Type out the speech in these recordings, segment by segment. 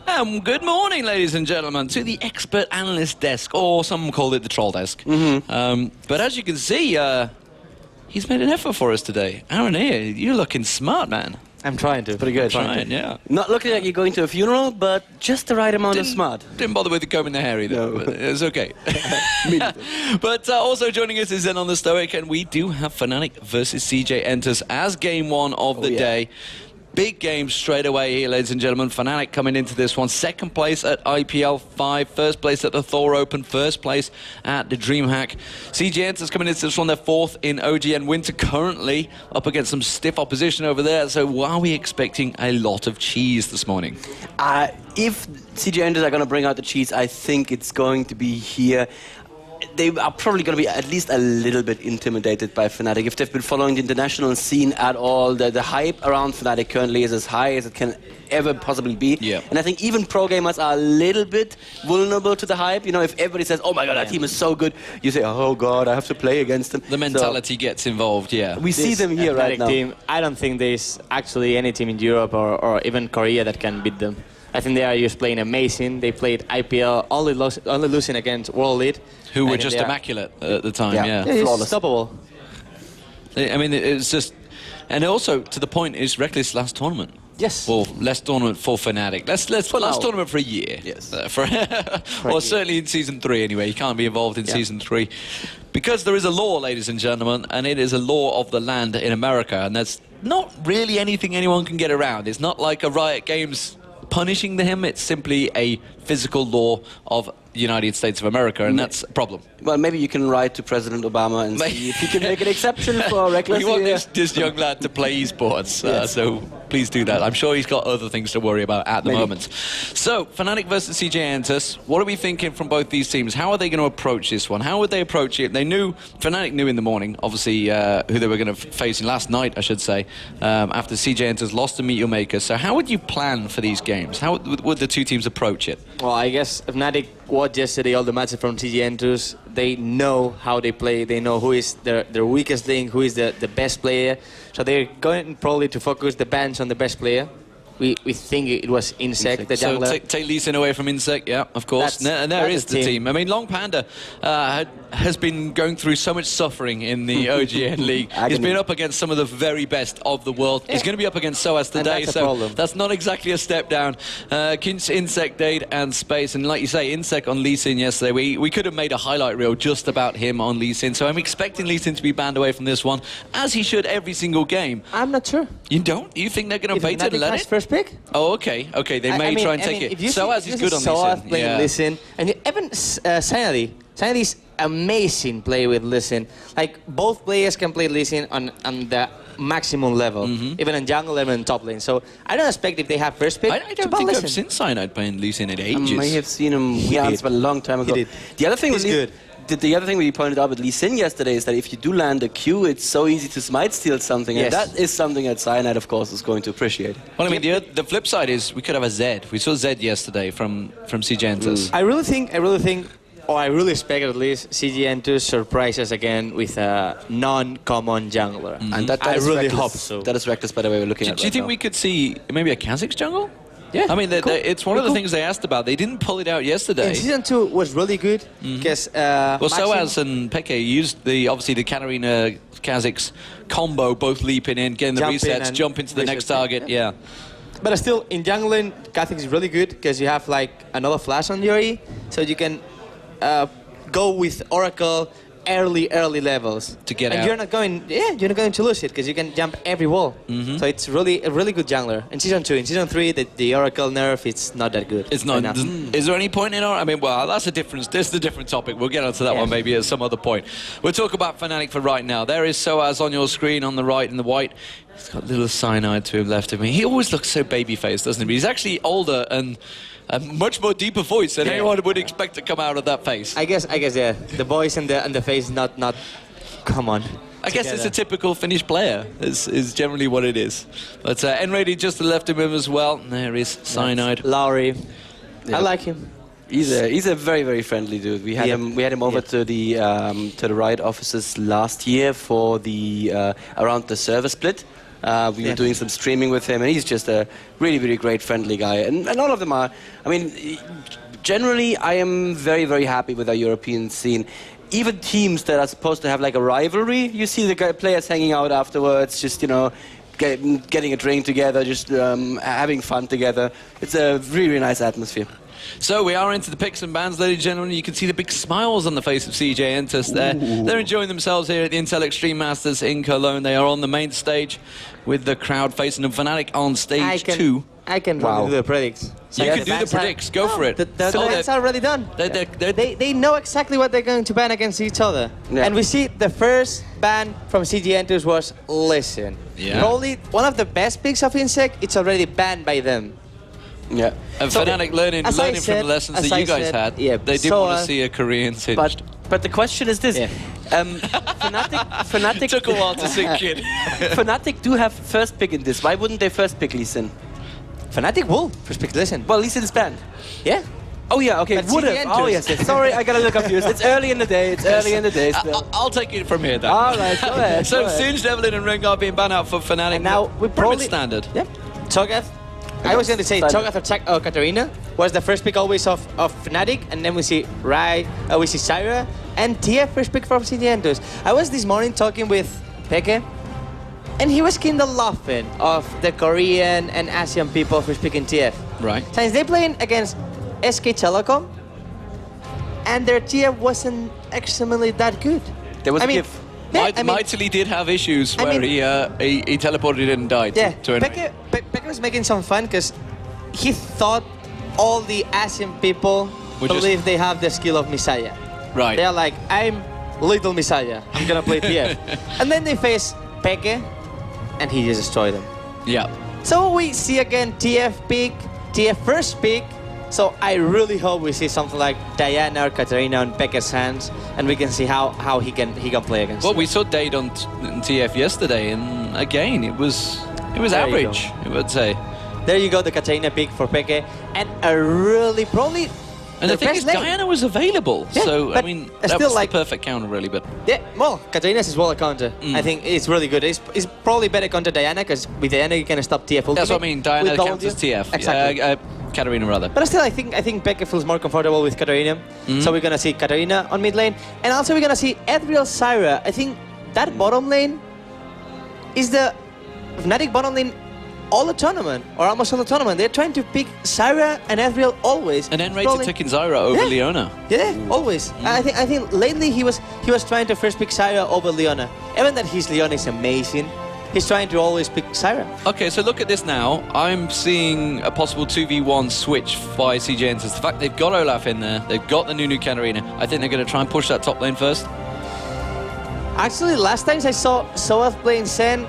Good morning, ladies and gentlemen, to the expert analyst desk, or some call it the troll desk. But as you can see, he's made an effort for us today. Araneae, you're looking smart, man. I'm trying to. Pretty good. Trying, yeah. Not looking like you're going to a funeral, but just the right amount of smart. Didn't bother with combing the hair either. No. But it's okay. But also joining us is Zenon the Stoic, and we do have FNATIC versus CJ ENTUS as game one of the day. Big game straight away here, ladies and gentlemen. FNATIC coming into this one. Second place at IPL 5. First place at the Thor Open. First place at the DreamHack. CJ ENTUS coming into this one. They're fourth in OGN Winter. Currently up against some stiff opposition over there. So are we expecting a lot of cheese this morning? If CJ ENTUS are going to bring out the cheese, I think it's going to be here. They are probably going to be at least a little bit intimidated by FNATIC. If they've been following the international scene at all, the hype around FNATIC currently is as high as it can ever possibly be. Yeah. And I think even pro gamers are a little bit vulnerable to the hype. You know, if everybody says, oh my god, our team is so good, you say, oh god, I have to play against them. The mentality gets involved, yeah. We see them here right now. Team, I don't think there's actually any team in Europe or even Korea that can beat them. I think they are just playing amazing. They played IPL, only losing against World Lead. Who were just immaculate at the time, yeah. Flawless. Unstoppable. I mean, it's just... And also, to the point, is Rekkles' last tournament. Yes. Well, last tournament for FNATIC. Last tournament for a year. Yes. Well, certainly in Season 3 anyway. You can't be involved in Season 3. Because there is a law, ladies and gentlemen, and it is a law of the land in America, and that's not really anything anyone can get around. It's not like a Riot Games punishing him. It's simply a physical law of the United States of America, and that's a problem. Well, maybe you can write to President Obama and see if you can make an exception for Rekkles. We want this young lad to play esports, so please do that. I'm sure he's got other things to worry about at the moment. So, FNATIC versus CJ ENTUS. What are we thinking from both these teams? How are they going to approach this one? How would they approach it? They knew, FNATIC knew in the morning, obviously, who they were going to face last night, I should say, after CJ ENTUS lost to MEETYOURMAKERS. So how would you plan for these games? How would the two teams approach it? Well, I guess FNATIC watched yesterday all the matches from CJ ENTUS. They know how they play. They know who is their weakest link, who is the best player. So they're going probably to focus the bench on the best player. We think it was inSec, the jungler. So take Lee Sin away from inSec, yeah, of course. And there is the team. I mean, LongPanda has been going through so much suffering in the OGN League. He's been up against some of the very best of the world. He's going to be up against sOAZ today, so that's not exactly a step down. Kkinsh, inSec, Dade, and Space. And like you say, inSec on Lee Sin yesterday. We could have made a highlight reel just about him on Lee Sin. So I'm expecting Lee Sin to be banned away from this one, as he should every single game. I'm not sure. You don't? You think they're going to bait it and let it? First pick? Oh, okay. Okay, they may try and take it. sOAZ is good on sOAZ Lee Sin. Lee Sin. And even Cyanide. Cyanide is amazing play with Lee Sin. Like, both players can play Lee Sin on the maximum level, even in jungle level and top lane. So I don't expect if they have first pick. I don't think I've seen Cyanide playing Lee Sin in ages. I may have seen him once, but a long time ago. The other thing was good. The other thing we pointed out with Lee Sin yesterday is that if you do land a Q, it's so easy to smite steal something, and that is something that Cyanide, of course, is going to appreciate. Well, I mean, the flip side is we could have a Zed. We saw Zed yesterday from CJ ENTUS. I really expect at least CJ ENTUS surprises again with a non-common jungler. And that I really Rekkles. Hope so. That is Rekkles, by the way, we're looking at. Do you think we could see maybe a Kha'Zix jungle? Yeah, I mean, it's one of the things they asked about. They didn't pull it out yesterday. And Season 2 was really good because well, sOAZ and Peke used obviously the Katarina Kha'Zix combo, both leaping in, getting the resets, jump into the next target. Yeah. But still, in jungling, Kha'Zix is really good because you have like another flash on your E, so you can go with Oracle early levels to get out. And you're not going to lose it because you can jump every wall. So it's really a really good jungler. In Season 2, in Season 3, the Oracle nerf, it's not that good. It's not. Is there any point in Oracle? I mean, well, that's a different. This is a different topic. We'll get onto that one maybe at some other point. We'll talk about FNATIC for right now. There is sOAZ on your screen on the right in the white. He's got a little Cyanide to him left of me. He always looks so baby-faced, doesn't he? But he's actually older and a much more deeper voice than anyone would expect to come out of that face. I guess, yeah. The voice and the face, not. Come on. I guess it's a typical Finnish player. Is generally what it is. But nRated just to the left of him as well. There is Cyanide. Lowry. I like him. He's a very, very friendly dude. We had him over to the Riot offices last year for the around the server split. We were doing some streaming with him, and he's just a really, really great, friendly guy. And all of them are. I mean, generally, I am very, very happy with our European scene. Even teams that are supposed to have like a rivalry, you see the players hanging out afterwards, just, you know, getting a drink together, just having fun together. It's a really, really nice atmosphere. So we are into the picks and bans, ladies and gentlemen. You can see the big smiles on the face of CJ ENTUS there. They're enjoying themselves here at the Intel Extreme Masters in Cologne. They are on the main stage with the crowd facing them. FNATIC on stage 2. I can do the predicts. So you can do the predicts. Go for it. The bans are already done. They know exactly what they're going to ban against each other. Yeah. And we see the first ban from CJ ENTUS was Listen. Yeah. Probably one of the best picks of inSec. It's already banned by them. Yeah. And so FNATIC learning from the lessons that you guys had. Yeah, they did want to see a Korean singed. But the question is this. Yeah. FNATIC took a while to sink in. FNATIC do have first pick in this. Why wouldn't they first pick Listen? FNATIC will first pick Listen. Well, Listen is banned. Yeah. Oh yeah, okay. Would have. Oh yes, yes. Sorry, I got a little confused. It's early in the day. It's early in the day. I'll take it from here then. All right, go ahead. So Singed, Evelyn, and Rengar being banned out for FNATIC. And now we probably standard. Yep. Cho'Gath. I was going to say Cho'Gath or Katarina was the first pick always of FNATIC, and then we see we see Czaru, and TF first pick from CJ ENTUS. I was this morning talking with xPeke, and he was kind of laughing of the Korean and Asian people first picking TF. Right. Since they playing against SK Telecom, and their TF wasn't extremely that good. There was a gift. Yeah, MighTiLy did have issues where he teleported and died. Yeah, to xPeke was making some fun because he thought all the Asian people believe they have the skill of Messiah. Right. They're like, I'm little Messiah. I'm gonna play TF. And then they face xPeke, and he just destroyed them. Yeah. So we see again TF pick, TF first pick. So I really hope we see something like Diana or Katarina on xPeke's hands, and we can see how he can play against. Well, we saw Dade on TF yesterday, and again it was average, I would say. There you go, the Katarina pick for xPeke, and a really probably. And the thing is, Diana was available, yeah, so I mean that still was the perfect counter, really. But yeah, well, Katarina's is well a counter. I think it's really good. It's probably better counter Diana because with Diana you can stop TF ultimate. That's what I mean. Diana counters TF. Exactly. Katarina rather. But still, I think xPeke feels more comfortable with Katarina. So we're gonna see Katarina on mid lane, and also we're gonna see Ezreal Czaru. I think that bottom lane is the FNATIC bottom lane all the tournament, or almost all the tournament. They're trying to pick Czaru and Ezreal always. And nRated taking Czaru over Leona. Yeah, always. I think lately he was trying to first pick Czaru over Leona. Even that his Leona is amazing, he's trying to always pick Czaru. Okay, so look at this now. I'm seeing a possible 2v1 switch by CJ ENTUS. The fact they've got Olaf in there, they've got the Nunu Katarina. I think they're going to try and push that top lane first. Actually, last times I saw sOAZ playing Zen,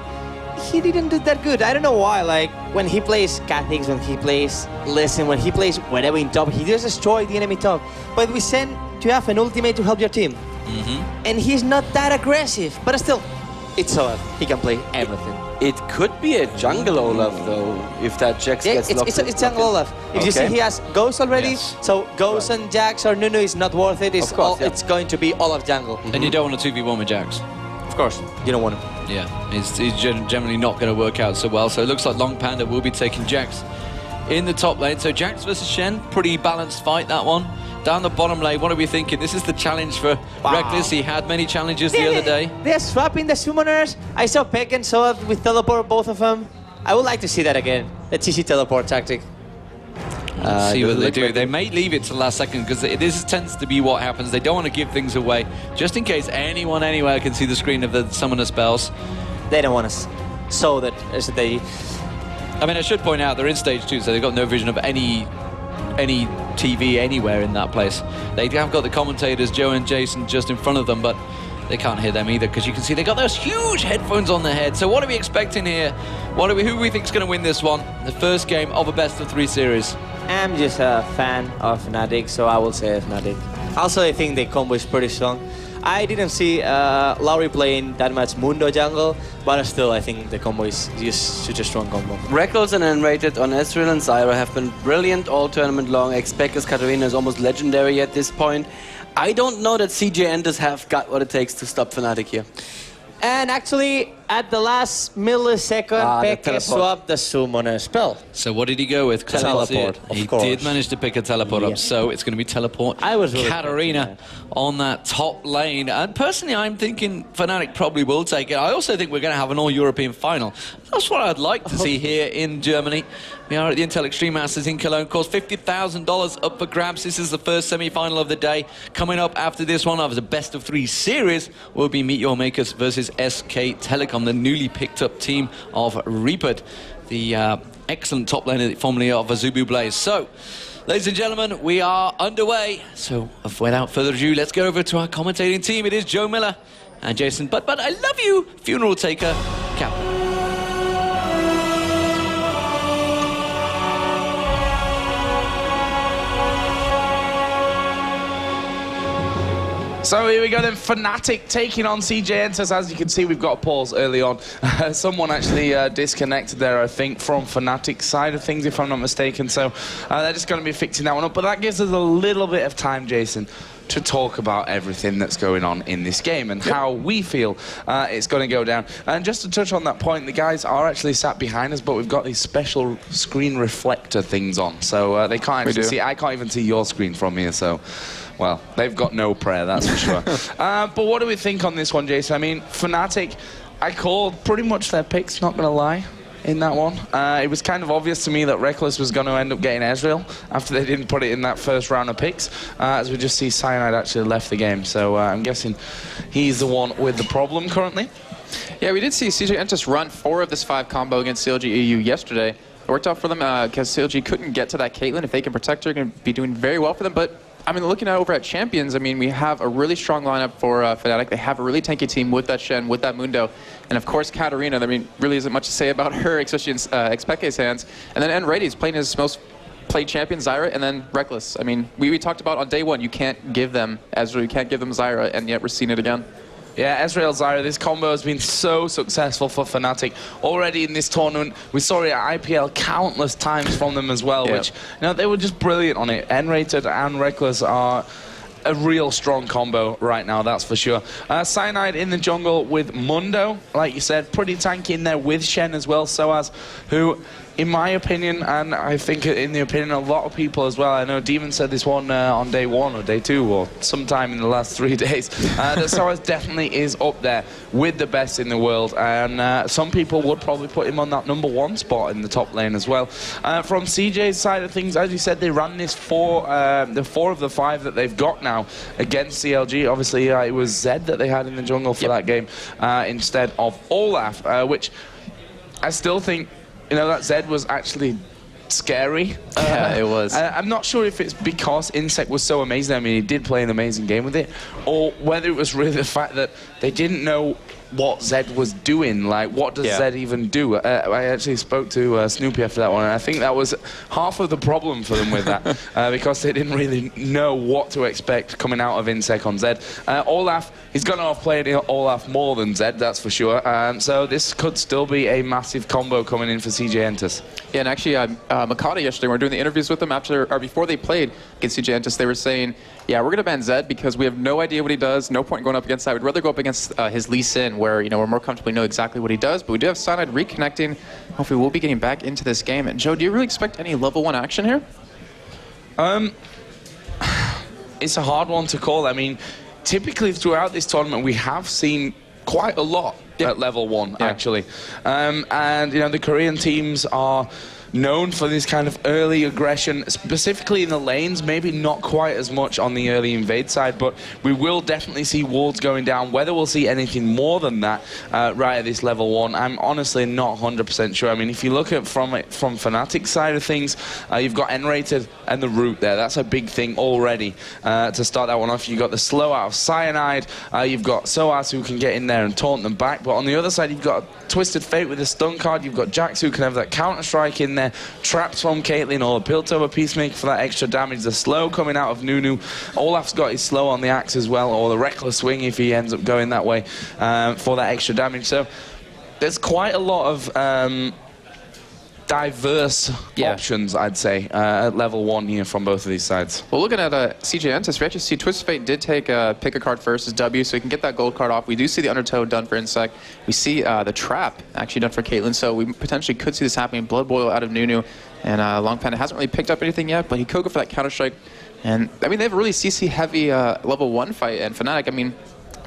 he didn't do that good. I don't know why. Like, when he plays Kha'Zix, when he plays Listen, when he plays whatever in top, he just destroys the enemy top. But with Zen, you have an ultimate to help your team. And he's not that aggressive. But still, it's sOAZ. He can play everything. It could be a jungle Olaf, though, if that Jax gets locked in. It's jungle Olaf. If you see he has Ghost already, so Ghost and Jax or Nunu is not worth it. It's, it's going to be Olaf jungle. And you don't want a 2v1 with Jax. Of course, you don't want him. Yeah, he's generally not going to work out so well. So it looks like LongPanda will be taking Jax in the top lane. So Jax versus Shen, pretty balanced fight, that one. Down the bottom lane, what are we thinking? This is the challenge for Rekkles. He had many challenges the other day. They're swapping the summoners. I saw xPeke and sOAZ with teleport, both of them. I would like to see that again. The TC teleport tactic. Let's see what they do. They may leave it to the last second because this tends to be what happens. They don't want to give things away, just in case anyone anywhere can see the screen of the summoner spells. They don't want to so that they. I mean, I should point out they're in stage 2, so they've got no vision of any TV anywhere in that place. They have got the commentators, Joe and Jason, just in front of them, but they can't hear them either because you can see they got those huge headphones on their head. So what are we expecting here? Who do we think is going to win this one? The first game of a best-of-3 series. I'm just a fan of FNATIC, so I will say FNATIC. Also, I think the combo is pretty strong. I didn't see Lowry playing that much Mundo jungle, but still, I think the combo is just such a strong combo. Rekkles and nRated on Ezreal and Czaru have been brilliant all tournament long. xPeke's Katarina is almost legendary at this point. I don't know that CJ ENTUS have got what it takes to stop FNATIC here. And actually, at the last millisecond, Peke swapped the summoner spell. So what did he go with? Teleport, He of course. did manage to pick a teleport up, so it's going to be teleport. I was really Katarina on that top lane. And personally, I'm thinking Fnatic probably will take it. I also think we're going to have an all-European final. That's what I'd like to see here in Germany. We are at the Intel Extreme Masters in Cologne. Of course, $50,000 up for grabs. This is the first semi-final of the day. Coming up after this one, of the best-of-3 series, will be MEETYOURMAKERS versus SK Telecom, the newly picked-up team of Reapered, the excellent top laner formerly of Azubu Blaze. So, ladies and gentlemen, we are underway. So, without further ado, let's go over to our commentating team. It is Joe Miller and Jason, but I love you, funeral taker, Kaplan. So here we go then, FNATIC taking on CJ ENTUS. As you can see, we've got a pause early on. Someone actually disconnected there, I think, from FNATIC's side of things, if I'm not mistaken. So they're just going to be fixing that one up. But that gives us a little bit of time, Jason, to talk about everything that's going on in this game and how we feel it's going to go down. And just to touch on that point, the guys are actually sat behind us, but we've got these special screen reflector things on. So they can't actually see. I can't even see your screen from here, so... Well, they've got no prayer, that's for sure. But what do we think on this one, Jason? I mean, FNATIC, I called pretty much their picks, not going to lie, in that one. It was kind of obvious to me that Rekkles was going to end up getting Ezreal after they didn't put it in that first round of picks, as we just see Cyanide actually left the game. So I'm guessing he's the one with the problem currently. Yeah, we did see CJ ENTUS run 4 of this 5 combo against CLG EU yesterday. It worked out for them because CLG couldn't get to that Caitlyn. If they can protect her, going to be doing very well for them. But I mean, looking at over at Champions, I mean, we have a really strong lineup for FNATIC. They have a really tanky team with that Shen, with that Mundo. And of course, Katarina, I mean, really isn't much to say about her, especially in xPeke's hands. And then nRated is playing his most played champion, Zyra, and then Rekkles. I mean, we talked about on day one, you can't give them Ezreal, you can't give them Zyra, and yet we're seeing it again. Yeah, Ezreal Zyra, this combo has been so successful for FNATIC. Already in this tournament, we saw it at IPL countless times from them as well, which, you know, they were just brilliant on it. nRated and Rekkles are a real strong combo right now, that's for sure. Cyanide in the jungle with Mundo, like you said, pretty tanky in there with Shen as well, sOAZ, who, in my opinion, and I think in the opinion of a lot of people as well, I know Deman said this one on day 1 or day 2 or sometime in the last 3 days, that sOAZ definitely is up there with the best in the world, and some people would probably put him on that #1 spot in the top lane as well. From CJ's side of things, as you said, they ran this the 4 of the 5 that they've got now against CLG. Obviously, it was Zed that they had in the jungle for that game instead of Olaf, which I still think, you know, that Zed was actually scary. Yeah, it was. I'm not sure if it's because inSec was so amazing. I mean, he did play an amazing game with it, or whether it was really the fact that they didn't know what Zed was doing. Like, what does Zed even do? I actually spoke to Snoopy after that one, and I think that was half of the problem for them with that, because they didn't really know what to expect coming out of inSec on Zed. Olaf, he's going to have played Olaf more than Zed, that's for sure. So this could still be a massive combo coming in for CJ ENTUS. Yeah, and actually, Mokatte yesterday, we were doing the interviews with them after or before they played against CJ ENTUS. They were saying, yeah, we're going to ban Zed because we have no idea what he does, no point in going up against that. We'd rather go up against his Lee Sin, where, you know, we're more comfortable, we know exactly what he does, but we do have Cyanide reconnecting. Hopefully we'll be getting back into this game. And Joe, do you really expect any level 1 action here? It's a hard one to call. I mean, typically throughout this tournament, we have seen quite a lot at level 1, actually. And, you know, the Korean teams are known for this kind of early aggression, specifically in the lanes, maybe not quite as much on the early invade side, but we will definitely see wards going down. Whether we'll see anything more than that right at this level 1, I'm honestly not 100% sure. I mean, if you look at from FNATIC's side of things, you've got nRated and the root there. That's a big thing already to start that one off. You've got the slow out of Cyanide, you've got sOAZ who can get in there and taunt them back, but on the other side you've got Twisted Fate with a stun card, you've got Jax who can have that counter-strike in there, traps from Caitlyn or a Piltover Peacemaker for that extra damage, the slow coming out of Nunu. Olaf's got his slow on the axe as well, or the Rekkles swing if he ends up going that way for that extra damage. So there's quite a lot of diverse options, I'd say, at level 1 here from both of these sides. Well, looking at CJ ENTUS, we actually see Twist of Fate did pick a card first as W, so he can get that gold card off. We do see the Undertow done for inSec. We see the Trap actually done for Caitlyn, so we potentially could see this happening. Blood Boil out of Nunu, and LongPanda hasn't really picked up anything yet, but he could go for that Counter-Strike. And, I mean, they have a really CC-heavy level 1 fight, and FNATIC, I mean,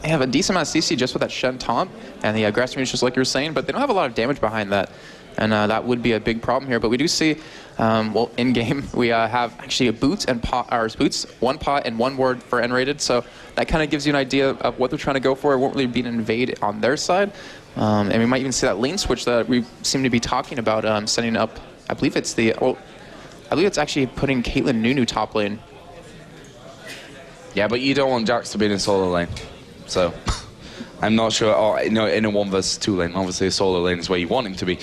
they have a decent amount of CC just with that Shen Taunt and the Grass Range, just like you were saying, but they don't have a lot of damage behind that. And that would be a big problem here. But we do see, well, in-game, we have actually a Boots and pot, or Boots, 1 pot and 1 ward for nRated. So that kind of gives you an idea of what they're trying to go for. It won't really be an invade on their side. And we might even see that lane switch that we seem to be talking about setting up. I believe it's the, well, I believe it's actually putting Caitlyn Nunu top lane. Yeah, but you don't want Jax to be in a solo lane. So I'm not sure, or, in a 1 versus 2 lane. Obviously, a solo lane is where you want him to be.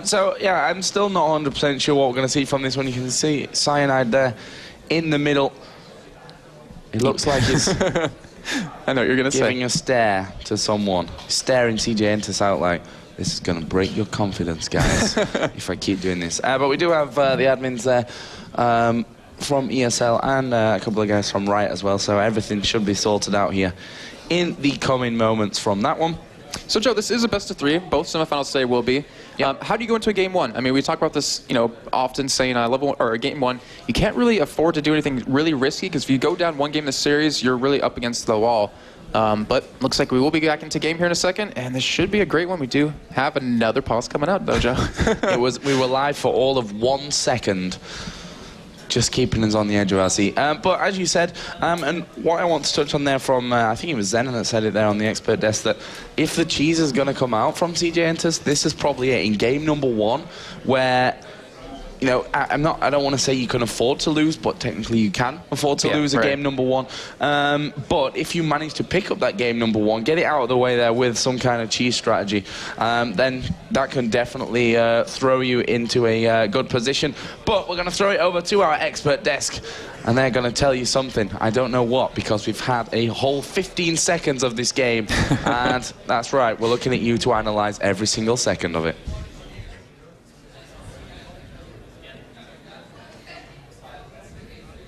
So, yeah, I'm still not 100% sure what we're going to see from this one. You can see Cyanide there in the middle. It looks like he's I know what you're going to say. Giving a stare to someone. Staring CJ ENTUS out like, this is going to break your confidence, guys, if I keep doing this. But we do have the admins there from ESL and a couple of guys from Riot as well, so everything should be sorted out here in the coming moments from that one. So, Joe, this is a best of 3. Both semifinals today will be. Yep. How do you go into a game 1? I mean, we talk about this, you know, often saying level 1 or game 1, you can't really afford to do anything really risky because if you go down 1 game in the series, you're really up against the wall. But looks like we will be back into game here in a second, and this should be a great one. We do have another pause coming out, though, Joe. We were live for all of 1 second. Just keeping us on the edge of our seat. But as you said, and what I want to touch on there from, I think it was Zenon that said it there on the expert desk, that if the cheese is going to come out from CJ ENTUS, this is probably it in game number 1, where, you know, I don't want to say you can afford to lose, but technically you can afford to lose a game number 1. But if you manage to pick up that game number 1, get it out of the way there with some kind of cheese strategy, then that can definitely throw you into a good position. But we're going to throw it over to our expert desk, and they're going to tell you something. I don't know what, because we've had a whole 15 seconds of this game, and that's right, we're looking at you to analyze every single second of it.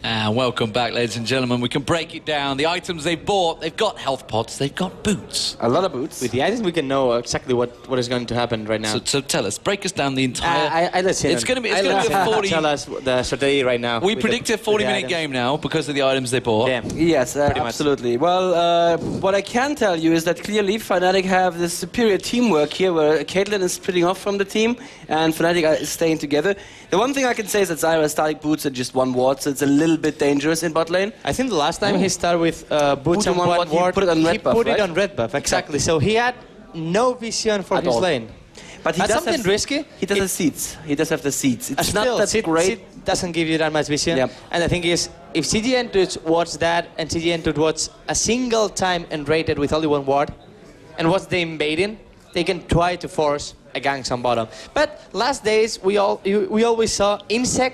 And welcome back, ladies and gentlemen. We can break it down. The items they've bought, they've got health pots, they've got boots. A lot of boots. With the items, we can know exactly what is going to happen right now. So tell us, break us down the entire... It's going to be a 40... Tell us the strategy right now. We predict a 40-minute game now because of the items they bought. Yeah. Yes, absolutely. Well, what I can tell you is that clearly FNATIC have this superior teamwork here where Caitlyn is splitting off from the team and FNATIC is staying together. The one thing I can say is that Zyra has static boots at just 1 ward, so it's a little bit dangerous in bot lane. I think the last time he started with boots on 1 ward, he put it on red buff, put it right? on red buff, exactly. So he had no vision for his lane. But he That's does something risky. He does have seeds. He does have the seeds. It's Still, not that great. Seed doesn't give you that much vision. Yep. And the thing is, if CJ ENTUS watched that and CJ ENTUS watched a single time nRated with only 1 ward and watch the invading, they can try to force a gank on bottom. But last days, we always saw inSec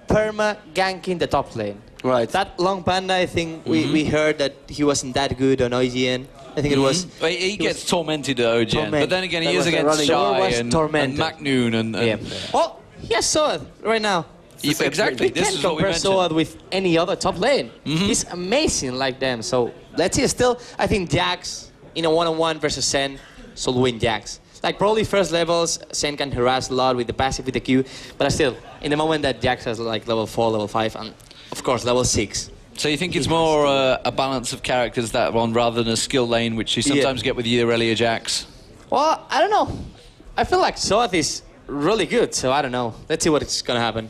perma ganking the top lane. Right. That LongPanda, I think we heard that he wasn't that good on OGN. I think it was... He gets tormented at OGN, but then again, he is against Shy and McNoon and... Yeah. Well, he has sOAZ right now. Exactly, You this can't is what we compare mentioned. sOAZ with any other top lane. He's amazing like them. So let's see. Still, I think Jax in a 1-on-1 versus Zen should win Jax. Like probably first levels, Zen can harass a lot with the passive, with the Q, but still, in the moment that Jax has like level 4, level 5, and of course level 6. So you think it's more a balance of characters, that one, rather than a skill lane, which you sometimes get with the Aurelia Jax? Well, I don't know. I feel like sOAZ is really good, so I don't know. Let's see what's going to happen.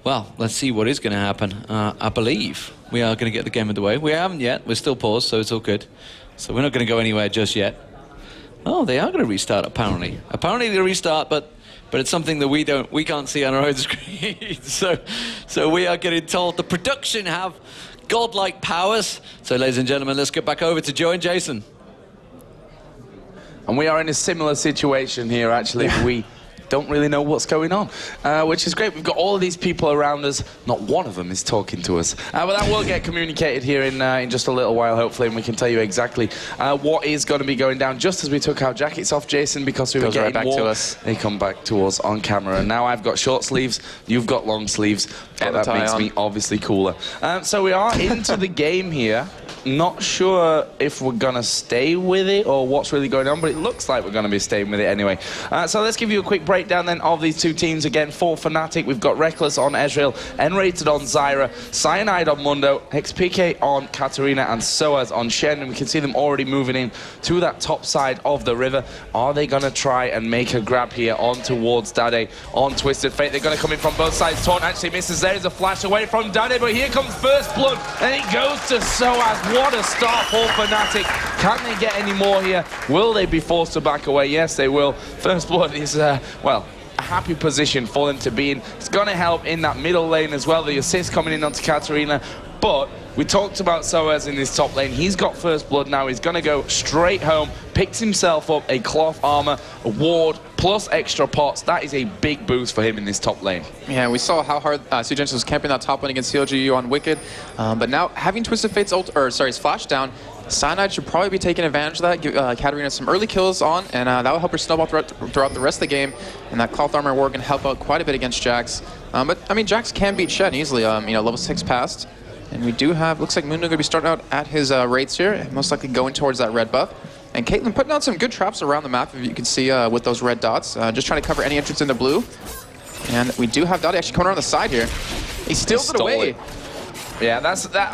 Well, let's see what is going to happen. I believe we are going to get the game underway. We haven't yet. We're still paused, so it's all good. So we're not going to go anywhere just yet. Oh, they are going to restart, apparently. Apparently they restart, but it's something that we can't see on our own screen. So we are getting told the production have godlike powers. So, ladies and gentlemen, let's get back over to Joe and Jason. And we are in a similar situation here, actually. We don't really know what's going on, which is great. We've got all of these people around us. Not one of them is talking to us. But that will get communicated here in just a little while, hopefully, and we can tell you exactly what is going to be going down. Just as we took our jackets off, Jason, because we were getting right back warm, to us. they come back to us on camera. And now I've got short sleeves, you've got long sleeves. That makes me obviously cooler. So we are into the game here. Not sure if we're going to stay with it or what's really going on, but it looks like we're going to be staying with it anyway. So let's give you a quick breakdown then of these two teams. Again, for FNATIC, we've got Rekkles on Ezreal, nRated on Zyra, Cyanide on Mundo, xPeke on Katarina, and sOAZ on Shen. And we can see them already moving in to that top side of the river. Are they going to try and make a grab here on towards Dade on Twisted Fate? They're going to come in from both sides. Taunt actually misses. There's a flash away from Dade, but here comes First Blood, and it goes to sOAZ. What a start for FNATIC. Can they get any more here? Will they be forced to back away? Yes, they will. First Blood is, well, a happy position for them to be in. It's going to help in that middle lane as well. The assist coming in onto Katarina. But we talked about sOAZ in this top lane. He's got First Blood now. He's going to go straight home. Picks himself up a cloth armor, a ward, plus extra pots. That is a big boost for him in this top lane. Yeah, we saw how hard CJ Entus was camping that top lane against CLGU on Wicked. But now having Twisted Fate's his flash down, Cyanide should probably be taking advantage of that, give Katarina some early kills on, and that will help her snowball throughout the rest of the game. And that cloth armor ward can help out quite a bit against Jax. But I mean, Jax can beat Shen easily. You know, level 6 passed. And we do have, looks like Mundo going to be starting out at his rates here, most likely going towards that red buff. And Caitlyn putting on some good traps around the map, if you can see with those red dots. Just trying to cover any entrance in the blue. And we do have Dade actually coming around the side here. He steals it away. Yeah,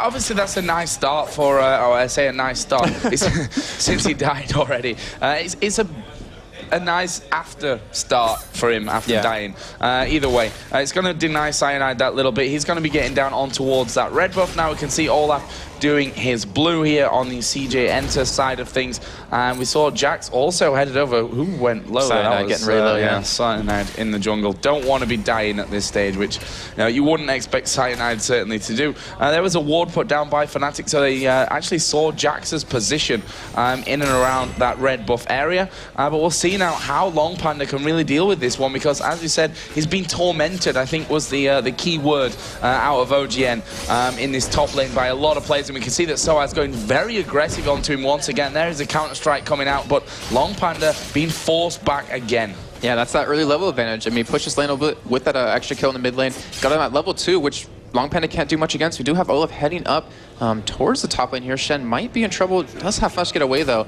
obviously that's a nice start for, or I say a nice start, since he died already. It's a nice after start for him after dying. Either way, it's going to deny Cyanide that little bit. He's going to be getting down on towards that red buff. Now we can see Olaf doing his blue here on the CJ Entus side of things. And we saw Jax also headed over. Who went low? Cyanide getting really low, yeah. Cyanide in the jungle. Don't want to be dying at this stage, which you wouldn't expect Cyanide certainly to do. There was a ward put down by FNATIC, so they actually saw Jax's position in and around that red buff area. But we'll see now how LongPanda can really deal with this one, because as we said, he's been tormented, I think was the key word out of OGN in this top lane by a lot of players. And we can see that sOAZ going very aggressive onto him once again. There is a counter-strike coming out, but LongPanda being forced back again. Yeah, that's that early level advantage. I mean, push this lane a little bit with that extra kill in the mid lane. Got him at level 2, which LongPanda can't do much against. We do have Olaf heading up towards the top lane here. Shen might be in trouble. Does have Flash get away, though.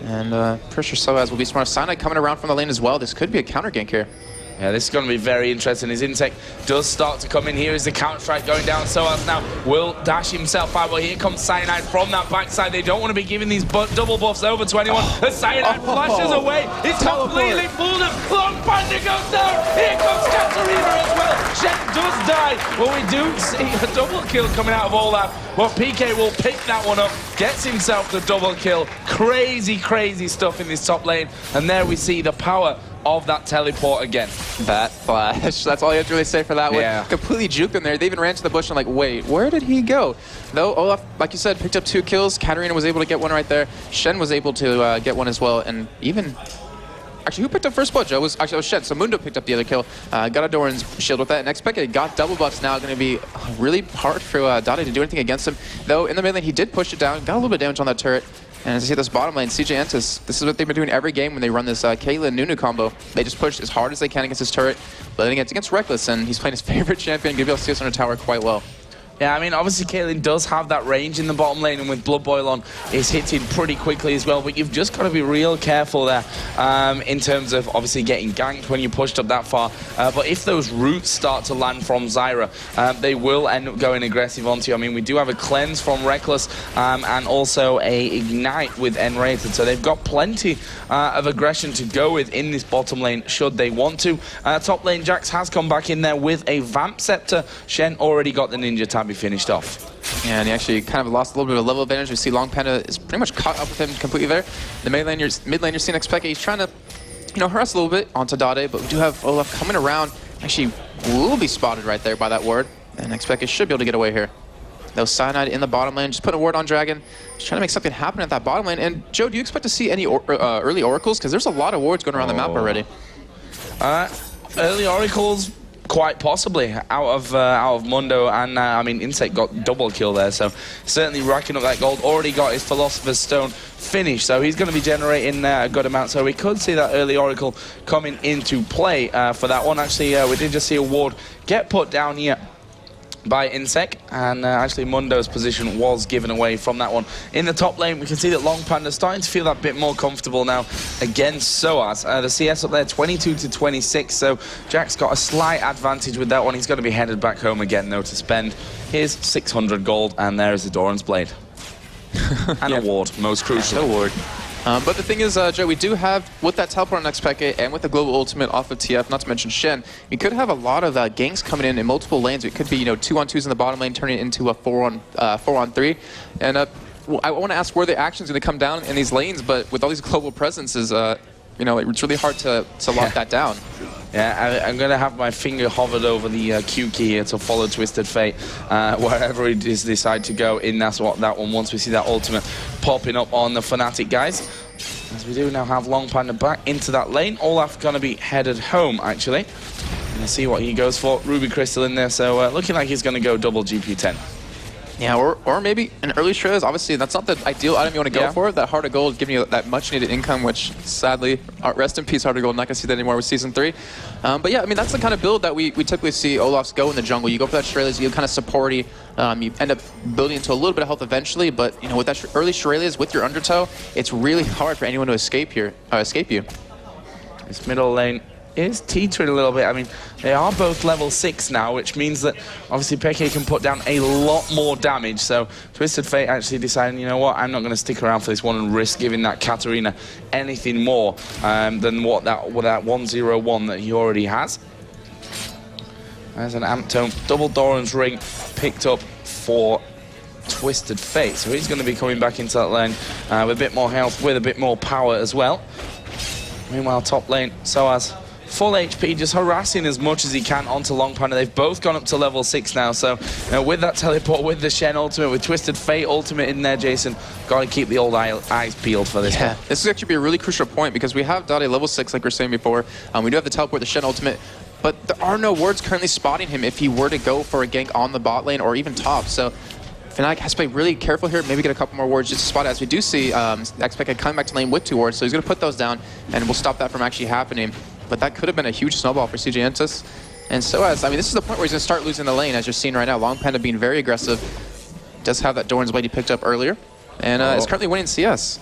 And pretty sure sOAZ will be smart. Cyanide coming around from the lane as well. This could be a counter gank here. Yeah, this is going to be very interesting. His inSec does start to come in. Here is the counter-strike going down. sOAZ now will dash himself out, but here comes Cyanide from that backside. They don't want to be giving these double buffs over to anyone. The Cyanide flashes away. It's completely fooled him. LongPanda goes down. Here comes Katarina as well. Shen does die, but we do see a double kill coming out of Olaf. Well, PK will pick that one up, gets himself the double kill. Crazy, crazy stuff in this top lane. And there we see the power of that teleport again. That flash. That's all you have to really say for that one. Completely juked them there. They even ran to the bush and like, wait, where did he go? Though Olaf, like you said, picked up 2 kills. Katarina was able to get one right there. Shen was able to get one as well. And even... Actually, who picked up first blood, Joe? It was Shen. So Mundo picked up the other kill. Got a Doran's shield with that. And xPeke got double buffs now. Going to be really hard for Dade to do anything against him. Though in the mid lane, he did push it down. Got a little bit of damage on that turret. And as you see this bottom lane, CJ Entus, this is what they've been doing every game when they run this Caitlyn Nunu combo. They just push as hard as they can against his turret, but then it's against Rekkles, and he's playing his favorite champion, going to be able to see us on a tower quite well. Yeah, I mean, obviously Caitlyn does have that range in the bottom lane, and with Blood Boil on, it's hitting pretty quickly as well, but you've just got to be real careful there in terms of obviously getting ganked when you pushed up that far. But if those roots start to land from Zyra, they will end up going aggressive onto you. I mean, we do have a cleanse from Rekkles and also a ignite with nRated, so they've got plenty of aggression to go with in this bottom lane should they want to. Top lane, Jax has come back in there with a Vamp Scepter. Shen already got the Ninja Tab. Be finished off. Yeah, and he actually kind of lost a little bit of level advantage. We see LongPanda is pretty much caught up with him completely there. The mid lane, you're seeing xPeke. He's trying to, harass a little bit onto Dade, but we do have Olaf coming around. Actually, will be spotted right there by that ward, and xPeke should be able to get away here. Though Cyanide in the bottom lane, just putting a ward on Dragon, just trying to make something happen at that bottom lane. And Joe, do you expect to see any early oracles? Because there's a lot of wards going around the map already. Early Oracles, quite possibly, out of Mundo, and I mean, inSec got double kill there, so certainly racking up that gold. Already got his Philosopher's Stone finished, so he's going to be generating a good amount, so we could see that early Oracle coming into play for that one. Actually, we did just see a ward get put down here by inSec, and actually Mundo's position was given away from that one. In the top lane, we can see that LongPanda starting to feel that bit more comfortable now against sOAZ. The CS up there, 22-26, so Jack's got a slight advantage with that one. He's going to be headed back home again, though, to spend his 600 gold, and there is the Doran's Blade. And a ward, most crucial. And a ward. But the thing is, Joe, we do have, with that teleport on xPeke and with the global ultimate off of TF, not to mention Shen, we could have a lot of ganks coming in multiple lanes. It could be, 2-on-2s in the bottom lane, turning it into a 4-on-3. And I want to ask where the action's going to come down in these lanes, but with all these global presences, it's really hard to lock that down. Yeah, I'm going to have my finger hovered over the Q key here to follow Twisted Fate wherever it is decide to go in. That's what that one, once we see that ultimate popping up on the FNATIC guys. As we do now have LongPanda back into that lane. Olaf going to be headed home, actually. And see what he goes for. Ruby Crystal in there, so looking like he's going to go double GP10. Yeah, or maybe an early Shrez. Obviously, that's not the ideal item you want to go for. That Heart of Gold giving you that much-needed income, which sadly, rest in peace, Heart of Gold. Not going to see that anymore with Season 3. But yeah, I mean, that's the kind of build that we typically see Olafs go in the jungle. You go for that Shurelya's, you kind of supporty. You end up building into a little bit of health eventually, but with that early Shurelya's with your Undertow, it's really hard for anyone to escape you. This middle lane is teetering a little bit. I mean, they are both level 6 now, which means that obviously Peke can put down a lot more damage. So Twisted Fate actually deciding, you know what, I'm not going to stick around for this one and risk giving that Katarina anything more than what that 101 that he already has. There's an Amp Tome, double Doran's Ring picked up for Twisted Fate. So he's going to be coming back into that lane with a bit more health, with a bit more power as well. Meanwhile, top lane, sOAZ, full HP, just harassing as much as he can onto LongPanda. They've both gone up to level 6 now, so with that teleport, with the Shen ultimate, with Twisted Fate ultimate in there, Jason, got to keep the old eyes peeled for this one. This is actually be a really crucial point because we have Dade level 6, like we were saying before. We do have the teleport, the Shen ultimate, but there are no wards currently spotting him if he were to go for a gank on the bot lane or even top. So FNATIC has to be really careful here, maybe get a couple more wards just to spot it, as we do see xPeke coming back to lane with 2 wards, so he's going to put those down, and we'll stop that from actually happening. But that could have been a huge snowball for CJ ENTUS. And sOAZ, I mean, this is the point where he's going to start losing the lane, as you're seeing right now. LongPanda being very aggressive. Does have that Doran's Blade he picked up earlier, and is currently winning CS.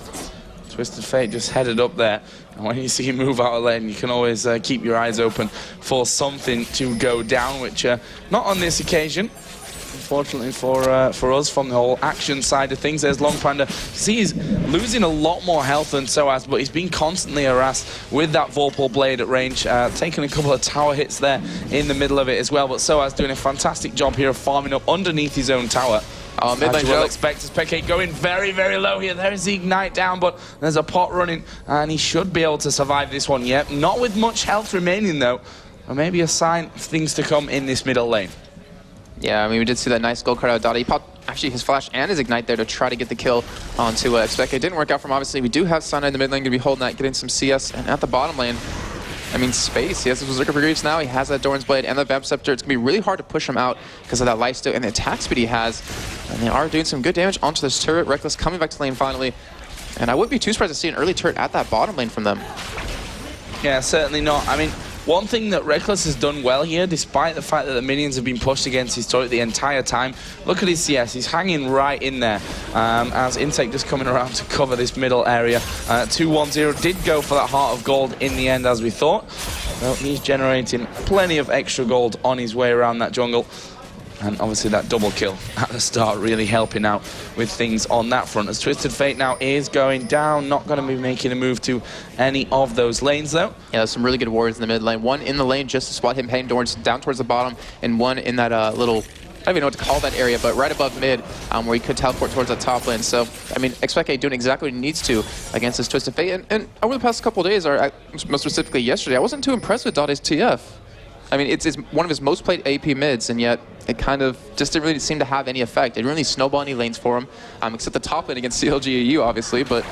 Twisted Fate just headed up there. And when you see him move out of lane, you can always keep your eyes open for something to go down, which not on this occasion. Unfortunately for us, from the whole action side of things, there's LongPanda. See, he's losing a lot more health than sOAZ, but he's been constantly harassed with that Vorpal Blade at range, taking a couple of tower hits there in the middle of it as well. But sOAZ doing a fantastic job here of farming up underneath his own tower. As you will expect, as Peke going very, very low here. There's the Ignite down, but there's a pot running, and he should be able to survive this one yet. Not with much health remaining, though. Or maybe a sign of things to come in this middle lane. Yeah, I mean, we did see that nice gold card out of Dade. He popped actually his flash and his Ignite there to try to get the kill onto xPeke. It didn't work out for him, obviously. We do have Cyanide in the mid lane, going to be holding that, getting some CS. And at the bottom lane, I mean, space. He has his Berserker for Greaves now. He has that Doran's Blade and the Vamp Scepter. It's going to be really hard to push him out because of that lifesteal and the attack speed he has. And they are doing some good damage onto this turret. Rekkles coming back to lane finally. And I wouldn't be too surprised to see an early turret at that bottom lane from them. Yeah, certainly not. I mean, one thing that Rekkles has done well here, despite the fact that the minions have been pushed against his turret the entire time, look at his CS, he's hanging right in there, as inSec just coming around to cover this middle area. 2-1-0 did go for that Heart of Gold in the end, as we thought. Well, he's generating plenty of extra gold on his way around that jungle. And obviously that double kill at the start really helping out with things on that front. As Twisted Fate now is going down, not going to be making a move to any of those lanes though. Yeah, there's some really good warriors in the mid lane. One in the lane just to spot him heading down towards the bottom, and one in that little, I don't even know what to call that area, but right above mid, where he could teleport towards the top lane. So, I mean, xPeke doing exactly what he needs to against this Twisted Fate. And over the past couple of days, or most specifically yesterday, I wasn't too impressed with Dade's TF. I mean, it's one of his most played AP mids, and yet it kind of just didn't really seem to have any effect. It didn't really snowball any lanes for him, except the top lane against CLGEU, obviously. But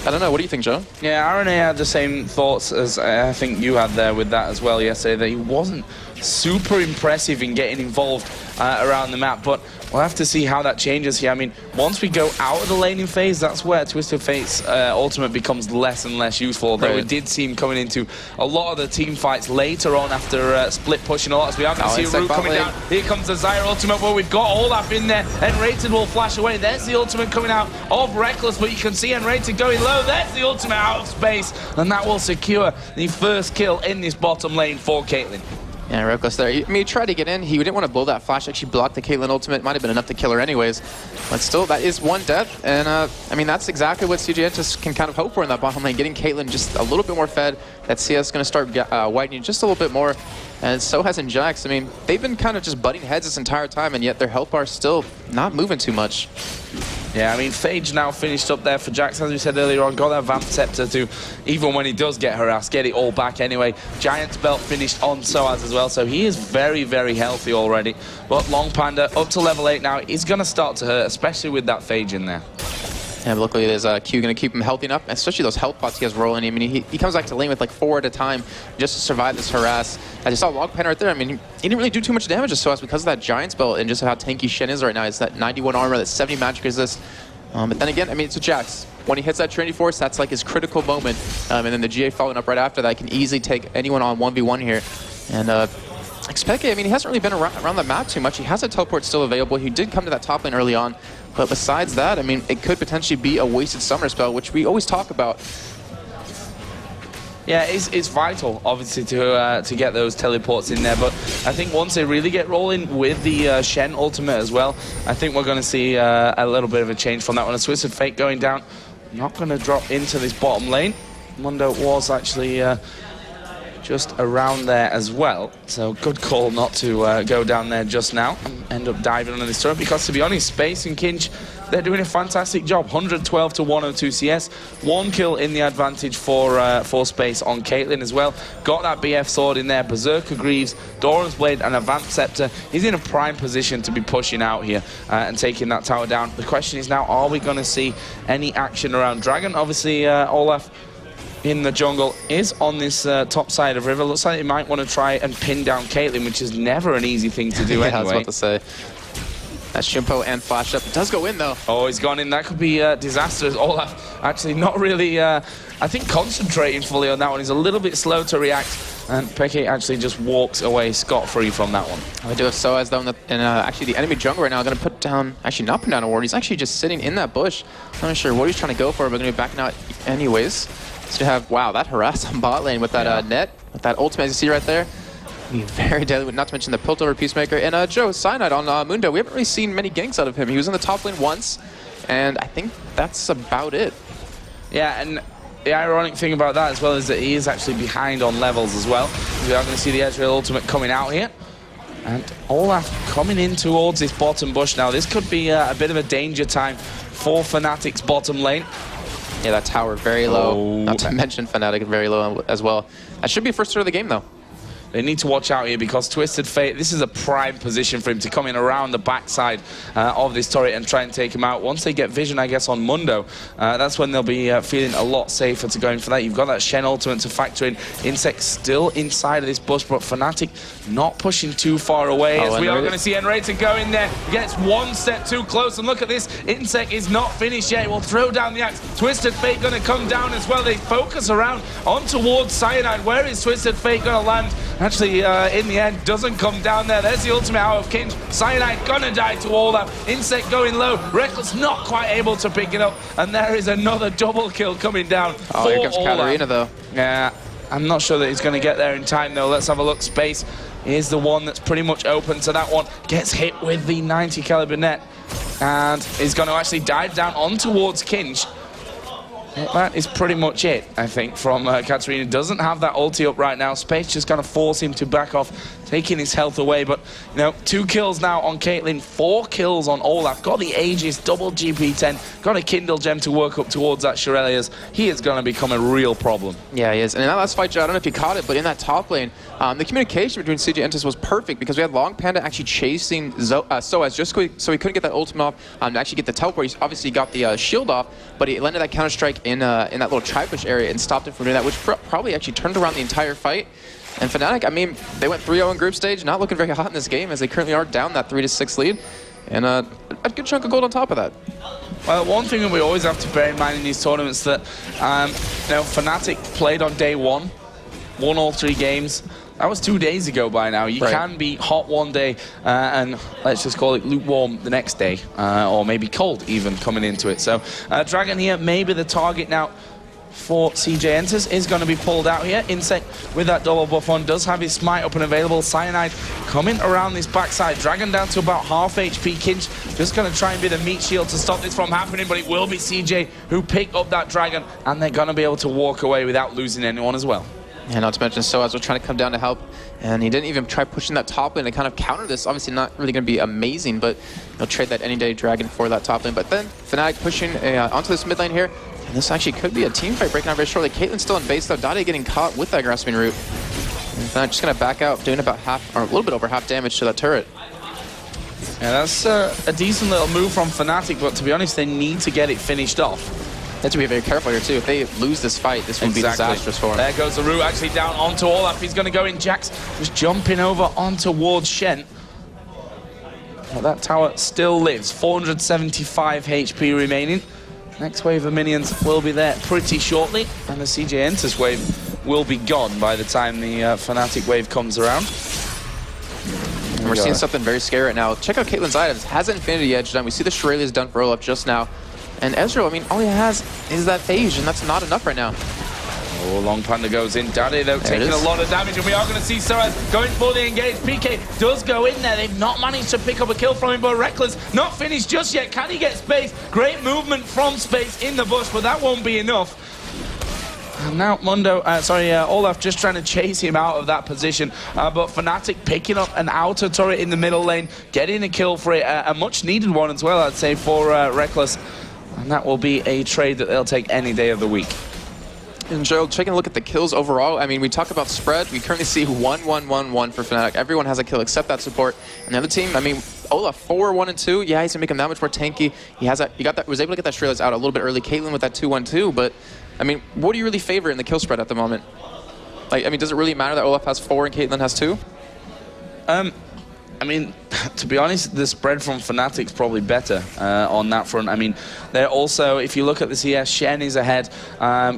I don't know. What do you think, Joe? Yeah, Araneae had the same thoughts as I think you had there with that as well yesterday, that he wasn't super impressive in getting involved around the map, but we'll have to see how that changes here. I mean, once we go out of the laning phase, that's where Twisted Fate's ultimate becomes less and less useful, although we did see him coming into a lot of the team fights later on after split pushing a lot, so we are going to see Root coming down. Here comes the Zyra ultimate, where we've got Olaf in there, nRated will flash away. There's the ultimate coming out of Rekkles, but you can see nRated going low. There's the ultimate out of space, and that will secure the first kill in this bottom lane for Caitlyn. Yeah, Rekkles there. I mean, he tried to get in. He didn't want to blow that flash. Actually blocked the Caitlyn ultimate. Might have been enough to kill her anyways. But still, that is one death. And, I mean, that's exactly what CJ Entus can kind of hope for in that bottom lane. Getting Caitlyn just a little bit more fed. That CS is going to start widening just a little bit more. And so has Jax. I mean, they've been kind of just butting heads this entire time, and yet their health bar is still not moving too much. Yeah, I mean, Phage now finished up there for Jax, as we said earlier on, got that Vamp Scepter to, even when he does get harassed, get it all back anyway. Giant's Belt finished on sOAZ as well, so he is very, very healthy already. But LongPanda, up to level 8 now, is going to start to hurt, especially with that Phage in there. Yeah, but luckily there's Q going to keep him healthy enough, especially those health pots he has rolling. I mean, he comes back to lane with like 4 at a time just to survive this harass. As you saw LongPanda right there, I mean, he didn't really do too much damage to sOAZ because of that Giant's Belt and just how tanky Shen is right now. It's that 91 armor, that 70 magic resist. But then again, I mean, it's a Jax. When he hits that Trinity Force, that's like his critical moment. And then the GA following up right after that can easily take anyone on 1v1 here. And xPeke, I mean, he hasn't really been around the map too much. He has a teleport still available. He did come to that top lane early on. But besides that, I mean, it could potentially be a wasted summer spell, which we always talk about. Yeah, it's vital, obviously, to get those teleports in there. But I think once they really get rolling with the Shen ultimate as well, I think we're going to see a little bit of a change from that one. A Twisted Fate going down, not going to drop into this bottom lane. Mundo was actually just around there as well, so good call not to go down there just now and end up diving under this turret, because to be honest, Space and Kkinsh, they're doing a fantastic job. 112 to 102 CS, 1 kill in the advantage for Space on Caitlyn as well. Got that BF sword in there, Berserker Greaves, Doran's Blade and a Vamp Scepter. He's in a prime position to be pushing out here and taking that tower down. The question is now, are we going to see any action around Dragon? Obviously, Olaf in the jungle is on this top side of river. Looks like he might want to try and pin down Caitlyn, which is never an easy thing to do yeah, anyway. I was about to say. That Shimpo and flash up. It does go in, though. Oh, he's gone in. That could be disastrous. Olaf actually not really, I think, concentrating fully on that one. He's a little bit slow to react, and Peke actually just walks away scot-free from that one. We do have sOAZ, though, and actually the enemy jungle right now going to put down, actually not put down a ward. He's actually just sitting in that bush. I'm not sure what he's trying to go for, but going to be backing out anyways. So you have, wow, that harass on bot lane with that net, with that ultimate, as you see right there. Very deadly, not to mention the Pilt over Peacemaker. And Joe, Cyanide on Mundo, we haven't really seen many ganks out of him. He was in the top lane once, and I think that's about it. Yeah, and the ironic thing about that as well is that he is actually behind on levels as well. We are going to see the Ezreal ultimate coming out here. And Olaf coming in towards this bottom bush now. This could be a bit of a danger time for FNATIC's bottom lane. Yeah, that tower very low. Not to mention FNATIC very low as well. That should be first turn of the game, though. They need to watch out here because Twisted Fate, this is a prime position for him to come in around the backside of this turret and try and take him out. Once they get vision, I guess, on Mundo, that's when they'll be feeling a lot safer to go in for that. You've got that Shen ultimate to factor in. inSec still inside of this bush, but FNATIC not pushing too far away. As we are going to see nRated go in there. Gets one step too close, and look at this. inSec is not finished yet. We'll throw down the axe. Twisted Fate going to come down as well. They focus around on towards Cyanide. Where is Twisted Fate going to land? Actually, in the end, doesn't come down there. There's the ultimate out of Kkinsh. Cyanide gonna die to all that. inSec going low. Rekkles not quite able to pick it up. And there is another double kill coming down. Oh, here comes Katarina, though. Yeah, I'm not sure that he's going to get there in time, though. Let's have a look. Space is the one that's pretty much open to that one. Gets hit with the 90 caliber net. And is going to actually dive down on towards Kkinsh. That is pretty much it, I think, from Katarina. Doesn't have that ulti up right now. Space just going to force him to back off, taking his health away. But, you know, 2 kills now on Caitlyn, 4 kills on Olaf. Got the Aegis, double GP10, got a Kindle gem to work up towards that Shirelius. He is going to become a real problem. Yeah, he is. And in that last fight, Joe, I don't know if you caught it, but in that top lane, the communication between CJ and ENTUS was perfect because we had LongPanda actually chasing sOAZ just so he couldn't get that ultimate off, to actually get the teleport. He obviously got the shield off, but he landed that counter-strike in that little tri-push area and stopped him from doing that, which probably actually turned around the entire fight. And FNATIC, I mean, they went 3-0 in group stage, not looking very hot in this game as they currently are down that 3-6 lead. And a good chunk of gold on top of that. Well, one thing that we always have to bear in mind in these tournaments that, you know, FNATIC played on day 1, won all 3 games. That was 2 days ago by now. You can be hot one day and let's just call it lukewarm the next day, or maybe cold even coming into it. So Dragon here may be the target now for CJ ENTUS, is going to be pulled out here. inSec with that double buff on does have his smite up and available. Cyanide coming around this backside. Dragon down to about half HP. Kkinsh just going to try and be the meat shield to stop this from happening, but it will be CJ who pick up that Dragon, and they're going to be able to walk away without losing anyone as well. Yeah, not to mention sOAZ was trying to come down to help, and he didn't even try pushing that top lane to kind of counter this. Obviously not really going to be amazing, but he'll trade that any day Dragon for that top lane. But then FNATIC pushing onto this mid lane here. And this actually could be a team fight breaking out very shortly. Caitlyn's still in base though. Dade getting caught with that grasping root. And FNATIC just going to back out, doing about half, or a little bit over half damage to that turret. Yeah, that's a decent little move from FNATIC, but to be honest, they need to get it finished off. They have to be very careful here too. If they lose this fight, this would be disastrous for them. There goes the root actually down onto Olaf. He's going to go in. Jax just jumping over on towards Shen. But that tower still lives. 475 HP remaining. Next wave of minions will be there pretty shortly, and the CJ ENTUS wave will be gone by the time the FNATIC wave comes around. And we're seeing something very scary right now. Check out Caitlyn's items. Has Infinity Edge done. We see the Shirelius done for Olaf just now. And Ezreal, I mean, all he has is that phase, and that's not enough right now. Oh, LongPanda goes in. Dade, though, taking a lot of damage, and we are going to see sOAZ going for the engage. PK does go in there. They've not managed to pick up a kill from him, but Rekkles not finished just yet. Can he get space? Great movement from space in the bush, but that won't be enough. And now Olaf just trying to chase him out of that position, but FNATIC picking up an outer turret in the middle lane, getting a kill for it, a much needed one as well, I'd say, for Rekkles. And that will be a trade that they'll take any day of the week. And Joe, taking a look at the kills overall, I mean, we talk about spread. We currently see 1-1-1-1 for FNATIC. Everyone has a kill except that support. And the other team, I mean, Olaf 4-1-2. Yeah, he's gonna make him that much more tanky. He has that. Was able to get that Shirelius out a little bit early. Caitlyn with that 2-1-2. But I mean, what do you really favor in the kill spread at the moment? Like, I mean, does it really matter that Olaf has 4 and Caitlyn has 2? I mean, to be honest, the spread from FNATIC's probably better on that front. I mean, they're also, if you look at the CS, Shen is ahead.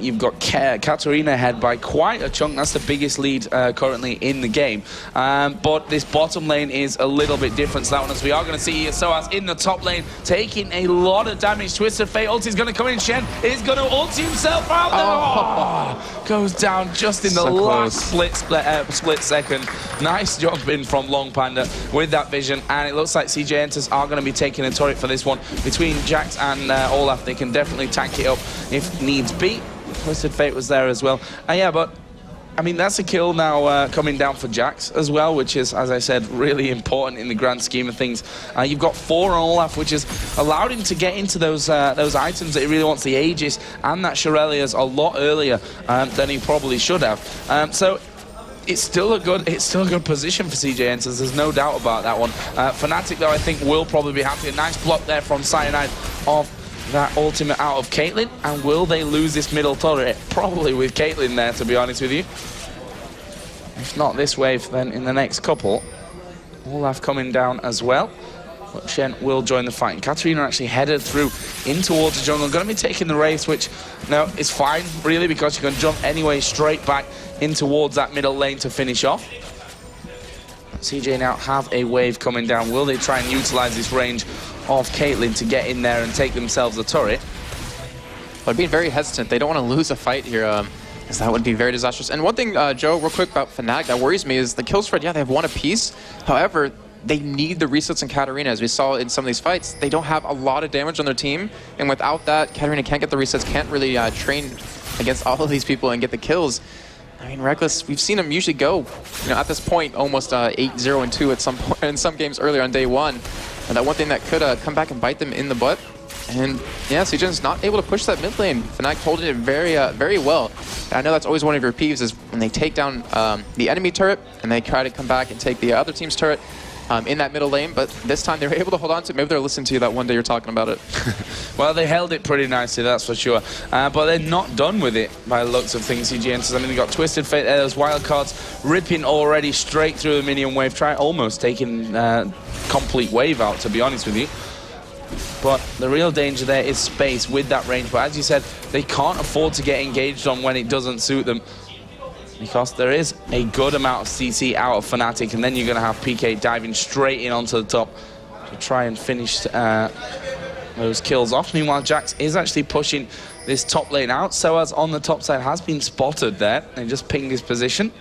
You've got Katarina ahead by quite a chunk. That's the biggest lead currently in the game. But this bottom lane is a little bit different to that one, as we are going to see here sOAZ in the top lane, taking a lot of damage. Twisted Fate ulti is going to come in. Shen is going to ulti himself out there. Oh, goes down just in the last split second. Nice job in from LongPanda with that vision, and it looks like CJ ENTUS are going to be taking a turret for this one. Between Jax and Olaf, they can definitely tank it up if needs be. Twisted Fate was there as well. Yeah, but I mean, that's a kill now coming down for Jax as well, which is, as I said, really important in the grand scheme of things. You've got 4 on Olaf, which has allowed him to get into those items that he really wants, the Aegis and that Shirelius, a lot earlier than he probably should have. So it's still a good position for CJ ENTUS. There's no doubt about that one. FNATIC, though, I think will probably be happy. A nice block there from Cyanide of that ultimate out of Caitlyn. And will they lose this middle turret? Probably with Caitlyn there, to be honest with you. If not this wave, then in the next couple. Olaf coming down as well. But Shen will join the fight. And Katarina actually headed through in towards the jungle. Going to be taking the race, which is fine, really, because you can jump anyway straight back in towards that middle lane to finish off. CJ now have a wave coming down. Will they try and utilize this range of Caitlyn to get in there and take themselves a turret? But being very hesitant. They don't want to lose a fight here, because that would be very disastrous. And one thing, Joe, real quick about FNATIC that worries me is the kill spread. Yeah, they have 1 apiece. However, they need the resets in Katarina. As we saw in some of these fights, they don't have a lot of damage on their team. And without that, Katarina can't get the resets, can't really train against all of these people and get the kills. I mean, Rekkles, we've seen him usually go, at this point, almost 8-0-2 at some point in some games earlier on day one. And that one thing that could come back and bite them in the butt. And yeah, CJ's not able to push that mid lane. FNATIC holding it very well. And I know that's always one of your peeves is when they take down the enemy turret and they try to come back and take the other team's turret in that middle lane. But this time they were able to hold on to it. Maybe they're listening to you that one day you're talking about it. Well, they held it pretty nicely, that's for sure. But they're not done with it by the looks of things, CJ ENTUS. I mean, they got Twisted Fate there, those wild cards ripping already straight through the minion wave. Almost taking complete wave out, to be honest with you. But the real danger there is space with that range. But as you said, they can't afford to get engaged on when it doesn't suit them, because there is a good amount of CC out of FNATIC, and then you're going to have PK diving straight in onto the top to try and finish those kills off. Meanwhile, Jax is actually pushing this top lane out. sOAZ on the top side has been spotted there. They just pinged his position.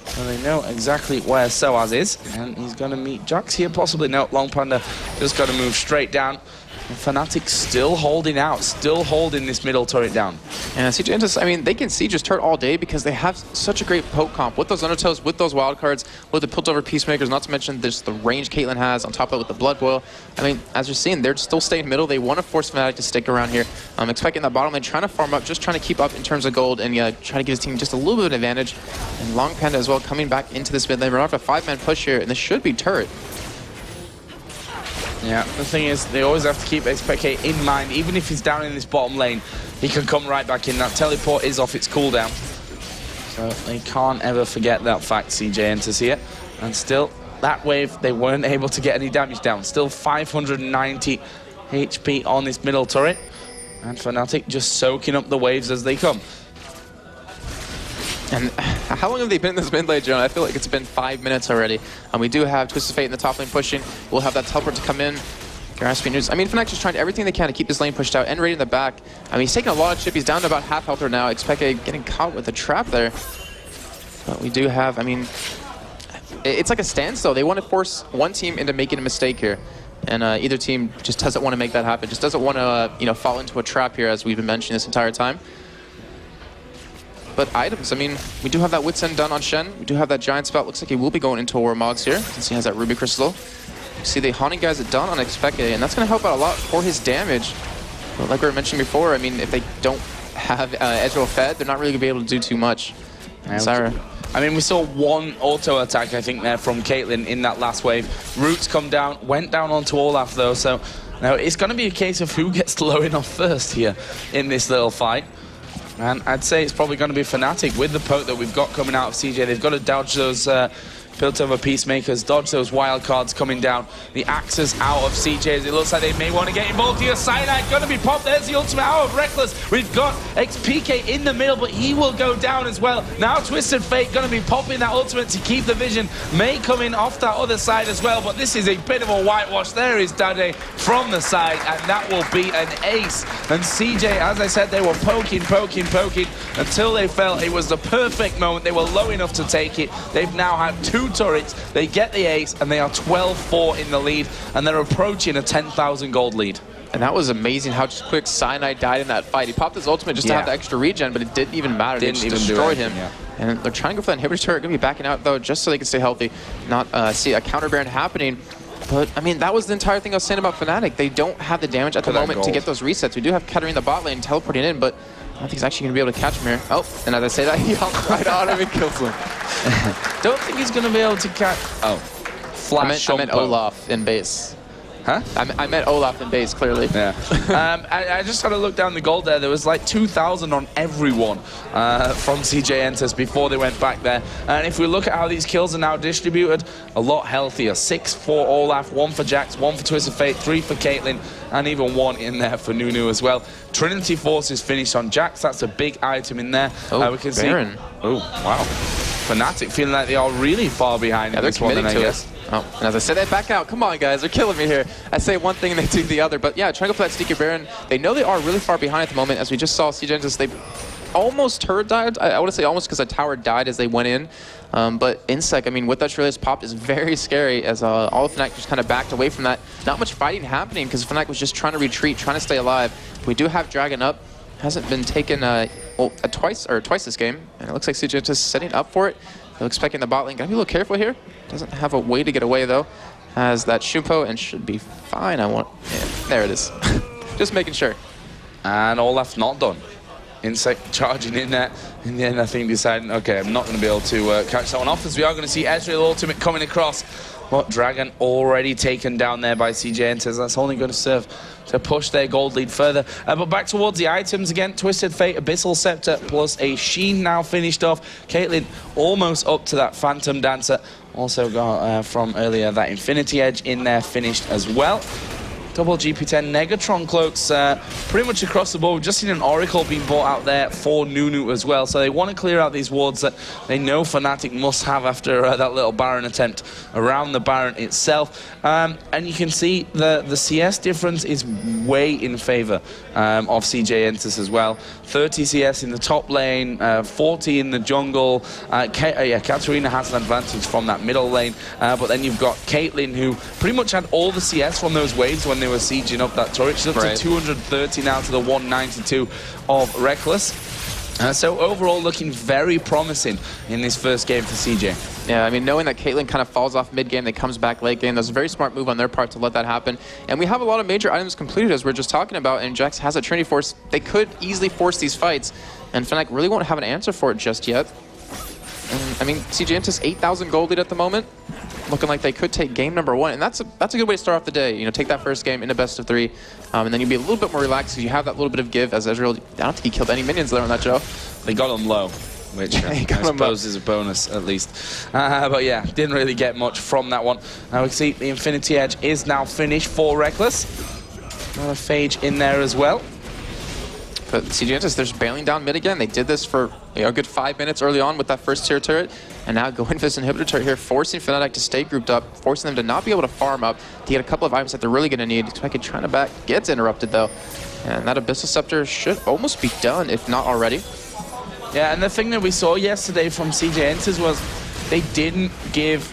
So they know exactly where sOAZ is, and he's going to meet Jax here, possibly. No, LongPanda just got to move straight down. And FNATIC still holding out, still holding this middle turret down. And CJ ENTUS, I mean, they can siege this turret all day because they have such a great poke comp with those undertows, with those wild cards, with the built over peacemakers, not to mention there's the range Caitlyn has on top of it with the blood boil. I mean, as you're seeing, they're still staying middle. They want to force FNATIC to stick around here. I'm expecting that bottom lane, trying to farm up, just trying to keep up in terms of gold and try to give his team just a little bit of advantage. And LongPanda as well coming back into this mid lane. We're off a 5-man push here, and this should be turret. Yeah, the thing is, they always have to keep xPeke in mind. Even if he's down in this bottom lane, he can come right back in. That teleport is off its cooldown. So they can't ever forget that fact, CJ ENTUS here. And still, that wave, they weren't able to get any damage down. Still 590 HP on this middle turret. And FNATIC just soaking up the waves as they come. And how long have they been in this mid lane, Joan? I feel like it's been 5 minutes already. And we do have Twisted Fate in the top lane pushing. We'll have that teleport to come in. Grasping news. I mean, FNATIC just trying everything they can to keep this lane pushed out. nRated in the back. I mean, he's taking a lot of chip. He's down to about half health right now. xPeke getting caught with a trap there. But we do have, I mean, it's like a standstill. They want to force one team into making a mistake here. And either team just doesn't want to make that happen. Just doesn't want to, fall into a trap here, as we've been mentioning this entire time. But items, I mean, we do have that Wits End done on Shen. We do have that Giant Spout. Looks like he will be going into Aurora Mogs here, since he has that Ruby Crystal. You see the Haunting guys are done on xPeke, and that's going to help out a lot for his damage. But like we were mentioning before, I mean, if they don't have Ezreal fed, they're not really going to be able to do too much. Czaru. I mean, we saw one auto attack, I think, there from Caitlyn in that last wave. Roots come down, went down onto Olaf, though, so now it's going to be a case of who gets low enough first here in this little fight. And I'd say it's probably going to be FNATIC with the poke that we've got coming out of CJ. They've got to dodge those built over peacemakers, dodge those wild cards coming down. The axes out of CJs. It looks like they may want to get involved here. Cyanide going to be popped. There's the ultimate out of Rekkles. We've got xPeke in the middle, but he will go down as well. Now Twisted Fate going to be popping that ultimate to keep the vision. May come in off that other side as well, but this is a bit of a whitewash. There is Dade from the side, and that will be an ace. And CJ, as I said, they were poking until they felt it was the perfect moment. They were low enough to take it. They've now had 2 turrets, they get the ace, and they are 12-4 in the lead, and they're approaching a 10,000 gold lead. And that was amazing how just quick Cyanide died in that fight. He popped his ultimate just to have the extra regen, but it didn't even matter. They just destroyed him. And they're trying to go for that inhibitor turret, going to be backing out though, just so they can stay healthy, not see a counter baron happening. But, I mean, that was the entire thing I was saying about FNATIC. They don't have the damage at the moment to get those resets. We do have Kettering in the bot lane teleporting in, but I don't think he's actually going to be able to catch him here. Oh, and as I say that, he hops right on him and kills him. Don't think he's going to be able to catch... Oh. Flash I meant Olaf in base. Huh? I meant Olaf in base, clearly. Yeah. I just had to look down the gold there. There was like 2,000 on everyone from CJ ENTUS before they went back there. And if we look at how these kills are now distributed, a lot healthier. 6 for Olaf, 1 for Jax, 1 for Twisted Fate, 3 for Caitlyn, and even 1 in there for Nunu as well. Trinity Force is finished on Jax. That's a big item in there. Oh, we can Baron. see. Oh, wow. FNATIC feeling like they are really far behind in this one, then, I guess. Oh, and as I said, they back out. Come on, guys, they're killing me here. I say one thing and they do the other. But yeah, trying to go for that sneaky Baron. They know they are really far behind at the moment, as we just saw CJ ENTUS. They almost turret died. I want to say almost because the tower died as they went in. But inSec, I mean, with that Shrillius pop is very scary, as all of FNATIC just kind of backed away from that. Not much fighting happening because FNATIC was just trying to retreat, trying to stay alive. We do have Dragon up. hasn't been taken twice this game, and it looks like CJ just setting up for it. They're expecting the bot lane. Gotta be a little careful here. Doesn't have a way to get away though. Has that Shumpo and should be fine. Yeah, there it is. Just making sure. And all that's not done. inSec charging in there. In the end, I think deciding, okay, I'm not going to be able to catch that one off, as we are going to see Ezreal ultimate coming across. But Dragon already taken down there by CJ Entus. That's only going to serve to push their gold lead further. But back towards the items again. Twisted Fate, Abyssal Scepter, plus a Sheen now finished off. Caitlyn almost up to that Phantom Dancer. Also got from earlier that Infinity Edge in there, finished as well. Double GP10 Negatron cloaks pretty much across the board. We've just seen an Oracle being bought out there for Nunu as well. So they want to clear out these wards that they know Fnatic must have after that little Baron attempt around the Baron itself. And you can see the CS difference is way in favor of CJ Entus as well. 30 CS in the top lane, 40 in the jungle. Katarina has an advantage from that middle lane. But then you've got Caitlyn, who pretty much had all the CS from those waves when they were sieging up that turret. She's up to 230 now to the 192 of Rekkles. So overall looking very promising in this first game for CJ. Yeah, I mean, knowing that Caitlyn kind of falls off mid-game, they comes back late game, that's a very smart move on their part to let that happen. And we have a lot of major items completed, as we're just talking about, and Jax has a Trinity Force. They could easily force these fights, and Fnatic really won't have an answer for it just yet. And, I mean, CJ Entus 8,000 gold lead at the moment, looking like they could take game number 1, and that's a good way to start off the day. You know, take that first game in a best of 3, and then you'll be a little bit more relaxed because you have that little bit of give. As Ezreal, I don't think he killed any minions there on that Joe. They got him low, which I suppose is a bonus at least. But yeah, didn't really get much from that one. Now we see the Infinity Edge is now finished for Rekkles. Got a Phage in there as well. But CJ Entus, they're bailing down mid again. They did this for a good 5 minutes early on with that first tier turret, and now going for this inhibitor turret here, forcing Fnatic to stay grouped up, forcing them to not be able to farm up, to get a couple of items that they're really going to need. xPeke trying to back, gets interrupted though, and that Abyssal Scepter should almost be done, if not already. Yeah, and the thing that we saw yesterday from CJ Entus was they didn't give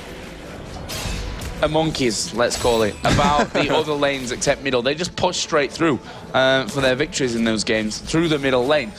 a monkeys, let's call it, about the other lanes except middle. They just pushed straight through for their victories in those games through the middle lane.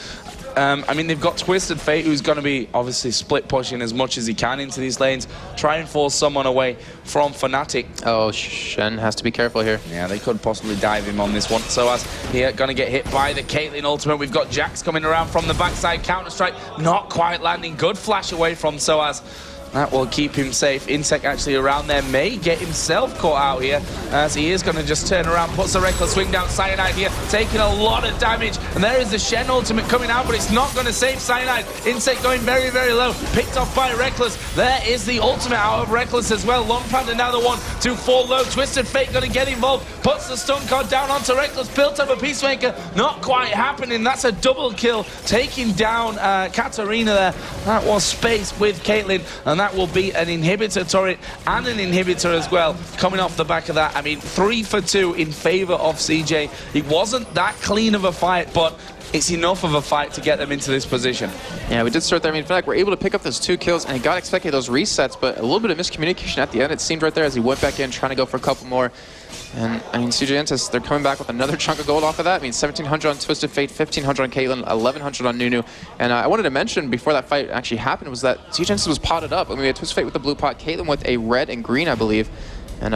I mean, they've got Twisted Fate, who's going to be obviously split pushing as much as he can into these lanes, try and force someone away from Fnatic. Oh, Shen has to be careful here. Yeah, they could possibly dive him on this one. sOAZ here going to get hit by the Caitlyn ultimate. We've got Jax coming around from the backside, Counter-Strike, not quite landing. Good flash away from sOAZ. That will keep him safe. inSec actually around there may get himself caught out here, as he is going to just turn around, puts the Rekkles swing down. Cyanide here, taking a lot of damage. And there is the Shen ultimate coming out, but it's not going to save Cyanide. inSec going very, very low. Picked off by Rekkles. There is the ultimate out of Rekkles as well. LongPanda now the one to fall low. Twisted Fate going to get involved. Puts the stun card down onto Rekkles. Built up a Peacemaker. Not quite happening. That's a double kill. Taking down Katarina there. That was space with Caitlyn. And that will be an inhibitor turret and an inhibitor as well coming off the back of that. I mean, 3 for 2 in favor of CJ. It wasn't that clean of a fight, but it's enough of a fight to get them into this position. Yeah, we did start there. I mean, in fact, we're able to pick up those 2 kills, and got xPeke those resets, but a little bit of miscommunication at the end. It seemed right there as he went back in, trying to go for a couple more. And, I mean, CJ Entus, they're coming back with another chunk of gold off of that. I mean, 1,700 on Twisted Fate, 1,500 on Caitlyn, 1,100 on Nunu. And I wanted to mention, before that fight actually happened, was that CJ Entus was potted up. I mean, we had Twisted Fate with the blue pot, Caitlyn with a red and green, I believe. And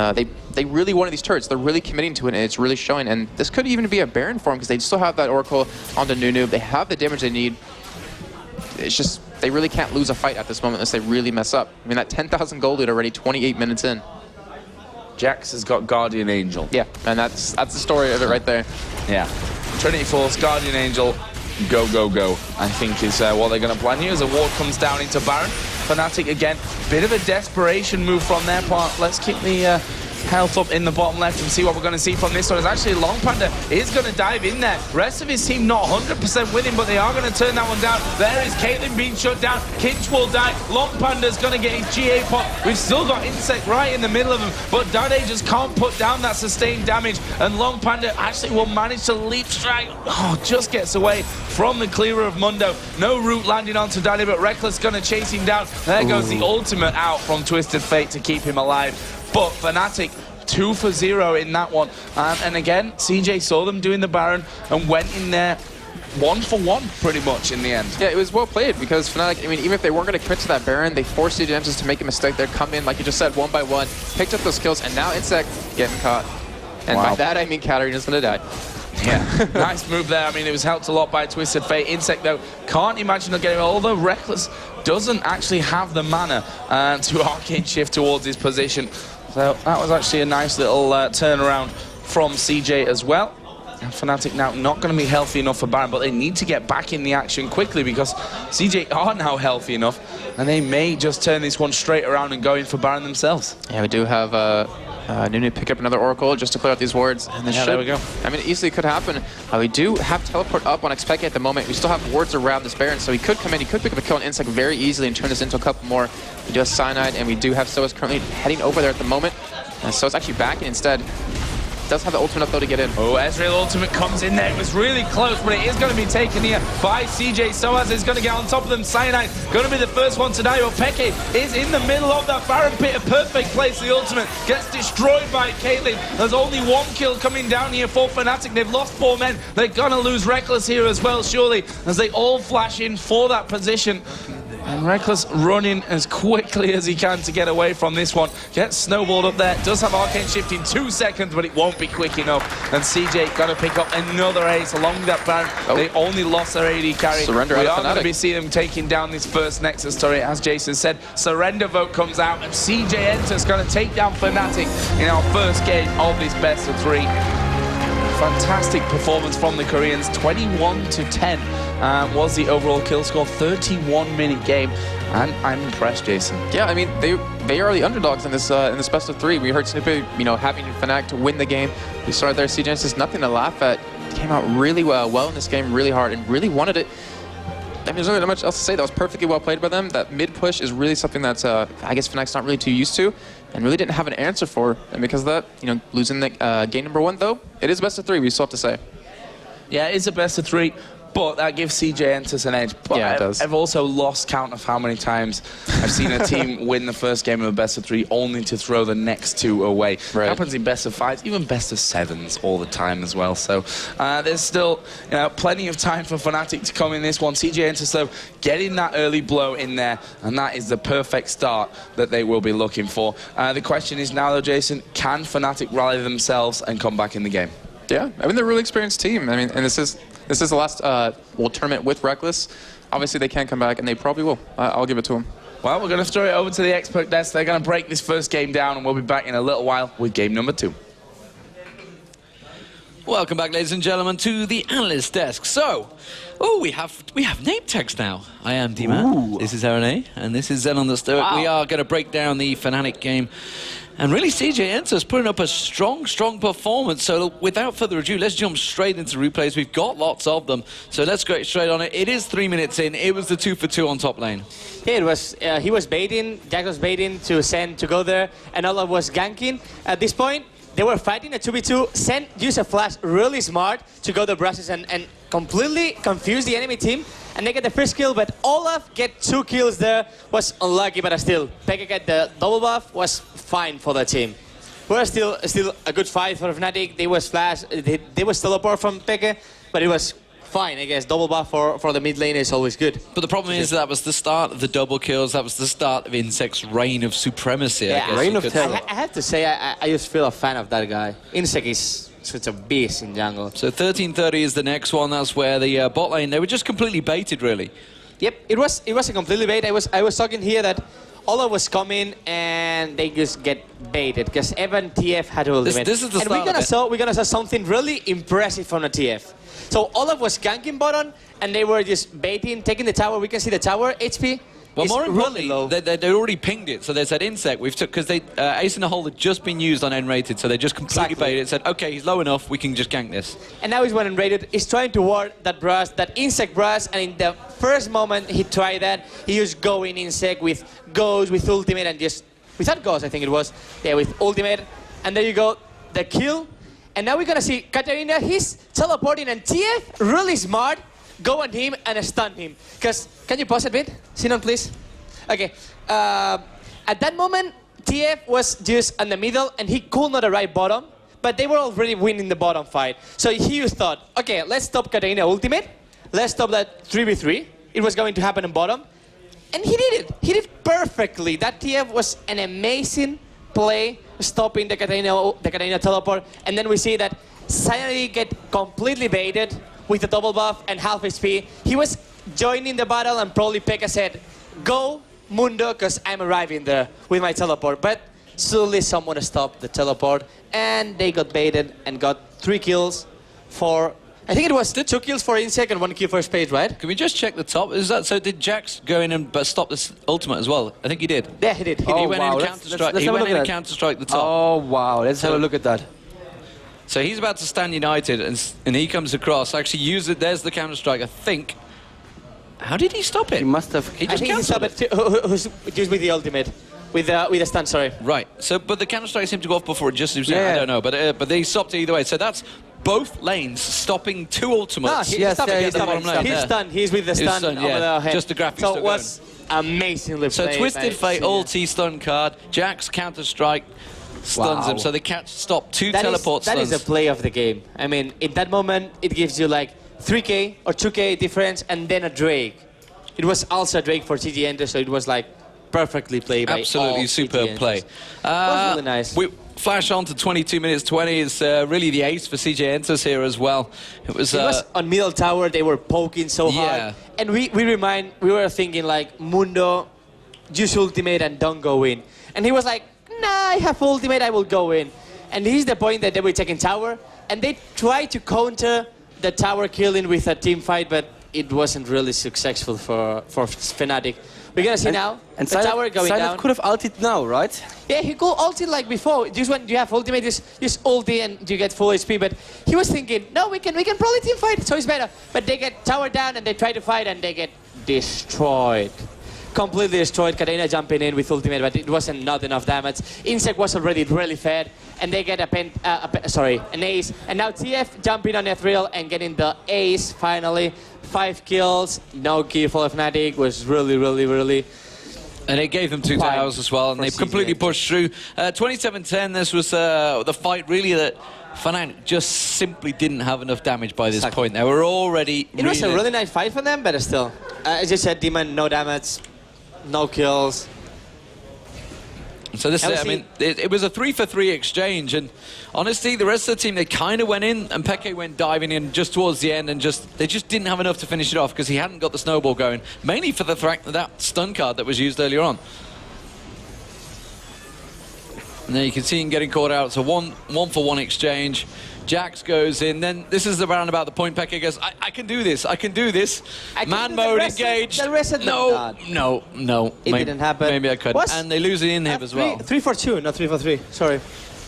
they really wanted these turrets. They're really committing to it, and it's really showing. And this could even be a Baron for them, because they still have that Oracle onto Nunu. They have the damage they need. It's just, they really can't lose a fight at this moment unless they really mess up. I mean, that 10,000 gold lead already 28 minutes in. Jax has got Guardian Angel. Yeah, and that's the story of it right there. Yeah. Trinity Force, Guardian Angel, go, go, go, I think is what they're going to plan here as a ward comes down into Baron. Fnatic again, bit of a desperation move from their part. Let's keep the health up in the bottom left and see what we're going to see from this one. It's actually LongPanda is going to dive in there. Rest of his team not 100% with him, but they are going to turn that one down. There is Caitlyn being shut down. Kkinsh will die. LongPanda's going to get his GA pop. We've still got inSec right in the middle of him, but Dade just can't put down that sustained damage, and LongPanda actually will manage to leap strike. Oh, just gets away from the clearer of Mundo. No root landing onto Dade, but Rekkles going to chase him down. There goes the ultimate out from Twisted Fate to keep him alive. But Fnatic 2 for 0 in that one. And again, CJ saw them doing the Baron and went in there 1 for 1 pretty much in the end. Yeah, it was well played because FNATIC, I mean, even if they weren't going to commit to that Baron, they forced CJ Entus to make a mistake there, come in, like you just said, 1 by 1, picked up those kills, and now inSec getting caught. And by that, I mean Katarina's going to die. Yeah, nice move there. I mean, it was helped a lot by Twisted Fate. inSec, though, can't imagine not getting it, although Rekkles doesn't actually have the mana to arcane shift towards his position. So that was actually a nice little turnaround from CJ as well. And FNATIC now not going to be healthy enough for Baron, but they need to get back in the action quickly because CJ are now healthy enough, and they may just turn this one straight around and go in for Baron themselves. Yeah, we do have Nunu pick up another Oracle just to clear out these wards. And there we go. I mean, it easily could happen. We do have teleport up on xPeke at the moment. We still have wards around this Baron, so he could come in, he could pick up a kill on inSec very easily and turn this into a couple more. We do have Cyanide, and we do have sOAZ currently heading over there at the moment. And sOAZ actually backing instead. Does have the ultimate up though to get in. Oh, Ezreal ultimate comes in there. It was really close, but it is going to be taken here by CJ. sOAZ is going to get on top of them. Cyanide going to be the first one to die. xPeke is in the middle of that Baron pit. A perfect place. The ultimate gets destroyed by Caitlyn. There's only 1 kill coming down here for FNATIC. They've lost 4 men. They're going to lose Rekkles here as well, surely, as they all flash in for that position. And Rekkles running as quickly as he can to get away from this one. Gets snowballed up there. Does have arcane shift in 2 seconds, but it won't be quick enough. And CJ got to pick up another ace along with that Baron. They only lost their AD carry. Surrender we out are going to be seeing them taking down this first Nexus turret. As Jason said, surrender vote comes out, and CJ Entus going to take down FNATIC in our first game of this best of 3. Fantastic performance from the Koreans. 21-10 was the overall kill score. 31-minute game, and I'm impressed, Jason. Yeah, I mean they are the underdogs in this best of 3. We heard Snippet, you know, having FNATIC to win the game. We started there. CJ Entus, nothing to laugh at. Came out really well in this game, really hard, and really wanted it. I mean, there's not much else to say. That was perfectly well played by them. That mid push is really something that's I guess FNATIC's not really too used to, and really didn't have an answer for. And because of that, you know, losing the game number 1 though, it is best of 3. We still have to say. Yeah, it is a best of 3. But that gives CJ Entus an edge. But yeah, it does. I've also lost count of how many times I've seen a team win the first game of a best of 3 only to throw the next 2 away. Right. It happens in best of 5s, even best of 7s all the time as well. So there's still plenty of time for FNATIC to come in this one. CJ Entus, though, getting that early blow in there, and that is the perfect start that they will be looking for. The question is now, though, Jason, can FNATIC rally themselves and come back in the game? Yeah, I mean, they're a really experienced team. I mean, and this is the last tournament with Rekkles. Obviously, they can come back, and they probably will. I'll give it to them. Well, we're going to throw it over to the expert desk. They're going to break this first game down, and we'll be back in a little while with game number 2. Welcome back, ladies and gentlemen, to the analyst desk. So, we have name tags now. I am Deman. This is Araneae, and this is Zenon the Stoic. Wow. We are going to break down the FNATIC game. And really, CJ Entus putting up a strong performance. So without further ado, let's jump straight into replays. We've got lots of them. So let's go straight on it. It is 3 minutes in. It was the 2 for 2 on top lane. Yeah, it was. He was baiting. Jack was baiting to Zen to go there, and Ola was ganking. At this point, they were fighting a 2v2. Zen used a flash really smart to go the brushes and completely confuse the enemy team. And they get the first kill, but Olaf get 2 kills there. Was unlucky, but still. Peke get the double buff, was fine for the team. We're still a good fight for FNATIC. They was flash, they was teleport from Peke, but it was fine, I guess. Double buff for the mid lane is always good. But the problem is that was the start of the double kills. That was the start of inSec's reign of supremacy. Yeah, I guess reign you of could terror. say. I have to say, I just feel a fan of that guy. inSec is such a beast in jungle. So 13:30 is the next one. That's where the bot lane, they were just completely baited, really. Yep, it was a completely bait. I was talking here that Ola was coming and they just get baited because Evan TF had to ultimate. This is the and start we're gonna saw something really impressive from the TF. So Olaf was ganking bottom and they were just baiting, taking the tower. We can see the tower HP. Well, is more really importantly, low. they already pinged it. So they said inSec. We've took because they Ace in the Hole had just been used on nRated, so they just completely baited it. Said, okay, he's low enough. We can just gank this. And now he's one nRated. He's trying to ward that brush, that inSec brush, and in the first moment he tried that, he just go in inSec with Ghost, with ultimate, and just without Ghost, I think it was. Yeah, with ultimate. And there you go, the kill. And now we're gonna see Katarina. He's teleporting, and TF really smart. Go on him and stun him. Because can you pause a bit, Zenon, please? Okay. At that moment, TF was just in the middle, and he could not arrive bottom. But they were already winning the bottom fight. So he thought, okay, let's stop Katarina ultimate. let's stop that 3v3. It was going to happen in bottom. And he did it. He did it perfectly. That TF was an amazing play, stopping the Katarina teleport. And then we see that Cyanide get completely baited with the double buff and half HP. He was joining the battle and probably Pekka said, go Mundo, because I'm arriving there with my teleport. But slowly someone stopped the teleport and they got baited and got 3 kills for, I think it was 2 kills for inSec and 1 kill for SPeke, right? Can we just check the top? Is that so? Did Jax go in and stop this ultimate as well? I think he did. Yeah, he did. He went in counter-strike. He went in and counter-strike the top. Oh, wow. Let's have a look at that. So he's about to stand united, and he comes across. Actually, use it. There's the counter-strike, I think. How did he stop it? He must have... He I just think he stopped cancelled it just with the ultimate. With the stun, sorry. Right. So, but the counter-strike seemed to go off before it just... Yeah. I don't know, but they stopped it either way. So that's both lanes stopping 2 ultimates. No, Yes, stopped it. yeah, He's bottom lane, yeah. stunned. He's with the stun stunned, over yeah. the head. Just the graphics So still it was amazingly So played Twisted by Fate, ulti stun card. Jax counter-strike stuns Wow. him. So they stop 2 That teleport that stuns. is a play of the game. I mean, in that moment, it gives you like 3k or 2k difference and then a Drake. It was also a Drake for TG Entus, so it was like perfectly played by Absolutely all superb TG play. Entus. Was really nice. We flash on to 22 minutes 20. It's really the ace for CJ Entus here as well. It was on middle tower, they were poking so Yeah. hard. And we were thinking like, Mundo, use ultimate and don't go in. And he was like, nah, I have ultimate, I will go in. And this is the point that they were taking tower, and they tried to counter the tower killing with a team fight, but it wasn't really successful for FNATIC. We're gonna see now And the tower going down. could have ulted now, right? Yeah, he could ulti like before. Just when you have ultimate, just ulti and you get full HP. But he was thinking, no, we can probably team fight, so it's better. But they get tower down and they try to fight and they get destroyed. Completely destroyed. Katarina jumping in with ultimate, but it wasn't not enough damage. inSec was already really fed, and they get an ace. And now TF jumping on Ethereal and getting the ace finally. 5 kills, no kill for FNATIC. Was really. And it gave them 2 towers as well, and they completely pushed through. 27-10, this was the fight really that FNATIC just simply didn't have enough damage by this point. They were already... It was a really nice fight for them, but still. As you said, Deman, no damage, no kills. So this is it. I mean, it was a 3-for-3 exchange, and honestly, the rest of the team, they kind of went in, and Peke went diving in just towards the end, and they just didn't have enough to finish it off because he hadn't got the snowball going, mainly for the fact that stun card that was used earlier on. And there you can see him getting caught out. So one-for-one exchange. Jax goes in. Then this is around about the point Peke goes, I can do this. I can do this. Man mode engaged. No. It didn't happen. Maybe I could. And they lose the inhib as well. 3-for-2, not 3-for-3. Sorry.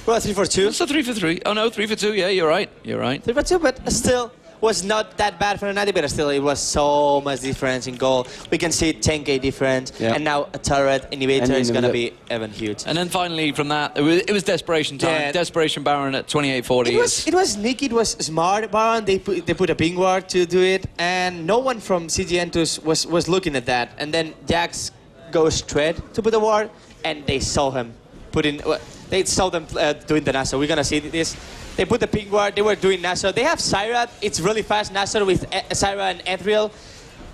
Well, 3-for-2. It's a 3-for-3. Oh no, 3-for-2. Yeah, you're right. 3-for-2, but still was not that bad for FNATIC, but still it was so much difference in goal. We can see 10k difference, and now a turret inhibitor is going to be even huge. And then finally from that, it was desperation time. Yeah. Desperation Baron at 2840. It was sneaky, it was smart Baron. They put a ping ward to do it, and no one from CG Entus was looking at that. And then Jax goes straight to put the ward, and they saw him they saw them doing the Nasa. We're going to see this. They put the ping ward, they were doing Nasa. They have Syra, it's really fast Nasa with Syra and Ethereal.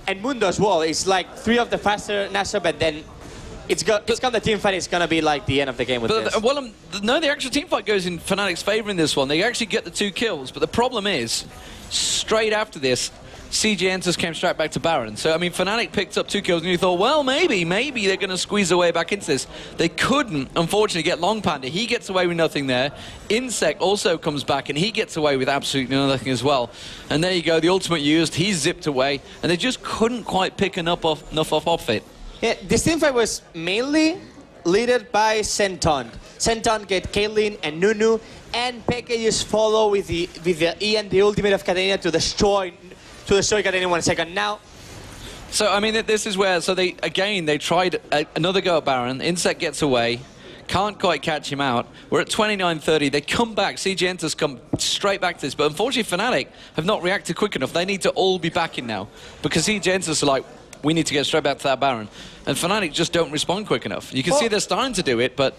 And Mundo as well. It's like 3 of the faster Nasa, but then it's got the team fight. It's going to be like the end of the game with this. Well, no, the actual team fight goes in FNATIC's favor in this one. They actually get the 2 kills, but the problem is, straight after this, CG Entus came straight back to Baron. So, I mean, FNATIC picked up 2 kills, and you thought, well, maybe they're going to squeeze their way back into this. They couldn't, unfortunately, get LongPanda. He gets away with nothing there. inSec also comes back, and he gets away with absolutely nothing as well. And there you go, the ultimate used, he's zipped away, and they just couldn't quite pick enough off it. Yeah, this team fight was mainly led by Zenon. Zenon get Caitlyn and Nunu, and Peke just follow with the E and the ultimate of Katarina to destroy Katarina in 1 second. Now, so I mean, this is where they tried another go at Baron. inSec gets away, can't quite catch him out. We're at 29:30. They come back. CG Entus come straight back to this, but unfortunately, FNATIC have not reacted quick enough. They need to all be back in now because CG Entus are like, we need to get straight back to that Baron, and FNATIC just don't respond quick enough. You can see they're starting to do it, but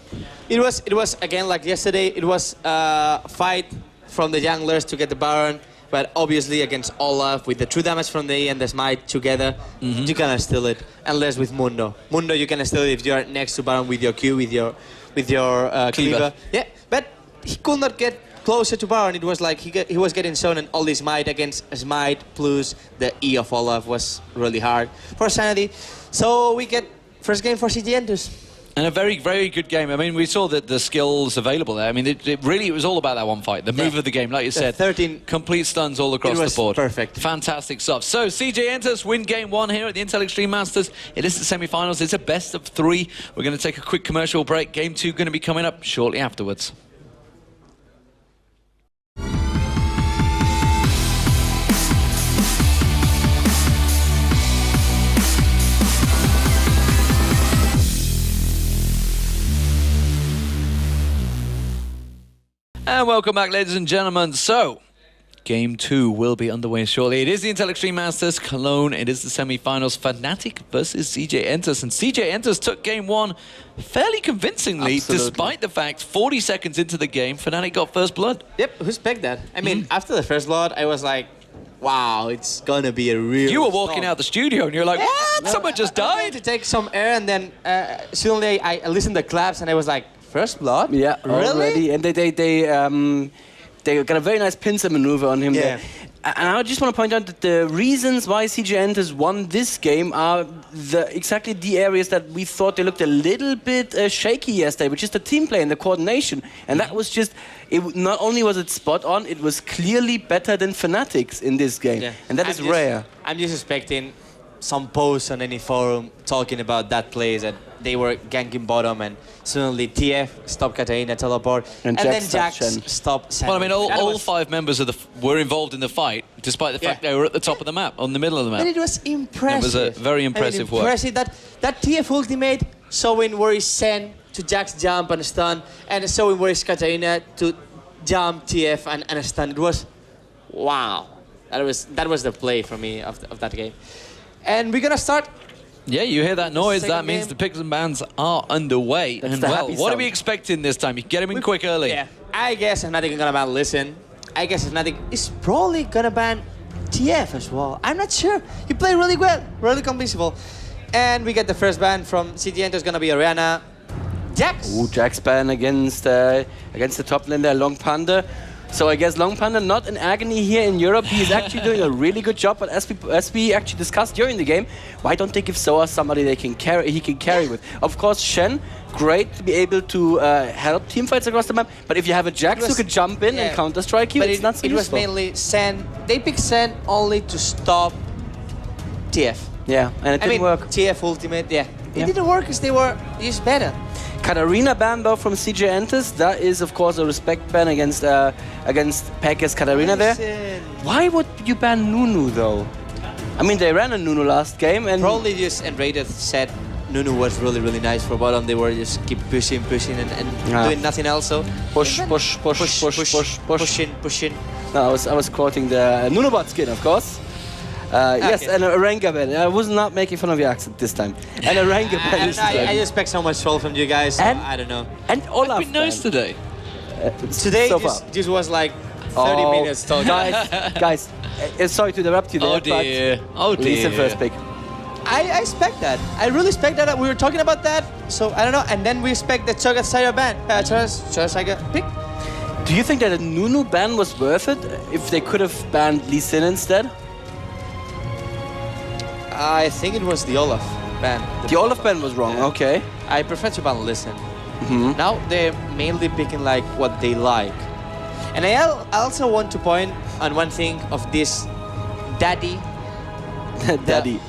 it was again like yesterday. It was a fight from the junglers to get the Baron. But obviously against Olaf, with the true damage from the E and the smite together, you cannot steal it. Unless with Mundo. Mundo you can steal it if you are next to Baron with your Q, with your cleaver. Yeah, but he could not get closer to Baron. It was like he was getting shown, and all this smite against smite plus the E of Olaf was really hard for Cyanide. So we get first game for CG Entus. And a very, very good game. I mean, we saw that the skills available there. I mean, it really was all about that one fight. The move of the game, like you said. 13 complete stuns all across the board. Perfect. Fantastic stuff. So, CJ Entus win game 1 here at the Intel Extreme Masters. It is the semi-finals. It's a best of 3. We're going to take a quick commercial break. Game 2 going to be coming up shortly afterwards. And welcome back, ladies and gentlemen. So, Game 2 will be underway shortly. It is the Intel Extreme Masters Cologne. It is the semi-finals. FNATIC versus CJ Entus. And CJ Entus took Game 1 fairly convincingly, despite the fact 40 seconds into the game, FNATIC got first blood. Yep, who expect that? I mean, after the first blood, I was like, wow, it's gonna be a real You were walking out the studio and you're like, what? No, Someone just I died? to take some air, and then suddenly I listened to the claps and I was like, first blood? Yeah, really? already. And they got a very nice pincer maneuver on him there. And I just want to point out that the reasons why CJ Entus won this game are exactly the areas that we thought they looked a little bit shaky yesterday, which is the team play and the coordination. And that was just, not only was it spot on, it was clearly better than FNATIC's in this game. Yeah. And that is rare. I'm just expecting some posts on any forum talking about that play, that they were ganking bottom and suddenly TF stopped Katarina teleport and then Jax stopped Zenon. Well, I mean, all 5 members of were involved in the fight, despite the fact they were at the top of the map, on the middle of the map. But it was impressive. It was a very impressive work. Impressive that TF ultimate, showing where is Zen to Jax jump and stun, and showing where is Katarina to jump TF and stun. It was, wow. That was the play for me of that game. And we're gonna start. Yeah, you hear that noise, that means the picks and bans are underway. That's and the well, happy what are sound. we expecting this time? You get him in quick early. Yeah, I guess FNATIC gonna ban Listen. I guess FNATIC is probably gonna ban TF as well. I'm not sure. He played really well, really convincible. And we get the first ban from CG Entus, gonna be Araneae. Jax. Ooh, Jax ban against the top laner, LongPanda. So I guess LongPanda not in agony here in Europe. He's actually doing a really good job. But as we actually discussed during the game, why don't they give sOAZ somebody he can carry with? Of course, Shen, great to be able to help teamfights across the map. But if you have a Jax who could jump in and counter strike you, it's not so useful. It was mainly Zen. They picked Zen only to stop TF. Yeah, and it didn't work. TF ultimate, it didn't work because they were just better. Katarina ban though from CJ Entus. That is of course a respect ban against Peke's Katarina there. Why would you ban Nunu though? I mean, they ran a Nunu last game and probably just nRated said Nunu was really nice for bottom. They were just keep pushing and doing nothing else. So pushing. No, I was quoting the Nunobot skin, of course. Yes, and a Renga ban. I was not making fun of your accent this time. And a Renga ban. I expect so much troll from you guys. So I don't know. And Olaf. I've been nice today. Today just was like 30 minutes talking. Guys, sorry to interrupt you there. Oh dear. Oh dear. Listen first pick. I expect that. I really expect that. We were talking about that. So I don't know. And then we expect the Cho'Gath ban. Cho'Gath pick. Do you think that a Nunu ban was worth it if they could have banned Lee Sin instead? I think it was the Olaf ban. The Olaf ban was wrong, okay. I prefer to ban Listen. Now they're mainly picking like what they like. And I also want to point on one thing of this Dade. Dade.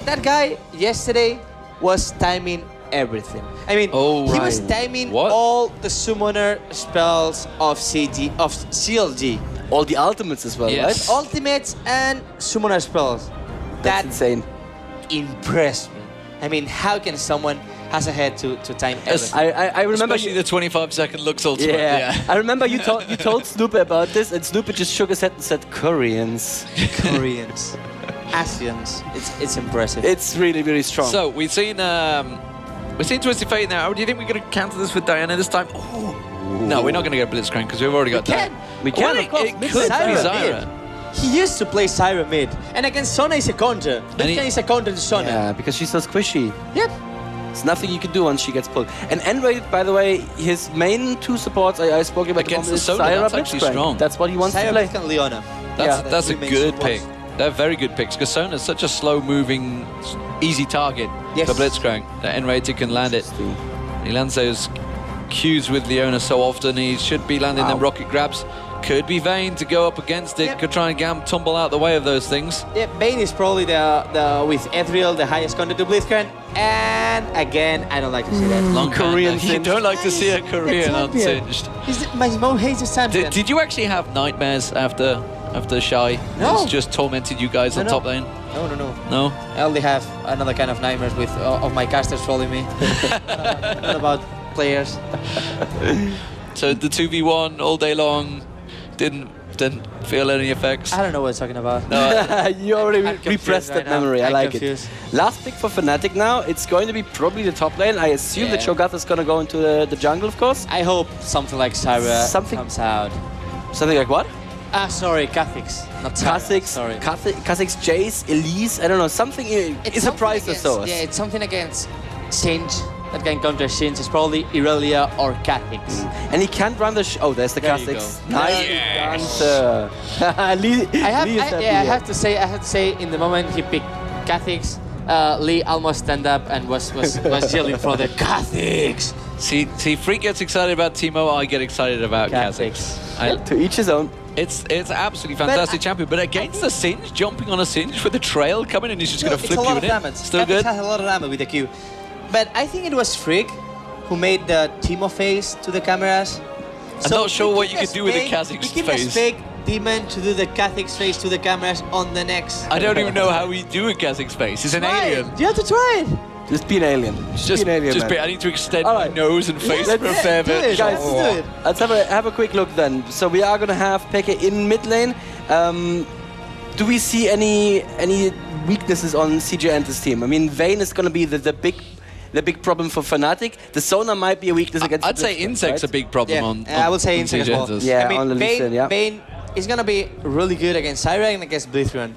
That guy yesterday was timing everything. I mean, he was timing all the summoner spells of CLG. All the ultimates as well, right? Ultimates and summoner spells. That's insane. Impressed me. I mean, how can someone has a head to time everything? I remember especially the 25-second looks ultimate. Yeah. I remember you told Snoop about this, and Snoop just shook his head and said, Koreans. Koreans. Asians. It's impressive. It's really, really strong. So we've seen Twisted Fate now. Do you think we're going to counter this with Diana this time? Ooh. No, we're not going to get Blitzcrank because we've already got that. We can, of course. It could be Zyra. he used to play Czaru mid, and against Sona is a counter. Blitzcrank is a counter to Sona. Yeah, because she's so squishy. Yep. There's nothing you can do once she gets pulled. And nRated, by the way, his main 2 supports I spoke about against the is Sona, Zyra that's actually Blitzcrank. strong. That's what he wants to play. Blitzcrank and Leona. That's a good pick. They're very good picks because Sona's such a slow-moving, easy target for Blitzcrank that nRated can land it. He lands those Qs with Leona so often. He should be landing them rocket grabs. Could be Vayne to go up against it. Could try and tumble out the way of those things. Yeah, Vayne is probably the with Ethereal the highest counter to Blitzcrank. And again, I don't like to see that. Long Korean You don't like to see a Korean unsinged. He's my most hated champion. Did you actually have nightmares after Shy? No. It's just tormented you guys on top lane? No. I only have another kind of nightmares with of my casters trolling me. Not about players. So the 2v1 all day long didn't feel any effects? I don't know what you're talking about. No. You already repressed that memory. I like it. Last pick for FNATIC now. It's going to be probably the top lane. I assume that Cho'Gath is going to go into the jungle, of course. I hope something like Czaru comes out. Something like what? Sorry, Kha'Zix. Not Kha'Zix, sorry. Kha'Zix, Jace, Elise, I don't know, something is a price or so. Yeah, it's something against Singed. That can counter Singed is probably Irelia or Kha'Zix. And he can't run the oh, there's the Kha'Zix. Nice. Yes. I have to say, in the moment he picked Kha'Zix, Lee almost stand up and was yelling for the Kha'Zix. See, Freak gets excited about TEEMO, I get excited about Kha'Zix. To each his own. It's absolutely fantastic champion, but against the Singed, jumping on a Singed with a trail coming in, he's just going to flip you in it. Still good. Has a lot of damage with the Q. But I think it was Freak who made the TEEMO face to the cameras. I'm not sure what you could do with the Kha'Zix face. We can expect Deman to do the Kha'Zix face to the cameras on the next. I don't even know how we do a Kha'Zix face. It's an alien. You have to try it. Just be an alien. Just be an alien, I need to extend my nose and face for a fair bit. Guys, do it. Let's have a quick look then. So we are going to have Peke in mid lane. Do we see any weaknesses on CJ ENTUS team? I mean, Vayne is going to be the big problem for FNATIC. The Sona might be a weakness against. I'd say inSec's a big problem on I would say inSec as well. Yeah, I mean, on the listen, Vayne is going to be really good against Zyra and against Blitzcrank.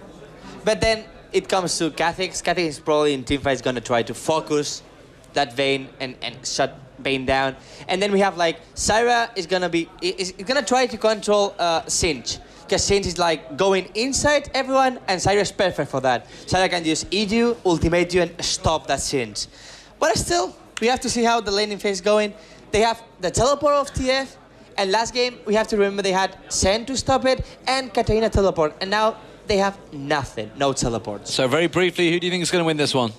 But then it comes to Kha'Zix. Kha'Zix is probably in teamfights going to try to focus that Vayne and shut Vayne down. And then we have like Zyra is going to try to control Singed. Because Singed is like going inside everyone and Zyra is perfect for that. Zyra can just eat you, ultimate you and stop that Singed. But still, we have to see how the laning phase is going. They have the teleport of TF. And last game, we have to remember they had Zen to stop it and Katarina teleport. And now they have nothing, no teleports. So very briefly, who do you think is going to win this one?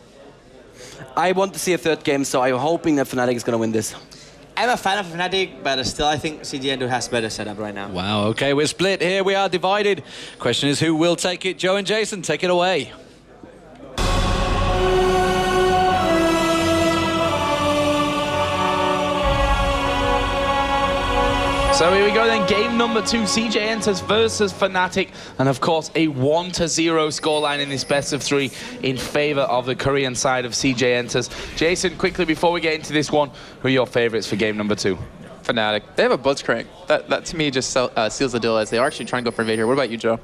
I want to see a third game, so I'm hoping that FNATIC is going to win this. I'm a fan of FNATIC, but still I think CJ ENTUS has better setup right now. Wow, okay, we're split here, we are divided. Question is who will take it? Joe and Jason, take it away. So here we go then, game number 2, CJ ENTUS versus FNATIC, and of course a 1-0 scoreline in this best of 3 in favor of the Korean side of CJ ENTUS. Jason, quickly before we get into this one, who are your favorites for game number 2? FNATIC. They have a Blitzcrank. That to me just seals the deal as they are actually trying to go for invade here. What about you, Joe?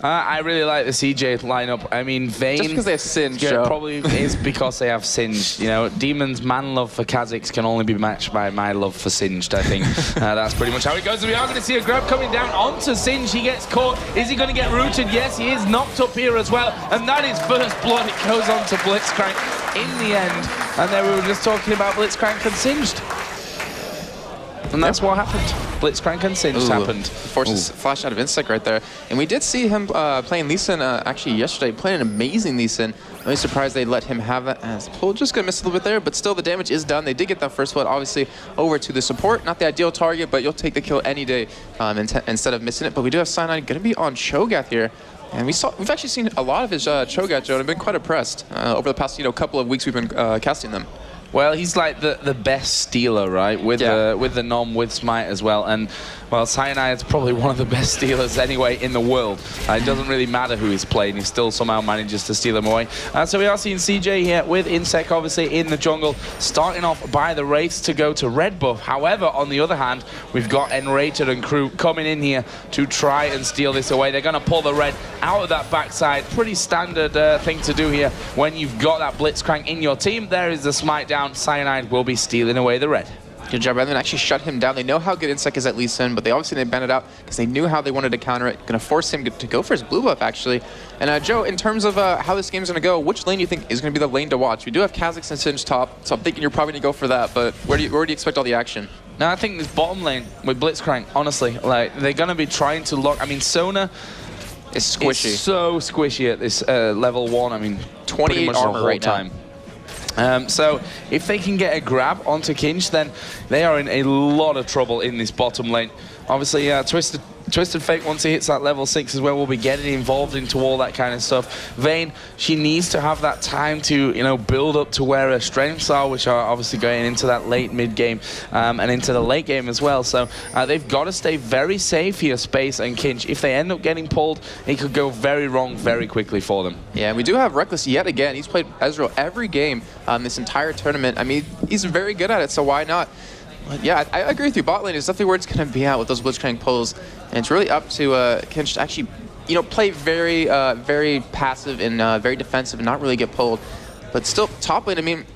I really like the CJ lineup. I mean, Vayne... Just because they have Singed, Joe. Probably is because they have Singed. You know, Demon's man love for Kha'Zix can only be matched by my love for Singed, I think. That's pretty much how it goes. We are going to see a grab coming down onto Singed. He gets caught. Is he going to get rooted? Yes, he is knocked up here as well. And that is first blood. It goes on to Blitzcrank in the end. And then we were just talking about Blitzcrank and Singed. And that's what happened. Blitzcrank and Singed happened. Forces flash out of inSec right there. And we did see him playing Lee Sin actually yesterday, playing an amazing Lee Sin. Really surprised they let him have that as pull. Just gonna miss a little bit there, but still the damage is done. They did get that first blood, obviously, over to the support. Not the ideal target, but you'll take the kill any day instead of missing it. But we do have Cyanide gonna be on Cho'Gath here. And we've actually seen a lot of his Cho'Gath, Joe, and I've been quite impressed over the past couple of weeks we've been casting them. Well, he's like the best stealer, right? With the Nom, with Smite as well. And Well, Cyanide is probably one of the best stealers anyway in the world. It doesn't really matter who he's playing, he still somehow manages to steal them away. So we are seeing CJ here with inSec obviously in the jungle, starting off by the Wraiths to go to red buff. However, on the other hand, we've got nRated and crew coming in here to try and steal this away. They're going to pull the red out of that backside. Pretty standard thing to do here when you've got that Blitzcrank in your team. There is the smite down. Cyanide will be stealing away the red. Good job, rather than actually shut him down. They know how good inSec is at Lee Sin, but they obviously didn't bend it out because they knew how they wanted to counter it. Going to force him to go for his blue buff, actually. And Joe, in terms of how this game's going to go, which lane do you think is going to be the lane to watch? We do have Kha'Zix and Singe top, so I'm thinking you're probably going to go for that, but where do you expect all the action? No, I think this bottom lane with Blitzcrank, honestly, like they're going to be trying to lock. I mean, Sona is squishy. Is so squishy at this level 1. I mean, 28 armor right now. So if they can get a grab onto Kkinsh, then they are in a lot of trouble in this bottom lane. Obviously, Twisted Fate, once he hits that level 6 as well, will be getting involved into all that kind of stuff. Vayne, she needs to have that time to, you know, build up to where her strengths are, which are obviously going into that late mid game and into the late game as well. So they've got to stay very safe here, Space and Kkinsh. If they end up getting pulled, it could go very wrong very quickly for them. Yeah, we do have Rekkles yet again. He's played Ezreal every game this entire tournament. I mean, he's very good at it, so why not? But yeah, I agree with you. Bot lane is definitely where it's going to be at with those Blitzcrank pulls. And it's really up to Kkinsh to actually, you know, play very, very passive and very defensive and not really get pulled. But still, top lane, I mean,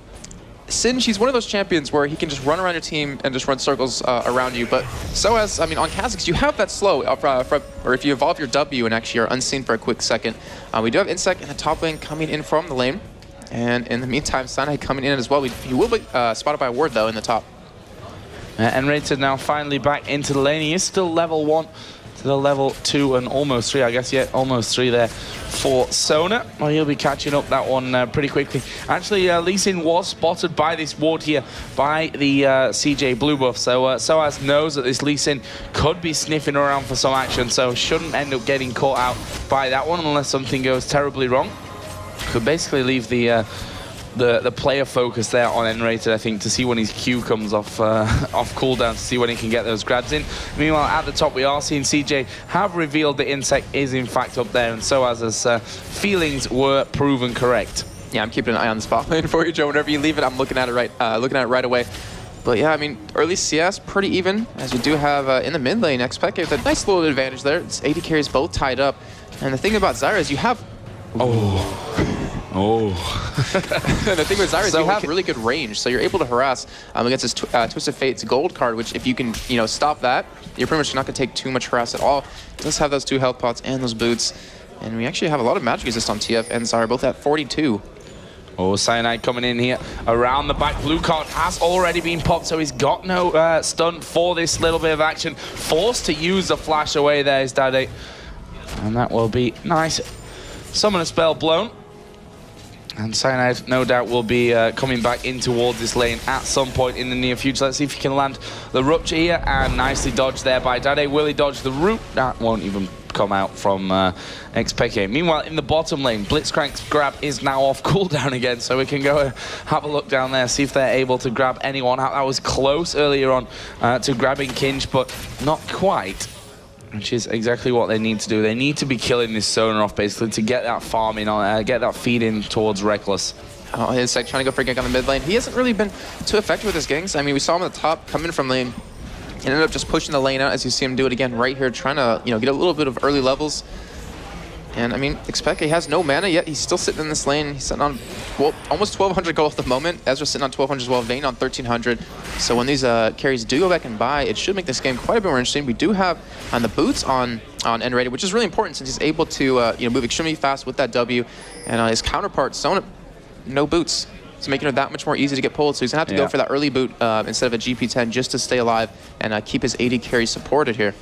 Singe, he's one of those champions where he can just run around your team and just run circles around you. But sOAZ, I mean, on Kha'Zix, you have that slow, or if you evolve your W and actually are unseen for a quick second. We do have inSec in the top lane coming in from the lane. And in the meantime, Cyanide coming in as well. He will be spotted by a ward, though, in the top. nRated now finally back into the lane. He is still level 1 to the level 2 and almost 3, I guess. Yeah, almost 3 there for Sona. Well, he'll be catching up that one pretty quickly. Actually, Lee Sin was spotted by this ward here by the CJ blue buff. So sOAZ knows that this Lee Sin could be sniffing around for some action, so shouldn't end up getting caught out by that one unless something goes terribly wrong. Could basically leave the player focus there on nRated, I think, to see when his Q comes off cooldown, to see when he can get those grabs in. Meanwhile, at the top, we are seeing CJ have revealed that inSec is in fact up there, and sOAZ's feelings were proven correct. Yeah, I'm keeping an eye on the spot lane for you, Joe. Whenever you leave it, I'm looking at it right away. But yeah, I mean, early CS pretty even, as we do have in the mid lane xPeke with a nice little advantage there. It's 80 carries both tied up, and the thing about Czaru is you have. The thing with Czaru is you have really good range, so you're able to harass against his Twisted Fate's gold card, which if you can, you know, stop that, you're pretty much not going to take too much harass at all. It does have those 2 health pots and those boots, and we actually have a lot of magic resist on TF and Czaru, both at 42. Oh, Cyanide coming in here around the back. Blue card has already been popped, so he's got no stun for this little bit of action. Forced to use the flash away there is Dade, and that will be nice. Summon a spell blown. And Cyanide, no doubt, will be coming back in towards this lane at some point in the near future. Let's see if he can land the Rupture here. And nicely dodged there by Dade. Will he dodge the root? That won't even come out from xPeke. Meanwhile, in the bottom lane, Blitzcrank's grab is now off cooldown again. So we can go have a look down there, see if they're able to grab anyone. That was close earlier on to grabbing Kkinsh, but not quite. Which is exactly what they need to do. They need to be killing this Sona off, basically, to get that farm in, get that feed in towards Rekkles. Oh, inSec trying to go for a gank on the mid lane. He hasn't really been too effective with his ganks. I mean, we saw him at the top, coming from lane, and ended up just pushing the lane out, as you see him do it again right here, trying to, you know, get a little bit of early levels. And I mean, xPeke has no mana yet. He's still sitting in this lane. He's sitting on, well, almost 1,200 gold at the moment. Ezra's sitting on 1,200 as well. Vayne on 1,300. So when these carries do go back and buy, it should make this game quite a bit more interesting. We do have on the boots on nRated, which is really important since he's able to you know, move extremely fast with that W. And his counterpart, Sona, no boots. It's making it that much more easy to get pulled. So he's going to have to go for that early boot instead of a GP10 just to stay alive and keep his 80 carry supported here.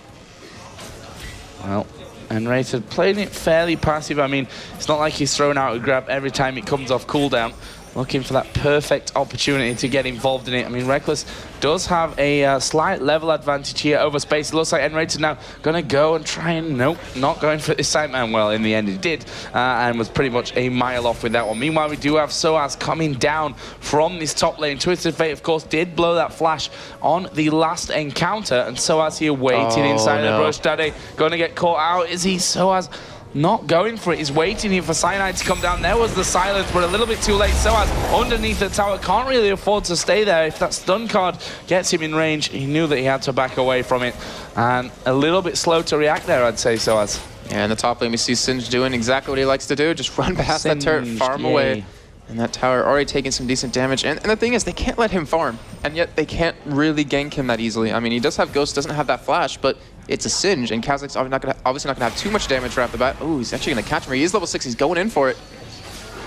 Well, nRated playing it fairly passive. I mean, it's not like he's thrown out a grab every time it comes off cooldown. looking for that perfect opportunity to get involved in it. I mean, Rekkles does have a slight level advantage here over space. It looks like nRated now going to go and try and, nope, not going for this side man. Well, in the end it did, and was pretty much a mile off with that one. Meanwhile, we do have sOAZ coming down from this top lane. Twisted Fate, of course, did blow that flash on the last encounter, and sOAZ here waiting inside the brush. Dade going to get caught out. Is he? sOAZ not going for it. He's waiting here for Cyanide to come down. There was the silence, but a little bit too late. sOAZ underneath the tower can't really afford to stay there. If that stun card gets him in range, he knew that he had to back away from it. And a little bit slow to react there, I'd say, sOAZ. Yeah, in the top lane, we see Kkinsh doing exactly what he likes to do. Just run past that turret, farm away. And that tower already taking some decent damage. And the thing is, they can't let him farm. And yet, they can't really gank him that easily. I mean, he does have Ghost, doesn't have that flash, but it's a Kkinsh, and Kazak's obviously not going to have too much damage right off the bat. Oh, he's actually going to catch him. He is level 6. He's going in for it.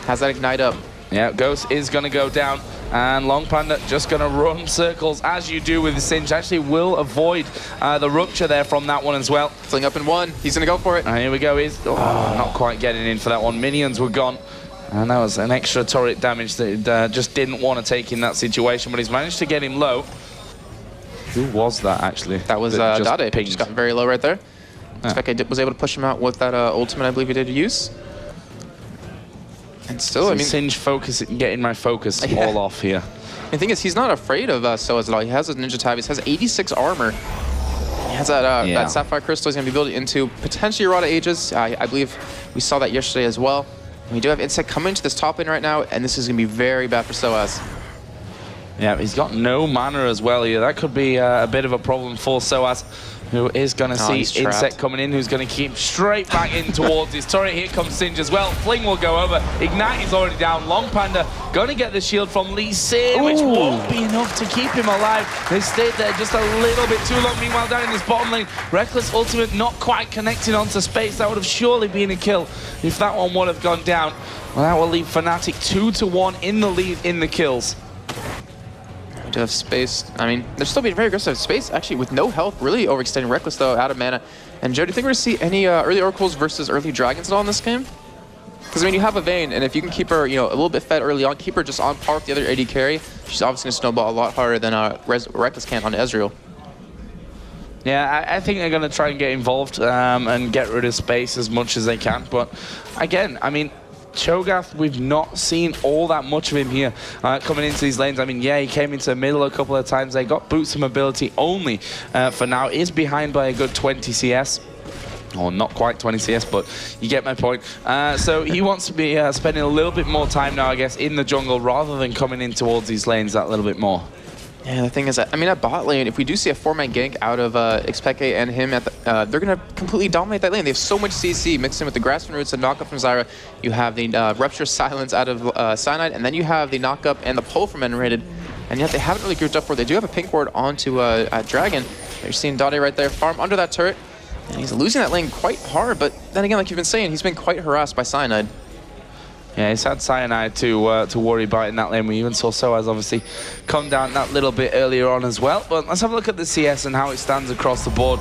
Has that ignite up. Yeah, Ghost is going to go down, and LongPanda just going to run circles, as you do with the Kkinsh. Actually will avoid the rupture there from that one as well. Fling up in one. He's going to go for it. And here we go. He's not quite getting in for that one. Minions were gone. And that was an extra turret damage that just didn't want to take in that situation, but he's managed to get him low. Who was that, actually? That was Dade. Just got very low right there. xPeke was able to push him out with that ultimate, I believe he did use. And still, I mean... Kkinsh getting my focus all off here. The thing is, he's not afraid of sOAZ at all. He has his ninja tab. He has 86 armor. He has that Sapphire Crystal he's going to be building into potentially Rod of Ages. I believe we saw that yesterday as well. We do have inSec coming into this top lane right now, and this is going to be very bad for sOAZ. Yeah, he's got no mana as well here. That could be a bit of a problem for sOAZ, who is going to see inSec coming in, who's going to keep straight back in towards his turret. Here comes Kkinsh as well. Fling will go over. Ignite is already down. LongPanda going to get the shield from Lee Sin, which won't be enough to keep him alive. They stayed there just a little bit too long. Meanwhile, down in this bottom lane, Rekkles ultimate not quite connecting onto space. That would have surely been a kill if that one would have gone down. Well, that will leave FNATIC 2-1 in the lead in the kills. To have space. I mean, they're still being very aggressive. Space actually with no health, really overextending. Rekkles though, out of mana. And Joe, do you think we're going to see any early oracles versus early dragons at all in this game? Because I mean, you have a Vayne, and if you can keep her, you know, a little bit fed early on, keep her just on par with the other AD carry, she's obviously going to snowball a lot harder than Rekkles can on Ezreal. Yeah, I think they're going to try and get involved and get rid of space as much as they can. But again, I mean, Cho'Gath, we've not seen all that much of him here coming into these lanes. I mean, yeah, he came into the middle a couple of times. They got boots of mobility only for now. Is behind by a good 20 CS. Or not quite 20 CS, but you get my point. So he wants to be spending a little bit more time now, I guess, in the jungle rather than coming in towards these lanes that little bit more. Yeah, the thing is, I mean, at bot lane, if we do see a 4-man gank out of xPeke and him, at the, they're going to completely dominate that lane. They have so much CC mixed in with the Grasping Roots and knockup from Zyra. You have the Rupture Silence out of Cyanide, and then you have the knockup and the pull from nRated. And yet they haven't really grouped up for it. They do have a pink ward onto Dragon. You're seeing Dade right there, farm under that turret. And he's losing that lane quite hard, but then again, like you've been saying, he's been quite harassed by Cyanide. Yeah, he's had Cyanide to worry about in that lane. We even saw sOAZ obviously come down that little bit earlier on as well. But let's have a look at the CS and how it stands across the board.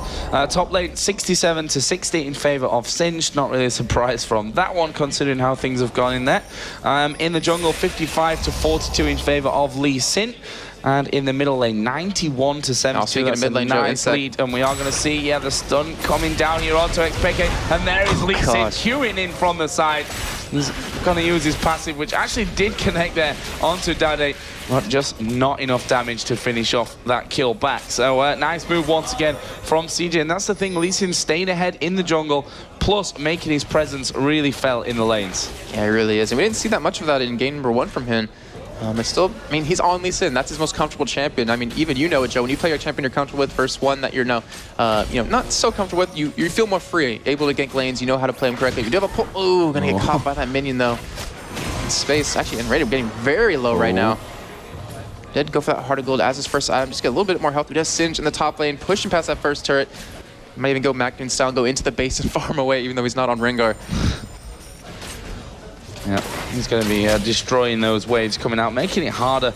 Top lane 67-60 in favor of Kkinsh. Not really a surprise from that one, considering how things have gone in there. In the jungle, 55-42 in favor of Lee Sin. And in the middle lane, 91-72. That's a nice lead. And we are going to see, yeah, the stun coming down here onto xPeke. And there is Lee Sin queuing in from the side. He's going to use his passive, which actually did connect there onto Dade, but just not enough damage to finish off that kill back. So nice move once again from CJ. And that's the thing, Lee Sin staying ahead in the jungle, plus making his presence really felt in the lanes. Yeah, he really is. And we didn't see that much of that in game number 1 from him. It's still, I mean, he's on Lee Sin. That's his most comfortable champion. I mean, even you know it, Joe. When you play your champion you're comfortable with versus one that you're not so comfortable with, you feel more free, able to gank lanes. You know how to play them correctly. You do have a pull. Ooh, gonna get caught by that minion though. In space, actually, nRated getting very low right now. Did go for that Heart of Gold as his first item. Just get a little bit more health. We just Kkinsh in the top lane, pushing past that first turret. Might even go Mackin style, go into the base and farm away, even though he's not on Rengar. Yeah, he's going to be destroying those waves coming out, making it harder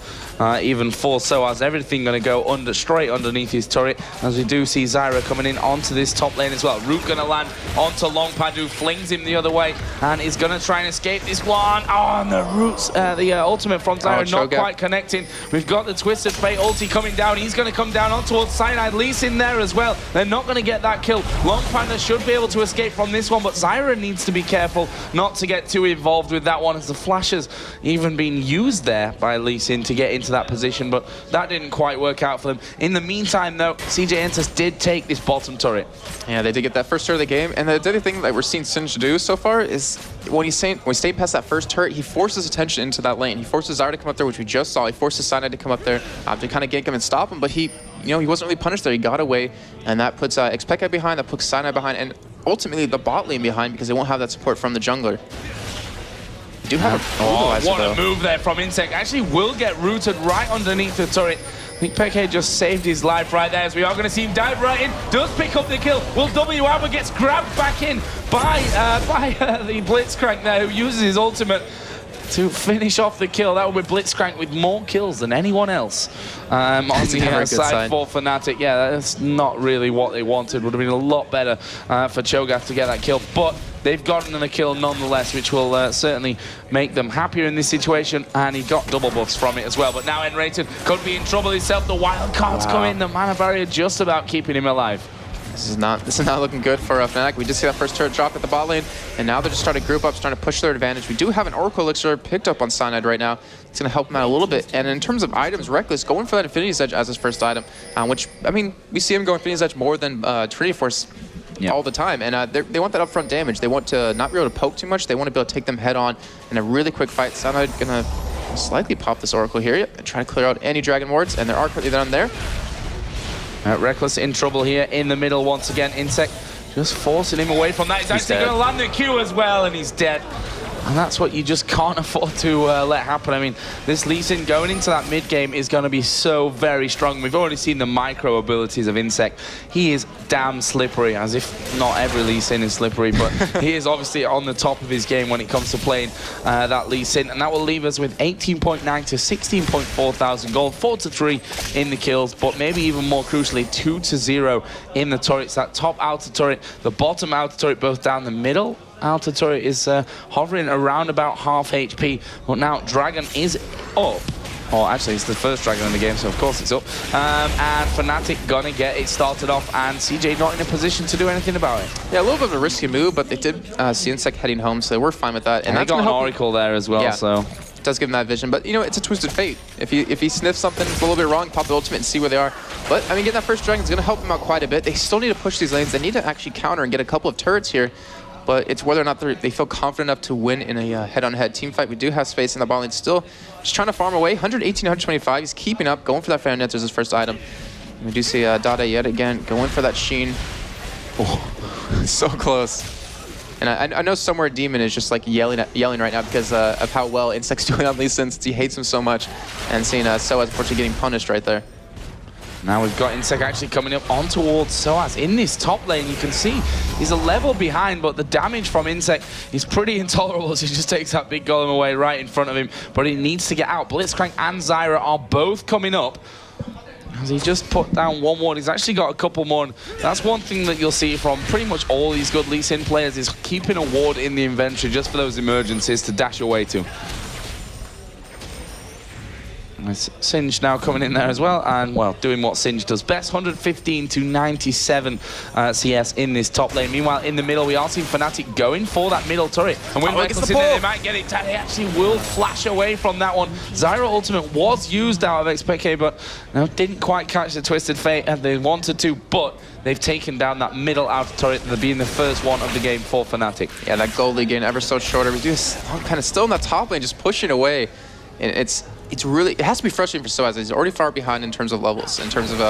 even for sOAZ. Everything going to go straight underneath his turret, as we do see Zyra coming in onto this top lane as well. Root going to land onto LongPanda, who flings him the other way, and he's going to try and escape this one. Oh, and the Roots, the ultimate from Zyra not quite connecting. We've got the Twisted Fate ulti coming down. He's going to come down on towards Cyanide. Lee's in there as well. They're not going to get that kill. LongPanda should be able to escape from this one, but Zyra needs to be careful not to get too involved with that one, as the flash has even been used there by Lee Sin to get into that position, but that didn't quite work out for them. In the meantime, though, CJ Entus did take this bottom turret. Yeah, they did get that first turret of the game, and the other thing that we're seeing Sinj do so far is when he stayed past that first turret, he forces attention into that lane. He forces Zyra to come up there, which we just saw. He forces Cyanide to come up there to kind of gank him and stop him, but he wasn't really punished there. He got away, and that puts xPeke behind, that puts Cyanide behind, and ultimately the bot lane behind, because they won't have that support from the jungler. Do have what a move there from inSec. Actually will get rooted right underneath the turret. I think Peke just saved his life right there, as we are going to see him dive right in. Does pick up the kill. Will W out, but gets grabbed back in by the Blitzcrank there, who uses his ultimate to finish off the kill. That would be Blitzcrank with more kills than anyone else on the side for FNATIC. Yeah, that's not really what they wanted. Would have been a lot better for Cho'Gath to get that kill, but they've gotten a kill nonetheless, which will certainly make them happier in this situation, and he got double buffs from it as well. But now nRated could be in trouble himself. The wild cards come in, the mana barrier just about keeping him alive. This is not looking good for FNATIC. We just see that first turret drop at the bot lane, and now they're just starting to group up, starting to push their advantage. We do have an Oracle Elixir picked up on Cyanide right now. It's going to help him out a little bit. And in terms of items, Rekkles going for that Infinity's Edge as his first item, which, I mean, we see him go Infinity's Edge more than Trinity Force all the time. And they want that upfront damage. They want to not be able to poke too much. They want to be able to take them head on in a really quick fight. Cyanide going to slightly pop this Oracle here and try to clear out any Dragon Wards, and there are currently none there. Rekkles in trouble here in the middle once again. inSec just forcing him away from that. He's actually going to land the Q as well, and he's dead. And that's what you just can't afford to let happen. I mean, this Lee Sin going into that mid game is going to be so very strong. We've already seen the micro abilities of inSec. He is damn slippery, as if not every Lee Sin is slippery, but he is obviously on the top of his game when it comes to playing that Lee Sin. And that will leave us with 18.9 to 16.4 thousand gold, 4-3 in the kills, but maybe even more crucially, 2-0 in the turrets. That top outer turret, the bottom outer turret, both down the middle. Outer turret is hovering around about half HP, but now Dragon is up. Oh, actually, it's the first Dragon in the game, so of course it's up. And FNATIC gonna get it started off, and CJ not in a position to do anything about it. Yeah, a little bit of a risky move, but they did see inSec heading home, so we're fine with that. And they got an Oracle there as well, so it does give him that vision. But, you know, it's a twisted fate. If he sniffs something a little bit wrong, pop the ultimate and see where they are. But, I mean, getting that first Dragon is going to help him out quite a bit. They still need to push these lanes. They need to actually counter and get a couple of turrets here. But it's whether or not they feel confident enough to win in a head-on-head team fight. We do have space in the bot lane still. Just trying to farm away. 118, 125. He's keeping up, going for that Fananet as his first item. And we do see Dade yet again going for that Sheen. Oh, so close. And I know somewhere Deman is just like yelling right now because of how well inSec's doing on Lee Sin, since he hates him so much. And seeing sOAZ unfortunately getting punished right there. Now we've got inSec actually coming up on towards sOAZ in this top lane. You can see he's a level behind, but the damage from inSec is pretty intolerable as he just takes that big golem away right in front of him. But he needs to get out. Blitzcrank and Zyra are both coming up. As he just put down one ward, he's actually got a couple more. That's one thing that you'll see from pretty much all these good Lee Sin players is keeping a ward in the inventory just for those emergencies to dash away to. Sinj now coming in there as well, and well, doing what Sinj does best, 115 to 97 CS in this top lane. Meanwhile, in the middle, we are seeing FNATIC going for that middle turret. And when Rekkles in there, they might get it. They actually will flash away from that one. Zyra ultimate was used out of xPeke, but no, didn't quite catch the Twisted Fate and they wanted to, but they've taken down that middle outer turret, and they're being the first one of the game for FNATIC. Yeah, that gold lead gain ever so shorter. We do kind of still in that top lane, just pushing away. And it's really, it has to be frustrating for sOAZ. He's already far behind in terms of levels, in terms of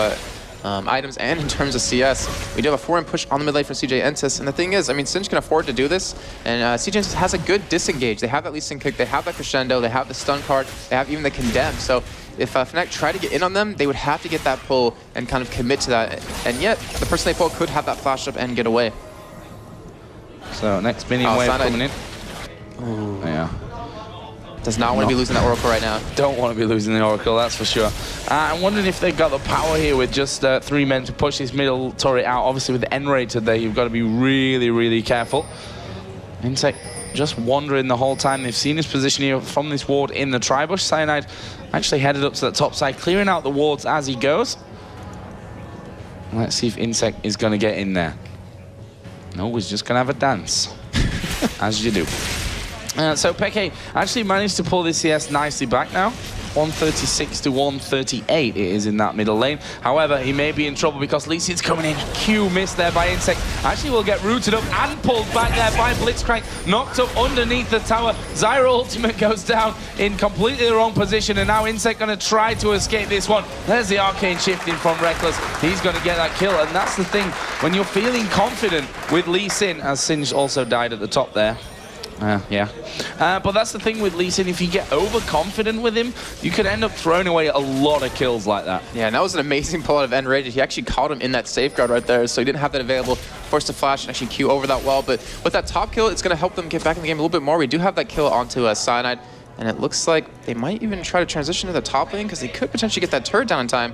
items, and in terms of CS. We do have a 4-in push on the mid lane for CJ Entus, and the thing is, I mean, Sinj can afford to do this, and CJ Entus has a good disengage. They have that Lee Sin kick, they have that crescendo, they have the stun card, they have even the condemn. So if FNATIC tried to get in on them, they would have to get that pull and kind of commit to that. And yet, the person they pull could have that flash up and get away. So next minion wave coming in. Ooh. Yeah. Does not want to be losing that Oracle right now. Don't want to be losing the Oracle, that's for sure. I'm wondering if they've got the power here with just 3 men to push this middle turret out. Obviously, with the nRated there, you've got to be really, really careful. inSec just wandering the whole time. They've seen his position here from this ward in the tri-bush. Cyanide actually headed up to the top side, clearing out the wards as he goes. Let's see if inSec is going to get in there. No, he's just going to have a dance, as you do. So Peke actually managed to pull this CS nicely back now. 136 to 138 it is in that middle lane. However, he may be in trouble because Lee Sin's coming in. Q missed there by inSec. Actually will get rooted up and pulled back there by Blitzcrank. Knocked up underneath the tower. Zyra ultimate goes down in completely the wrong position, and now inSec going to try to escape this one. There's the arcane shifting from Rekkles. He's going to get that kill, and that's the thing. When you're feeling confident with Lee Sin, as Singe also died at the top there. But that's the thing with Lee Sin. If you get overconfident with him, you could end up throwing away a lot of kills like that. Yeah, and that was an amazing pull out of nRated. He actually caught him in that safeguard right there, so he didn't have that available. Forced to flash and actually Q over that wall. But with that top kill, it's going to help them get back in the game a little bit more. We do have that kill onto Cyanide, and it looks like they might even try to transition to the top lane because they could potentially get that turret down in time.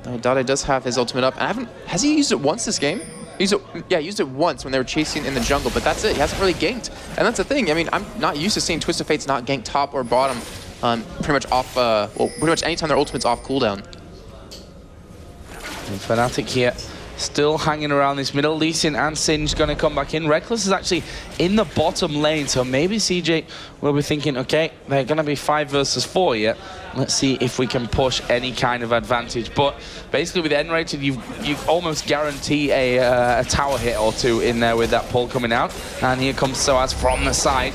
Though Dade does have his ultimate up. And has he used it once this game? He used it once when they were chasing in the jungle, but that's it. He hasn't really ganked. And that's the thing. I mean, I'm not used to seeing Twisted Fates not gank top or bottom pretty much off, well, pretty much anytime their ultimate's off cooldown. And FNATIC here still hanging around this middle. Lee Sin and Singe going to come back in. Rekkles is actually in the bottom lane, so maybe CJ will be thinking, okay, they're going to be 5 versus 4 here. Let's see if we can push any kind of advantage. But basically with nRated, you almost guarantee a tower hit or 2 in there with that pull coming out. And here comes sOAZ from the side.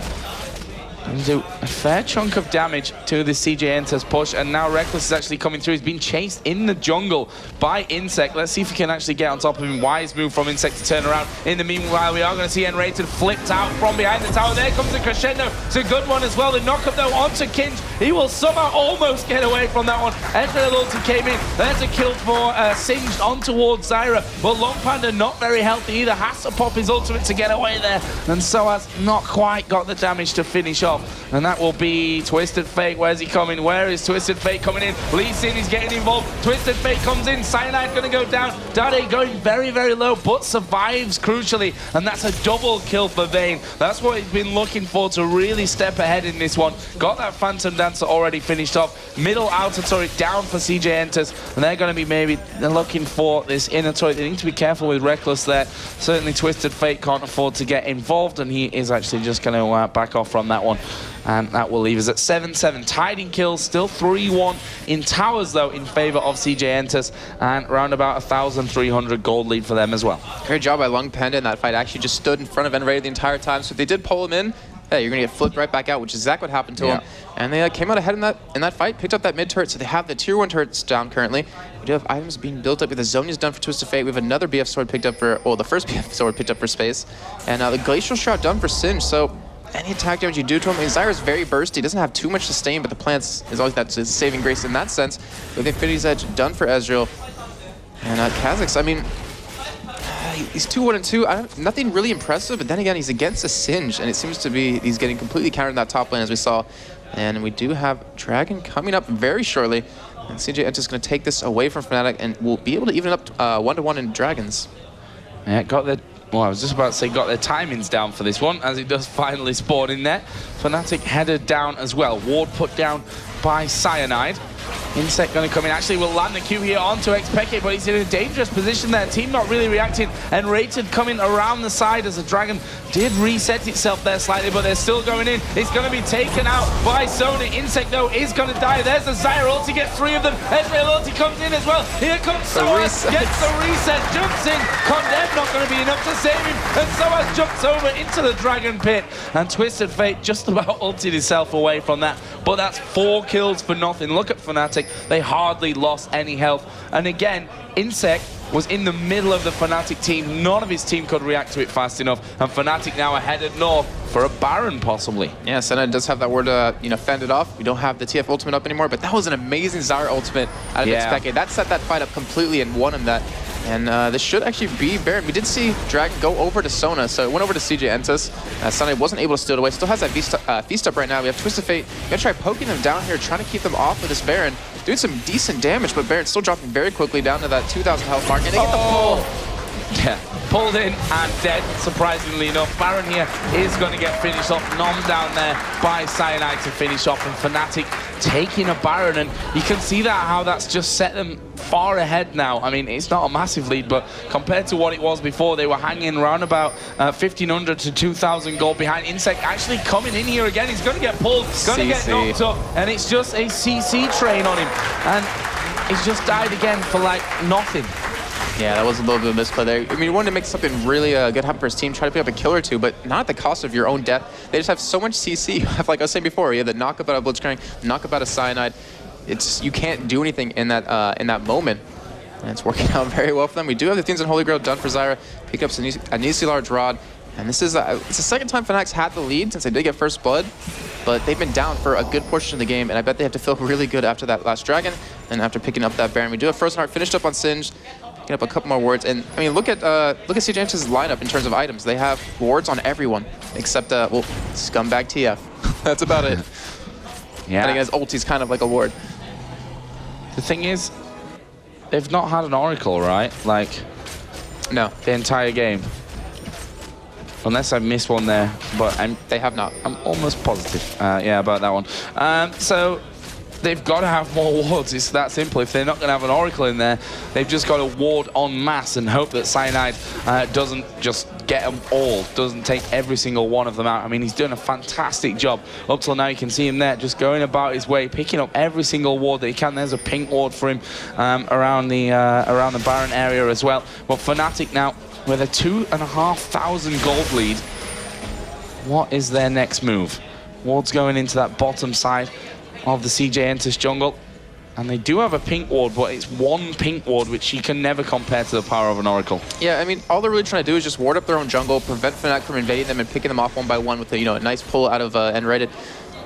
And do a fair chunk of damage to the CJ Entus push, and now Rekkles is actually coming through. He's been chased in the jungle by inSec. Let's see if we can actually get on top of him. Wise move from inSec to turn around. In the meanwhile, we are going to see nRated flipped out from behind the tower. There comes the crescendo. It's a good one as well. The knock-up though onto Kkinsh. He will somehow almost get away from that one. Ezreal ulti came in. There's a kill for Singed on towards Zyra, but LongPanda not very healthy either. Has to pop his ultimate to get away there, and sOAZ not quite got the damage to finish off. And that will be Twisted Fate. Where's he coming? Where is Twisted Fate coming in? Lee Sin is getting involved. Twisted Fate comes in. Cyanide going to go down. Dade going very, very low, but survives crucially. And that's a double kill for Vayne. That's what he's been looking for to really step ahead in this one. Got that Phantom Dancer already finished off. Middle outer turret down for CJ Entus. And they're going to be maybe looking for this inner turret. They need to be careful with Rekkles there. Certainly Twisted Fate can't afford to get involved, and he is actually just going to back off from that one. And that will leave us at 7-7. Tied in kills, still 3-1 in towers, though, in favor of CJ Entus. And around about 1,300 gold lead for them as well. Great job by LongPanda in that fight. Actually just stood in front of nRated the entire time. So if they did pull him in, hey, you're going to get flipped right back out, which is exactly what happened to him. And they came out ahead in that fight, picked up that mid turret. So they have the tier 1 turrets down currently. We do have items being built up. The Zonia's done for Twisted Fate. We have another BF sword picked up for, well, the first BF sword picked up for Space. And the Glacial Shroud done for Singe. So any attack damage you do to him, Zyra's very bursty, doesn't have too much sustain, but the plants is always that saving grace in that sense. With Infinity's Edge done for Ezreal. And Kha'Zix, I mean, he's 2-1-2. Nothing really impressive, but then again, he's against a Singe, and it seems to be he's getting completely countered in that top lane, as we saw. And we do have Dragon coming up very shortly. And CJ Entus is going to take this away from FNATIC, and we'll be able to even up 1-1 in Dragons. Yeah, got the... Well, I was just about to say got their timings down for this one, as it does finally spawn in there. FNATIC headed down as well. Ward put down by Cyanide. inSec going to come in. Actually, will land the Q here onto xPeke, but he's in a dangerous position there. Team not really reacting. nRated coming around the side as the Dragon did reset itself there slightly, but they're still going in. It's going to be taken out by Sony. inSec, though, is going to die. There's the Zyra ult to get 3 of them. Ezreal ulti comes in as well. Here comes sOAZ. Gets the reset. Jumps in. Condemn not going to be enough to save him. And sOAZ jumps over into the Dragon Pit. And Twisted Fate just about ulted himself away from that. But that's 4 kills for nothing. Look at FNATIC. They hardly lost any health. And again, inSec was in the middle of the FNATIC team. None of his team could react to it fast enough. And FNATIC now are headed north for a Baron, possibly. Yeah, Senna does have that word, fended off. We don't have the TF ultimate up anymore, but that was an amazing Zyra ultimate out of xPeke. That set that fight up completely and won him that. And this should actually be Baron. We did see Dragon go over to Sona, so it went over to CJ ENTUS. Cyanide wasn't able to steal it away. Still has that feast up right now. We have Twisted Fate. Gonna try poking them down here, trying to keep them off of this Baron. Doing some decent damage, but Baron's still dropping very quickly down to that 2,000 health mark. And they get the pull. Yeah, pulled in and dead, surprisingly enough. Baron here is going to get finished off, nommed down there by Cyanide to finish off, and FNATIC taking a Baron, and you can see that how that's just set them far ahead now. I mean, it's not a massive lead, but compared to what it was before, they were hanging around about 1,500 to 2,000 gold behind. inSec actually coming in here again. He's going to get pulled, going to get knocked up, and it's just a CC train on him, and he's just died again for like nothing. Yeah, that was a little bit of a misplay there. I mean, you wanted to make something really good happen for his team, try to pick up a kill or two, but not at the cost of your own death. They just have so much CC. Like I was saying before, you have the knockup out of Blitzcrank, knockup out of Cyanide. It's, you can't do anything in that moment. And it's working out very well for them. We do have the Things in Holy Grail done for Zyra. Pick up a Nisi large rod. And this is it's the second time FNATIC's had the lead since they did get first blood, but they've been down for a good portion of the game, and I bet they have to feel really good after that last dragon and after picking up that Baron. We do have Frozen Heart finished up on Singed, picking up a couple more wards, and I mean look at CJ ENTUS' lineup in terms of items. They have wards on everyone except well, Scumbag TF. That's about it. Yeah. I think his ulti's kind of like a ward. The thing is, they've not had an Oracle, right? Like, no, the entire game. Unless I missed one there, but they have not. I'm almost positive, yeah, about that one. So they've got to have more wards. It's that simple. If they're not going to have an Oracle in there, they've just got to ward en masse and hope that Cyanide doesn't just get them all, doesn't take every single one of them out. I mean, he's doing a fantastic job. Up till now, you can see him there, just going about his way, picking up every single ward that he can. There's a pink ward for him around the Baron area as well. But FNATIC now, with a 2,500 gold lead, what is their next move? Ward's going into that bottom side of the CJ ENTUS jungle, and they do have a pink ward, but it's one pink ward, which you can never compare to the power of an Oracle. Yeah, I mean, all they're really trying to do is just ward up their own jungle, prevent FNATIC from invading them and picking them off one by one with a, a nice pull out of nRated.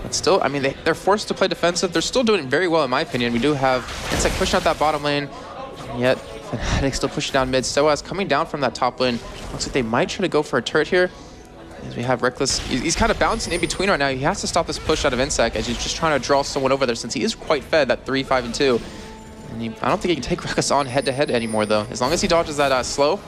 But still, I mean, they're forced to play defensive. They're still doing very well, in my opinion. We do have inSec pushing out that bottom lane, yet FNATIC still pushing down mid. sOAZ coming down from that top lane. Looks like they might try to go for a turret here. As we have Rekkles, he's kind of bouncing in between right now. He has to stop this push out of inSec as he's just trying to draw someone over there since he is quite fed, that 3, 5, and 2. And I don't think he can take Rekkles on head-to-head anymore, though. As long as he dodges that slow,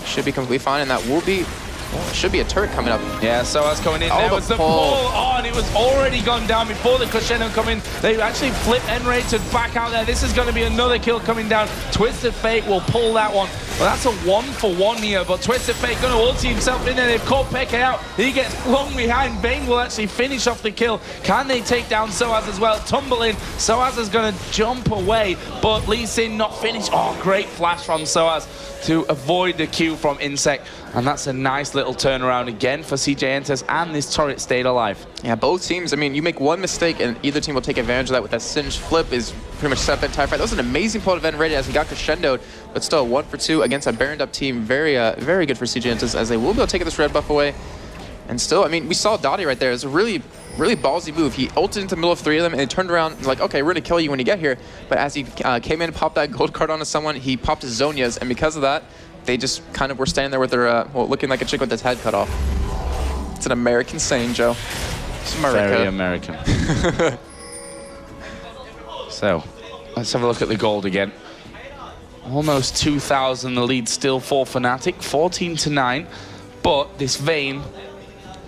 should be completely fine, and that will be... Well, it should be a turret coming up. Yeah, sOAZ coming in. There was the pull. Oh, and it was already gone down before the crescendo come in. They actually flipped nRated back out there. This is going to be another kill coming down. Twisted Fate will pull that one. Well, that's a 1-for-1 here, but Twisted Fate going to ulti himself in there. They've caught Peke out. He gets flung behind. Vayne will actually finish off the kill. Can they take down sOAZ as well? Tumble in. sOAZ is going to jump away, but Lee Sin not finished. Oh, great flash from sOAZ to avoid the Q from inSec. And that's a nice little turnaround again for CJ ENTUS, and this turret stayed alive. Yeah, both teams, I mean, you make one mistake and either team will take advantage of that with that Singed flip is pretty much set up the entire fight. That was an amazing pull of nRated as he got crescendoed, but still 1-for-2 against a Baroned up team. Very good for CJ ENTUS as they will be able to take this red buff away. And still, I mean, we saw Dade right there. It was a really ballsy move. He ulted into the middle of 3 of them and he turned around and was like, okay, we're going to kill you when you get here. But as he came in and popped that gold card onto someone, he popped his Zonias, and because of that, they just kind of were standing there with their, well, looking like a chick with its head cut off. It's an American saying, Joe. It's America. Very American. So, let's have a look at the gold again. Almost 2,000, the lead still for FNATIC, 14-9. But this Vayne,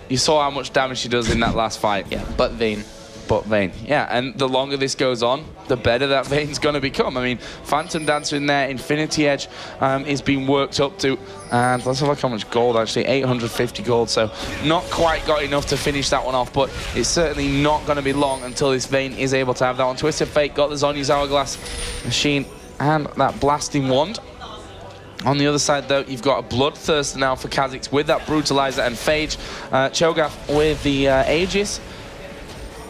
you saw how much damage she does in that last fight. Yeah, but Vayne. But Vayne, yeah, and the longer this goes on, the better that Vayne's going to become. I mean, Phantom Dancer in there, Infinity Edge is being worked up to, and let's have a look how much gold, actually, 850 gold, so not quite got enough to finish that one off, but it's certainly not going to be long until this Vayne is able to have that one. Twisted Fate got the Zhonya's Hourglass Machine and that Blasting Wand. On the other side, though, you've got a Bloodthirster now for Kha'Zix with that Brutalizer and Phage. Cho'Gath with the Aegis.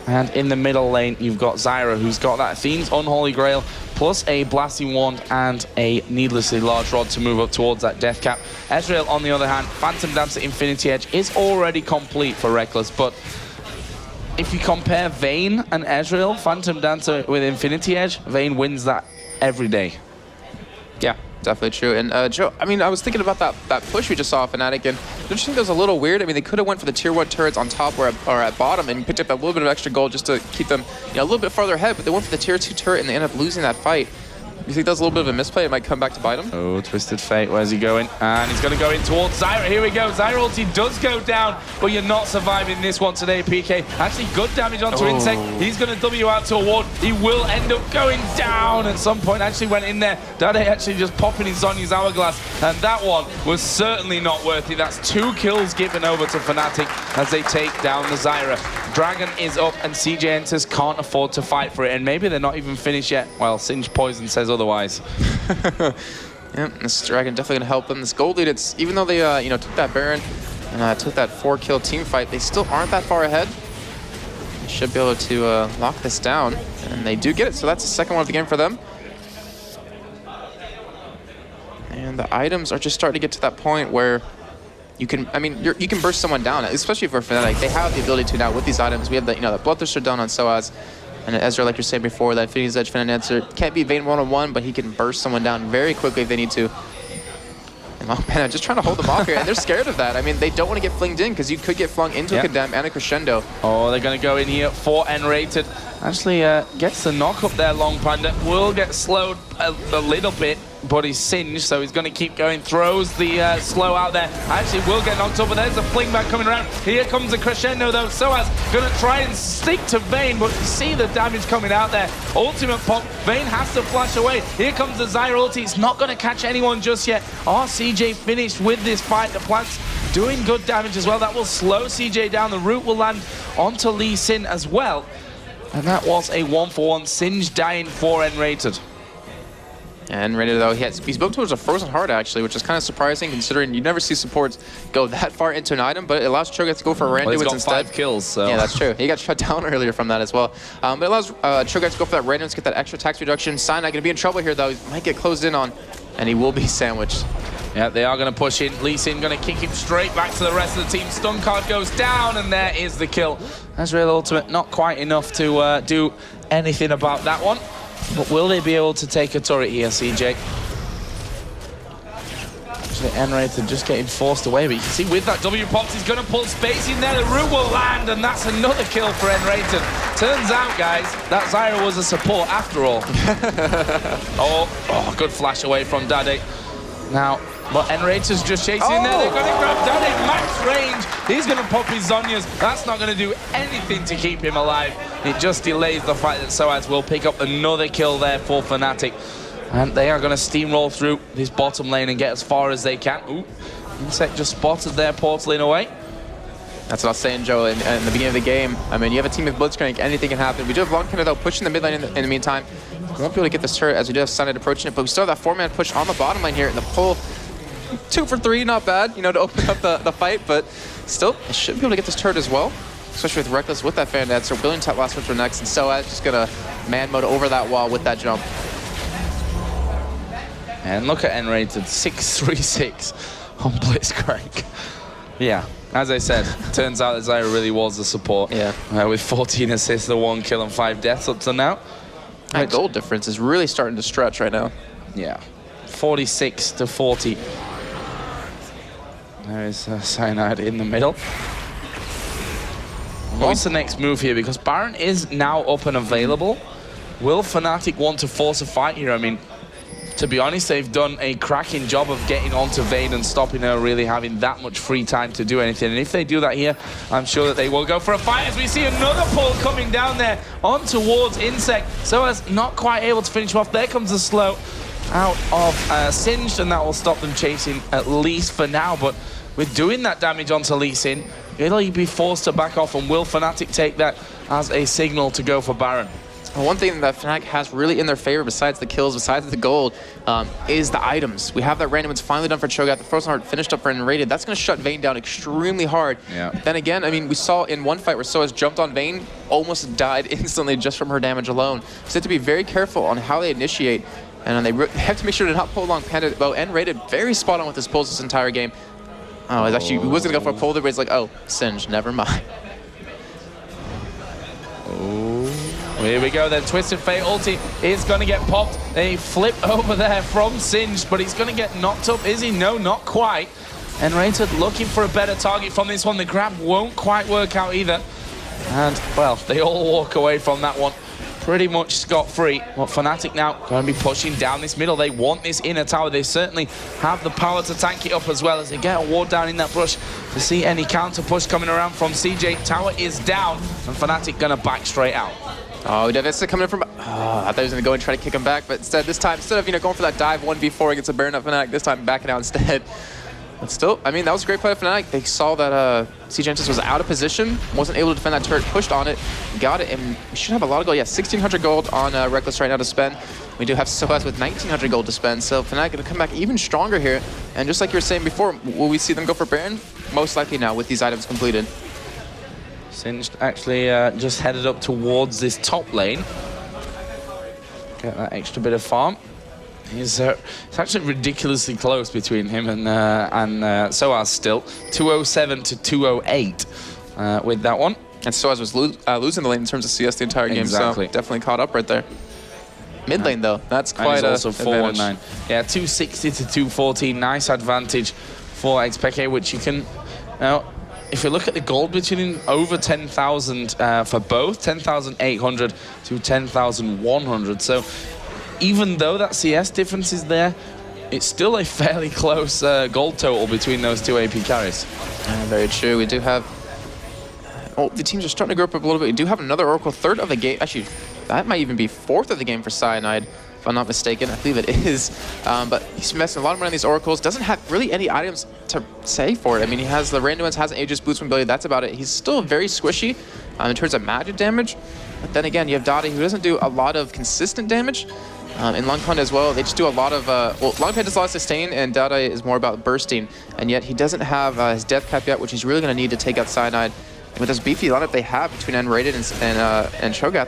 And in the middle lane, you've got Zyra, who's got that Fiend's Unholy Grail, plus a Blasting Wand and a needlessly large rod to move up towards that death cap. Ezreal, on the other hand, Phantom Dancer Infinity Edge is already complete for Rekkles, but if you compare Vayne and Ezreal, Phantom Dancer with Infinity Edge, Vayne wins that every day. Yeah. Definitely true. And Joe, I mean, I was thinking about that push we just saw FNATIC, and don't you think that was a little weird? I mean, they could have went for the tier 1 turrets on top or at bottom and picked up a little bit of extra gold just to keep them, you know, a little bit farther ahead, but they went for the tier 2 turret and they ended up losing that fight. You think that's a little bit of a misplay? It might come back to bite him? Oh, Twisted Fate, where's he going? And he's going to go in towards Zyra. Here we go. Zyra ulti does go down, but you're not surviving this one today, PK. Actually, good damage onto inSec. He's going to W out to a ward. He will end up going down at some point. Actually went in there. Dade actually just popping his Zhonya's hourglass, and that one was certainly not worth it. That's 2 kills given over to FNATIC as they take down the Zyra. Dragon is up, and CJ ENTUS can't afford to fight for it, and maybe they're not even finished yet. Well, Singe Poison says otherwise. Yeah, this Dragon definitely gonna help them. This gold lead, it's even though they you know, took that Baron and took that 4-kill team fight, they still aren't that far ahead. They should be able to lock this down, and they do get it. So that's the second one of the game for them. And the items are just starting to get to that point where you can, I mean, you can burst someone down, especially for FNATIC. They have the ability to now with these items. We have the, you know, the Bloodthirster done on sOAZ. And Ezra, like you're saying before, that Infinity's Edge FNATIC can't be Vayne one-on-one, but he can burst someone down very quickly if they need to. And LongPanda just trying to hold them off here, and they're scared of that. I mean, they don't want to get flinged in because you could get flung into a Condemn and a Crescendo. Oh, they're going to go in here for nRated. Actually, gets the knock up there, LongPanda. Will get slowed a little bit, but he's singed, so he's going to keep going. Throws the slow out there. Actually, will get knocked up, but there's a fling back coming around. Here comes a Crescendo, though. sOAZ going to try and stick to Vayne, but you see the damage coming out there. Ultimate pop. Vayne has to flash away. Here comes the Zyra ulti. It's not going to catch anyone just yet. CJ finished with this fight. The plant's doing good damage as well. That will slow CJ down. The root will land onto Lee Sin as well. And that was a 1-for-1. Singe dying for nRated. And nRated, though, he spoke towards a Frozen Heart, actually, which is kind of surprising considering you never see supports go that far into an item, but it allows Cho'Gath to go for Randuin's instead. 5 kills, so. Yeah, that's true. He got shut down earlier from that as well. But it allows Cho'Gath to go for that Randuin's, get that extra tax reduction. Cyanide going to be in trouble here, though. He might get closed in on, and he will be sandwiched. Yeah, they are going to push in. Lee Sin going to kick him straight back to the rest of the team. Stun card goes down, and there is the kill. That's real ultimate. Not quite enough to do anything about that one. But will they be able to take a turret here, CJ? Actually, nRated just getting forced away, but you can see with that W pops, he's going to pull space in there. The root will land, and that's another kill for nRated. Turns out, guys, that Zyra was a support after all. oh, good flash away from Dade. Now, but nRated's just chasing in there. They're going to grab Dade, max range. He's going to pop his Zhonya's. That's not going to do anything to keep him alive. It just delays the fight that sOAZ will pick up another kill there for FNATIC. And they are going to steamroll through this bottom lane and get as far as they can. Ooh, inSec just spotted their portaling away. That's what I was saying, Joe, in the beginning of the game. I mean, you have a team with Blitzcrank, anything can happen. We do have LongPanda, though, pushing the mid lane in the meantime. We won't be able to get this turret as we do have Cyanide approaching it, but we still have that 4-man push on the bottom lane here, and the pull 2 for 3, not bad, you know, to open up the fight, but still, they should be able to get this turret as well, especially with Rekkles with that fan dance. So billion tap last switch for next, and sOAZ just gonna man mode over that wall with that jump. And look at nRated, 636 on Blitzcrank. Yeah, as I said, turns out that Zyra really was the support. Yeah. With 14 assists, the 1 kill and 5 deaths up to now. That gold difference is really starting to stretch right now. Yeah, 46 to 40. There is Cyanide in the middle. What's the next move here? Because Baron is now up and available. Will FNATIC want to force a fight here? I mean, to be honest, they've done a cracking job of getting onto Vayne and stopping her really having that much free time to do anything. And if they do that here, I'm sure that they will go for a fight as we see another pull coming down there on towards inSec. sOAZ not quite able to finish him off. There comes the slow out of Singed, and that will stop them chasing at least for now. But with doing that damage onto Lee Sin, it'll be forced to back off, and will FNATIC take that as a signal to go for Baron? Well, one thing that FNATIC has really in their favor, besides the kills, besides the gold, is the items. We have that Randuin's finally done for Cho'Gath. The Frozen Heart finished up for nRated. That's going to shut Vayne down extremely hard. Yeah. Then again, I mean, we saw in one fight where sOAZ jumped on Vayne, almost died instantly just from her damage alone. So they have to be very careful on how they initiate, and they have to make sure to not pull LongPanda. Well, nRated very spot on with his pulls this entire game. Oh, he's actually, he was going to go for a pull there, but he's like, oh, Singe, never mind. Oh. Here we go then, Twisted Fate ulti is going to get popped. They flip over there from Singed, but he's going to get knocked up, is he? No, not quite. nRated looking for a better target from this one. The grab won't quite work out either. And, well, they all walk away from that one pretty much scot-free. But FNATIC now going to be pushing down this middle. They want this inner tower. They certainly have the power to tank it up as well as they get a ward down in that brush to see any counter push coming around from CJ. Tower is down, and FNATIC going to back straight out. Oh, Devista coming in from... I thought he was going to go and try to kick him back, but instead, this time, instead of going for that dive 1v4 against a Baron up FNATIC, this time backing out instead. But still, I mean, that was a great play of FNATIC. They saw that CJ ENTUS was out of position, wasn't able to defend that turret, pushed on it, got it, and we should have a lot of gold. Yeah, 1,600 gold on Rekkles right now to spend. We do have sOAZ with 1,900 gold to spend, so FNATIC going to come back even stronger here. And just like you were saying before, will we see them go for Baron? Most likely now with these items completed. Singed actually just headed up towards this top lane. Get that extra bit of farm. It's actually ridiculously close between him and sOAZ still. 207 to 208 with that one. And sOAZ was losing the lane in terms of CS the entire game, exactly. So definitely caught up right there. Mid lane though, that's quite a also 419. Yeah, 260 to 214, nice advantage for xPeke, which you can now. If you look at the gold between over 10,000 for both, 10,800 to 10,100. So even though that CS difference is there, it's still a fairly close gold total between those two AP carries. Very true. We do have... Oh, the teams are starting to grow up a little bit. We do have another Oracle, third of the game. Actually, that might even be fourth of the game for Cyanide, if I'm not mistaken. I believe it is. But he's investing a lot of money on these Oracles. Doesn't have really any items to say for it. I mean, he has the random ones, has an Aegis boost ability. That's about it. He's still very squishy in terms of magic damage. But then again, you have Dade, who doesn't do a lot of consistent damage. And LongPanda as well, they just do a lot of... well, LongPanda does a lot of sustain, and Dade is more about bursting. And yet he doesn't have his death cap yet, which he's really going to need to take out Cyanide. And with this beefy lineup they have between nRated and Cho'Gath,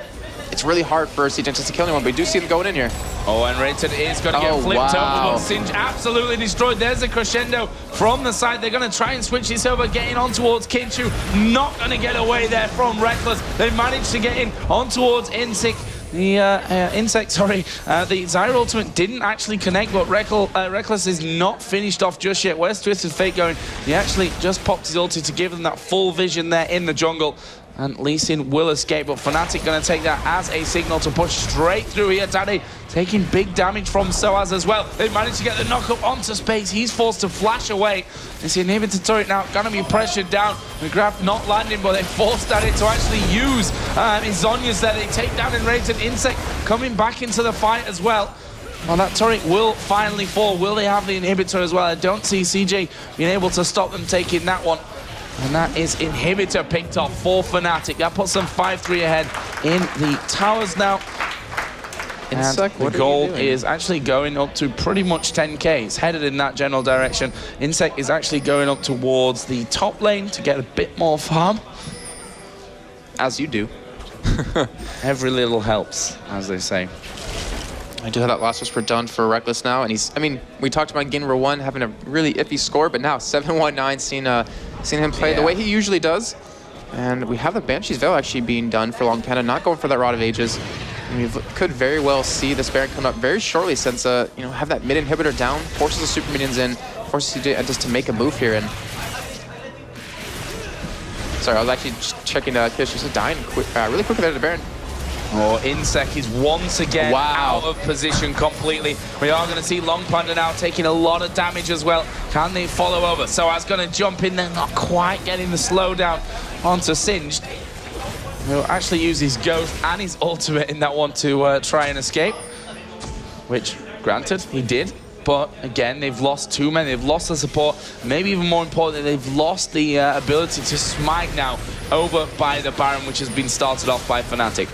it's really hard for CJ ENTUS to kill anyone, but we do see them going in here. Oh, nRated is going to get flipped over, but Singed absolutely destroyed. There's a crescendo from the side. They're going to try and switch this over, getting on towards Kkinsh, not going to get away there from Rekkles. They managed to get in on towards inSec. The inSec, sorry, the Czaru ultimate didn't actually connect, but Rekkles is not finished off just yet. Where's Twisted Fate going? He actually just popped his ulti to give them that full vision there in the jungle. And Lee Sin will escape, but FNATIC going to take that as a signal to push straight through here. Dade taking big damage from sOAZ as well. They managed to get the knock up onto space. He's forced to flash away. This inhibitor turret now going to be pressured down. The grab not landing, but they forced Dade to actually use his Zhonya's there. They take down nRated. inSec coming back into the fight as well. Well, that turret will finally fall. Will they have the inhibitor as well? I don't see CJ being able to stop them taking that one. And that is inhibitor picked off for FNATIC. That puts them 5-3 ahead in the towers now. inSec, and the gold is actually going up to pretty much 10k. It's headed in that general direction. inSec is actually going up towards the top lane to get a bit more farm. As you do. Every little helps, as they say. I do have that last whisper done for Rekkles now, and he's, I mean, we talked about game number 1 having a really iffy score, but now 7-1-9, seen him play the way he usually does. And we have the Banshee's Veil actually being done for LongPanda, not going for that Rod of Ages. And we could very well see this Baron come up very shortly since, you know, have that mid inhibitor down, forces the super minions in, forces CJ ENTUS to make a move here. And sorry, I was actually just checking Kish, just dying really quickly there to Baron. Oh, inSec is once again out of position completely. We are going to see LongPanda now taking a lot of damage as well. Can they follow over? sOAZ going to jump in there, not quite getting the slowdown onto Singed. He'll actually use his Ghost and his ultimate in that one to try and escape. Which, granted, he did. But again, they've lost too many. They've lost the support. Maybe even more importantly, they've lost the ability to smite now over by the Baron, which has been started off by FNATIC.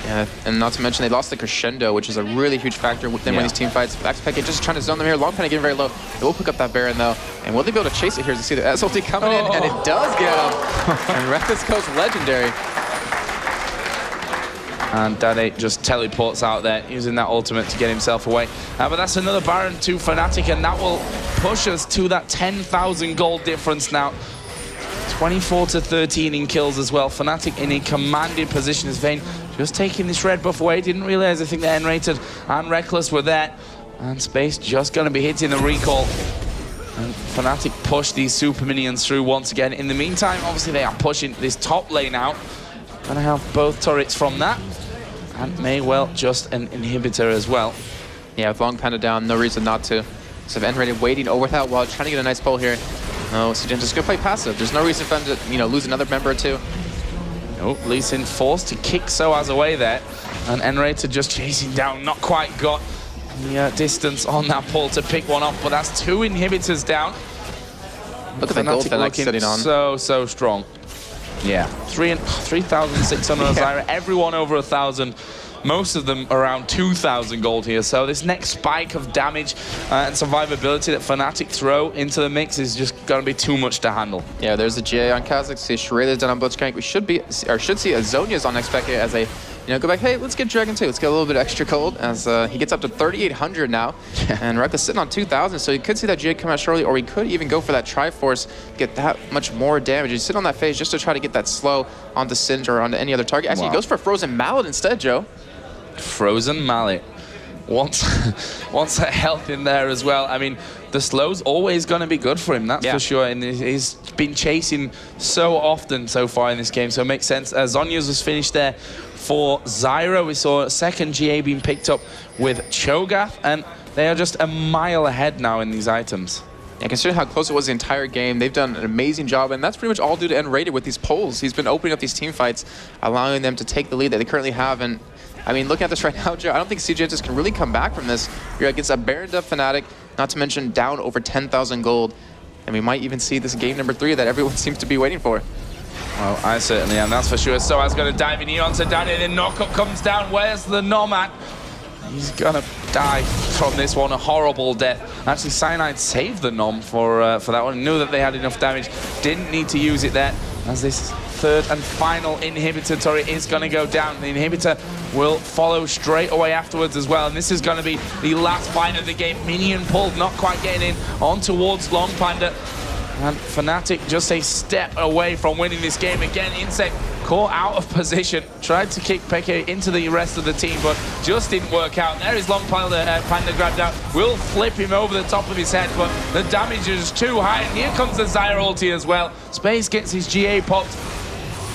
Yeah, and not to mention they lost the crescendo, which is a really huge factor with them in these team fights. xPeke just trying to zone them here. LongPanda getting very low. They will pick up that Baron though. And will they be able to chase it here to see the SLT coming in? And it does get him. And Rekkles goes legendary. And Dade just teleports out there, using that ultimate to get himself away. But that's another Baron to FNATIC, and that will push us to that 10,000 gold difference now. 24 to 13 in kills as well. FNATIC in a commanding position as Vayne just taking this red buff away. Didn't realize, I think, that nRated and Rekkles were there. And Space just going to be hitting the recall. And FNATIC push these super minions through once again. In the meantime, obviously, they are pushing this top lane out. Gonna have both turrets from that. And may well just an inhibitor as well. Yeah, with LongPanda down, no reason not to. So nRated waiting over that while trying to get a nice pull here. No, CJ just gonna play passive. There's no reason for them to, you know, lose another member or two. Nope, Lee Sin forced to kick sOAZ away there. And nRated just chasing down, not quite got the distance on that pull to pick one up, but that's 2 inhibitors down. Look at the gold FNATIC sitting on. So strong. Yeah, 3,600 on Zyra, everyone over 1,000. Most of them around 2,000 gold here. So this next spike of damage and survivability that FNATIC throw into the mix is just going to be too much to handle. Yeah, there's a GA on Kha'Zix. See Shredder's done on Blitzcrank. We should see a Zhonya's on xPeke as a, you know, go back. Hey, let's get Dragon 2. Let's get a little bit extra gold as he gets up to 3,800 now, and Rekkles sitting on 2,000. So you could see that GA come out shortly, or we could even go for that Triforce, get that much more damage. You sit on that phase just to try to get that slow onto Singe or onto any other target. Actually, he goes for Frozen Mallet instead, Joe. Frozen Mallet. Wants that health in there as well. I mean, the slow's always going to be good for him, that's for sure. And he's been chasing so often so far in this game, so it makes sense. Zhonya's was finished there for Zyra. We saw a second GA being picked up with Cho'Gath, and they are just a mile ahead now in these items. And considering how close it was the entire game, they've done an amazing job, and that's pretty much all due to nRated with these polls. He's been opening up these team fights, allowing them to take the lead that they currently have. And I mean, looking at this right now, Joe, I don't think CJ Entus can really come back from this. You're against a Baron Dub FNATIC, not to mention down over 10,000 gold. And we might even see this game number 3 that everyone seems to be waiting for. Well, I certainly am, that's for sure. sOAZ going to dive in here onto Dade, and then knockup comes down. Where's the Nomad? He's gonna die from this one, a horrible death. Actually, Cyanide saved the Nom for that one. Knew that they had enough damage, didn't need to use it there, as this third and final inhibitor turret is gonna go down. The inhibitor will follow straight away afterwards as well, and this is gonna be the last fight of the game. Minion pulled, not quite getting in, on towards LongPanda. And FNATIC just a step away from winning this game. Again, inSec caught out of position, tried to kick Peke into the rest of the team, but just didn't work out. There is LongPanda, Panda grabbed out, will flip him over the top of his head, but the damage is too high, and here comes the Zyra ulti as well. Space gets his GA popped.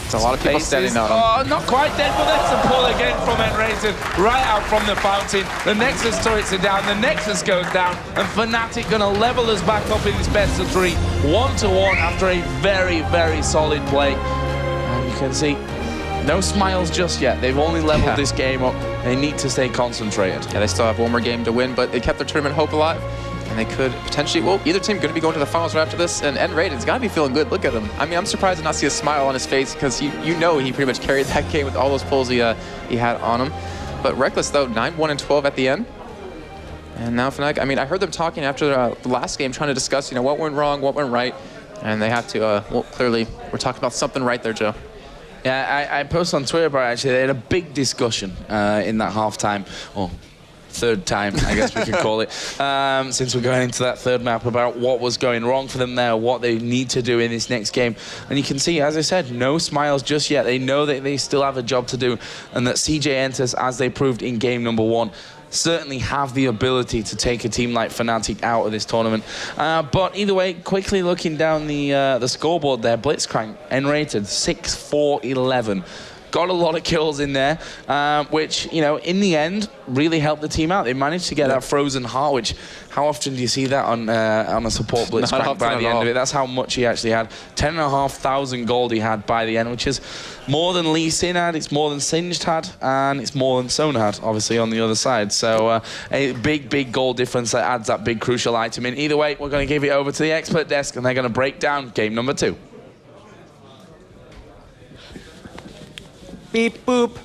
It's a lot of people standing on him. Oh, not quite dead, but there's a pull again from nRated, right out from the fountain. The Nexus turrets are down, the Nexus goes down, and FNATIC gonna level us back up in this best of 3, 1-1 after a very, very solid play. And you can see, no smiles just yet. They've only leveled this game up. They need to stay concentrated. Yeah, they still have one more game to win, but they kept their tournament hope alive. And they could potentially, well, either team going to be going to the finals right after this, and nRated's got to be feeling good. Look at him. I mean, I'm surprised to not see a smile on his face, because you know he pretty much carried that game with all those pulls he had on him. But Rekkles, though, 9-1-12 at the end. And now FNATIC, I mean, I heard them talking after the last game, trying to discuss, you know, what went wrong, what went right. And they have to, well, clearly, we're talking about something right there, Joe. Yeah, I posted on Twitter about it, actually. They had a big discussion in that halftime. Oh, third time, I guess we could call it, since we're going into that third map, about what was going wrong for them there, what they need to do in this next game. And you can see, as I said, no smiles just yet. They know that they still have a job to do, and that CJ Entus, as they proved in game number 1, certainly have the ability to take a team like FNATIC out of this tournament. But either way, quickly looking down the scoreboard there, Blitzcrank, nRated, 6-4-11. Got a lot of kills in there, which, you know, in the end, really helped the team out. They managed to get that frozen heart, which, how often do you see that on a support Blitzcrank by the end of it? That's how much he actually had. 10,500 gold he had by the end, which is more than Lee Sin had, it's more than Singed had, and it's more than Sona had, obviously, on the other side. So a big gold difference that adds that big crucial item in. Either way, we're going to give it over to the expert desk, and they're going to break down game number 2. Beep boop.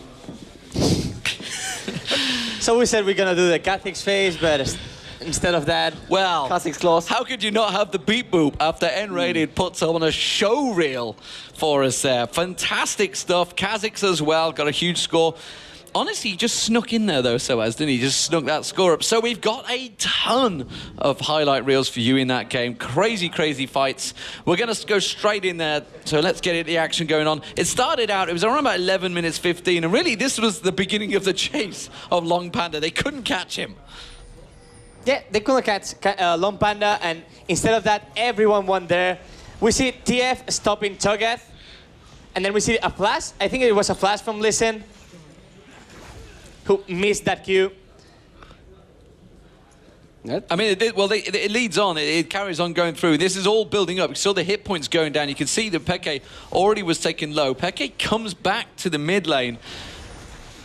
So we said we're gonna do the Kha'Zix phase, but instead of that, well, Kha'Zix clause. How could you not have the beep boop after nRated puts on a show reel for us there? Fantastic stuff. Kha'Zix as well got a huge score. honestly, he just snuck in there, though, sOAZ, didn't he? Just snuck that score up. So we've got a ton of highlight reels for you in that game. Crazy, crazy fights. We're going to go straight in there, so let's get the action going on. It started out, it was around about 11 minutes 15, and really this was the beginning of the chase of LongPanda. They couldn't catch him. Yeah, they couldn't catch LongPanda, and instead of that, everyone won there. We see TF stopping Cho'Gath, and then we see a flash. I think it was a flash from Listen, who missed that Q. I mean, it leads on. It carries on going through. This is all building up. You saw the hit points going down. You can see that xPeke already was taken low. xPeke comes back to the mid lane,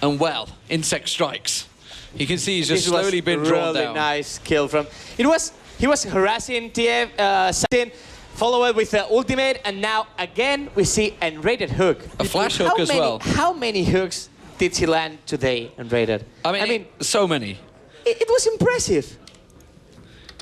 and well, inSec strikes. You can see he's just slowly been drawn down. Really nice kill from. He was harassing TF, followed with the ultimate, and now again we see nRated hook. A flash hook as well. How many hooks did he land today, nRated? I mean so many. It was impressive.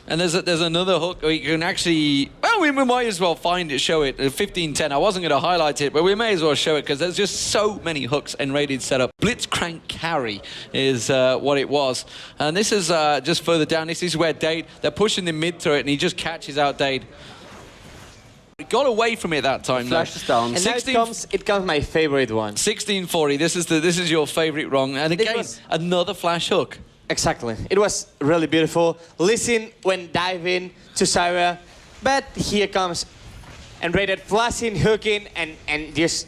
And there's another hook where you can actually, well, we might as well find it, show it, 15-10. I wasn't going to highlight it, but we may as well show it because there's just so many hooks nRated set up. Blitzcrank carry is what it was. And this is just further down. This is where Dade, they're pushing the mid turret and he just catches out Dade. He got away from it that time, though. Flashes down. And now it comes my favorite one. 1640, this is your favorite wrong. And again, another flash hook. Exactly. It was really beautiful. Listen when diving to Czaru, but here comes nRated flashing, hooking, and just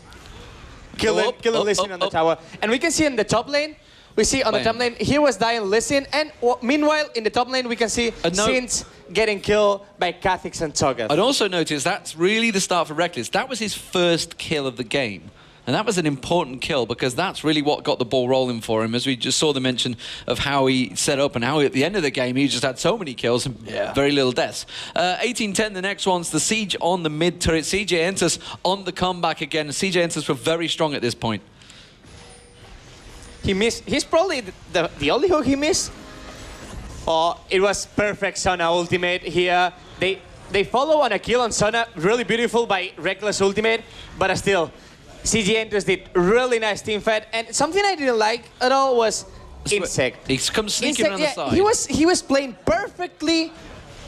killing Listen on the tower. And we can see in the top lane, we see on the top lane, he was dying Listen, and meanwhile in the top lane we can see Sins getting killed by Kha'Zix and Cho'Gath. I'd also notice that's really the start for Rekkles. That was his first kill of the game. And that was an important kill because that's really what got the ball rolling for him, as we just saw the mention of how he set up and how at the end of the game he just had so many kills and very little deaths. 18-10, the next one's the siege on the mid turret. CJ ENTUS on the comeback again. CJ ENTUS were very strong at this point. He missed. He's probably the only hook he missed. Oh, it was perfect Sona ultimate here. They follow on a kill on Sona, really beautiful by Rekkles ultimate, but still. CJ ENTUS did really nice team fight, and something I didn't like at all was inSec. He's come sneaking around the side. He was playing perfectly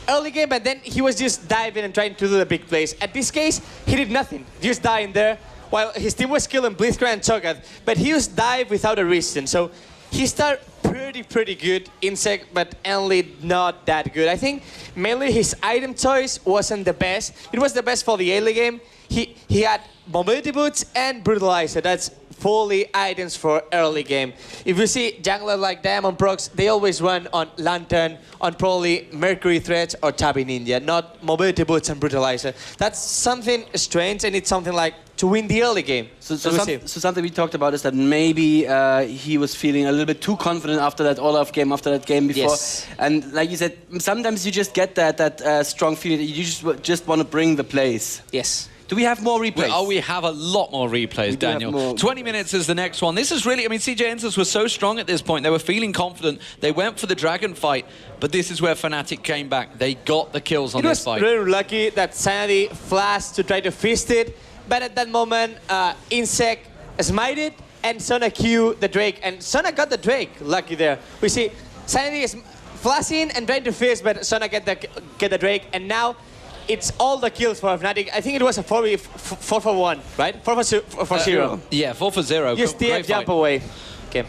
early game, but then he was just diving and trying to do the big plays. At this case, he did nothing, just dying there, while his team was killing Blitzcrank and Cho'Gath, but he just dive without a reason. So he started pretty good inSec, but only not that good. I think mainly his item choice wasn't the best. It was the best for the early game. He had mobility boots and brutalizer. That's fully items for early game. If you see jungler like Deman procs, they always run on Lantern, on probably Mercury Threads or Tabby Ninja, not mobility boots and brutalizer. That's something strange, and it's something like to win the early game. So something we talked about is that maybe he was feeling a little bit too confident after that Olaf game, after that game before. Yes. And like you said, sometimes you just get that strong feeling that you just want to bring the plays. Yes. Do we have more replays? We have a lot more replays, Daniel. 20 minutes is the next one. This is really, I mean, CJ ENTUS was so strong at this point. They were feeling confident. They went for the dragon fight, but this is where FNATIC came back. They got the kills on this fight. It was really lucky that Cyanide flashed to try to feast it, but at that moment, inSec smited and Sona Q the Drake, and Sona got the Drake. Lucky there. We see Cyanide is flashing and trying to feast, but Sona get the Drake, and now it's all the kills for FNATIC. I think it was a 4 for 1, right? 4 for 0. Yeah, 4 for 0. Just the jump away. Okay.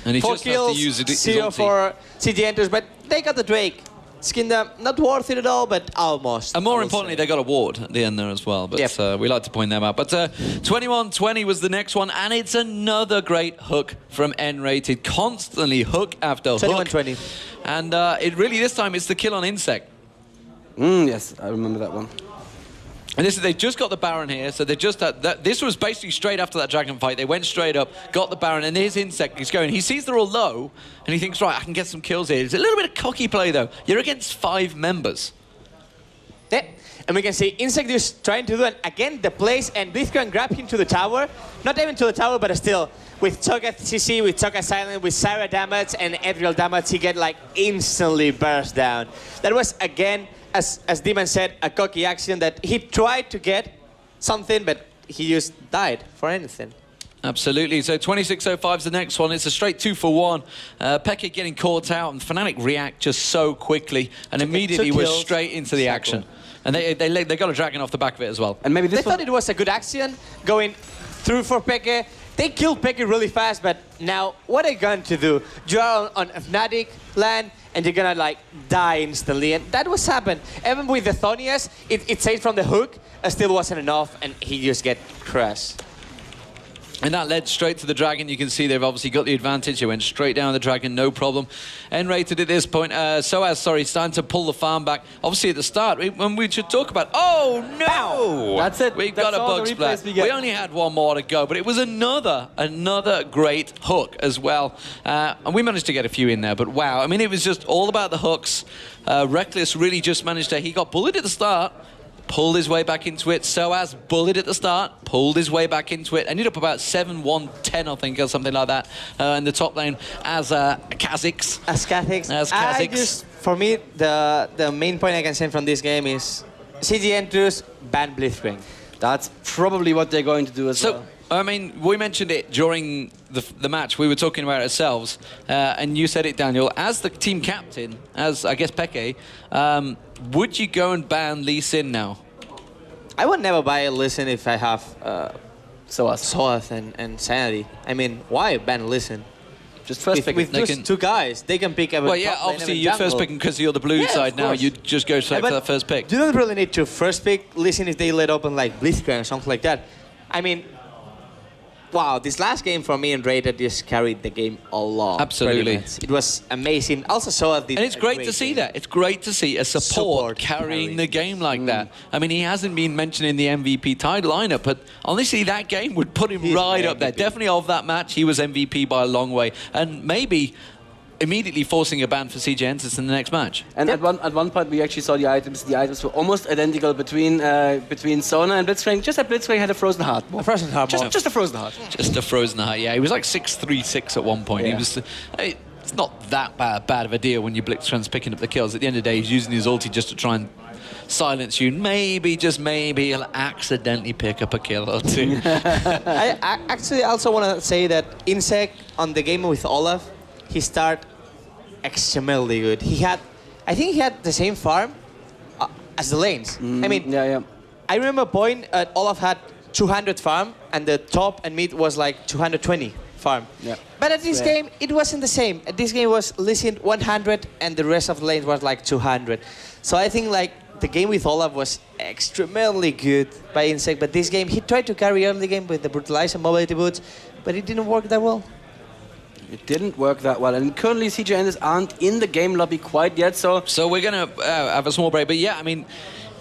And he 4 just kills, has to use it. 0 for CJ ENTUS, but they got the Drake. Skin them, not worth it at all, but almost. And more importantly, they got a ward at the end there as well. But we like to point them out. But 21-20 was the next one, and it's another great hook from nRated. Constantly hook after hook. 21-20. And it really, this time, it's the kill on inSec. Yes, I remember that one. And they just got the Baron here, so they just had this was basically straight after that dragon fight. They went straight up, got the Baron, and here's inSec. He's going. He sees they're all low, and he thinks, right, I can get some kills here. It's a little bit of cocky play, though. You're against 5 members. Yeah. And we can see inSec just trying to do it again, the place, and Blitzcrank grab him to the tower. Not even to the tower, but still. With Cho'Gath CC, with Cho'Gath Silent, with Czaru damage, and Ethereal damage, he get like instantly burst down. That was, again, as Deman said, a cocky action that he tried to get something, but he just died for anything. Absolutely. So 26:05 is the next one. It's a straight 2-for-1. xPeke getting caught out, and FNATIC react just so quickly, and immediately we're straight into the action. And they got a dragon off the back of it as well. And maybe they thought it was a good action going through for xPeke. They killed xPeke really fast, but now what are you going to do? You are on FNATIC land, and you're gonna like die instantly, and that was happened. Even with the Thonias, it saved from the hook, still wasn't enough, and he just get crushed. And that led straight to the dragon. You can see they've obviously got the advantage. They went straight down the dragon, no problem. nRated at this point. sOAZ, sorry, starting to pull the farm back. Obviously at the start, when we should talk about, oh no! That's it. We've That's got a bug splat. We only had one more to go, but it was another great hook as well. And we managed to get a few in there, but wow. I mean, it was just all about the hooks. Rekkles really just managed to, he got bullied at the start, pulled his way back into it. sOAZ bullied at the start, pulled his way back into it. Ended up about 7-1-10, I think, or something like that, in the top lane as Kha'Zix. For me, the main point I can say from this game is CG ENTUS ban Blitzcrank. That's probably what they're going to do as well. I mean, we mentioned it during the match. We were talking about it ourselves, and you said it, Daniel. As the team captain, as I guess xPeke, would you go and ban Lee Sin now? I would never buy a Lee Sin if I have sOAZ and Cyanide. I mean, why ban Lee Sin? Just first pick. With just two guys, they can pick. Well, yeah, obviously you're first picking because you're the blue side now. You just go straight for that first pick. You don't really need to first pick Lee Sin if they let open like Blitzcrank or something like that. I mean, wow, this last game for me and Dade just carried the game along. Absolutely. It was amazing. Also, sOAZ did. And it's great to see that. It's great to see a support carrying the game like that. I mean, he hasn't been mentioned in the MVP title lineup, but honestly, that game would put him right up there. Definitely of that match, he was MVP by a long way. And maybe immediately forcing a ban for CJ ENTUS in the next match. And at one point, we actually saw the items. The items were almost identical between Sona and Blitzcrank. Just that Blitzcrank had a frozen heart. A frozen heart. Just a frozen heart. Just a frozen heart. Yeah, he was like 6-3-6 at one point. Yeah. He was. It's not that bad of a deal when you Blitzcrank's picking up the kills. At the end of the day, he's using his ulti just to try and silence you. Maybe, just maybe, he'll accidentally pick up a kill or two. I actually also want to say that inSec on the game with Olaf, he started extremely good. I think he had the same farm as the lanes. I mean, I remember a point Olaf had 200 farm and the top and mid was like 220 farm. Yeah. But at this game, it wasn't the same. At this game was listed 100 and the rest of the lanes was like 200. So I think like the game with Olaf was extremely good by inSec, but this game he tried to carry early game with the Brutalize and Mobility Boots, but it didn't work that well. It didn't work that well, and currently CJ ENTUS aren't in the game lobby quite yet, so we're gonna have a small break. But yeah, I mean,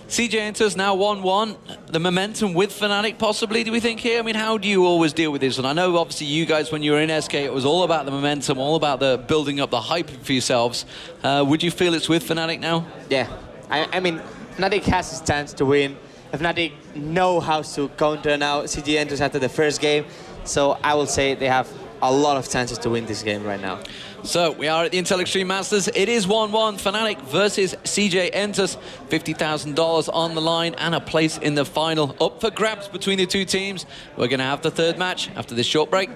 CJ ENTUS now 1-1. The momentum with FNATIC possibly, do we think here? I mean, how do you always deal with this one? I know obviously you guys, when you were in SK, it was all about the momentum, all about the building up the hype for yourselves. Would you feel it's with FNATIC now? Yeah, I mean, FNATIC has his chance to win. FNATIC know how to counter now CJ ENTUS after the first game, so I will say they have a lot of chances to win this game right now. So we are at the Intel Extreme Masters. It is 1-1, FNATIC versus CJ ENTUS. $50,000 on the line and a place in the final up for grabs between the two teams. We're going to have the third match after this short break.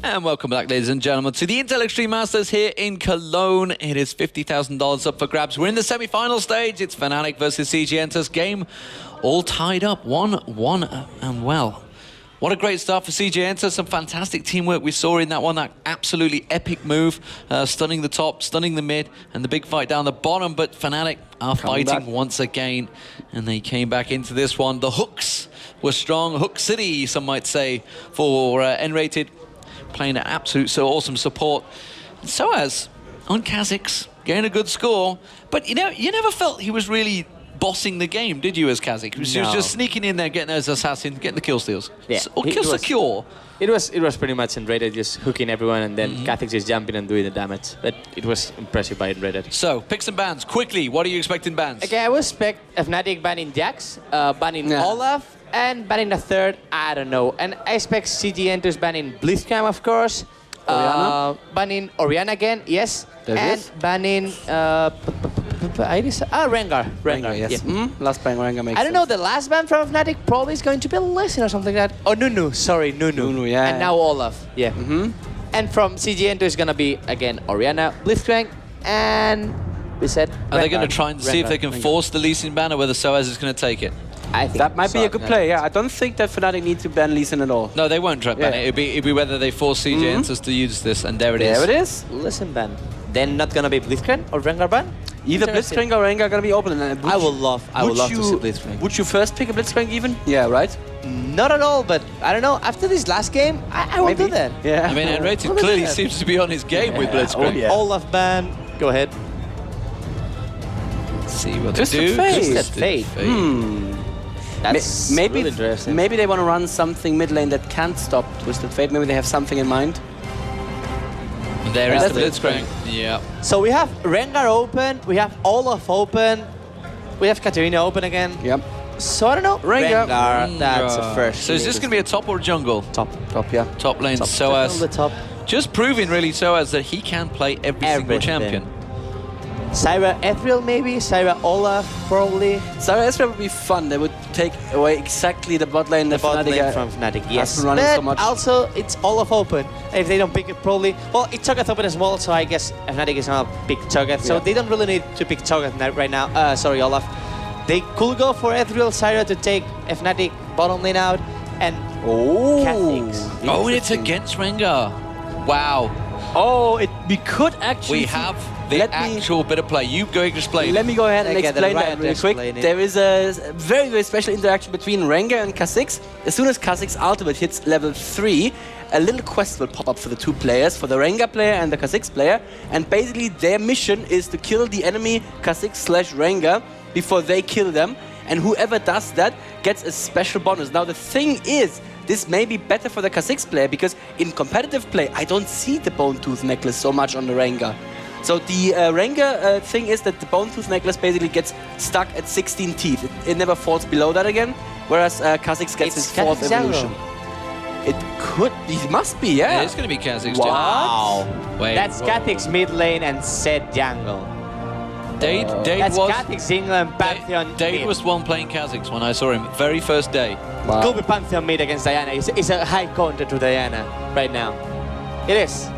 And welcome back, ladies and gentlemen, to the Intel Extreme Masters here in Cologne. It is $50,000 up for grabs. We're in the semi-final stage. It's FNATIC versus CJ ENTUS. Game all tied up, 1-1, and well, What a great start for CJ Entus. Some fantastic teamwork we saw in that one. That absolutely epic move, stunning the top, stunning the mid, and the big fight down the bottom. But FNATIC are fighting once again, and they came back into this one. The hooks were strong. Hook City, some might say, for nRated, playing an absolute so awesome support. And sOAZ on Kha'Zix, getting a good score. But you know, you never felt he was really bossing the game, did you, as Kha'Zix? He was just sneaking in there, getting those assassins, getting the kill steals. Yeah. Or kill secure. It was pretty much nRated, just hooking everyone, and then Kha'Zix just jumping and doing the damage. But it was impressive by nRated. So, picks and bans, quickly, what are you expecting bans? Okay, I would expect FNATIC banning Jax, banning Olaf, and banning a third, I don't know. And I expect CG Entus banning Blitzcrank, of course. Banning Orianna again, yes. And banning... Rengar, yes. Yeah. Last ban Rengar makes I don't know, the last ban from FNATIC probably is going to be Lesson or something like that. Oh, Nunu, sorry, Nunu. Yeah. And now Olaf, yeah. And from CG Entus is going to be, again, Orianna, Blitzcrank, and we said Are they going to try and see if they can force the Lee Sin ban, or whether sOAZ is going to take it? I think that might be a good play, yeah. I don't think that FNATIC need to ban Lee Sin at all. No, they won't try ban it. It'd be whether they force CJ Entus to use this, and there it is. There it is. Listen ban. Then not going to be Blitzcrank or Rengar ban? Either Blitzcrank or Rengar are going to be open. And I would love to see Blitzcrank. Would you first pick a Blitzcrank even? Yeah, right? Not at all, but I don't know. After this last game, I will do that. Yeah. I mean, nRated clearly seems to be on his game with Blitzcrank. Oh, yeah. Olaf ban. Go ahead. Let's see what Twisted they do. Fate. Twisted Fate. That's maybe really interesting. Maybe they want to run something mid lane that can't stop Twisted Fate. Maybe they have something in mind. There is the Blitzcrank. Yeah. So we have Rengar open, we have Olaf open, we have Katarina open again. Yep. So I don't know. Rengar. That's a first. So is this going to be a top or a jungle? Top, yeah. Top lane, On the sOAZ. top. Just proving really sOAZ that he can play every single champion. Syra Ethereal maybe, Syra Olaf probably. Syra Ethereal would be fun. They would take away exactly the bot lane, The bot lane from FNATIC, yes. running But so much. also it's Olaf open. If they don't pick it probably, well, it's Cho'Gath open as well, so I guess FNATIC is gonna pick Cho'Gath. So they don't really need to pick Cho'Gath right now. Sorry, Olaf. They could go for Ethereal Syra to take FNATIC bottom lane out, and Kha'Zix. Oh, and it's against Rengar. Wow. Oh, we could actually. We have the actual bit of play. You go explain. Let me go ahead and Okay, explain then that really quick. There is a very, very special interaction between Rengar and Kha'Zix. As soon as Kha'Zix ultimate hits level 3, a little quest will pop up for the two players, for the Rengar player and the Kha'Zix player. And basically their mission is to kill the enemy Kha'Zix/Rengar before they kill them. And whoever does that gets a special bonus. Now the thing is, this may be better for the Kha'Zix player, because in competitive play, I don't see the Bone Tooth necklace so much on the Rengar. So the Rengar thing is that the Bone Tooth necklace basically gets stuck at 16 teeth. It never falls below that again, whereas Kha'Zix gets his 4th evolution. It could be, it must be, yeah. It's going to be Kha'Zix. Wow. Wait, That's Kha'Zix mid lane and Zed jungle. Dade That's was... Kha'Zix England, Pantheon Dade mid. was one playing Kha'Zix when I saw him, very first day. Wow. Could be Pantheon mid against Diana. It's a high counter to Diana right now. It is.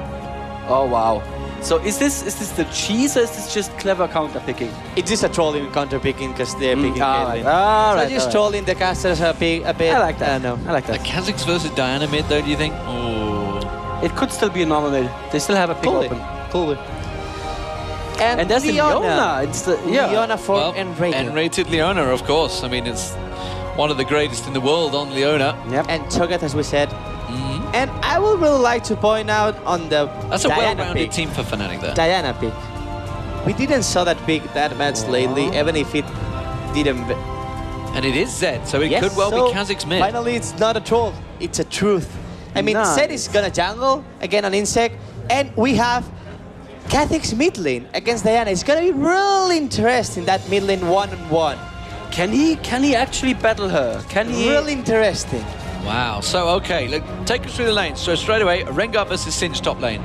Oh, wow. So is this the cheese, or is this just clever counter picking? It's just a trolling counter picking because they're picking Caitlyn. Alright. So just trolling the casters a bit. I like that. I don't know. I like that. Kha'Zix versus Diana mid, though, do you think? Oh. It could still be a normal mid. They still have a pick open. Cool. And that's Leona. It's the Leona for nRated. nRated Leona, of course. I mean, it's one of the greatest in the world on Leona. Yep. And Cho'Gath, as we said. And I would really like to point out on the That's a Diana well-rounded pick. team for FNATIC there. Diana pick. We didn't saw that pick that much lately, even if it didn't. And it is Zed, so it Yes, could well so be Kha'Zix mid. Finally, it's not a troll. It's a truth. I mean, Nice. Zed is gonna jungle again on inSec, and we have Kha'Zix mid lane against Diana. It's gonna be really interesting, that mid lane one-on-one. Can he actually battle her? Can he? Really interesting. Wow. So, okay, look, take us through the lanes. So straight away, Rengar versus Singe top lane.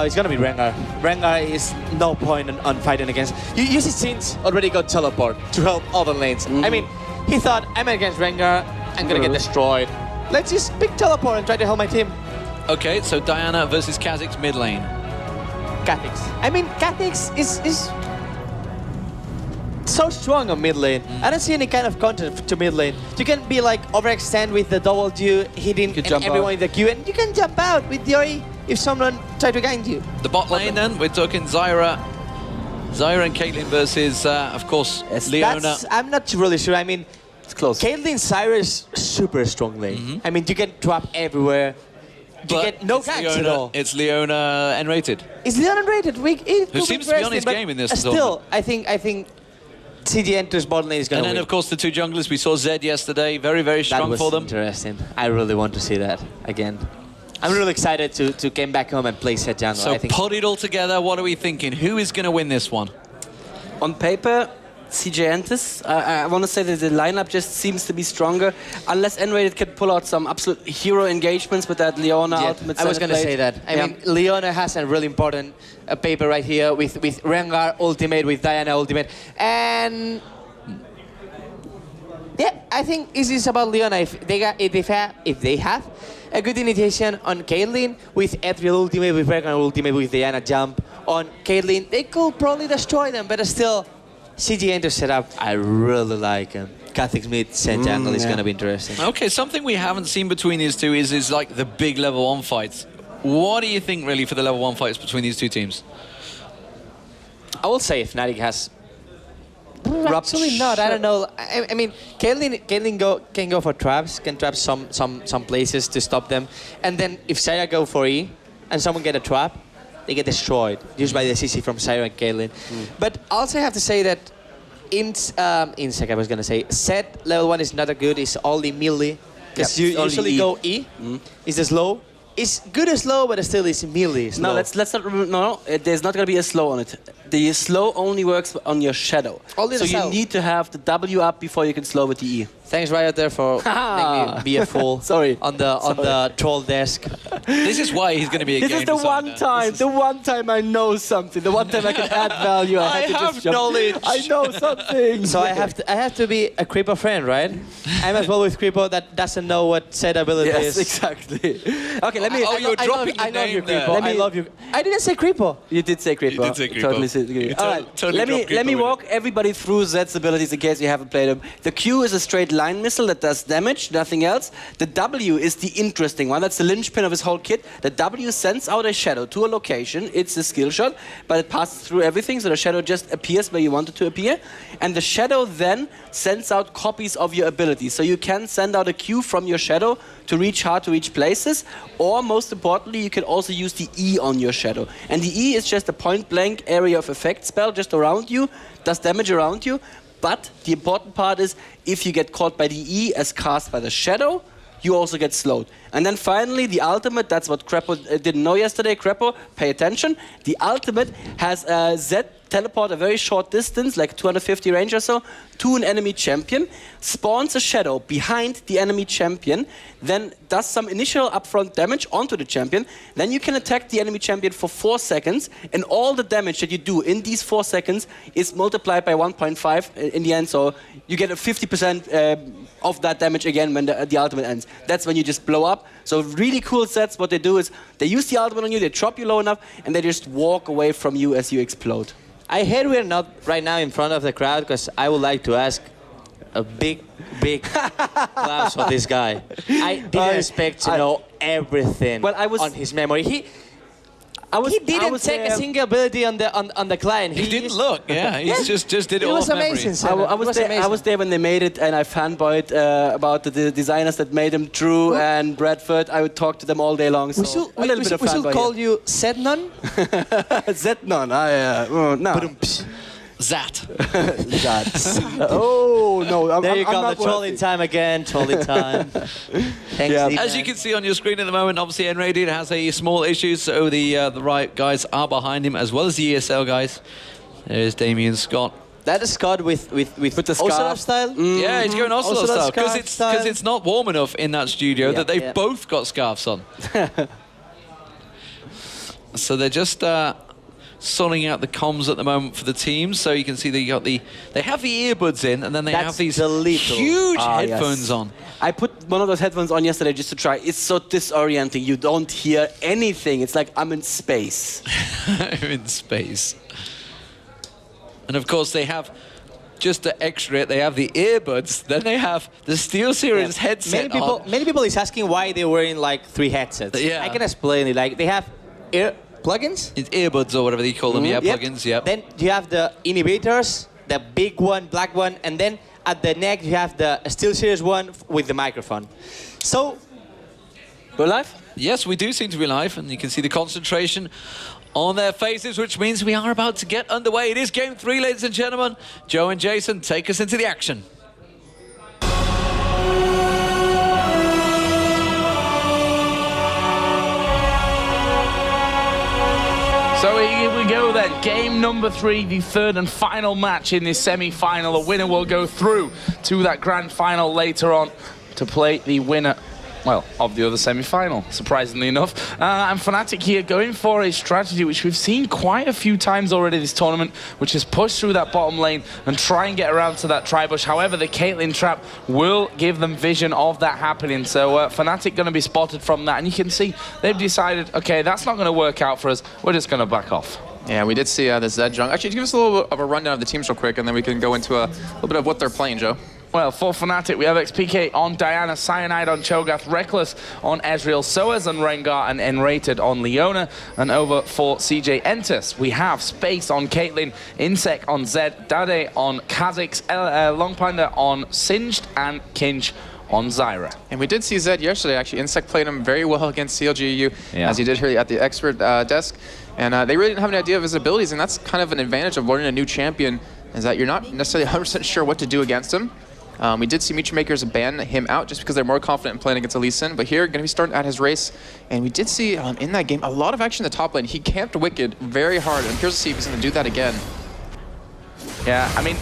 It's gonna be Rengar. Rengar is no point on fighting against. You see Singe already got teleport to help other lanes. I mean, he thought, I'm against Rengar, I'm gonna get destroyed. Let's just pick teleport and try to help my team. Okay, so Diana versus Kha'Zix mid lane. Kha'Zix. I mean, Kha'Zix is so strong on mid lane. I don't see any kind of counter to mid lane. You can be like overextend with the W, hitting everyone in the queue, and you can jump out with your E if someone try to gank you. The bot lane then, we're talking Zyra and Caitlyn versus, of course, Leona. I'm not really sure. I mean, it's close. Caitlyn Zyra is super strong lane. I mean, you can trap everywhere. You get no ganks at all. It's Leona nRated. It's Leona nRated. Who seems to be on his game in this still, I think CG Entus bot lane is going to win. And then, of course, the two junglers. We saw Zed yesterday. Very, very strong for them. Interesting. I really want to see that again. I'm really excited to come back home and play Zed jungle. So put it all together. What are we thinking? Who is going to win this one? On paper, CJ Entus. I want to say that the lineup just seems to be stronger. Unless nRated can pull out some absolute hero engagements with that Leona ultimate. I was going to say that. I mean, Leona has a really important paper right here with Rengar ultimate, with Diana ultimate. And yeah, I think this is about Leona. If they have a good initiation on Caitlyn with Ethereal ultimate, with Rengar ultimate, with Diana jump on Caitlyn, they could probably destroy them, but still, CG Entus setup, I really like him. Kha'Zix mid, Zed jungle is going to be interesting. Okay, something we haven't seen between these two is like the big level 1 fights. What do you think really for the level 1 fights between these two teams? I will say FNATIC has... Actually not, I don't know. I mean, Caitlyn can go for traps, can trap some places to stop them. And then if Zyra go for E and someone get a trap, they get destroyed just by the CC from Zyra and Caitlyn. But also I have to say that inSec, I was going to say, Zed level 1 is not a good, it's only melee. Because you usually go E, it's a slow. It's good as slow, but still it's melee slow. No, let's not remember, no, there's not going to be a slow on it. The slow only works on your shadow. So you need to have the W up before you can slow with the E. Thanks, Riot, there for making me be a fool. Sorry. On the troll desk. This is why he's going to be a game designer. The one time I know something. The one time I can add value. I have knowledge. I know something. So I have to be a creeper friend, right? I'm as well with creeper that doesn't know what Zed ability is. Yes, exactly. Okay, let me. I love you, creeper. I love you. I didn't say creeper. You did say creeper. You did say creeper. Totally. All right. Let me walk everybody through Zed's abilities in case you haven't played him. The Q is a straight line missile that does damage, nothing else. The W is the interesting one. That's the linchpin of his whole kit. The W sends out a shadow to a location. It's a skill shot, but it passes through everything, so the shadow just appears where you want it to appear. And the shadow then sends out copies of your abilities. So you can send out a Q from your shadow to reach hard to reach places, or most importantly, you can also use the E on your shadow. And the E is just a point-blank area of effect spell just around you, does damage around you. But the important part is, if you get caught by the E as cast by the shadow, you also get slowed. And then finally, the ultimate, that's what Crepo didn't know yesterday. Crepo, pay attention. The ultimate has a Zed teleport a very short distance, like 250 range or so, to an enemy champion, spawns a shadow behind the enemy champion, then does some initial upfront damage onto the champion, then you can attack the enemy champion for 4 seconds, and all the damage that you do in these 4 seconds is multiplied by 1.5 in the end, so you get a 50% of that damage again when the ultimate ends. That's when you just blow up. So really cool sets, what they do is, they use the ultimate on you, they drop you low enough, and they just walk away from you as you explode. I heard we're not right now in front of the crowd because I would like to ask a big claps for this guy. I didn't expect to know everything on his memory. He didn't take a single ability on the client. He didn't look. Yeah, he just did it all off memory. I was there when they made it, and I fanboyed about the designers that made them, Drew and Bradford. I would talk to them all day long. So we should call you Zenon? Zenon, no. Zat. Oh, no. There you go, the trolling time again, trolling time. Thanks, As you can see on your screen at the moment, obviously nRated has a small issue, so the Riot guys are behind him, as well as the ESL guys. There's Damien Scott. That is Scott with the scarf style? Yeah, he's going Ocelot style, because it's not warm enough in that studio that they've both got scarves on. So they're just... sorting out the comms at the moment for the teams, so you can see they have the earbuds in, and then they have these huge headphones on. I put one of those headphones on yesterday just to try. It's so disorienting. You don't hear anything. It's like I'm in space. I'm in space. And of course they have just to extra it, they have the earbuds, then they have the SteelSeries headset Many people is asking why they're wearing like 3 headsets. Yeah. I can explain it. Like they have ear plugins. It's earbuds or whatever they call them, yeah, plugins, yep. Then you have the inhibitors, the big one, black one, and then at the neck you have the SteelSeries one with the microphone. So, we're live? Yes, we do seem to be live, and you can see the concentration on their faces, which means we are about to get underway. It is Game 3, ladies and gentlemen. Joe and Jason, take us into the action. So here we go then, game number 3, the third and final match in this semi-final. The winner will go through to that grand final later on to play the winner, well, of the other semi-final, surprisingly enough. And FNATIC here going for a strategy which we've seen quite a few times already this tournament, which is push through that bottom lane and try and get around to that tri-bush. However, the Caitlyn trap will give them vision of that happening. So FNATIC going to be spotted from that. And you can see they've decided, okay, that's not going to work out for us. We're just going to back off. Yeah, we did see the Zed junk. Actually, give us a little bit of a rundown of the teams real quick, and then we can go into a little bit of what they're playing, Joe. Well, for FNATIC, we have xPeke on Diana, Cyanide on Cho'Gath, Rekkles on Ezreal, sOAZ on Rengar, and nRated on Leona. And over for CJ ENTUS, we have Space on Caitlyn, inSec on Zed, Dade on Kha'Zix, LongPanda on Singed, and Kkinsh on Zyra. And we did see Zed yesterday, actually. inSec played him very well against CLGEU, as he did here at the expert desk. And they really didn't have an idea of his abilities, and that's kind of an advantage of learning a new champion, is that you're not necessarily 100% sure what to do against him. We did see MEETYOURMAKERS ban him out just because they're more confident in playing against a Lee Sin, but here, going to be starting at his race. And we did see in that game a lot of action in the top lane. He camped Wicked very hard, and here's to see if he's going to do that again. Yeah, I mean,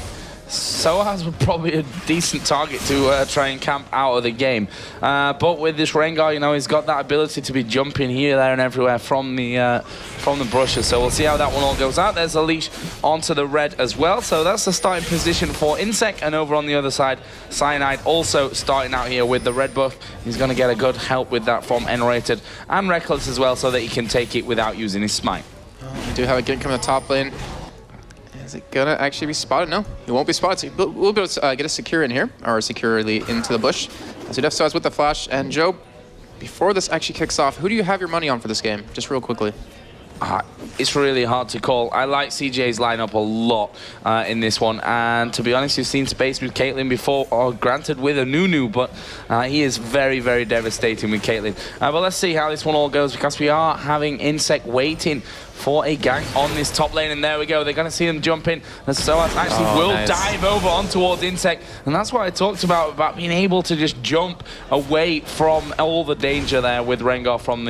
sOAZ was probably a decent target to try and camp out of the game. But with this Rengar, you know, he's got that ability to be jumping here, there, and everywhere from the brushes. So we'll see how that one all goes out. There's a leash onto the red as well. So that's the starting position for inSec. And over on the other side, Cyanide also starting out here with the red buff. He's going to get a good help with that from nRated and Rekkles as well, so that he can take it without using his smite. We do have a gank coming to the top lane. Is it gonna actually be spotted? No, it won't be spotted. So we'll be able to get a secure in here, or securely into the bush. So Def starts with the flash. And Joe, before this actually kicks off, who do you have your money on for this game? Just real quickly. It's really hard to call. I like CJ's lineup a lot in this one, and to be honest, you've seen Space with Caitlyn before, or granted with a Nunu, but he is very, very devastating with Caitlyn. But let's see how this one all goes, because we are having inSec waiting for a gank on this top lane, and there we go. They're going to see him jump in, and sOAZ actually will dive over on towards inSec, and that's what I talked about being able to just jump away from all the danger there with Rengar from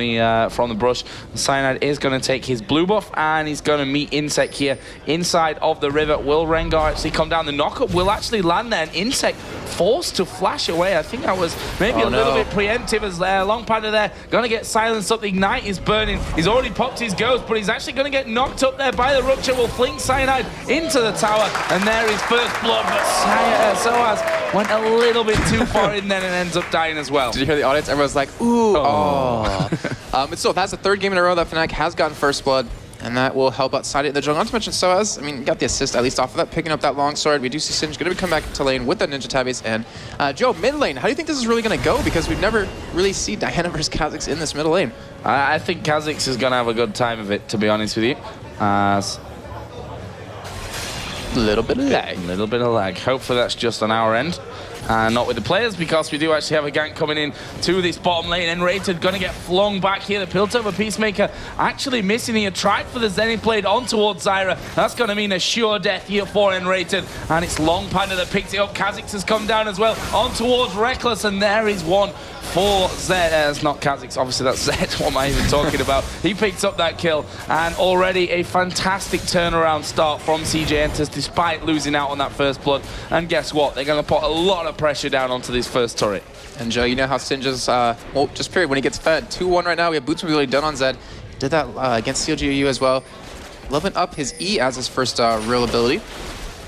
the brush. Cyanide is going to take his blue buff, and he's going to meet inSec here inside of the river. Will Rengar actually come down? The knockup will actually land there, and inSec forced to flash away. I think that was maybe a little bit preemptive as there. LongPanda there, going to get silenced up. The Ignite is burning. He's already popped his ghost, but he's actually going to get knocked up there by the Rupture. Will fling Cyanide into the tower, and there is first blood, but sOAZ went a little bit too far in then and ends up dying as well. Did you hear the audience? Everyone's like, ooh, so that's the third game in a row that FNATIC has gotten first blood, and that will help outside it in the jungle. Not to mention sOAZ, I mean, got the assist at least off of that, picking up that long sword. We do see Singed going to come back to lane with the Ninja Tabbies. And Joe, mid lane, how do you think this is really going to go? Because we've never really seen Diana versus Kha'Zix in this middle lane. I think Kha'Zix is going to have a good time of it, to be honest with you. Little bit of lag. Little bit of lag. Hopefully that's just on our end. Not with the players, because we do actually have a gank coming in to this bottom lane. nRated going to get flung back here. The Piltover Peacemaker actually missing. He had tried for the Zen. He played on towards Zyra. That's going to mean a sure death here for nRated. And it's LongPanda that picks it up. Kha'Zix has come down as well on towards Rekkles, and there is one for Zed. It's not Kha'Zix, obviously that's Zed. What am I even talking about? He picks up that kill, and already a fantastic turnaround start from CJ ENTUS despite losing out on that first blood. And guess what? They're going to put a lot of pressure down onto this first turret. And Joe, you know how Singed is, well, just period, when he gets fed. 2-1 right now. We have boots really done on Zed. Did that against CLGEU as well. Leveling up his E as his first real ability.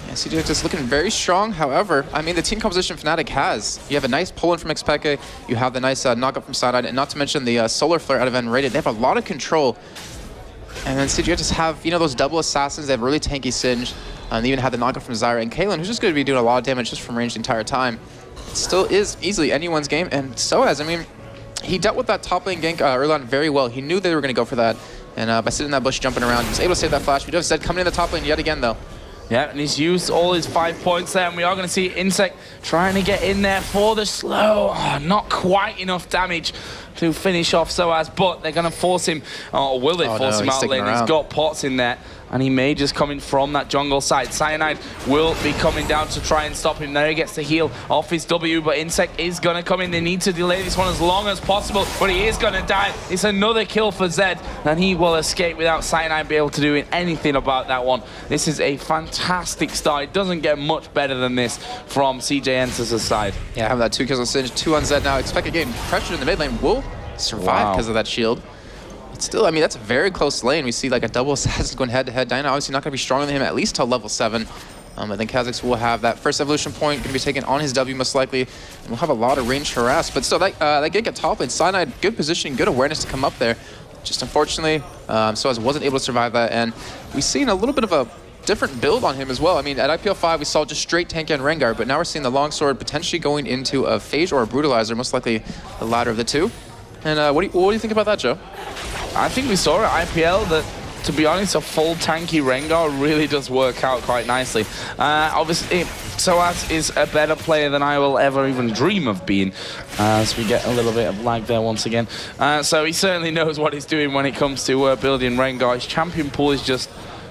Yeah, CJ just looking very strong. However, I mean, the team composition FNATIC has. You have a nice pull-in from xPeke. You have the nice knock-up from Cyanide, and not to mention the Solar Flare out of nRated. They have a lot of control And then CJ just have, you know, those double assassins. They have really tanky Singed. And they even had the knockoff from Zyra and Caitlyn, who's just going to be doing a lot of damage just from range the entire time. It still is easily anyone's game. And sOAZ, I mean, he dealt with that top lane gank early on very well. He knew they were going to go for that. And by sitting in that bush, jumping around, he was able to save that flash. We do have Zed coming in the top lane yet again, though. Yeah, and he's used all his 5 points there, and we are going to see inSec trying to get in there for the slow. Oh, not quite enough damage to finish off sOAZ, but they're going to force him, or will they force him out lane? He's got pots in there, and he may just come in from that jungle side. Cyanide will be coming down to try and stop him. There he gets the heal off his W, but inSec is going to come in. They need to delay this one as long as possible, but he is going to die. It's another kill for Zed, and he will escape without Cyanide being able to do anything about that one. This is a fantastic start. It doesn't get much better than this from CJ Entus' side. Yeah, having that 2 kills on Singed, 2 on Zed now. xPeke getting pressured in the mid lane. Will survive because of that shield. But still, I mean, that's a very close lane. We see like a double assassin going head-to-head. Diana obviously not going to be stronger than him, at least till level 7. I think Kha'Zix will have that first evolution point, going to be taken on his W most likely, and we'll have a lot of range harass. But still, that gank at top lane, Cyanide, good positioning, good awareness to come up there. Just unfortunately, sOAZ wasn't able to survive that, and we've seen a little bit of a different build on him as well. I mean, at IPL 5, we saw just straight tank and Rengar, but now we're seeing the longsword potentially going into a Phage or a Brutalizer, most likely the latter of the two. And what do you think about that, Joe? I think we saw at IPL that, to be honest, a full tanky Rengar really does work out quite nicely. Obviously, sOAZ is a better player than I will ever even dream of being, as we get a little bit of lag there once again. So he certainly knows what he's doing when it comes to building Rengar. His champion pool is just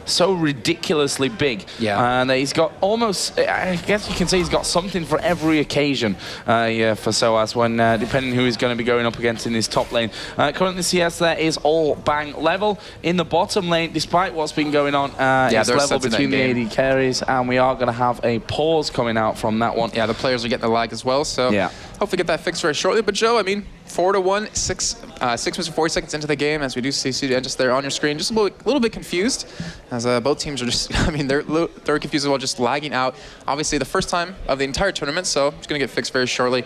so ridiculously big. Yeah. And he's got almost, I guess you can say he's got something for every occasion yeah, for sOAZ, when depending who he's going to be going up against in his top lane. Currently CS there is all bang level. In the bottom lane, despite what's been going on, it's level between the AD carries, and we are going to have a pause coming out from that one. Yeah, the players are getting the lag as well, so yeah, hopefully get that fixed very shortly. But Joe, I mean, 4-1, 6 minutes and 40 seconds into the game, as we do see CJ just there on your screen, just a little bit confused, as both teams are just, I mean, they're confused as well, just lagging out. Obviously, the first time of the entire tournament, so it's going to get fixed very shortly.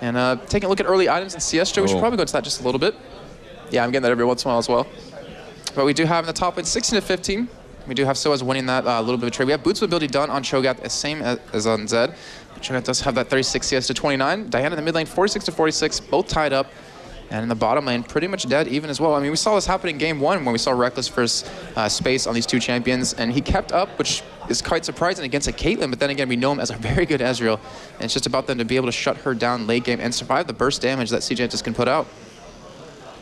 And taking a look at early items in CS, Joe, we should probably go into that just a little bit. Yeah, I'm getting that every once in a while as well. But we do have in the top lane 16-15. We do have sOAZ winning that little bit of a trade. We have Boots ability done on Cho'Gath, the same as on Zed. Cho'Gath does have that 36 CS to 29. Diana in the mid lane, 46 to 46, both tied up. And in the bottom lane, pretty much dead even as well. I mean, we saw this happen in game 1 when we saw Rekkles first space on these two champions, and he kept up, which is quite surprising against a Caitlyn, but then again, we know him as a very good Ezreal, and it's just about them to be able to shut her down late game and survive the burst damage that CJ just can put out.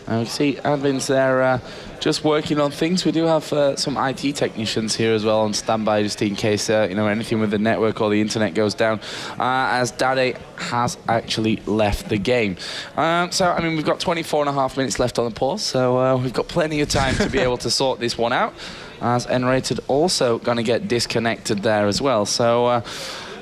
And we see admins there just working on things. We do have some IT technicians here as well on standby, just in case you know, anything with the network or the internet goes down, as Dade has actually left the game. So, I mean, we've got 24.5 minutes left on the pause, so we've got plenty of time to be able to sort this one out, as nRated also going to get disconnected there as well. So,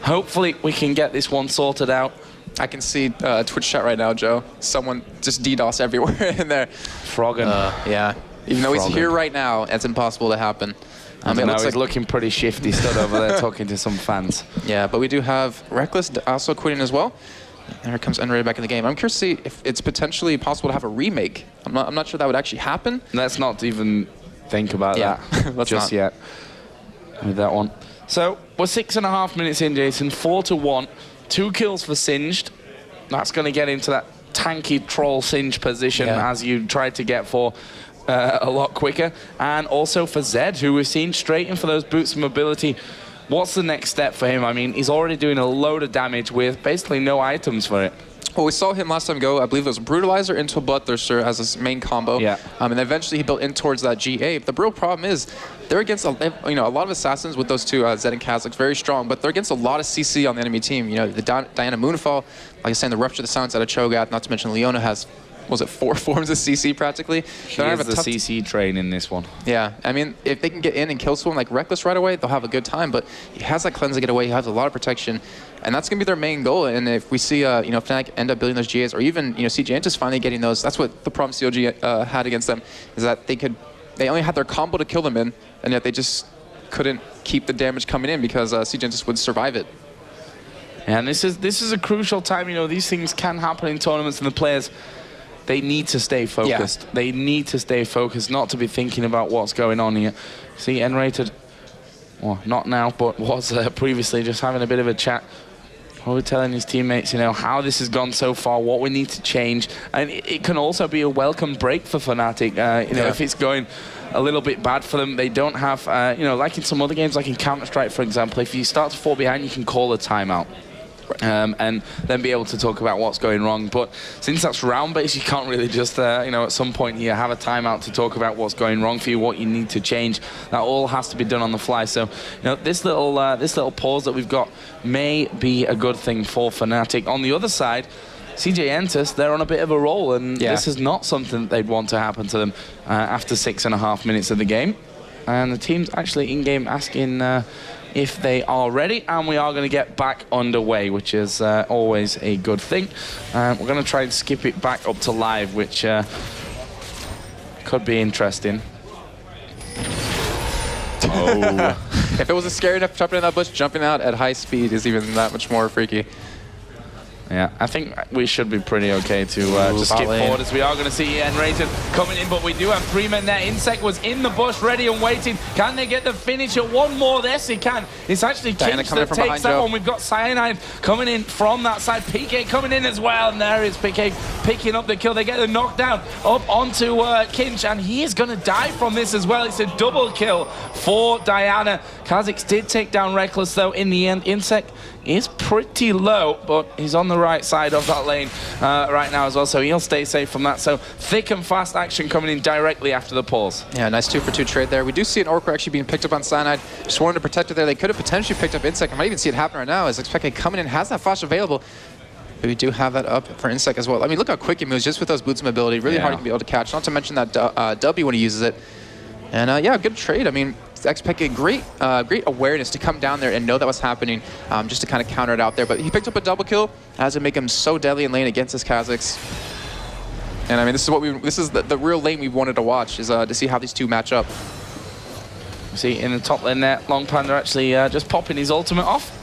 hopefully we can get this one sorted out. I can see Twitch chat right now, Joe. Someone just DDoS everywhere in there. Froggen. Yeah. Even though he's here right now, it's impossible to happen. It looks like looking pretty shifty, stood over there talking to some fans. Yeah, but we do have Rekkles also quitting as well. And here comes nRated back in the game. I'm curious to see if it's potentially possible to have a remake. I'm not sure that would actually happen. Let's not even think about that just yet with that one. So we're 6.5 minutes in, Jason. 4-1. 2 kills for Singed. That's going to get into that tanky troll Singed position as you tried to get for a lot quicker. And also for Zed, who we've seen straight in for those boots of mobility. What's the next step for him? I mean, he's already doing a load of damage with basically no items for it. Well, we saw him last time go, I believe it was Brutalizer into a Bloodthirster as his main combo. Yeah. And eventually he built in towards that GA. But the real problem is they're against a lot of assassins with those two, Zed and Kha'Zix, very strong, but they're against a lot of CC on the enemy team. You know, the Diana Moonfall, like I was saying, the Rupture of the Silence out of Cho'Gath, not to mention Leona has, was it 4 forms of CC practically? She is the CC train in this one. Yeah, I mean, if they can get in and kill someone like Rekkles right away, they'll have a good time, but he has that cleanse to get away, he has a lot of protection, and that's going to be their main goal. And if we see, FNATIC end up building those GAs, or even, CJ Entus finally getting those, that's what the problem COG had against them, is that they only had their combo to kill them in, and yet they just couldn't keep the damage coming in because CJ Entus would survive it. And this is a crucial time. These things can happen in tournaments, and the players they need to stay focused. Yeah. They need to stay focused, not to be thinking about what's going on here. See, nRated, well, not now, but was previously just having a bit of a chat. Probably telling his teammates, you know, how this has gone so far, what we need to change. And it can also be a welcome break for FNATIC. You know, if it's going a little bit bad for them, they don't have, you know, like in some other games, like in Counter-Strike, for example, if you start to fall behind, you can call a timeout. And then be able to talk about what's going wrong. But since that's round-based, you can't really just, you know, at some point here have a timeout to talk about what's going wrong for you, what you need to change. That all has to be done on the fly. So, you know, this little pause that we've got may be a good thing for FNATIC. On the other side, CJ ENTUS, they're on a bit of a roll, and this is not something that they'd want to happen to them after 6.5 minutes of the game. And the team's actually in-game asking if they are ready, and we are going to get back underway, which is always a good thing. We're going to try and skip it back up to live, which could be interesting. Oh. If it wasn't scary enough jumping in that bush, jumping out at high speed is even that much more freaky. Yeah, I think we should be pretty okay to skip forward, as we are going to see nRated coming in, but we do have 3 men there. inSec was in the bush, ready and waiting. Can they get the finisher? One more. Yes, he can. It's actually Kkinsh that takes that one. We've got Cyanide coming in from that side. xPeke coming in as well, and there is xPeke picking up the kill. They get the knockdown up onto Kkinsh, and he is going to die from this as well. It's a double kill for Diana. Kha'Zix did take down Rekkles, though, in the end. inSec is pretty low, but he's on the right side of that lane right now as well, so he'll stay safe from that. So thick and fast action coming in directly after the pause. Yeah, nice 2-for-2 trade there. We do see an Orc actually being picked up on Cyanide. Just wanted to protect it there. They could have potentially picked up inSec. I might even see it happen right now as xPeke coming in, has that flash available. But we do have that up for inSec as well. I mean, look how quick he moves just with those boots of mobility. Really hard to be able to catch, not to mention that W when he uses it. And yeah, good trade. I mean, xPeke, great awareness to come down there and know that was happening, just to kind of counter it out there. But he picked up a double kill, as it make him so deadly in lane against his Kha'Zix. And I mean, this is the real lane we wanted to watch, is to see how these two match up. See in the top lane there, LongPanda actually just popping his ultimate off.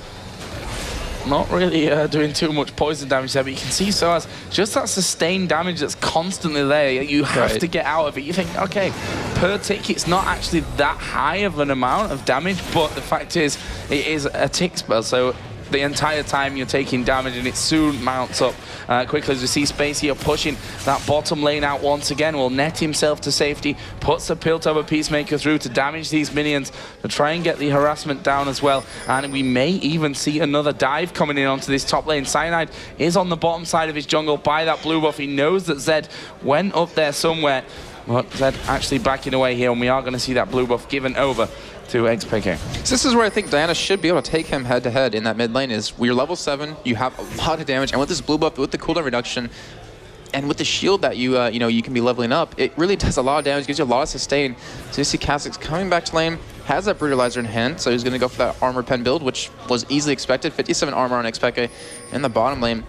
Not really doing too much poison damage there, but you can see sOAZ, just that sustained damage that's constantly there. You have to get out of it. You think, okay, per tick, it's not actually that high of an amount of damage, but the fact is, it is a tick spell, so the entire time you're taking damage, and it soon mounts up quickly. As we see Space here pushing that bottom lane out once again, will net himself to safety, puts the Piltover Peacemaker through to damage these minions, to try and get the harassment down as well. And we may even see another dive coming in onto this top lane. Cyanide is on the bottom side of his jungle by that blue buff. He knows that Zed went up there somewhere, but Zed actually backing away here, and we are going to see that blue buff given over to xPeke. So this is where I think Diana should be able to take him head-to-head in that mid lane. Is we're level 7, you have a lot of damage, and with this blue buff, with the cooldown reduction, and with the shield that you you know, you can be leveling up, it really does a lot of damage, gives you a lot of sustain. So you see Kha'Zix coming back to lane, has that brutalizer in hand, so he's going to go for that armor pen build, which was easily expected. 57 armor on xPeke in the bottom lane.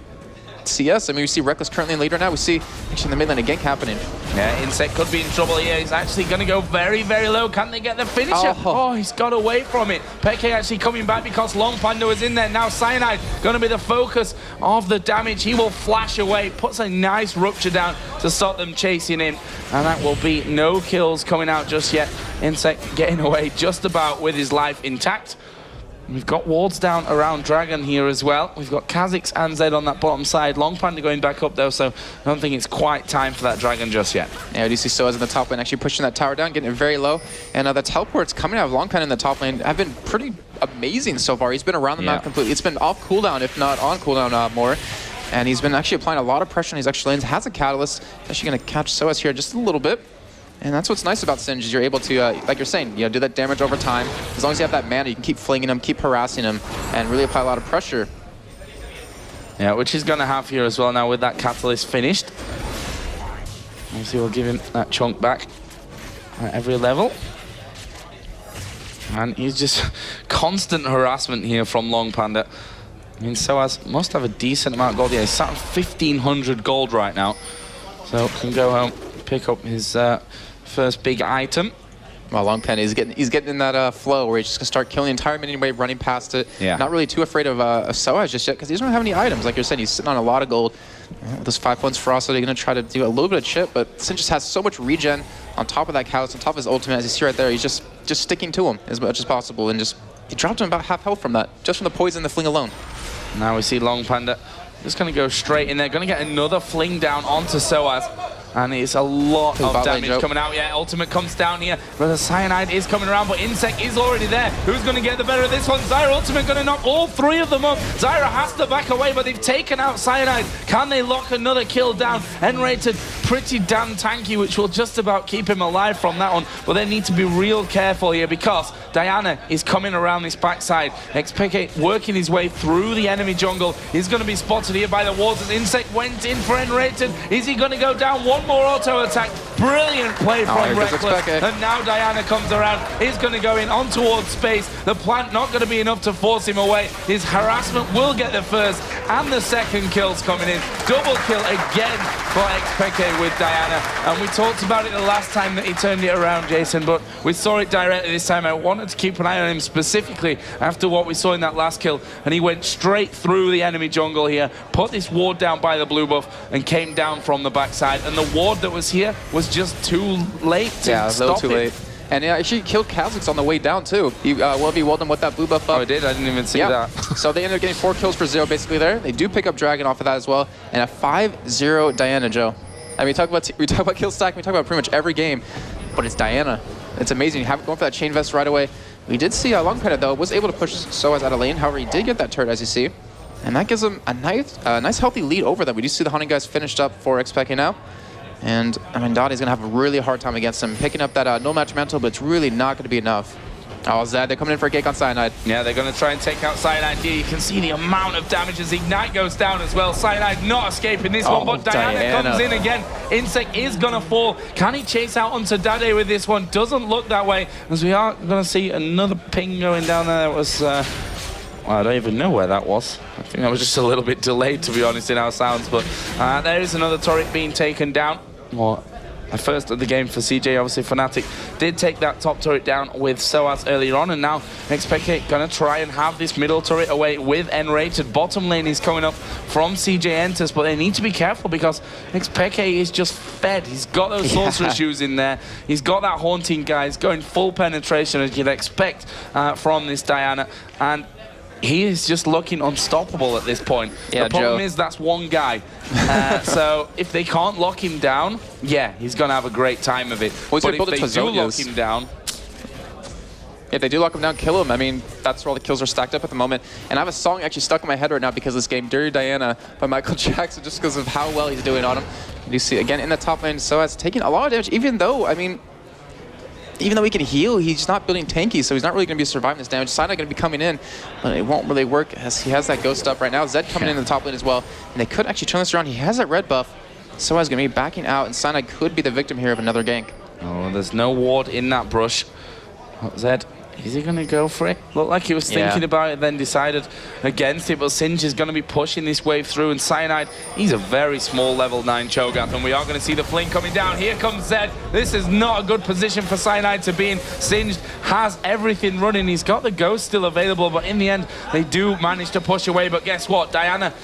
CS, I mean, we see Rekkles currently in lead right now. We see actually in the mid lane a gank happening. Yeah, inSec could be in trouble here. He's actually going to go very, very low. Can they get the finisher? Oh, he's got away from it. xPeke actually coming back because LongPanda was in there. Now Cyanide going to be the focus of the damage. He will flash away, puts a nice rupture down to stop them chasing him. And that will be no kills coming out just yet. inSec getting away just about with his life intact. We've got wards down around Dragon here as well. We've got Kha'Zix and Zed on that bottom side. LongPanda going back up though, so I don't think it's quite time for that Dragon just yet. Yeah, we do see sOAZ in the top lane actually pushing that tower down, getting it very low. And the teleports coming out of LongPanda in the top lane have been pretty amazing so far. He's been around the map completely. It's been off cooldown, if not on cooldown more. And he's been actually applying a lot of pressure on these extra lanes. Has a catalyst. Actually going to catch sOAZ here just a little bit. And that's what's nice about Singe, is you're able to, like you're saying, do that damage over time. As long as you have that mana, you can keep flinging him, keep harassing him, and really apply a lot of pressure. Yeah, which he's going to have here as well now with that catalyst finished. Obviously, we'll give him that chunk back at every level. And he's just constant harassment here from LongPanda. I mean, sOAZ must have a decent amount of gold. Yeah, he's sat on 1,500 gold right now. So can go home, pick up his first big item. Well, LongPanda, he's getting in that flow where he's just going to start killing the entire minion wave, running past it. Yeah. Not really too afraid of sOAZ just yet, because he doesn't have any items. Like you're saying, he's sitting on a lot of gold. With those 5 points Ferocity, going to try to do a little bit of chip, but Kkinsh just has so much regen on top of that Callus, on top of his ultimate, as you see right there. He's just sticking to him as much as possible, and he dropped him about half health from that, just from the poison and the fling alone. Now we see LongPanda just going to go straight in there, going to get another fling down onto sOAZ. And it's a lot of damage coming out. Yeah, ultimate comes down here. But the Cyanide is coming around, but inSec is already there. Who's going to get the better of this one? Zyra ultimate going to knock all 3 of them up. Zyra has to back away, but they've taken out Cyanide. Can they lock another kill down? nRated pretty damn tanky, which will just about keep him alive from that one. But they need to be real careful here because Diana is coming around this backside. xPeke working his way through the enemy jungle. He's going to be spotted here by the wards as inSec went in for nRated. Is he going to go down? One more auto attack. Brilliant play from Rekkles. And now Diana comes around. He's going to go in on towards space. The plant not going to be enough to force him away. His harassment will get the first and the second kills coming in. Double kill again for xPeke with Diana. And we talked about it the last time that he turned it around, Jason, but we saw it directly this time. I wanted to keep an eye on him specifically after what we saw in that last kill. And he went straight through the enemy jungle here, put this ward down by the blue buff, and came down from the backside. And the ward that was here was just too late to stop too late. And actually killed Kha'Zix on the way down too. He walled him with that blue buff up. Oh, I did? I didn't even see that. So they ended up getting 4 kills for 0 basically there. They do pick up Dragon off of that as well. And a 5-0 Diana, Joe. I mean, we talk about kill stack, we talk about pretty much every game, but it's Diana. It's amazing. You have it going for that chain vest right away. We did see LongPanda though was able to push sOAZ out of lane. However, he did get that turret as you see. And that gives him a nice healthy lead over them. We do see the Hunting guys finished up for xPeke now. And I mean, Dade's going to have a really hard time against him. Picking up that no match mantle, but it's really not going to be enough. Oh, Zed, they're coming in for a cake on Cyanide. Yeah, they're going to try and take out Cyanide here. You can see the amount of damage as Ignite goes down as well. Cyanide not escaping this one, but Diana comes in again. inSec is going to fall. Can he chase out onto Dade with this one? Doesn't look that way, as we are going to see another ping going down there. It was... well, I don't even know where that was. I think that was just a little bit delayed, to be honest, in our sounds. But there is another turret being taken down. Well, first of the game for CJ, obviously FNATIC did take that top turret down with sOAZ earlier on, and now xPeke gonna try and have this middle turret away with nRated. Bottom lane is coming up from CJ ENTUS, but they need to be careful because xPeke is just fed. He's got those sorcerer shoes in there. He's got that haunting guys going full penetration as you'd expect from this Diana, and he is just looking unstoppable at this point. Yeah, the problem is that's one guy. So if they can't lock him down, yeah, he's going to have a great time of it. Well, but if they do lock him down... If they do lock him down, kill him. I mean, that's where all the kills are stacked up at the moment. And I have a song actually stuck in my head right now because of this game, Dirty Diana by Michael Jackson, just because of how well he's doing on him. You see, again, in the top lane, sOAZ taking a lot of damage, even though he can heal, he's not building tanky, so he's not really going to be surviving this damage. Cyanide going to be coming in, but it won't really work as he has that ghost up right now. Zed coming in the top lane as well, and they could actually turn this around. He has that red buff, so he's going to be backing out, and Cyanide could be the victim here of another gank. Oh, there's no ward in that brush. Zed, is he going to go for it? Looked like he was thinking about it, then decided against it, but Kkinsh is going to be pushing this wave through, and Cyanide, he's a very small level 9 Cho'Gath, and we are going to see the fling coming down. Here comes Zed. This is not a good position for Cyanide to be in. Kkinsh has everything running. He's got the ghost still available, but in the end, they do manage to push away. But guess what? Diana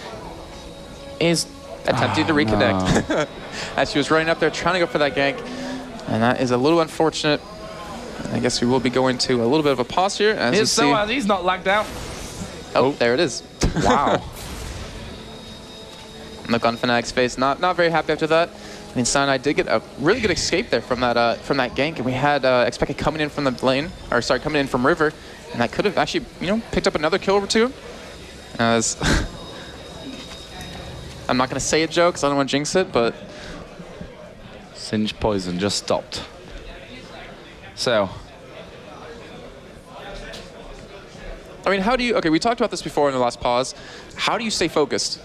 is attempting to reconnect. As she was running up there trying to go for that gank, and that is a little unfortunate. I guess we will be going to a little bit of a pause here. As here's sOAZ, he's not lagged out. Oh, there it is. Wow. Look on FNATIC's face, not very happy after that. I mean, Cyanide did get a really good escape there from that gank, and we had xPeke coming in from the lane, or sorry, coming in from river, and that could have actually, picked up another kill or two. As I'm not going to say a joke because I don't want to jinx it, but Kkinsh poison just stopped. So, I mean, how do you, okay, we talked about this before in the last pause. How do you stay focused?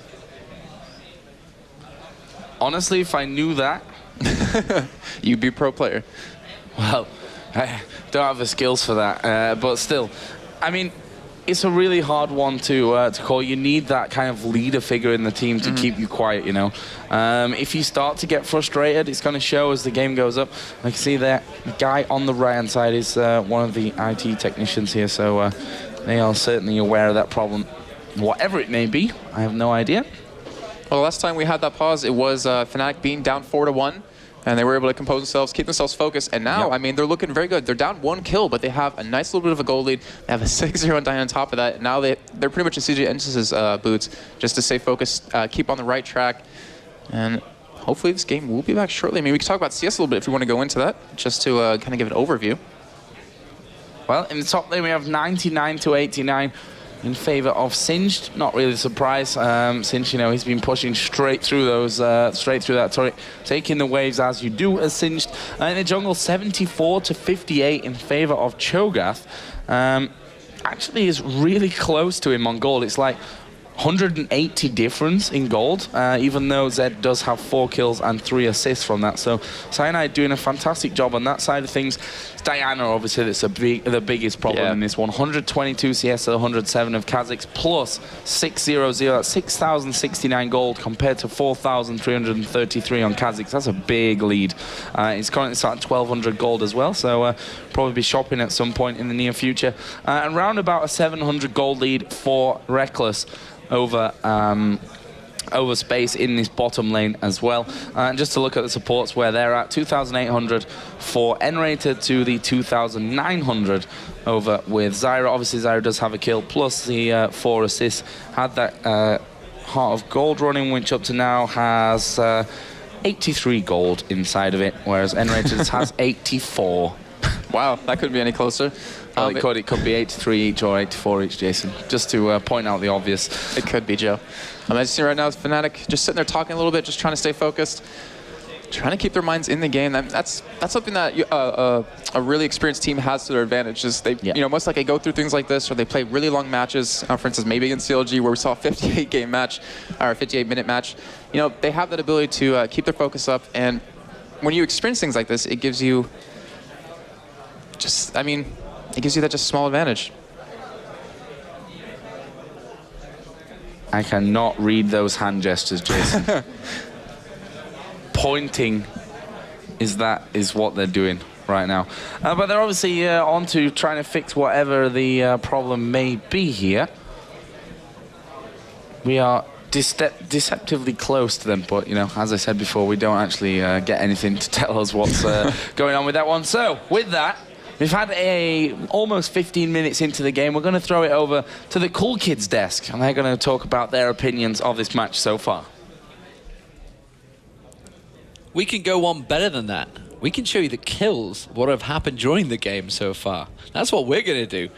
Honestly, if I knew that, you'd be a pro player. Well, I don't have the skills for that, but still, I mean, it's a really hard one to call. You need that kind of leader figure in the team to keep you quiet, you know. If you start to get frustrated, it's going to show as the game goes up. I can see that guy on the right-hand side is one of the IT technicians here, so they are certainly aware of that problem. Whatever it may be, I have no idea. Well, last time we had that pause, it was FNATIC being down 4-1. And they were able to compose themselves, keep themselves focused. And now, I mean, they're looking very good. They're down 1 kill, but they have a nice little bit of a goal lead. They have a 6-0 die on top of that. Now they're pretty much in CJ ENTUS' boots, just to stay focused, keep on the right track. And hopefully this game will be back shortly. I mean, we can talk about CS a little bit if you want to go into that, just to kind of give an overview. Well, in the top lane, we have 99-89. In favor of Singed. Not really a surprise. Singed, you know, he's been pushing straight through those, straight through that turret, taking the waves as you do as Singed. In the jungle, 74-58 in favor of Cho'Gath. Actually is really close to him on gold. It's like 180 difference in gold, even though Zed does have 4 kills and 3 assists from that. So Cyanide doing a fantastic job on that side of things. It's Diana, obviously, that's the biggest problem in this one. 122 CS, 107 of Kha'Zix, plus 600, that's 6,069 gold compared to 4,333 on Kha'Zix. That's a big lead. It's currently sat at 1,200 gold as well, so probably be shopping at some point in the near future. And round about a 700 gold lead for Rekkles over space in this bottom lane as well. And just to look at the supports where they're at, 2,800 for nRated to the 2,900 over with Zyra. Obviously Zyra does have a kill plus the 4 assists. Had that Heart of Gold running, which up to now has 83 gold inside of it, whereas nRated has 84. Wow, that couldn't be any closer. It could be 83 each or 84 each, Jason, just to point out the obvious. It could be, Joe. I'm just seeing right now is FNATIC just sitting there talking a little bit, just trying to stay focused, trying to keep their minds in the game. That's something that a really experienced team has to their advantage. Is they, you know, most likely go through things like this, or they play really long matches. For instance, maybe against CLG, where we saw a 58-game match or a 58-minute match. You know, they have that ability to keep their focus up, and when you experience things like this, it gives you just, I mean, it gives you that just small advantage. I cannot read those hand gestures, Jason. Pointing is what they're doing right now. But they're obviously on to trying to fix whatever the problem may be here. We are deceptively close to them, but, you know, as I said before, we don't actually get anything to tell us what's going on with that one. So, with that, we've had almost 15 minutes into the game. We're going to throw it over to the Cool Kids desk, and they're going to talk about their opinions of this match so far. We can go one better than that. We can show you the kills, what have happened during the game so far. That's what we're going to do.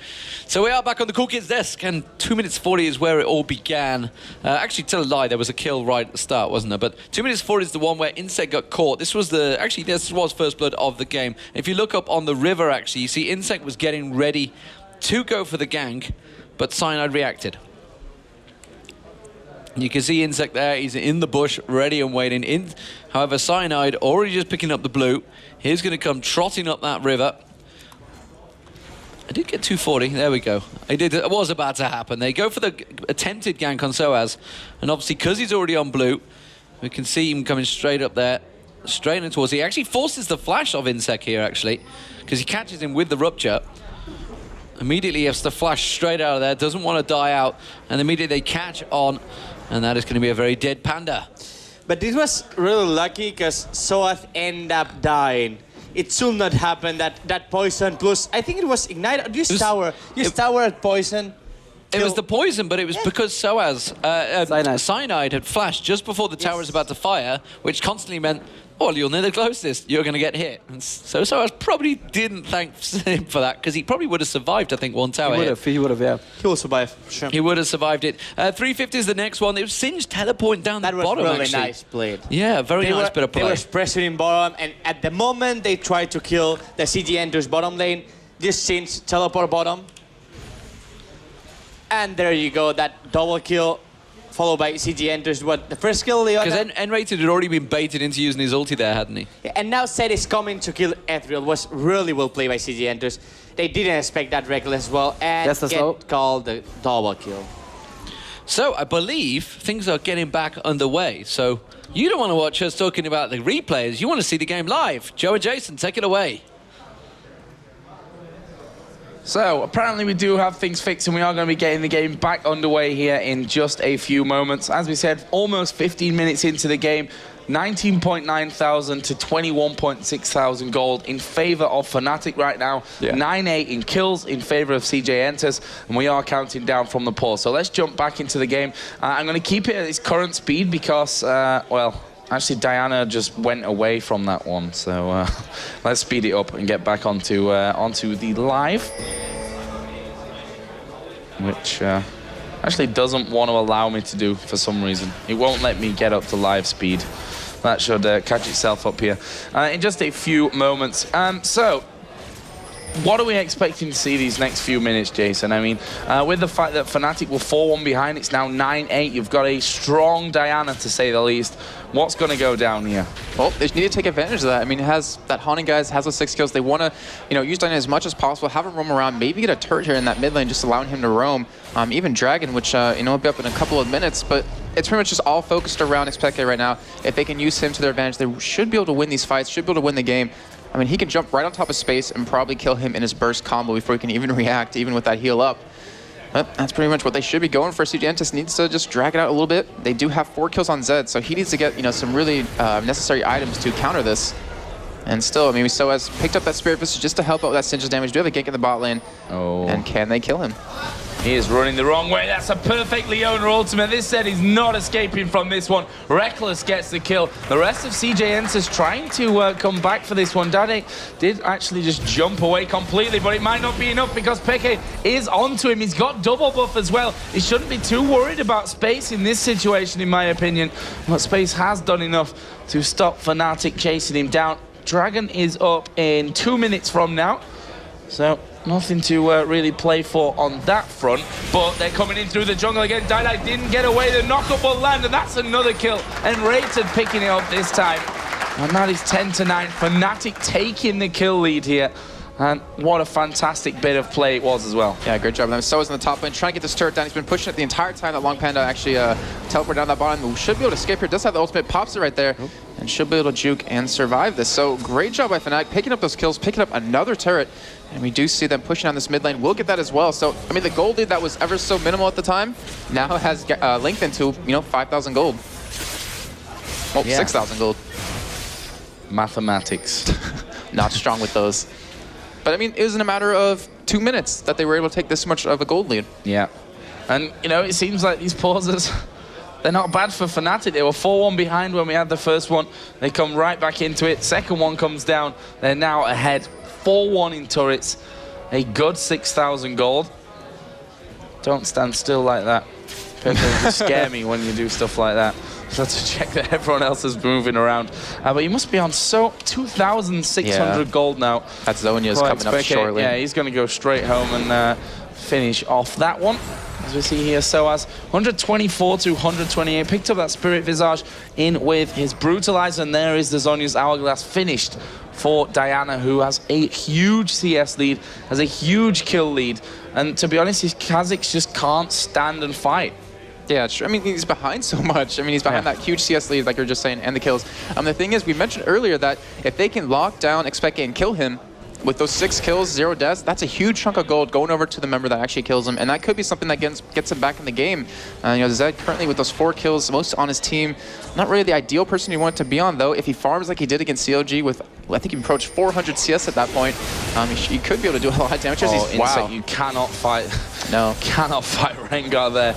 So we are back on the Cool Kids desk, and 2 minutes 40 is where it all began. Actually, tell a lie, there was a kill right at the start, wasn't there? But 2 minutes 40 is the one where inSec got caught. This was first blood of the game. If you look up on the river, actually, you see inSec was getting ready to go for the gank, but Cyanide reacted. You can see inSec there, he's in the bush, ready and waiting. However, Cyanide already just picking up the blue. He's going to come trotting up that river. I did get 240, there we go. It was about to happen. They go for the attempted gank on sOAZ, and obviously because he's already on blue, we can see him coming straight up there, straight in towards. He actually forces the flash of inSec here, actually, because he catches him with the rupture. Immediately he has to flash straight out of there, doesn't want to die out, and immediately they catch on, and that is going to be a very dead panda. But this was really lucky because sOAZ ended up dying. It should not happen, that poison plus, I think it was Ignite, just tower at poison. It was the poison, but it was because sOAZ, Cyanide had flashed just before the tower was about to fire, which constantly meant, oh, you're near the closest, you're going to get hit. And so sOAZ probably didn't thank him for that, because he probably would have survived, I think, one tower hit. He would have, yeah. He will survive, sure. He would have survived it. 350 is the next one. It was Singed teleporting down the bottom, That was really actually. nice played. Yeah, very nice bit of play. They were pressuring bottom, and at the moment they tried to kill the CG ENTUS bottom lane, this Singed teleport bottom. And there you go, that double kill followed by CG Entus. What, the first kill, Leona? Because nRated had already been baited into using his ulti there, hadn't he? And now Zed is coming to kill Ethereal. Was really well played by CG Entus. They didn't expect that Rekkles as well, and get called the double kill. So I believe things are getting back underway. So you don't want to watch us talking about the replays. You want to see the game live. Joe and Jason, take it away. So, apparently we do have things fixed and we are going to be getting the game back underway here in just a few moments. As we said, almost 15 minutes into the game, 19.9 thousand to 21.6 thousand gold in favor of FNATIC right now. 9-8 in kills in favor of CJ Entus, and we are counting down from the pause. So let's jump back into the game. I'm going to keep it at its current speed because, well, actually, Diana just went away from that one, so let's speed it up and get back onto the live, which actually doesn't want to allow me to do for some reason. It won't let me get up to live speed. That should catch itself up here in just a few moments. So, what are we expecting to see these next few minutes, Jason? I mean, with the fact that FNATIC were 4-1 behind, it's now 9-8. You've got a strong Diana, to say the least. What's going to go down here? Well, they need to take advantage of that. I mean, it has that Haunting guys, has those 6 kills. They want to, use Diana as much as possible, have him roam around, maybe get a turret here in that mid lane, just allowing him to roam. Even Dragon, which, will be up in a couple of minutes, but it's pretty much just all focused around xPeke right now. If they can use him to their advantage, they should be able to win these fights, should be able to win the game. I mean, he can jump right on top of space and probably kill him in his burst combo before he can even react, even with that heal up. But that's pretty much what they should be going for. CJ Entus needs to just drag it out a little bit. They do have 4 kills on Zed, so he needs to get, some really necessary items to counter this. And still, I mean, sOAZ picked up that Spirit Fist just to help out with that Singe's damage. Do have a gank in the bot lane. Oh. And can they kill him? He is running the wrong way. That's a perfect Leona ultimate. This Zed is not escaping from this one. Rekkles gets the kill. The rest of CJ Entus trying to come back for this one. Dade did actually just jump away completely, but it might not be enough because Peke is onto him. He's got double buff as well. He shouldn't be too worried about Space in this situation, in my opinion. But Space has done enough to stop FNATIC chasing him down. Dragon is up in 2 minutes from now. So nothing to really play for on that front, but they're coming in through the jungle again. Dade didn't get away, the knockup will land, and that's another kill. nRated picking it up this time. And that is 10-9. FNATIC taking the kill lead here. And what a fantastic bit of play it was as well. Yeah, great job. sOAZ in the top lane, trying to get this turret down. He's been pushing it the entire time that LongPanda actually teleported down that bottom. Should be able to escape here. Does have the ultimate, pops it right there, and should be able to juke and survive this. So great job by FNATIC, picking up those kills, picking up another turret. And we do see them pushing on this mid lane. We'll get that as well. So, I mean, the gold lead that was ever so minimal at the time now has lengthened to, 5,000 gold. Well, yeah. 6,000 gold. Mathematics. Not strong with those. But, I mean, it was in a matter of 2 minutes that they were able to take this much of a gold lead. Yeah. And, it seems like these pauses, they're not bad for FNATIC. They were 4-1 behind when we had the first one. They come right back into it. Second one comes down. They're now ahead. 4-1 in turrets. A good 6,000 gold. Don't stand still like that. People scare me when you do stuff like that. So to check that everyone else is moving around. But you must be on 2,600 gold now. That's Zonya's coming up shortly. Yeah, he's going to go straight home and finish off that one. As we see here, sOAZ 124 to 128. Picked up that Spirit Visage in with his Brutalizer, and there is the Zonya's Hourglass finished for Diana, who has a huge CS lead, has a huge kill lead. And to be honest, his Kha'Zix just can't stand and fight. Yeah, I mean, he's behind so much. I mean, he's behind that huge CS lead, like you were just saying, and the kills. The thing is, we mentioned earlier that if they can lock down xPeke and kill him, with those 6 kills, 0 deaths, that's a huge chunk of gold going over to the member that actually kills him, and that could be something that gets him back in the game. Zed currently with those 4 kills, most on his team, not really the ideal person you want to be on, though. If he farms like he did against CLG with, I think he approached 400 CS at that point, he could be able to do a lot of damage. Wow, you cannot fight. No. Cannot fight Rengar there.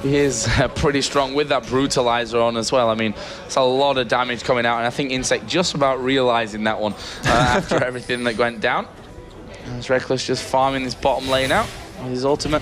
He is pretty strong with that Brutalizer on as well. I mean, it's a lot of damage coming out, and I think inSec just about realizing that one after everything that went down. As Rekkles just farming this bottom lane out with his ultimate,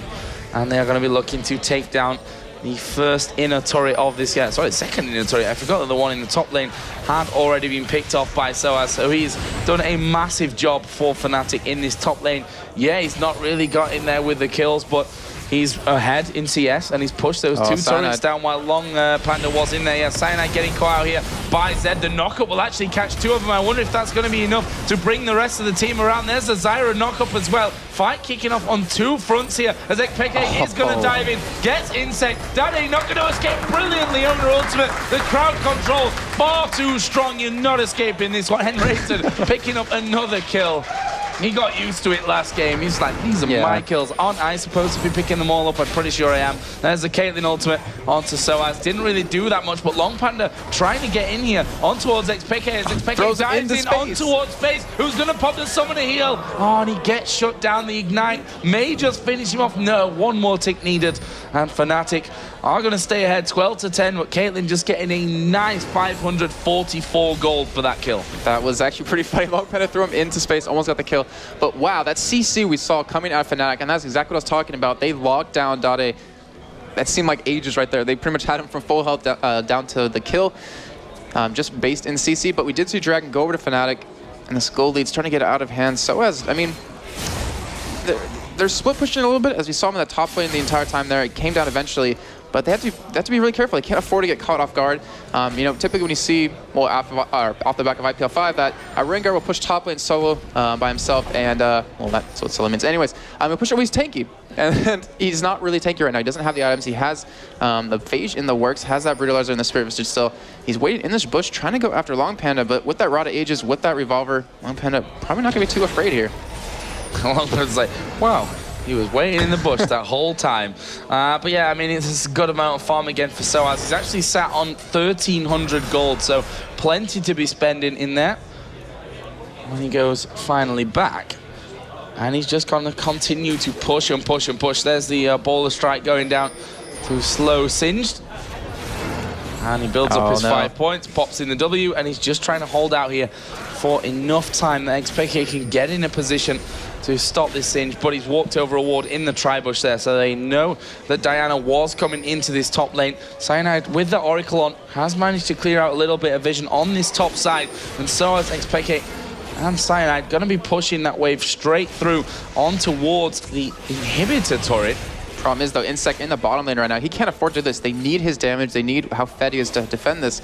and they are going to be looking to take down the first inner turret of this year. Sorry, second inner turret. I forgot that the one in the top lane had already been picked off by sOAZ, so he's done a massive job for FNATIC in this top lane. Yeah, he's not really got in there with the kills, but he's ahead in CS, and he's pushed those two turrets down while LongPanda was in there. Yeah, Cyanide getting caught out here by Zed. The knockup will actually catch two of them. I wonder if that's going to be enough to bring the rest of the team around. There's a Zyra knockup as well. Fight kicking off on two fronts here as xPeke is going to dive in, gets inSec. Dade not going to escape brilliantly under ultimate. The crowd control far too strong. You're not escaping this one. nRated picking up another kill. He got used to it last game. He's like, these are my kills. Aren't I supposed to be picking them all up? I'm pretty sure I am. There's the Caitlyn ultimate onto sOAZ. Didn't really do that much, but LongPanda trying to get in here on towards xPeke. As xPeke dives in on towards space. Who's going to pop the summoner heal? Oh, and he gets shut down. The Ignite may just finish him off. No, one more tick needed. And FNATIC are going to stay ahead 12-10, but Caitlyn just getting a nice 544 gold for that kill. That was actually pretty funny. LongPanda threw him into space, almost got the kill. But wow, that CC we saw coming out of FNATIC, and that's exactly what I was talking about. They locked down Dade. That seemed like ages right there. They pretty much had him from full health down to the kill, just based in CC. But we did see Dragon go over to FNATIC, and this gold lead's trying to get out of hand. SOAZ, I mean, they're split pushing a little bit, as we saw them in the top lane the entire time there. It came down eventually. But they have to be really careful. They can't afford to get caught off guard. You know, typically when you see, well, off the back of IPL 5, that Rengar will push top lane solo by himself, and well, that's what solo means. Anyways, he'll push he's tanky, and he's not really tanky right now. He doesn't have the items. He has the Phage in the works, has that Brutalizer and the Spirit Visage still. He's waiting in this bush, trying to go after LongPanda, but with that Rod of Ages, with that Revolver, LongPanda probably not going to be too afraid here. LongPanda's like, wow. He was waiting in the bush that whole time. But yeah, I mean, it's a good amount of farm again for sOAZ. He's actually sat on 1,300 gold, so plenty to be spending in there. When he goes finally back, and he's just going to continue to push and push and push. There's the Bowler Strike going down to slow Singed. And he builds up his 5 points, pops in the W, and he's just trying to hold out here for enough time that xPeke can get in a position to stop this Singe, but he's walked over a ward in the tri-bush there, so they know that Diana was coming into this top lane. Cyanide, with the Oracle on, has managed to clear out a little bit of vision on this top side, and so has xPeke and Cyanide going to be pushing that wave straight through on towards the inhibitor turret. Problem is, though, inSec in the bottom lane right now. He can't afford to do this. They need his damage. They need how fed he is to defend this.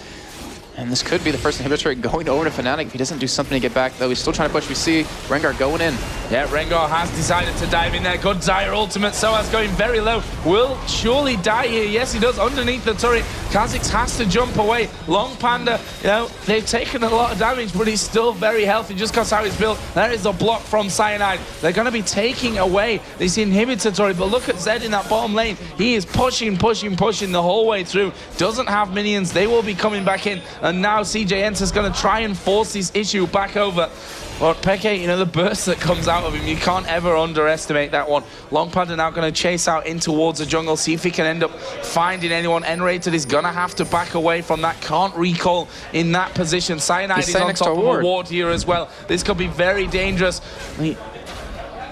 And this could be the first inhibitor going over to FNATIC if he doesn't do something to get back, though. He's still trying to push. We see Rengar going in. Yeah, Rengar has decided to dive in there. Good Zyra ultimate. sOAZ going very low. Will surely die here. Yes, he does. Underneath the turret. Kha'Zix has to jump away. LongPanda, you know, they've taken a lot of damage, but he's still very healthy just because how he's built. There is a block from Cyanide. They're going to be taking away this inhibitor turret, but look at Zed in that bottom lane. He is pushing the whole way through. Doesn't have minions. They will be coming back in. And now CJ Entus going to try and force this issue back over. But Peke, you know, the burst that comes out of him, you can't ever underestimate that one. LongPanda now going to chase out in towards the jungle, see if he can end up finding anyone. nRated is going to have to back away from that. Can't recall in that position. Cyanide is on top of a ward here as well. This could be very dangerous.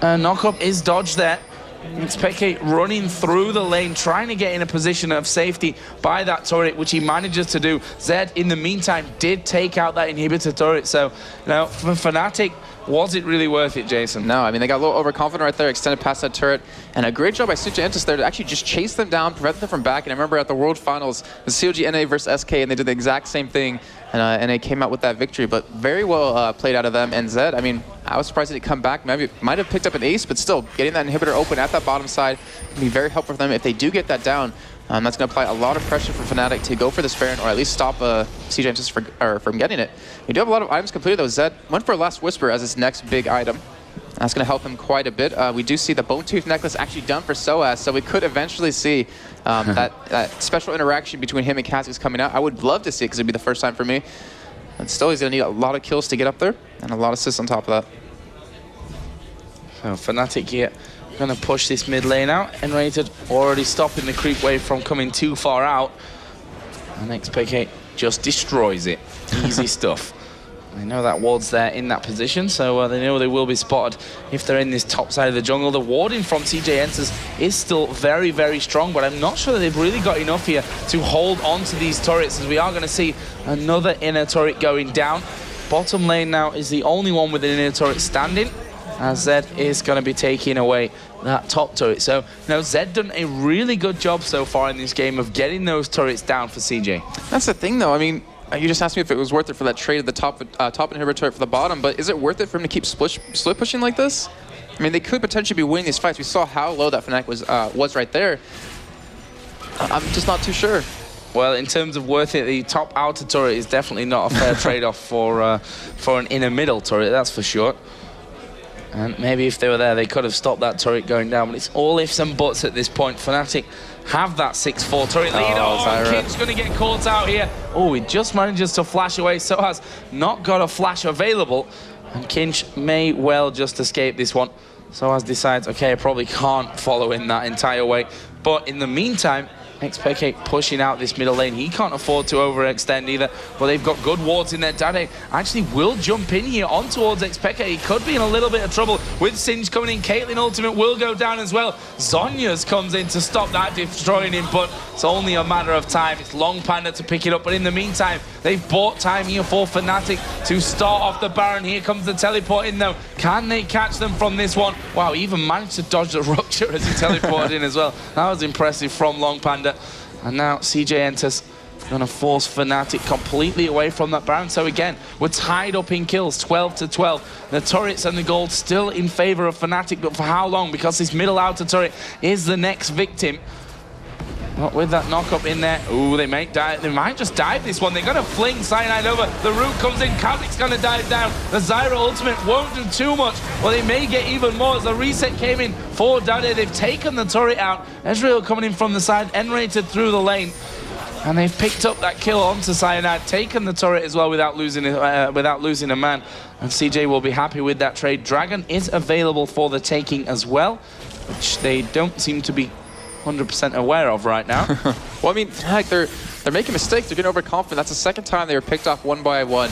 Knockup is dodged there. It's xPeke running through the lane, trying to get in a position of safety by that turret, which he manages to do. Zed, in the meantime, did take out that inhibitor turret. So, you know, for FNATIC, was it really worth it, Jason? No, I mean, they got a little overconfident right there, extended past that turret. And a great job by CJ Entus there to actually just chase them down, prevent them from back. And I remember at the World Finals, it was COG NA versus SK, and they did the exact same thing. And NA came out with that victory, but very well played out of them. And Zed, I mean, I was surprised he didn't come back. Maybe might have picked up an ace, but still, getting that inhibitor open at that bottom side can be very helpful for them. If they do get that down, that's going to apply a lot of pressure for FNATIC to go for this Baron, or at least stop CJ Entus from getting it. We do have a lot of items completed, though. Zed went for Last Whisper as his next big item. That's going to help him quite a bit. We do see the Bone Tooth Necklace actually done for sOAZ, so we could eventually see that special interaction between him and Kha'Zix coming out. I would love to see it because it'd be the first time for me. And still, he's going to need a lot of kills to get up there, and a lot of assists on top of that. So FNATIC here going to push this mid lane out. nRated already stopping the creep wave from coming too far out. And xPeke just destroys it. Easy stuff. They know that ward's there in that position, so they know they will be spotted if they're in this top side of the jungle. The warding from CJ Entus is still very, very strong, but I'm not sure that they've really got enough here to hold on to these turrets, as we are going to see another inner turret going down. Bottom lane now is the only one with an inner turret standing. as Zed is going to be taking away that top turret. So, Zed done a really good job so far in this game of getting those turrets down for CJ. That's the thing, though. I mean, you just asked me if it was worth it for that trade of the top inhibitor turret for the bottom, but is it worth it for him to keep split pushing like this? I mean, they could potentially be winning these fights. We saw how low that FNATIC was right there. I'm just not too sure. Well, in terms of worth it, the top outer turret is definitely not a fair trade-off for an inner middle turret, that's for sure. And maybe if they were there, they could have stopped that turret going down, but it's all ifs and buts at this point. FNATIC have that 6-4 turret lead. Kkinsh going to get caught out here. Oh, he just manages to flash away. sOAZ not got a flash available, and Kkinsh may well just escape this one. sOAZ decides, okay, I probably can't follow in that entire way. But in the meantime, xPeke pushing out this middle lane. He can't afford to overextend either, but they've got good wards in there. Dade actually will jump in here on towards xPeke. He could be in a little bit of trouble with Singe coming in. Caitlyn ultimate will go down as well. Zhonya's comes in to stop that, destroying him, but it's only a matter of time. It's LongPanda to pick it up, but in the meantime, they've bought time here for FNATIC to start off the Baron. Here comes the teleport in though. Can they catch them from this one? Wow, he even managed to dodge the rupture as he teleported in as well. That was impressive from LongPanda. And now CJ ENTUS going to force FNATIC completely away from that Baron. So again, we're tied up in kills, 12-12. The turrets and the gold still in favor of FNATIC, but for how long? Because this middle outer turret is the next victim. But with that knock-up in there, ooh, they might just dive this one. They're going to fling Cyanide over. The root comes in. Kazak's going to dive down. The Zyra ultimate won't do too much. Well, they may get even more as the reset came in for Dade. They've taken the turret out. Ezreal coming in from the side, nRated through the lane. And they've picked up that kill onto Cyanide, taken the turret as well without losing a man. And CJ will be happy with that trade. Dragon is available for the taking as well, which they don't seem to be 100% aware of right now. Well, I mean, heck, they're making mistakes. They're getting overconfident. That's the second time they were picked off one by one.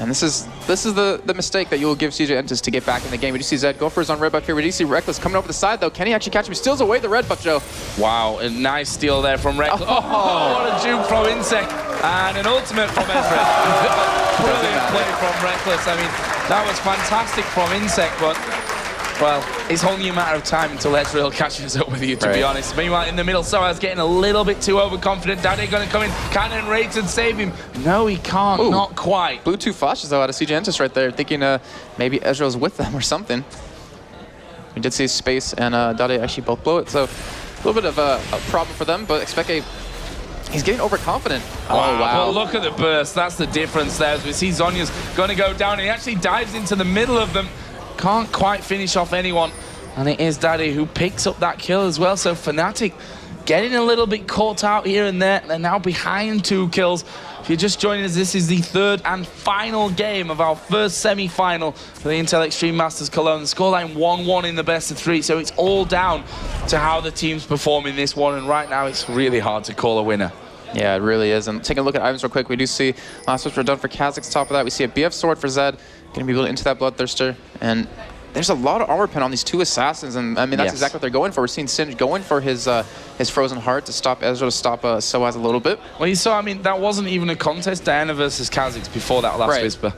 And this is the mistake that you will give CJ ENTUS to get back in the game. We do see Zed go for his own red buff here. We do see Rekkles coming over the side, though. Can he actually catch him? He steals away the red buff, Joe. Wow, a nice steal there from Rekkles. Oh, what a juke from inSec. And an ultimate from Ezreal. Brilliant play from Rekkles. I mean, that was fantastic from inSec, but well, it's only a matter of time until Ezreal catches up with you, to be honest. Meanwhile, in the middle, sOAZ getting a little bit too overconfident. Dade going to come in. Can nRated save him? No, he can't. Ooh, not quite. Blew two flashes, though, out of CJ ENTUS right there, thinking maybe Ezreal's with them or something. We did see Space and Dade actually both blow it, so a little bit of a problem for them, but xPeke, he's getting overconfident. Wow. Oh, wow. Well, look at the burst. That's the difference there. As we see Zhonya's going to go down, and he actually dives into the middle of them. Can't quite finish off anyone, and it is Dade who picks up that kill as well. So FNATIC getting a little bit caught out here and there. They're now behind 2 kills. If you're just joining us, this is the 3rd and final game of our first semi-final for the Intel Extreme Masters Cologne. The scoreline 1-1 in the best of 3, so it's all down to how the teams perform in this one, and right now it's really hard to call a winner. Yeah, it really is. And taking a look at items real quick, we do see last switch were done for Kazak's top of that. We see a BF sword for Zed. Going to be able to into that Bloodthirster, and there's a lot of armor pen on these 2 assassins, and I mean that's exactly what they're going for. We're seeing Singe going for his frozen heart to stop Ezreal, to stop sOAZ a little bit. Well, you saw, I mean, that wasn't even a contest, Diana versus Kazak's before that last Whisper.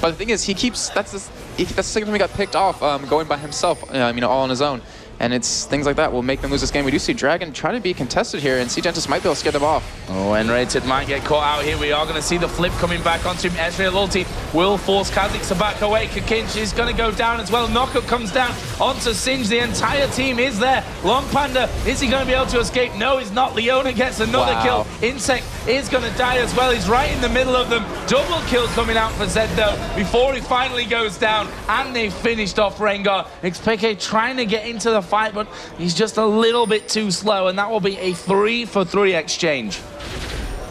But the thing is, he keeps that's the second time he got picked off, going by himself, all on his own. And it's things like that will make them lose this game. We do see Dragon trying to be contested here, and CJ ENTUS might be able to get them off. Oh, nRated might get caught out here. We are going to see the flip coming back onto him. Ezreal ulti will force Kazak's to back away. Kkinsh is going to go down as well. Knockup comes down onto Singe. The entire team is there. LongPanda, is he going to be able to escape? No, he's not. Leona gets another kill. inSec is going to die as well. He's right in the middle of them. Double kill coming out for Zed, though, before he finally goes down. And they finished off Rengar. xPeke trying to get into the fight, but he's just a little bit too slow, and that will be a 3-for-3 exchange.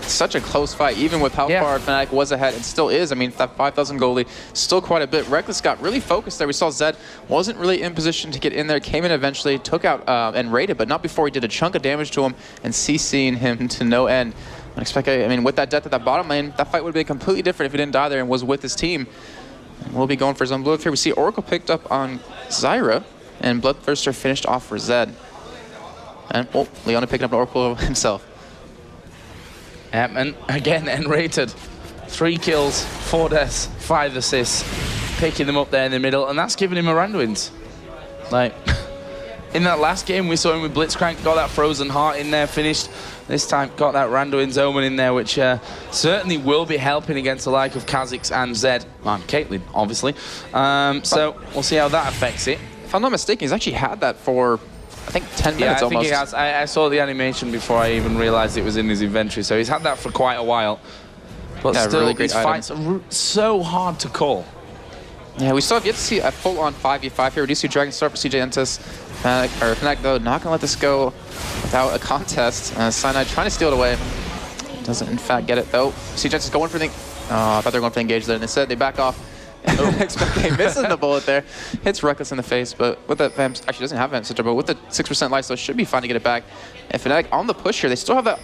Such a close fight, even with how far FNATIC was ahead, and still is. I mean, that 5,000 goalie, still quite a bit. Rekkles got really focused there. We saw Zed wasn't really in position to get in there, came in eventually, took out nRated, but not before he did a chunk of damage to him and CC'ing him to no end. I expect, I mean, with that death at that bottom lane, that fight would have been completely different if he didn't die there and was with his team. And we'll be going for his own blue here. We see Oracle picked up on Zyra, and Bloodthirster finished off for Zed. And, oh, Leona picking up an Oracle himself. And again, nRated. 3 kills, 4 deaths, 5 assists. picking them up there in the middle, and that's giving him a Randuin's. Like, in that last game, we saw him with Blitzcrank, got that Frozen Heart in there, finished. This time, got that Randuin's Omen in there, which certainly will be helping against the like of Kha'Zix and Zed, and Caitlyn, obviously. So we'll see how that affects it. If I'm not mistaken, he's actually had that for, I think, 10 minutes almost. Yeah, I think he has. I saw the animation before I even realized it was in his inventory, so he's had that for quite a while. But yeah, still, really great these fights are so hard to call. Yeah, we still have yet to see a full-on 5v5 here. We do see Dragon Start for CJ ENTUS. FNATIC, though, not going to let this go without a contest. Cyanide trying to steal it away. Doesn't, in fact, get it, though. CJ ENTUS going for the... I thought they were going for the engage there, and instead they back off. xPeke misses the bullet there. Hits Rekkles in the face, but with that Vamp... Actually, doesn't have Vamp Center, but with the 6% life, so it should be fine to get it back. And FNATIC on the push here. They still have that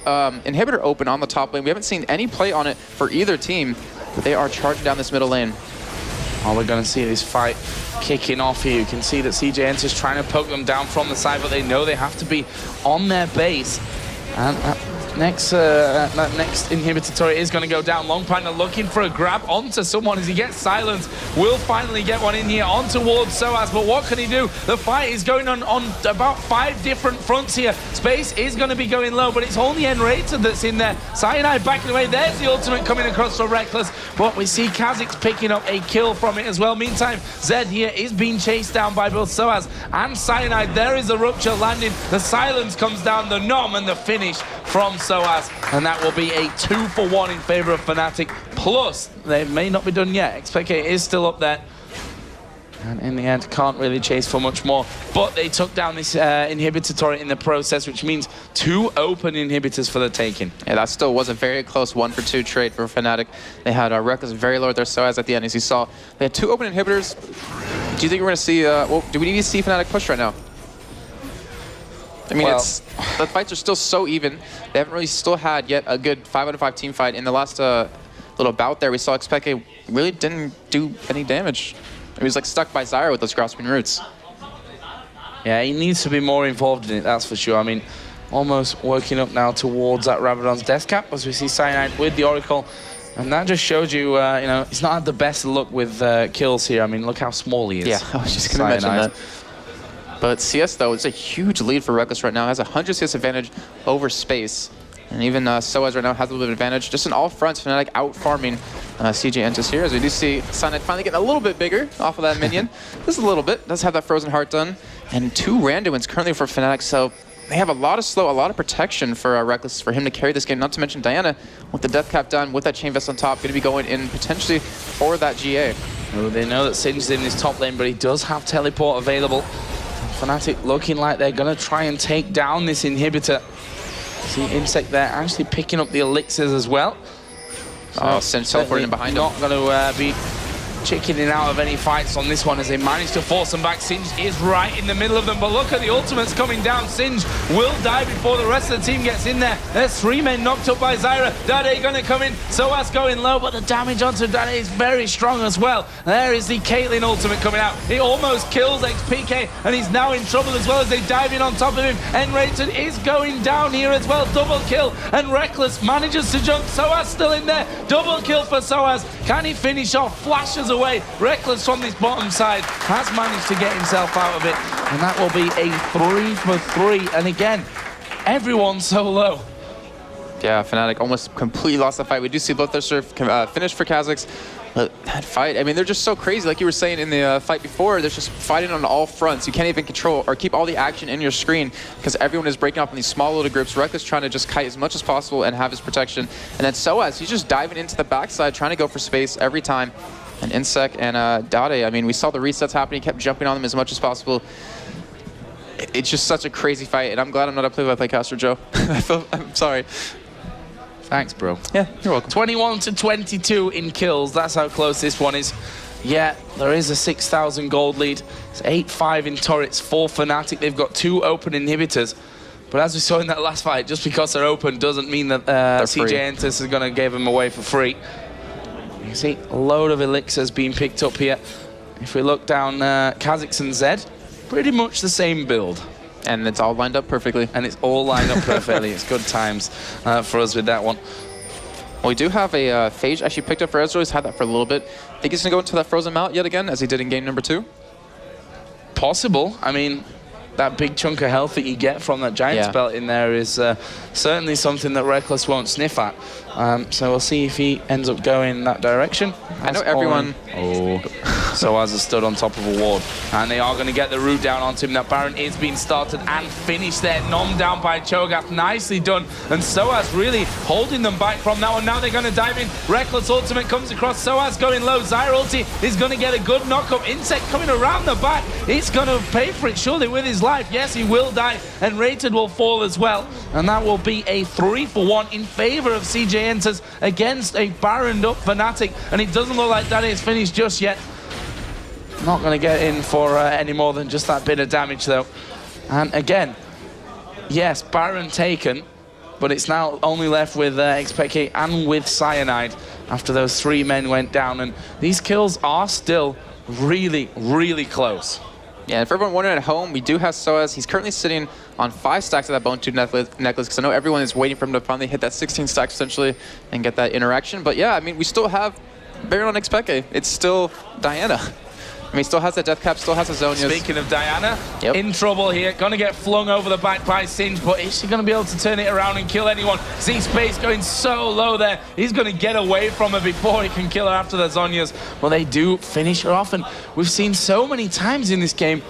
inhibitor open on the top lane. We haven't seen any play on it for either team, but they are charging down this middle lane. Oh, we're going to see this fight kicking off here. You can see that CJ ENTUS trying to poke them down from the side, but they know they have to be on their base. And that next inhibitor turret is going to go down. LongPanda looking for a grab onto someone as he gets silenced. Will finally get one in here on towards sOAZ, but what can he do? The fight is going on about 5 different fronts here. Space is going to be going low, but it's only nRated that's in there. Cyanide backing away. There's the ultimate coming across for Rekkles, but we see Kha'Zix picking up a kill from it as well. Meantime, Zed here is being chased down by both sOAZ and Cyanide. There is a rupture landing. The silence comes down, the nom, and the finish from sOAZ, and that will be a 2-for-1 in favor of FNATIC. Plus, they may not be done yet. xPeke is still up there, and in the end, can't really chase for much more. But they took down this inhibitor turret in the process, which means 2 open inhibitors for the taking. Yeah, that still was a very close 1-for-2 trade for FNATIC. They had Rekkles very low at their sOAZ at the end, as you saw. They had 2 open inhibitors. Do you think we're going to see? Well, do we need to see FNATIC push right now? I mean, well, the fights are still so even. They haven't really still had yet a good 5-out-of-5 team fight. In the last little bout there, we saw xPeke really didn't do any damage. He was like stuck by Czaru with those grasping roots. Yeah, he needs to be more involved in it, that's for sure. I mean, almost working up now towards that Rabadon's death cap as we see Cyanide with the Oracle. And that just shows you, you know, he's not had the best luck with kills here. I mean, look how small he is. Yeah, I was just going to mention that. But CS, though, it's a huge lead for Rekkles right now. Has a 100 CS advantage over Space. And even sOAZ right now has a little bit of advantage. Just in all fronts, FNATIC out-farming CJ ENTUS here. As we do see Cyanide finally getting a little bit bigger off of that minion. Just a little bit. Does have that Frozen Heart done. And 2 Randuins currently for FNATIC. So they have a lot of slow, a lot of protection for Rekkles for him to carry this game. Not to mention Diana with the Death Cap done, with that Chain Vest on top, going to be going in potentially for that GA. Well, they know that Singe's in his top lane, but he does have teleport available. FNATIC looking like they're going to try and take down this inhibitor. See inSec there actually picking up the elixirs as well. So Singe teleporting behind him. Not going to be chickening out of any fights on this one as they manage to force them back. Singe is right in the middle of them, but look at the ultimates coming down. Singe will die before the rest of the team gets in there. There's 3 men knocked up by Zyra. Dade going to come in. sOAZ going low, but the damage onto Dade is very strong as well. There is the Caitlyn ultimate coming out. He almost kills xPeke, and he's now in trouble as well as they dive in on top of him. nRated is going down here as well. Double kill, and Rekkles manages to jump. sOAZ still in there. Double kill for sOAZ. Can he finish off? Flashes away. Rekkles from this bottom side has managed to get himself out of it, and that will be a 3-for-3. And again, everyone so low. Yeah, FNATIC almost completely lost the fight. We do see both their serve finish for Kha'Zix. But that fight, I mean, they're just so crazy. Like you were saying in the fight before, they're just fighting on all fronts. You can't even control or keep all the action in your screen because everyone is breaking up in these small little groups. Rekkles trying to just kite as much as possible and have his protection. And then sOAZ, he's just diving into the backside, trying to go for space every time. And inSec and Dade, I mean, we saw the resets happening. He kept jumping on them as much as possible. It's just such a crazy fight, and I'm glad I'm not a play-by-play caster, Joe. I'm sorry. Thanks, bro. Yeah, you're welcome. 21-22 in kills. That's how close this one is. Yeah, there is a 6,000 gold lead. It's 8-5 in turrets for FNATIC. They've got 2 open inhibitors. But as we saw in that last fight, just because they're open doesn't mean that CJ ENTUS is going to give them away for free. You can see a load of elixirs being picked up here. If we look down Kha'Zix and Zed, pretty much the same build. And it's all lined up perfectly. And it's all lined up perfectly. It's good times for us with that one. Well, we do have a Phage actually picked up for Ezreal. He's had that for a little bit. Think he's going to go into that Frozen Mount yet again, as he did in game number 2? Possible. I mean, that big chunk of health that you get from that Giant's Belt in there is certainly something that Rekkles won't sniff at. So we'll see if he ends up going in that direction. I know everyone... Oh. sOAZ has stood on top of a ward. And they are going to get the root down onto him. That Baron is being started and finished there. Nom down by Cho'Gath. Nicely done. And sOAZ really holding them back from that one. Now they're going to dive in. Rekkles ultimate comes across. sOAZ going low. Zyra ulti is going to get a good knock-up. inSec coming around the back. It's going to pay for it surely with his life. Yes, he will die. And Rated will fall as well. And that will be a 3-for-1 in favor of CJ ENTUS against a Baroned up FNATIC. And it doesn't look like Dade is finished just yet. Not going to get in for any more than just that bit of damage, though. And again, yes, Baron taken, but it's now only left with xPeke and with Cyanide after those 3 men went down. And these kills are still really, really close. Yeah, and for everyone wondering at home, we do have sOAZ. He's currently sitting on 5 stacks of that Bone Tooth necklace, because I know everyone is waiting for him to finally hit that 16 stacks essentially and get that interaction. But yeah, I mean, we still have Baron on xPeke. It's still Diana. I mean, he still has that death cap, still has his Zonias. Speaking of Diana, in trouble here. Gonna get flung over the back by Singe, but is she gonna be able to turn it around and kill anyone? Z-Space going so low there. He's gonna get away from her before he can kill her after the Zonias. Well, they do finish her off, and we've seen so many times in this game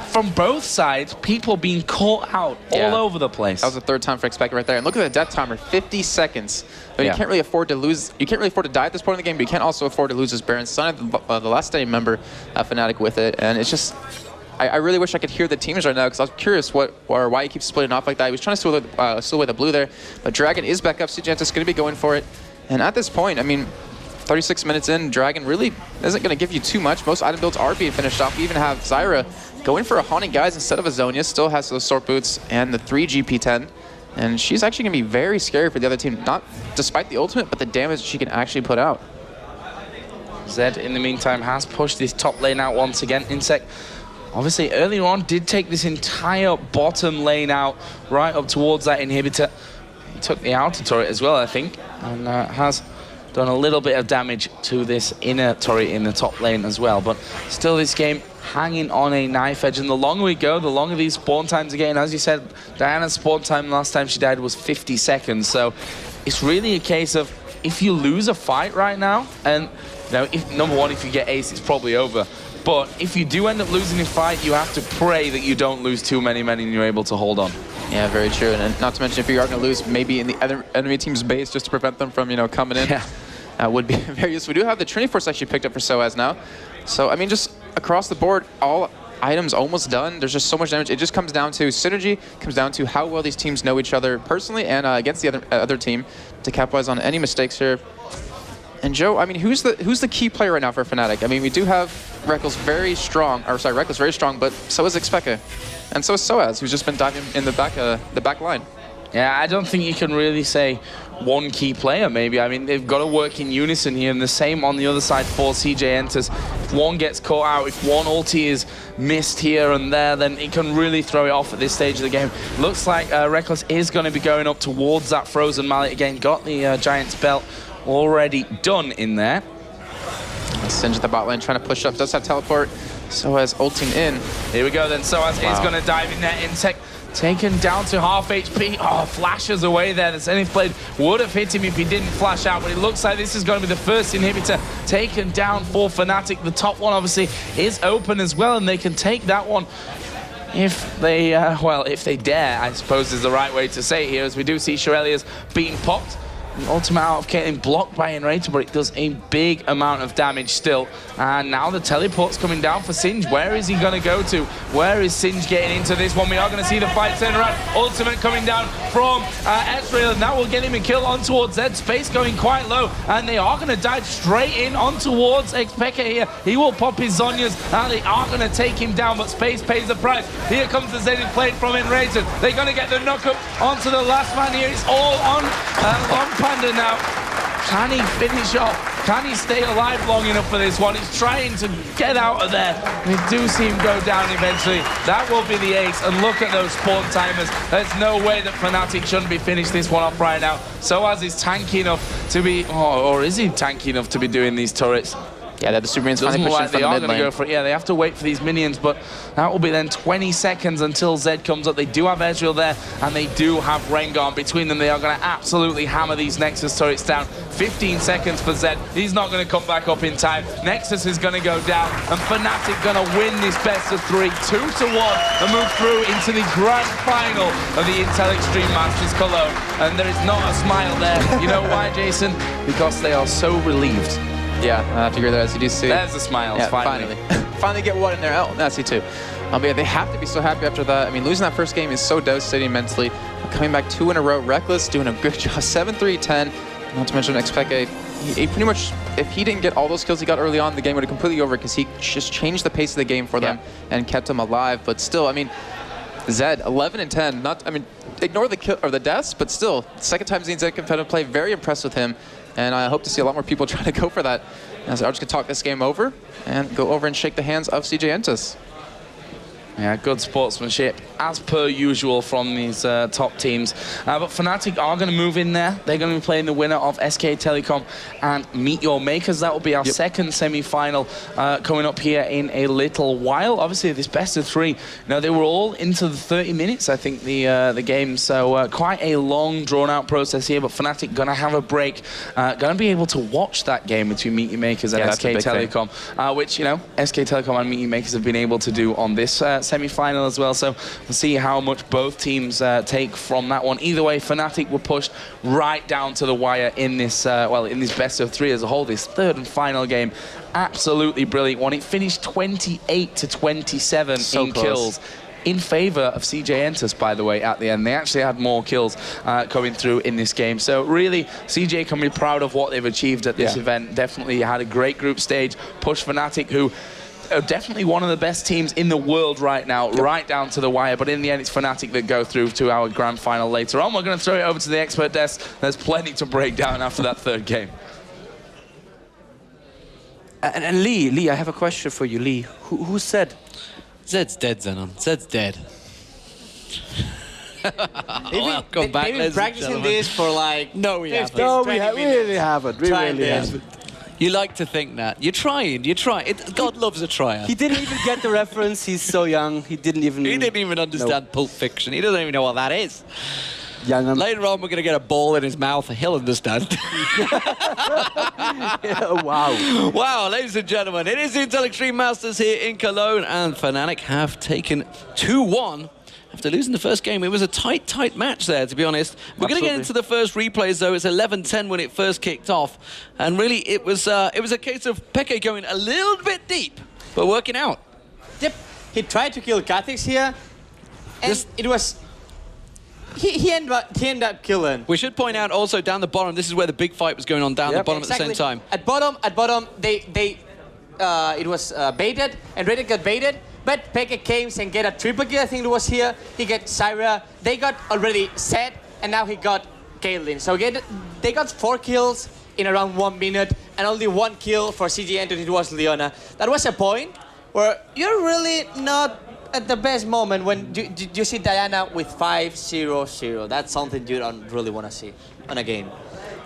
from both sides, people being caught out all over the place. That was the 3rd time for xPeke right there. And look at the death timer, 50 seconds. I mean, you can't really afford to lose. You can't really afford to die at this point in the game, but you can't also afford to lose this Baron. Son of the last day member, FNATIC with it. And it's just, I really wish I could hear the teams right now, because I was curious why he keeps splitting off like that. He was trying to steal away the blue there, but Dragon is back up. CJ ENTUS going to be going for it. And at this point, I mean, 36 minutes in, Dragon really isn't going to give you too much. Most item builds are being finished off. We even have Zyra going for a Haunting Guise instead of a Zhonya. Still has those Sword Boots and the 3 GP10. And she's actually going to be very scary for the other team, not despite the ultimate, but the damage she can actually put out. Zed, in the meantime, has pushed this top lane out once again. inSec, obviously, earlier on, did take this entire bottom lane out, right up towards that inhibitor. He took the outer turret as well, I think, and has done a little bit of damage to this inner turret in the top lane as well. But still, this game hanging on a knife edge, and the longer we go, the longer these spawn times are getting. As you said, Diana's spawn time last time she died was 50 seconds, so it's really a case of if you lose a fight right now, and you know, number one, if you get ace, it's probably over. But if you do end up losing a fight, you have to pray that you don't lose too many men and you're able to hold on. Yeah, very true. And not to mention, if you are going to lose, maybe in the other enemy team's base just to prevent them from, you know, coming in. Would be very useful. We do have the Trinity Force actually picked up for sOAZ now. So, I mean, just across the board, all items almost done. There's just so much damage. It just comes down to synergy, comes down to how well these teams know each other personally and against the other team to capitalize on any mistakes here. And Joe, I mean, who's the key player right now for FNATIC? I mean, we do have Rekkles very strong, Rekkles very strong, but so is xPeke. And so is sOAZ, who's just been diving in the back line. Yeah, I don't think you can really say one key player, maybe. I mean, they've got to work in unison here, and the same on the other side for CJ ENTUS. If one gets caught out, if one ulti is missed here and there, then it can really throw it off at this stage of the game. Looks like Rekkles is going to be going up towards that Frozen Mallet again. Got the Giant's Belt already done in there. Singe at the bot lane trying to push up, does have teleport. sOAZ ulting in. Here we go then, sOAZ is going to dive in there. inSec taken down to half HP. Oh, flashes away there. The Zenith Blade would have hit him if he didn't flash out, but it looks like this is going to be the first inhibitor taken down for FNATIC. The top one obviously is open as well, and they can take that one if they, well, if they dare, I suppose is the right way to say it here, as we do see Shurelia's being popped. The ultimate out of Caitlyn blocked by nRated, but it does a big amount of damage still. And now the teleport's coming down for Singe. Where is he going to go to? Where is Singe getting into this one? We are going to see the fight turn around. Ultimate coming down from Ezreal, and that will get him a kill on towards Zed. Space going quite low, and they are going to dive straight in on towards xPeke here. He will pop his Zhonya's, and they are going to take him down, but Space pays the price. Here comes the Zenith Blade from nRated. They're going to get the knock-up onto the last man here. It's all on LongPanda now. Can he finish off? Can he stay alive long enough for this one? He's trying to get out of there. We do see him go down eventually. That will be the ace. And look at those spawn timers. There's no way that FNATIC shouldn't be finished this one off right now. sOAZ is tanky enough to be, or is he tanky enough to be doing these turrets? Yeah, that the super minions Doesn't finally look push like in they from are the going mid to lane. go for it. Yeah, they have to wait for these minions, but that will be then 20 seconds until Zed comes up. They do have Ezreal there, and they do have Rengar. Between them, they are going to absolutely hammer these Nexus turrets down. 15 seconds for Zed. He's not going to come back up in time. Nexus is going to go down, and FNATIC going to win this best of 3, 2-1, and move through into the grand final of the Intel Extreme Masters Cologne. And there is not a smile there. You know why, Jason? Because they are so relieved. Yeah, I have to agree there, as you do see. There's the smiles, Yeah, finally. Finally get one in there. Oh, that's C2. But yeah, they have to be so happy after that. I mean, losing that first game is so devastating mentally. Coming back 2 in a row, Rekkles doing a good job. 7-3-10. Not to mention xPeke. He pretty much, if he didn't get all those kills he got early on, the game would have completely over because he just changed the pace of the game for them and kept them alive. But still, I mean, Zed 11-10. Not, I mean, ignore the kill or the deaths, but still, second time Zed competitive play. Very impressed with him. And I hope to see a lot more people try to go for that. As I'm just going to talk this game over and go over and shake the hands of CJ ENTUS. Yeah, good sportsmanship, as per usual from these top teams. But FNATIC are going to move in there. They're going to be playing the winner of SK Telecom and MEETYOURMAKERS. That will be our second semi-final coming up here in a little while. Obviously, this best of 3, you know, they were all into the 30 minutes, I think, the game. So quite a long, drawn-out process here. But FNATIC going to have a break. Going to be able to watch that game between MEETYOURMAKERS and SK Telecom, which, you know, SK Telecom and MEETYOURMAKERS have been able to do on this semi-final as well, so we'll see how much both teams take from that one. Either way, FNATIC were pushed right down to the wire in this, well, in this best of 3 as a whole, this third and final game. Absolutely brilliant one. It finished 28-27 in kills, in favor of CJ ENTUS, by the way, at the end. They actually had more kills coming through in this game. So really, CJ can be proud of what they've achieved at this event. Definitely had a great group stage, pushed FNATIC, who are definitely one of the best teams in the world right now, right down to the wire. But in the end, it's FNATIC that go through to our grand final later on. We're going to throw it over to the expert desk. There's plenty to break down after that third game. And Lee, I have a question for you, Lee. Who said? Zed's dead, Zenon. Zed's dead. Welcome back, they've been practicing this for like No, we haven't. No, we really haven't. We really haven't. You like to think that. You're trying. God loves a tryer. He didn't even get the reference. He's so young. He didn't even understand Pulp Fiction. He doesn't even know what that is. Young and Later on, we're going to get a ball in his mouth. He'll understand. Wow. Wow, ladies and gentlemen, it is the Intel Extreme Masters here in Cologne, and FNATIC have taken 2-1. After losing the first game, it was a tight match there, to be honest. We're going to get into the first replays, though. It's 11-10 when it first kicked off. And really, it was a case of Peke going a little bit deep, but working out. Yep, he tried to kill Kkinsh here, and it was... He ended up killing. We should point out also down the bottom, this is where the big fight was going on down the bottom at the same time. At bottom, it was baited, and Reddit got baited. But Peke came and get a triple kill, I think it was here. He got Czaru. They got already set, and now he got Caitlyn. So they got 4 kills in around 1 minute, and only 1 kill for CJ ENTUS. It was Leona. That was a point where you're really not at the best moment when you see Diana with 5-0-0. That's something you don't really want to see on a game.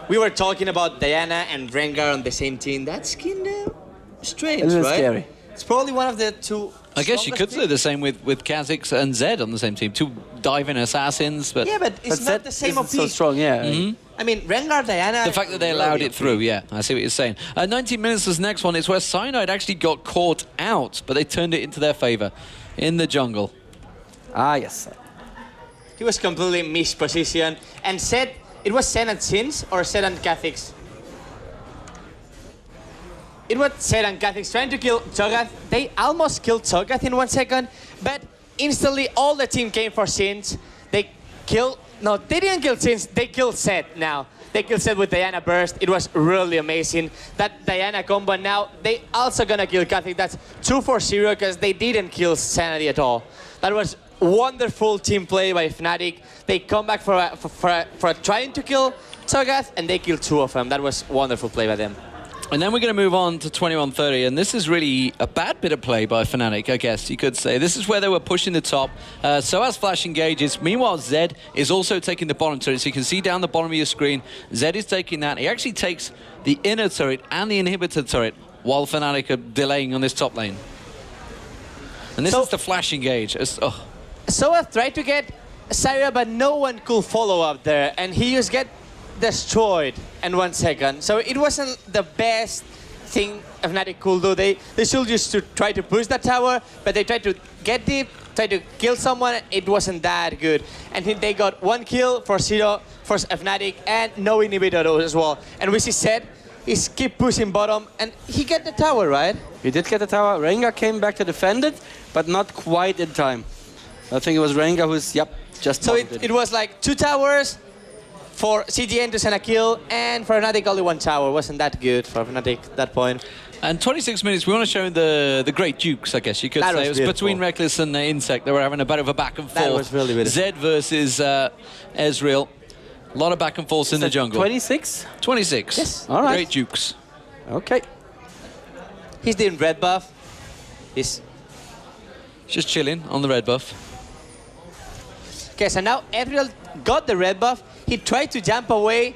We were talking about Diana and Rengar on the same team. That's kind of strange, right? Scary. It's probably one of the 2. I guess you could say the same with Kha'Zix and Zed on the same team. 2 diving assassins, but... Yeah, but it's not the same OP. so strong, yeah. I mean, Rengar, Diana... The fact that they allowed it through, yeah. I see what you're saying. 19 minutes is the next one. It's where Cyanide actually got caught out, but they turned it into their favor in the jungle. Ah, yes. He was completely mispositioned. And Zed... It was Zed and Sins or Zed and Kha'Zix? It was Zed and Kha'Zix trying to kill Cho'Gath. They almost killed Cho'Gath in 1 second, but instantly all the team came for Sins. They killed... No, they didn't kill Sins, they killed Zed now. They killed Zed with Diana Burst. It was really amazing. That Diana combo, now they also gonna kill Kha'Zix. That's 2-4-0 because they didn't kill Cyanide at all. That was wonderful team play by FNATIC. They come back for trying to kill Cho'Gath, and they killed 2 of them. That was wonderful play by them. And then we're going to move on to 21-30, and this is really a bad bit of play by FNATIC, I guess you could say. This is where they were pushing the top. sOAZ flash engages. Meanwhile, Zed is also taking the bottom turret. So you can see down the bottom of your screen, Zed is taking that. He actually takes the inner turret and the inhibitor turret while FNATIC are delaying on this top lane. And this is the flash engage. sOAZ tried to get Czaru, but no one could follow up there, and he just get destroyed in 1 second. So it wasn't the best thing FNATIC could do. They should just to try to push that tower, but they tried to get deep, try to kill someone. It wasn't that good. And they got 1 kill for 0 for FNATIC and no inhibitor as well. And we see Zed is keep pushing bottom, and he get the tower, right? He did get the tower. Rengar came back to defend it, but not quite in time. I think it was Rengar who's, just so it was like 2 towers for CG Entus and a kill, and for FNATIC only 1 tower. Wasn't that good for FNATIC at that point. And 26 minutes, we want to show the great dukes, I guess you could say. It was between Rekkles and inSec. They were having a bit of a back and forth. That was really beautiful. Zed versus Ezreal. A lot of back and forth in the jungle. 26? 26. Yes. All right. Great dukes. Okay. He's doing red buff. He's just chilling on the red buff. okay, so now Ezreal got the red buff. He tried to jump away,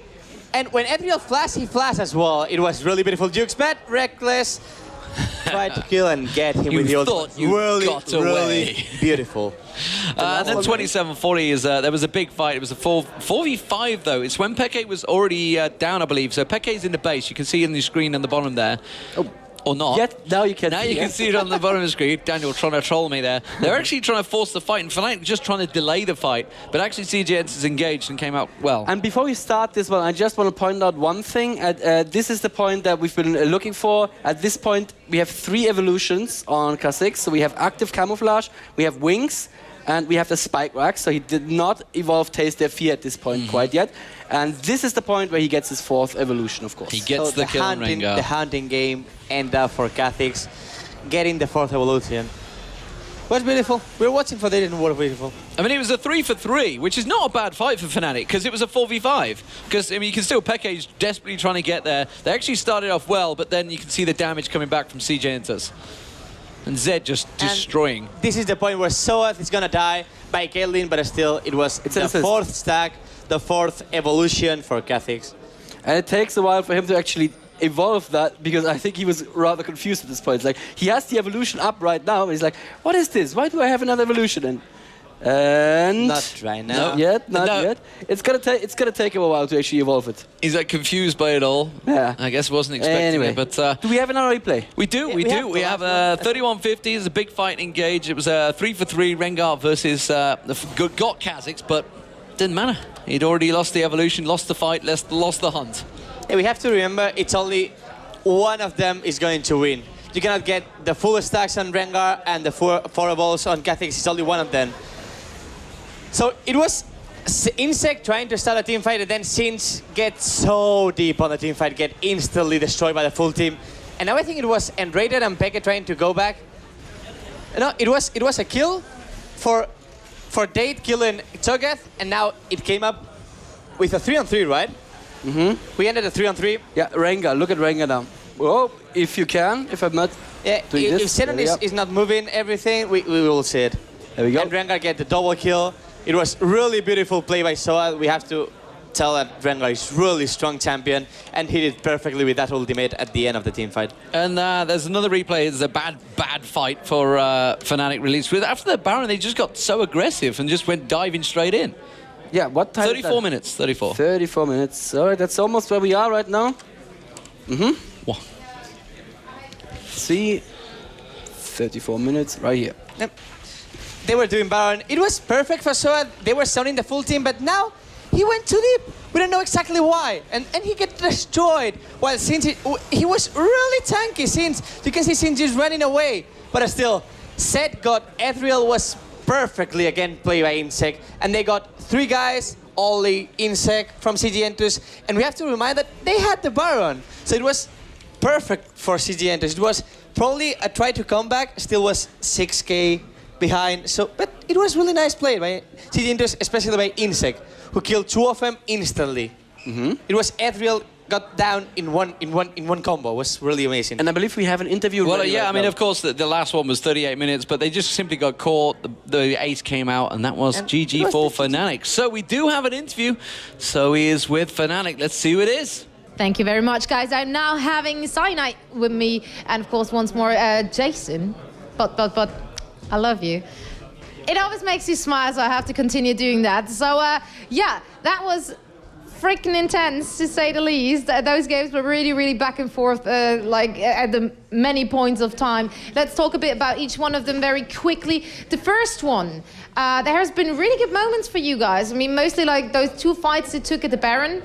and when Ezreal flashed, he flashed as well. It was really beautiful dukes, but Rekkles tried to kill and get him with the ult. Thought you got away. Really beautiful. And then 27-40 is there was a big fight. It was a 4v5 though. It's when Peke was already down, I believe. So Peke's in the base. You can see it on the screen on the bottom there. Oh. Or not. Now you can now see you can see it on the bottom of the screen. Daniel trying to troll me there. They're actually trying to force the fight, and FNATIC just trying to delay the fight. But actually CG Entus engaged and came out well. And before we start this one, I just want to point out one thing. This is the point that we've been looking for. At this point, we have 3 evolutions on Kha'Zix. So we have active camouflage, we have wings, and we have the spike rack. So he did not evolve Taste Their Fear at this point quite yet. And this is the point where he gets his 4th evolution, of course. He gets the kill on Rengar. The hunting game ended up for Kha'Zix getting the 4th evolution. Was beautiful. We were watching for Dade and it was beautiful. I mean, it was a 3-for-3, which is not a bad fight for FNATIC, because it was a 4v5. Because, I mean, you can still, Peke's desperately trying to get there. They actually started off well, but then you can see the damage coming back from CG Entus. And Zed just destroying. And this is the point where sOAZ is going to die by Caitlyn, but still, it was the 4th stack, the 4th evolution for Kha'Zix. And it takes a while for him to actually evolve that, because I think he was rather confused at this point. It's like, he has the evolution up right now, and he's like, what is this? Why do I have another evolution? And not right now. Not yet. It's gonna take him a while to actually evolve it. He's like confused by it all. Yeah. I guess wasn't expecting it, but do we have another replay? We do. Yeah, we have 31-50. It's a big fight engage. It was a 3-for-3 Rengar versus got Kha'Zix, but didn't matter. He'd already lost the evolution, lost the fight, lost the hunt. Yeah, we have to remember it's only one of them is going to win. You cannot get the full stacks on Rengar and the 4 evolves on Kha'Zix. It's only one of them. So it was inSec trying to start a team fight, and then Sins get so deep on the team fight, get instantly destroyed by the full team. And now I think it was nRated and Peke trying to go back. No, it was a kill for Dade killing Cho'Gath, and now it came up with a 3-on-3, right? Mm-hmm. We ended a 3-on-3. Yeah, Rengar. Look at Rengar now. Well, if you can, if I'm not doing if this. Zenon is not moving everything, we will see it. There we go. And Rengar get the double kill. It was really beautiful play by sOAZ. We have to tell that Rengar is really strong champion, and he did perfectly with that ultimate at the end of the team fight. And there's another replay. It's a bad fight for FNATIC release. After the Baron, they just got so aggressive and just went diving straight in. Yeah, what time? 34 minutes. 34. 34 minutes. All right, that's almost where we are right now. Wow. See, 34 minutes right here. Yep. They were doing Baron. It was perfect for sOAZ. They were sounding the full team, but now he went too deep. We don't know exactly why. And he get destroyed. While Sins, he was really tanky, Sins. You can see Sins just running away. But still, Zed got Ezreal was perfectly again played by inSec. And they got 3 guys, only inSec from CG Entus. And we have to remind that they had the Baron. So it was perfect for CG Entus. It was probably a try to come back, still was 6K behind. So, but it was really nice play by CG Entus, especially by inSec, who killed 2 of them instantly. It was Ethereal got down in one combo. It was really amazing. And I believe we have an interview. Well, ready yeah, right I mean, now. of course, the last one was 38 minutes, but they just simply got caught. The ace came out, and that was GG for FNATIC. So we do have an interview. So he is with FNATIC. Let's see who it is. Thank you very much, guys. I'm now having Cyanide with me, and of course, once more, Jason. But, I love you. It always makes you smile, so I have to continue doing that. So, yeah, that was freaking intense, to say the least. Those games were really back and forth, like at the many points of time. Let's talk a bit about each one of them very quickly. The first one, there has been really good moments for you guys. I mean, mostly like those 2 fights you took at the Baron.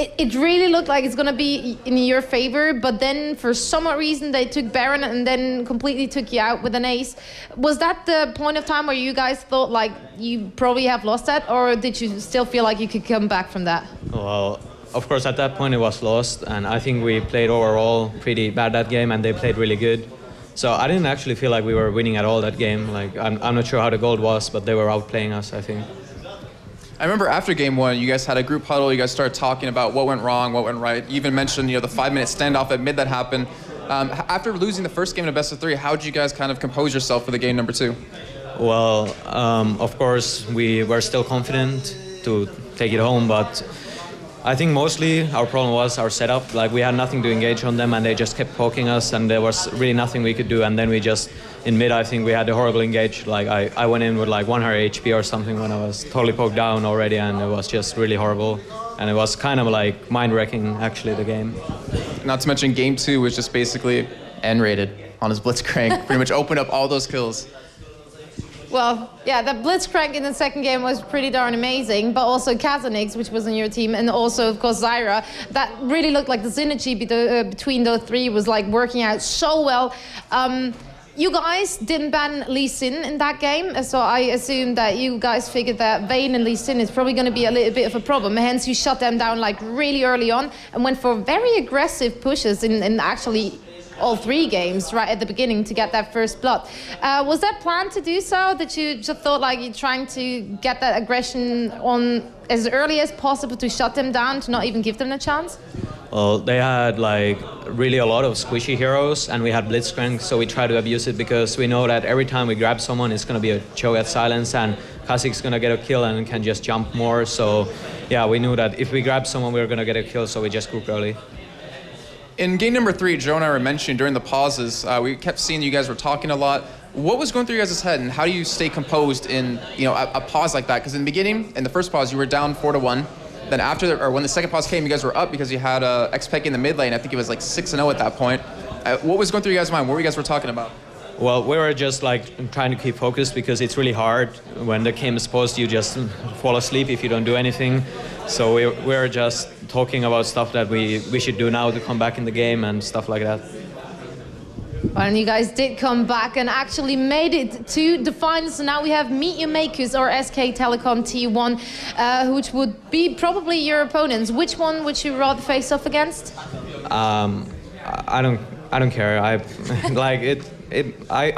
It really looked like it's going to be in your favor, but then for some odd reason they took Baron and then completely took you out with an ace. Was that the point of time where you guys thought like you probably have lost that, or did you still feel like you could come back from that? Well, of course at that point it was lost, and I think we played overall pretty bad that game and they played really good. So I didn't actually feel like we were winning at all that game. Like I'm not sure how the gold was, but they were outplaying us, I think. I remember after game 1, you guys had a group huddle. You guys started talking about what went wrong, what went right. You even mentioned, the 5-minute standoff at mid that happened. After losing the first game in a best of 3, how did you guys kind of compose yourself for the game number 2? Well, of course we were still confident to take it home, but I think mostly our problem was our setup. Like we had nothing to engage on them and they just kept poking us and there was really nothing we could do, and then we just, in mid, I think we had a horrible engage. Like I went in with like 100 HP or something when I was totally poked down already, and it was just really horrible. And it was kind of like mind-wrecking, actually, the game. Not to mention game 2 was just basically nRated on his Blitzcrank. Pretty much opened up all those kills. Well, yeah, the Blitzcrank in the second game was pretty darn amazing, but also Kazanix, which was on your team, and also, of course, Zyra. That really looked like the synergy between those 3 was like working out so well. You guys didn't ban Lee Sin in that game, so I assume that you guys figured that Vayne and Lee Sin is probably going to be a little bit of a problem. Hence, you shut them down like really early on and went for very aggressive pushes in actually all 3 games right at the beginning to get that first blood. Was that planned to do so? That you just thought like you're trying to get that aggression on as early as possible to shut them down, to not even give them a chance? Well, they had like really a lot of squishy heroes and we had Blitzcrank, so we tried to abuse it because we know that every time we grab someone it's going to be a choke at silence and Kha'Zix's going to get a kill and can just jump more. So yeah, we knew that if we grab someone we were going to get a kill, so we just grouped early. In game number 3, Joe and I were mentioning during the pauses, we kept seeing you guys were talking a lot. What was going through your guys' head, and how do you stay composed in a pause like that? Because in the beginning, in the first pause, you were down 4-1. Then after, when the second pause came, you guys were up because you had xPeke in the mid lane. I think it was like 6-0 at that point. What was going through your guys' mind? What were you guys talking about? Well, we were just like trying to keep focused because it's really hard. When the game is paused, you just fall asleep if you don't do anything. So we were just talking about stuff that we should do now to come back in the game and stuff like that. Well, and you guys did come back and actually made it to the finals. So now we have MEETYOURMAKERS or SK Telecom T1, which would be probably your opponents. Which one would you rather face off against? I don't care. I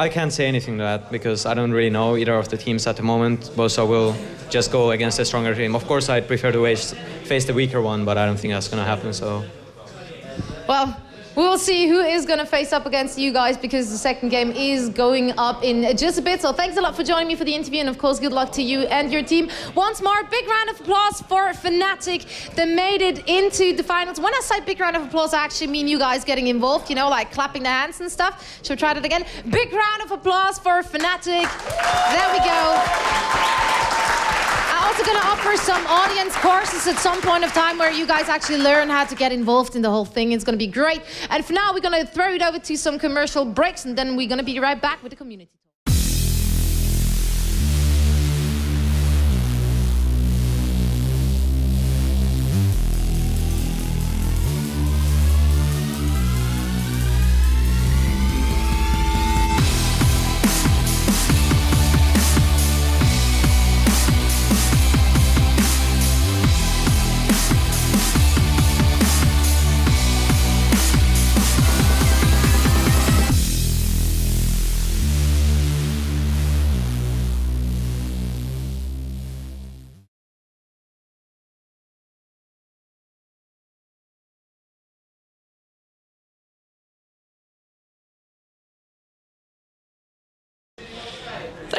can't say anything to that because I don't really know either of the teams at the moment. So we'll just go against a stronger team. Of course, I'd prefer to face the weaker one, but I don't think that's going to happen. So, well, we will see who is going to face up against you guys because the second game is going up in just a bit. So thanks a lot for joining me for the interview, and of course good luck to you and your team. Once more, big round of applause for FNATIC. They made it into the finals. When I say big round of applause, I actually mean you guys getting involved, like clapping the hands and stuff. Should we try that again? Big round of applause for FNATIC. There we go. I'm also going to offer some audience courses at some point of time where you guys actually learn how to get involved in the whole thing. It's going to be great. And for now, we're going to throw it over to some commercial breaks, and then we're going to be right back with the community.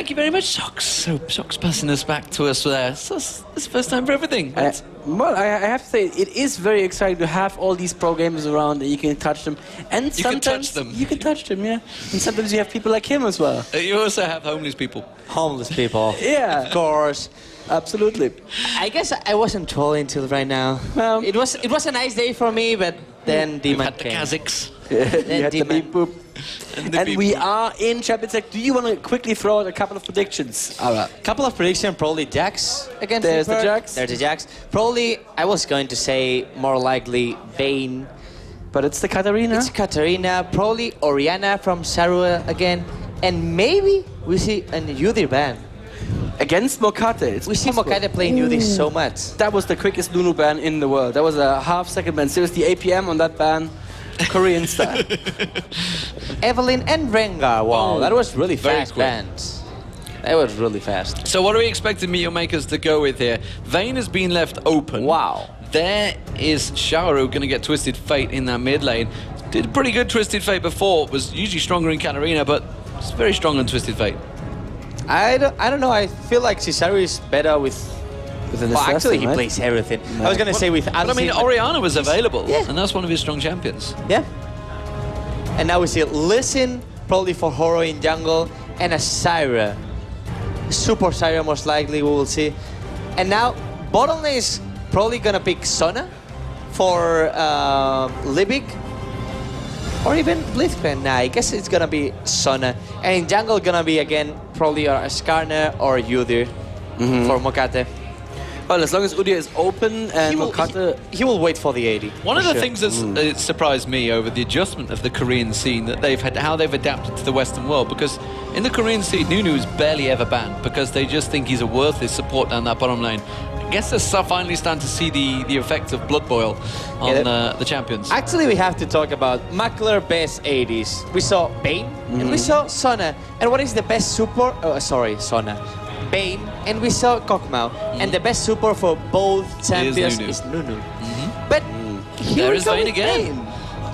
Thank you very much, Socks. So Socks passing us back to us there. So it's the first time for everything. Well, I have to say, it is very exciting to have all these pro gamers around and you can touch them. And You can sometimes touch them. you can touch them, yeah. And sometimes you have people like him as well. You also have homeless people. Homeless people. Yeah. Of course. Absolutely. I guess I wasn't trolling till right now. Well, It was a nice day for me, but then You Deman had the came. Kazakhs. you had the Deman. beep boop. And the And beep we boop. are in Champions League. Do you want to quickly throw out a couple of predictions? Ara? Couple of predictions, probably Jax against There's the Reapered. Jax. There's the Jax. Probably, I was going to say more likely Vayne. But it's the Katarina. It's Katarina, probably Oriana from Czaru again, and maybe we see an Udyr ban. Against Mokatte. It's We see possible. Mokatte playing Udyr so much. That was the quickest Nunu ban in the world. That was a half-second ban. Seriously, APM on that ban, Korean style. Evelyn and Rengar, wow, Oh, that was really very fast quick. bans. That was really fast. So what are we expecting MEETYOURMAKERS to go with here? Vayne has been left open. Wow. There is Czaru going to get Twisted Fate in that mid lane. Did pretty good Twisted Fate before. Was usually stronger in Katarina, but it's very strong on Twisted Fate. I don't know, I feel like Czaru is better with... an Well, actually, assassin, he right? plays everything. I was going to say with But I mean, Unseen, Oriana was available, Yeah. and that's one of his strong champions. Yeah. And now we see Listen, probably for Horo in jungle, and a Syra. Super Syra, most likely, we will see. And now, bottom lane is probably gonna pick Sona for Libik. Or even Blitzcrank. Nah, I guess it's gonna be Sona. And in jungle, gonna be again, probably a Skarner or Udyr for Mokatte. Well, as long as Udyr is open and Mokatte... He will wait for the 80. One of for the sure. things that's surprised me over the adjustment of the Korean scene, that they've had, how they've adapted to the Western world, because in the Korean scene, Nunu is barely ever banned because they just think he's a worthless support down that bottom lane. I guess they're finally starting to see the effects of Blood Boil on the champions. Actually, we have to talk about Makler best 80s. We saw Bane and we saw Sona. And what is the best support? Oh, sorry, Sona. Bane and we saw Kokmao. And the best support for both champions is Nunu. But here There we is go Vayne with again. Bane.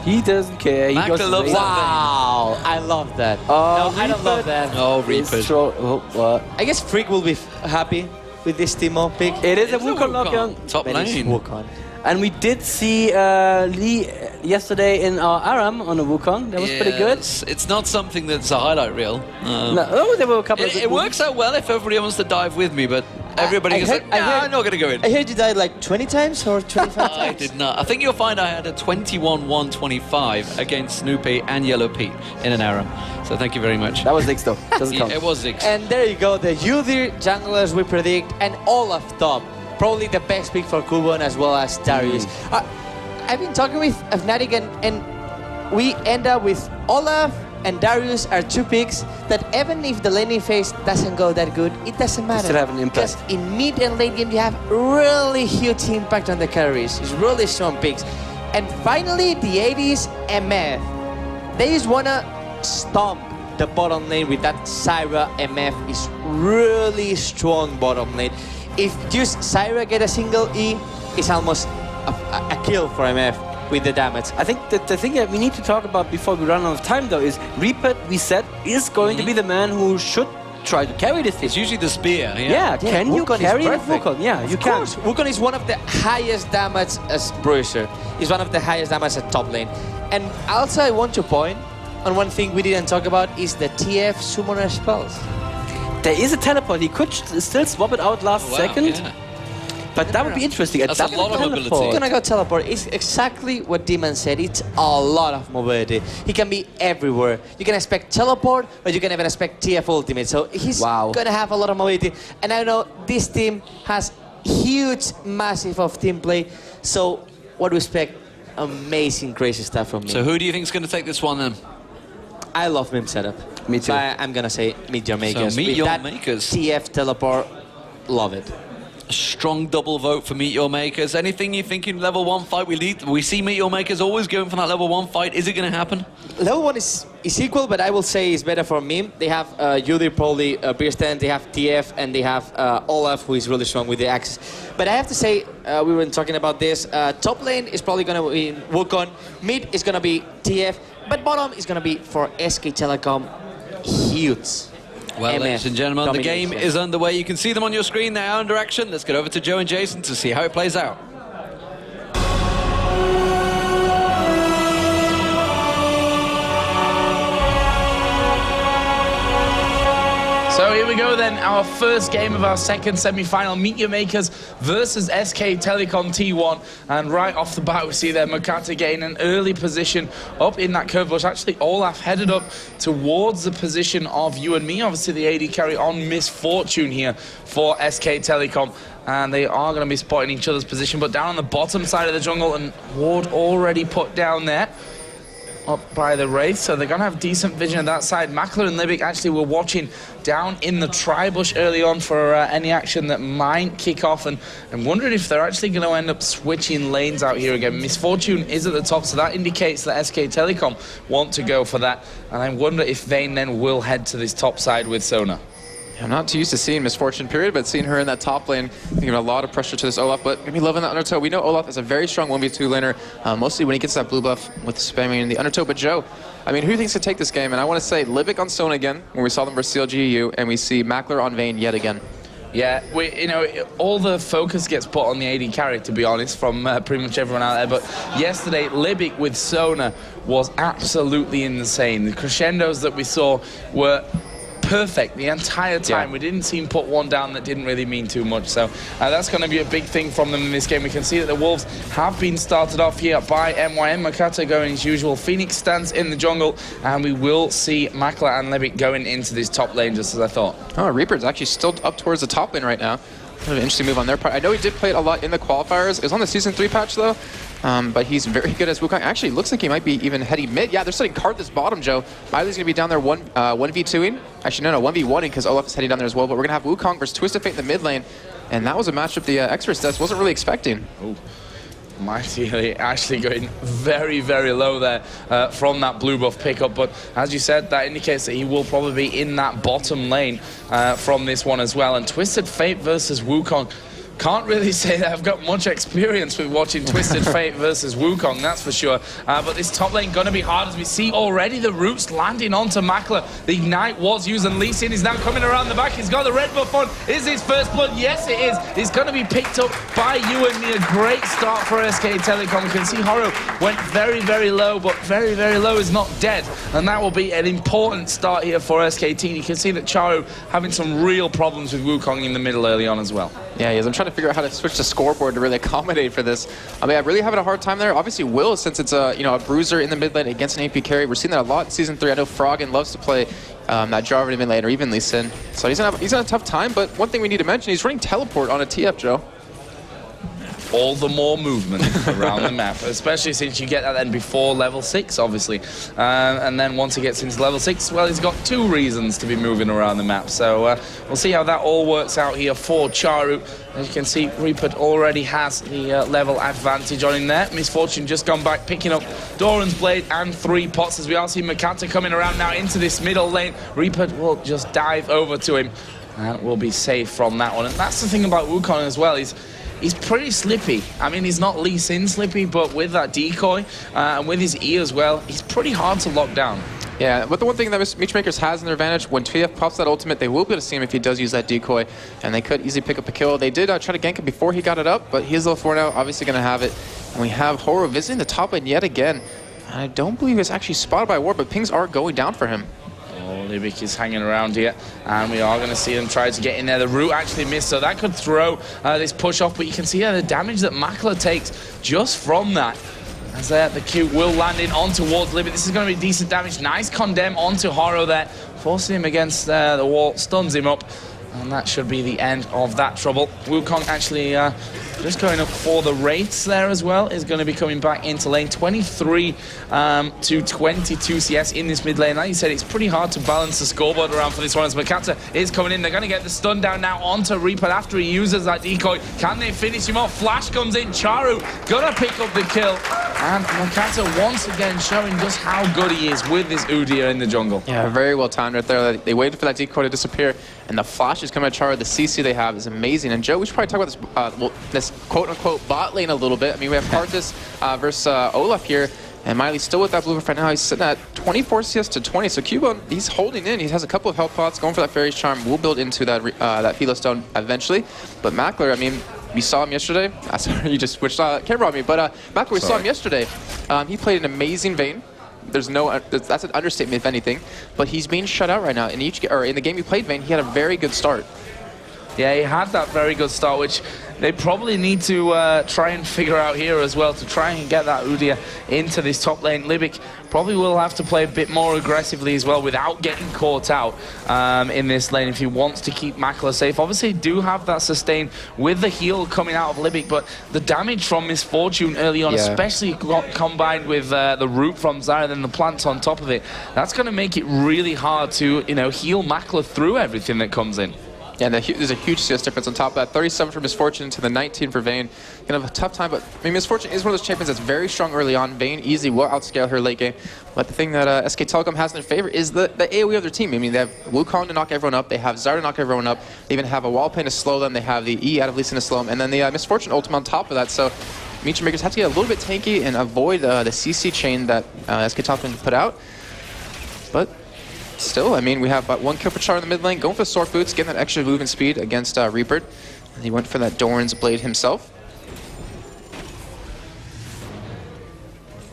He doesn't care. He Makler goes loves that. Wow, I love that. Oh, no, I don't love that. Oh, It's Reapered. what? I guess Freak will be happy with this TEEMO pick. It is a It's a Wukong Wukong. lock-on. Top But it's lane. Wukong. And we did see Lee yesterday in our Aram on a Wukong. That was pretty good. It's not something that's a highlight reel. No, there were a couple of good It works out well if everybody wants to dive with me, but everybody I is heard- like, I nah, heard- I'm not going to go in. I heard you died like 20 times or 25 I times. did not. I think you'll find I had a 21-125 against Snoopy and Yellow Pete in an Aram. So thank you very much. That was Ziggs though. Doesn't Yeah, count. it was Ziggs. And there you go, the Udyr junglers we predict, and Olaf top. Probably the best pick for Kubon as well as Darius. I've been talking with FNATIC and we end up with Olaf and Darius are two picks that even if the laning phase doesn't go that good, it doesn't matter. still have an impact. Because in mid and late game you have really huge impact on the carries. It's really strong picks. And finally the 80s MF. They just wanna stomp the bottom lane with that Syra. MF is really strong bottom lane. If just Syra get a single E, it's almost a kill for MF with the damage. I think that the thing that we need to talk about before we run out of time though is Reapered, we said, is going to be the man who should try to carry this thing. It's usually the spear. Yeah, can you Wukong is carry perfect. Wukong? Yeah, you Of can. course, Wukong is one of the highest damage as Bruiser. He's one of the highest damage at top lane. And also I want to point on one thing we didn't talk about is the TF summoner spells. There is a teleport. He could still swap it out last Wow, second, yeah. but that would be interesting. That's a double lot of mobility. teleport. He's gonna go teleport. It's exactly what Deman said. It's a lot of mobility. He can be everywhere. You can expect teleport, or you can even expect TF ultimate. So he's gonna have a lot of mobility. And I know this team has huge, massive of team play. So what do we expect? Amazing, crazy stuff from me. So who do you think is going to take this one then? I love meme setup. Me too. So I'm gonna say MEETYOURMAKERS. So With that MEETYOURMAKERS. TF teleport, love it. A strong double vote for MEETYOURMAKERS. Anything you think in level 1 fight we see MEETYOURMAKERS always going for that level 1 fight. Is it going to happen? Level 1 is equal, but I will say it's better for meme. They have Udyr, probably Beerstand, they have TF, and they have Olaf, who is really strong with the axes. But I have to say, we were talking about this, top lane is probably going to be Wukong, mid is going to be TF, but bottom is going to be for SK Telecom, huge. Well, ladies and gentlemen, the game is underway. You can see them on your screen. They are under action. Let's get over to Joe and Jason to see how it plays out. So here we go then, our first game of our second semi-final, MEETYOURMAKERS versus SK Telecom T1. And right off the bat, we see there Mokatte getting an early position up in that curve bush. Actually, Olaf headed up towards the position of UandME. Obviously, the AD carry on misfortune here for SK Telecom. And they are going to be spotting each other's position. But down on the bottom side of the jungle, and Ward already put down there. Up by the Wraith, so they're going to have decent vision on that side. Makler and Libik actually were watching down in the tri-bush early on for any action that might kick off, and I'm wondering if they're actually going to end up switching lanes out here again. Misfortune is at the top, so that indicates that SK Telecom want to go for that, and I wonder if Vayne then will head to this top side with Sona. I'm not too used to seeing Misfortune, period, but seeing her in that top lane, giving a lot of pressure to this Olaf, but gonna be loving that undertow. We know Olaf is a very strong 1v2 laner, mostly when he gets that blue buff with spamming in the undertow. But Joe, I mean, who thinks to take this game? And I want to say Libik on Sona again, when we saw them versus CLGEU, and we see Makler on Vayne yet again. Yeah, you know, all the focus gets put on the AD carry, to be honest, from pretty much everyone out there. But yesterday, Libik with Sona was absolutely insane. The crescendos that we saw were perfect the entire time. Yeah. We didn't see him put one down that didn't really mean too much. So that's going to be a big thing from them in this game. We can see that the Wolves have been started off here by MYM. Mokatte going his usual Phoenix stance in the jungle, and we will see Makler and Libik going into this top lane, just as I thought. Oh, Reapered's actually still up towards the top lane right now. Kind of an interesting move on their part. I know he did play it a lot in the qualifiers. It was on the Season 3 patch, though. But he's very good as Wukong. Actually, looks like he might be even heading mid. Yeah, they're setting card this bottom, Joe. MighTiLy's going to be down there 1v2ing. Actually, no, 1v1ing because Olaf is heading down there as well. But we're going to have Wukong versus Twisted Fate in the mid lane. And that was a matchup the Experts Desk wasn't really expecting. Ooh. MighTiLy actually going very, very low there from that blue buff pickup. But as you said, that indicates that he will probably be in that bottom lane from this one as well. And Twisted Fate versus Wukong. Can't really say that I've got much experience with watching Twisted Fate versus Wukong, that's for sure. But this top lane going to be hard, as we see already the roots landing onto Makler. The Ignite was used, and Lee Sin is now coming around the back. He's got the red buff on. Is his first blood? Yes, it is. It's going to be picked up by UandME. A great start for SK Telecom. You can see Horo went very, very low, but very, very low is not dead. And that will be an important start here for SKT. You can see that Czaru having some real problems with Wukong in the middle early on as well. Yeah, he is. I'm trying to figure out how to switch the scoreboard to really accommodate for this. I mean, I'm really having a hard time there. Obviously, Will, since it's a bruiser in the mid lane against an AP carry, we're seeing that a lot in Season 3. I know Froggen loves to play that Jarvan in mid lane, or even Lee Sin. So he's gonna have a tough time. But one thing we need to mention, he's running teleport on a TF, Joe. All the more movement around the map, especially since you get that then before level 6, obviously. And then once he gets into level 6, well, he's got 2 reasons to be moving around the map. So we'll see how that all works out here for Czaru. As you can see, Reapered already has the level advantage on him there. Misfortune just gone back, picking up Doran's Blade and 3 pots, as we are seeing Mokatte coming around now into this middle lane. Reapered will just dive over to him and will be safe from that one. And that's the thing about Wukong as well. He's pretty slippy. I mean, he's not Lee Sin slippy, but with that decoy and with his E as well, he's pretty hard to lock down. Yeah, but the one thing that MEETYOURMAKERS has in their advantage, when TF pops that ultimate, they will be able to see him if he does use that decoy, and they could easily pick up a kill. They did try to gank him before he got it up, but he is level 4 now, obviously going to have it. And we have Horo visiting the top lane yet again. And I don't believe he's actually spotted by Ward, but pings are going down for him. Libik is hanging around here, and we are going to see them try to get in there. The root actually missed, so that could throw this push off, but you can see the damage that Makler takes just from that. As the Q will land in on towards Libik. This is going to be decent damage. Nice condemn onto Horo there, forcing him against the wall, stuns him up, and that should be the end of that trouble. Wukong actually just going up for the Wraiths there as well, is going to be coming back into lane. 23 to 22 CS in this mid lane. Like you said, it's pretty hard to balance the scoreboard around for this one, as Mokatte is coming in. They're going to get the stun down now onto Reapered after he uses that decoy. Can they finish him off? Flash comes in. Czaru going to pick up the kill. And Mokatte once again showing just how good he is with this Udyr in the jungle. Yeah, very well timed right there. They waited for that decoy to disappear, and the flash is coming at Czaru. The CC they have is amazing. And Joe, we should probably talk about this, this quote-unquote bot lane a little bit. I mean, we have Karthus versus Olaf here. And MighTiLy still with that blue buff right now. He's sitting at 24 CS to 20. So Kubon, he's holding in. He has a couple of health pots, going for that Fairy's Charm. Will build into that that Philo Stone eventually. But Makler, I mean, we saw him yesterday. Sorry, you just switched camera on me. But Makler, we saw him yesterday. He played an amazing Vayne. There's no, that's an understatement if anything. But he's being shut out right now. In the game he played Vayne, he had a very good start. Yeah, he had that very good start, which they probably need to try and figure out here as well to try and get that Udyr into this top lane. Libik probably will have to play a bit more aggressively as well without getting caught out in this lane if he wants to keep Makler safe. Obviously, do have that sustain with the heal coming out of Libik, but the damage from Misfortune early on, especially combined with the root from Czaru and then the plants on top of it, that's going to make it really hard to, you know, heal Makler through everything that comes in. Yeah, there's a huge CS difference on top of that. 37 for Misfortune to the 19 for Vayne. Gonna have a tough time, but I mean, Misfortune is one of those champions that's very strong early on. Vayne easily will outscale her late game. But the thing that SK Telecom has in their favor is the AoE of their team. I mean, they have Wukong to knock everyone up. They have Czaru to knock everyone up. They even have a wall pain to slow them. They have the E out of Lee Sin to slow them. And then the Misfortune ultimate on top of that. So MEETYOURMAKERS have to get a little bit tanky and avoid the CC chain that SK Telecom put out. But still, I mean, we have one kill for Czaru in the mid lane, going for the sword boots, getting that extra movement speed against Reapered. And he went for that Doran's Blade himself.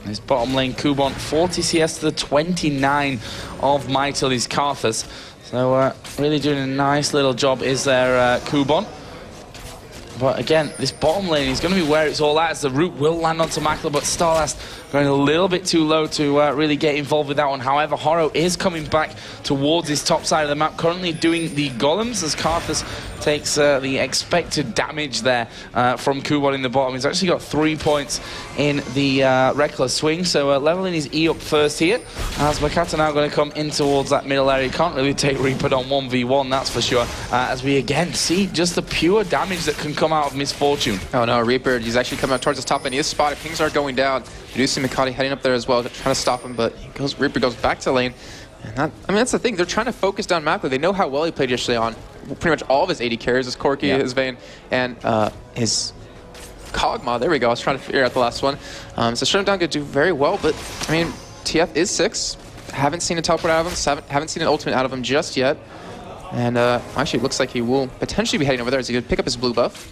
His bottom lane, Kubon, 40 CS to the 29 of MighTiLy's Karthus. So really doing a nice little job is there, Kubon. But again, this bottom lane is going to be where it's all at, as the root will land onto Makler, but StarLast going a little bit too low to really get involved with that one. However, Horo is coming back towards his top side of the map, currently doing the golems as Karthus takes the expected damage there from Kubon in the bottom. He's actually got 3 points in the Rekkles swing, so leveling his E up first here, as Mokatte now going to come in towards that middle area. Can't really take Reapered on 1v1, that's for sure, as we again see just the pure damage that can come out of Misfortune. Oh no, Reapered, he's actually coming up towards the top lane. He is spotted, pings are going down. You do see Mokatte heading up there as well, trying to stop him, but Reapered goes back to lane. And that, I mean, that's the thing, they're trying to focus down Makler. They know how well he played yesterday on pretty much all of his AD carries, his Corki, his Vayne, and his Kog'Maw. There we go, I was trying to figure out the last one. So shut him down could do very well, but I mean, TF is 6. Haven't seen a teleport out of him, haven't seen an ultimate out of him just yet. And actually, it looks like he will potentially be heading over there as he could pick up his blue buff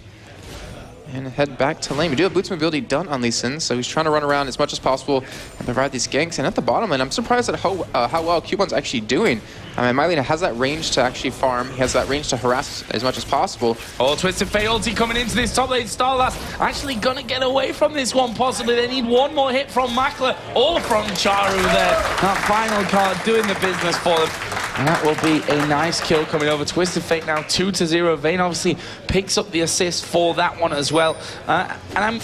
and head back to lane. We do have boots mobility done on Lee Sin, so he's trying to run around as much as possible and provide these ganks. And at the bottom lane, I'm surprised at how well Kubon's actually doing. I mean, MighTiLy has that range to actually farm. He has that range to harass as much as possible. Oh, Twisted Fate ulti coming into this top lane. StarLast actually going to get away from this one, possibly. They need one more hit from Makler or from Czaru there. That final card doing the business for them. And that will be a nice kill coming over. Twisted Fate now 2-0. Vayne obviously picks up the assist for that one as well. And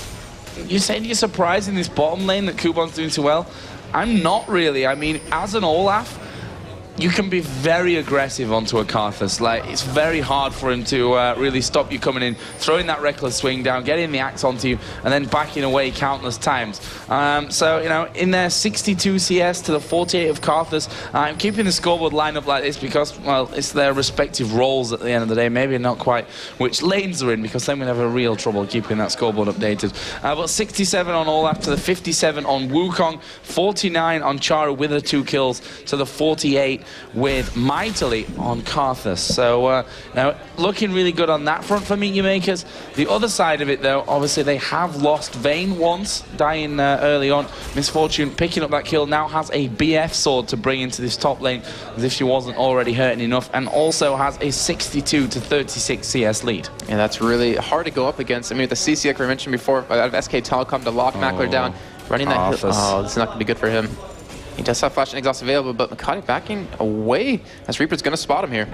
you said you're surprised in this bottom lane that Kubon's doing so well. I'm not really. I mean, as an Olaf, you can be very aggressive onto a Karthus. Like, it's very hard for him to really stop you coming in, throwing that Rekkles swing down, getting the axe onto you, and then backing away countless times. So, you know, in their 62 CS to the 48 of Karthus, I'm keeping the scoreboard lined up like this because, well, it's their respective roles at the end of the day. Maybe not quite which lanes they're in, because then we'd have a real trouble keeping that scoreboard updated. But 67 on Olaf to the 57 on Wukong, 49 on Czaru with the 2 kills to the 48 with MighTiLy on Karthus. So now looking really good on that front for MEETYOURMAKERS. The other side of it, though, obviously they have lost Vayne once, dying early on. Misfortune picking up that kill, now has a BF sword to bring into this top lane, as if she wasn't already hurting enough, and also has a 62-36 CS lead. Yeah, that's really hard to go up against. I mean, with the CC, like we mentioned before, out of SK Telecom to lock Makler down, running that hill. Oh, this is not going to be good for him. He does have Flash and Exhaust available, but Mokatte backing away as Reaper's going to spot him here.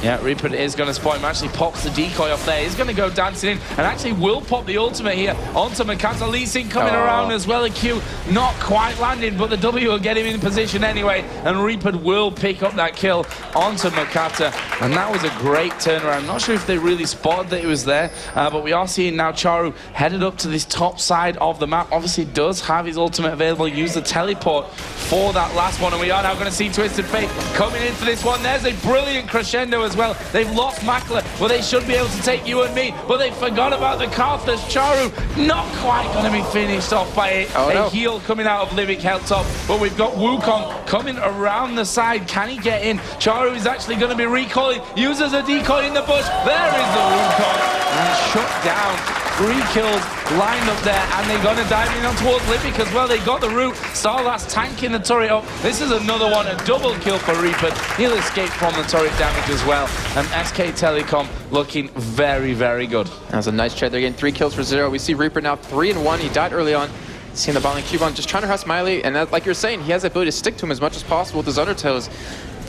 Yeah, Reapered is going to spot him. Actually pops the decoy off there. He's going to go dancing in and actually will pop the ultimate here onto Mokatte. Lee Sin coming around as well. A Q not quite landing, but the W will get him in position anyway. And Reapered will pick up that kill onto Mokatte. And that was a great turnaround. I'm not sure if they really spotted that it was there, but we are seeing now Czaru headed up to this top side of the map. Obviously does have his ultimate available. Use the teleport for for that last one. And we are now going to see Twisted Fate coming in for this one. There's a brilliant crescendo as well. They've lost Makler, but they should be able to take UandME. But they forgot about the Carthus. Czaru not quite going to be finished off by a heal coming out of Libik helped up. But we've got Wukong coming around the side. Can he get in? Czaru is actually going to be recoiling. Uses a decoy in the bush. There is the Wukong. And shut down. 3 kills lined up there, and they're going to dive in on towards Libik as well. They got the root. StarLast tanking the turret up. This is another one, a double kill for Reapered. He'll escape from the turret damage as well. And SK Telecom looking very, very good. That was a nice trade. They're getting 3 kills for 0. We see Reaper now 3-1. He died early on. Seeing the bot lane, Kubon just trying to harass MighTiLy, and that, like you're saying, he has the ability to stick to him as much as possible with his undertows.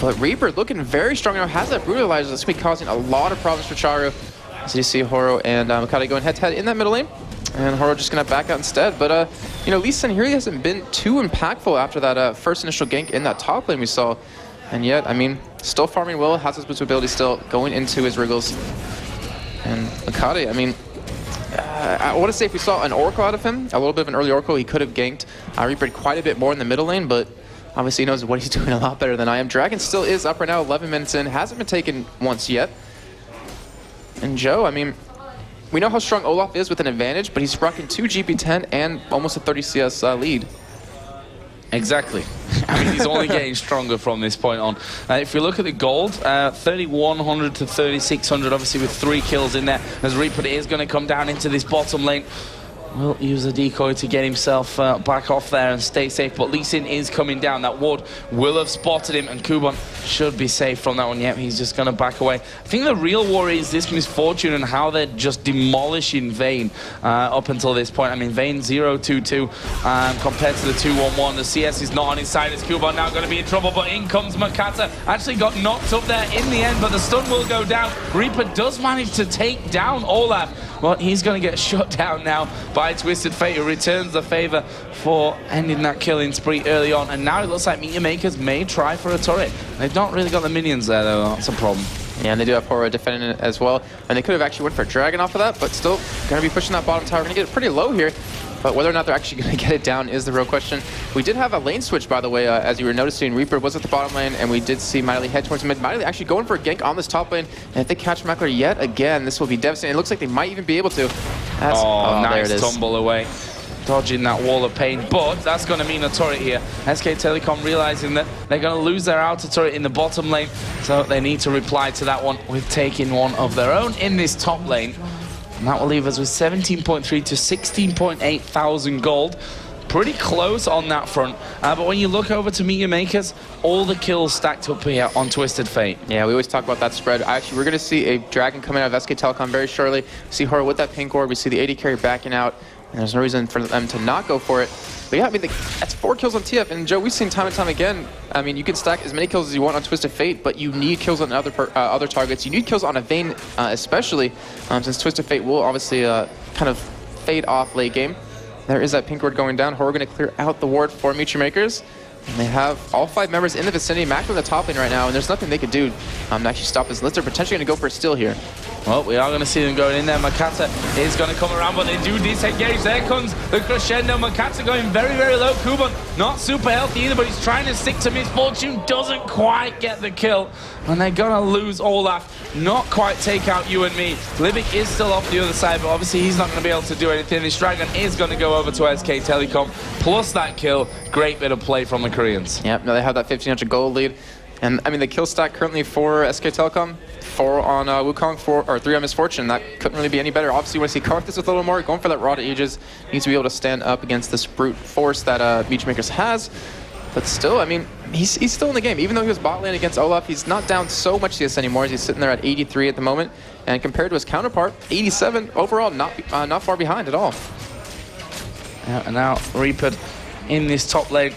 But Reaper looking very strong now, has that brutalizer. This will be causing a lot of problems for Czaru. So you see Horo and Mokatte going head-to-head in that middle lane, and Horo just going to back out instead. But, you know, Lee Sin here, he hasn't been too impactful after that first initial gank in that top lane we saw. And yet, I mean, still farming well, has his boost ability still going into his Rekkles. And Mokatte, I mean, I want to say if we saw an Oracle out of him, a little bit of an early Oracle, he could have ganked Reapered quite a bit more in the middle lane, but obviously he knows what he's doing a lot better than I am. Dragon still is up right now, 11 minutes in, hasn't been taken once yet. And Joe, I mean, we know how strong Olaf is with an advantage, but he's rocking 2 GP10 and almost a 30 CS lead. Exactly. I mean, he's only getting stronger from this point on. If we look at the gold, 3,100 to 3,600, obviously with 3 kills in there, as Reaper is going to come down into this bottom lane. Will use a decoy to get himself back off there and stay safe, but Lee Sin is coming down. That ward will have spotted him, and Kubon should be safe from that one. Yep, he's just going to back away. I think the real worry is this Misfortune and how they're just demolishing Vayne up until this point. I mean, Vayne 0-2-2 compared to the 2-1-1. The CS is not on his side. Is Kubon now going to be in trouble, but in comes Mokatte. Actually got knocked up there in the end, but the stun will go down. Reaper does manage to take down Olaf, but he's going to get shut down now by Twisted Fate, who returns the favor for ending that killing spree early on. And now it looks like MEETYOURMAKERS may try for a turret. They've not really got the minions there, though. That's a problem. Yeah, and they do have Horo defending it as well. And they could have actually went for a Dragon off of that, but still going to be pushing that bottom tower. Going to get it pretty low here. But whether or not they're actually going to get it down is the real question. We did have a lane switch, by the way, as you were noticing. Reaper was at the bottom lane, and we did see MighTiLy head towards mid. MighTiLy actually going for a gank on this top lane. And if they catch Makler yet again, this will be devastating. It looks like they might even be able to. Oh, nice tumble away. Dodging that wall of pain, but that's going to mean a turret here. SK Telecom realizing that they're going to lose their outer turret in the bottom lane, so they need to reply to that one with taking one of their own in this top lane. And that will leave us with 17.3 to 16.8 thousand gold. Pretty close on that front. But when you look over to MEETYOURMAKERS, all the kills stacked up here on Twisted Fate. Yeah, we always talk about that spread. Actually, we're going to see a Dragon coming out of SK Telecom very shortly. We see Horo with that pink orb. We see the AD carry backing out. And there's no reason for them to not go for it. But yeah, I mean, that's 4 kills on TF. And Joe, we've seen time and time again, I mean, you can stack as many kills as you want on Twisted Fate, but you need kills on other targets. You need kills on a Vayne especially, since Twisted Fate will obviously kind of fade off late game. There is that pink ward going down. Horo going to clear out the ward for MEETYOURMAKERS. And they have all 5 members in the vicinity. Makler in the top lane right now, and there's nothing they could do to actually stop this. Unless they're potentially going to go for a steal here. Well, we are going to see them going in there. Mokatte is going to come around, but they do disengage. There comes the crescendo. Mokatte going very, very low. Kubon not super healthy either, but he's trying to stick to Misfortune. Doesn't quite get the kill. And they're going to lose Olaf. Not quite take out UandME. Libik is still off the other side, but obviously he's not going to be able to do anything. This Dragon is going to go over to SK Telecom. Plus that kill. Great bit of play from the Koreans. Yep, now they have that 1,500 gold lead. And I mean, the kill stack currently for SK Telecom, 4 on Wukong, 3 on Misfortune. That couldn't really be any better. Obviously, you want to see Carthus with a little more, going for that Rod of Ages. Needs to be able to stand up against this brute force that MEETYOURMAKERS has. But still, I mean, he's still in the game. Even though he was bot lane against Olaf, he's not down so much CS anymore. He's sitting there at 83 at the moment. And compared to his counterpart, 87 overall, not far behind at all. Yeah, and now Reapered in this top lane.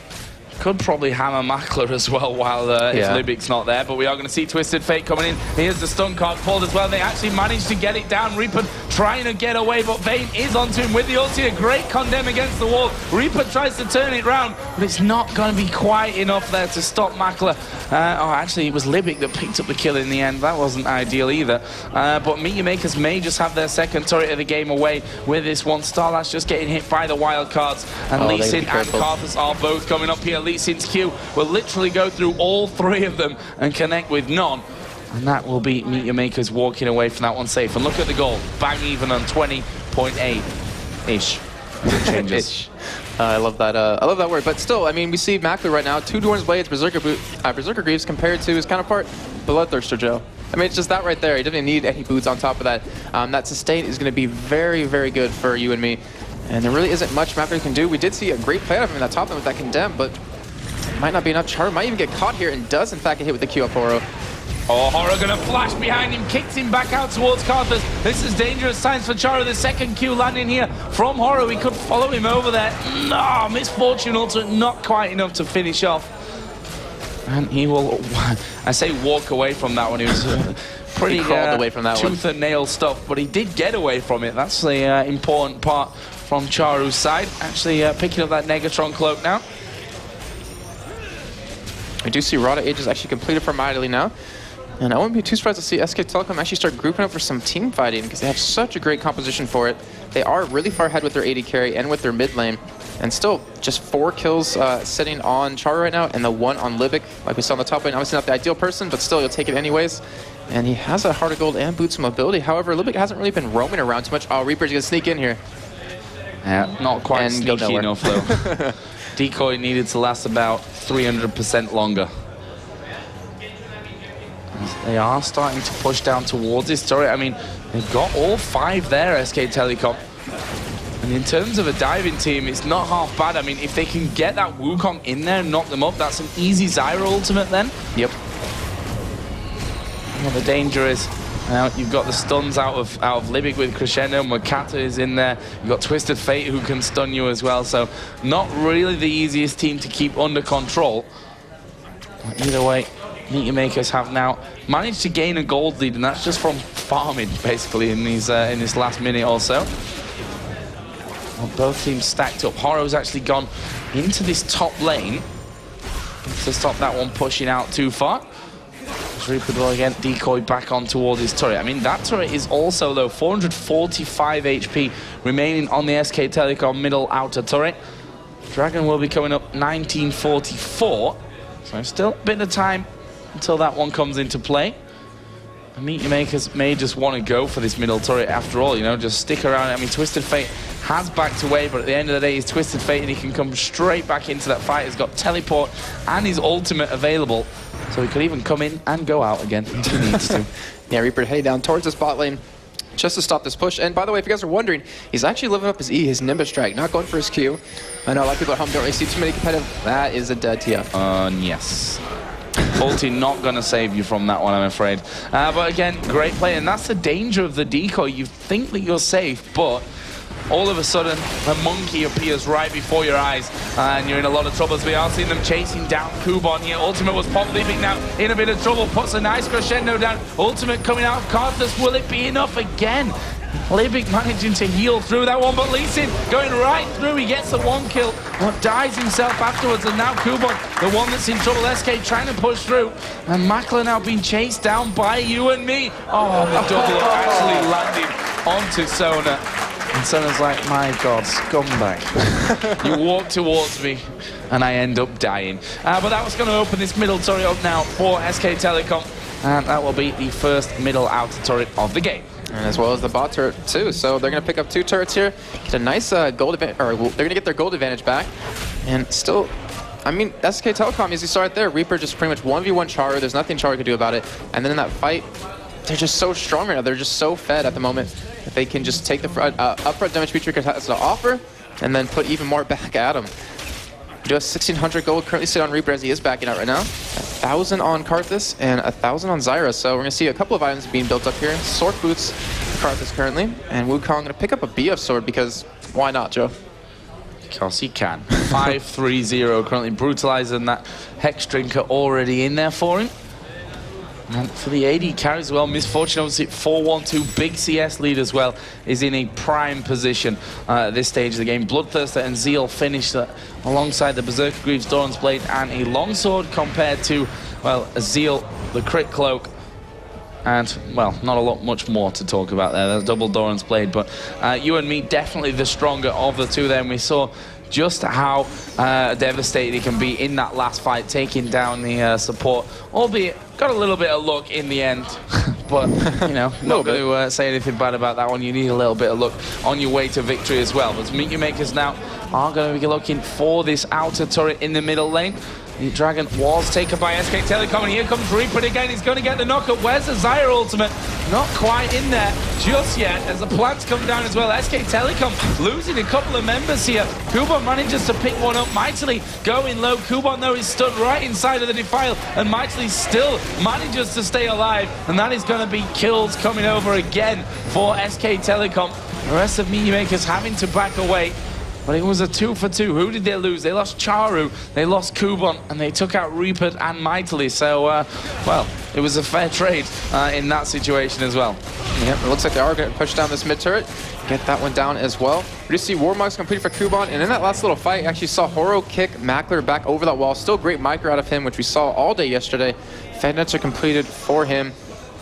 Could probably hammer Makler as well while if Libik's not there, but we are going to see Twisted Fate coming in. Here's the stun card pulled as well. They actually managed to get it down. Reapered trying to get away, but Vayne is onto him with the ulti. A great condemn against the wall. Reaper tries to turn it round, but it's not going to be quite enough there to stop Makler. Oh, actually, it was Libik that picked up the kill in the end. That wasn't ideal either. But MEETYOURMAKERS may just have their second turret of the game away with this one. StarLast just getting hit by the wild cards. And Lee Sin and Karthus are both coming up here. Lee Sin's Q will literally go through all three of them and connect with none. And that will be MEETYOURMAKERS walking away from that one safe. And look at the goal. Bang even on 20.8-ish. Changes. I love that. I love that word. But still, I mean, we see Makler right now, 2 Dorn's Blades, Berserker Greaves compared to his counterpart, Bloodthirster Joe. I mean, it's just that right there. He doesn't need any boots on top of that. That sustain is going to be very, very good for you and me. And there really isn't much Makler can do. We did see a great play out of him in that top lane with that condemn, but it might not be enough. Czaru might even get caught here and does, in fact, get hit with the Q up Horo. Oh, Horo gonna flash behind him, kicks him back out towards Karthus. This is dangerous times for Czaru. The second Q landing here from Horo. He could follow him over there. No, misfortune ultimate, not quite enough to finish off. And he will, I say walk away from that one. He was pretty away from that tooth and nail stuff, but he did get away from it. That's the important part from Czaru's side. Actually picking up that Negatron cloak now. We do see Rada Age is actually completed for MighTiLy now. And I wouldn't be too surprised to see SK Telecom actually start grouping up for some team fighting because they have such a great composition for it. They are really far ahead with their AD carry and with their mid lane. And still, just 4 kills sitting on Czaru right now and the 1 on Libik. Like we saw on the top lane, obviously not the ideal person, but still, you'll take it anyways. And he has a Heart of Gold and Boots of Mobility. However, Libik hasn't really been roaming around too much. Oh, Reaper's gonna sneak in here. Yeah, not quite sneaky enough though. Decoy needed to last about 300% longer. They are starting to push down towards this turret. I mean, they've got all 5 there, SK Telecom. And in terms of a diving team, it's not half bad. I mean, if they can get that Wukong in there and knock them up, that's an easy Zyra ultimate then. Yep. Well, the danger is, you've got the stuns out of Libik with Crescendo. Mokatte is in there. You've got Twisted Fate who can stun you as well. So not really the easiest team to keep under control. But either way, MEETYOURMAKERS have now managed to gain a gold lead, and that's just from farming, basically, in these in this last minute or so. Well, both teams stacked up. Horo's actually gone into this top lane to stop that one pushing out too far. Reapered will again decoy back on towards his turret. I mean, that turret is also, though, 445 HP remaining on the SK Telecom middle outer turret. Dragon will be coming up 1944, so still a bit of time until that one comes into play. MEETYOURMAKERS may just want to go for this middle turret after all, you know, just stick around. I mean, Twisted Fate has backed away, but at the end of the day, he's Twisted Fate and he can come straight back into that fight. He's got teleport and his ultimate available, so he could even come in and go out again if he needs to. Yeah, Reaper heading down towards the spot lane just to stop this push. And by the way, if you guys are wondering, he's actually living up his E, his Nimbus Strike, not going for his Q. I know a lot of people at home don't really see too many competitive. That is a dead TF. Yes. Ulti not going to save you from that one, I'm afraid. But again, great play, and that's the danger of the decoy. You think that you're safe, but all of a sudden, a monkey appears right before your eyes, and you're in a lot of trouble. As we are seeing them chasing down Kubon here. Ultimate was popped, Libik now in a bit of trouble, puts a nice crescendo down. Ultimate coming out of Karthus, will it be enough again? Libik managing to heal through that one, but Lee Sin going right through. He gets the 1 kill, but dies himself afterwards. And now Kubon, the one that's in trouble. SK trying to push through, and Makler now being chased down by UandME. Oh, the double actually landing onto Sona. And Sona's like, my God, scumbag. You walk towards me, and I end up dying. But that was going to open this middle turret up now for SK Telecom, and that will be the first middle outer turret of the game. And as well as the bot turret too, so they're going to pick up 2 turrets here, get a nice gold advantage, or they're going to get their gold advantage back, and still, I mean, SK Telecom, as you saw right there, Reaper just pretty much 1v1 Czaru, there's nothing Czaru could do about it, and then in that fight, they're just so strong right now, they're just so fed at the moment, that they can just take the upfront damage feature has to offer, and then put even more back at them. We do have 1,600 gold currently sit on Reaper as he is backing out right now. 1,000 on Karthus and 1,000 on Zyra. So we're going to see a couple of items being built up here. Sword boots for Karthus currently. And Wukong going to pick up a BF sword because why not, Joe? Because he can. 5-3-0 currently brutalizing that Hex Drinker already in there for him. And for the AD carries well, Misfortune obviously 4-1-2, big CS lead as well, is in a prime position at this stage of the game. Bloodthirster and Zeal finished alongside the Berserker Greaves, Doran's Blade, and a longsword compared to, well, Zeal, the crit cloak, and, well, not a lot much more to talk about there. That's double Doran's Blade, but UandME definitely the stronger of the two there, and we saw just how devastated he can be in that last fight, taking down the support, albeit got a little bit of luck in the end. But, you know, not going to say anything bad about that one. You need a little bit of luck on your way to victory as well. But MEETYOURMAKERS now are going to be looking for this outer turret in the middle lane. The Dragon was taken by SK Telecom, and here comes Reapered again. He's going to get the knockup. Where's the Zyra ultimate? Not quite in there just yet, as the plants come down as well. SK Telecom losing a couple of members here. Kubon manages to pick one up. MighTiLy going low. Kubon, though, is stood right inside of the defile, and MighTiLy still manages to stay alive, and that is going to be kills coming over again for SK Telecom. The rest of MEETYOURMAKERS having to back away. But it was a 2-for-2. Who did they lose? They lost Czaru, they lost Kubon, and they took out Reapered and MighTiLy. So, well, it was a fair trade in that situation as well. Yep, it looks like they are going to push down this mid turret. Get that one down as well. We just see Warmogs complete for Kubon, and in that last little fight, actually saw Horo kick Makler back over that wall. Still great micro out of him, which we saw all day yesterday. FNATIC are completed for him.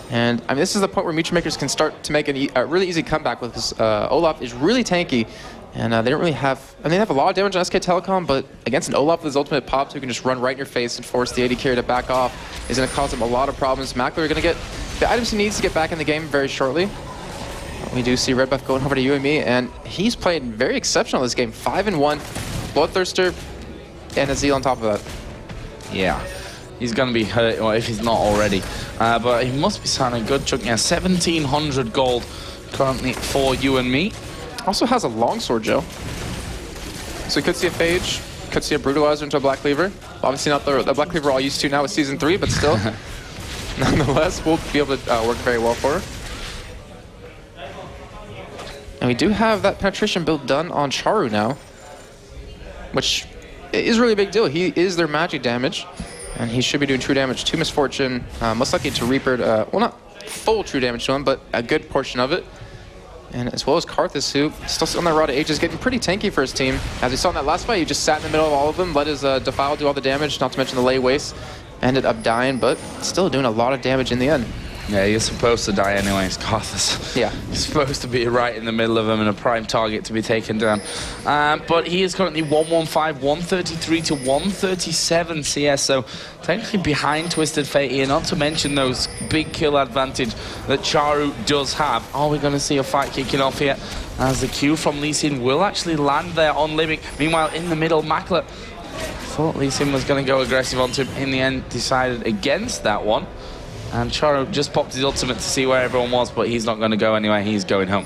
And, I mean, this is the point where MEETYOURMAKERS can start to make a really easy comeback with this. Olaf is really tanky. And they don't really have, I mean, they have a lot of damage on SK Telecom, but against an Olaf with his ultimate pops who can just run right in your face and force the AD carry to back off is going to cause him a lot of problems. Makler are going to get the items he needs to get back in the game very shortly. We do see Red Buff going over to UandME, and he's played very exceptional this game. 5-1, Bloodthirster, and a Zeal on top of that. Yeah, he's going to be hurt, or if he's not already. But he must be signing a good chunk. Yeah, 1,700 gold currently for UandME. Also has a longsword, Joe. So we could see a Phage, could see a Brutalizer into a Black Cleaver. Obviously not the Black Cleaver we're all used to now with Season 3, but still. Nonetheless, we'll be able to work very well for her. And we do have that penetration build done on Czaru now, which is really a big deal. He is their magic damage, and he should be doing true damage to Misfortune, most likely to Reapered. Well, not full true damage to him, but a good portion of it. And as well as Karthus, who still on that Rod of Ages, getting pretty tanky for his team. As we saw in that last fight, he just sat in the middle of all of them, let his Defile do all the damage, not to mention the Lay Waste. Ended up dying, but still doing a lot of damage in the end. Yeah, you're supposed to die anyways, Karthus. Yeah. You're supposed to be right in the middle of him and a prime target to be taken down. But he is currently 115, 133 to 137 CS, so technically behind Twisted Fate here, not to mention those big kill advantage that Czaru does have. Are we going to see a fight kicking off here? As the Q from Lee Sin will actually land there on Libik. Meanwhile, in the middle, Makler thought Lee Sin was going to go aggressive onto him. In the end, decided against that one. And Czaru just popped his ultimate to see where everyone was, but he's not going to go anywhere. He's going home.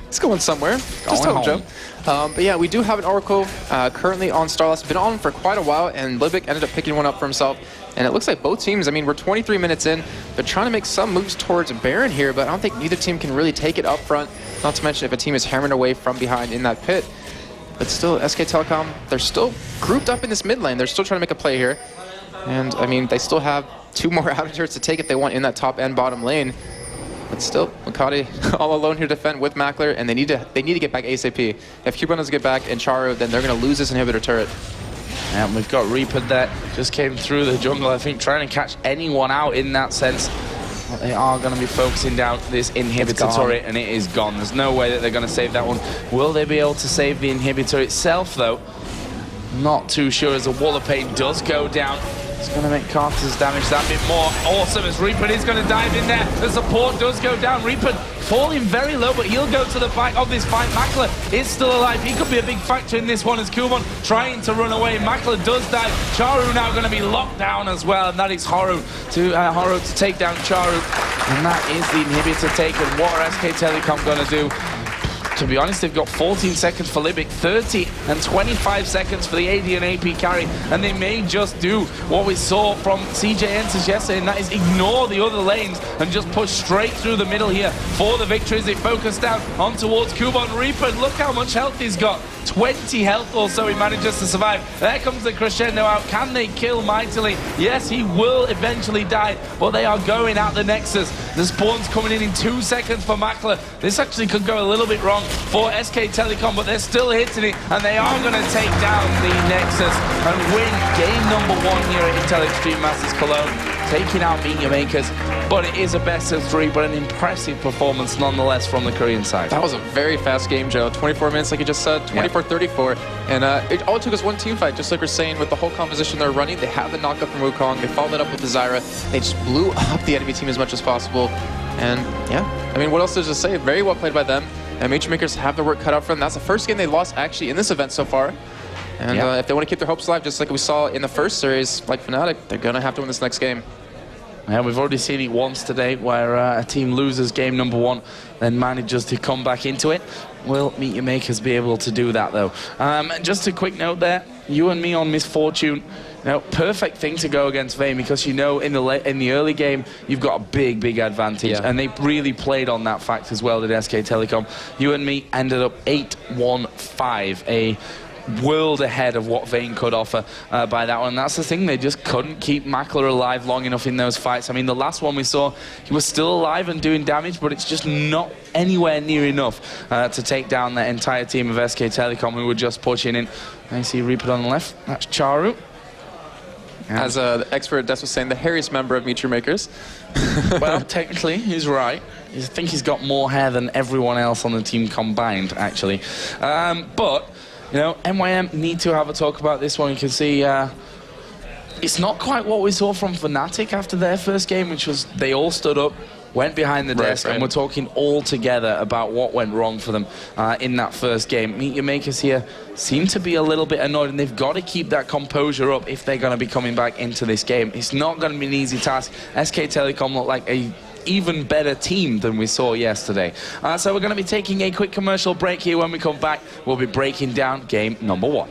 He's going somewhere. Just home, Joe. But yeah, we do have an Oracle currently on StarLast. Been on for quite a while, and Libik ended up picking one up for himself. And it looks like both teams, I mean, we're 23 minutes in. They're trying to make some moves towards Baron here, but I don't think neither team can really take it up front. Not to mention if a team is hammering away from behind in that pit. But still, SK Telecom, they're still grouped up in this mid lane. They're still trying to make a play here. And, I mean, they still have 2 more outer turrets to take if they want in that top and bottom lane. But still, Mokatte all alone here to defend with Makler, and they need to get back ASAP. If Kubon doesn't get back and Czaru, then they're going to lose this inhibitor turret. And we've got Reapered that just came through the jungle, I think, trying to catch anyone out in that sense. But they are going to be focusing down this inhibitor turret, and it is gone. There's no way that they're going to save that one. Will they be able to save the inhibitor itself, though? Not too sure, as a Wall of Pain does go down. It's going to make Karthus damage that bit more awesome as Reapered is going to dive in there. The support does go down. Reapered falling very low, but he'll go to the back of this fight. Makler is still alive. He could be a big factor in this one as Kubon trying to run away. Makler does die. Czaru now going to be locked down as well, and that is Horo to take down Czaru. And that is the inhibitor taken. What are SK Telecom going to do? to be honest, they've got 14 seconds for Libik, 30 and 25 seconds for the AD and AP carry, and they may just do what we saw from CJ Entus yesterday, and that is ignore the other lanes and just push straight through the middle here for the victory as they focus down on towards Kubon. Reapered, look how much health he's got. 20 health or so he manages to survive. There comes the crescendo out. Can they kill MighTiLy? Yes, he will eventually die, but they are going at the Nexus. The spawn's coming in 2 seconds for Makler. This actually could go a little bit wrong for SK Telecom, but they're still hitting it, and they are going to take down the Nexus and win game number 1 here at Intel Extreme Masters Cologne, taking out MEETYOURMAKERS. But it is a best of 3, but an impressive performance nonetheless from the Korean side. That was a very fast game, Joe. 24 minutes, like you just said, 24-34. And it all took us one team fight, just like we're saying, with the whole composition they're running. They have the knockup from Wukong. They followed it up with the Zyra. They just blew up the enemy team as much as possible. And yeah, I mean, what else is to say? Very well played by them. And MEETYOURMAKERS have their work cut out for them. That's the first game they lost, actually, in this event so far. And if they want to keep their hopes alive, just like we saw in the first series, like FNATIC, they're going to have to win this next game. Yeah, we've already seen it once today, where a team loses game number 1, then manages to come back into it. Will MEETYOURMAKERS be able to do that, though? Just a quick note there, UandME on Misfortune. Now, perfect thing to go against Vayne, because you know in the early game you've got a big advantage, and they really played on that fact as well. Did SK Telecom? UandME ended up 8-1-5, a world ahead of what Vayne could offer by that one. And that's the thing, they just couldn't keep Makler alive long enough in those fights. I mean, the last one we saw, he was still alive and doing damage, but it's just not anywhere near enough to take down the entire team of SK Telecom, who were just pushing in. I see Reapered on the left, that's Czaru. As the expert Des was saying, the hairiest member of MEETYOURMAKERS. Well, technically, he's right. I think he's got more hair than everyone else on the team combined, actually. But you know, MYM need to have a talk about this one. You can see it's not quite what we saw from FNATIC after their first game, which was they all stood up, went behind the desk, and we're talking all together about what went wrong for them in that first game. MEETYOURMAKERS here seem to be a little bit annoyed, and they've got to keep that composure up if they're going to be coming back into this game. It's not going to be an easy task. SK Telecom look like a even better team than we saw yesterday. So we're going to be taking a quick commercial break here. When we come back, we'll be breaking down game number 1.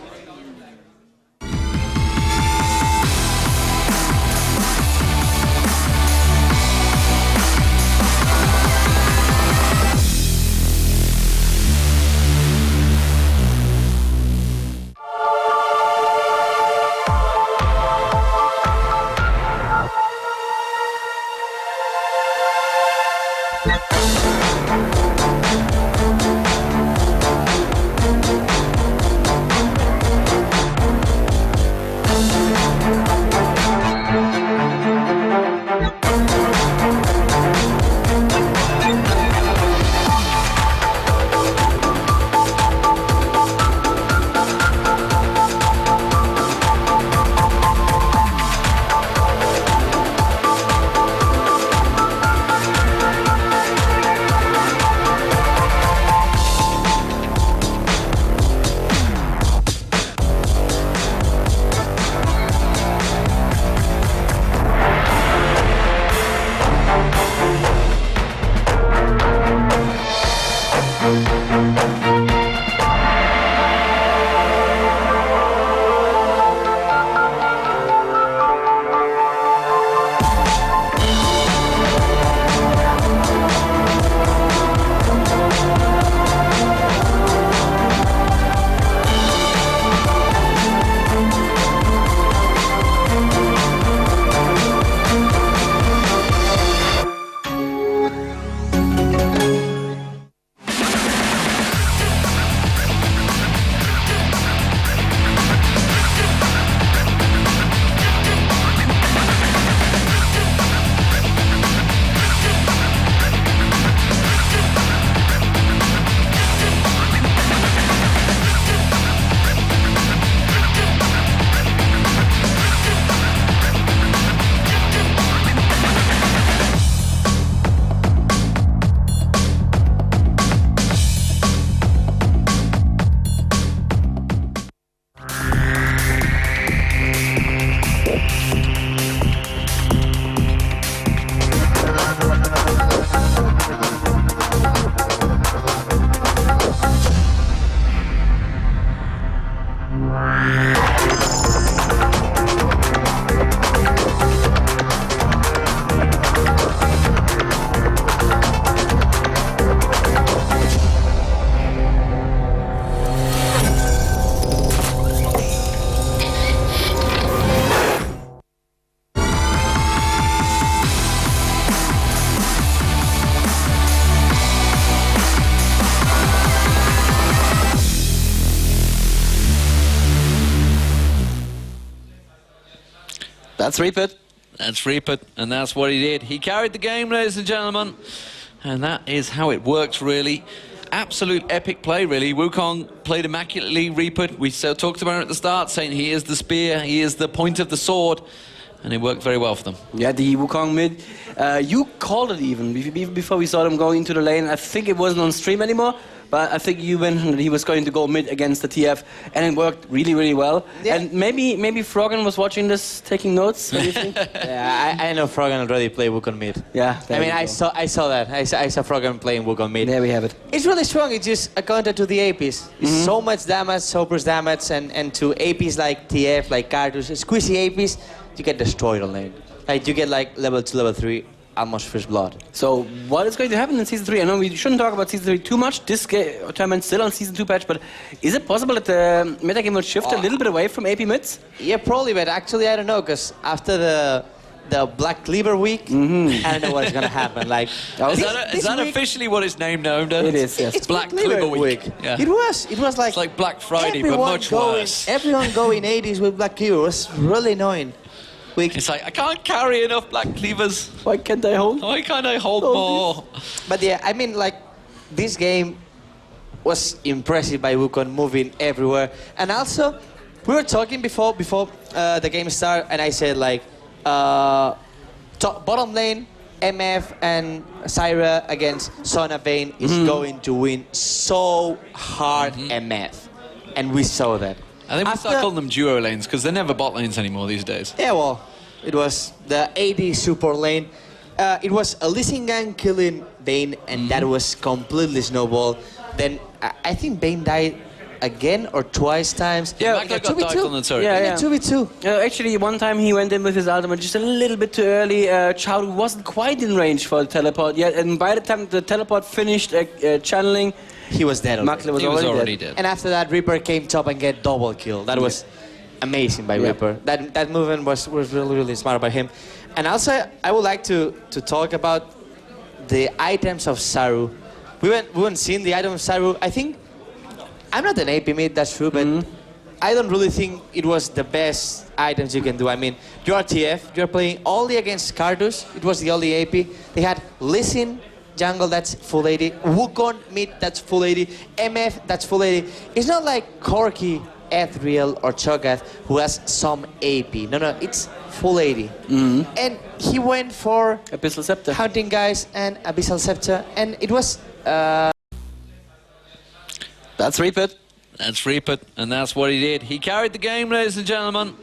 That's Reapered. That's Reapered, and that's what he did. He carried the game, ladies and gentlemen, and that is how it works, really. Absolute epic play, really. Wukong played immaculately. Reapered, we talked about it at the start, saying he is the spear, he is the point of the sword, and it worked very well for them. Yeah, the Wukong mid. You called it even before we saw them going into the lane. I think it wasn't on stream anymore, but I think you mentioned that he was going to go mid against the TF, and it worked really, really well. Yeah. And maybe Froggen was watching this, taking notes. What do you think? Yeah, I know Froggen already played Wukong mid. Yeah, I mean, I saw that. I saw Froggen playing Wukong mid. There we have it. It's really strong. It's just a counter to the APs. It's so much damage, so much damage, and to APs like TF, like Czaru, squishy APs, you get destroyed on lane. Like you get like level 2, level 3. Almost first blood. So what is going to happen in Season 3? I know we shouldn't talk about Season 3 too much. This tournament's still on Season 2 patch, but is it possible that the metagame will shift a little bit away from AP mids? Yeah, probably, but actually I don't know, because after the Black Cleaver week, I don't know what's going to happen. Like, is that officially what it's named now? It is, yes. It's Black Cleaver week. Yeah. It was like... It's like Black Friday, but much worse. Everyone going 80s with Black Cleaver was really annoying. It's like, I can't carry enough Black Cleavers. Why can't I hold? Why can't I hold more? But yeah, I mean, like, this game was impressive by Wukong moving everywhere. And also, we were talking before the game started, and I said, like, bottom lane, MF and Syra against Sona Vayne is going to win so hard MF. And we saw that. I think we start calling them duo lanes, because they're never bot lanes anymore these days. Yeah, well, it was the AD support lane. It was a Lee Sin gang killing Vayne, and that was completely snowball. Then I think Vayne died again or twice times. Yeah, Makler got died on the turret. Yeah. 2v2. Actually, one time he went in with his ultimate just a little bit too early. Czaru wasn't quite in range for the teleport yet, and by the time the teleport finished channeling, he was dead already. Makler was already dead. And after that, Reaper came top and get double kill. That was amazing by Reaper. That movement was really, really smart by him. And also, I would like to talk about the items of Czaru. We haven't seen the item of Czaru. I think, I'm not an AP mid, that's true, but I don't really think it was the best items you can do. I mean, you are TF, you're playing only against Cardus. It was the only AP. They had Lee Sin jungle, that's full 80. Wukong mid, that's full 80. MF, that's full 80. It's not like Corki, Ethereal, or Cho'Gath who has some AP. No, it's full 80. And he went for Abyssal Scepter, Hunting Guys, and Abyssal Scepter, and it was... That's Reapered. That's Reapered, and that's what he did. He carried the game, ladies and gentlemen,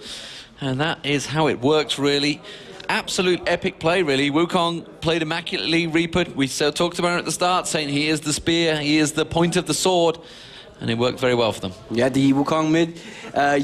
and that is how it works, really. Absolute epic play, really. Wukong played immaculately. Reapered, we talked about it at the start, saying he is the spear, he is the point of the sword, and it worked very well for them. Yeah, the Wukong mid.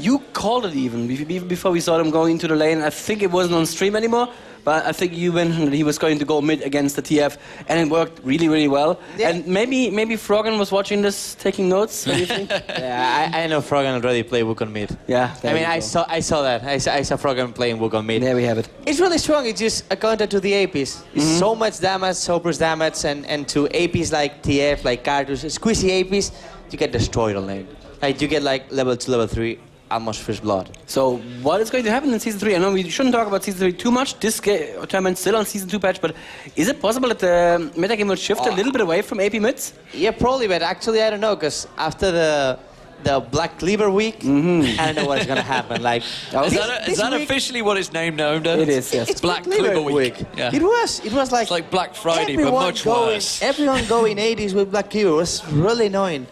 You called it even before we saw them going into the lane. I think it wasn't on stream anymore, but I think you mentioned that he was going to go mid against the TF, and it worked really, really well. Yeah. And maybe Froggen was watching this, taking notes. What do you think? Yeah, I know Froggen already played Wukong mid. Yeah. I mean, I saw that. I saw Froggen playing Wukong mid. There we have it. It's really strong. It's just a counter to the APs. It's so much damage, so much damage, and to APs like TF, like Czaru, squishy APs, you get destroyed on lane. Like you get like level 2, level 3. Almost first blood. So what is going to happen in Season 3? I know we shouldn't talk about Season 3 too much. This tournament's still on Season 2 patch, but is it possible that the metagame will shift a little bit away from AP mids? Yeah, probably, but actually I don't know, because after the Black Cleaver week, I don't know what's going to happen. Like, is that officially what it's named now? It is, yes. It's Black Cleaver week. Yeah. It was like... It's like Black Friday, but much worse. Everyone going 80s with Black Cleaver was really annoying.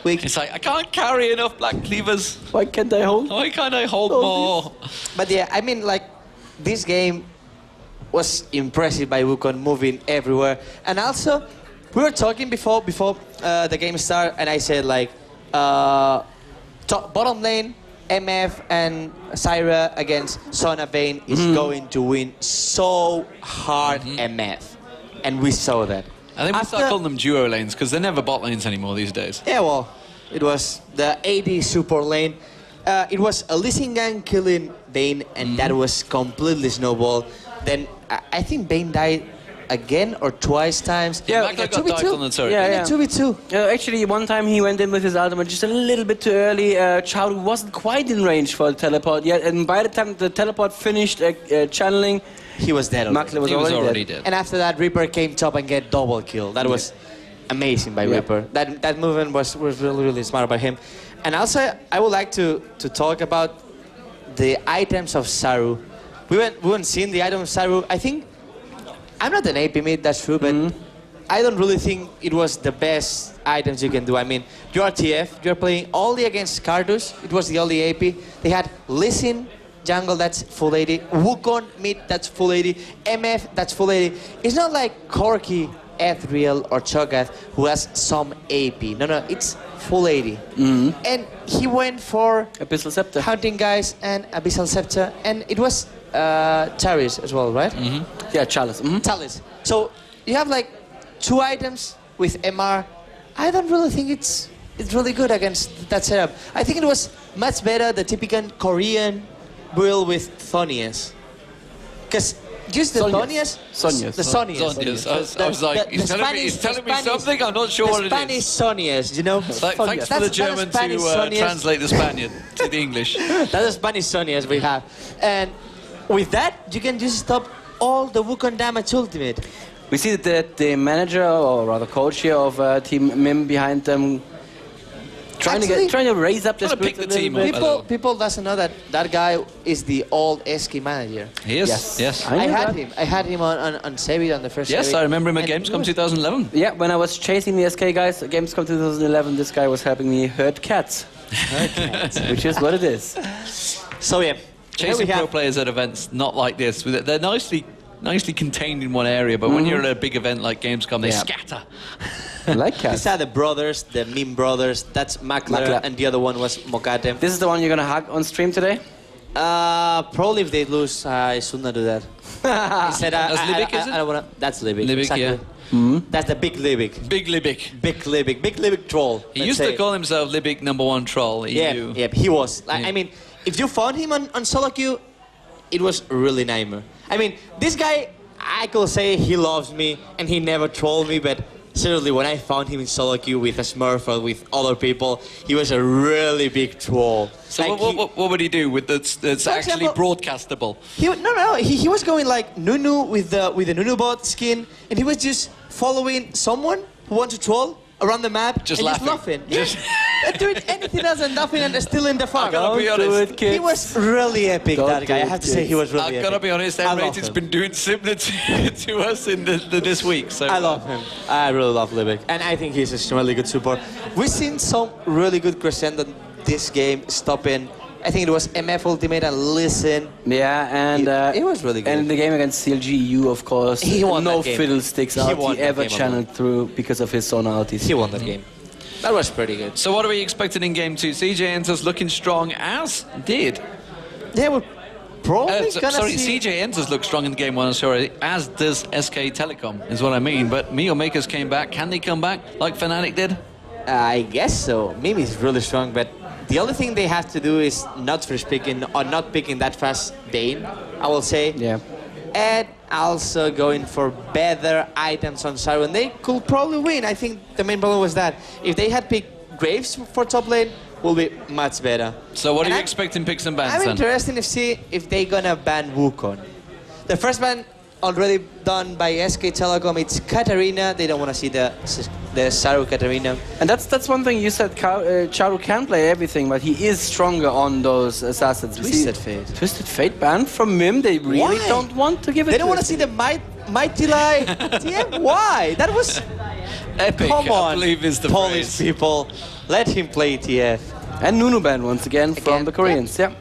It's like, I can't carry enough Black Cleavers. Why can't I hold? Why can't I hold more? But yeah, I mean, like, this game was impressive by Wukong moving everywhere. And also, we were talking before the game started, and I said, like, bottom lane, MF and Syra against Sona Vayne is going to win so hard MF. And we saw that. I think we start calling them duo lanes, because they're never bot lanes anymore these days. Yeah, well, it was the AD support lane. It was a Lee Sin gang killing Vayne, and that was completely snowball. Then I think Vayne died again or twice times. Yeah, Makler got dived on the turret. Yeah. 2v2. Actually, one time he went in with his ultimate just a little bit too early. Czaru wasn't quite in range for the teleport yet, and by the time the teleport finished channeling, he was dead. Makler was already dead. And after that, Reaper came top and get double kill. That was amazing by Reaper. That movement was really, really smart by him. And also, I would like to talk about the items of Czaru. We haven't seen the item of Czaru. I think, I'm not an AP mid, that's true, but I don't really think it was the best items you can do. I mean, you are TF, you're playing only against Cardus, it was the only AP. They had Listen, jungle, that's full 80. Wukong, mid, that's full 80. MF, that's full 80. It's not like Corki, Ethereal, or Cho'Gath who has some AP. No, it's full 80. And he went for Abyssal Scepter. Hunting Guys and Abyssal Scepter, and it was Chalice as well, right? Yeah, Chalice. Chalice. So you have like 2 items with MR. I don't really think it's really good against that setup. I think it was much better the typical Korean build with Thonius. Because just the Thonius, Sonius. the Sonius. Sonius. I was like, he's telling me something, I'm not sure what it Spanish is. Sonius, you know? Thanks for the German to translate the Spaniard to the English. That's the Spanish Sonius we have. And with that, you can just stop all the Wukong damage ultimate. We see that the manager, or rather coach here of Team MIM behind them, trying to raise up the spirit pick the team up. People doesn't know that that guy is the old SK manager. He is. Yes. I had him on Sevid on the first. Yes, Sevid. I remember him at Gamescom 2011. Yeah, when I was chasing the SK guys at Gamescom 2011, this guy was helping me herd cats. Which is what it is. So yeah, chasing pro players at events not like this. They're nicely contained in one area, but when you're at a big event like Gamescom, they scatter. Like cats. These are the brothers, the meme brothers. That's Makler, and the other one was Mokatte. This is the one you're gonna hug on stream today? Probably if they lose, I should not do that. Instead, that's Libik, is it? I don't wanna, that's Libik. Libik, exactly. yeah. That's the big Libik. Big Libik. Big Libik troll. He used to call himself Libik #1 troll. Yeah, he was. Like, I mean, if you found him on solo queue, it was really nightmare. I mean, this guy, I could say he loves me and he never trolled me, but seriously, when I found him in solo queue with a Smurf or with other people, he was a really big troll. So like what would he do with that's actually broadcastable? He was going like Nunu with the Nunu bot skin, and he was just following someone who wanted to troll around the map, just and laughing. Just laughing. Doing anything else and nothing, and still in the farm. I gotta be honest. He was really epic, that guy. I have to say, he was really epic. I gotta be honest, nRated's been doing similar to us in this week. So I love him. I really love Libik, and I think he's a really good support. We've seen some really good crescendo this game, stopping. I think it was MF Ultimate and Listen. Yeah, and it was really good. And in the game against CLGU, of course, he won no that game. fiddlesticks out he ever channeled through because of his sonalities. He won that game. That was pretty good. So what are we expecting in Game 2? CJ Enters looking strong, as did. Yeah, we're probably gonna see... CJ Enters look strong in Game 1, sorry, as does SK Telecom, is what I mean. But MEETYOURMAKERS came back. Can they come back like FNATIC did? I guess so. Mimi is really strong, but the only thing they have to do is not first picking or not picking that fast Dade, I will say. Yeah. And also going for better items on Czaru, and they could probably win. I think the main problem was that if they had picked Graves for top lane, will be much better. So what are you expecting picks and bans I'm then? interested to see if they're gonna ban Wukong. The first ban already done by SK Telecom, it's Katarina. They don't want to see the Czaru Katarina. And that's one thing you said, Czaru can play everything, but he is stronger on those assassins. Twisted Fate. Twisted Fate banned from MIM. They really don't want to give it. They don't want to see the MighTiLy TM. Why? That was epic. Come on, I believe is the Polish phrase. people. Let him play TF. And Nunu banned once again from the Koreans. Yeah.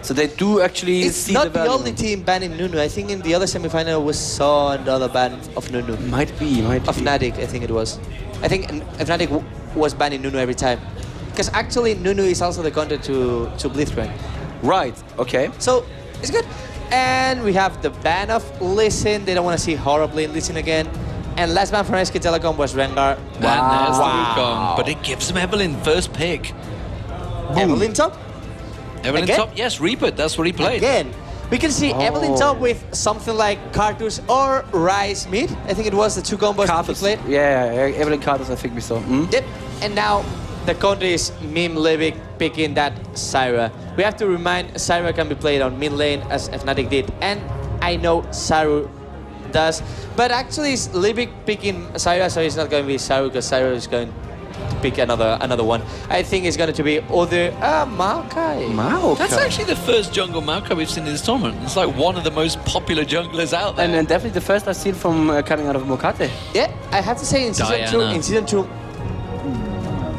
So they do actually see the value. It's not the only team banning Nunu. I think in the other semifinal we saw another ban of Nunu. Might be. Of FNATIC, I think it was. I think FNATIC was banning Nunu every time. Because actually Nunu is also the counter to Blitzcrank. Right, okay. So, it's good. And we have the ban of Listen. They don't want to see horribly Listen again. And last ban from SK Telecom was Rengar. And there's the Wukong. But it gives them Evelyn first pick. Evelyn top? Evelyn Again? top? Yes, Reapered. That's what he played. Again. We can see Evelyn top with something like Cartus or Rise mid. I think it was the two combos that he played. Yeah, Evelyn Cartus, I think we saw. Yep. And now the counter is Mim Libik picking that Zyra. We have to remind Zyra can be played on mid lane as FNATIC did. And I know Czaru does. But actually it's Libik picking Zyra, so it's not going to be Czaru because Zyra is going to pick another one. I think it's going to be other Maokai. That's actually the first jungle Maokai we've seen in this tournament. It's like one of the most popular junglers out there. And definitely the first I've seen from coming out of Mokatte. Yeah, I have to say in season 2,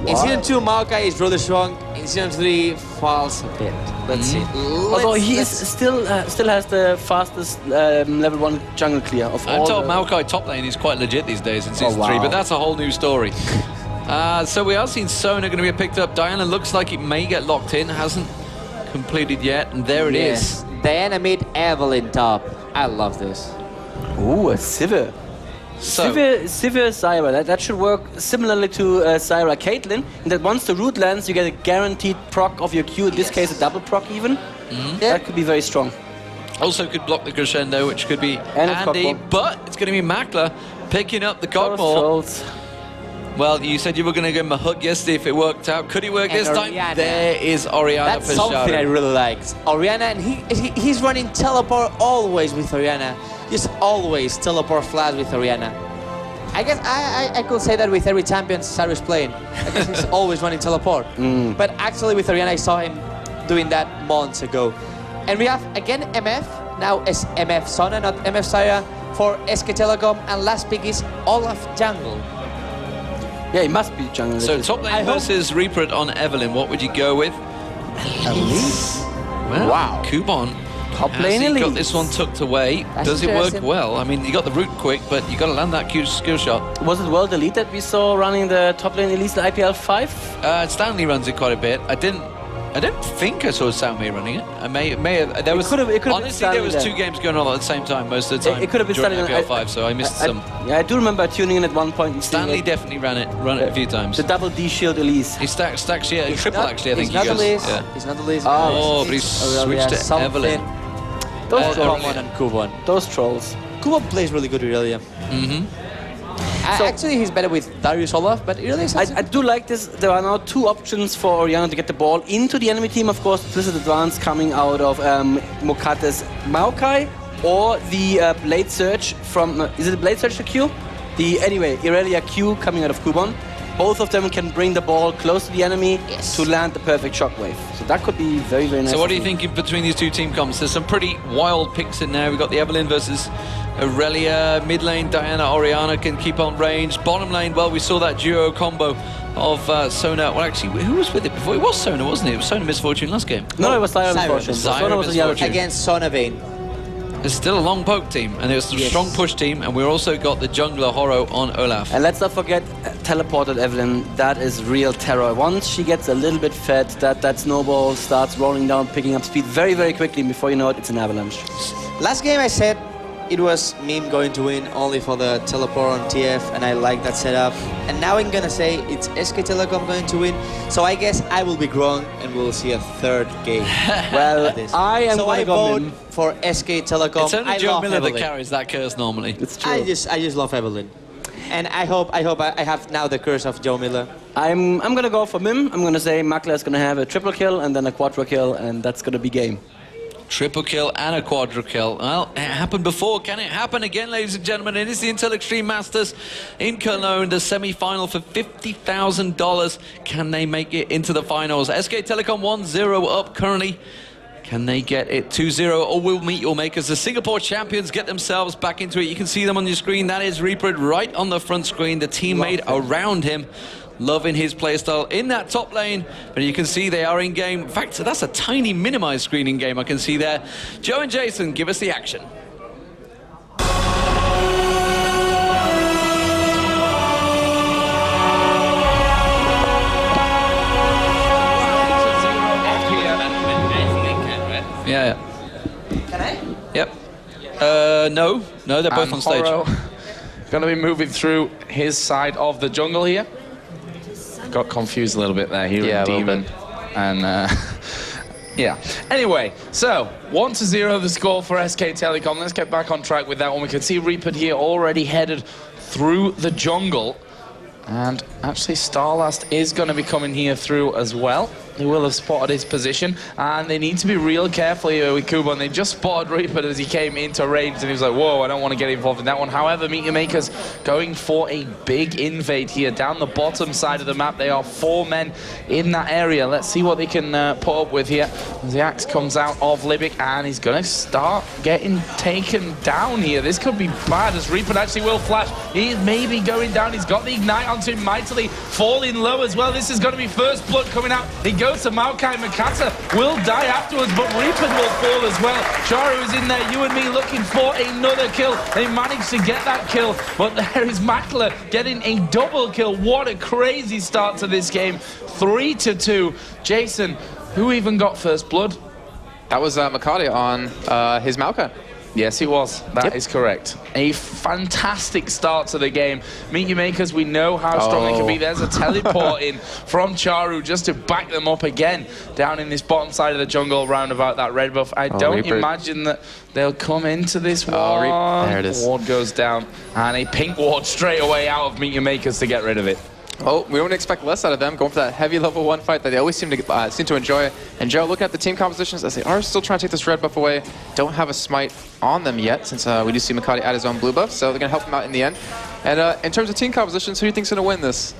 Season 2, Maokai is really strong. In Season 3, falls a bit. Let's see. Although he is still has the fastest level 1 jungle clear of all. I'm told Maokai top lane is quite legit these days in Season 3, but that's a whole new story. So we are seeing Sona going to be picked up. Diana looks like it may get locked in. Hasn't completed yet, and there it is. Diana mid, Evelyn top. I love this. Ooh, a Sivir. So, Sivir Zyra, that should work similarly to Zyra Caitlyn, in that once the root lands, you get a guaranteed proc of your Q, in this case a double proc even. That could be very strong. Also could block the crescendo, which could be handy, but it's going to be Makler picking up the Cockball. Well, you said you were going to give him a hug yesterday if it worked out. Could he work this time? There is Orianna That's for something Czaru. I really like. Orianna, and he's running teleport always with Orianna. Just always teleport flash with Orianna. I guess I could say that with every champion Czaru is playing. I guess he's always running teleport. But actually with Orianna, I saw him doing that months ago. And we have again MF. Now it's MF Sona, not MF Zyra for SK Telecom. And last pick is Olaf Jungle. Yeah, it must be jungle. So top lane versus Reapered on Evelyn. What would you go with? Elise? Well, wow. Kubon. Top lane Elise. Got this one tucked away. Does it work well? I mean, you got the root quick, but you got to land that skill shot. Was it World Elite that we saw running the top lane Elise, the IPL 5? Stanley runs it quite a bit. I don't think I saw Xiaomi running it. I may have. There was honestly there was two games going on at the same time most of the time. It could have been during Stanley. IPL 5, so I missed some. Yeah, I do remember tuning in at one point. And Stanley definitely ran it a few times. The double D shield Elise. He stacks triple actually. I think he goes. Yeah. He's not the least. Oh, but he's switched to Evelyn. Those Kubon and Kubon. Those trolls. Kubon plays really good Irelia. Actually, he's better with Darius Olaf, but Irelia. I do like this. There are now two options for Orianna to get the ball into the enemy team. Of course, Blizzard Advance coming out of Mokatte's Maokai, or the Blade Surge from. Is it Blade Surge to Q? Anyway, Irelia Q coming out of Kubon. Both of them can bring the ball close to the enemy to land the perfect shockwave. So that could be very, very nice. So what are you thinking between these two team comps? There's some pretty wild picks in there. We've got the Evelyn versus Irelia. Mid lane, Diana, Orianna can keep on range. Bottom lane, well, we saw that duo combo of Sona. Well, actually, who was with it before? It was Sona, wasn't it? It was Sona Misfortune last game. No, it was Zyra Misfortune. Sona was the other team. Against Sona Vayne. It's still a long poke team, and it was a strong push team, and we also got the jungler Horo on Olaf. And let's not forget teleported Evelyn. That is real terror. Once she gets a little bit fed, that snowball starts rolling down, picking up speed very, very quickly. Before you know it, it's an avalanche. Last game I said it was Meme going to win only for the teleport on TF, and I like that setup. And now I'm gonna say it's SK Telecom going to win. So I guess I will be wrong, and we'll see a third game. Well, I am so going I to go vote Mim. for SK Telecom. It's only I Joe love Miller Evelyn. that carries that curse normally. It's true. I just love Evelyn, and I hope I have now the curse of Joe Miller. I'm gonna go for Mim. I'm gonna say Makler is gonna have a triple kill and then a quadra kill, and that's gonna be game. Triple kill and a quadra kill. Well, it happened before. Can it happen again, ladies and gentlemen? It is the Intel Extreme Masters in Cologne, the semi-final for $50,000. Can they make it into the finals? SK Telecom 1-0 up currently. Can they get it 2-0, or will MEETYOURMAKERS, the Singapore champions, get themselves back into it? You can see them on your screen. That is Reapered right on the front screen. The teammate around him, loving his playstyle in that top lane. But you can see they are in game. In fact, that's a tiny minimized screen in game I can see there. Joe and Jason, give us the action. Yeah. Can I? Yep. No, they're both on stage. Horo going to be moving through his side of the jungle here. Got confused a little bit there. He and Deman, and Yeah. Anyway, so 1-0 the score for SK Telecom. Let's get back on track with that one. We can see Reapered here already headed through the jungle. And actually StarLast is going to be coming here through as well. They will have spotted his position, and they need to be real careful here with Kubon. They just spotted Reapered as he came into range, and he was like, whoa, I don't want to get involved in that one. However, MEETYOURMAKERS going for a big invade here. Down the bottom side of the map, they are 4 men in that area. Let's see what they can put up with here. As the axe comes out of Libik, and he's going to start getting taken down here. This could be bad, as Reapered actually will flash. He is maybe going down. He's got the ignite onto him. MighTiLy falling low as well. This is going to be first blood coming out. He goes to Maokai. Mokatte will die afterwards, but Reapered will fall as well. Czaru is in there. UandME looking for another kill. They managed to get that kill, but there is Makler getting a double kill. What a crazy start to this game. 3-2. Jason, who even got first blood? That was Mokatte on his Maokai. Yes, it was. That is correct. A fantastic start to the game. MEETYOURMAKERS, we know how strong they can be. There's a teleport in from Czaru just to back them up again down in this bottom side of the jungle around about that red buff. I don't imagine that they'll come into this one. There it is. Ward goes down, and a pink ward straight away out of MEETYOURMAKERS to get rid of it. Oh, we don't expect less out of them, going for that heavy level 1 fight that they always seem to enjoy. And Joe, looking at the team compositions as they are still trying to take this red buff away, don't have a smite on them yet, since we do see Mokatte add his own blue buff, so they're going to help him out in the end. And in terms of team compositions, who do you think's going to win this?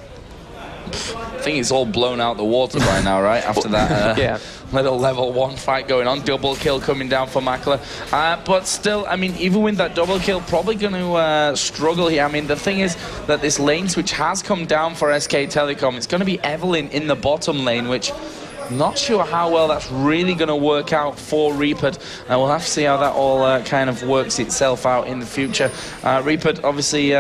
I think it's all blown out the water by now, right? After that little level 1 fight going on. Double kill coming down for Makler. But still, I mean, even with that double kill, probably going to struggle here. I mean, the thing is that this lane switch has come down for SK Telecom. It's going to be Evelyn in the bottom lane, which I'm not sure how well that's really going to work out for Reapered. We'll have to see how that all kind of works itself out in the future. Reapered, obviously...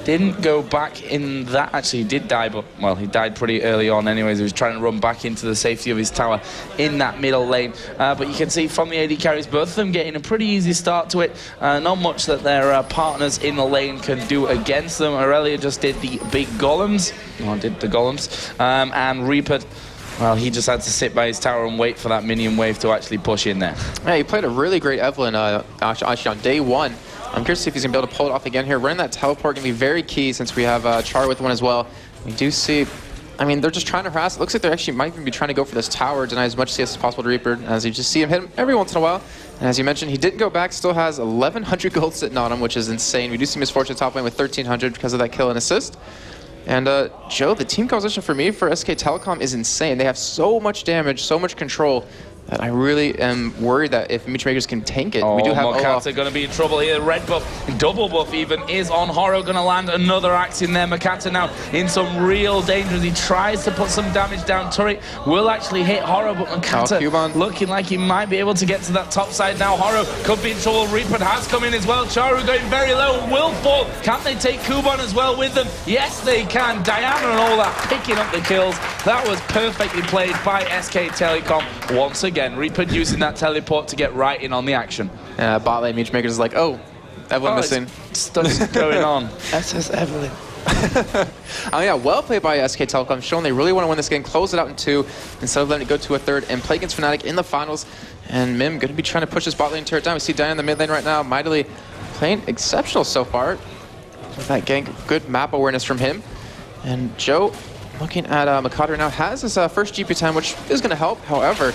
didn't go back in that. Actually, he did die, but, well, he died pretty early on anyways. He was trying to run back into the safety of his tower in that middle lane. But you can see from the AD carries, both of them getting a pretty easy start to it. Not much that their partners in the lane can do against them. Aurelia just did the big golems, and Reapered, well, he just had to sit by his tower and wait for that minion wave to actually push in there. Yeah, he played a really great Evelyn actually on day 1. I'm curious to see if he's going to be able to pull it off again here. Running that teleport going to be very key since we have Czaru with one as well. We do see, I mean, they're just trying to harass. It looks like they actually might even be trying to go for this tower, deny as much CS as possible to Reapered, as you just see him hit him every once in a while. And as you mentioned, he didn't go back, still has 1,100 gold sitting on him, which is insane. We do see Misfortune top lane with 1,300 because of that kill and assist. And Joe, the team composition for me for SK Telecom is insane. They have so much damage, so much control, that I really am worried that if MEETYOURMAKERS can tank it, we do have Mokatte going to be in trouble here. Red buff, double buff even, is on Horo. Going to land another axe in there. Mokatte now in some real danger as he tries to put some damage down. Turret will actually hit Horo, but Mokatte looking like he might be able to get to that top side now. Horo could be in trouble. Reapered has come in as well. Czaru going very low, will fall. Can they take Kubon as well with them? Yes, they can. Diana and all that picking up the kills. That was perfectly played by SK Telecom once again. Reapered using that teleport to get right in on the action. Bot lane MEETYOURMAKERS is like, oh, Evelyn missing. Stuff's going on. SS Evelyn. Oh yeah, well played by SK Telecom, showing they really want to win this game, close it out in 2, instead of letting it go to a 3rd, and play against FNATIC in the finals. And Mim going to be trying to push his bot lane turret down. We see Diana in the mid lane right now. MighTiLy playing exceptional so far. With that gank, good map awareness from him. And Joe, looking at Mokatte now, has his first GP10, which is going to help. However,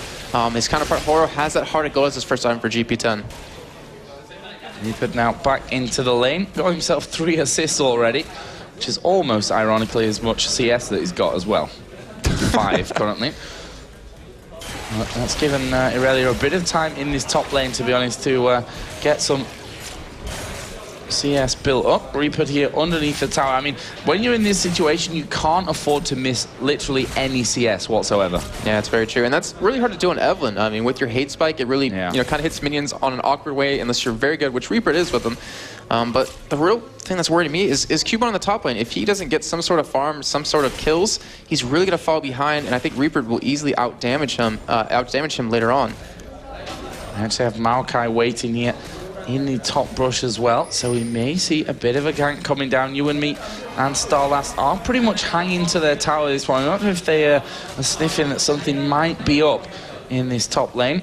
his counterpart Horo has that heart of gold as his first item for GP10. Reapered now back into the lane, got himself 3 assists already, which is almost ironically as much CS that he's got as well. 5 currently. That's given Aurelia a bit of time in this top lane, to be honest, to get some CS built up. Reapered here underneath the tower. I mean, when you're in this situation, you can't afford to miss literally any CS whatsoever. Yeah, it's very true, and that's really hard to do on Evelyn. I mean, with your hate spike, it really kind of hits minions on an awkward way unless you're very good, which Reapered is with them. But the real thing that's worrying me is Kubon on the top lane. If he doesn't get some sort of farm, some sort of kills, he's really going to fall behind, and I think Reapered will easily outdamage him later on. I actually have Maokai waiting here in the top brush as well, so we may see a bit of a gank coming down. UandME and StarLast are pretty much hanging to their tower this one. I don't know if they are sniffing that something might be up in this top lane.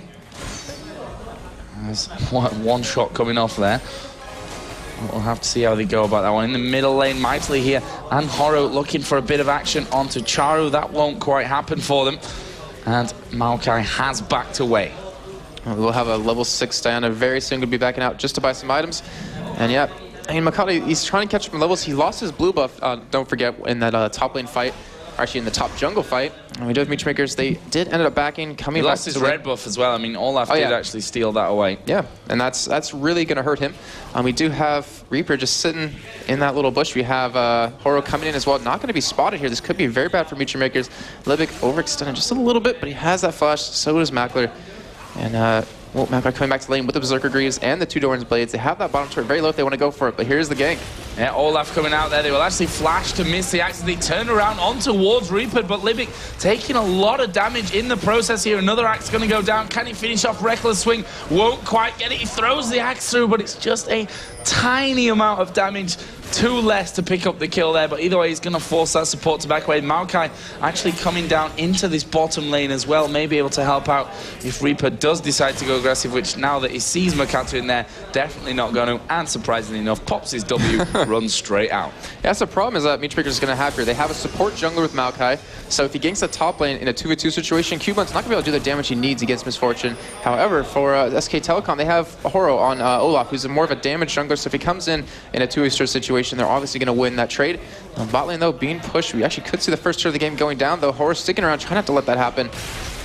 There's one shot coming off there. We'll have to see how they go about that one. In the middle lane, MighTiLy here and Horo looking for a bit of action onto Czaru. That won't quite happen for them. And Maokai has backed away. We'll have a level 6 Diana very soon. Going to be backing out just to buy some items. And yeah, I mean, Mokatte, he's trying to catch up in levels. He lost his blue buff, don't forget, in that top lane fight. Actually, in the top jungle fight. And we do have MEETYOURMAKERS. They did end up backing, coming back. He lost his red buff as well. I mean, Olaf did actually steal that away. Yeah, and that's really going to hurt him. We do have Reapered just sitting in that little bush. We have Horo coming in as well. Not going to be spotted here. This could be very bad for MEETYOURMAKERS. Libik overextended just a little bit, but he has that flash. So does Makler. And well, Makler coming back to lane with the Berserker Greaves and the 2 Doran's Blades. They have that bottom turret very low if they want to go for it, but here's the gank. Yeah, Olaf coming out there. They will actually flash to miss the axe. They turn around on towards Reapered, but Libik taking a lot of damage in the process here. Another axe going to go down. Can he finish off Rekkles' swing? Won't quite get it. He throws the axe through, but it's just a tiny amount of damage. 2 less to pick up the kill there, but either way, he's going to force that support to back away. Maokai actually coming down into this bottom lane as well, may be able to help out if Reaper does decide to go aggressive, which now that he sees Mokatte in there, definitely not going to, and surprisingly enough, pops his W, runs straight out. Yeah, that's the problem is that MEETYOURMAKERS is going to have here. They have a support jungler with Maokai, so if he ganks the top lane in a 2v2 situation, Kubon's not going to be able to do the damage he needs against Misfortune. However, for SK Telecom, they have Horo on Olaf, who's more of a damage jungler, so if he comes in a 2v2 situation, they're obviously going to win that trade. Bot lane, though, being pushed. We actually could see the first turn of the game going down, though. Horo sticking around, trying not to let that happen.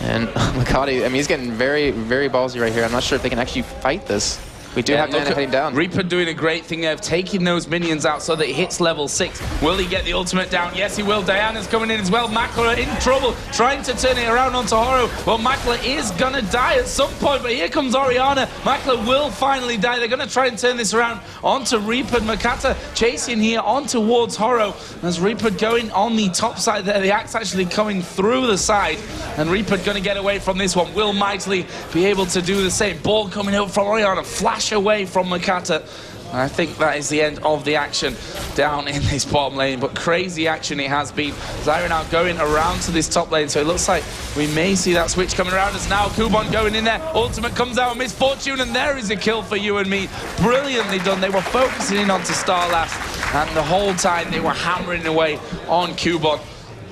And Mokatte, I mean, he's getting very, very ballsy right here. I'm not sure if they can actually fight this. We do have Dade heading down. Reaper doing a great thing there of taking those minions out so that he hits level 6. Will he get the ultimate down? Yes, he will. Diana's coming in as well. Makler in trouble, trying to turn it around onto Horo. Well, Makler is going to die at some point, but here comes Orianna. Makler will finally die. They're going to try and turn this around onto Reaper. Mokatte chasing here on towards Horo. As Reaper going on the top side there. The axe actually coming through the side. And Reaper going to get away from this one. Will MighTiLy be able to do the same? Ball coming out from Orianna. Flash away from Mokatte. And I think that is the end of the action down in this bottom lane, but crazy action it has been. Czaru now going around to this top lane, so it looks like we may see that switch coming around as now Kubon going in there. Ultimate comes out, Misfortune, and there is a kill for UandME. Brilliantly done. They were focusing in onto StarLast, and the whole time they were hammering away on Kubon.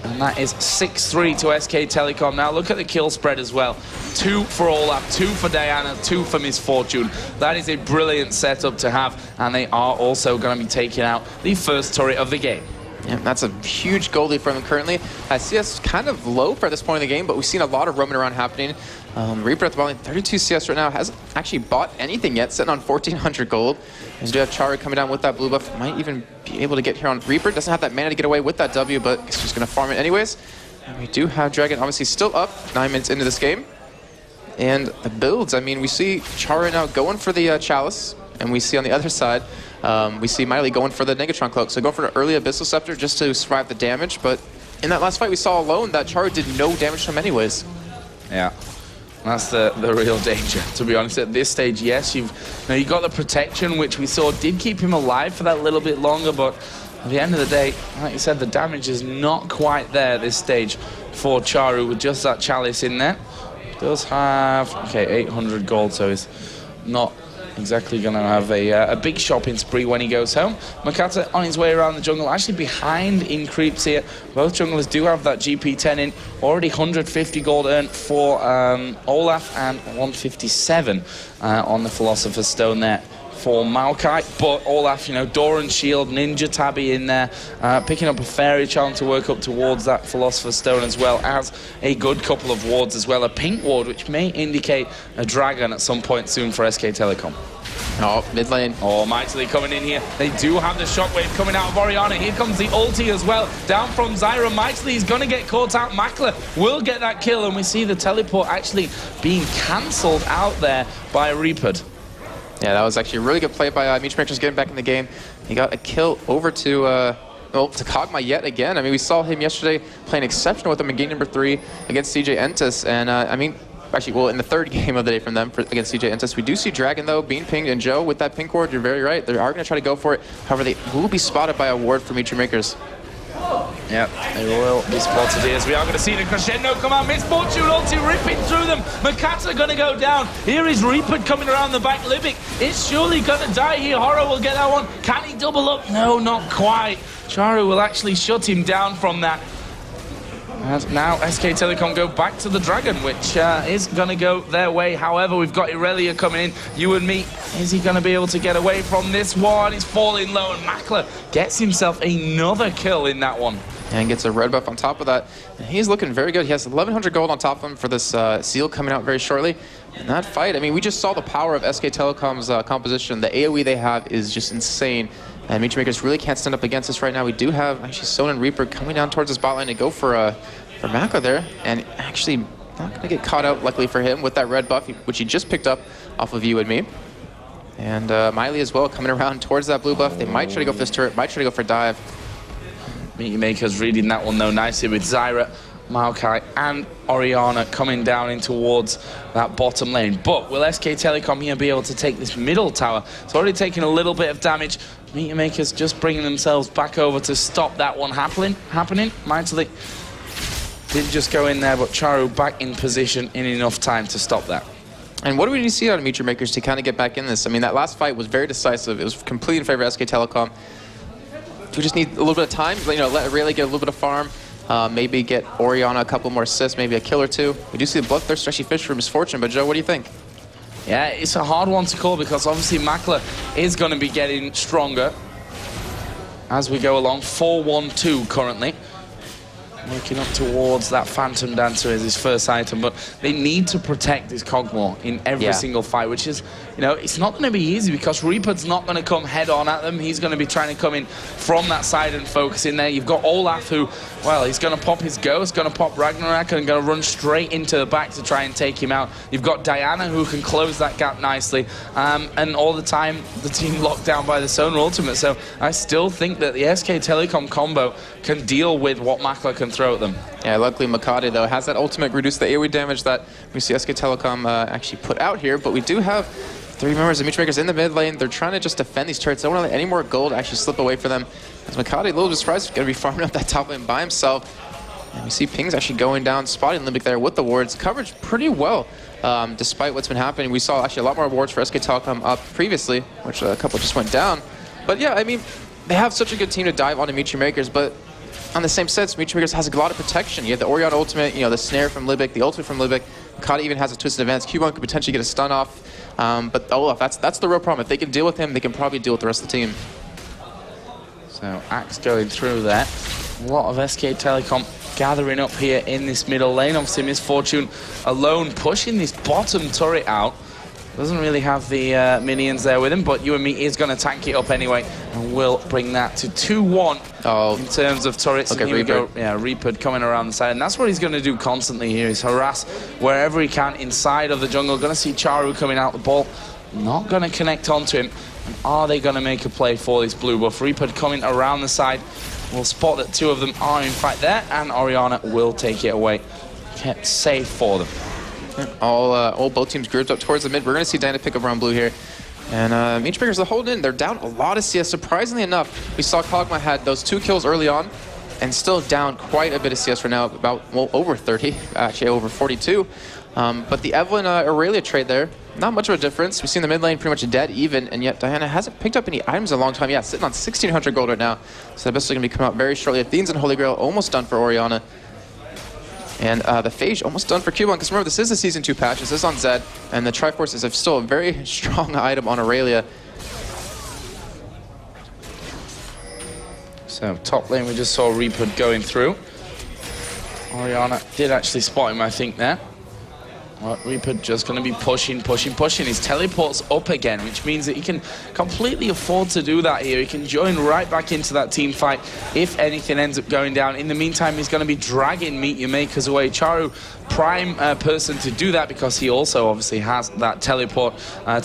And that is 6-3 to SK Telecom. Now look at the kill spread as well. 2 for Olaf, 2 for Diana, 2 for Misfortune. That is a brilliant setup to have, and they are also going to be taking out the first turret of the game. Yeah, that's a huge goal lead for them currently. CS kind of low for this point in the game, but we've seen a lot of roaming around happening. Reaper at the bottom, 32 CS right now, hasn't actually bought anything yet, sitting on 1,400 gold. We do have Czaru coming down with that blue buff, might even be able to get here on Reaper. Doesn't have that mana to get away with that W, but he's just going to farm it anyways. And we do have Dragon obviously still up 9 minutes into this game. And the builds, I mean, we see Czaru now going for the Chalice, and we see on the other side, we see MighTiLy going for the Negatron Cloak. So going for an early Abyssal Scepter just to survive the damage, but in that last fight we saw alone that Czaru did no damage to him anyways. Yeah. That's the real danger, to be honest. At this stage, yes, you got the protection, which we saw did keep him alive for that little bit longer, but at the end of the day, like you said, the damage is not quite there at this stage for Czaru with just that Chalice in there. Does have, okay, 800 gold, so he's not exactly going to have a big shopping spree when he goes home. Mokatte on his way around the jungle, actually behind in creeps here. Both junglers do have that GP10 in. Already 150 gold earned for Olaf and 157 on the Philosopher's Stone there for Maokai, but Olaf, Doran Shield, Ninja Tabby in there, picking up a Fairy Charm to work up towards that Philosopher's Stone, as well as a good couple of wards as well. A pink ward, which may indicate a dragon at some point soon for SK Telecom. Oh, mid lane. Oh, MighTiLy coming in here. They do have the shockwave coming out of Orianna. Here comes the ulti as well. Down from Zyra. MighTiLy is going to get caught out. Makler will get that kill, and we see the teleport actually being cancelled out there by Reapered. Yeah, that was actually a really good play by MEETYOURMAKERS getting back in the game. He got a kill over to Kog'Maw yet again. I mean, we saw him yesterday playing exceptional with them in game number 3 against CJ ENTUS. And I mean, actually, well, in the 3rd game of the day from them against CJ ENTUS, we do see Dragon, though, being pinged. And Joe, with that pink ward, you're very right. They are going to try to go for it. However, they will be spotted by a ward for MEETYOURMAKERS. Yep, they will be spotted here as we are going to see the crescendo come out. Misfortune ulti ripping through them. Mokatte going to go down. Here is Reapered coming around the back. Libik is surely going to die here. Horo will get that one. Can he double up? No, not quite. Czaru will actually shut him down from that. And now SK Telecom go back to the Dragon, which is going to go their way. However, we've got Irelia coming in. UandME, is he going to be able to get away from this one? He's falling low, and Makler gets himself another kill in that one. And gets a red buff on top of that. And he's looking very good. He has 1,100 gold on top of him for this seal coming out very shortly. And that fight, I mean, we just saw the power of SK Telecom's composition. The AoE they have is just insane. And MEETYOURMAKERS really can't stand up against us right now. We do have actually Zenon and Reapered coming down towards his bot lane to go for Makler there. And actually not going to get caught out, luckily for him, with that red buff, which he just picked up off of UandME. And MighTiLy as well coming around towards that blue buff. They might try to go for this turret, might try to go for dive. MEETYOURMAKERS reading that one though nicely with Zyra, Maokai and Orianna coming down in towards that bottom lane. But will SK Telecom here be able to take this middle tower? It's already taken a little bit of damage. MEETYOURMAKERS just bringing themselves back over to stop that one happening. MighTiLy did just go in there, but Czaru back in position in enough time to stop that. And what do we need to see out of MEETYOURMAKERS to kind of get back in this? I mean, that last fight was very decisive. It was completely in favor of SK Telecom. Do we just need a little bit of time? You know, let Araneae get a little bit of farm. Maybe get Orianna a couple more assists, maybe a kill or two. We do see the Bloodthirst actually fish for Misfortune, but Joe, what do you think? Yeah, it's a hard one to call because obviously Makler is going to be getting stronger as we go along. 4-1-2 currently. Working up towards that Phantom Dancer as his first item, but they need to protect his Cogmore in every single fight, which is, you know, it's not going to be easy because Reaper's not going to come head on at them. He's going to be trying to come in from that side and focus in there. You've got Olaf who, well, he's going to pop his Ghost, going to pop Ragnarok and going to run straight into the back to try and take him out. You've got Diana who can close that gap nicely, and all the time the team locked down by the Sonar Ultimate. So I still think that the SK Telecom combo can deal with what Makler can throw at them. Yeah, luckily Mokatte, though, has that ultimate reduce the AoE damage that we see SK Telecom actually put out here, but we do have 3 members of MEETYOURMAKERS in the mid lane. They're trying to just defend these turrets. They don't want to let any more gold actually slip away for them. As Mokatte, a little bit surprised, is going to be farming up that top lane by himself. And we see Ping's actually going down, spotting Libik there with the wards. Coverage pretty well, despite what's been happening. We saw actually a lot more wards for SK Telecom up previously, which a couple just went down. But yeah, I mean, they have such a good team to dive onto MEETYOURMAKERS, but on the same sense, MEETYOURMAKERS has a lot of protection. You have the Orianna ultimate, you know, the snare from Libik, the ultimate from Libik. Mokatte even has a twisted advance. Kubon could potentially get a stun off. But Olaf, that's the real problem. If they can deal with him, they can probably deal with the rest of the team. So Axe going through there. A lot of SK Telecom gathering up here in this middle lane. Obviously Misfortune alone pushing this bottom turret out. Doesn't really have the minions there with him, but UandME is going to tank it up anyway, and will bring that to 2-1 in terms of turrets. Okay, and here we go. Yeah, Reapered coming around the side, and that's what he's going to do constantly here, is harass wherever he can inside of the jungle. Going to see Czaru coming out the ball, not going to connect onto him. And are they going to make a play for this blue buff? Reapered coming around the side. We'll spot that 2 of them are in fact there, and Orianna will take it away. Kept safe for them. All both teams grouped up towards the mid. We're going to see Dade pick up around blue here. And MEETYOURMAKERS are holding in. They're down a lot of CS. Surprisingly enough, we saw Kog'Maw had those 2 kills early on and still down quite a bit of CS right now, about, well, over 30, actually over 42. But the Evelyn Araneae trade there, not much of a difference. We've seen the mid lane pretty much dead even, and yet Diana hasn't picked up any items in a long time. Yeah, sitting on 1,600 gold right now. So that best is going to be coming out very shortly. Athene's and Holy Grail almost done for Orianna. And the Phage almost done for Kubon, because remember, this is the Season 2 patch. This is on Zed, and the Triforce is still a very strong item on Araneae. So top lane, we just saw Reapered going through. Orianna did actually spot him, I think, there. Well, Reapered just going to be pushing. His teleport's up again, which means that he can completely afford to do that here. He can join right back into that team fight if anything ends up going down. In the meantime, he's going to be dragging MEETYOURMAKERS away. Czaru, prime person to do that, because he also obviously has that teleport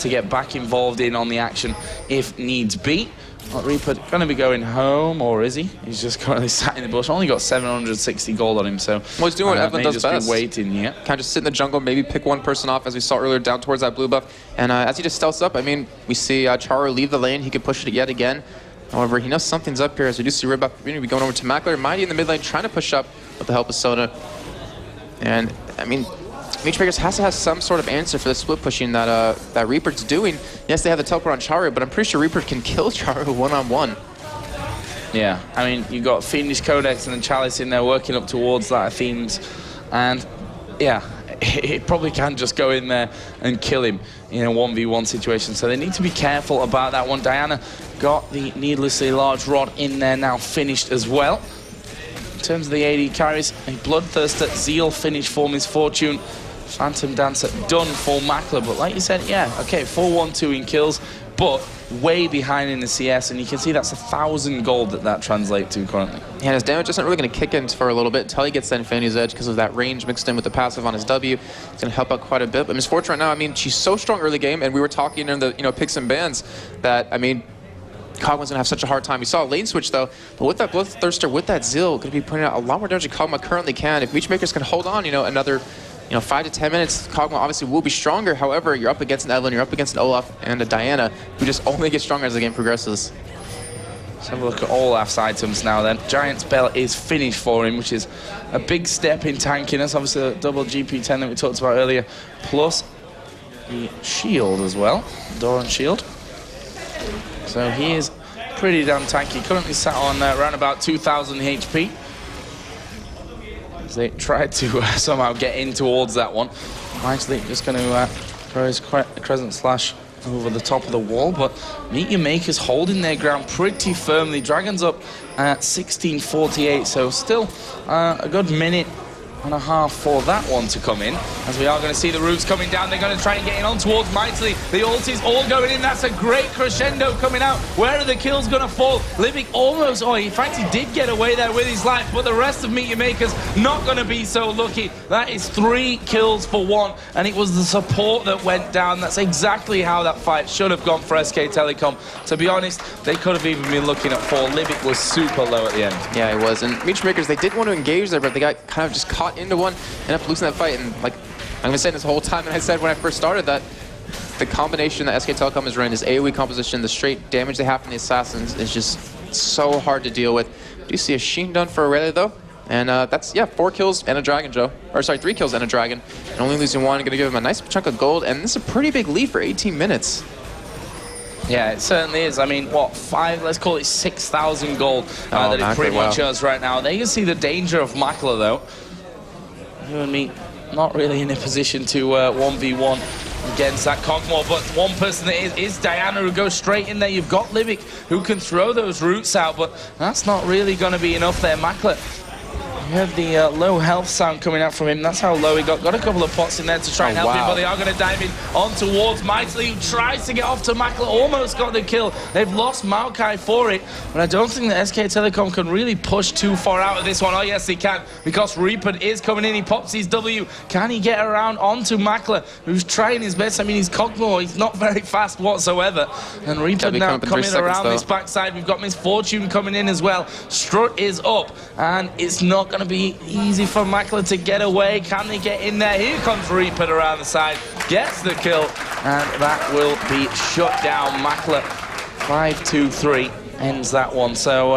to get back involved in on the action if needs be. Reapered going to be going home, or is he? He's just currently sat in the bush. Only got 760 gold on him, so well, he's doing what Evelyn does best. Be waiting, yeah. Kind of just sit in the jungle, maybe pick one person off, as we saw earlier, down towards that blue buff. And as he just stealths up, I mean, we see Czaru leave the lane. He could push it yet again. However, he knows something's up here as we do see Ribot going over to Makler. Mighty in the mid lane trying to push up with the help of Soda. And, I mean, MEETYOURMAKERS has to have some sort of answer for the split pushing that that Reapered's doing. Yes, they have the teleport on Czaru, but I'm pretty sure Reapered can kill Czaru one-on-one. Yeah, I mean, you've got Fiendish Codex and then Chalice in there working up towards that Athenes. And, yeah, it probably can just go in there and kill him in a 1v1 situation. So they need to be careful about that one. Diana got the needlessly large rod in there now, finished as well. In terms of the AD carries, a Bloodthirster, Zeal finish for Misfortune, Phantom Dancer done for Makler. But like you said, yeah, okay, 4-1-2 in kills, but way behind in the CS, and you can see that's 1,000 gold that translates to currently. Yeah, his damage isn't really going to kick in for a little bit until he gets that Infinity's Edge because of that range mixed in with the passive on his W. It's going to help out quite a bit. But Misfortune right now, I mean, she's so strong early game, and we were talking in the picks and bans that, I mean, Kog'Maw's gonna have such a hard time. We saw a lane switch though, but with that Bloodthirster, with that Zeal, gonna be putting out a lot more damage than Kog'Maw currently can. If MEETYOURMAKERS can hold on, another 5 to 10 minutes, Kog'Maw obviously will be stronger. However, you're up against an Evelyn, you're up against an Olaf and a Diana, who just only get stronger as the game progresses. Let's have a look at Olaf's items now then. Giant Spell is finished for him, which is a big step in tankiness. Obviously, the double GP10 that we talked about earlier, plus the shield as well, Doran shield. So he is pretty damn tanky. Currently sat on around about 2,000 HP. As they tried to somehow get in towards that one. MighTiLy just going to throw his Crescent Slash over the top of the wall, but MEETYOURMAKERS holding their ground pretty firmly. Dragons up at 1648, so still a good minute and a half for that one to come in, as we are going to see the roots coming down. They're going to try and get in on towards MighTiLy. The ult is all going in. That's a great crescendo coming out. Where are the kills going to fall? Libik almost, in fact, he did get away there with his life, but the rest of MEETYOURMAKERS not going to be so lucky. That is 3 kills for 1, and it was the support that went down. That's exactly how that fight should have gone for SK Telecom. To be honest, they could have even been looking at 4. Libik was super low at the end. Yeah, it was. And MEETYOURMAKERS, they did want to engage there, but they got kind of just caught into one, ended up losing that fight. And like I'm been saying this whole time, and I said when I first started that the combination that SK Telecom is running, this AoE composition, the straight damage they have from the assassins is just so hard to deal with. Do you see a Sheen done for Aurelia though? And that's, yeah, 4 kills and a dragon, Joe. Or sorry, 3 kills and a dragon. And only losing 1, gonna give him a nice chunk of gold, and this is a pretty big lead for 18 minutes. Yeah, it certainly is. I mean, what, 5, let's call it 6,000 gold that it pretty much has right now. There you can see the danger of Makler though. UandME not really in a position to 1v1 against that Kog'Maw, but one person that is Diana, who goes straight in there. You've got Libik, who can throw those roots out, but that's not really going to be enough there. Makler, you heard the low health sound coming out from him. That's how low he got. Got a couple of pots in there to try and help him, but they are going to dive in on towards MighTiLy, who tries to get off to Makler. Almost got the kill. They've lost Maokai for it, but I don't think that SK Telecom can really push too far out of this one. Oh, yes, they can, because Reapered is coming in. He pops his W. Can he get around onto Makler, who's trying his best? I mean, he's Kog'Maw. He's not very fast whatsoever. And Reapered now coming around this backside. We've got Misfortune coming in as well. Strut is up, and it's not going to be easy for Makler to get away. Can they get in there? Here comes Reapered around the side, gets the kill, and that will be shut down. Makler 5-2-3 ends that one. So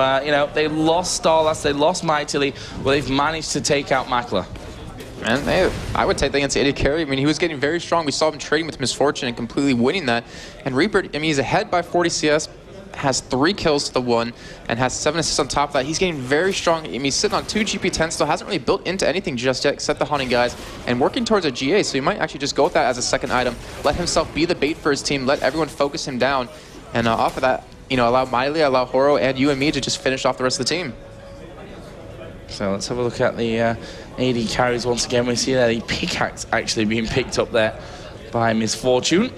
they lost StarLast, they lost MighTiLy, but they've managed to take out Makler. And I would take that against AD carry. I mean, he was getting very strong. We saw him trading with Misfortune and completely winning that. And Reapered, I mean, he's ahead by 40 CS, has 3 kills to the 1, and has 7 assists on top of that. He's getting very strong. I mean, he's sitting on 2 GP10, still hasn't really built into anything just yet, except the hunting guys, and working towards a GA, so he might actually just go with that as a second item, let himself be the bait for his team, let everyone focus him down, and off of that, allow MighTiLy, allow Horo, and UandME to just finish off the rest of the team. So let's have a look at the AD carries once again. We see that the pickaxe actually being picked up there by Misfortune.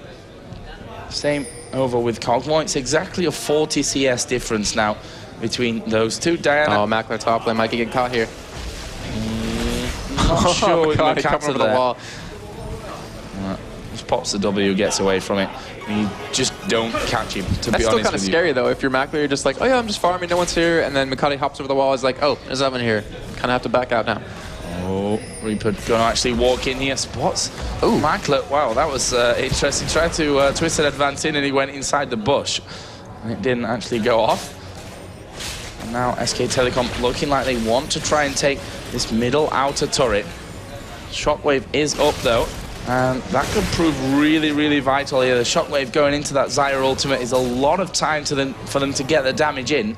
Same over with Kog'Maw. It's exactly a 40 CS difference now between those two. Diana. Oh, Makler top lane might get caught here. Not sure with Mokatte Mokatte over the wall. Just pops the W, gets away from it. You just don't catch him, to be honest with you. That's still kind of scary, though. If you're Makler, you're just like, oh yeah, I'm just farming, no one's here. And then Mokatte hops over the wall, is like, oh, there's someone here. Kind of have to back out now. Oh, Reapered gonna actually walk in here. Spots. Oh, Makler. Wow, that was interesting. Tried to twist an advance in, and he went inside the bush, and it didn't actually go off. And now SK Telecom looking like they want to try and take this middle outer turret. Shockwave is up though, and that could prove really, really vital here. The Shockwave going into that Zyra ultimate is a lot of time for them to get the damage in.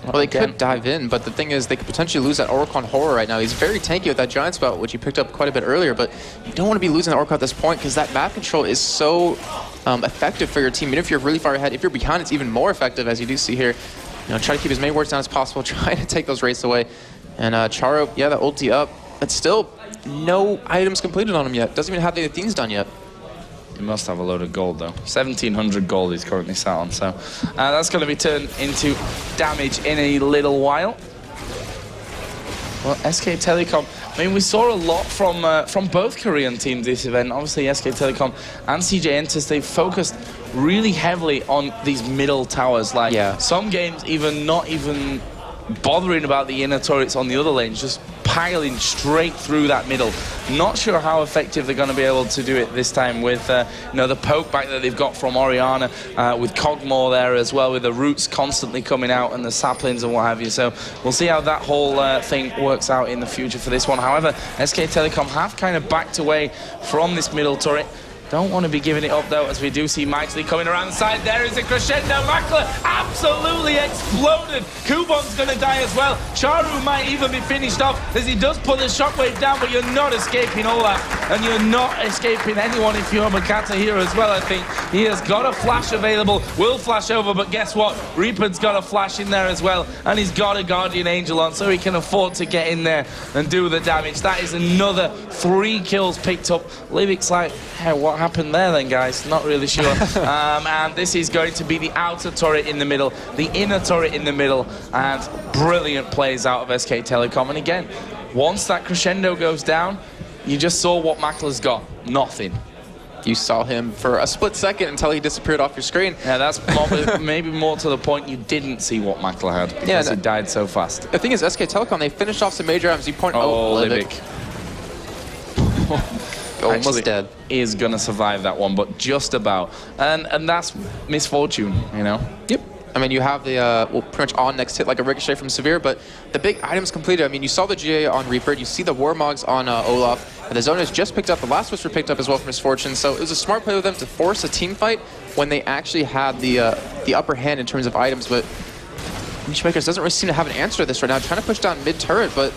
Well, they could dive in, but the thing is, they could potentially lose that Oracle on Horo right now. He's very tanky with that Giant Spell, which he picked up quite a bit earlier, but you don't want to be losing the Oracle at this point because that map control is so effective for your team. Even if you're really far ahead, if you're behind, it's even more effective, as you do see here. You know, try to keep as many wards down as possible, trying to take those races away. And Czaru, yeah, the ulti up, but still no items completed on him yet. Doesn't even have the things done yet. He must have a load of gold, though. 1,700 gold he's currently sat on, so that's going to be turned into damage in a little while. Well, SK Telecom, I mean, we saw a lot from both Korean teams this event. Obviously, SK Telecom and CJ Entus, they focused really heavily on these middle towers. Like, some games not even bothering about the inner turrets on the other lanes, just piling straight through that middle. Not sure how effective they're going to be able to do it this time with you know, the poke back that they've got from Orianna, with Cogmore there as well, with the roots constantly coming out and the saplings and what have you. So we'll see how that whole thing works out in the future for this one. However, SK Telecom have kind of backed away from this middle turret. Don't want to be giving it up though, as we do see MighTiLy coming around the side. There is a crescendo. Makler absolutely exploded. Kubon's going to die as well. Czaru might even be finished off as he does put the shockwave down, but you're not escaping all that. And you're not escaping anyone if you're Mokatte here as well, I think. He has got a flash available, will flash over, but guess what? Reapered's got a flash in there as well, and he's got a Guardian Angel on, so he can afford to get in there and do the damage. That is another 3 kills picked up. Libik's like, hey, what happened there then, guys? Not really sure. And this is going to be the outer turret in the middle, the inner turret in the middle, and brilliant plays out of SK Telecom. And again, once that crescendo goes down, you just saw what Makler's got. Nothing. You saw him for a split second until he disappeared off your screen. Yeah, that's maybe more to the point, you didn't see what Makler had because he died so fast. The thing is, SK Telecom, they finished off some major items. You point, Libik. Almost dead. Is gonna survive that one, but just about. And that's misfortune, you know? Yep. I mean, you have the, well, pretty much on next hit, like a Ricochet from Severe, but the big items completed. I mean, you saw the GA on Reapered, you see the Warmogs on Olaf, and the Zenon has just picked up, the last Whisper picked up as well from Misfortune, so it was a smart play with them to force a team fight when they actually had the upper hand in terms of items, but MEETYOURMAKERS doesn't really seem to have an answer to this right now, trying to push down mid-turret, but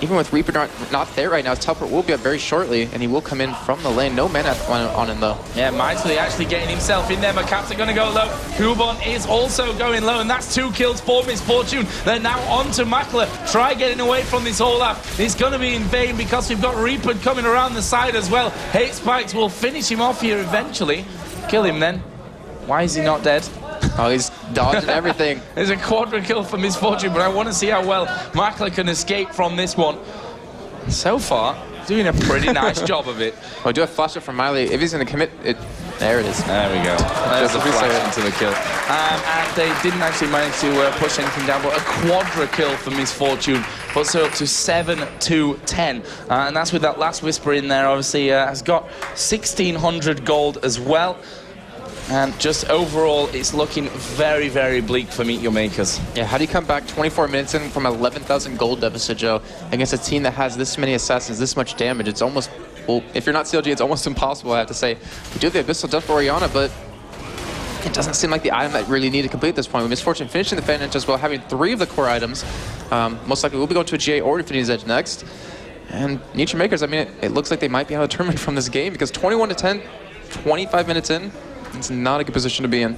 even with Reaper not there right now, his teleport will be up very shortly, and he will come in from the lane. No mana on him, though. Yeah, MighTiLy actually getting himself in there. Mokatte going to go low. Kubon is also going low, and that's 2 kills for Misfortune. They're now on to Makler. Try getting away from this Olaf. It's going to be in vain because we've got Reapered coming around the side as well. Hate Spikes will finish him off here eventually. Kill him then. Why is he not dead? Oh, he's dodging everything. There's a quadra kill for Misfortune, but I want to see how well Makler can escape from this one. So far, doing a pretty nice job of it. Well, do a flash up from MighTiLy. If he's going to commit it, there it is. There we go. There's a flash into the kill. And they didn't actually manage to push anything down, but a quadra kill for Misfortune puts her up to 7-10. And that's with that last Whisper in there. Obviously, has got 1,600 gold as well. And just overall, it's looking very, very bleak for MEETYOURMAKERS. Yeah, how do you come back 24 minutes in from 11,000 gold deficit, Joe, against a team that has this many assassins, this much damage? It's almost, well, if you're not CLG, it's almost impossible, I have to say. We do have the Abyssal Death for Orianna, but it doesn't seem like the item that really need to complete at this point. With Misfortune finishing the Fan Edge as well, having 3 of the core items. Most likely we'll be going to a GA or Infinity's Edge next. And MEETYOURMAKERS, I mean, it looks like they might be out of tournament from this game because 21-10, 25 minutes in, it's not a good position to be in.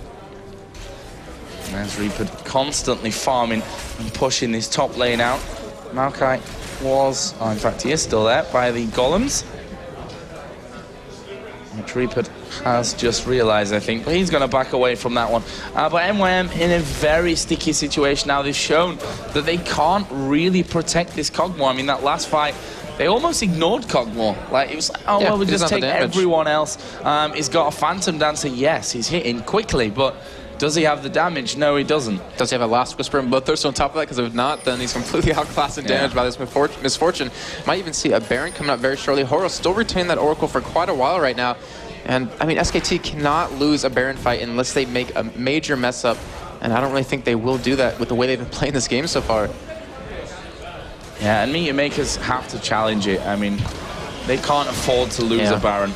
There's Reapered constantly farming and pushing this top lane out. Mokatte was, oh, in fact, he is still there by the golems, which Reapered has just realized, I think, but he's going to back away from that one. But MYM in a very sticky situation now. They've shown that they can't really protect this Cogmore. I mean, that last fight, they almost ignored Cogmore. Like, it was like, oh, yeah, well, we'll just take everyone else. He's got a Phantom Dancer. Yes, he's hitting quickly, but does he have the damage? No, he doesn't. Does he have a Last Whisper and Bloodthirst on top of that? Because if not, then he's completely outclassed and damaged by this Misfortune. Might even see a Baron coming up very shortly. Horo still retaining that Oracle for quite a while right now. And, I mean, SKT cannot lose a Baron fight unless they make a major mess up And I don't really think they will do that with the way they've been playing this game so far. Yeah, and MEETYOURMAKERS have to challenge it. I mean, they can't afford to lose a Baron.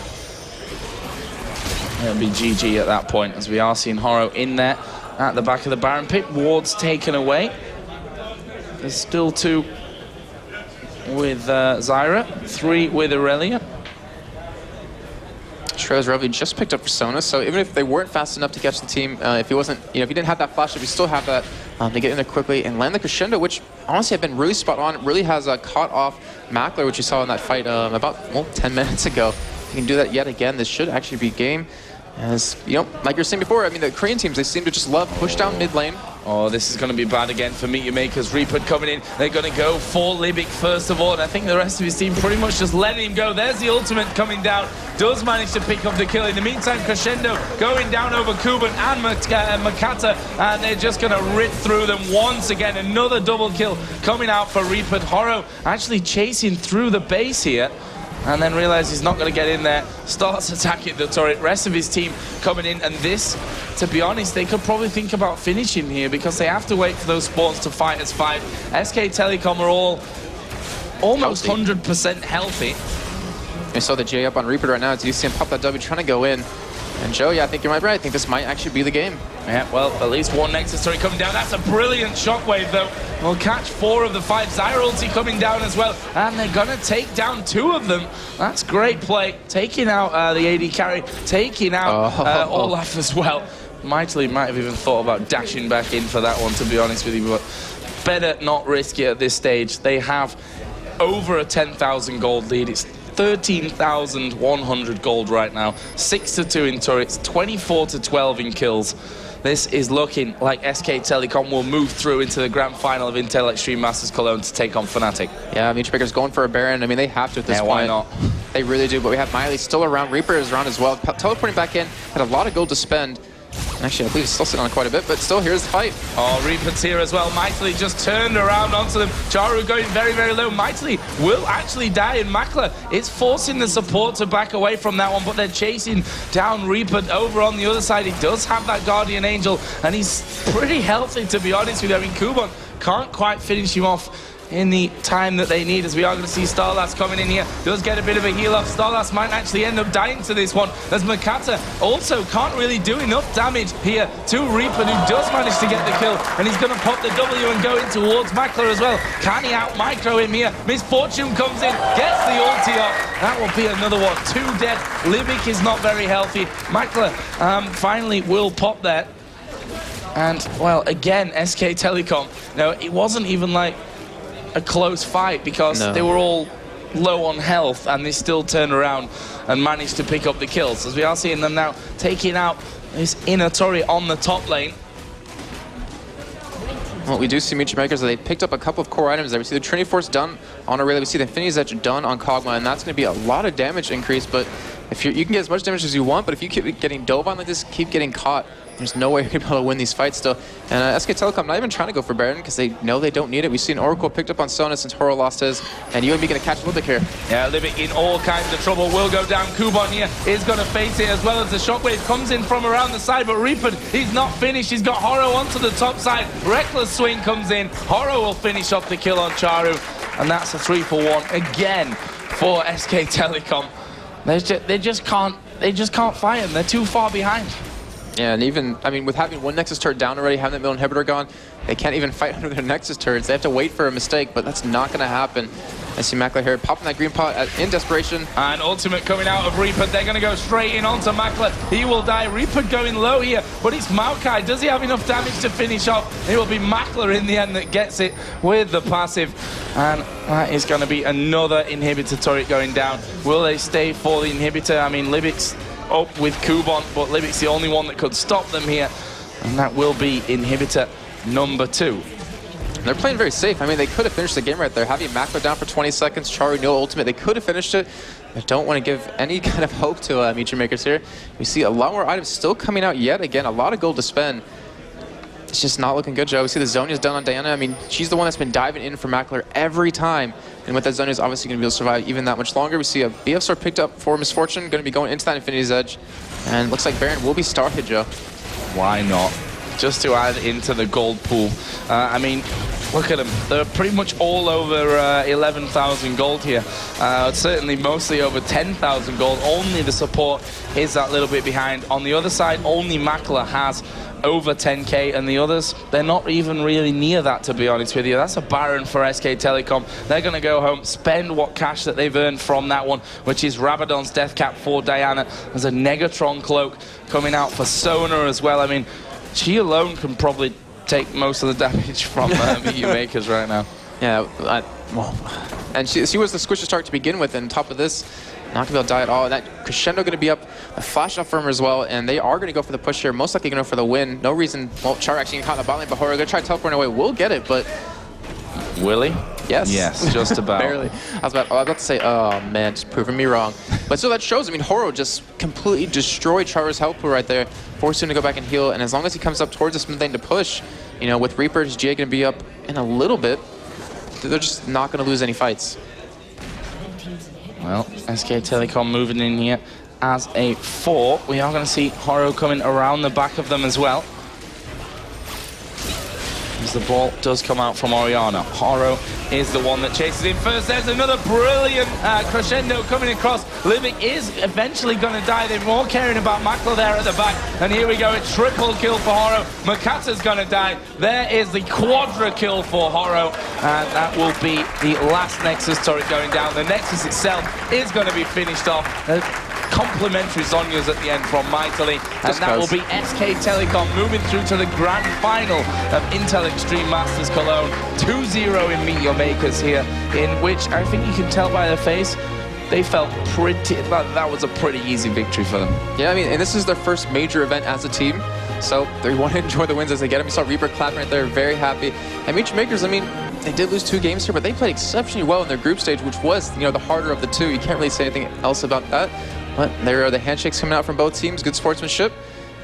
It'll be GG at that point, as we are seeing Horo in there at the back of the Baron pit. Wards taken away. There's still 2 with Zyra, 3 with Aurelia. Shrez Reveille just picked up Persona, so even if they weren't fast enough to catch the team, if he wasn't, if he didn't have that flash, if he still have that, to get in there quickly and land the crescendo, which honestly have been really spot on. Really has caught off Makler, which you saw in that fight about 10 minutes ago. You can do that yet again. This should actually be game. As you know, like you were saying before, I mean, the Korean teams, they seem to just love push down mid lane. Oh, this is going to be bad again for MEETYOURMAKERS. Reapered coming in. They're going to go for Libik first of all. And I think the rest of his team pretty much just letting him go. There's the ultimate coming down. Does manage to pick up the kill. In the meantime, Crescendo going down over Kubon and Mokatte. And they're just going to rip through them once again. Another double kill coming out for Reapered. Horo actually chasing through the base here. And then realizes he's not going to get in there, starts attacking the turret, rest of his team coming in, and this, to be honest, they could probably think about finishing here because they have to wait for those spawns to fight as 5. SK Telecom are all almost 100% healthy. I saw the J up on Reapered right now. Do you see him pop that W trying to go in? And Joe, yeah, I think you might be right. I think this might actually be the game. Yeah, well, at least one Nexus turret coming down. That's a brilliant shockwave, though. We'll catch 4 of the 5. Zyra ulti coming down as well. And they're going to take down 2 of them. That's great play. Taking out the AD carry. Taking out Olaf as well. MighTiLy might have even thought about dashing back in for that one, to be honest with you. But better not risk it at this stage. They have over a 10,000 gold lead. It's 13,100 gold right now. 6-2 in turrets, 24-12 in kills. This is looking like SK Telecom will move through into the grand final of Intel Extreme Masters Cologne to take on FNATIC. Yeah, MEETYOURMAKERS going for a Baron. I mean, they have to at this point. Why not? They really do, but we have MighTiLy still around. Reaper is around as well. Teleporting back in, had a lot of gold to spend. Actually, I believe he's still sitting on quite a bit, but still, here's the fight. Oh, Reapered's here as well. MighTiLy just turned around onto them. Czaru going very, very low. MighTiLy will actually die, and Makler is forcing the support to back away from that one, but they're chasing down Reapered over on the other side. He does have that Guardian Angel, and he's pretty healthy, to be honest with you. I mean, Kubon can't quite finish him off in the time that they need, as we are going to see StarLast coming in here. Does get a bit of a heal off. StarLast might actually end up dying to this one, as Mokatte also can't really do enough damage here to Reapered, who does manage to get the kill, and he's going to pop the W and go in towards Makler as well. Can he out-micro him here? Misfortune comes in, gets the ulti off. That will be another one. 2 dead. Libik is not very healthy. Makler finally will pop that. And, well, again, SK Telecom. No, it wasn't even like a close fight because they were all low on health, and they still turned around and managed to pick up the kills, as we are seeing them now taking out this inner turret on the top lane. Well, we do see MEETYOURMAKERS, they picked up a couple of core items there. We see the Trinity Force done on Aurelia, we see the Infinity's Edge done on Kog'Maw, and that's going to be a lot of damage increase, but if you can get as much damage as you want, but if you keep getting dove on like this, keep getting caught, there's no way you're going to be able to win these fights still. And SK Telecom not even trying to go for Baron because they know they don't need it. We've seen Oracle picked up on Sona since Horo lost his, and UandME going to catch Libik here. Yeah, Libik in all kinds of trouble, will go down. Kubon here is going to face it, as well as the shockwave comes in from around the side, but Reapered, he's not finished. He's got Horo onto the top side. Rekkles swing comes in. Horo will finish off the kill on Czaru, and that's a 3-for-1 again for SK Telecom. They just can't fight him. They're too far behind. Yeah, and even, I mean, with having one Nexus turret down already, having that middle inhibitor gone, they can't even fight under their Nexus turrets. They have to wait for a mistake, but that's not going to happen. I see Makler here popping that green pot in desperation. And ultimate coming out of Reapered. They're going to go straight in onto Makler. He will die. Reapered going low here, but it's Mokatte. Does he have enough damage to finish off? It will be Makler in the end that gets it with the passive. And that is going to be another inhibitor turret going down. Will they stay for the inhibitor? I mean, Libik's up with Kubon, but Libik's the only one that could stop them here. And that will be inhibitor number 2. They're playing very safe. I mean, they could have finished the game right there. Having Makler down for 20 seconds, Czaru no ultimate, they could have finished it. I don't want to give any kind of hope to MEETYOURMAKERS here. We see a lot more items still coming out yet again, a lot of gold to spend. It's just not looking good, Joe. We see the Zonya's done on Diana. I mean, she's the one that's been diving in for Makler every time. And with that, Zonya's obviously going to be able to survive even that much longer. We see a BF sword picked up for Misfortune, going to be going into that Infinity's Edge. And looks like Baron will be started, Joe. Why not? just to add into the gold pool. I mean, look at them. They're pretty much all over 11,000 gold here. Certainly mostly over 10,000 gold. Only the support is that little bit behind. On the other side, only Makler has over 10k, and the others, they're not even really near that, to be honest with you. That's a Baron for SK Telecom. They're going to go home, spend what cash that they've earned from that one, which is Rabadon's Death Cap for Diana. There's a Negatron Cloak coming out for Sona as well. I mean, she alone can probably take most of the damage from MEETYOURMAKERS right now. Yeah, well, and she was the squisher start to begin with, and on top of this, not going to be able to die at all. And that Crescendo going to be up, a flash up from her as well, and they are going to go for the push here, most likely going to go for the win. No reason, well, Czaru actually getting caught in the bot lane, but Horo going to try teleporting away. We'll get it, but... Will he? Yes. Yes, just about. Barely. I was about to say, oh man, just proving me wrong. But so that shows, I mean, Horo just completely destroyed Czaru's health pool right there, forced him to go back and heal, and as long as he comes up towards this mid lane to push, you know, with Reapered, his GA going to be up in a little bit, they're just not going to lose any fights. Well, SK Telecom moving in here as a 4. We are going to see Horo coming around the back of them as well. As the ball does come out from Orianna. Horo is the one that chases in first. There's another brilliant crescendo coming across. Libik is eventually going to die. They're more caring about Makler there at the back. And here we go, a triple kill for Horo. Mokatte's going to die. There is the quadra kill for Horo. And that will be the last Nexus turret going down. The Nexus itself is going to be finished off. Complimentary Zhonya's at the end from MighTiLy, and that will be SK Telecom moving through to the grand final of Intel Extreme Masters Cologne. 2-0 in MEETYOURMAKERS here, in which I think you can tell by their face, they felt pretty, that was a pretty easy victory for them. Yeah, I mean, and this is their first major event as a team, so they want to enjoy the wins as they get them. You saw Reaper clapping right there, very happy. And MEETYOURMAKERS, I mean, they did lose 2 games here, but they played exceptionally well in their group stage, which was, you know, the harder of the 2. You can't really say anything else about that. But there are the handshakes coming out from both teams, good sportsmanship.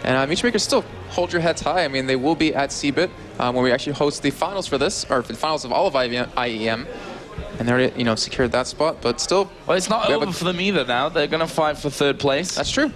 And MEETYOURMAKERS still hold your heads high. I mean, they will be at CBIT when we actually host the finals for this, or the finals of all of IEM. And they already, you know, secured that spot, but still. Well, it's not over for them either now. They're going to fight for 3rd place. That's true.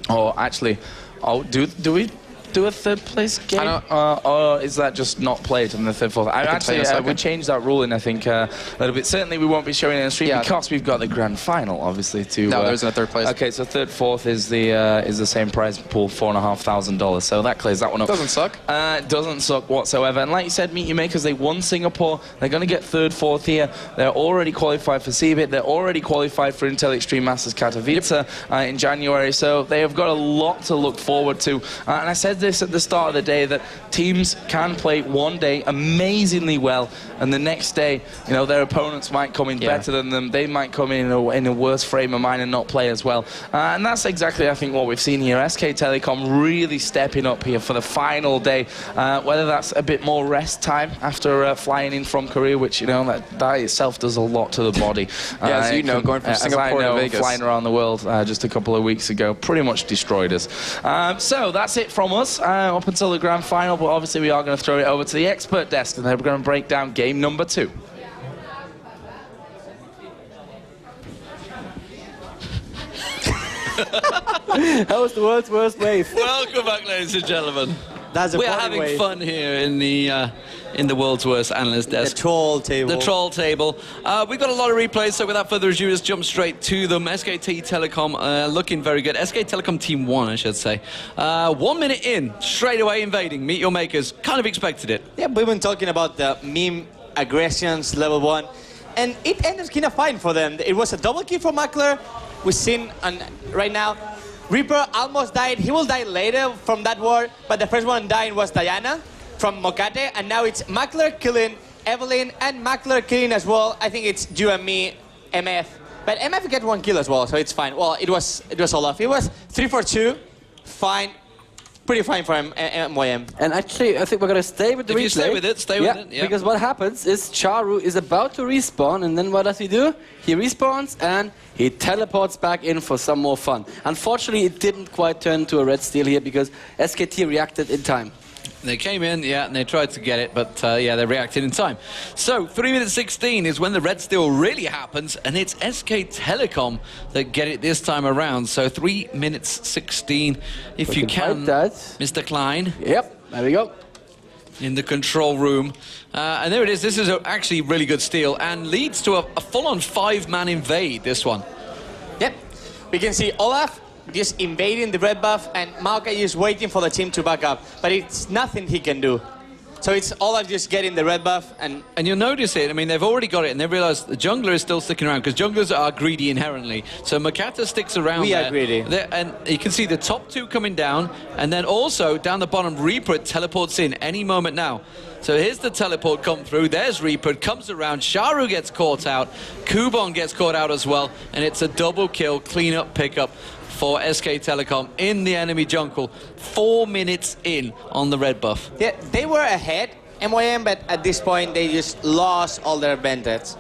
Or actually, oh, do we do a 3rd place game? Or is that just not played in the 3rd, 4th? Actually, we changed that ruling, I think, a little bit. Certainly, we won't be showing it on stream because we've got the grand final, obviously. No, there isn't a 3rd place. Okay, so 3rd, 4th is the same prize pool, $4,500. So that clears that one up. Doesn't suck. Doesn't suck whatsoever. And like you said, MEETYOURMAKERS, they won Singapore. They're going to get 3rd, 4th here. They're already qualified for CBIT. They're already qualified for Intel Extreme Masters Katowice in January. So they have got a lot to look forward to. And I said this at the start of the day, that teams can play one day amazingly well, and the next day, you know, their opponents might come in better than them. They might come in a worse frame of mind and not play as well. And that's exactly, I think, what we've seen here. SK Telecom really stepping up here for the final day. Whether that's a bit more rest time after flying in from Korea, which, you know, that itself does a lot to the body. As you know, going from Singapore to Vegas. Flying around the world just a couple of weeks ago pretty much destroyed us. So that's it from us. Up until the grand final, but obviously we are going to throw it over to the expert desk, and they're going to break down game number 2. That was the world's worst wave. Welcome back, ladies and gentlemen. That's a We're having fun here in the world's worst analyst desk. The troll table. The troll table. We've got a lot of replays, so without further ado, let's jump straight to them. SKT Telecom looking very good. SK Telecom Team 1, I should say. 1 minute in, straight away invading. MEETYOURMAKERS, kind of expected it. Yeah, we've been talking about the meme aggressions level 1, and it ended kind of fine for them. It was a double kill for Makler. We've seen, and right now, Reaper almost died. He will die later from that war, but the first one dying was Diana from Mokatte, and now it's Makler killing Evelyn and Makler killing as well. I think it's UandME, MF. But MF get 1 kill as well, so it's fine. Well, it was Olaf. It was 3 for 2. Fine. Pretty fine for MYM. And actually, I think we're going to stay with the replay. If you stay with it, stay with it. Yeah. Because what happens is Czaru is about to respawn, and then what does he do? He respawns, and he teleports back in for some more fun. Unfortunately, it didn't quite turn to a red steal here, because SKT reacted in time. They came in, and they tried to get it, but yeah, they reacted in time. So, 3 minutes 16 is when the red steal really happens, and it's SK Telecom that get it this time around. So, 3 minutes 16, if you can, Mr. Klein. Yep. There we go. In the control room. And there it is. This is actually really good steal and leads to a full-on 5-man invade, this one. Yep. We can see Olaf just invading the red buff and Mokatte is waiting for the team to back up. But it's nothing he can do. So it's Olaf just getting the red buff and you'll notice it. I mean, they've already got it, and they realize the jungler is still sticking around because junglers are greedy inherently. So Mokatte sticks around. We are greedy. And you can see the top 2 coming down, and then also down the bottom, Reapered teleports in any moment now. So here's the teleport come through. There's Reapered, comes around. Czaru gets caught out. Kubon gets caught out as well, and it's a double kill, clean-up pickup for SK Telecom in the enemy jungle, 4 minutes in on the red buff. yeah, they were ahead, MYM, but at this point they just lost all their advantage.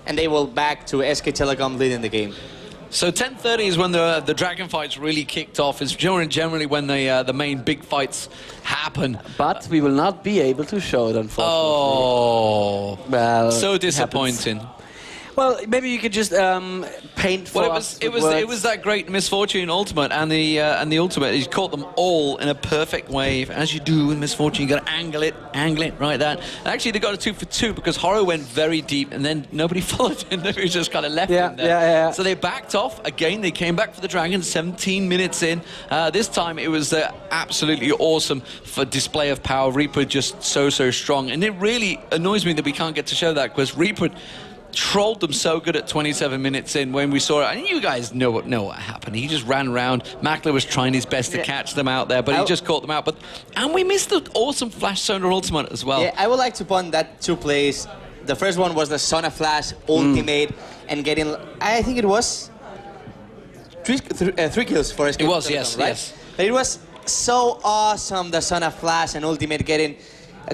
And they will back to SK Telecom leading the game. So 10:30 is when the dragon fights really kicked off. It's generally when the main big fights happen. But we will not be able to show it, unfortunately. Oh, well, so disappointing. Well, maybe you could just paint for us. It was that great Misfortune ultimate and the ultimate. He caught them all in a perfect wave, as you do in Misfortune. You got to angle it right there. And actually, they got a 2 for 2 because Horo went very deep, and then nobody followed him. They just kind of left him there. Yeah. So they backed off again. They came back for the dragon. 17 minutes in. This time it was absolutely awesome for display of power. Reaper just so strong, and it really annoys me that we can't get to show that because Reaper trolled them so good at 27 minutes in when we saw it. And you guys know what happened. He just ran around. Makler was trying his best to catch them out there, but he just caught them out. And we missed the awesome Flash Sonar ultimate as well. Yeah, I would like to point that 2 plays. The first one was the Sona Flash ultimate and getting, I think it was 3 kills for SK. It was, Telecom, right? yes. But it was so awesome, the Sona Flash and ultimate getting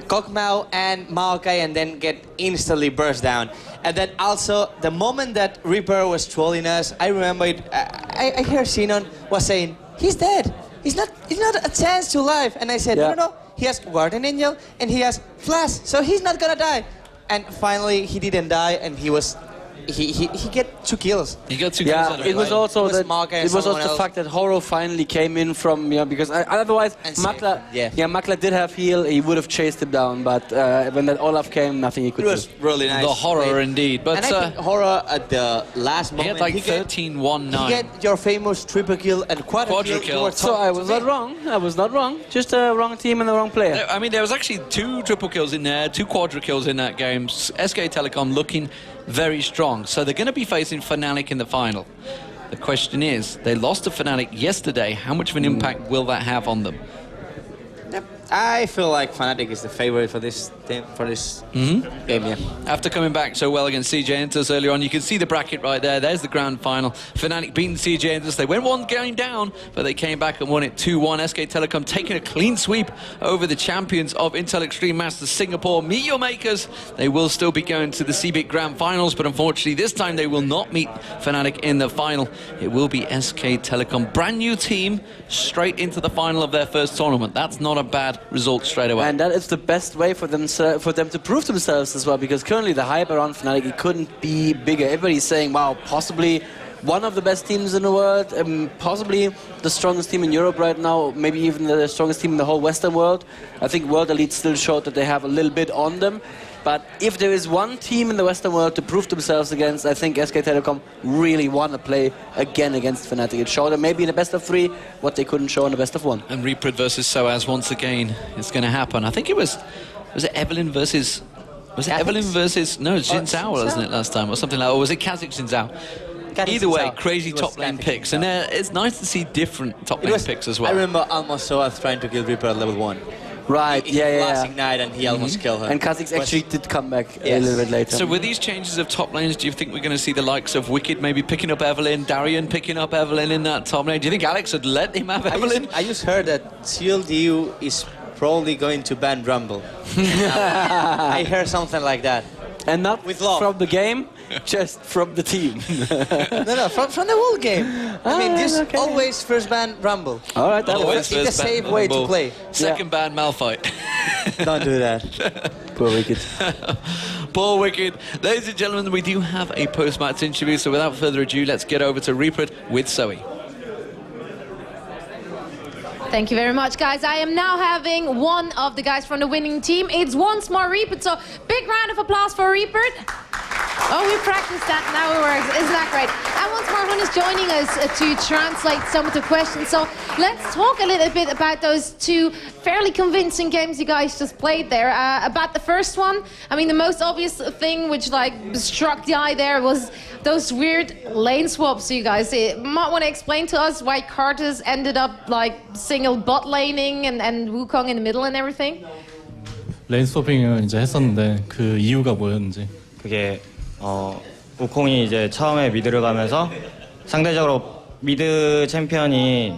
Kokmau and Maokai and then get instantly burst down. And then also, the moment that Reaper was trolling us, I remember it, I heard Zenon was saying, he's dead. He's not a chance to live. And I said, no, he has Guardian Angel and he has Flash, so he's not gonna die. And finally, he didn't die and he was... He get 2 kills. He got 2 kills. Yeah, it was also the fact that Horo finally came in from because otherwise Makler, Makler did have heal. He would have chased him down, but when that Olaf came, nothing he could do. It was really nice. The horror indeed. But and I think Horo at the last moment, he had like 13-1-9. You get your famous triple kill and quadra kill. So I was not wrong. I was not wrong. Just a wrong team and the wrong player. I mean, there was actually 2 triple kills in there, 2 quadra kills in that game. SK Telecom looking very strong. So they're going to be facing FNATIC in the final. The question is, they lost to FNATIC yesterday. How much of an impact will that have on them? I feel like FNATIC is the favorite for this team, for this game, yeah. After coming back so well against CJ ENTUS earlier on, you can see the bracket right there. There's the grand final. FNATIC beating CJ ENTUS. They went 1 going down, but they came back and won it 2-1. SK Telecom taking a clean sweep over the champions of Intel Extreme Masters Singapore. MEETYOURMAKERS. They will still be going to the CBIC Grand Finals, but unfortunately this time they will not meet FNATIC in the final. It will be SK Telecom. Brand new team straight into the final of their first tournament. That's not a bad result straight away. And that is the best way for them to prove themselves as well, because currently the hype around FNATIC, it couldn't be bigger. Everybody's saying, wow, possibly one of the best teams in the world, possibly the strongest team in Europe right now, maybe even the strongest team in the whole Western world. I think World Elite still showed that they have a little bit on them. But if there is one team in the Western world to prove themselves against, I think SK Telecom really want to play again against FNATIC. It showed them maybe in the best of 3 what they couldn't show in the best of 1. And Reapered versus sOAZ once again is going to happen. I think it was it Evelyn versus... Was it Evelyn versus... No, Jin Zhao, wasn't it, last time? Or something like that. Or was it Kazik Jin Zhao? Either way, crazy top lane picks. And it's nice to see different top lane picks as well. I remember almost sOAZ trying to kill Reaper at level 1. Right, Last Ignite and he almost killed her. And Kha'Zix actually did come back a little bit later. So with these changes of top lanes, do you think we're going to see the likes of Wicked maybe picking up Evelyn, Darian picking up Evelyn in that top lane? Do you think Alex would let him have Evelyn? I just heard that CLDU is probably going to ban Rumble. I heard something like that. And not with love. From the game, just from the team. no, from the whole game. I mean, just always first ban Rumble. All right, it's a safe way to play. Second ban Malphite. Don't do that. Poor Wicked. Poor Wicked. Ladies and gentlemen, we do have a post-match interview, so without further ado, let's get over to Reapered with Zoe. Thank you very much, guys. I am now having one of the guys from the winning team. It's once more Reapered, so big round of applause for Reapered. Oh, we practiced that, now it works. Isn't that great? And once more, Hun is joining us to translate some of the questions. So let's talk a little bit about those two fairly convincing games you guys just played there. About the first one, I mean, the most obvious thing which like struck the eye there was those weird lane swaps you guys did. Might want to explain to us why Cartus ended up like single bot laning and Wukong in the middle and everything? 레인 스워핑을 이제 했었는데 그 이유가 뭐였는지. 그게 우콩이 이제 처음에 미드를 가면서 상대적으로 미드 챔피언이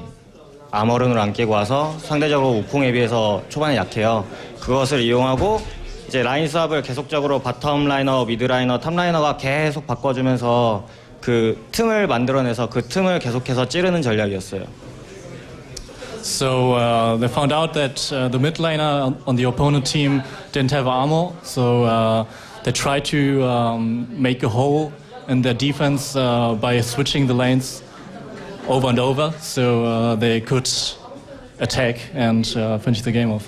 아머룬을 안 깨고 와서 상대적으로 우콩에 비해서 초반에 약해요. 그것을 이용하고 이제 라인 스왑을 계속적으로 바텀 라이너, 미드 라이너, 탑 라이너가 계속 바꿔주면서 그 틈을 만들어내서 그 틈을 계속해서 찌르는 전략이었어요. So they found out that the mid laner on the opponent team didn't have armor, so they tried to make a hole in their defense by switching the lanes over and over, so they could attack and finish the game off.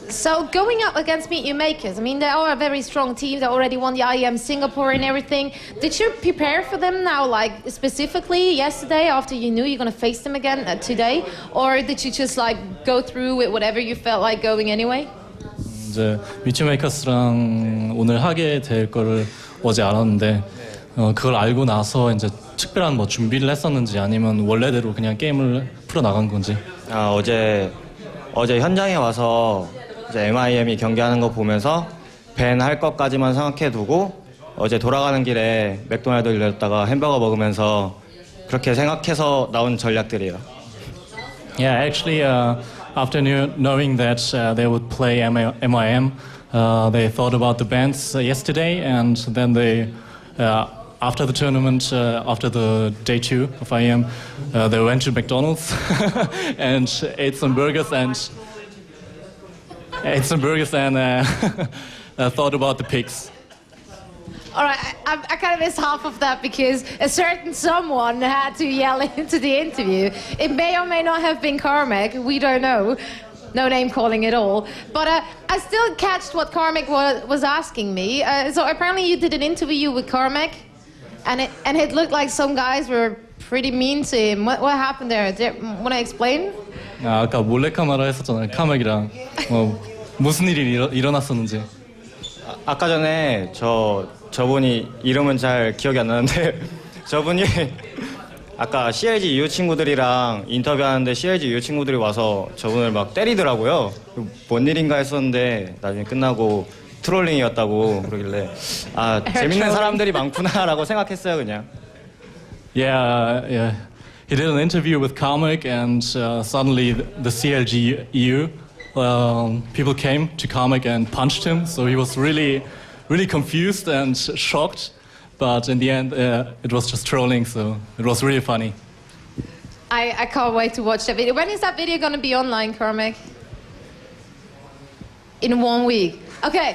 So going up against MEETYOURMAKERS, I mean, they are a very strong team. They already won the IEM Singapore and everything. Did you prepare for them now, like specifically yesterday after you knew you're going to face them again today? Or did you just like go through with whatever you felt like going anyway? 이제 MEETYOURMAKERS랑 오늘 하게 될 거를 어제 알았는데 그걸 알고 나서 이제 특별한 뭐 준비를 했었는지 아니면 원래대로 그냥 게임을 풀어 나간 건지. 어제 현장에 와서 이제 MIM이 경기하는 거 보면서 밴 할 것까지만 생각해 두고 어제 돌아가는 길에 맥도날드 들렸다가 햄버거 먹으면서 그렇게 생각해서 나온 전략들이에요. Yeah, actually, after knowing that they would play MIM, they thought about the bans yesterday, and then they, after the tournament, after the day 2 of IEM, they went to McDonald's and ate some burgers and thought about the pigs. All right, I kind of missed half of that because a certain someone had to yell into the interview. It may or may not have been Carmac, we don't know. No name calling at all. But I still catched what Carmac was asking me. So apparently you did an interview with Carmac, and it looked like some guys were pretty mean to him. What happened there? Want to explain? 아까 몰래카메라 했었잖아요. 카맥이랑 무슨 일이 일어났었는지. 아까 전에 저분이 이름은 잘 기억이 안 나는데 저분이 아까 CLG EU 친구들이랑 인터뷰하는데 CLG EU 친구들이 와서 저분을 막 때리더라고요. 뭔 일인가 했었는데 나중에 끝나고 트롤링이었다고 그러길래 아 재밌는 사람들이 많구나라고 생각했어요 그냥. Yeah. He did an interview with Carmac, and suddenly the CLG EU people came to Carmac and punched him. So he was really confused and shocked. But in the end, it was just trolling. So it was really funny. I can't wait to watch that video. When is that video going to be online, Carmac? In 1 week. Okay,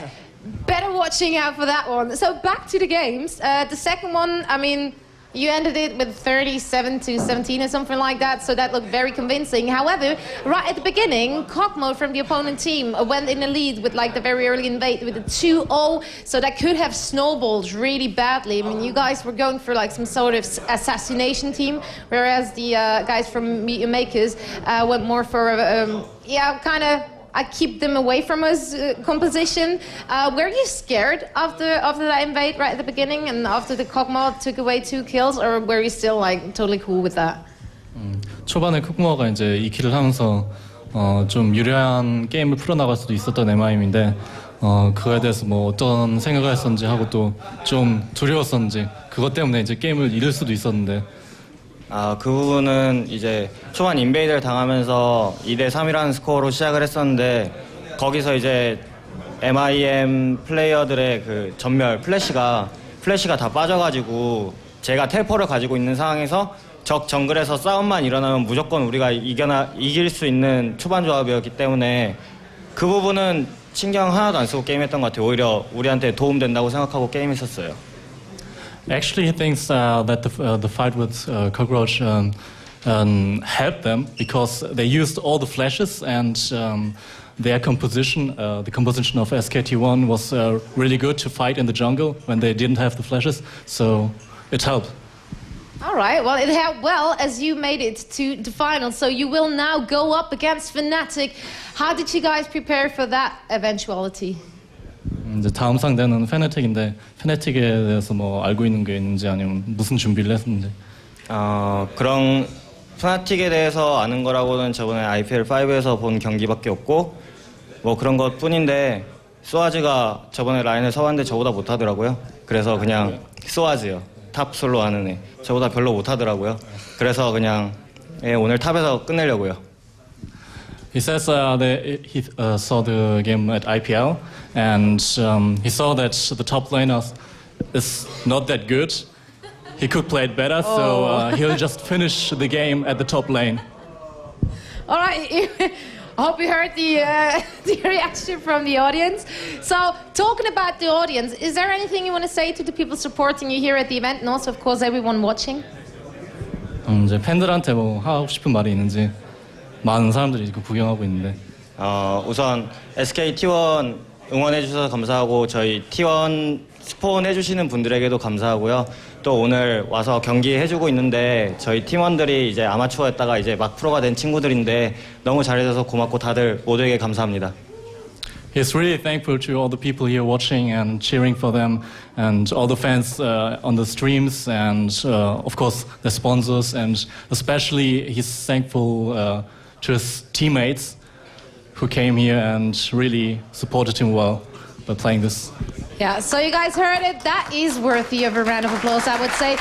better watching out for that one. So back to the games. The second one, I mean, you ended it with 37-17 or something like that, so that looked very convincing. However, right at the beginning, Kokmo from the opponent team went in the lead with like the very early invade with a 2-0, so that could have snowballed really badly. I mean, you guys were going for like some sort of assassination team, whereas the guys from MEETYOURMAKERS went more for kind of I keep them away from us composition. Were you scared after that invade right at the beginning and after the Kokmo took away 2 kills, or were you still like totally cool with that? 초반에 콕모가 이제 2킬을 하면서 좀 유리한 게임을 풀어나갈 수도 있었던 MIM인데 그거에 대해서 뭐 어떤 생각을 했었는지 하고 또 좀 두려웠었는지 그것 때문에 이제 게임을 잃을 수도 있었는데. 그 부분은 이제 초반 인베이드를 당하면서 2대3이라는 스코어로 시작을 했었는데 거기서 이제 MIM 플레이어들의 그 전멸 플래시가 다 빠져가지고 제가 텔포를 가지고 있는 상황에서 적 정글에서 싸움만 일어나면 무조건 우리가 이길 수 있는 초반 조합이었기 때문에 그 부분은 신경 하나도 안 쓰고 게임했던 것 같아요. 오히려 우리한테 도움된다고 생각하고 게임했었어요. Actually, he thinks that the fight with Cockroach helped them because they used all the flashes and their composition, the composition of SKT1 was really good to fight in the jungle when they didn't have the flashes, so it helped. All right, well, it helped well as you made it to the final, so you will now go up against FNATIC. How did you guys prepare for that eventuality? 이제 다음 상대는 FNATIC인데 FNATIC에 대해서 뭐 알고 있는 게 있는지 아니면 무슨 준비를 했는지. 그런 FNATIC에 대해서 아는 거라고는 저번에 IPL5에서 본 경기밖에 없고 뭐 그런 것 뿐인데 sOAZ가 저번에 라인을 서봤는데 저보다 못하더라고요. 그래서 그냥 sOAZ요. 탑 솔로 하는 애. 저보다 별로 못하더라고요. 그래서 그냥 오늘 탑에서 끝내려고요. He says that he saw the game at IPL and he saw that the top laner is not that good. He could play it better, so he'll just finish the game at the top lane. All right, I hope you heard the reaction from the audience. So, talking about the audience, is there anything you want to say to the people supporting you here at the event and also, of course, everyone watching? 이제 팬들한테 뭐 하고 싶은 말이 있는지 많은 사람들이 지금 구경하고 있는데. 우선 SK T1 응원해 주셔서 감사하고 저희 T1 스폰 해주시는 분들에게도 감사하고요. 또 오늘 와서 경기 해주고 있는데 저희 팀원들이 이제 아마추어였다가 이제 막 프로가 된 친구들인데 너무 잘해줘서 고맙고 다들 모두에게 감사합니다. He's really thankful to all the people here watching and cheering for them and all the fans on the streams and of course the sponsors and especially he's thankful to his teammates who came here and really supported him well by playing this. Yeah, so you guys heard it. That is worthy of a round of applause, I would say.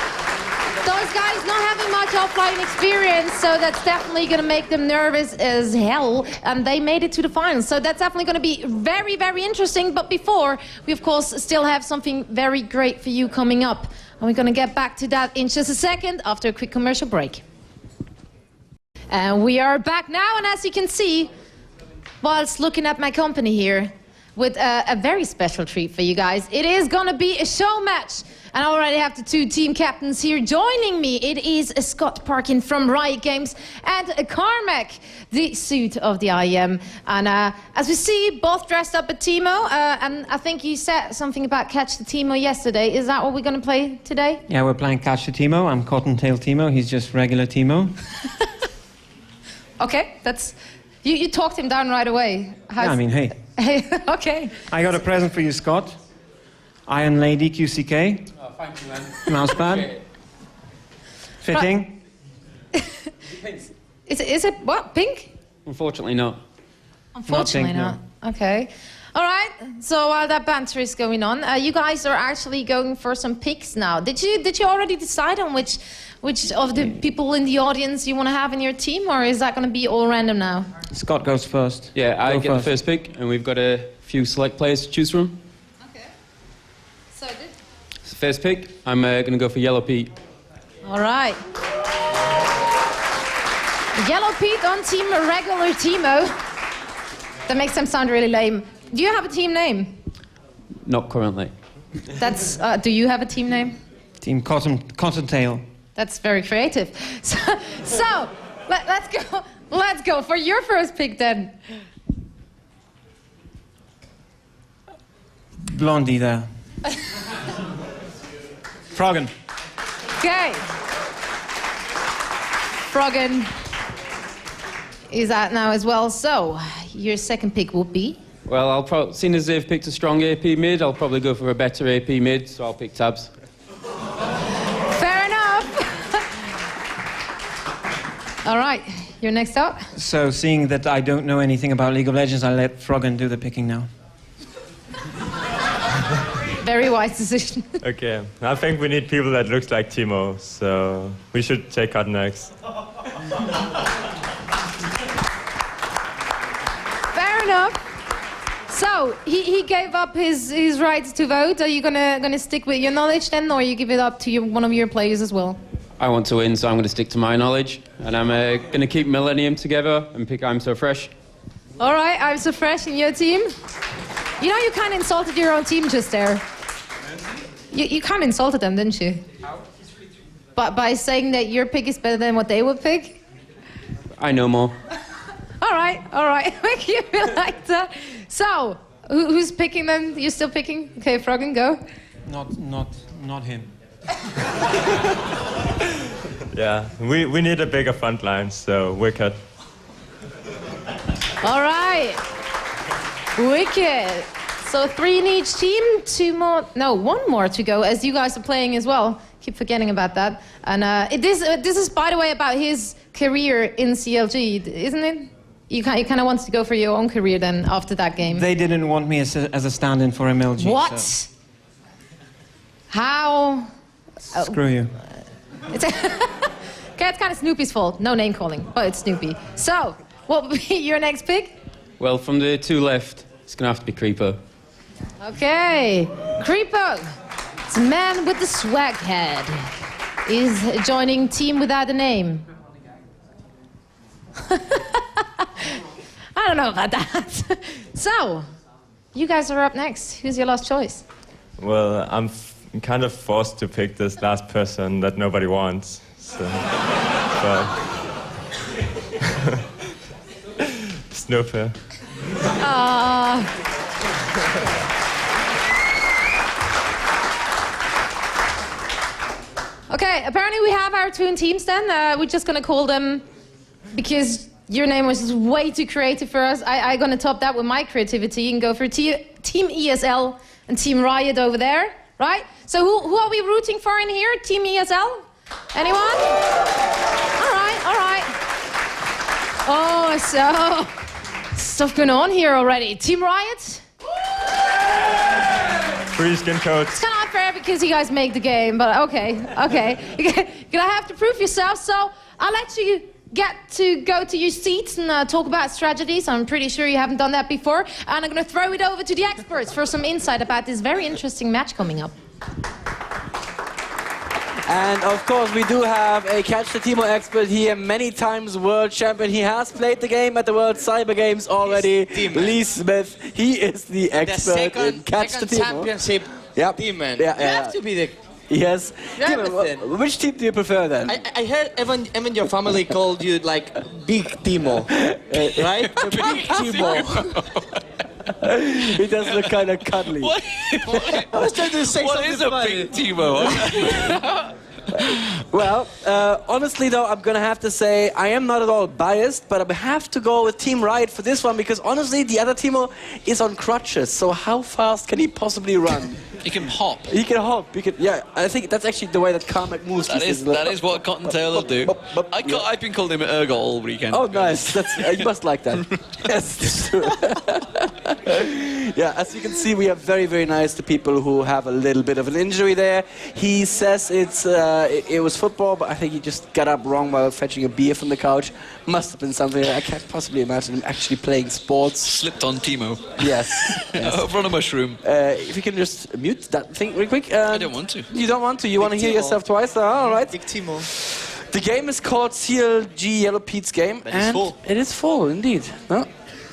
Those guys not having much offline experience, so that's definitely going to make them nervous as hell. And they made it to the finals, so that's definitely going to be very, very interesting. But before, we of course still have something very great for you coming up. And we're going to get back to that in just a second after a quick commercial break. And we are back now, and as you can see, whilst looking at my company here, with a very special treat for you guys. It is gonna be a show match. And I already have the two team captains here joining me. It is Scott Parkin from Riot Games and Carmac, the suit of the IEM. And as we see, both dressed up at TEEMO. And I think you said something about Catch the TEEMO yesterday. Is that what we're gonna play today? Yeah, we're playing Catch the TEEMO. I'm Cottontail TEEMO. He's just regular TEEMO. Okay, that's... You talked him down right away. Yeah, I mean, hey. Okay. I got a present for you, Scott. Iron Lady QCK. Oh, thank you, man. Mousepad. Fitting. Is it what, pink? Unfortunately not. Unfortunately not. Okay. All right. So while that banter is going on, you guys are actually going for some picks now. Did you already decide on which of the people in the audience you want to have in your team, or is that going to be all random now? Scott goes first. Yeah, I get the first pick, and we've got a few select players to choose from. Okay. So First pick, I'm going to go for Yellow Pete. All right. Yellow Pete on team regular TEEMO. That makes them sound really lame. Do you have a team name? Not currently. That's. Do you have a team name? Team Cottontail. That's very creative. So let's go. Let's go for your first pick then. Blondie there. Froggen. Okay. Froggen is out now as well. So your second pick will be? Well, seeing as they've picked a strong AP mid, I'll probably go for a better AP mid, so I'll pick Tabs. Fair enough. All right, you're next up. So, seeing that I don't know anything about League of Legends, I'll let Froggen do the picking now. Very wise decision. Okay, I think we need people that looks like TEEMO, so we should take out next. Fair enough. So he gave up his rights to vote. Are you gonna stick with your knowledge then, or you give it up to one of your players as well? I want to win, so I'm going to stick to my knowledge, and I'm going to keep Millennium together and pick I'm So Fresh. All right, I'm So Fresh in your team. You know, you kind of insulted your own team just there. You kind of insulted them, didn't you? by saying that your pick is better than what they would pick? I know more. All right. Make you feel like that. So, who's picking then? You're still picking? Okay, Froggen, go. Not him. Yeah, we need a bigger front line, so Wicked. All right. Wicked. So 3 in each team, 1 more to go, as you guys are playing as well. Keep forgetting about that. And this is, by the way, about his career in CLG, isn't it? You kind of want to go for your own career then after that game. They didn't want me as a stand-in for MLG. What? So. How? Screw you. Okay, it's kind of Snoopy's fault. No name calling, but it's Snoopy. So, what would be your next pick? Well, from the 2 left, it's going to have to be Creeper. Okay, Creeper. It's a man with the swag head. Is joining team without a name. I don't know about that. So, you guys are up next. Who's your last choice? Well, I'm kind of forced to pick this last person that nobody wants. So, but Snooper. Okay, apparently we have our twin teams then. We're just gonna call them, because your name was just way too creative for us. I'm gonna top that with my creativity and go for Team ESL and Team Riot over there, right? So who are we rooting for in here? Team ESL? Anyone? All right. Oh, so stuff going on here already. Team Riot? Free skin coats. It's kind of unfair because you guys make the game, but okay. You're gonna have to prove yourself, so I'll let you get to go to your seats and talk about strategies. I'm pretty sure you haven't done that before. And I'm gonna throw it over to the experts for some insight about this very interesting match coming up. And of course, we do have a Catch the TEEMO expert here, many times world champion. He has played the game at the World Cyber Games already. Lee Smith, he is the expert in Catch the TEEMO. Championship Deman. Yeah. You have to be the... Yes. Deman, which team do you prefer then? I heard even your family called you like Big TEEMO, right? The Big TEEMO. He does look kind of cuddly. I was trying to say what is a big TEEMO? Well, honestly though, I'm gonna have to say I am not at all biased, but I have to go with Team Riot for this one because honestly, the other TEEMO is on crutches. So how fast can he possibly run? He can hop. He can hop. Yeah, I think that's actually the way that Carmac moves. That is what Cottontail will do. I've been calling him Ergot all weekend. Oh, nice. You must like that. Yes, it's true. Yeah, as you can see, we are very, very nice to people who have a little bit of an injury there. He says it was football, but I think he just got up wrong while fetching a beer from the couch. Must have been something. I can't possibly imagine him actually playing sports. Slipped on TEEMO. Yes. Over on a mushroom. If you can just mute that thing real quick. I don't want to. You don't want to? You want to hear yourself twice? All right. Big TEEMO. The game is called CLG Yellow Pete's game. But it's full. It is full, indeed.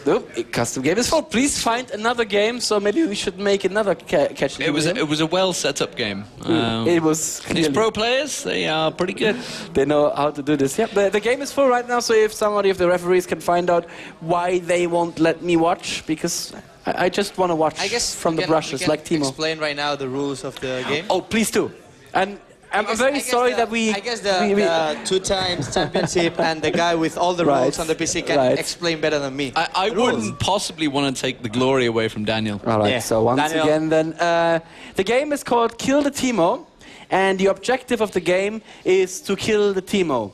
No, custom game is full. Please find another game, so maybe we should make another catch. It was a well set up game. It was. These pro players, they are pretty good. They know how to do this. Yeah, the game is full right now. So if somebody of the referees can find out why they won't let me watch, because I just want to watch from the brushes like TEEMO. Explain right now the rules of the game. Oh, please do. And I'm very sorry that we... I guess the 2 times championship and the guy with all the rules on the PC can explain better than me. I wouldn't possibly want to take the glory away from Daniel. All right, so once again then, the game is called Kill the TEEMO, and the objective of the game is to kill the TEEMO.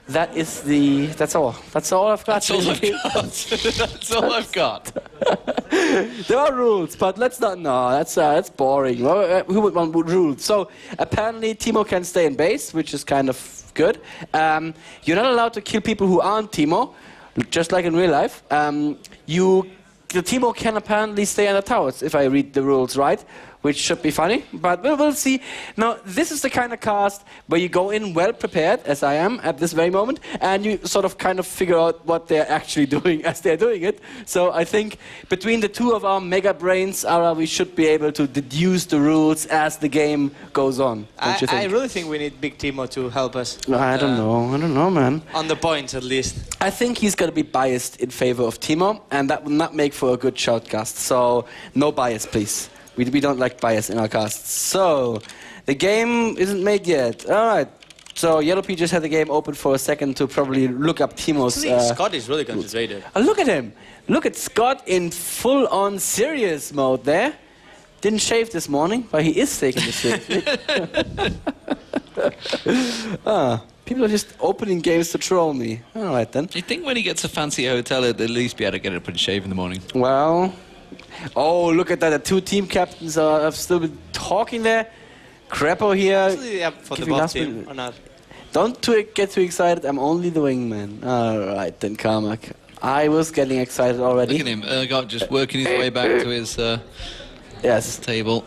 That's all. That's all I've got. That's all I've got. That's all I've got. There are rules, but let's not. No, that's boring. Who would want rules? So apparently, TEEMO can stay in base, which is kind of good. You're not allowed to kill people who aren't TEEMO, just like in real life. The TEEMO can apparently stay on the towers, if I read the rules right. which should be funny, but we'll see. Now, this is the kind of cast where you go in well prepared, as I am at this very moment, and you sort of kind of figure out what they're actually doing as they're doing it. So I think between the two of our mega brains, Ara, we should be able to deduce the rules as the game goes on. Don't you think? I really think we need Big TEEMO to help us. I don't know, man. On the points, at least. I think he's going to be biased in favor of TEEMO, and that will not make for a good shoutcast. So no bias, please. We don't like bias in our casts. So, the game isn't made yet. All right. So, Yellow P just had the game open for a second to probably look up TEEMO's... Scott is really concentrated. Oh, look at him. Look at Scott in full-on serious mode there. Didn't shave this morning, but he is taking this seriously. People are just opening games to troll me. All right, then. Do you think when he gets a fancy hotel, he'll at least be able to get up and shave in the morning? Well... Oh, look at that. The two team captains have still been talking there. Crepo here. Actually, for the both team, or not? Don't get too excited. I'm only the wingman. All right, then, Carmac. I was getting excited already. Look at him. Ergot just working his way back to his table.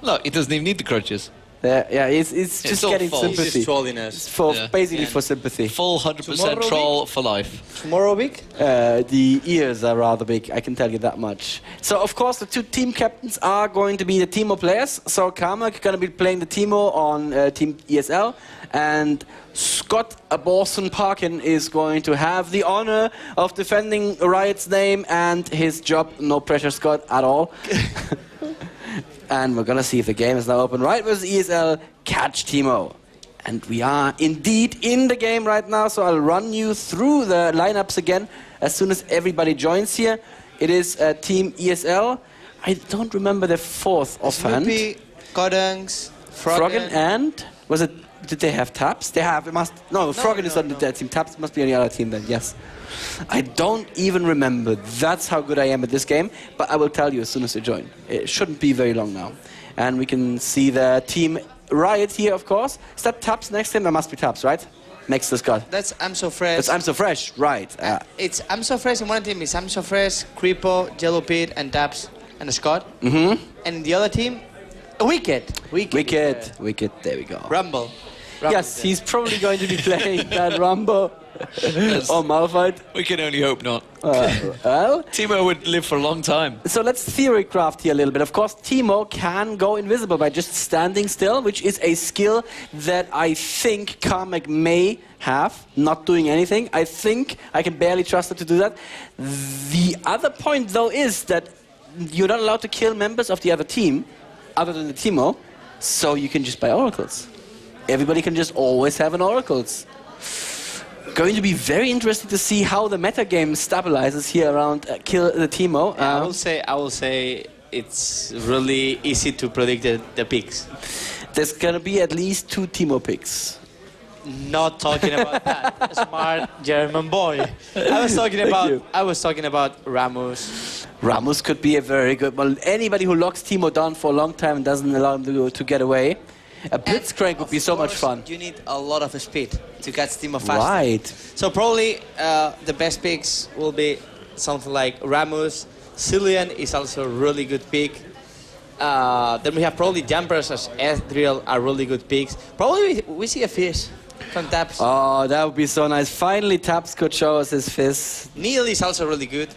Look, he doesn't even need the crutches. Yeah, it's just getting false. sympathy. It's trolliness. Basically for sympathy. Full 100% troll for life. Tomorrow week? The ears are rather big, I can tell you that much. So, of course, the two team captains are going to be the TEEMO players. So, Carmac is going to be playing the TEEMO on Team ESL. And Scott Aborson Parkin is going to have the honor of defending Riot's name and his job. No pressure, Scott, at all. And we're going to see if the game is now open. Riot versus ESL, catch TEEMO. And we are indeed in the game right now, so I'll run you through the lineups again as soon as everybody joins here. It is Team ESL. I don't remember the fourth offhand. Snoopy, Godungs, Froggen and... Did they have taps? They have. It must... No, Froggen is on the team. Taps must be on the other team then, yes. I don't even remember. That's how good I am at this game. But I will tell you as soon as you join. It shouldn't be very long now. And we can see the team Riot here, of course. Is that Taps next to him? There must be Taps, right? Next to Scott. That's I'm So Fresh. That's I'm So Fresh, right. It's I'm So Fresh, and one team is I'm So Fresh, Creepo, Yellow Pit, and Taps, and Scott. Mm-hmm. And the other team, Wicked. Wicked. There we go. Rumble. Yes, he's probably going to be playing that Rumble. Or Malphite. We can only hope not. Well, TEEMO would live for a long time. So let's theory craft here a little bit. Of course, TEEMO can go invisible by just standing still, which is a skill that I think Carmac may have, not doing anything. I think I can barely trust her to do that. The other point, though, is that you're not allowed to kill members of the other team, other than the TEEMO, so you can just buy oracles. Everybody can just always have an oracles. Going to be very interesting to see how the meta game stabilizes here around kill the TEEMO. I will say it's really easy to predict the picks. There's gonna be at least 2 TEEMO picks. Not talking about that, smart German boy. I was talking about Ramos. Ramos could be a very good. Well, anybody who locks TEEMO down for a long time and doesn't allow him to get away. A blitzcrank would be so much fun. You need a lot of speed to catch TEEMO fast. Right. So probably the best picks will be something like Ramos. Cillian is also a really good pick. Then we have probably Jumpers as Ezreal are really good picks. Probably we see a Fish from Taps. Oh, that would be so nice. Finally, Taps could show us his Fizz. Neil is also really good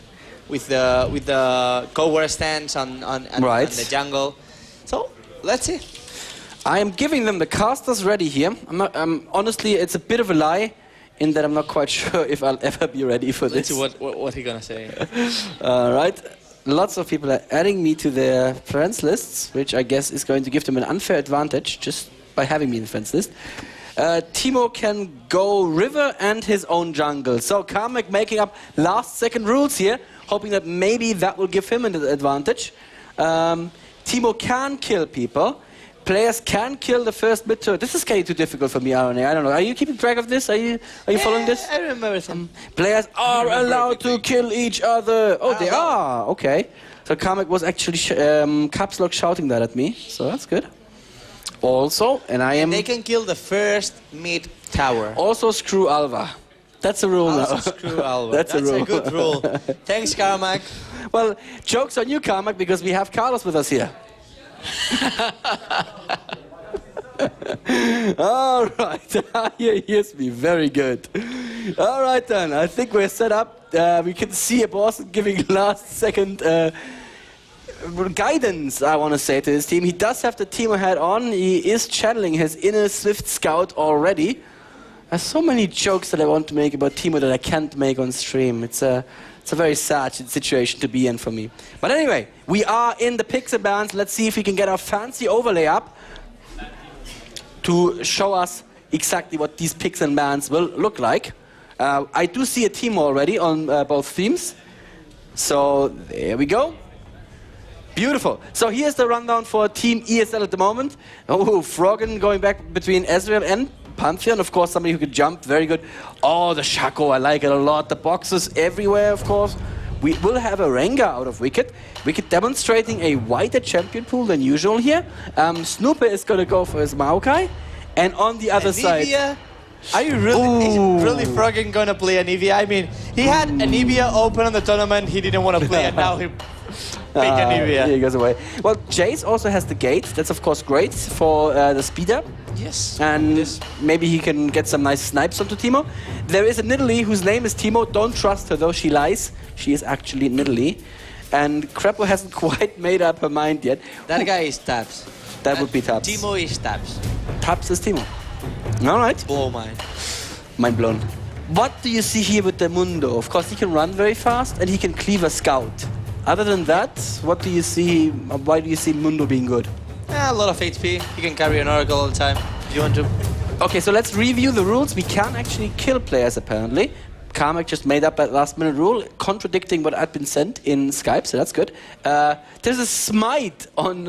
with the cover stance on the jungle. So let's see. I am giving them the casters ready here. Honestly, it's a bit of a lie in that I'm not quite sure if I'll ever be ready for this. Let's see what he's gonna say. Right. Lots of people are adding me to their friends lists, which I guess is going to give them an unfair advantage just by having me in the friends list. TEEMO can go river and his own jungle. So Carmac making up last-second rules here, hoping that maybe that will give him an advantage. TEEMO can kill people. Players can kill the first mid turret. This is getting too difficult for me, Araneae. I don't know. Are you keeping track of this? Are you following this? I remember everything. Players are allowed to kill each other. Oh, they are. Okay. So Carmac was actually caps lock shouting that at me. So that's good. Also, and I am... They can kill the first mid tower. Also screw Alva. That's a rule now. Screw Alva. That's a rule. A good rule. Thanks, Carmac. Well, joke's on you, Carmac, because we have Carlos with us here. All right, he hears me, very good. All right then, I think we're set up. We can see a boss giving last second guidance, I want to say, to his team. He does have the TEEMO hat on. He is channeling his inner Swift Scout already. There's so many jokes that I want to make about TEEMO that I can't make on stream. It's a very sad situation to be in for me. But anyway, we are in the pixel bands. Let's see if we can get our fancy overlay up to show us exactly what these pixel bands will look like. I do see a TEEMO already on both teams. So there we go. Beautiful. So here's the rundown for Team ESL at the moment. Oh, Froggen going back between Ezreal and Pantheon. Of course, somebody who could jump. Very good. Oh, the Shaco. I like it a lot. The boxes everywhere, of course. We will have a Rengar out of Wicked. Wicked demonstrating a wider champion pool than usual here. Snooper is going to go for his Maokai. And on the other side... Are you really, is really Froggen going to play Anivia? I mean, he had Anivia open on the tournament. He didn't want to play it. Now he picked Anivia. He goes away. Well, Jace also has the gate. That's, of course, great for the speeder. Yes. And maybe he can get some nice snipes onto TEEMO. There is a Nidalee whose name is TEEMO. Don't trust her, though. She lies. She is actually Nidalee. And Krepo hasn't quite made up her mind yet. That guy is Tabs. That would be Tabs. TEEMO is Tabs. Tabs is TEEMO. All right. Blow mine. Mind blown. What do you see here with the Mundo? Of course, he can run very fast and he can cleave a scout. Other than that, what do you see? Why do you see Mundo being good? A lot of HP. He can carry an Oracle all the time if you want to. Okay, so let's review the rules. We can actually kill players, apparently. Carmac just made up that last-minute rule, contradicting what had been sent in Skype, so that's good. There's a smite on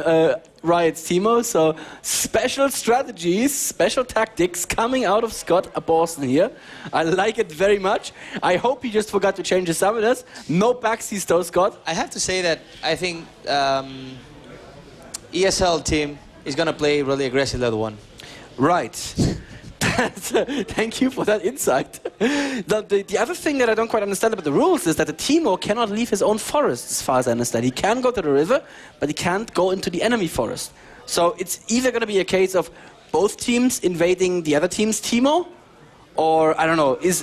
Riot's TEEMO, so special strategies, special tactics coming out of Scott Boston here. I like it very much. I hope he just forgot to change his summoners. No backsies though, Scott. I have to say that I think ESL team is going to play really aggressive level 1. Right. Thank you for that insight. The other thing that I don't quite understand about the rules is that the TEEMO cannot leave his own forest, as far as I understand. He can go to the river, but he can't go into the enemy forest. So it's either going to be a case of both teams invading the other team's TEEMO, or, I don't know, is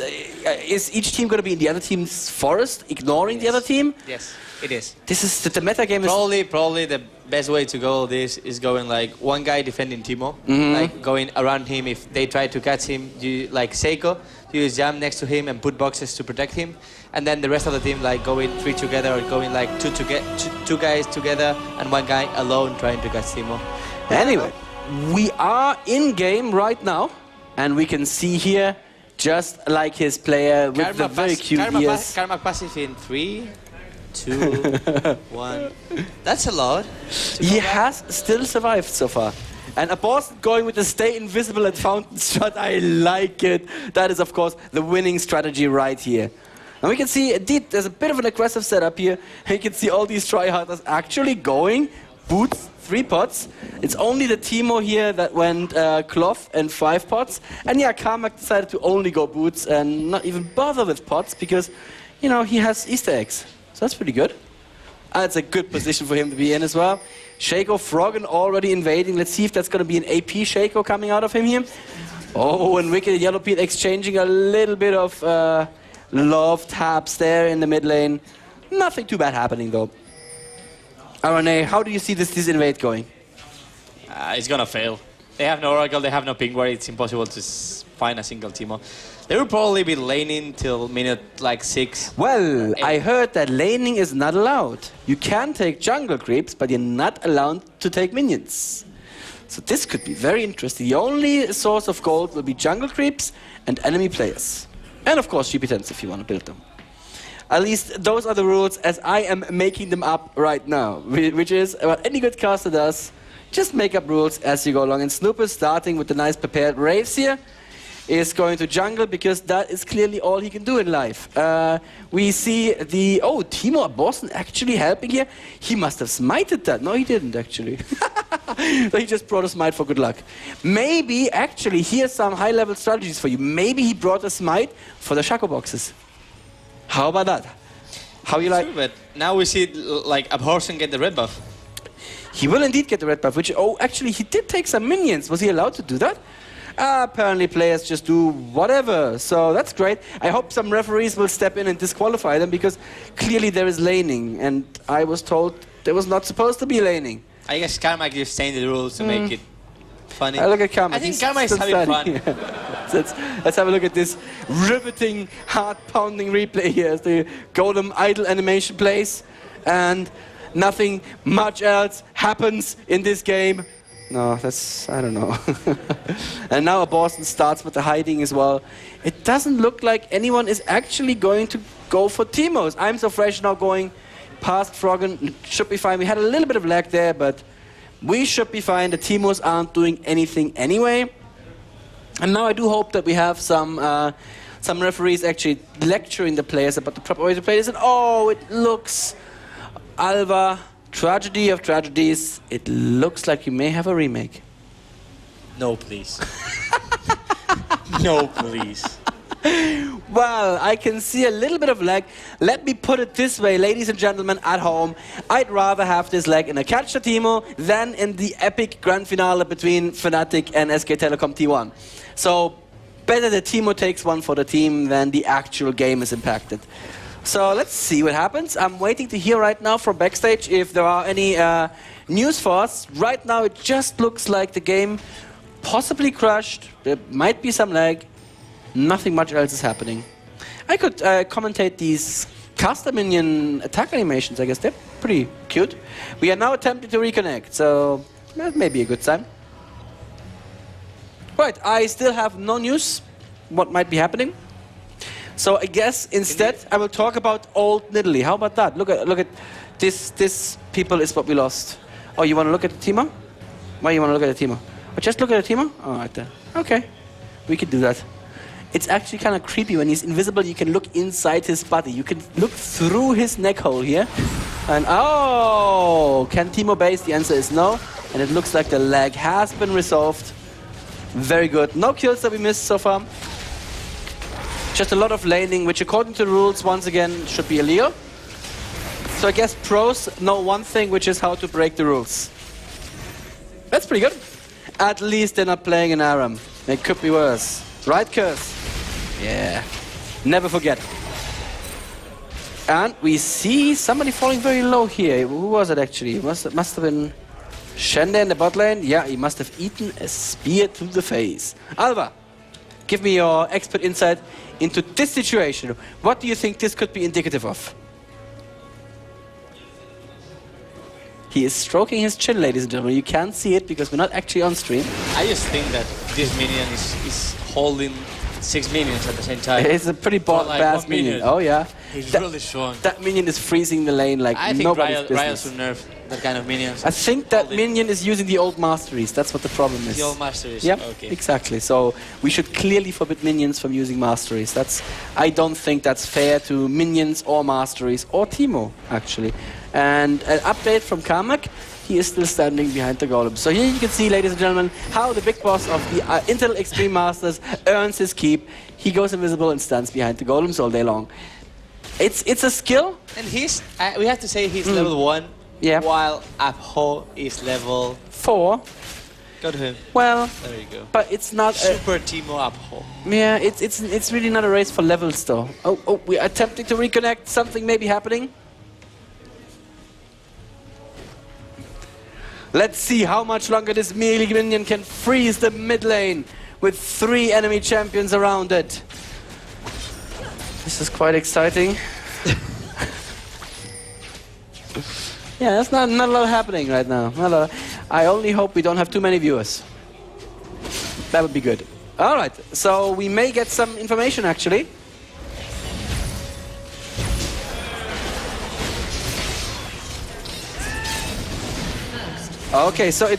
each team going to be in the other team's forest, ignoring the other team? Yes, it is. This is the meta game. Probably the best way to go this is going like one guy defending TEEMO, like going around him. If they try to catch him, you like Seiko, you use jam next to him and put boxes to protect him, and then the rest of the team like going 3 together or going like two guys together and one guy alone trying to catch TEEMO. Anyway, we are in game right now, and we can see here just like his player with the very cute ears. Carmac passive in 3, 2, 1. That's a lot. He has still survived so far. And Boston going with the stay invisible at fountain shot. I like it. That is, of course, the winning strategy right here. And we can see, indeed, there's a bit of an aggressive setup here. You can see all these tryharders actually going boots, 3 pots. It's only the TEEMO here that went cloth and 5 pots. And yeah, Carmac decided to only go boots and not even bother with pots because, you know, he has Easter eggs. So that's pretty good. That's a good position for him to be in as well. Shaco Froggen already invading. Let's see if that's going to be an AP Shaco coming out of him here. Oh, and Wicked and Yellow Pete exchanging a little bit of love taps there in the mid lane. Nothing too bad happening though. Araneae, how do you see this invade going? It's gonna fail. They have no Oracle, they have no ping where it's impossible to find a single TEEMO. They will probably be laning till minute like 6. Well, I heard that laning is not allowed. You can take jungle creeps, but you're not allowed to take minions. So this could be very interesting. The only source of gold will be jungle creeps and enemy players. And of course GP10s if you want to build them. At least those are the rules as I am making them up right now, which is what any good caster does. Just make up rules as you go along. And Snooper, starting with the nice prepared Raves here, is going to jungle because that is clearly all he can do in life. We see the... Oh, TEEMO Boston actually helping here. He must have smited that. No, he didn't actually. So he just brought a smite for good luck. Maybe, actually, here's some high-level strategies for you. Maybe he brought a smite for the Shaco boxes. How about that? How you like? True, but now we see like Abhorsen get the red buff. He will indeed get the red buff, which, oh, actually, he did take some minions. Was he allowed to do that? Apparently, players just do whatever, so that's great. I hope some referees will step in and disqualify them, because clearly there is laning, and I was told there was not supposed to be laning. I guess Carmac just changed the rules to make it funny. Look at Carmac. I think He's Carmac is still having fun. Let's have a look at this riveting, heart-pounding replay here as the golem idle animation plays, and nothing much else happens in this game. No, that's, I don't know. And now Boston starts with the hiding as well. It doesn't look like anyone is actually going to go for TEEMOs. I'm So Fresh now going past Froggen. Should be fine. We had a little bit of lag there, but we should be fine. The TEEMOs aren't doing anything anyway. And now I do hope that we have some referees actually lecturing the players about the proper way to play this. And oh, it looks, Alva, tragedy of tragedies, it looks like you may have a remake. No, please. No, please. Well, I can see a little bit of lag. Let me put it this way, ladies and gentlemen at home. I'd rather have this lag in a catch the TEEMO than in the epic grand finale between FNATIC and SK Telecom T1. So, better the TEEMO takes one for the team than the actual game is impacted. So let's see what happens. I'm waiting to hear right now from backstage if there are any news for us. Right now it just looks like the game possibly crashed. There might be some lag. Nothing much else is happening. I could commentate these caster minion attack animations. I guess they're pretty cute. We are now attempting to reconnect, so that may be a good sign. Right, I still have no news what might be happening. So I guess instead I will talk about old NiDLY. How about that? Look at this. This people is what we lost. Oh, you want to look at the TEEMO? Why you want to look at the TEEMO? Oh, just look at the TEEMO? Oh, right there. Okay, we could do that. It's actually kind of creepy when he's invisible. You can look inside his body. You can look through his neck hole here. And oh, can TEEMO base? The answer is no. And it looks like the lag has been resolved. Very good. No kills that we missed so far. Just a lot of laning, which according to the rules, once again, should be illegal. So I guess pros know one thing, which is how to break the rules. That's pretty good. At least they're not playing an ARAM. It could be worse. Right, Curse? Yeah. Never forget. And we see somebody falling very low here. Who was it actually? It must have been Shende in the bot lane. Yeah, he must have eaten a spear to the face. Alva, give me your expert insight into this situation. What do you think this could be indicative of? He is stroking his chin, ladies and gentlemen. You can't see it because we're not actually on stream. I just think that this minion is holding 6 minions at the same time. It's a pretty fast minion. Oh yeah. He's really strong. That minion is freezing the lane like nobody's business. Riot should nerf that kind of minions. I think that minion is using the old masteries. That's what the problem is. The old masteries. Yep, okay. Exactly. So we should clearly forbid minions from using masteries. I don't think that's fair to minions or masteries or TEEMO actually. And an update from Carmac. He is still standing behind the golem. So here you can see, ladies and gentlemen, how the big boss of the Intel Extreme Masters earns his keep. He goes invisible and stands behind the golems all day long. It's a skill. And we have to say he's level 1, while Abho is level 4. Go to him. Well, there you go. But it's not super TEEMO Abho. Yeah, it's really not a race for levels though. Oh, we're attempting to reconnect. Something may be happening. Let's see how much longer this melee minion can freeze the mid lane with 3 enemy champions around it. This is quite exciting. Yeah, there's not a lot happening right now. I only hope we don't have too many viewers. That would be good. Alright, so we may get some information actually. Okay, so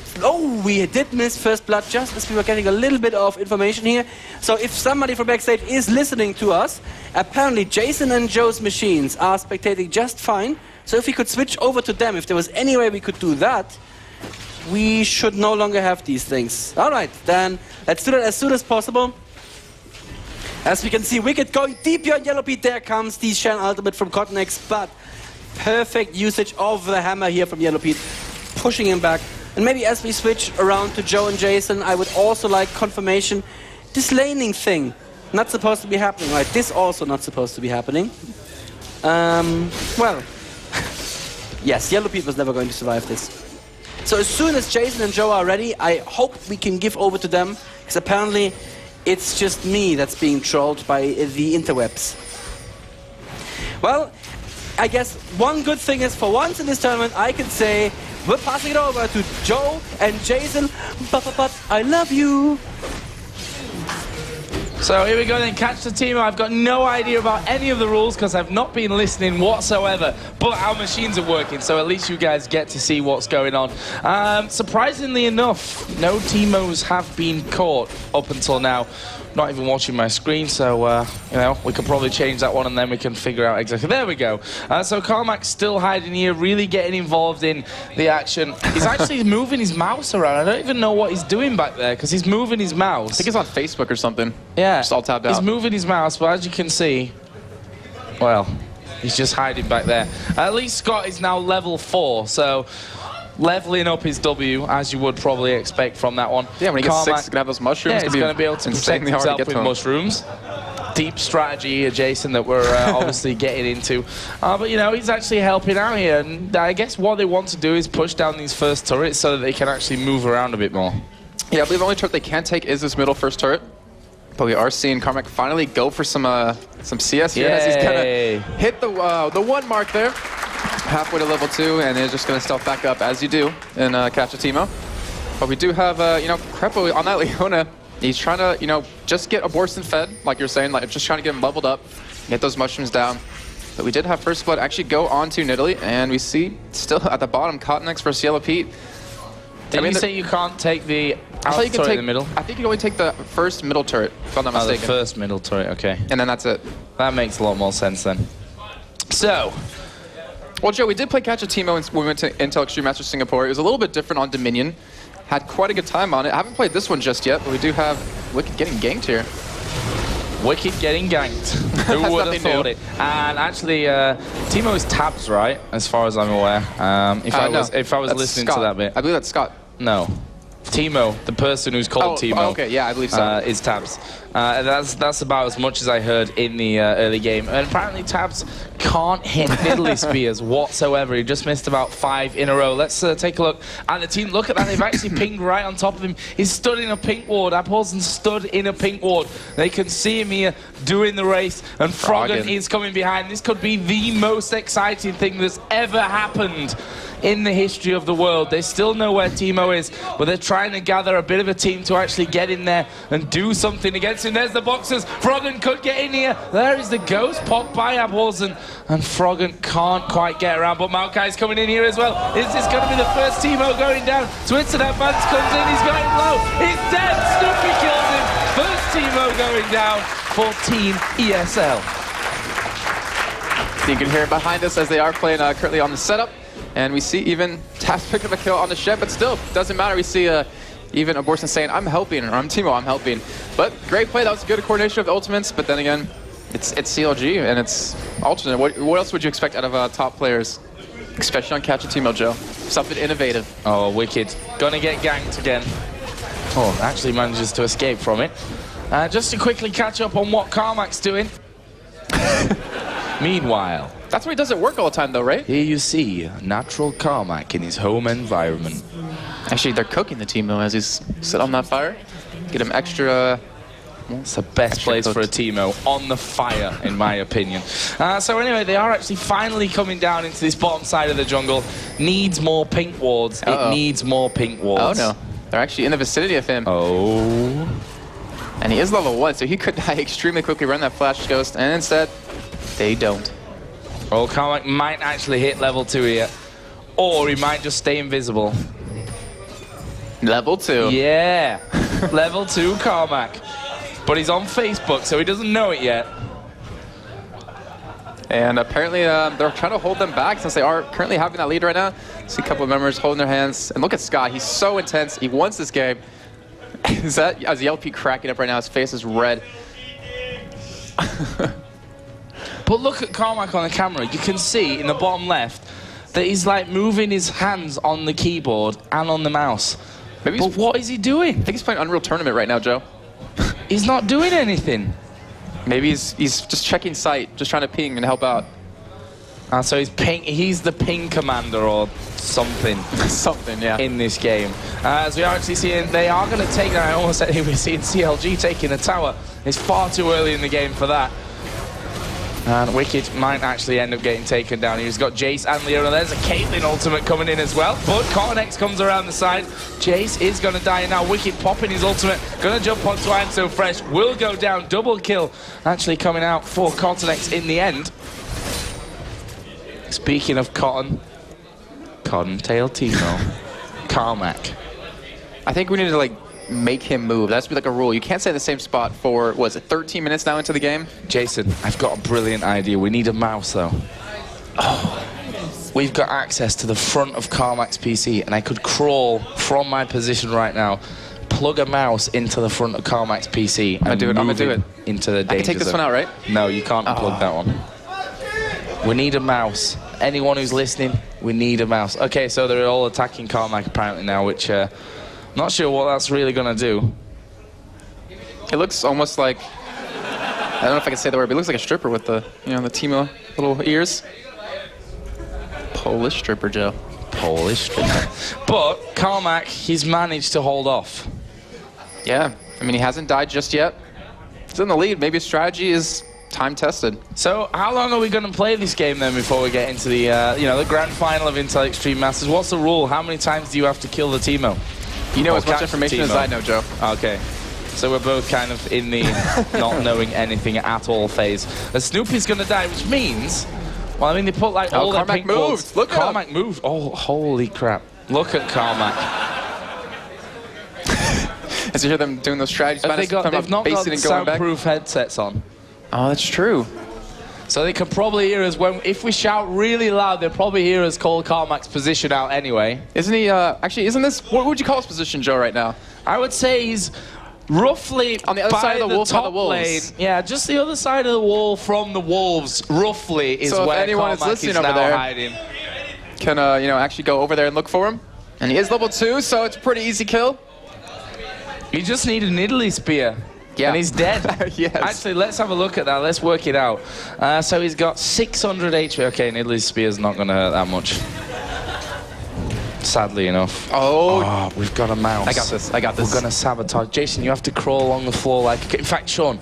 we did miss first blood just as we were getting a little bit of information here. So if somebody from backstage is listening to us, apparently Jason and Joe's machines are spectating just fine. So if we could switch over to them, if there was any way we could do that, we should no longer have these things. All right, then let's do that as soon as possible. As we can see, Wicked going deep here on Yellow Pete. There comes the Shen ultimate from Cottonex, but perfect usage of the hammer here from Yellow Pete. pushing him back. And maybe as we switch around to Joe and Jason, I would also like confirmation. This laning thing, not supposed to be happening, right? This also not supposed to be happening. Well, yes, Yellow Pete was never going to survive this. So as soon as Jason and Joe are ready, I hope we can give over to them, because apparently it's just me that's being trolled by the interwebs. Well, I guess one good thing is for once in this tournament, I can say we're passing it over to Joe and Jason, but I love you. So here we go then, catch the TEEMO. I've got no idea about any of the rules because I've not been listening whatsoever, but our machines are working, so at least you guys get to see what's going on. Surprisingly enough, no TEEMOs have been caught up until now. Not even watching my screen, so you know, we can probably change that one and then we can figure out exactly. There we go. So Carmac's still hiding here, really getting involved in the action. He's actually moving his mouse around. I don't even know what he's doing back there because he's moving his mouse. I think he's on Facebook or something. Yeah, just all tabbed out. He's moving his mouse, but as you can see, well, he's just hiding back there. At least Scott is now level 4, so leveling up his W, as you would probably expect from that one. Yeah, when he gets 6, he's going to have those mushrooms. Yeah, he's going to be able to protect himself with mushrooms. Deep strategy adjacent that we're obviously getting into. But, you know, he's actually helping out here. And I guess what they want to do is push down these first turrets so that they can actually move around a bit more. Yeah, I believe the only turret they can take is this middle first turret. But we are seeing Carmac finally go for some CS here as he's going to hit the 1 mark there. Halfway to level 2, and is just going to stealth back up as you do in catch a TEEMO. But we do have, you know, Crepo on that Leona. He's trying to, you know, just get Abortion fed, like you're saying, like just trying to get him leveled up, get those mushrooms down. But we did have First Blood actually go on to MighTiLy, and we see still at the bottom, Cottonex versus Yellow Pete. Did you say you can't take the turret in the middle? I think you can only take the first middle turret, if I'm not mistaken. The first middle turret, okay. And then that's it. That makes a lot more sense then. So, well, Joe, we did play Catch a TEEMO when we went to Intel Extreme Masters Singapore. It was a little bit different on Dominion. Had quite a good time on it. I haven't played this one just yet, but we do have Wicked getting ganked here. Wicked getting ganked. Who would have thought it? And actually, TEEMO is tabs, right? As far as I'm aware. If I was listening to that bit. I believe that's Scott. No. TEEMO, the person who's called TEEMO. Oh, okay, yeah, I believe so. Is tabs. That's about as much as I heard in the early game. And apparently tabs can't hit MighTiLy spears whatsoever. He just missed about 5 in a row. Let's take a look at the team. Look at that. They've actually pinged right on top of him. He's stood in a pink ward. Appleton stood in a pink ward. They can see him here doing the race. And Froggen is coming behind. This could be the most exciting thing that's ever happened in the history of the world. They still know where TEEMO is, but they're trying to gather a bit of a team to actually get in there and do something against him. There's the boxers. Froggen could get in here. There is the ghost popped by Abholzen, and Froggen can't quite get around, but Maokai's coming in here as well. Is this going to be the first TEEMO going down? Twitter Advance comes in. He's going low. He's dead. Snoopy kills him. First TEEMO going down for Team ESL. So you can hear it behind us as they are playing currently on the setup. And we see even Taps pick up a kill on the Shed, but still, doesn't matter. We see even Abortion saying, I'm helping, or I'm TEEMO, I'm helping. But great play. That was good coordination of the ultimates. But then again, it's CLG, and it's alternate. What else would you expect out of top players? Especially on Catch a TEEMO, Joe. Something innovative. Oh, Wicked. Gonna get ganked again. Oh, actually manages to escape from it. Just to quickly catch up on what Carmac's doing. Meanwhile, that's why he doesn't work all the time, though, right? Here you see natural Carmac in his home environment. Actually, they're cooking the TEEMO as he's sit on that fire. Get him extra. It's the best place for a TEEMO, on the fire, in my opinion. So anyway, they are actually finally coming down into this bottom side of the jungle. Needs more pink wards. It needs more pink wards. Oh no, they're actually in the vicinity of him. Oh. And he is level 1, so he could die extremely quickly, run that Flash Ghost, and instead, they don't. Well, Carmac might actually hit level 2 here, or he might just stay invisible. Level 2. Yeah, level 2 Carmac. But he's on Facebook, so he doesn't know it yet. And apparently they're trying to hold them back since they are currently having that lead right now. See a couple of members holding their hands. And look at Scott, he's so intense. He wants this game. Is that, as Yellow Pete cracking up right now, his face is red. But look at Carmac on the camera. You can see in the bottom left, that he's like moving his hands on the keyboard and on the mouse. Maybe but what is he doing? I think he's playing Unreal Tournament right now, Joe. He's not doing anything. Maybe he's just checking sight, just trying to ping and help out. So he's the ping commander or something. Something, yeah. In this game. As we are actually seeing, they are going to take that. I almost said we're seeing CLG taking a tower. It's far too early in the game for that. And Wicked might actually end up getting taken down. He's got Jace and Leona. There's a Caitlyn ultimate coming in as well. But Cortex comes around the side. Jace is going to die now. Wicked popping his ultimate. Going to jump onto I'm So Fresh. Will go down. Double kill actually coming out for Cortex in the end. Speaking of Cottontail TEEMO, Carmac. I think we need to like make him move. That's be like a rule. You can't stay in the same spot for, what is it, 13 minutes now into the game? Jason, I've got a brilliant idea. We need a mouse, though. Oh, we've got access to the front of Carmac's PC, and I could crawl from my position right now, plug a mouse into the front of Carmac's PC, and I'm gonna do it into the danger I can take this zone. one out, right? No, you can't plug that one. We need a mouse. Anyone who's listening, we need a mouse. Okay, so they're all attacking Carmac apparently now, which... not sure what that's really going to do. It looks almost like, I don't know if I can say the word, but it looks like a stripper with the, you know, the TEEMO little ears. Polish stripper, Joe. Polish stripper. But Carmac, he's managed to hold off. Yeah, I mean, he hasn't died just yet. He's in the lead. Maybe his strategy is time-tested. So how long are we going to play this game then before we get into the, you know, the grand final of Intel Extreme Masters? What's the rule? How many times do you have to kill the TEEMO? You know as much information as I know, Joe. Okay. So we're both kind of in the not knowing anything at all phase. Snoopy's going to die, which means... Well, I mean, they put like all their pink moves. Look at Carmac moved. Oh, holy crap. Look at Carmac. As you hear them doing those strategies, they've not got the soundproof headsets on. Oh, that's true. So they can probably hear us if we shout really loud, they'll probably hear us call Carmac's position out anyway. Isn't he, actually, isn't this, what would you call his position, Joe, right now? I would say he's roughly on the other side of the wolf, top lane. Yeah, just the other side of the wall from the wolves, roughly, is so where if anyone Carmac is listening is over now there, hiding. Can, you know, actually go over there and look for him. And he is level 2, so it's a pretty easy kill. He just needed an NidaLy spear. Yeah. And he's dead. Yes. Actually, let's have a look at that. Let's work it out. So he's got 600 HP. Okay, NidaLy's spear's not going to hurt that much. Sadly enough. Oh, we've got a mouse. I got this. I got this. We're going to sabotage. Jason, you have to crawl along the floor like... In fact, Sean,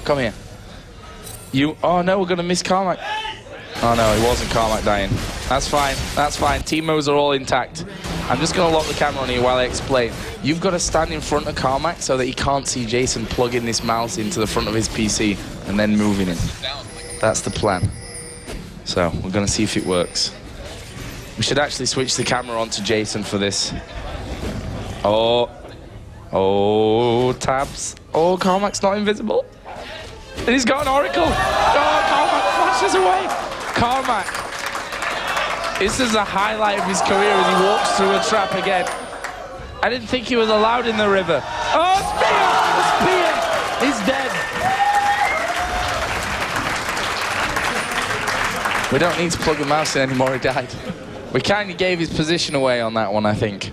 come here. Oh, no, we're going to miss Carmac. Oh, no, it wasn't Carmac dying. That's fine. That's fine. TEEMOs are all intact. I'm just going to lock the camera on you while I explain. You've got to stand in front of Carmac so that he can't see Jason plugging this mouse into the front of his PC and then moving it. That's the plan. So we're going to see if it works. We should actually switch the camera on to Jason for this. Oh, tabs. Oh, Carmac's not invisible. And he's got an Oracle. Oh, Carmac flashes away. Carmac. This is a highlight of his career as he walks through a trap again. I didn't think he was allowed in the river. Oh, spear! The spear! He's dead. We don't need to plug the mouse in anymore, he died. We kind of gave his position away on that one, I think.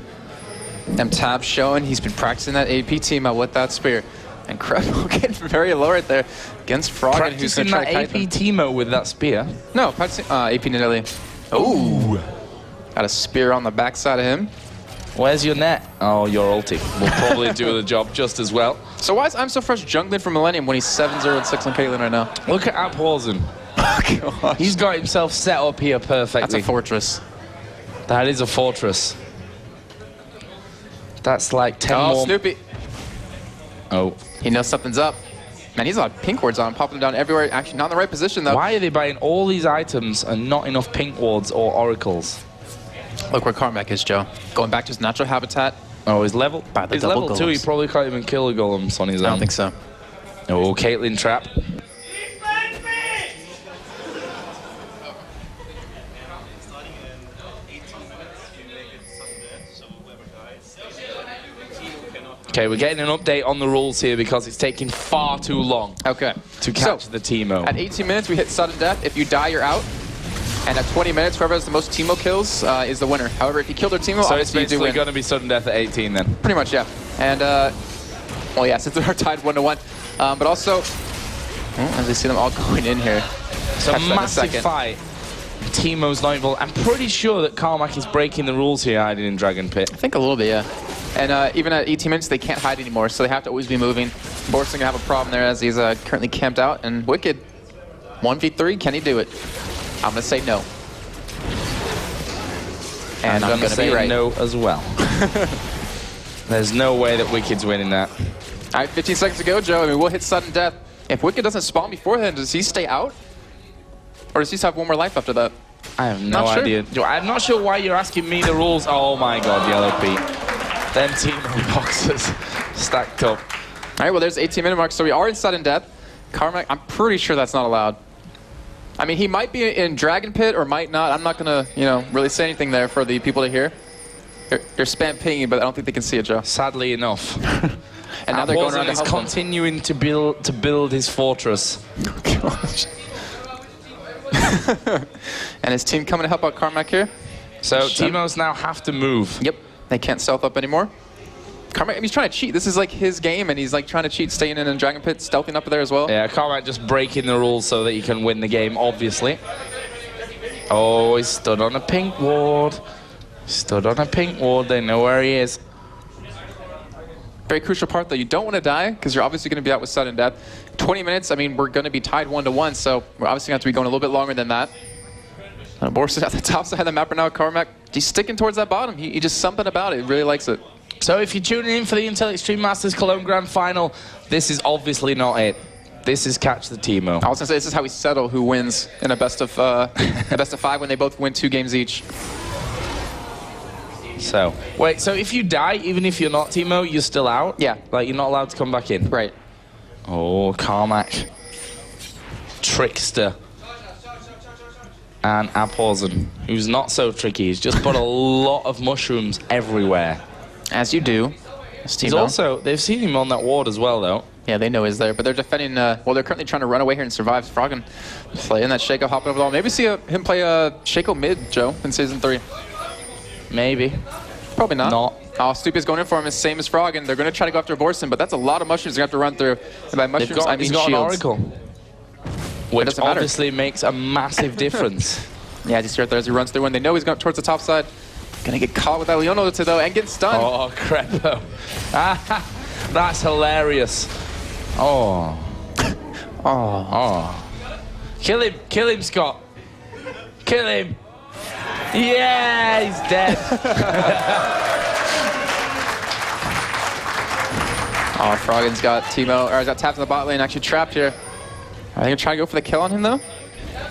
Them tabs showing he's been practicing that AP TEEMO with that spear. Incredible, getting very low right there against Froggen, who's going to try to kite that AP TEEMO with that spear? No, practicing AP NidaLy. Ooh. Got a spear on the backside of him. Where's your net? Oh, your ulti. Will probably do the job just as well. So why is I'm So Fresh jungling for Millennium when he's 7-0-6 on Caitlyn right now? Look at Abhorsen. Oh, gosh. He's got himself set up here perfectly. That's a fortress. That is a fortress. That's like 10 more... Oh, Snoopy. Oh. He knows something's up. Man, he's a lot of pink wards on, popping them down everywhere. Actually, not in the right position, though. Why are they buying all these items and not enough pink wards or oracles? Look where Carmac is, Joe. Going back to his natural habitat. Oh, he's level... By the he's double level 2. He probably can't even kill the golems on his own. I don't think so. Oh, Caitlyn trap. Okay, we're getting an update on the rules here because it's taking far too long. Okay. To catch the TEEMO. At 18 minutes, we hit sudden death. If you die, you're out. And at 20 minutes, whoever has the most TEEMO kills is the winner. However, if you kill their TEEMO, so it's obviously you do basically win. going to be sudden death at 18 then? Pretty much, yeah. And, well, yeah, since they're tied 1-1. But also, as we see them all going in here. It's a massive fight. TEEMO's not involved. I'm pretty sure that Carmac is breaking the rules here, hiding in Dragon Pit. I think a little bit, yeah. And even at 18 minutes, they can't hide anymore, so they have to always be moving. Borst's gonna have a problem there as he's currently camped out. And Wicked, 1v3, can he do it? I'm gonna say no. And I'm gonna say be right. no as well. There's no way that Wicked's winning that. All right, 15 seconds to go, Joe. I mean, we'll hit sudden death. If Wicked doesn't spawn before then, does he stay out? Or does he still have one more life after that? I have no idea. I'm not sure why you're asking me the rules. Oh my god, Yellow Pete. Then TEEMO boxes stacked up. All right, well, there's 18-minute mark, so we are in sudden death. Carmac, I'm pretty sure that's not allowed. I mean, he might be in Dragon Pit or might not. I'm not gonna, you know, really say anything there for the people to hear. They're spam pinging, but I don't think they can see it, Joe. Sadly enough. And now they're going around to he's help continuing to build his fortress. Oh, gosh. And his team coming to help out Carmac here. So TEEMO's now have to move. Yep, they can't stealth up anymore. Carmac, I mean, he's trying to cheat. This is like his game, and he's like trying to cheat, staying in Dragon Pit, stealthing up there as well. Yeah, Carmac just breaking the rules so that he can win the game, obviously. Oh, he stood on a pink ward. Stood on a pink ward. They know where he is. Very crucial part, though. You don't want to die, because you're obviously going to be out with sudden death. 20 minutes, I mean, we're going to be tied 1-1, so we're obviously going to have to be going a little bit longer than that. Borst is at the top side of the map right now. Carmac, he's sticking towards that bottom. He just something about it. He really likes it. So if you're tuning in for the Intel Extreme Masters Cologne Grand Final, this is obviously not it. This is catch the TEEMO. I was going to say, this is how we settle who wins in a best of 5 when they both win 2 games each. So, wait, so if you die, even if you're not TEEMO, you're still out? Yeah. Like, you're not allowed to come back in? Right. Oh, Carmac. Trickster. And Aporzen, who's not so tricky. He's just put a lot of mushrooms everywhere. As you do. He's also, they've seen him on that ward as well, though. Yeah, they know he's there, but they're defending, well, they're currently trying to run away here and survive. Froggen playing that Shaco, hopping over the wall. Maybe see him play Shaco mid, Joe, in Season 3. Maybe. Probably not. Not. Oh, Stupid's going in for him, is same as Froggen. They're going to try to go after Borsten, but that's a lot of mushrooms they're going to have to run through. And by mushrooms, I mean he's got shields. an Oracle. Which obviously makes a massive difference. Yeah, just right there as he runs through, and they know he's going towards the top side. Gonna get caught with that Leono though, and get stunned. Oh, Crepo. That's hilarious. Oh. Oh. Kill him, Scott. Kill him. Yeah, he's dead. Oh, Froggen's got TEEMO, or he's got tapped in the bot lane, actually trapped here. Are they gonna try to go for the kill on him though?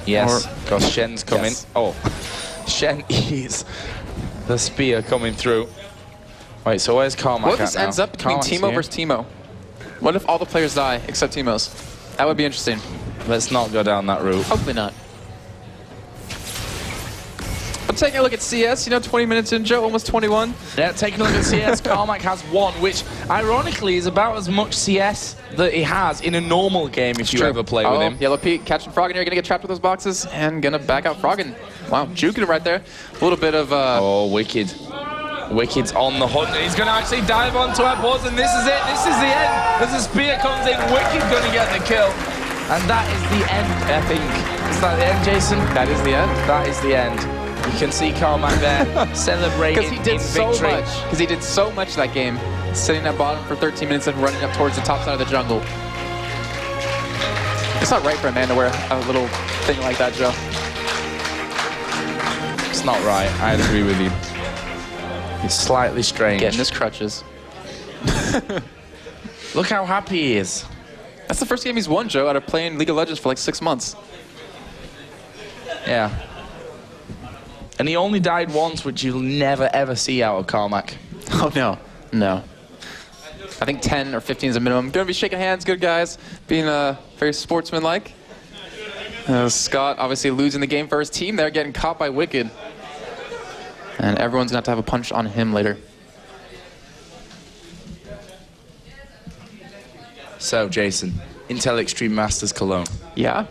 Yes, because Shen's coming. Yes. Oh, Shen is the spear coming through. Wait, so where's Carmac? What if this ends up between TEEMO versus TEEMO? What if all the players die except TEEMO's? That would be interesting. Let's not go down that route. Hopefully not. But taking a look at CS, you know, 20 minutes in, Joe, almost 21. Yeah, taking a look at CS, Carmac has 1, which ironically is about as much CS that he has in a normal game if you ever play with him. Yellow Pete catching Froggen here, gonna get trapped with those boxes and gonna back out Froggen. Wow, juking him right there. A little bit of oh, Wicked. Wicked's on the hunt. He's gonna actually dive onto our pause, and this is it. This is the end. As the spear comes in, Wicked gonna get the kill. And that is the end, I think. Is that the end, Jason? That is the end. That is the end. You can see Carmac there celebrating because he did so victory. much. Because he did so much that game, sitting at bottom for 13 minutes and running up towards the top side of the jungle. It's not right for a man to wear a little thing like that, Joe. It's not right. I agree with you. It's slightly strange. Getting his crutches. Look how happy he is. That's the first game he's won, Joe, out of playing League of Legends for like 6 months. Yeah. And he only died once, which you'll never, ever see out of Carmac. Oh, no. No. I think 10 or 15 is a minimum. Gonna be shaking hands, good guys. Being very sportsmanlike. Scott obviously losing the game for his team. They're getting caught by Wicked. And everyone's gonna have a punch on him later. So, Jason, Intel Extreme Masters Cologne. Yeah?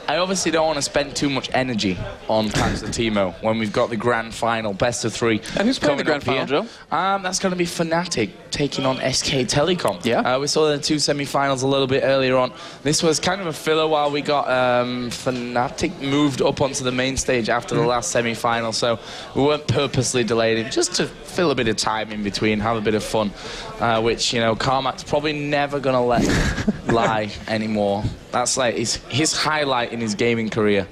I obviously don't want to spend too much energy on Catch the TEEMO when we've got the grand final, best of 3. And who's playing the grand final, Joe? That's going to be FNATIC taking on SK Telecom. Yeah. We saw the 2 semi-finals a little bit earlier on. This was kind of a filler while we got FNATIC moved up onto the main stage after the last semi-final, so we weren't purposely delayed it, just to fill a bit of time in between, have a bit of fun, which, you know, Carmac's probably never going to let lie anymore. That's like his highlight in his gaming career.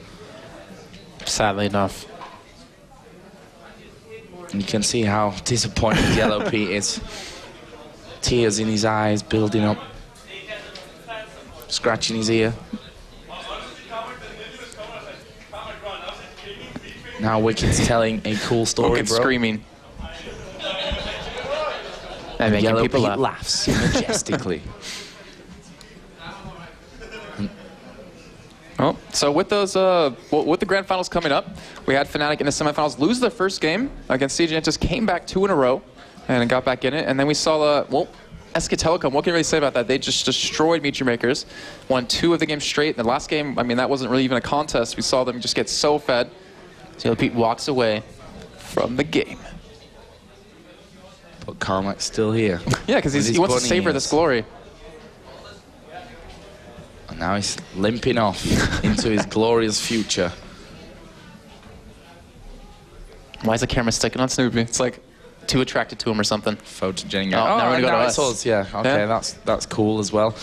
Sadly enough. And you can see how disappointed Yellow Pete is. Tears in his eyes building up. Scratching his ear. Now Wicked's telling a cool story, Wicked's screaming. And making Yellow people Pete laugh. laughs majestically. Oh, so with those, with the grand finals coming up, we had FNATIC in the semifinals lose their first game against CJ Entus, came back 2 in a row and got back in it. And then we saw, SK Telecom, what can you really say about that? They just destroyed MEETYOURMAKERS, won 2 of the games straight. The last game, I mean, that wasn't really even a contest. We saw them just get so fed. So Yellow Pete walks away from the game. But Carmac's still here. Yeah, because he wants to savor this glory. And now he's limping off into his glorious future. Why is the camera sticking on Snoopy? It's like too attracted to him or something. Photogenic. Oh, now we're gonna go to us. Yeah, okay, Yeah. that's cool as well.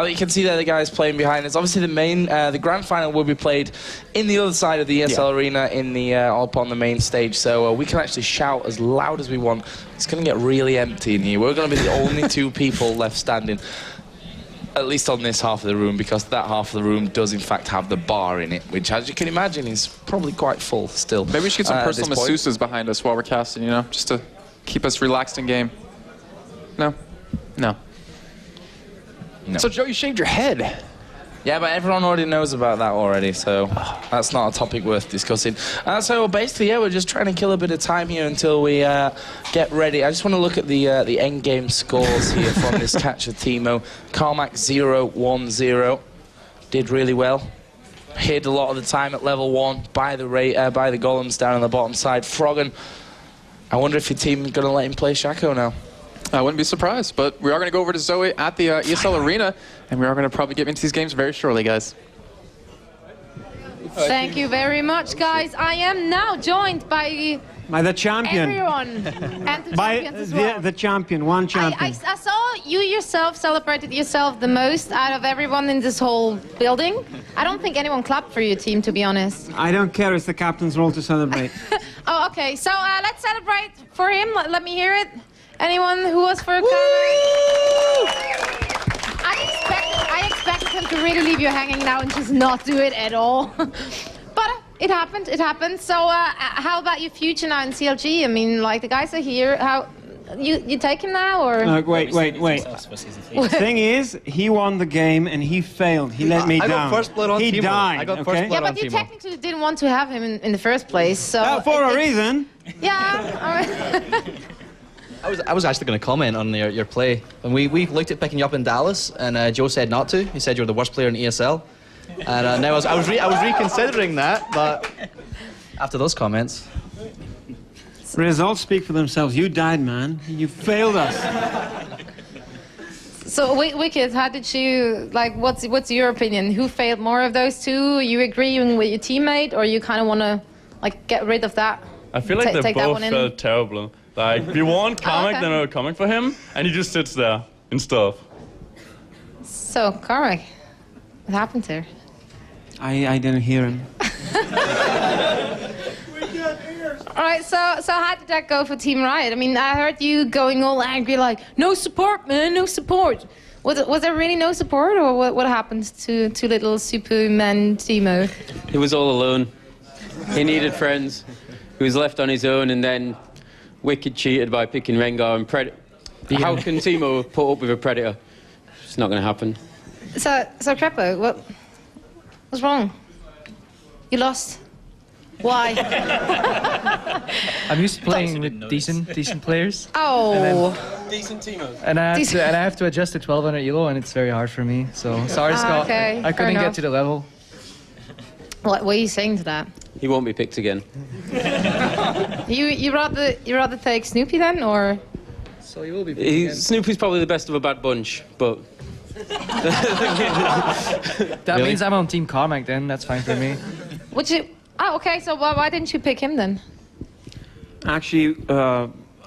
You can see there the guys playing behind us. Obviously, the grand final will be played in the other side of the ESL arena, in the up on the main stage. So we can actually shout as loud as we want. It's going to get really empty in here. We're going to be the only 2 people left standing. At least on this half of the room, because that half of the room does in fact have the bar in it, which, as you can imagine, is probably quite full still. Maybe we should get some personal masseuses behind us while we're casting, you know, just to keep us relaxed in game. No? No. So, Joe, you shaved your head. Yeah, but everyone already knows about that already, so that's not a topic worth discussing. So basically, yeah, we're just trying to kill a bit of time here until we get ready. I just want to look at the end game scores here from this Catch the TEEMO. Carmac 0-1-0, did really well. Hid a lot of the time at level 1 by the golems down on the bottom side. Froggen, I wonder if your team is going to let him play Shaco now. I wouldn't be surprised, but we are going to go over to Zoe at the ESL Arena, and we are going to probably get into these games very shortly, guys. Thank you very much, guys. I am now joined by the champion. Everyone. And the champions as well. The champion, one champion. I saw you yourself celebrated yourself the most out of everyone in this whole building. I don't think anyone clapped for your team, to be honest. I don't care. It's the captain's role to celebrate. Oh, okay. So let's celebrate for him. Let me hear it. Anyone who was for Carmac? I expected him to really leave you hanging now and just not do it at all. But it happened, it happened. So how about your future now in CLG? I mean, like, the guys are here. How you take him now, or? Wait. The thing is, he won the game and he failed. He let me down. I got first blood on he TEEMO. died, I got okay? first blood Yeah, on but you TEEMO. technically didn't want to have him in the first place, so... for a reason. Yeah. I was actually going to comment on your play. When we looked at picking you up in Dallas, and Joe said not to. He said you were the worst player in ESL. And now I was reconsidering that, but after those comments... Results speak for themselves. You died, man. You failed us. So, Wicked, how did you, like, what's your opinion? Who failed more of those two? Are you agreeing with your teammate, or you kind of want to, like, get rid of that? I feel like they both felt terrible. Like, we want Carmac, then we were coming for him, and he just sits there and stuff. So, Carmac, what happened there? I didn't hear him. All right, so how did that go for Team Riot? I mean, I heard you going all angry, like, no support, man, no support. Was there really no support, or what happened to little Superman TEEMO? He was all alone. He needed friends. He was left on his own, and then Wicked cheated by picking Rengar and Predator. How can TEEMO put up with a Predator? It's not going to happen. So Crepo, what's wrong? You lost. Why? I'm used to playing with decent players. Oh. Decent teamers. And I have to adjust to 1200 elo, and it's very hard for me. So sorry, Scott. Okay, I couldn't get to the level. What are you saying to that? He won't be picked again. You rather take Snoopy then, or? So he will be picked again. Snoopy's probably the best of a bad bunch, but... That means I'm on Team Carmac then, that's fine for me. Would you? Oh, okay, so why didn't you pick him then? Actually,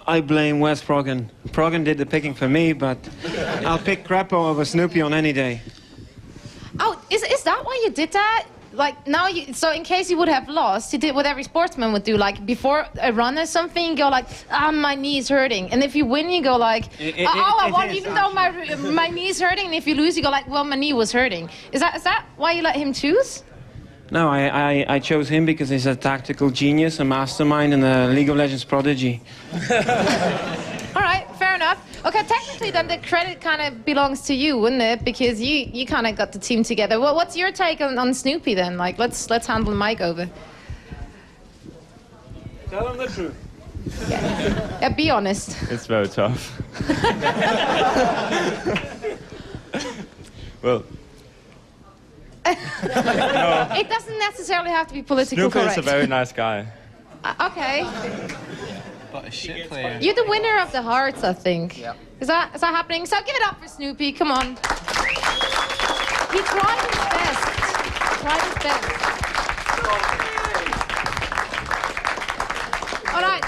I blame Wes Froggen. Froggen did the picking for me, but I'll pick Grappo over Snoopy on any day. Oh, is that why you did that? Like now, so in case you would have lost, you did what every sportsman would do. Like before a run or something, you go like, my knee is hurting. And if you win, you go like, I won even though my knee is hurting. And if you lose, you go like, well, my knee was hurting. Is that why you let him choose? No, I chose him because he's a tactical genius, a mastermind, and a League of Legends prodigy. All right, fair enough. Okay, technically then the credit kind of belongs to you, wouldn't it? Because you kind of got the team together. Well, what's your take on Snoopy then? Like, let's handle Mike over. Tell him the truth. Yeah, be honest. It's very tough. Well... No. It doesn't necessarily have to be politically Snoopy correct. is a very nice guy. Okay. But a shit player. You're the winner of the hearts, I think. Yeah. Is that happening? So give it up for Snoopy. Come on. He tried his best. All right.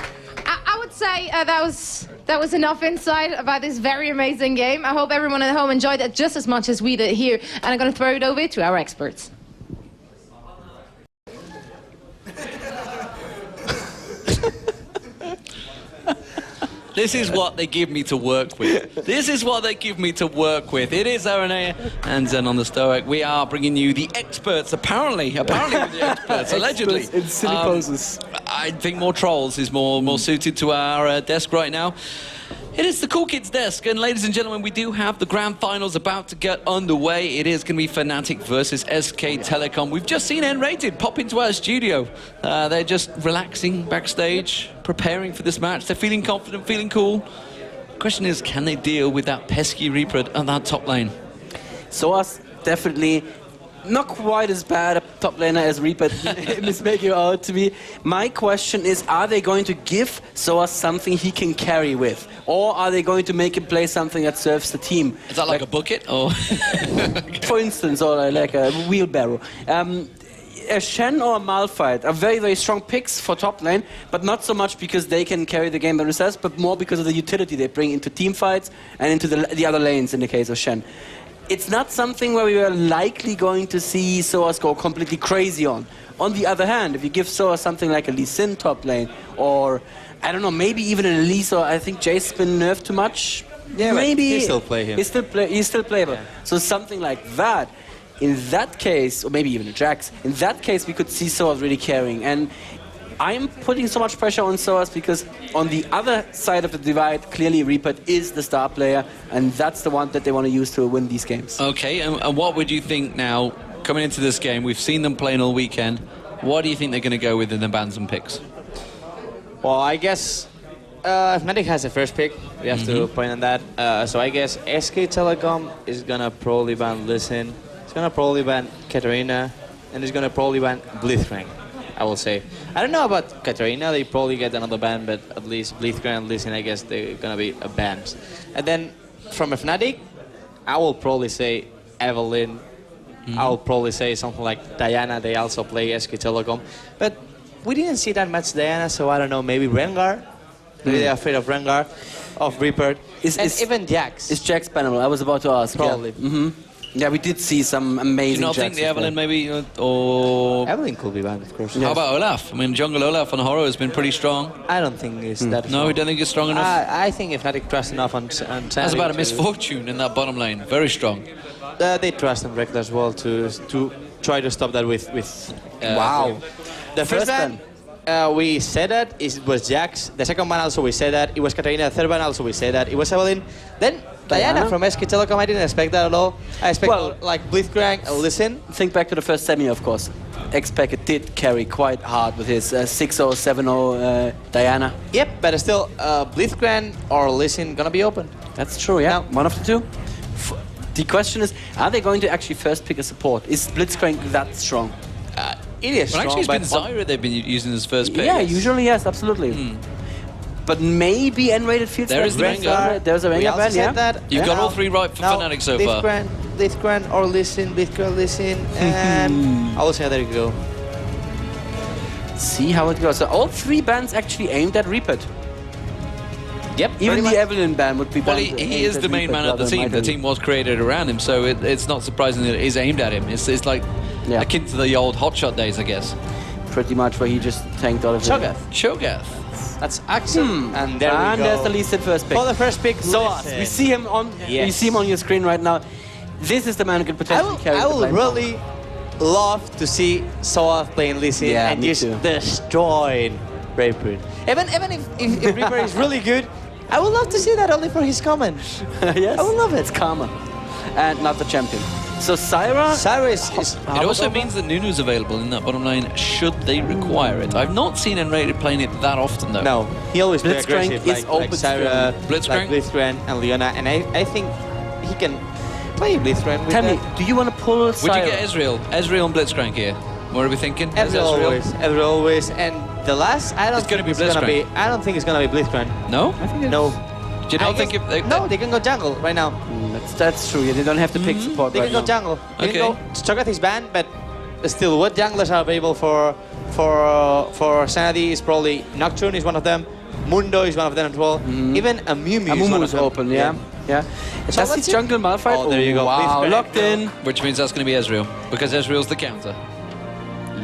I would say that was enough insight about this very amazing game. I hope everyone at home enjoyed it just as much as we did here. And I'm going to throw it over to our experts. This is what they give me to work with. This is what they give me to work with. It is Araneae and Zenon the Stoic. We are bringing you the experts, apparently we're the experts, allegedly. Experts in silly poses. I think more trolls is more suited to our desk right now. It is the Cool Kids desk, and ladies and gentlemen, we do have the grand finals about to get underway. It is going to be FNATIC versus SK Telecom. We've just seen nRated pop into our studio. They're just relaxing backstage, preparing for this match. They're feeling confident, feeling cool. Question is, can they deal with that pesky Reapered on that top lane? sOAZ definitely not quite as bad a top laner as Reapered is making out to be. My question is, are they going to give sOAZ something he can carry with? Or are they going to make him play something that serves the team? Is that like a bucket? Or for instance, or like a wheelbarrow. A Shen or a Malphite are very, very strong picks for top lane, but not so much because they can carry the game by themselves, but more because of the utility they bring into team fights and into the other lanes in the case of Shen. It's not something where we are likely going to see sOAZ go completely crazy on. On the other hand, if you give sOAZ something like a Lee Sin top lane, or, I don't know, maybe even an Elise, or I think Jace's been nerfed too much. Yeah, maybe he still play him. He's still playable. Yeah. So something like that, in that case, or maybe even a Jax, in that case we could see sOAZ really carrying. And I'm putting so much pressure on sOAZ because on the other side of the divide, clearly Reapered is the star player, and that's the one that they want to use to win these games. Okay, and what would you think now, coming into this game, we've seen them playing all weekend, what do you think they're going to go with in the bans and picks? Well, I guess FNATIC has the first pick. We have to point on that. So I guess SK Telecom is going to probably ban Lee Sin. It's going to probably ban Katarina, and it's going to probably ban Blitzcrank, I will say. I don't know about Katarina, they probably get another ban, but at least Blitzcrank and Lee Sin, I guess they're gonna be a bans. And then from a FNATIC, I will probably say Evelyn. I will probably say something like Diana, they also play SK Telecom. But we didn't see that much Diana, so I don't know, maybe Rengar? Maybe they're afraid of Rengar, of Reapered, and even Jax. Is Jax bannable? I was about to ask. Probably. Yeah. Yeah, we did see some amazing. Do you not think the Evelyn maybe, or Evelyn could be banned, of course. How about Olaf? I mean, jungle Olaf on Horo has been pretty strong. I don't think it's that. No, you don't think it's strong enough? I think if FNATIC trust enough on Cyanide. That's about a misfortune in that bottom lane. Very strong. They trust on Rekkles as well to try to stop that with wow. The first ban, we said that it was Jax. The second ban also we said that it was Katarina. The third ban also we said that it was Evelyn. Then Diana from SK Telecom, I didn't expect that at all. I expect like Blitzcrank and Lee Sin. Think back to the first semi, of course. xPeke did carry quite hard with his 6-0, 7-0 Diana. Yep, but still, Blitzcrank or Lee Sin gonna be open. That's true, yeah. One of the two. The question is, are they going to actually first pick a support? Is Blitzcrank that strong? It is Well, actually, strong, it's been Zyra they've been using as first pick. Yeah, usually yes, absolutely. But maybe nRated feels There that is the Rengar. Rengar. There's a We Rengar also ban, said yeah. that. You've got all three right for now, Fnatic so far. Blitzcrank or listen, Blitzcrank listen, and I will say there you go. See how it goes. So all three bans actually aimed at Reapered. Yep. Even the Evelyn ban would be Well, banned. he is the main man of the team. The team was created around him, so it's not surprising that it is aimed at him. It's like akin to the old hotshot days, I guess. Pretty much where he just tanked all of it. Cho'Gath. That's Axel. And there we go. there's the least first pick. For the first pick, sOAZ. We see him on. You see him on your screen right now. This is the man who could potentially carry I the will blame. really love to see sOAZ playing Lee Sin and me just too. destroying Reapered. Even if Reaper is really good, I would love to see that only for his comment. Yes, I would love it. It's karma, and not the champion. So Zyra is it also means that Nunu's available in that bottom lane should they require it. I've not seen nRated playing it that often though. No, he always plays Blitzcrank aggressive, is like open Zyra, Blitzcrank? like Blitzcrank and Leona, and I think he can play Blitzcrank with Tell me, that. do you want to pull Zyra? Would you get Ezreal and Blitzcrank here? What are we thinking? Ezreal always, and the last I don't think it's gonna be. I don't think it's gonna be Blitzcrank. No? I think No. Do you not think if they can go jungle right now. That's true. Yeah, they don't have to pick support They right can go now. jungle. They Okay. can go. Cho'Gath is banned, but still, what junglers are available for Cyanide is probably Nocturne is one of them. Mundo is one of them as well. Even a Mew is one is of them. open, yeah. So Does he let's see. jungle Malphite? Oh, there you go. Wow, Blitzcrank. locked in. Which means that's going to be Ezreal, because Ezreal's the counter.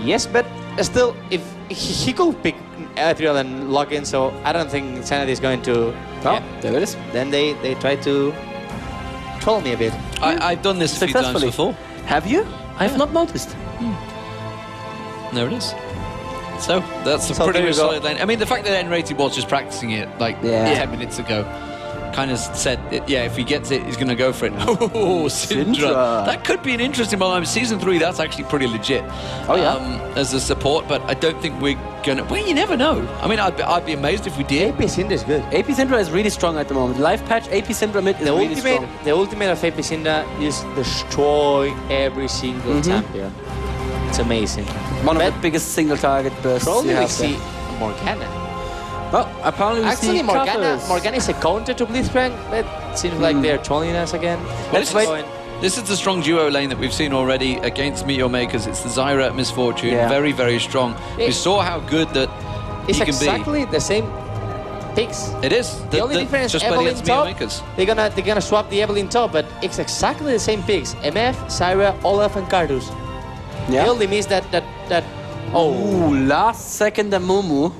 Yes, but still, if he could pick Ezreal and lock in, so I don't think Cyanide is going to. Oh, there it is. Then they try to troll me a bit. I've done this a few times Successfully. before. Have you? I have not noticed. There it is. So that's a So pretty there you much go. solid lane. I mean, the fact that nRated was just practicing it like 10 minutes ago kind of said, if he gets it, he's going to go for it. Oh, Syndra. Syndra. That could be an interesting one. Season 3, that's actually pretty legit. Oh, yeah. As a support, but I don't think we're going to... Well, you never know. I mean, I'd be amazed if we did. AP Syndra is good. AP Syndra is really strong at the moment. Life patch, AP Syndra mid is really strong. The ultimate of AP Syndra is destroy every single champion. It's amazing. One of the biggest single target bursts Probably you we have see there. Morgana. Well, apparently we Actually, see Kathas. Morgana is a counter to Blitzcrank, but it seems like they're trolling us again. Let's wait. This is the strong duo lane that we've seen already against MEETYOURMAKERS. It's the Zyra Misfortune. Yeah. Very, very strong. We saw how good that It's he can exactly the same picks. be. It is. The only difference just Evelyn against top, MEETYOURMAKERS. they're gonna swap the Evelyn top, but it's exactly the same picks. MF, Zyra, Olaf, and Cardus. Yeah. The only miss that Ooh, last second Amumu.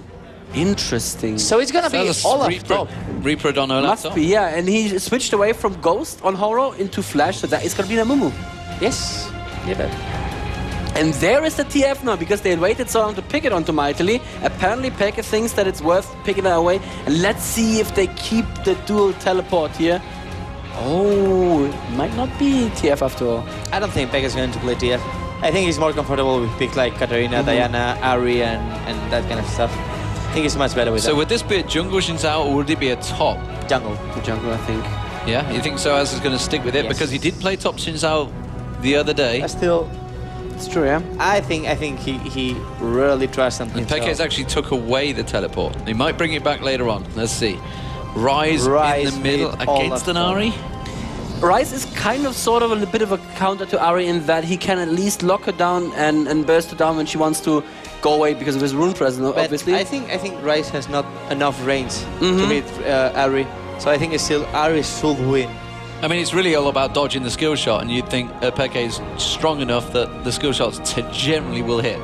Interesting. So it's gonna be Olaf top. Reapered on Olaf Must top. be, yeah. And he switched away from Ghost on Horo into Flash, so that is gonna be the Amumu. Yes. Yeah, but And there is the TF now, because they had waited so long to pick it onto MighTiLy. Apparently Peke thinks that it's worth picking it away. And let's see if they keep the dual teleport here. Oh, it might not be TF after all. I don't think Pekka is going to play TF. I think he's more comfortable with picks like Katarina, Diana, Ari, and that kind of stuff. I think he's much better with that. So would this be a jungle Shinzao or would it be a top? Jungle. The jungle, I think. Yeah, you think sOAZ is going to stick with it? Yes. Because he did play top Shinzao the other day. Still, it's true, yeah. I think he really trusts something. And Peke's actually took away the teleport. He might bring it back later on. Let's see. Rise in the middle with all against of an Ari. Rise is kind of sort of a bit of a counter to Ari in that he can at least lock her down and burst her down when she wants to go away because of his rune presence, But obviously. I think Rice has not enough range to meet Ari, so I think it's still Ari should win. I mean, it's really all about dodging the skill shot, and you'd think Peke is strong enough that the skill shots generally will hit.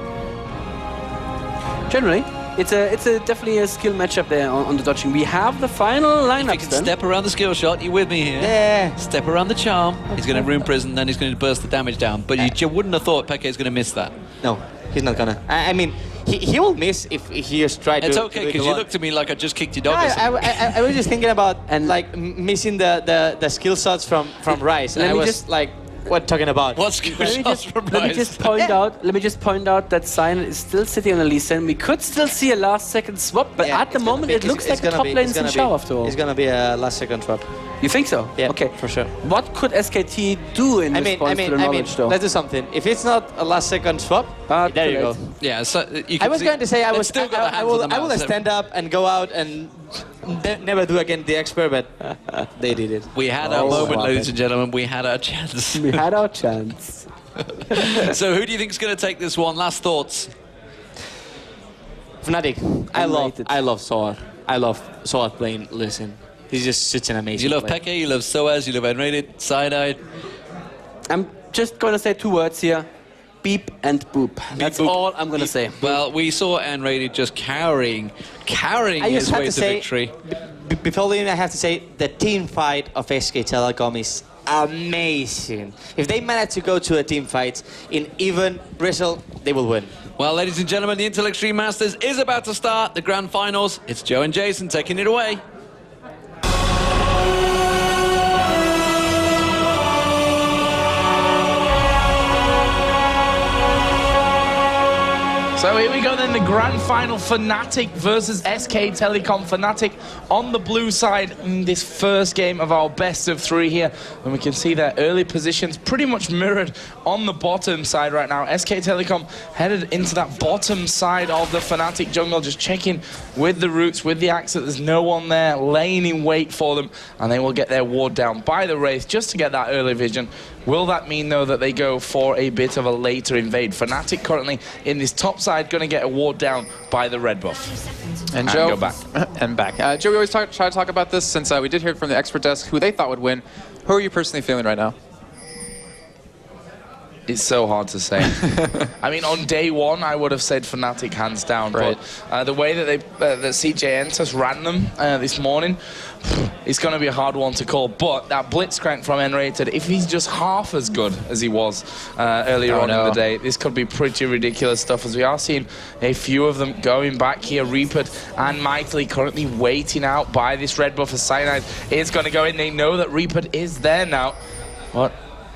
Generally, it's a definitely a skill matchup there on the dodging. We have the final lineup. If you can step around the skill shot, you with me here? Yeah. Step around the charm. He's going to rune prison, then he's going to burst the damage down. But you wouldn't have thought Peke is going to miss that. No, he's not gonna. I mean, he will miss if he just tried to. It's okay because you looked at me like I just kicked your dog. I was just thinking about like missing the skill shots from Rice, and Let I me was just- like, what talking about? What skill shots from Let me just point out. Let me just point out that Cyanide is still sitting on a Lee Sin. We could still see a last second swap, but Yeah, at the it's gonna moment be- it looks like it's the gonna top be- lane it's is in gonna show be- after all. It's gonna be a last second swap. You think so? Yeah, okay, for sure. What could SKT do in response to the knowledge, though? Let's do something. If it's not a last second swap, there you go. Yeah, so you I was going to say I will so stand up and go out and never do again the expert, but they did it. we had our moment, ladies and gentlemen. We had our chance. We had our chance. So who do you think is going to take this one? Last thoughts. FNATIC. I love sOAZ. I love sOAZ playing Listen. He's just such an amazing You love player. Peke, you love sOAZ, you love nRated, Cyanide. I'm just going to say 2 words here. Beep and boop. That's boop. all I'm going to say. Well, we saw nRated just carrying I just his have way to to say, victory. Before leaving, I have to say the team fight of SK Telecom is amazing. If they manage to go to a team fight in even result, they will win. Well, ladies and gentlemen, the Intel Extreme Masters is about to start, the grand finals. It's Joe and Jason taking it away. So here we go then, the grand final, FNATIC versus SK Telecom. FNATIC on the blue side in this first game of our best of 3 here. And we can see their early positions pretty much mirrored on the bottom side right now. SK Telecom headed into that bottom side of the FNATIC jungle, just checking with the roots, with the axe that there's no one there, laying in wait for them. And they will get their ward down by the Wraith just to get that early vision. Will that mean, though, that they go for a bit of a later invade? FNATIC currently in this top side, going to get a ward down by the red buff. And Joe, go back. and back. Joe, we always try to talk about this since we did hear from the expert desk who they thought would win. Who are you personally feeling right now? It's so hard to say. I mean, on day one, I would have said FNATIC hands down. Right. But the way that that CJ ENTUS ran them this morning, it's going to be a hard one to call. But that Blitzcrank from nRated, if he's just half as good as he was earlier on in the day, this could be pretty ridiculous stuff, as we are seeing a few of them going back here. Reapered and MighTiLy currently waiting out by this red buff as Cyanide is going to go in. They know that Reapered is there now. What?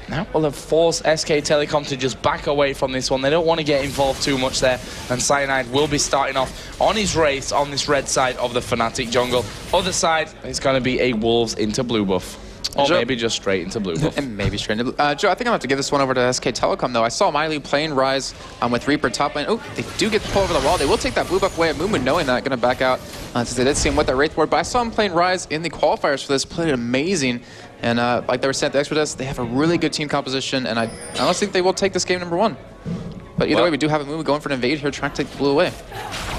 Now will have forced SK Telecom to just back away from this one. They don't want to get involved too much there. And Cyanide will be starting off on his race on this red side of the FNATIC jungle. Other side, it's going to be a Wolves into blue buff. Or Joe, maybe just straight into blue buff. And maybe straight into blue. Joe, I think I'm going to have to give this one over to SK Telecom, though. I saw MighTiLy playing Rise with Reaper top lane. Oh, they do get the pull over the wall. They will take that blue buff away at Mumu, knowing that, going to back out. Since they did see him with that Wraith board. But I saw him playing Rise in the qualifiers for this. Played amazing. And like they were saying at the expert desk, they have a really good team composition. And I honestly think they will take this game #1. But either way, we do have a Mumu going for an invade here, trying to take the blue away.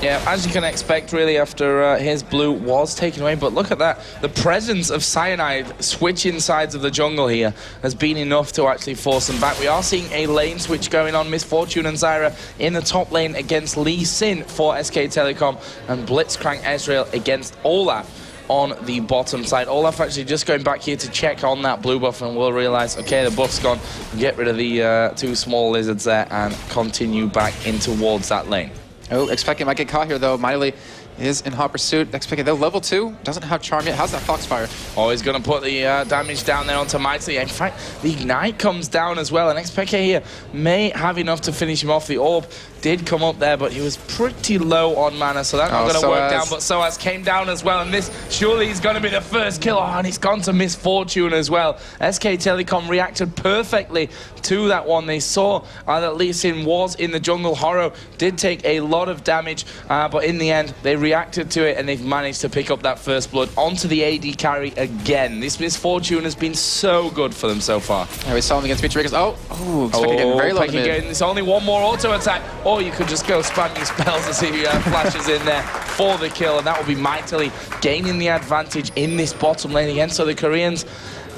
Yeah, as you can expect, really, after his blue was taken away. But look at that. The presence of Cyanide switching sides of the jungle here has been enough to actually force them back. We are seeing a lane switch going on. Miss Fortune and Zyra in the top lane against Lee Sin for SK Telecom. And Blitzcrank Ezreal against Olaf on the bottom side. Olaf actually just going back here to check on that blue buff, and we'll realize, okay, the buff's gone. Get rid of the 2 small lizards there and continue back in towards that lane. Oh, xPeke might get caught here, though. MighTiLy is in hot pursuit. xPeke, though, level 2. Doesn't have charm yet. How's that Foxfire? Oh, he's going to put the damage down there onto MighTiLy. In fact, the Ignite comes down as well, and xPeke here may have enough to finish him off. The orb did come up there, but he was pretty low on mana, so that's not going to work down. But sOAZ came down as well, and this surely is going to be the first kill. Oh, and it's gone to Miss Fortune as well. SK Telecom reacted perfectly to that one. They saw that Lee Sin was in the jungle. Horo did take a lot of damage, but in the end, they reacted to it, and they've managed to pick up that first blood onto the AD carry again. This Miss Fortune has been so good for them so far. Yeah, we saw him against Rekkles. xPeke getting very low in the mid. There's only one more auto attack. Or you could just go spam your spells as he flashes in there for the kill, and that will be MighTiLy gaining the advantage in this bottom lane again. So the Koreans,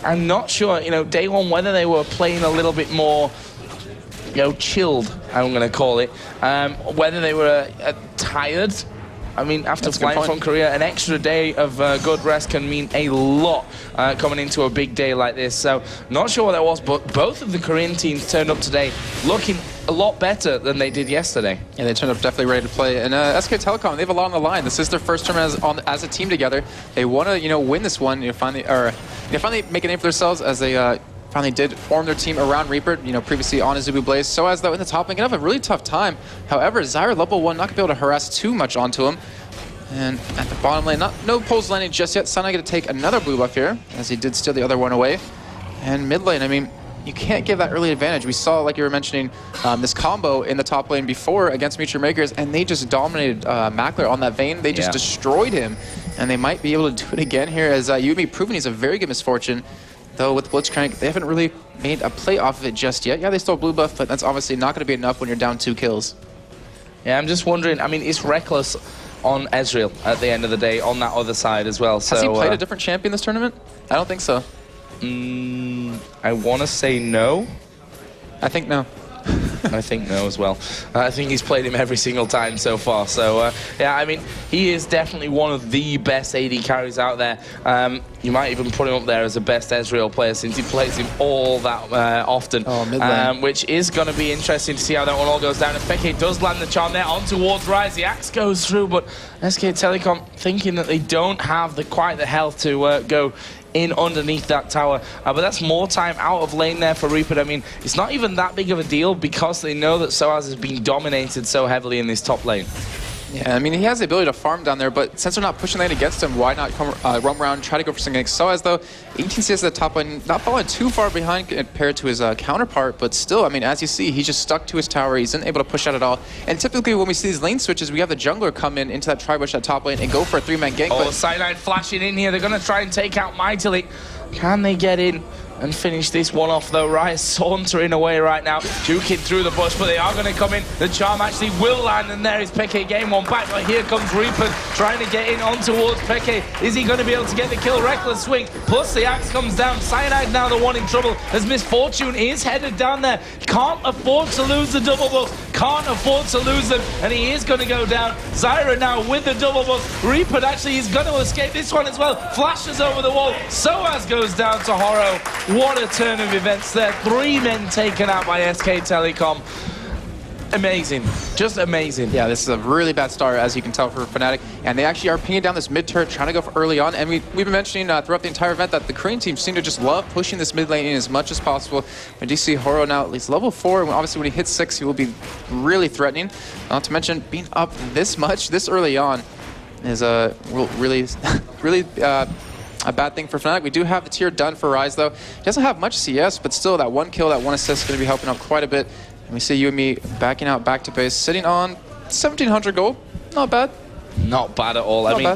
I'm not sure, day one, whether they were playing a little bit more, chilled, I'm going to call it, whether they were tired. I mean, after flying from Korea, an extra day of good rest can mean a lot coming into a big day like this. So, not sure what that was, but both of the Korean teams turned up today looking a lot better than they did yesterday. Yeah, they turned up definitely ready to play. And SK Telecom, they have a lot on the line. This is their first term as a team together. They want to, win this one. Finally make a name for themselves as they finally did form their team around Reapered, previously on Azubu Blaze. sOAZ, though, in the top lane, gonna have a really tough time. However, Zyra level 1 not gonna be able to harass too much onto him. And at the bottom lane, no poles landing just yet. Cyanide going to take another blue buff here, as he did steal the other one away. And mid lane, I mean, you can't give that early advantage. We saw, like you were mentioning, this combo in the top lane before against MEETYOURMAKERS, and they just dominated Makler on that Vayne. They just destroyed him, and they might be able to do it again here, as UandME proving he's a very good Misfortune. Though with Blitzcrank, they haven't really made a play off of it just yet. Yeah, they stole blue buff, but that's obviously not going to be enough when you're down 2 kills. Yeah, I'm just wondering, I mean, is Rekkles on Ezreal at the end of the day on that other side as well? Has he played a different champion this tournament? I don't think so. I want to say no. I think no. I think no as well. I think he's played him every single time so far. So, yeah, I mean, he is definitely one of the best AD carries out there. You might even put him up there as the best Ezreal player since he plays him all that often. Which is going to be interesting to see how that one all goes down. xPeke does land the charm there on towards Rise. The axe goes through, but SK Telecom thinking that they don't have quite the health to go in underneath that tower. But that's more time out of lane there for Reapered. I mean, it's not even that big of a deal because they know that sOAZ has been dominated so heavily in this top lane. Yeah, I mean, he has the ability to farm down there, but since they're not pushing lane against him, why not come roam around, try to go for something against sOAZ, though? 18 CS at the top lane, not falling too far behind compared to his counterpart, but still, I mean, as you see, he's just stuck to his tower. He's unable to push out at all. And typically, when we see these lane switches, we have the jungler come into that tri-bush at top lane and go for a 3-man gank. Oh, Cyanide flashing in here. They're going to try and take out MighTiLy. Can they get in and finish this one off, though? Rise sauntering away right now, juking through the bush, but they are going to come in. The charm actually will land, and there is xPeke game one back, but here comes Reapered trying to get in on towards xPeke. Is he going to be able to get the kill? Rekkles swing, plus the axe comes down. Cyanide now the one in trouble, as Misfortune is headed down there. Can't afford to lose the double buff, can't afford to lose them, and he is going to go down. Zyra now with the double buff. Reapered actually is going to escape this one as well. Flashes over the wall. sOAZ goes down to Horo. What a turn of events there. 3 men taken out by SK Telecom. Amazing. Just amazing. Yeah, this is a really bad start, as you can tell, for FNATIC. And they actually are pinging down this mid turret, trying to go for early on. And we've been mentioning throughout the entire event that the Korean team seem to just love pushing this mid lane in as much as possible. We do see Horo now at least level 4. And obviously, when he hits 6, he will be really threatening. Not to mention, being up this much, this early on, is really a bad thing for FNATIC. We do have the tier done for Rise, though. He doesn't have much CS, but still, that 1 kill, that 1 assist is going to be helping out quite a bit. And we see UandME backing out back to base, sitting on 1,700 gold. Not bad. Not bad at all. I mean,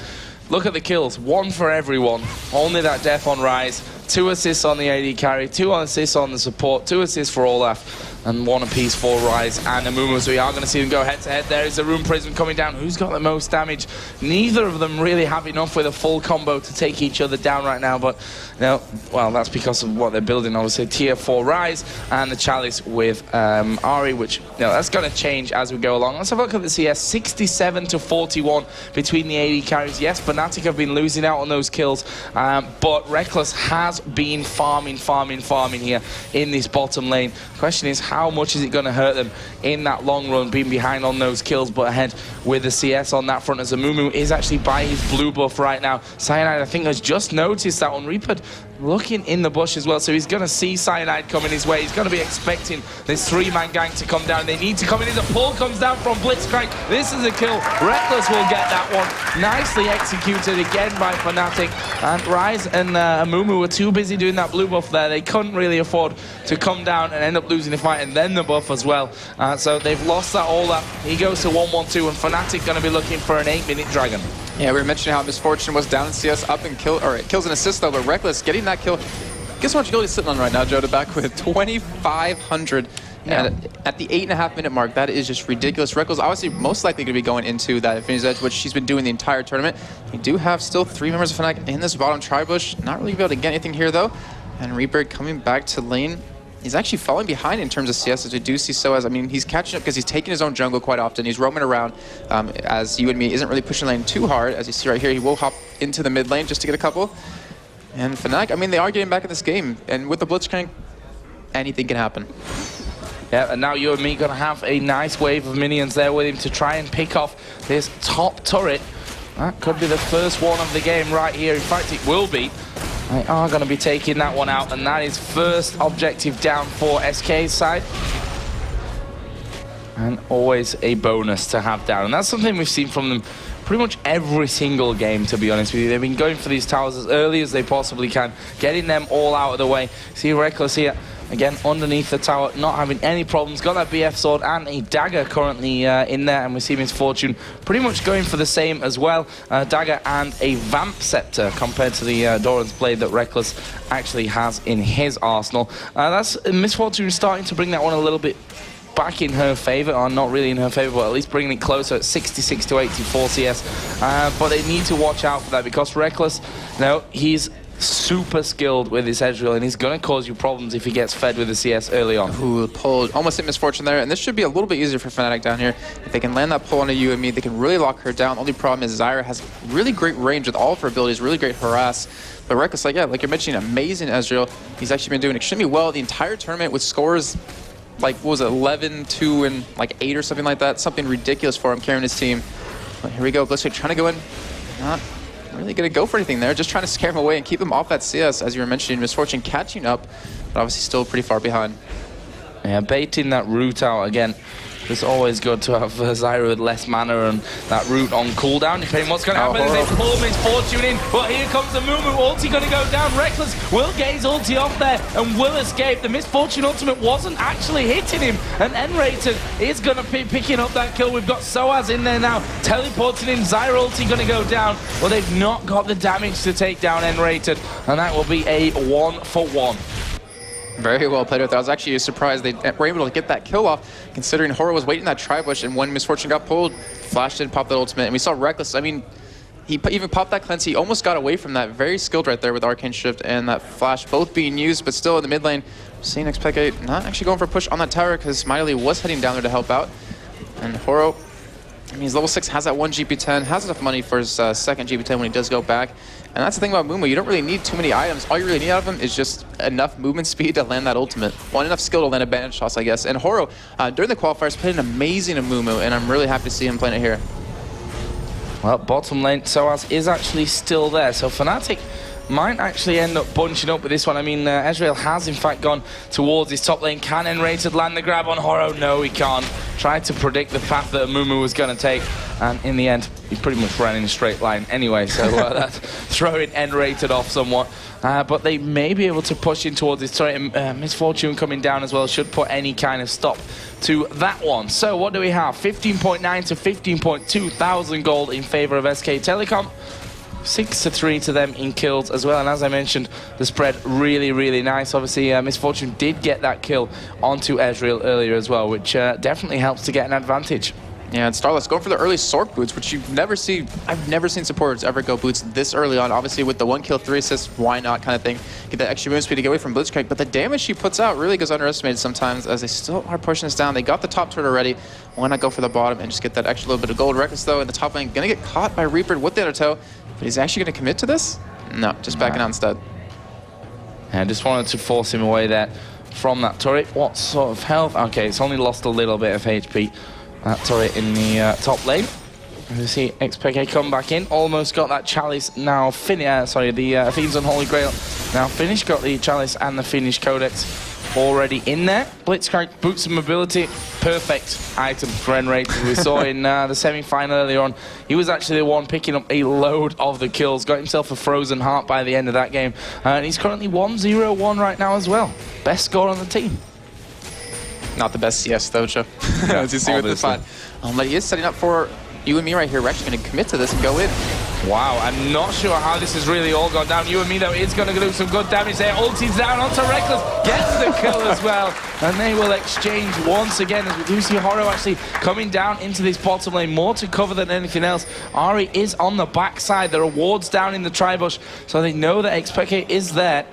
look at the kills. 1 for everyone. Only that death on Rise. 2 assists on the AD carry, 2 assists on the support, 2 assists for Olaf, and 1 apiece for Rise and Amumu. So we are going to see them go head-to-head. There is a Rune Prism coming down. Who's got the most damage? Neither of them really have enough with a full combo to take each other down right now, but no, well, that's because of what they're building. Obviously, tier 4 Rise and the Chalice with Ari, which, that's going to change as we go along. Let's have a look at the CS. 67 to 41 between the AD carries. Yes, FNATIC have been losing out on those kills, but Rekkles has been farming here in this bottom lane. The question is, how much is it going to hurt them in that long run, being behind on those kills, but ahead with the CS on that front, as Amumu is actually by his blue buff right now. Cyanide, I think, has just noticed that on Reapered, looking in the bush as well, so he's going to see Cyanide coming his way. He's going to be expecting this 3-man gang to come down. They need to come in as a pull comes down from Blitzcrank. This is a kill. Rekkles will get that one. Nicely executed again by FNATIC. And Rise and Amumu were too busy doing that blue buff there. They couldn't really afford to come down and end up losing the fight and then the buff as well. So they've lost that all up. He goes to 1-1-2, and FNATIC going to be looking for an 8-minute dragon. Yeah, we were mentioning how Misfortune was down in CS, up and kills an assist, though, but Rekkles getting that kill. Guess how much gold he's sitting on right now, Joe, to back with 2,500. Yeah. And at the 8.5-minute mark, that is just ridiculous. Rekkles obviously most likely going to be going into that Infinity's Edge, which she's been doing the entire tournament. We do have still 3 members of FNATIC in this bottom tri-bush. Not really able to get anything here, though. And Reapered coming back to lane. He's actually falling behind in terms of CS, as we do see sOAZ. I mean, he's catching up because he's taking his own jungle quite often. He's roaming around as UandME isn't really pushing lane too hard. As you see right here, he will hop into the mid lane just to get a couple. And FNATIC, I mean, they are getting back in this game. And with the Blitzcrank, anything can happen. Yeah, and now UandME going to have a nice wave of minions there with him to try and pick off this top turret. That could be the first one of the game right here. In fact, it will be. They are going to be taking that one out, and that is first objective down for SK's side. And always a bonus to have down. And that's something we've seen from them pretty much every single game, to be honest with you. They've been going for these towers as early as they possibly can, getting them all out of the way. See Rekkles here, again, underneath the tower, not having any problems. Got that BF sword and a dagger currently in there, and we see Misfortune pretty much going for the same as well. Dagger and a Vamp Scepter compared to the Doran's Blade that Rekkles actually has in his arsenal. That's Misfortune starting to bring that one a little bit back in her favor, or not really in her favor, but at least bringing it closer at 66 to 84 CS. But they need to watch out for that, because Rekkles, he's super skilled with his Ezreal, and he's going to cause you problems if he gets fed with the CS early on. Ooh, pulled, almost hit Misfortune there, and this should be a little bit easier for FNATIC down here. If they can land that pull on a UandME, they can really lock her down. Only problem is Zyra has really great range with all of her abilities, really great harass. But Rekkles, like you're mentioning, amazing Ezreal. He's actually been doing extremely well the entire tournament with scores like, what was it, 11, 2, and like 8 or something like that. Something ridiculous for him carrying his team. But here we go, Blitzkrieg trying to go in. Not really going to go for anything there, just trying to scare him away and keep him off that CS, as you were mentioning. Misfortune catching up, but obviously still pretty far behind. Yeah, baiting that route out again. It's always good to have Zyra with less mana and that route on cooldown, depending what's going to happen as they pull Misfortune in. But here comes the Mumu, ulti going to go down. Rekkles will get his ulti off there and will escape. The Misfortune ultimate wasn't actually hitting him, and nRated is going to be picking up that kill. We've got sOAZ in there now, teleporting in. Zyra ulti going to go down. Well, they've not got the damage to take down nRated, and that will be a 1-for-1. Very well played with that. I was actually surprised they were able to get that kill off, considering Horo was waiting that tri-bush, and when Misfortune got pulled, flashed in, popped that ultimate, and we saw Rekkles. I mean, he even popped that cleanse. He almost got away from that. Very skilled right there with Arcane Shift and that flash both being used, but still in the mid lane, seeing xPeke not actually going for a push on that tower, because MighTiLy was heading down there to help out. And Horo, I mean, he's level 6, has that 1 GP10, has enough money for his second GP10 when he does go back. And that's the thing about Mumu, you don't really need too many items. All you really need out of him is just enough movement speed to land that ultimate. Well, enough skill to land a bandage toss, I guess. And Horo, during the qualifiers, played an amazing Mumu, and I'm really happy to see him playing it here. Well, bottom lane, sOAZ is actually still there. So FNATIC might actually end up bunching up with this one. I mean, Ezreal has in fact gone towards his top lane. Can nRated land the grab on Horo? No, he can't. Tried to predict the path that Mumu was going to take, and in the end, he pretty much ran in a straight line anyway, so that's throwing nRated off somewhat. But they may be able to push in towards this turret. Misfortune coming down as well should put any kind of stop to that one. So what do we have? 15.9 to 15.2 thousand gold in favor of SK Telecom. 6-3 to them in kills as well, and as I mentioned, the spread really, really nice. Obviously, Misfortune did get that kill onto Ezreal earlier as well, which definitely helps to get an advantage. Yeah, and StarLast going for the early Sork boots, which you've never seen. I've never seen supporters ever go boots this early on. Obviously, with the 1 kill, 3 assists, why not kind of thing. Get that extra movement speed to get away from Blitzkrieg, but the damage she puts out really goes underestimated sometimes, as they still are pushing us down. They got the top turret already. Why not go for the bottom and just get that extra little bit of gold? Rekkles, though, in the top lane, going to get caught by Reapered with the other toe, but he's actually going to commit to this? No, just backing out instead. I just wanted to force him away there from that turret. What sort of health? Okay, it's only lost a little bit of HP. That turret in the top lane. You see xPeke come back in. Almost got that chalice now finished. Sorry, the Fiend's Unholy Grail now finished. Got the chalice and the finished codex already in there. Blitzkrieg, boots of mobility. Perfect item for nRated. We saw in the semi-final earlier on. He was actually the one picking up a load of the kills. Got himself a frozen heart by the end of that game. And he's currently 1-0-1 right now as well. Best score on the team. Not the best CS though, Joe. As you see with the fight. But he is setting up for UandME right here. We're actually going to commit to this and go in. Wow, I'm not sure how this has really all gone down. UandME though is going to do some good damage there. Ulti's down onto Rekkles, gets the kill as well. And they will exchange once again, as we do see Horo actually coming down into this bottom lane. More to cover than anything else. Ari is on the backside. There are wards down in the tri-bush, so they know that xPeke is there.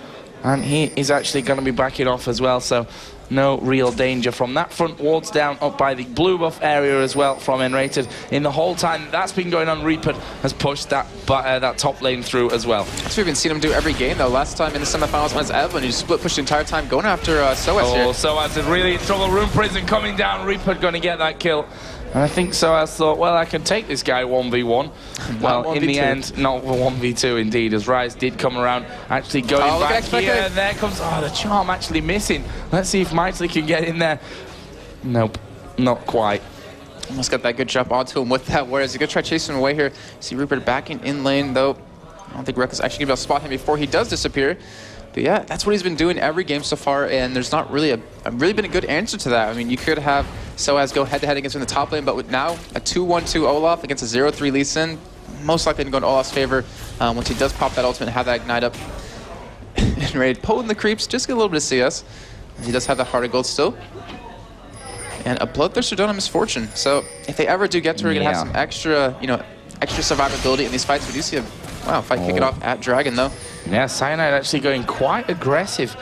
And he is actually going to be backing off as well, so no real danger from that front. Wards down up by the blue buff area as well from nRated. In the whole time that's been going on, Reapered has pushed that top lane through as well. That's what we've been seeing him do every game though. Last time in the semifinals against Evelyn, he split push the entire time going after sOAZ here. Oh, sOAZ is really in trouble. Rune Prison coming down. Reapered going to get that kill. And I think sOAZ thought, well, I can take this guy 1v1. Well, in the end, not 1v2 indeed, as Rise did come around, actually going back here. And there comes, the charm actually missing. Let's see if MighTiLy can get in there. Nope, not quite. Almost got that good jump onto him with that, whereas he's going to try chasing him away here. See Reapered backing in lane, though. I don't think Rekkles actually going to be able to spot him before he does disappear. But yeah, that's what he's been doing every game so far, and there's not really really been a good answer to that. I mean, you could have sOAZ go head-to-head against him in the top lane, but with now a 2-1-2 Olaf against a 0-3 Lee Sin, most likely going to go in Olaf's favor once he does pop that ultimate and have that ignite up. And Raid pulling the creeps, just get a little bit of CS. He does have that heart of gold still. And a Bloodthirster Donut Misfortune. So if they ever do get to her, we're going to have some extra, extra survivability in these fights. We do see a fight kicking off at Dragon, though. Yeah, Cyanide actually going quite aggressive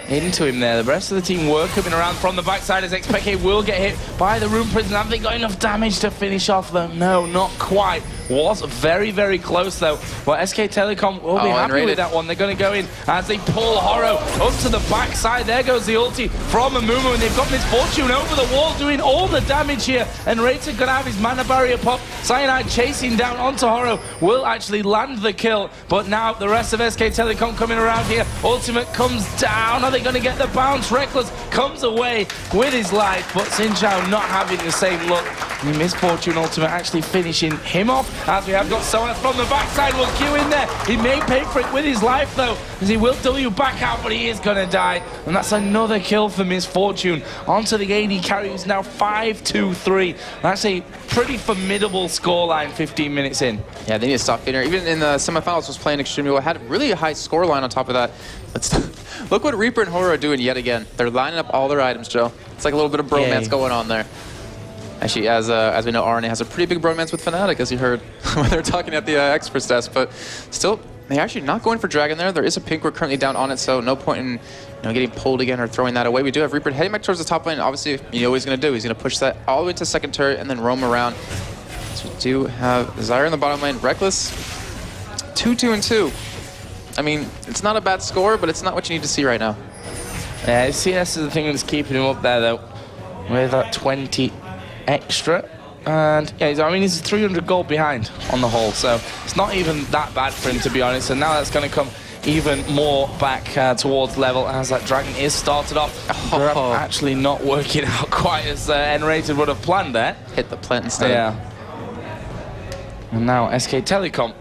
into him there. The rest of the team were coming around from the backside as xPeke will get hit by the Rune Prison. Have they got enough damage to finish off them? No, not quite. Was very, very close though. But SK Telecom will be happy with that one. They're going to go in as they pull Horo up to the backside. There goes the ulti from Amumu, and they've got Misfortune over the wall doing all the damage here. And nRated going to have his mana barrier pop. Cyanide chasing down onto Horo will actually land the kill. But now the rest of SK Telecom coming around here. Ultimate comes down. Are they going to get the bounce? Rekkles comes away with his life, but Xinjiao not having the same luck. The Misfortune ultimate actually finishing him off, as we have got sOAZ from the backside. Will queue in there. He may pay for it with his life though, as he will W back out, but he is going to die. And that's another kill for Misfortune. Onto the AD carry, who's now 5-2-3. That's a pretty formidable scoreline 15 minutes in. Yeah, they need to stop Finner. Even in the semifinals was playing extremely well. Had really a high scoreline on top of that. But look what Reaper and Horo are doing yet again. They're lining up all their items, Joe. It's like a little bit of bromance going on there. Actually, as we know, Araneae has a pretty big bromance with FNATIC, as you heard when they were talking at the experts desk. But still, they're actually not going for Dragon there. There is a pink ward currently down on it, so no point in getting pulled again or throwing that away. We do have Reaper heading back towards the top lane. Obviously, you know what he's going to do. He's going to push that all the way to second turret and then roam around. So we do have Zyra in the bottom lane. Rekkles, 2-2-2. I mean, it's not a bad score, but it's not what you need to see right now. Yeah, CS is the thing that's keeping him up there, though, with that 20 extra. And yeah, I mean, he's 300 gold behind on the whole, so it's not even that bad for him, to be honest. And now that's going to come even more back towards level as that Dragon is started off. Actually not working out quite as nRated would have planned there. Hit the plant instead. Yeah. And now SK Telecom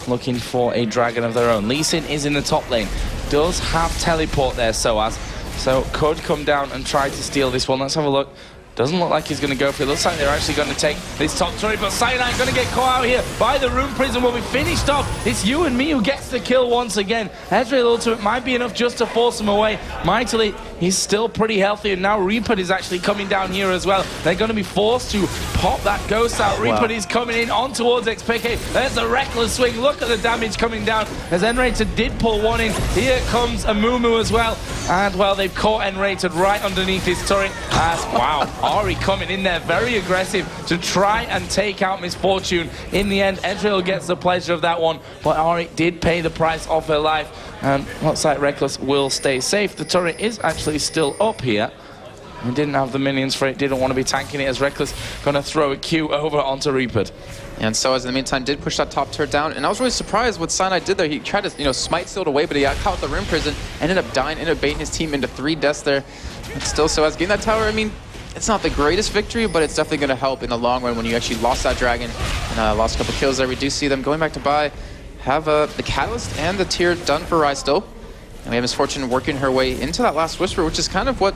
looking for a Dragon of their own. Lee Sin is in the top lane. Does have teleport there, sOAZ. So could come down and try to steal this one. Let's have a look. Doesn't look like he's going to go for it. Looks like they're actually going to take this top turret, but Cyanide going to get caught out here by the Rune Prison. Will be finished off. It's UandME who gets the kill once again. Ezreal ultimate might be enough just to force him away. MighTiLy, he's still pretty healthy, and now Reapered is actually coming down here as well. They're going to be forced to pop that ghost out. Reapered is coming in on towards xPeke. There's a Rekkles swing. Look at the damage coming down as nRated did pull one in. Here comes Amumu as well. And well, they've caught nRated right underneath his turret. As wow, Ari coming in there very aggressive to try and take out Misfortune. In the end, Ezreal gets the pleasure of that one, but Ari did pay the price of her life. And looks like Rekkles will stay safe. The turret is actually still up here. He didn't have the minions for it, didn't want to be tanking it, as Rekkles going to throw a Q over onto Reapered. And sOAZ in the meantime did push that top turret down, and I was really surprised what Cyanide did there. He tried to smite steal it away, but he got caught with the Rune Prison, ended up dying, ended up baiting his team into 3 deaths there. But still, sOAZ getting that tower. I mean, it's not the greatest victory, but it's definitely going to help in the long run when you actually lost that Dragon and lost a couple kills there. We do see them going back to buy, have the Catalyst and the tier done for Rai still. And we have Misfortune working her way into that last Whisper, which is kind of what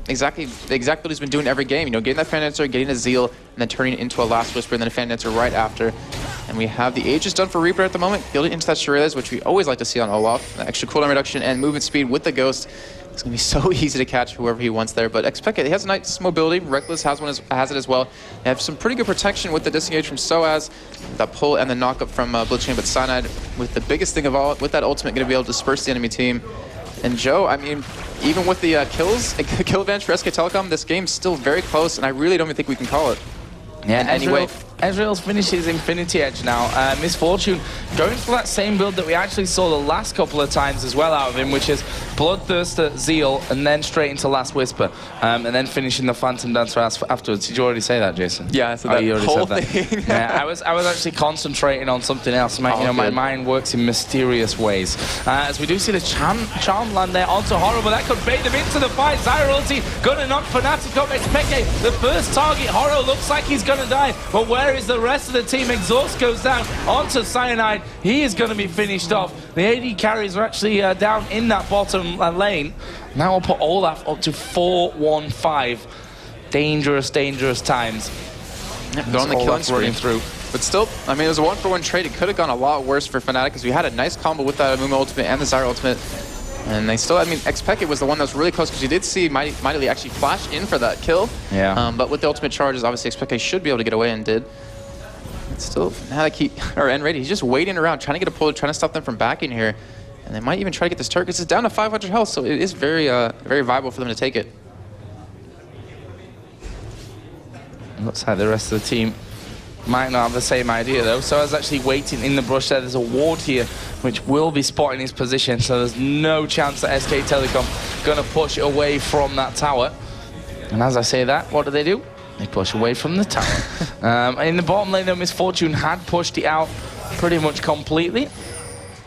exactly what he's been doing every game. Getting that Fan Dancer, getting a Zeal, and then turning it into a last Whisper, and then a Fan Dancer right after. And we have the Aegis done for Reaper at the moment, building into that Shirelles, which we always like to see on Olaf. The extra cooldown reduction and movement speed with the Ghost. It's going to be so easy to catch whoever he wants there. But xPeke, he has a nice mobility. Rekkles has it as well. They have some pretty good protection with the disengage from sOAZ, that pull and the knock up from Blitzchain. But Cyanide, with the biggest thing of all, with that ultimate, going to be able to disperse the enemy team. And Joe, I mean, even with the kill advantage for SK Telecom, this game's still very close, and I really don't even think we can call it. Yeah, anyway. Ezreal's finishes Infinity Edge now. Misfortune going for that same build that we actually saw the last couple of times as well out of him, which is Bloodthirster, Zeal, and then straight into Last Whisper, and then finishing the Phantom Dancer afterwards. Did you already say that, Jason? Yeah, so that whole thing. Yeah, I was actually concentrating on something else. My mind works in mysterious ways. As we do see the Charm land there onto Horo, but that could bait them into the fight. Zyra ulti gonna knock FNATIC up. xPeke, the first target. Horo looks like he's gonna die, but where is the rest of the team? Exhaust goes down onto Cyanide. He is gonna be finished off. The AD carries are actually down in that bottom lane. Now we'll put Olaf up to 4-1-5. Dangerous, dangerous times. Yep, they're on the killing spree. Running through. But still, I mean, it was a 1-for-1 trade. It could have gone a lot worse for FNATIC because we had a nice combo with that Amumu ultimate and the Zyra ultimate. And they still, I mean, xPeke was the one that was really close because you did see MighTiLy actually flash in for that kill. Yeah. But with the ultimate charges, obviously xPeke should be able to get away and did. It's still, FNATIC, or nRated, he's just waiting around, trying to get a pull, trying to stop them from backing here. And they might even try to get this turret because it's down to 500 health, so it is very, very viable for them to take it. Looks like the rest of the team might not have the same idea though. So I was actually waiting in the brush there. There's a ward here which will be spotting his position, so there's no chance that SK Telecom gonna push away from that tower. And as I say that, what do? They push away from the tower. In the bottom lane though, Misfortune had pushed it out pretty much completely,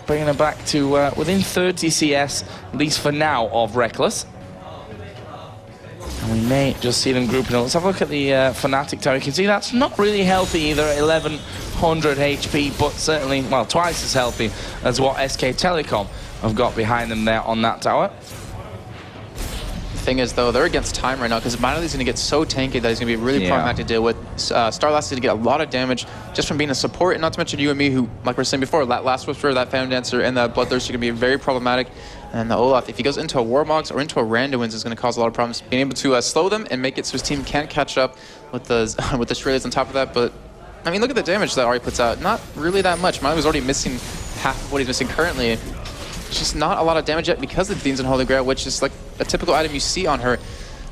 bringing it back to within 30 CS, at least for now, of Rekkles. And we may just see them grouping up. Let's have a look at the FNATIC tower. You can see that's not really healthy either at 1100 HP, but certainly, well, twice as healthy as what SK Telecom have got behind them there on that tower. The thing is, though, they're against time right now because MighTiLy's going to get so tanky that he's going to be really problematic to deal with. StarLast is going to get a lot of damage just from being a support, and not to mention UandME, who, like we were saying before, that Last Whisper, that Phantom Dancer, and that Bloodthirster are going to be very problematic. And the Olaf, if he goes into a Warmogs or into a Randuin's, is going to cause a lot of problems. Being able to slow them and make it so his team can't catch up with the Shredders on top of that. But, I mean, look at the damage that Ahri puts out. Not really that much. MighTiLy was already missing half of what he's missing currently. It's just not a lot of damage yet because of the Deans and Holy Grail, which is like a typical item you see on her.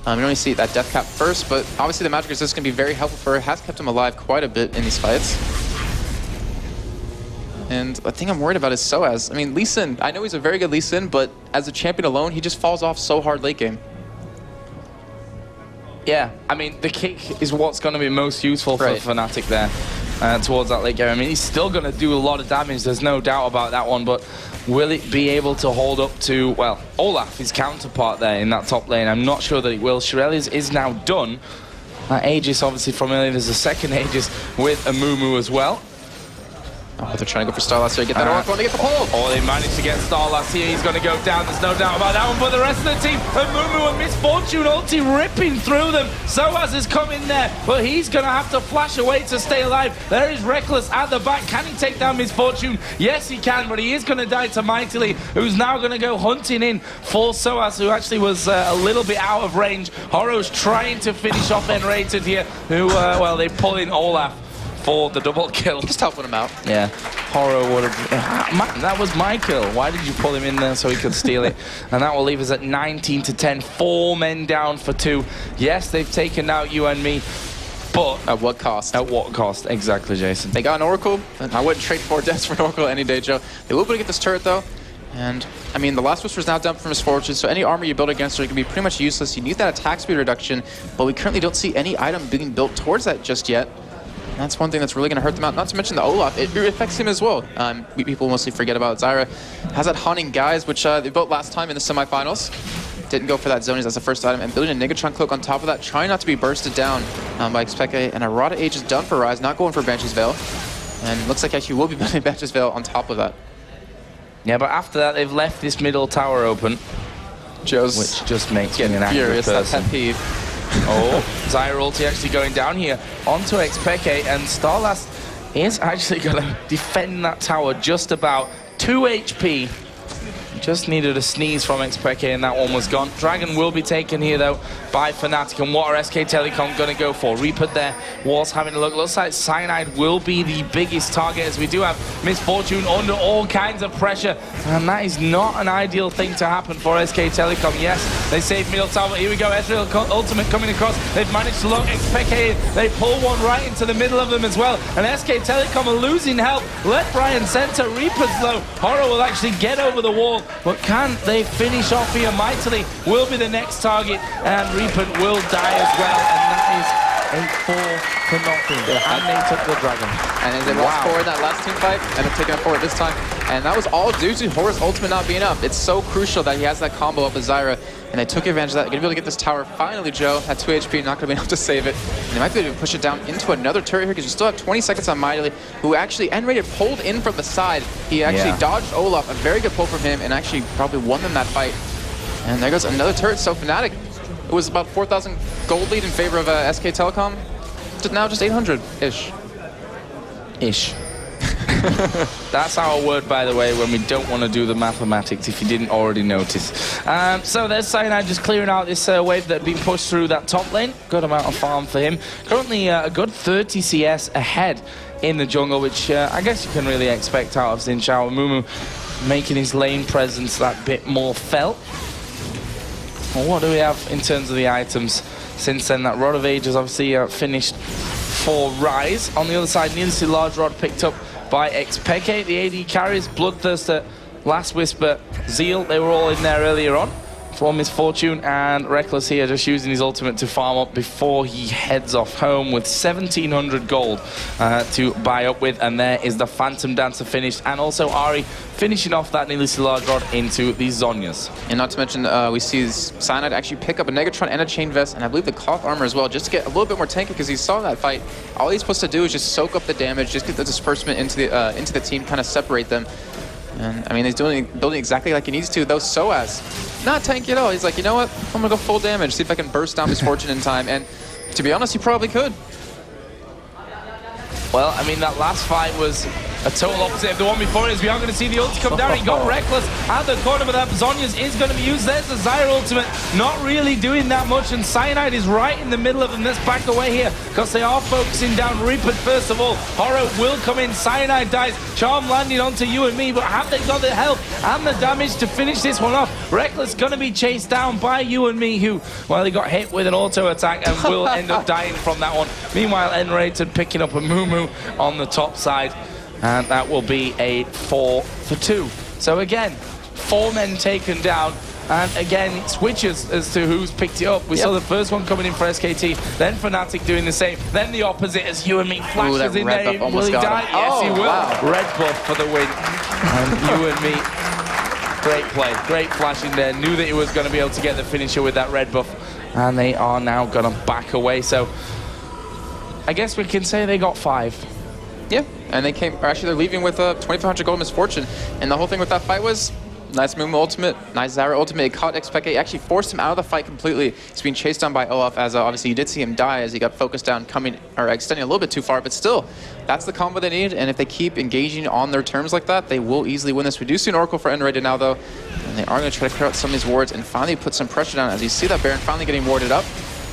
You only see that death cap first, but obviously the magic resist can be very helpful for her. Has kept him alive quite a bit in these fights. And the thing I'm worried about is sOAZ. I mean, Lee Sin, I know he's a very good Lee Sin, but as a champion alone, he just falls off so hard late game. Yeah, I mean, the kick is what's going to be most useful for FNATIC there towards that late game. I mean, he's still going to do a lot of damage, there's no doubt about that one, but will it be able to hold up to, well, Olaf, his counterpart there in that top lane? I'm not sure that it will. Shirelles is now done. Aegis, obviously, from earlier, there's a second Aegis with Amumu as well. Oh, they're trying to go for StarLast here. Get that Oracle to get the pull. Oh, they managed to get StarLast here. He's going to go down. There's no doubt about that one. But the rest of the team, Amumu and Misfortune ulti ripping through them. sOAZ has come in there, but he's going to have to flash away to stay alive. There is Rekkles at the back. Can he take down Misfortune? Yes, he can, but he is going to die to MighTiLy, who's now going to go hunting in for sOAZ, who actually was a little bit out of range. Horo's trying to finish off nRated here, who, well, they pull in Olaf for the double kill. Just helping him out. Yeah, Horo would have... Man, that was my kill. Why did you pull him in there so he could steal it? And that will leave us at 19-10. 4 men down for 2. Yes, they've taken out UandME, but... At what cost? At what cost? Exactly, Jason. They got an Oracle. I wouldn't trade 4 deaths for an Oracle any day, Joe. They will be able to get this turret, though. And, I mean, the Last Whisper is now down for Misfortune, so any armor you build against her can be pretty much useless. You need that attack speed reduction, but we currently don't see any item being built towards that just yet. That's one thing that's really going to hurt them out. Not to mention the Olaf, it affects him as well. People mostly forget about Zyra. Has that Haunting Guise, which they built last time in the semifinals. Didn't go for that Zonies as the first item. And building a Negatron Cloak on top of that, trying not to be bursted down by xPeke. And a Rod of Age is done for Rise, not going for Banshee's Veil. And looks like actually will be building Banshee's Veil on top of that. Yeah, but after that, they've left this middle tower open. Which just makes me an angry person. That's that peeve. Oh, Zyra ulti actually going down here onto xPeke, and StarLast is actually going to defend that tower just about. 2 HP. Just needed a sneeze from xPeke and that one was gone. Dragon will be taken here though by FNATIC. And what are SK Telecom going to go for? Reapered there was having a look. Looks like Cyanide will be the biggest target, as we do have Misfortune under all kinds of pressure. And that is not an ideal thing to happen for SK Telecom. Yes, they saved Miltal, but here we go. Ezreal ultimate coming across. They've managed to lock xPeke in. They pull one right into the middle of them as well. And SK Telecom are losing health. Left, right, and center. Reapered's low. Horo will actually get over the wall. But can they finish off here? MighTiLy will be the next target, and Reapered will die as well, and that is a 4 for nothing. Yeah. And they took the Dragon. And they lost 4 in that last team fight, and they're taking it forward this time. And that was all due to Horo's ultimate not being up. It's so crucial that he has that combo up with Zyra, and they took advantage of that. They're going to be able to get this tower finally, Joe, at 2 HP, not going to be enough to save it. And they might be able to push it down into another turret here, because you still have 20 seconds on MighTiLy, who actually nRated pulled in from the side. He actually dodged Olaf, a very good pull from him, and actually probably won them that fight. And there goes another turret. So FNATIC, it was about 4,000 gold lead in favor of SK Telecom. Now just 800-ish. Ish. That's our word, by the way, when we don't want to do the mathematics, if you didn't already notice. So there's Cyanide just clearing out this wave that had been pushed through that top lane. Good amount of farm for him. Currently a good 30 CS ahead in the jungle, which I guess you can really expect out of Xinqiao. Mumu making his lane presence that bit more felt. Well, what do we have in terms of the items since then? That Rod of Ages obviously finished for Rise. On the other side, needlessly large rod picked up by xPeke. The AD carries, Bloodthirster, Last Whisper, Zeal, they were all in there earlier on for Misfortune, and Rekkles here just using his ultimate to farm up before he heads off home with 1,700 gold to buy up with. And there is the Phantom Dancer finished, and also Ari finishing off that needlessly large rod into the Zhonyas. And not to mention, we see Cyanide actually pick up a Negatron and a Chain Vest, and I believe the Cloth Armor as well, just to get a little bit more tanky, because he saw that fight. All he's supposed to do is just soak up the damage, just get the disbursement into the team, kind of separate them. And I mean, he's building exactly like he needs to. Though sOAZ, not tanky at all. He's like, you know what? I'm gonna go full damage, see if I can burst down Misfortune in time. And to be honest, he probably could. Well, I mean, that last fight was a total opposite of the one before it, as we are going to see the ulti come down. He got Rekkles at the corner, but that Zhonya's is going to be used. There's the Zyra ultimate, not really doing that much, and Cyanide is right in the middle of them. Let's back away here, because they are focusing down Reapered first of all. Horo will come in, Cyanide dies, Charm landing onto UandME, but have they got the health and the damage to finish this one off? Rekkles going to be chased down by UandME, who, well, he got hit with an auto attack and will end up dying from that one. Meanwhile, nRated picking up a Mumu on the top side. And that will be a 4 for 2. So again, 4 men taken down. And again, it switches as to who's picked it up. We saw the first one coming in for SKT, then FNATIC doing the same, then the opposite as UandME flashes in there. Will he die? Yes, he will. Wow. Red buff for the win. And UandME, great play, great flash in there. Knew that he was going to be able to get the finisher with that red buff. And they are now going to back away. So I guess we can say they got 5. Yeah, and they they're leaving with 2,500 gold Misfortune. And the whole thing with that fight was nice Mumu ultimate, nice Zyra ultimate. It caught xPeke, actually forced him out of the fight completely. He's being chased down by Olaf, as obviously you did see him die as he got focused down, extending a little bit too far, but still, that's the combo they need. And if they keep engaging on their terms like that, they will easily win this. We do see an Oracle for nRated now, though, and they are going to try to clear out some of these wards and finally put some pressure down, as you see that Baron finally getting warded up.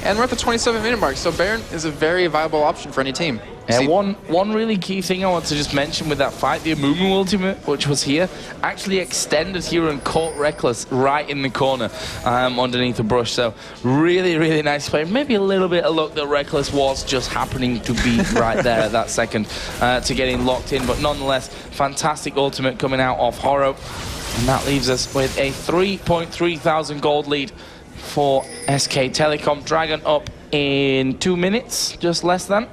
And we're at the 27-minute mark, so Baron is a very viable option for any team. Yeah, one really key thing I want to just mention with that fight, the Mumu ultimate, which was here, actually extended here and caught Rekkles right in the corner underneath the brush. So really, really nice play. Maybe a little bit of luck that Rekkles was just happening to be right there at that second to get him locked in. But nonetheless, fantastic ultimate coming out of Horo. And that leaves us with a 3,300 gold lead for SK Telecom. Dragon up in 2 minutes, just less than.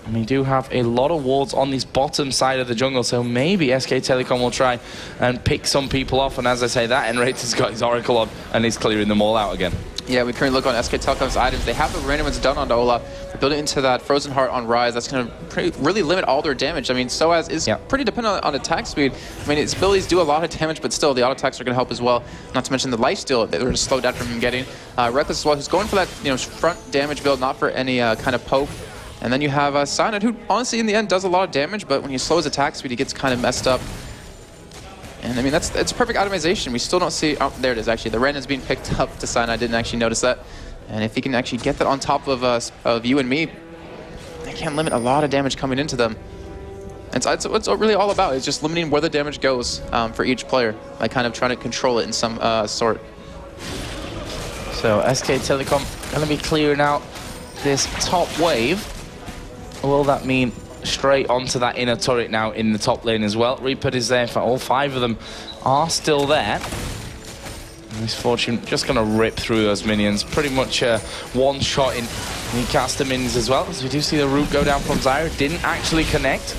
And we do have a lot of wards on this bottom side of the jungle, so maybe SK Telecom will try and pick some people off. And as I say, that nRated's got his Oracle on and he's clearing them all out again. Yeah, we currently look on SK Telecom's items. They have the random ones done onto Olaf. They build it into that Frozen Heart on Rise. That's going to really limit all their damage. I mean, sOAZ is pretty dependent on attack speed. I mean, its abilities do a lot of damage, but still, the auto attacks are going to help as well. Not to mention the lifesteal that they're going to slow down from him getting. Rekkles as well, who's going for that front damage build, not for any kind of poke. And then you have Cyanide, who honestly in the end does a lot of damage, but when you slow his attack speed, he gets kind of messed up. And I mean, it's perfect itemization. We still don't see, oh, there it is actually. The Ren is being picked up to Cyanide. I didn't actually notice that. And if he can actually get that on top of UandME, they can limit a lot of damage coming into them. And it's what it's really all about, is just limiting where the damage goes for each player, like kind of trying to control it in some sort. So SK Telecom going to be clearing out this top wave. Will that mean straight onto that inner turret now in the top lane as well? Reapered is there, for all 5 of them are still there. Misfortune just going to rip through those minions. Pretty much one shot in. He cast the minions as well, as we do see the root go down from Czaru. Didn't actually connect.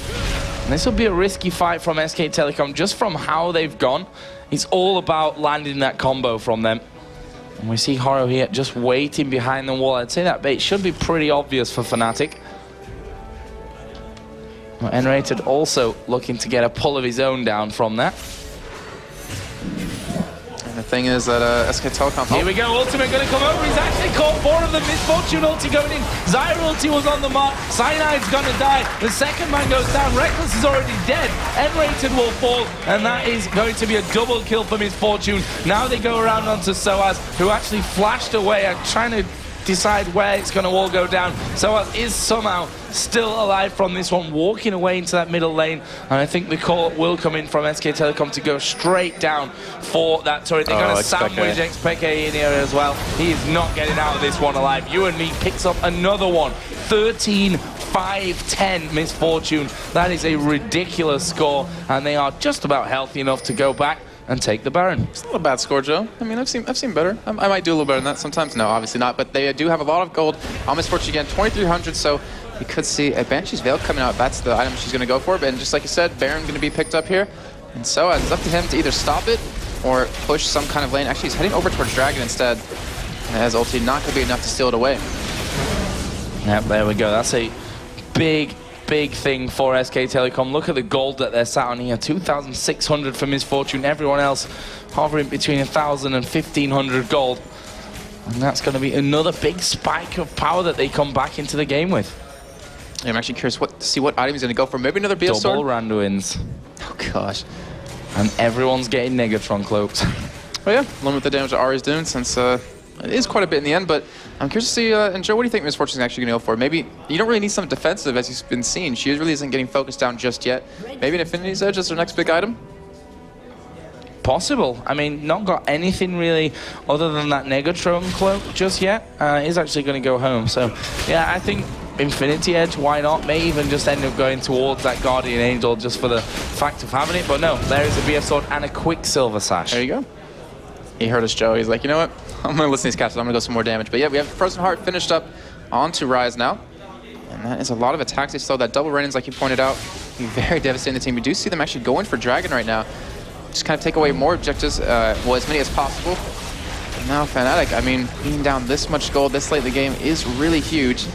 And this will be a risky fight from SK Telecom, just from how they've gone. It's all about landing that combo from them. And we see Horo here just waiting behind the wall. I'd say that bait should be pretty obvious for FNATIC. Well, nRated also looking to get a pull of his own down from that. And the thing is that SK Telecom... Here we go, Ultimate going to come over. He's actually caught 4 of them. Misfortune ulti going in. Czaru ulti was on the mark. Cyanide's going to die. The second man goes down. Rekkles is already dead. nRated will fall. And that is going to be a double kill for Misfortune. Now they go around onto sOAZ, who actually flashed away and trying to decide where it's going to all go down. sOAZ is somehow still alive from this one, walking away into that middle lane, and I think the call will come in from SK Telecom to go straight down for that turret. They're going to sandwich xPeke in here as well. He is not getting out of this one alive. UandME picks up another one. 13-5-10 Misfortune. That is a ridiculous score, and they are just about healthy enough to go back and take the Baron. It's not a bad score, Joe. I mean, I've seen better. I might do a little better than that sometimes. No, obviously not. But they do have a lot of gold on Misfortune again, 2,300. So you could see a Banshee's Veil coming out. That's the item she's going to go for. And just like you said, Baron going to be picked up here. And so it's up to him to either stop it or push some kind of lane. Actually, he's heading over towards Dragon instead. And as ulti, not going to be enough to steal it away. Yep, there we go. That's a big thing for SK Telecom. Look at the gold that they're sat on here. 2,600 for Misfortune. Everyone else hovering between 1,000 and 1,500 gold. And that's going to be another big spike of power that they come back into the game with. Yeah, I'm actually curious to see what item he's going to go for. Maybe another BS sword? Double Randuins. Oh, gosh. And everyone's getting Negatron cloaks. Oh, yeah. Limit the damage that Ari's doing, since it is quite a bit in the end. But I'm curious to see, and Joe, what do you think Misfortune's actually going to go for? Maybe you don't really need something defensive, as you've been seeing. She really isn't getting focused down just yet. Maybe an Infinity's Edge is their next big item? Possible. I mean, not got anything really other than that Negatron cloak just yet. Is actually going to go home. So, yeah, I think Infinity Edge, why not? May even just end up going towards that Guardian Angel just for the fact of having it. But no, there is a BF Sword and a Quicksilver Sash. There you go. He heard us, Joe. He's like, you know what? I'm going to listen to these captures. I'm going to go some more damage. But yeah, we have Frozen Heart finished up onto Rise now. And that is a lot of attacks. They still that double run-ins, like you pointed out. Very devastating the team. We do see them actually going for Dragon right now. Just kind of take away more objectives, well, as many as possible. And now FNATIC, I mean, being down this much gold this late in the game is really huge.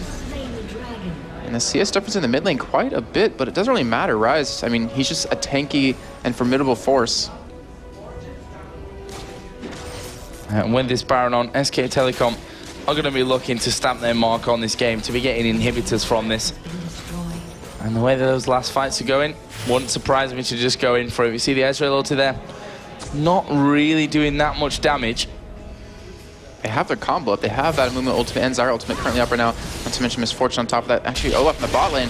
And the CS difference in the mid lane quite a bit, but it doesn't really matter. Rise, I mean, he's just a tanky and formidable force. And with this Baron on, SK Telecom are going to be looking to stamp their mark on this game, to be getting inhibitors from this. And the way that those last fights are going, wouldn't surprise me to just go in for it. You see the Ezreal ulti there? Not really doing that much damage. They have their combo up. They have that movement ultimate and Czaru ultimate currently up right now. Not to mention Misfortune on top of that. Actually, Olaf in the bot lane.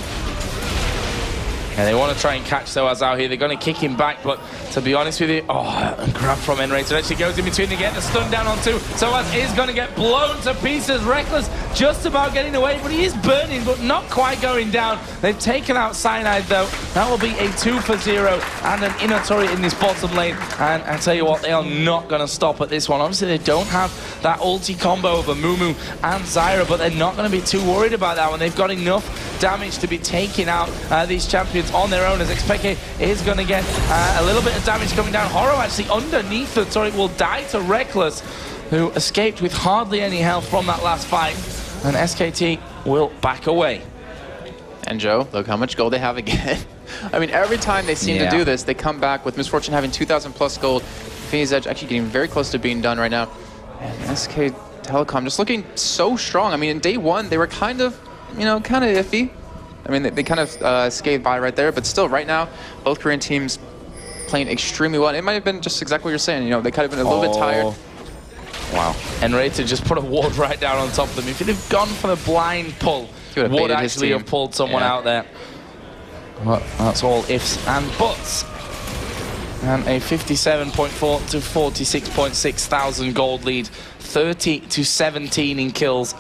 Yeah, they want to try and catch sOAZ out here. They're going to kick him back, but to be honest with you, a grab from nRated actually goes in between to get the stun down on 2. sOAZ is going to get blown to pieces. Rekkles just about getting away, but he is burning, but not quite going down. They've taken out Cyanide, though. That will be a 2 for 0 and an inner turret in this bottom lane. And I tell you what, they are not going to stop at this one. Obviously, they don't have that ulti combo of Amumu and Zyra, but they're not going to be too worried about that one. They've got enough damage to be taking out these champions on their own, as xPeke is going to get a little bit of damage coming down. Horo actually underneath the turret will die to Rekkles, who escaped with hardly any health from that last fight, and SKT will back away. And Joe, look how much gold they have again. I mean, every time they seem to do this, they come back with Misfortune having 2,000 plus gold. Infinity Edge actually getting very close to being done right now. And SK Telecom just looking so strong. I mean, in day one, they were kind of, you know, kind of iffy. I mean, they kind of scathed by right there, but still, right now, both Korean teams playing extremely well. It might have been just exactly what you're saying. You know, they could have been a little bit tired. Wow. nRated just put a ward right down on top of them. If he'd have gone for the blind pull, would actually have pulled someone out there. Well, that's all ifs and buts. And a 57.4 to 46.6 thousand gold lead. 30 to 17 in kills.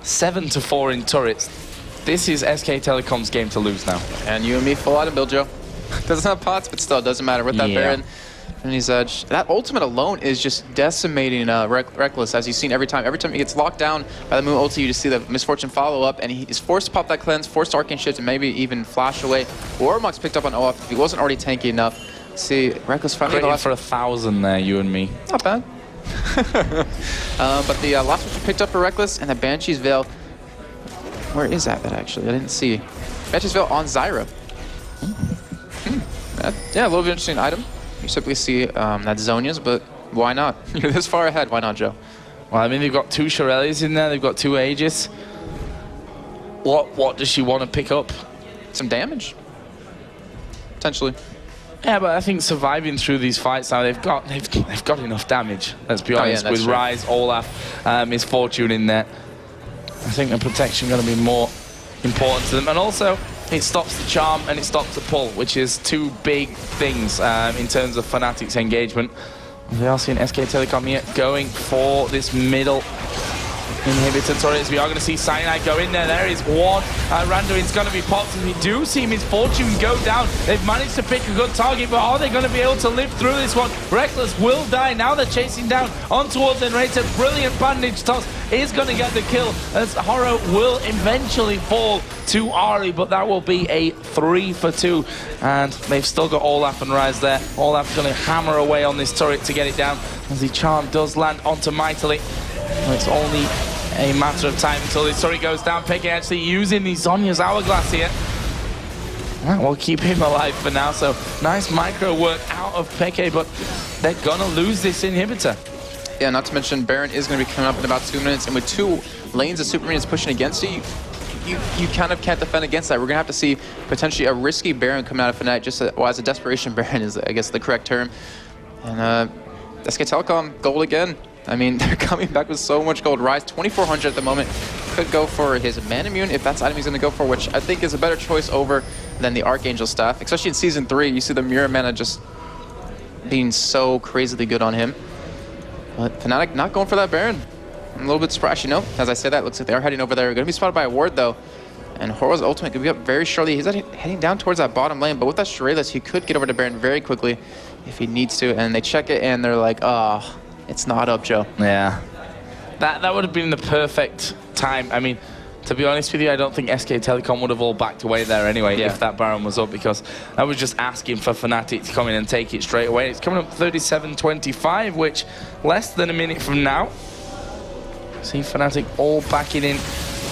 7 to 4 in turrets. This is SK Telecom's game to lose now. And UandME full out of build, Joe. Doesn't have pots, but still, it doesn't matter. With that Baron and his edge, that ultimate alone is just decimating Rekkles, as you've seen every time. Every time he gets locked down by the Moon ulti, you just see the Misfortune follow up, and he is forced to pop that cleanse, forced to Arcane Shift, and maybe even flash away. Warmock's picked up on OF if he wasn't already tanky enough. See, Rekkles finally got for 1,000 there, UandME. Not bad. But the last one picked up for Rekkles, and the Banshee's Veil. Where is that actually? I didn't see. Banshee's Veil on Zyra. Yeah, a little bit interesting item. You simply see that Zonia's, but why not? You're this far ahead, why not, Joe? Well, I mean, they've got 2 Shirelles in there, they've got 2 Aegis. What does she want to pick up? Some damage. Potentially. Yeah, but I think surviving through these fights now, they've got enough damage. Let's be honest, with Ryze, Olaf, Misfortune in there. I think the protection going to be more important to them, and also it stops the charm and it stops the pull, which is 2 big things in terms of FNATIC's engagement. We are seeing SK Telecom here going for this middle inhibitor turrets. We are going to see Cyanide go in there. There is one. Randuin's going to be popped, and we do see Misfortune go down. They've managed to pick a good target, but are they going to be able to live through this one? Rekkles will die. Now they're chasing down on towards nRated. Brilliant bandage toss is going to get the kill, as Horo will eventually fall to Ari, but that will be a 3 for 2. And they've still got Olaf and Ryze there. Olaf's going to hammer away on this turret to get it down, as the charm does land onto MighTiLy. It's only a matter of time until this turret goes down. Peke actually using the Zhonya's Hourglass here. That will keep him alive for now, so nice micro work out of Peke, but they're gonna lose this inhibitor. Yeah, not to mention Baron is gonna be coming up in about 2 minutes, and with 2 lanes of Super Minions pushing against you, you kind of can't defend against that. We're gonna have to see potentially a risky Baron coming out of FNATIC, just as a desperation Baron is, I guess, the correct term. And SK Telecom, gold again. I mean, they're coming back with so much gold. Ryze, 2,400 at the moment. Could go for his Man Immune if that's the item he's going to go for, which I think is a better choice over than the Archangel Staff. Especially in Season 3, you see the Mirror Mana just being so crazily good on him. But FNATIC not going for that Baron. I'm a little bit surprised, you know. As I say that, looks like they're heading over there. Going to be spotted by a ward, though. And Horo's ultimate could be up very shortly. He's heading down towards that bottom lane, but with that Shirelles, he could get over to Baron very quickly if he needs to. And they check it, and they're like, oh, it's not up, Joe. Yeah. That would have been the perfect time. I mean, to be honest with you, I don't think SK Telecom would have all backed away there anyway if that Baron was up, because I was just asking for FNATIC to come in and take it straight away. It's coming up 37-25, which less than a minute from now. See FNATIC all backing in.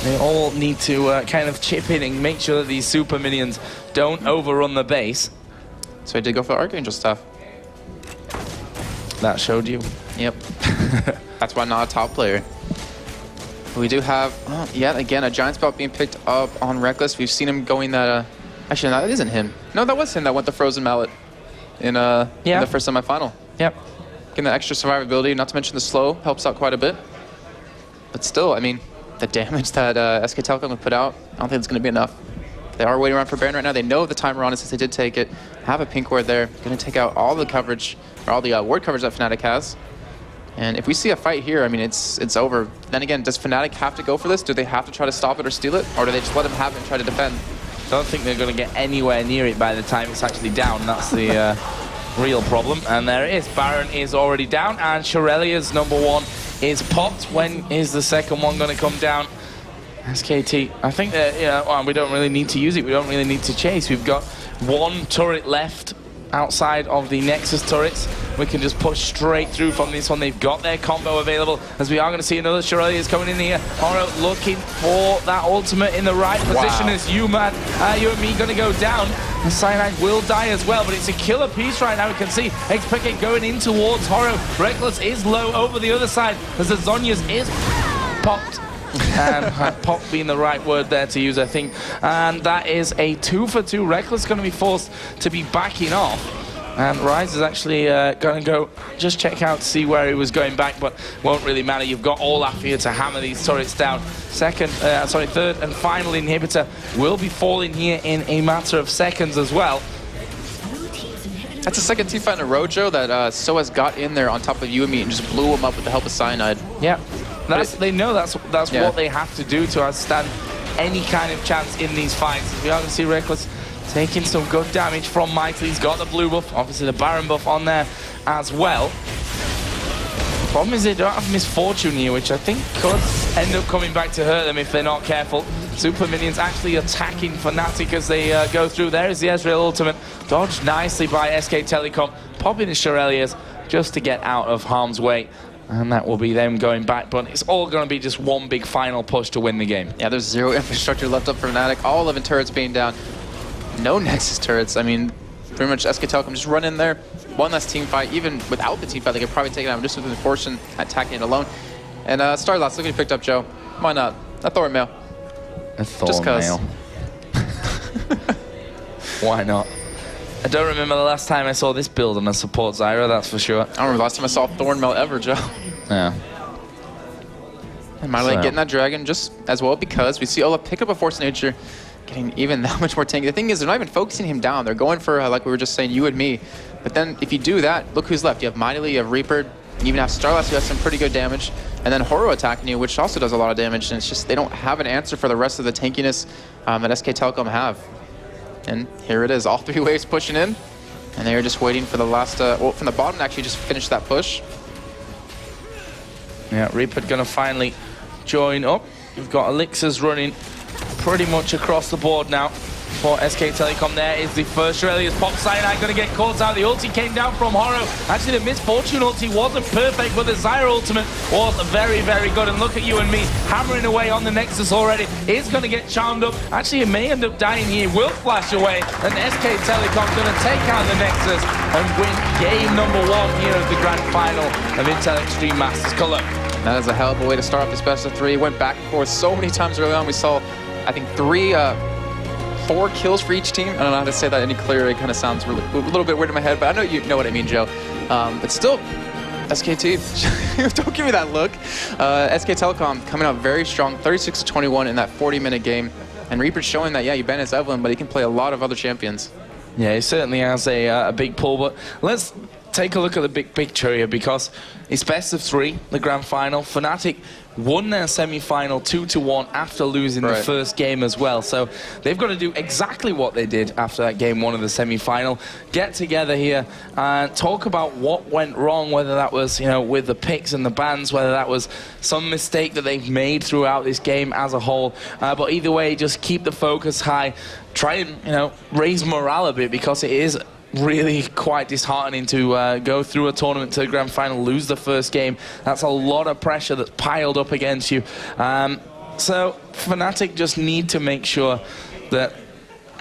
They all need to kind of chip in and make sure that these super minions don't overrun the base. So I did go for the Archangel Staff. That showed you. Yep. That's why I'm not a top player. We do have, yet again, a Giant Spell being picked up on Rekkles. We've seen him going that, actually, no, that isn't him. No, that was him that went the Frozen Mallet in the first semifinal. Yep. Getting that extra survivability, not to mention the slow, helps out quite a bit. But still, I mean, the damage that SK Telecom would put out, I don't think it's going to be enough. They are waiting around for Baron right now. They know the timer on it since they did take it. Have a pink ward there. Going to take out all the coverage, or all the ward coverage that FNATIC has. And if we see a fight here, I mean, it's over. Then again, does FNATIC have to go for this? Do they have to try to stop it or steal it? Or do they just let him have it and try to defend? Don't think they're going to get anywhere near it by the time it's actually down. That's the real problem. And there it is. Baron is already down, and Shirelia's #1 is popped. When is the second one going to come down? SKT, I think that, well, we don't really need to use it. We don't really need to chase. We've got 1 turret left outside of the Nexus turrets. We can just push straight through from this one. They've got their combo available, as we are going to see another Shirelli is coming in here. Horo looking for that ultimate in the right position as UandME going to go down. And Cyanide will die as well, but it's a killer piece right now. We can see xPeke going in towards Horo. Rekkles is low over the other side as the Zhonya's is popped. Pop being the right word there to use, I think. And that is a 2 for 2. Rekkles going to be forced to be backing off. And Rise is actually going to go just check out to see where he was going back, but won't really matter. You've got Olaf here to hammer these turrets down. Third and final inhibitor will be falling here in a matter of seconds as well. That's the second team fight in a row, Joe, that sOAZ got in there on top of UandME and just blew him up with the help of Cyanide. Yeah, they know that's what they have to do to stand any kind of chance in these fights. We are going to see Rekkles taking some good damage from MighTiLy. He's got the blue buff, obviously the Baron buff on there as well. The problem is they don't have Misfortune here, which I think could end up coming back to hurt them if they're not careful. Super Minions actually attacking FNATIC as they go through. There is the Ezreal ultimate, dodged nicely by SK Telecom, popping the Shurelias just to get out of harm's way. And that will be them going back, but it's all going to be just one big final push to win the game. Yeah, there's zero infrastructure left up for FNATIC. All 11 turrets being down. No Nexus turrets. I mean, pretty much SK Telecom just run in there. One last team fight. Even without the team fight, they could probably take it out just with the fortune attacking it alone. And StarLast, look at you picked up, Joe. Why not? A Thorn Mail. A Thorn Mail. Why not? I don't remember the last time I saw this build on a support Zyra, that's for sure. I don't remember the last time I saw Thorn Mail ever, Joe. Yeah. And MighTiLy getting that dragon just as well because we see Olaf pick up a Force of Nature, getting even that much more tanky. The thing is, they're not even focusing him down. They're going for, like we were just saying, UandME. But then if you do that, look who's left. You have MighTiLy, you have Reapered, you even have StarLast who has some pretty good damage, and then Horo attacking you, which also does a lot of damage. And it's just they don't have an answer for the rest of the tankiness that SK Telecom have. And here it is, all three waves pushing in. And they're just waiting for the last, well, from the bottom to actually just finish that push. Yeah, Reapered gonna finally join up. We've got elixirs running pretty much across the board now for SK Telecom. There is the first Shurelias pop. Cyanide gonna get caught out. The ulti came down from Horo. Actually, the Misfortune ulti wasn't perfect, but the Zyra ultimate was very, very good. And look at UandME hammering away on the Nexus already. Is gonna get charmed up. Actually, it may end up dying here. Will flash away, and SK Telecom gonna take out the Nexus and win game number 1 here of the grand final of Intel Extreme Masters Cologne. That is a hell of a way to start off this best of 3. Went back and forth so many times early on. We saw, I think, 4 kills for each team. I don't know how to say that any clearer. It kind of sounds a little bit weird in my head, but I know you know what I mean, Joe. But still, SKT, don't give me that look. SK Telecom coming out very strong, 36-21 in that 40-minute game. And Reaper showing that, yeah, you ban his Evelyn, but he can play a lot of other champions. Yeah, he certainly has a big pull, but let's take a look at the big picture here because it's best of 3, the grand final. FNATIC won their semi-final 2-1 after losing the first game as well. So they've got to do exactly what they did after that game 1 of the semi-final. Get together here and talk about what went wrong, whether that was, you know, with the picks and the bans, whether that was some mistake that they've made throughout this game as a whole. But either way, just keep the focus high. Try and, you know, raise morale a bit because it is really quite disheartening to go through a tournament to the grand final, lose the first game. That's a lot of pressure that's piled up against you. So FNATIC just need to make sure that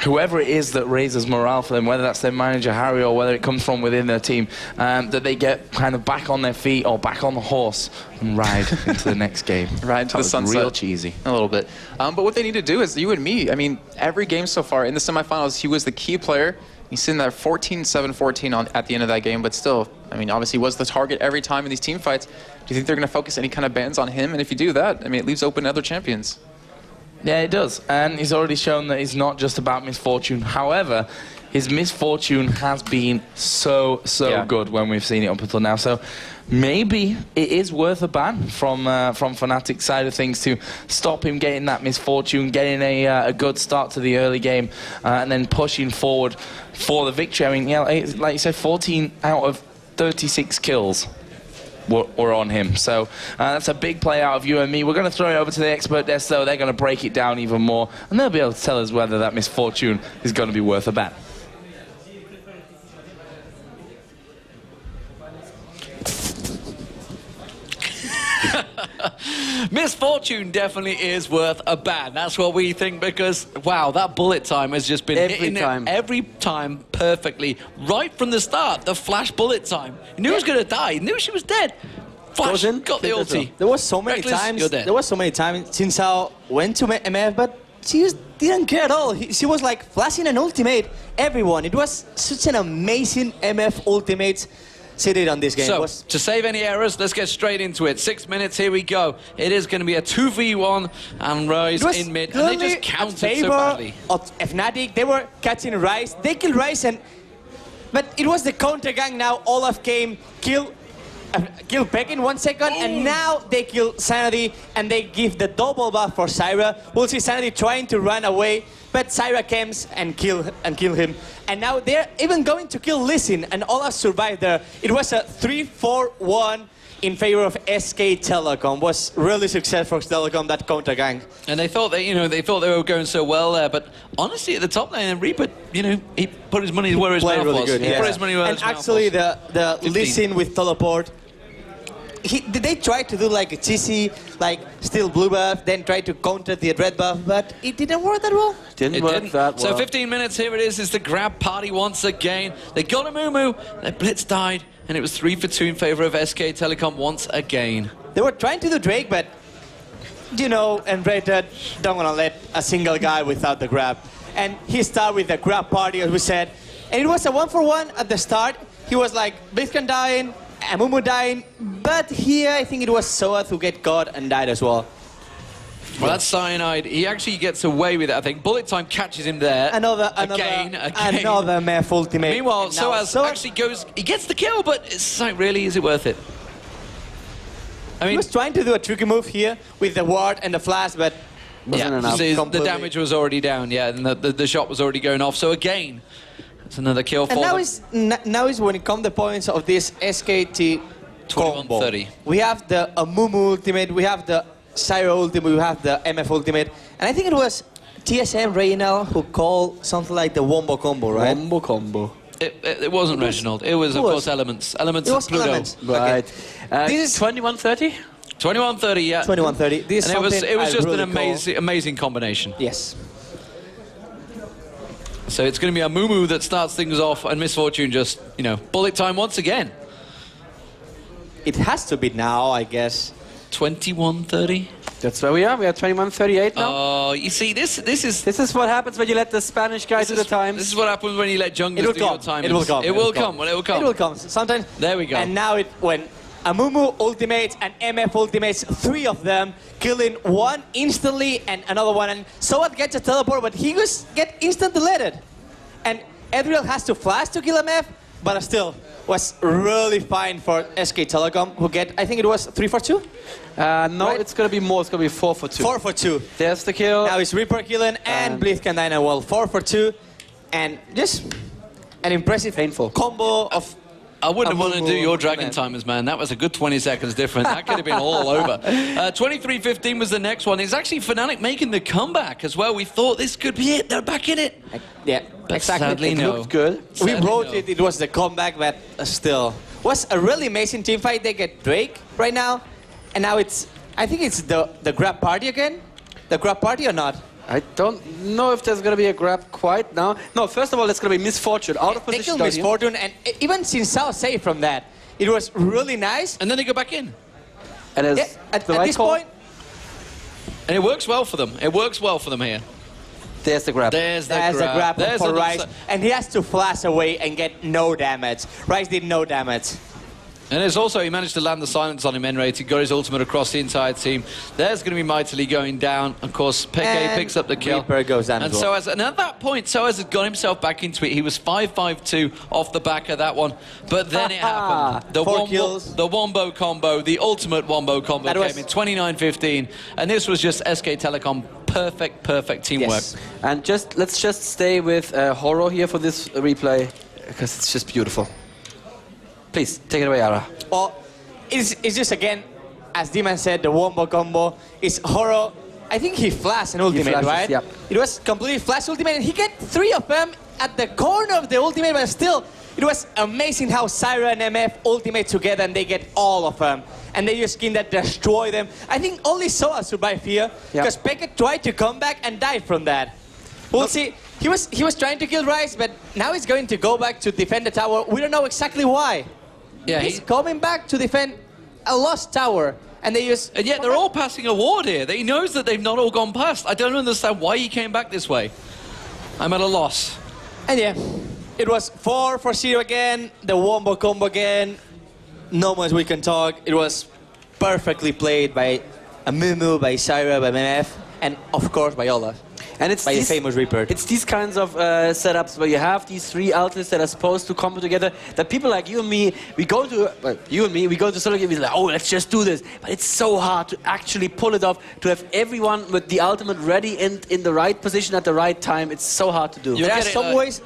whoever it is that raises morale for them, whether that's their manager Harry or whether it comes from within their team, that they get kind of back on their feet or back on the horse and ride into the next game. Right into the sunset. Real cheesy. A little bit. But what they need to do is UandME. I mean, every game so far in the semifinals, he was the key player. He's sitting there 14-7-14 at the end of that game, but still, I mean, obviously was the target every time in these team fights. Do you think they're going to focus any kind of bans on him? And if you do that, I mean, it leaves open other champions. Yeah, it does. And he's already shown that he's not just about Misfortune. However, his Misfortune has been so good when we've seen it up until now. So maybe it is worth a ban from FNATIC's side of things to stop him getting that Misfortune, getting a good start to the early game, and then pushing forward for the victory. I mean, yeah, like you said, 14 out of 36 kills were on him. So that's a big play out of UandME. We're going to throw it over to the expert desk, though. They're going to break it down even more, and they'll be able to tell us whether that Misfortune is going to be worth a ban. Misfortune definitely is worth a ban. That's what we think because, wow, that bullet time has just been every time perfectly. Right from the start, the flash bullet time. You knew he was going to die. You knew she was dead. Flash, got the ulti. There was so many Rekkles, times. you're dead. There was so many times Xin Zhao went to MF, but she just didn't care at all. She was like flashing an ultimate everyone. It was such an amazing MF ultimate she did on this game. So, to save any errors, let's get straight into it. 6 minutes, here we go. It is going to be a 2v1 and Rise in mid, and they just countered so badly. Of FNATIC, they were catching Rise. They killed Rise, but it was the counter gang now. Olaf came, killed Peke in 1 second, and now they kill Cyanide, and they give the double buff for Zyra. We'll see Cyanide trying to run away, but Zyra comes and kill him. And now they're even going to kill Listen, and Olaf survived there. It was a 3-4-1 in favor of SK Telecom. Was really successful for Telecom, that counter gang. And they thought they were going so well there, but honestly at the top lane, Reapered, he put his money where his mouth was. Good, he put his money where his mouth was. And actually the Listen with teleport, did they try to do like a cheesy, like steal blue buff, then try to counter the red buff, but it didn't work that well. Didn't work that well. So 15 minutes, here it is. It's the grab party once again. They got a Mumu, their blitz died, and it was 3 for 2 in favor of SK Telecom once again. They were trying to do Drake, but nRated don't want to let a single guy without the grab. And he started with the grab party, as we said, and it was a 1-for-1 at the start. He was like, Blitzcrank dying, Amumu dying, but here I think it was sOAZ who get caught and died as well. Well, that's Cyanide. He actually gets away with it, I think. Bullet Time catches him there. Another MF ultimate. Meanwhile, sOAZ actually goes, he gets the kill, but it's like, really, is it worth it? I mean, he was trying to do a tricky move here with the ward and the flash, but wasn't enough. The damage was already down, and the shot was already going off. So again, it's another kill for them. Now is when it comes the points of this SKT 21-30. We have the Amumu ultimate, we have the Czaru ultimate, we have the MF ultimate, and I think it was TSM Reynal who called something like the Wombo combo, right? Wombo combo. It wasn't Reginald. It was, of course, Elements. Elements of Pluto. Elements. Right. This is 21-30? 21-30, yeah. 21-30. This and is it was just an amazing combination. Yes. So it's going to be a Mumu that starts things off, and Misfortune just, bullet time once again. It has to be now, I guess. 21-30. That's where we are. We are 21-38 now. Oh, you see, this is what happens when you let the Spanish guy do the times. This is what happens when you let junglers do your timings. It will come. It will come. Well, it will come. It will come. Sometimes. There we go. And now when Amumu ultimates and MF ultimates, 3 of them, killing one instantly and another one. And sOAZ gets a teleport, but he just get instant deleted. And Edriel has to flash to kill MF, but still was really fine for SK Telecom, who get, I think it was 3 for 2? No, right? It's going to be more. It's going to be 4 for 2. 4 for 2. There's the kill. Now it's Reaper killing and Blitzcrank dying. Well, 4 for 2. And just an impressive combo of... I wouldn't want to do your Dragon Timers, man. That was a good 20 seconds different. That could have been all over. 23-15 was the next one. It's actually FNATIC making the comeback as well. We thought this could be it. They're back in it. Yeah, but exactly. Sadly, it looked good. We wrote it. It was the comeback, but still. Was a really amazing team fight. They get Drake right now. And now it's... I think it's the grab party again. The grab party or not? I don't know if there's going to be a grab quite now. No, first of all, it's going to be Misfortune out of position. They killed Misfortune, and even Sinsao saved from that. It was really nice. And then they go back in. And at this point... And it works well for them. It works well for them here. There's the grab. There's the grab. There's for Rice. And he has to flash away and get no damage. Rice did no damage. And there's also, he managed to land the silence on him, nRated, got his ultimate across the entire team. There's going to be MighTiLy going down. Of course, Peke picks up the kill. Reaper goes down and as well. And at that point, sOAZ had got himself back into it. He was 5-5-2 off the back of that one. But then it happened. The Wombo combo, the ultimate Wombo combo came in 29-15. And this was just SK Telecom. Perfect teamwork. Yes. And let's just stay with Horo here for this replay, because it's just beautiful. Please, take it away, Ara. Well, it's just, again, as Deman said, the Wombo combo is Horo. I think he flashed an ultimate, right? Yep. It was completely flash ultimate, and he get 3 of them at the corner of the ultimate, but still, it was amazing how Zyra and MF ultimate together, and they get all of them. And they use skin that destroy them. I think only sOAZ survived here, because Peke tried to come back and died from that. We'll see. He was trying to kill Rice, but now he's going to go back to defend the tower. We don't know exactly why. Yeah, he's coming back to defend a lost tower. And they use... And yet they're all passing a ward here. He knows that they've not all gone past. I don't understand why he came back this way. I'm at a loss. And yeah, it was 4 for 0 again, the wombo combo again. No much we can talk. It was perfectly played by Amumu, by Zyra, by MF, and of course by Olaf. And it's by these, the famous Reapered. It's these kinds of setups where you have these 3 ultimates that are supposed to combo together. That people like you and me, we go to solo game, we're like, oh, let's just do this. But it's so hard to actually pull it off, to have everyone with the ultimate ready and in the right position at the right time. It's so hard to do. There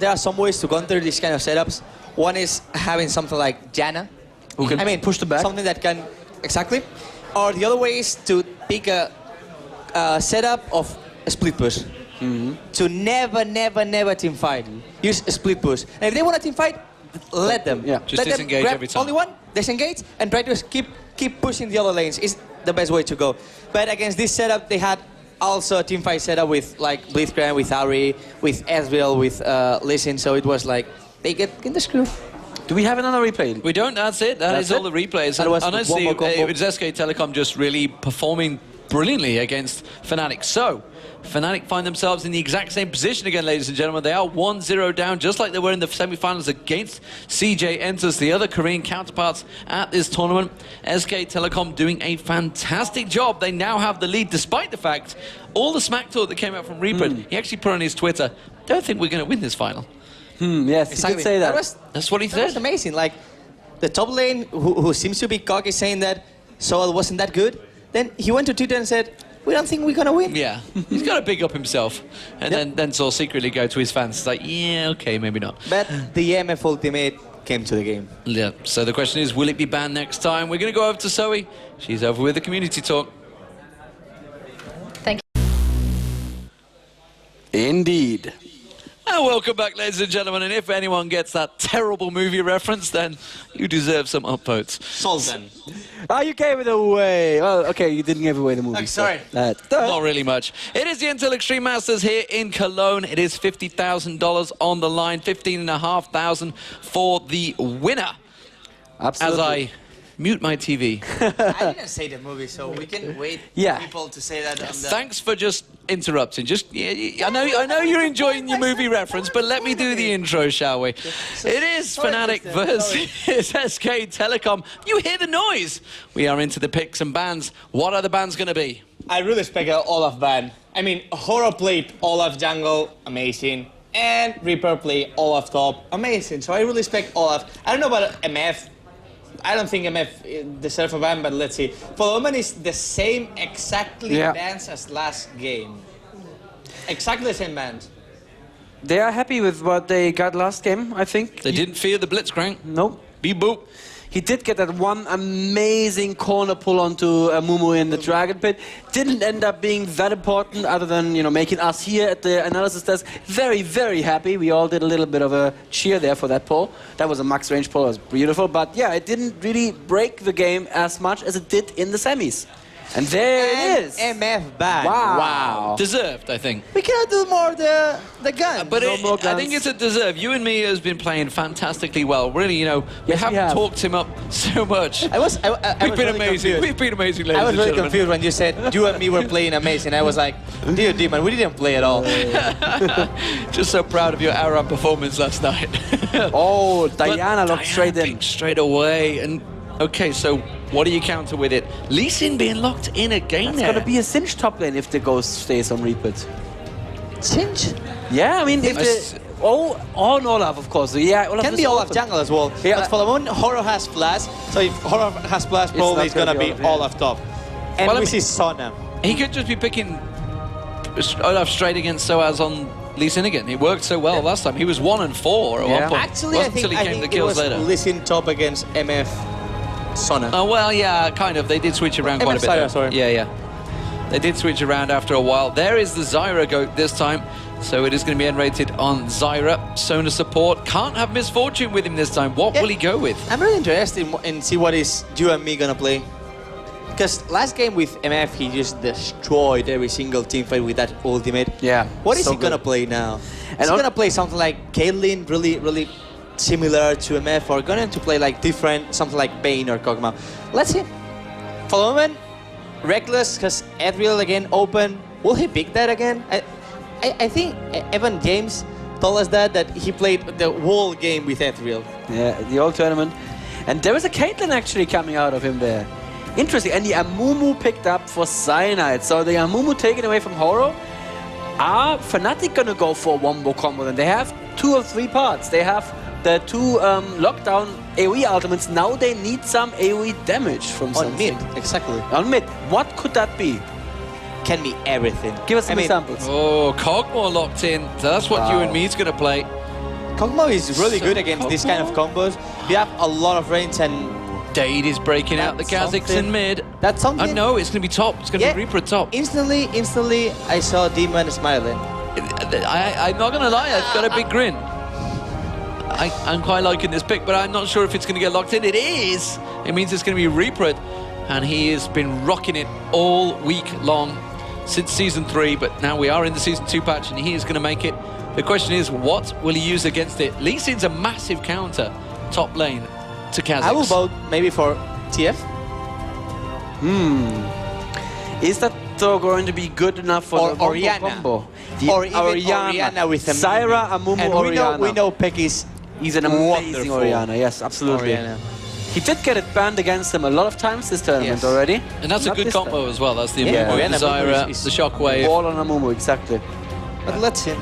are some ways to counter these kind of setups. One is having something like Janna, who can push the back. Something that can exactly. Or the other way is to pick a setup of a split push. To never team fight. Use a split push. And if they want to team fight, let them. Just let disengage them grab every time. only one, disengage, and try to keep pushing the other lanes. Is the best way to go. But against this setup, they had also a team fight setup with like Blitzcrank, with Ari, with Ezreal, with Lee Sin. So it was like they get in the screw. Do we have another replay? We don't. That's it. That's all the replays. And honestly, it was SK Telecom just really performing brilliantly against FNATIC. So, FNATIC find themselves in the exact same position again, ladies and gentlemen. They are 1-0 down, just like they were in the semi-finals against CJ Entus, the other Korean counterparts at this tournament. SK Telecom doing a fantastic job. They now have the lead, despite the fact all the smack talk that came out from Reapered. He actually put on his Twitter, "Don't think we're going to win this final." Yes, exactly. he did say that. That's what he said. That was amazing. Like the top lane, who seems to be cocky, saying that sOAZ wasn't that good. Then he went to Twitter and said, "We don't think we're gonna win." Yeah, he's got to big up himself, and then sort of secretly go to his fans. It's like, yeah, okay, maybe not. But the MF ultimate came to the game. Yeah. So the question is, will it be banned next time? We're gonna go over to Zoe. She's over with the community talk. Thank you. Indeed. And welcome back, ladies and gentlemen. And if anyone gets that terrible movie reference, then you deserve some upvotes. Sultan. Oh, you gave it away. Well, okay, you didn't give away the movie. Sorry. Not really much. It is the Untitled Extreme Masters here in Cologne. It is $50,000 on the line, $15,500 for the winner. Absolutely. As I mute my TV. I didn't say the movie, so we can wait for people to say that. Thanks for just interrupting. I know you're enjoying your movie reference, but let me do the intro, shall we? It is FNATIC versus SK Telecom. You hear the noise. We are into the picks and bans. What are the bans going to be? I really respect Olaf ban. I mean, Horo played Olaf jungle, amazing. And Reaper played Olaf top, amazing. So I really respect Olaf. I don't know about MF. I don't think MF deserves a ban, but let's see. For Deman is the same exactly bans as last game. Exactly the same bans. They are happy with what they got last game, I think. They didn't fear the Blitzcrank. No. Beep boop. He did get that one amazing corner pull onto Mumu in the Dragon Pit. Didn't end up being that important, other than, you know, making us here at the analysis desk very, very happy. We all did a little bit of a cheer there for that pull. That was a max range pull. It was beautiful. But yeah, it didn't really break the game as much as it did in the semis. And there it is. MF ban. Wow. Deserved, I think. We cannot do more of the gun. But I think it's a deserve. UandME has been playing fantastically well. Really, you know, we have talked him up so much. We've been amazing. We've been amazing, ladies I was and really gentlemen. confused when you said UandME were playing amazing. I was like, dear Deman, we didn't play at all. Just so proud of your Aram performance last night. Oh, Diana looked straight in. Straight away. And okay, so what do you counter with it? Lee Sin being locked in again. It's gonna be a cinch top lane if the Ghost stays on Reapered. Cinch? Yeah, I mean, if the... on Olaf, of course. Yeah, Olaf can be Olaf jungle as well. Yeah. But for the moment, Horo has flash. So if Horo has flash, probably it's gonna be Olaf top. And we see Sona. He could just be picking Olaf straight against sOAZ on Lee Sin again. It worked so well last time. He was 1-4 at one point. Actually, I think it was Lee Sin top against MF Sona. Oh, well, yeah, kind of. They did switch around quite a bit. Zyra, sorry. Yeah. They did switch around after a while. There is the Zyra goat this time. So it is going to be nRated on Zyra. Sona support. Can't have misfortune with him this time. What will he go with? I'm really interested in see what is UandME going to play. Because last game with MF, he just destroyed every single team fight with that ultimate. Yeah. What is he going to play now? Is he going to play something like Caitlyn, really similar to MF, or going to play like different, something like Bane or Kog'Maw? Let's see. For the moment, Rekkles has Ethereal again open. Will he pick that again? I think Evan James told us that he played the whole game with Ethereal. Yeah, the whole tournament. And there was a Caitlyn actually coming out of him there. Interesting. And the Amumu picked up for Cyanide. So the Amumu taken away from Horo. Are FNATIC gonna go for one more combo? Then they have 2 or 3 parts. They have the 2 lockdown AoE ultimates. Now they need some AoE damage from something. On mid, exactly. On mid. What could that be? Can be everything. Give us some examples. Oh, Kog'Maw locked in. So that's what UandME's going to play. Kog'Maw is really good against this kind of combos. You have a lot of range and... Dade is breaking out the Kazakhs in mid. That's something... Oh no, it's going to be top. It's going to be Reapered top. Instantly, I saw Deman smiling. I'm not going to lie, I've got a big grin. I'm quite liking this pick, but I'm not sure if it's going to get locked in. It is! It means it's going to be Reapered. And he has been rocking it all week long since Season 3, but now we are in the Season 2 patch and he is going to make it. The question is, what will he use against it? Lee Sin's a massive counter top lane to Kazakhs. I will vote maybe for TF. Is that though going to be good enough for the Orianna combo? Or even Orianna with a Syra, Amumu, and Orianna. we know Pekka He's an amazing Orianna, yes, absolutely. Orianna. He did get it banned against him a lot of times this tournament already. And that's a good combo as well. That's the Yeah. Amumu, the Zyra, the Shockwave. All on Amumu, exactly. But let's see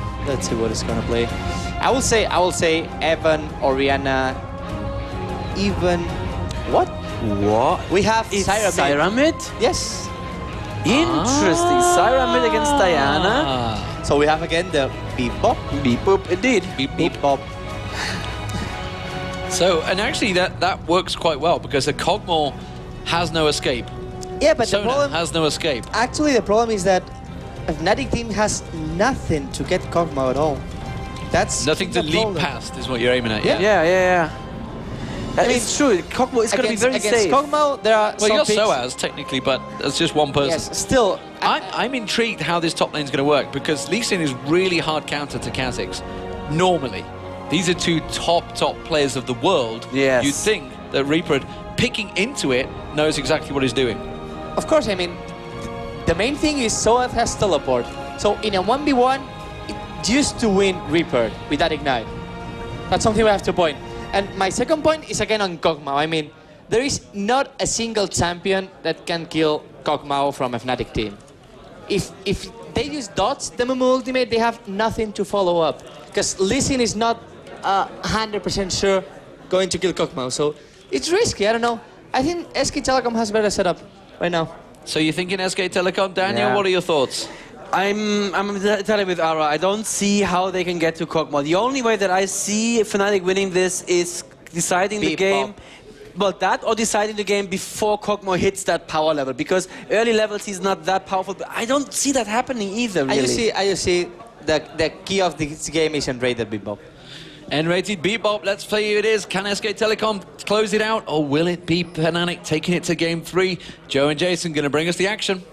what it's gonna play. I will say Evan, Orianna, even what? We have Syra mid? Yes. Interesting. Syra mid against Diana. So we have again the beep bop. Beep boop, indeed. Beep bop. So, and actually that works quite well because the Kog'Maw has no escape. Yeah, but Sona the problem has no escape. Actually, the problem is that FNATIC team has nothing to get Kog'Maw at all. That's nothing to the leap problem. past is what you're aiming at. Yeah. It's true. Kog'Maw is going to be very against safe. Kog'Maw, there are Well, you're some sOAZ technically, but that's just one person. Yes, still. I'm intrigued how this top lane is going to work because Lee Sin is really hard counter to Kazakhs. Normally, these are 2 top players of the world. Yes. You'd think that Reapered picking into it knows exactly what he's doing. Of course, I mean, the main thing is sOAZ has teleport. So in a 1v1, it used to win Reapered with that ignite. That's something we have to point. And my second point is again on Kog'Maw. I mean, there is not a single champion that can kill Kog'Maw from a FNATIC team. If they use dots, the Amumu ultimate, they have nothing to follow up. Because Lee Sin is not 100% sure going to kill Kog'Maw. So it's risky, I don't know. I think SK Telecom has better setup right now. So you're thinking SK Telecom, Daniel? What are your thoughts? I'm telling with Ara, I don't see how they can get to Kog'Maw. The only way that I see FNATIC winning this is deciding the game. Well, that or deciding the game before Kog'Maw hits that power level. Because early levels he's not that powerful. But I don't see that happening either, really. I just see the key of this game is nRated Bebop. nRated Bebop, let's play who it is. Can SK Telecom close it out, or will it be FNATIC taking it to game 3? Joe and Jason going to bring us the action.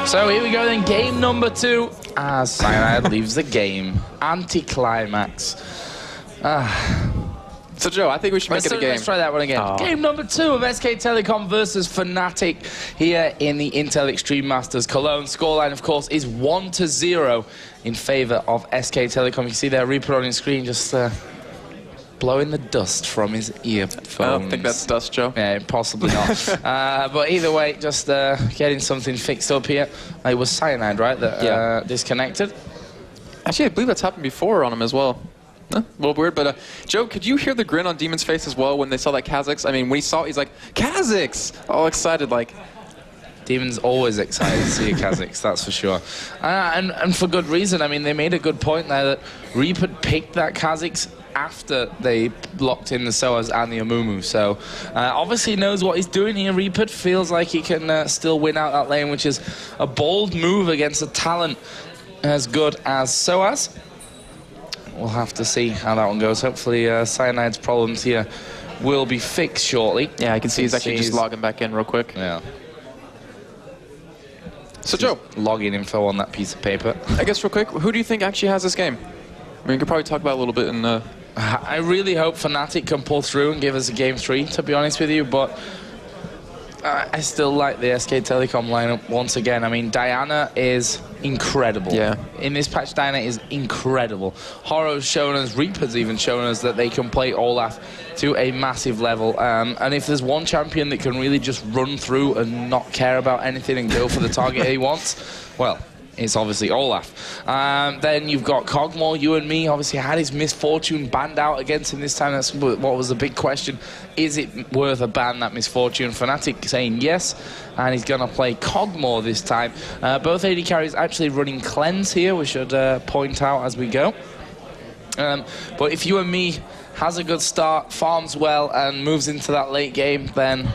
So here we go then, game number 2. As Cyanide leaves the game. Anticlimax. So Joe, I think we should make it a game. Let's try that one again. Game number 2 of SK Telecom versus FNATIC here in the Intel Extreme Masters Cologne. Scoreline, of course, is 1-0 in favor of SK Telecom. You can see there Reaper on his screen just blowing the dust from his earphones. I don't think that's dust, Joe. Yeah, possibly not. But either way, just getting something fixed up here. It was Cyanide, right, that disconnected? Actually, I believe that's happened before on him as well. A little weird, but Joe, could you hear the grin on Demon's face as well when they saw that Kazakhs? I mean, when he saw it, he's like, Kazakhs! All excited, like. Demon's always excited to see a Kazakhs, that's for sure. And for good reason. I mean, they made a good point there that Reapered picked that Kazakhs after they blocked in the sOAZ and the Amumu. So obviously he knows what he's doing here. Reapered feels like he can still win out that lane, which is a bold move against a talent as good as sOAZ. We'll have to see how that one goes. Hopefully Cyanide's problems here will be fixed shortly. Yeah, I can see he's actually just logging back in real quick. Yeah. So Joe, login info on that piece of paper. I guess real quick, who do you think actually has this game? I mean, we could probably talk about it a little bit in the... I really hope FNATIC can pull through and give us a game 3, to be honest with you, but I still like the SK Telecom lineup once again. I mean, Diana is incredible. Yeah. In this patch, Diana is incredible. Horo's shown us, Reaper's even shown us that they can play Olaf to a massive level. And if there's one champion that can really just run through and not care about anything and go for the target he wants, well, it's obviously Olaf. Then you've got Kog'Maw, UandME, obviously had his misfortune banned out against him this time. That's what was the big question. Is it worth a ban, that misfortune? FNATIC saying yes, and he's going to play Kog'Maw this time. Both AD carries actually running Cleanse here, we should point out as we go. But if UandME has a good start, farms well, and moves into that late game, then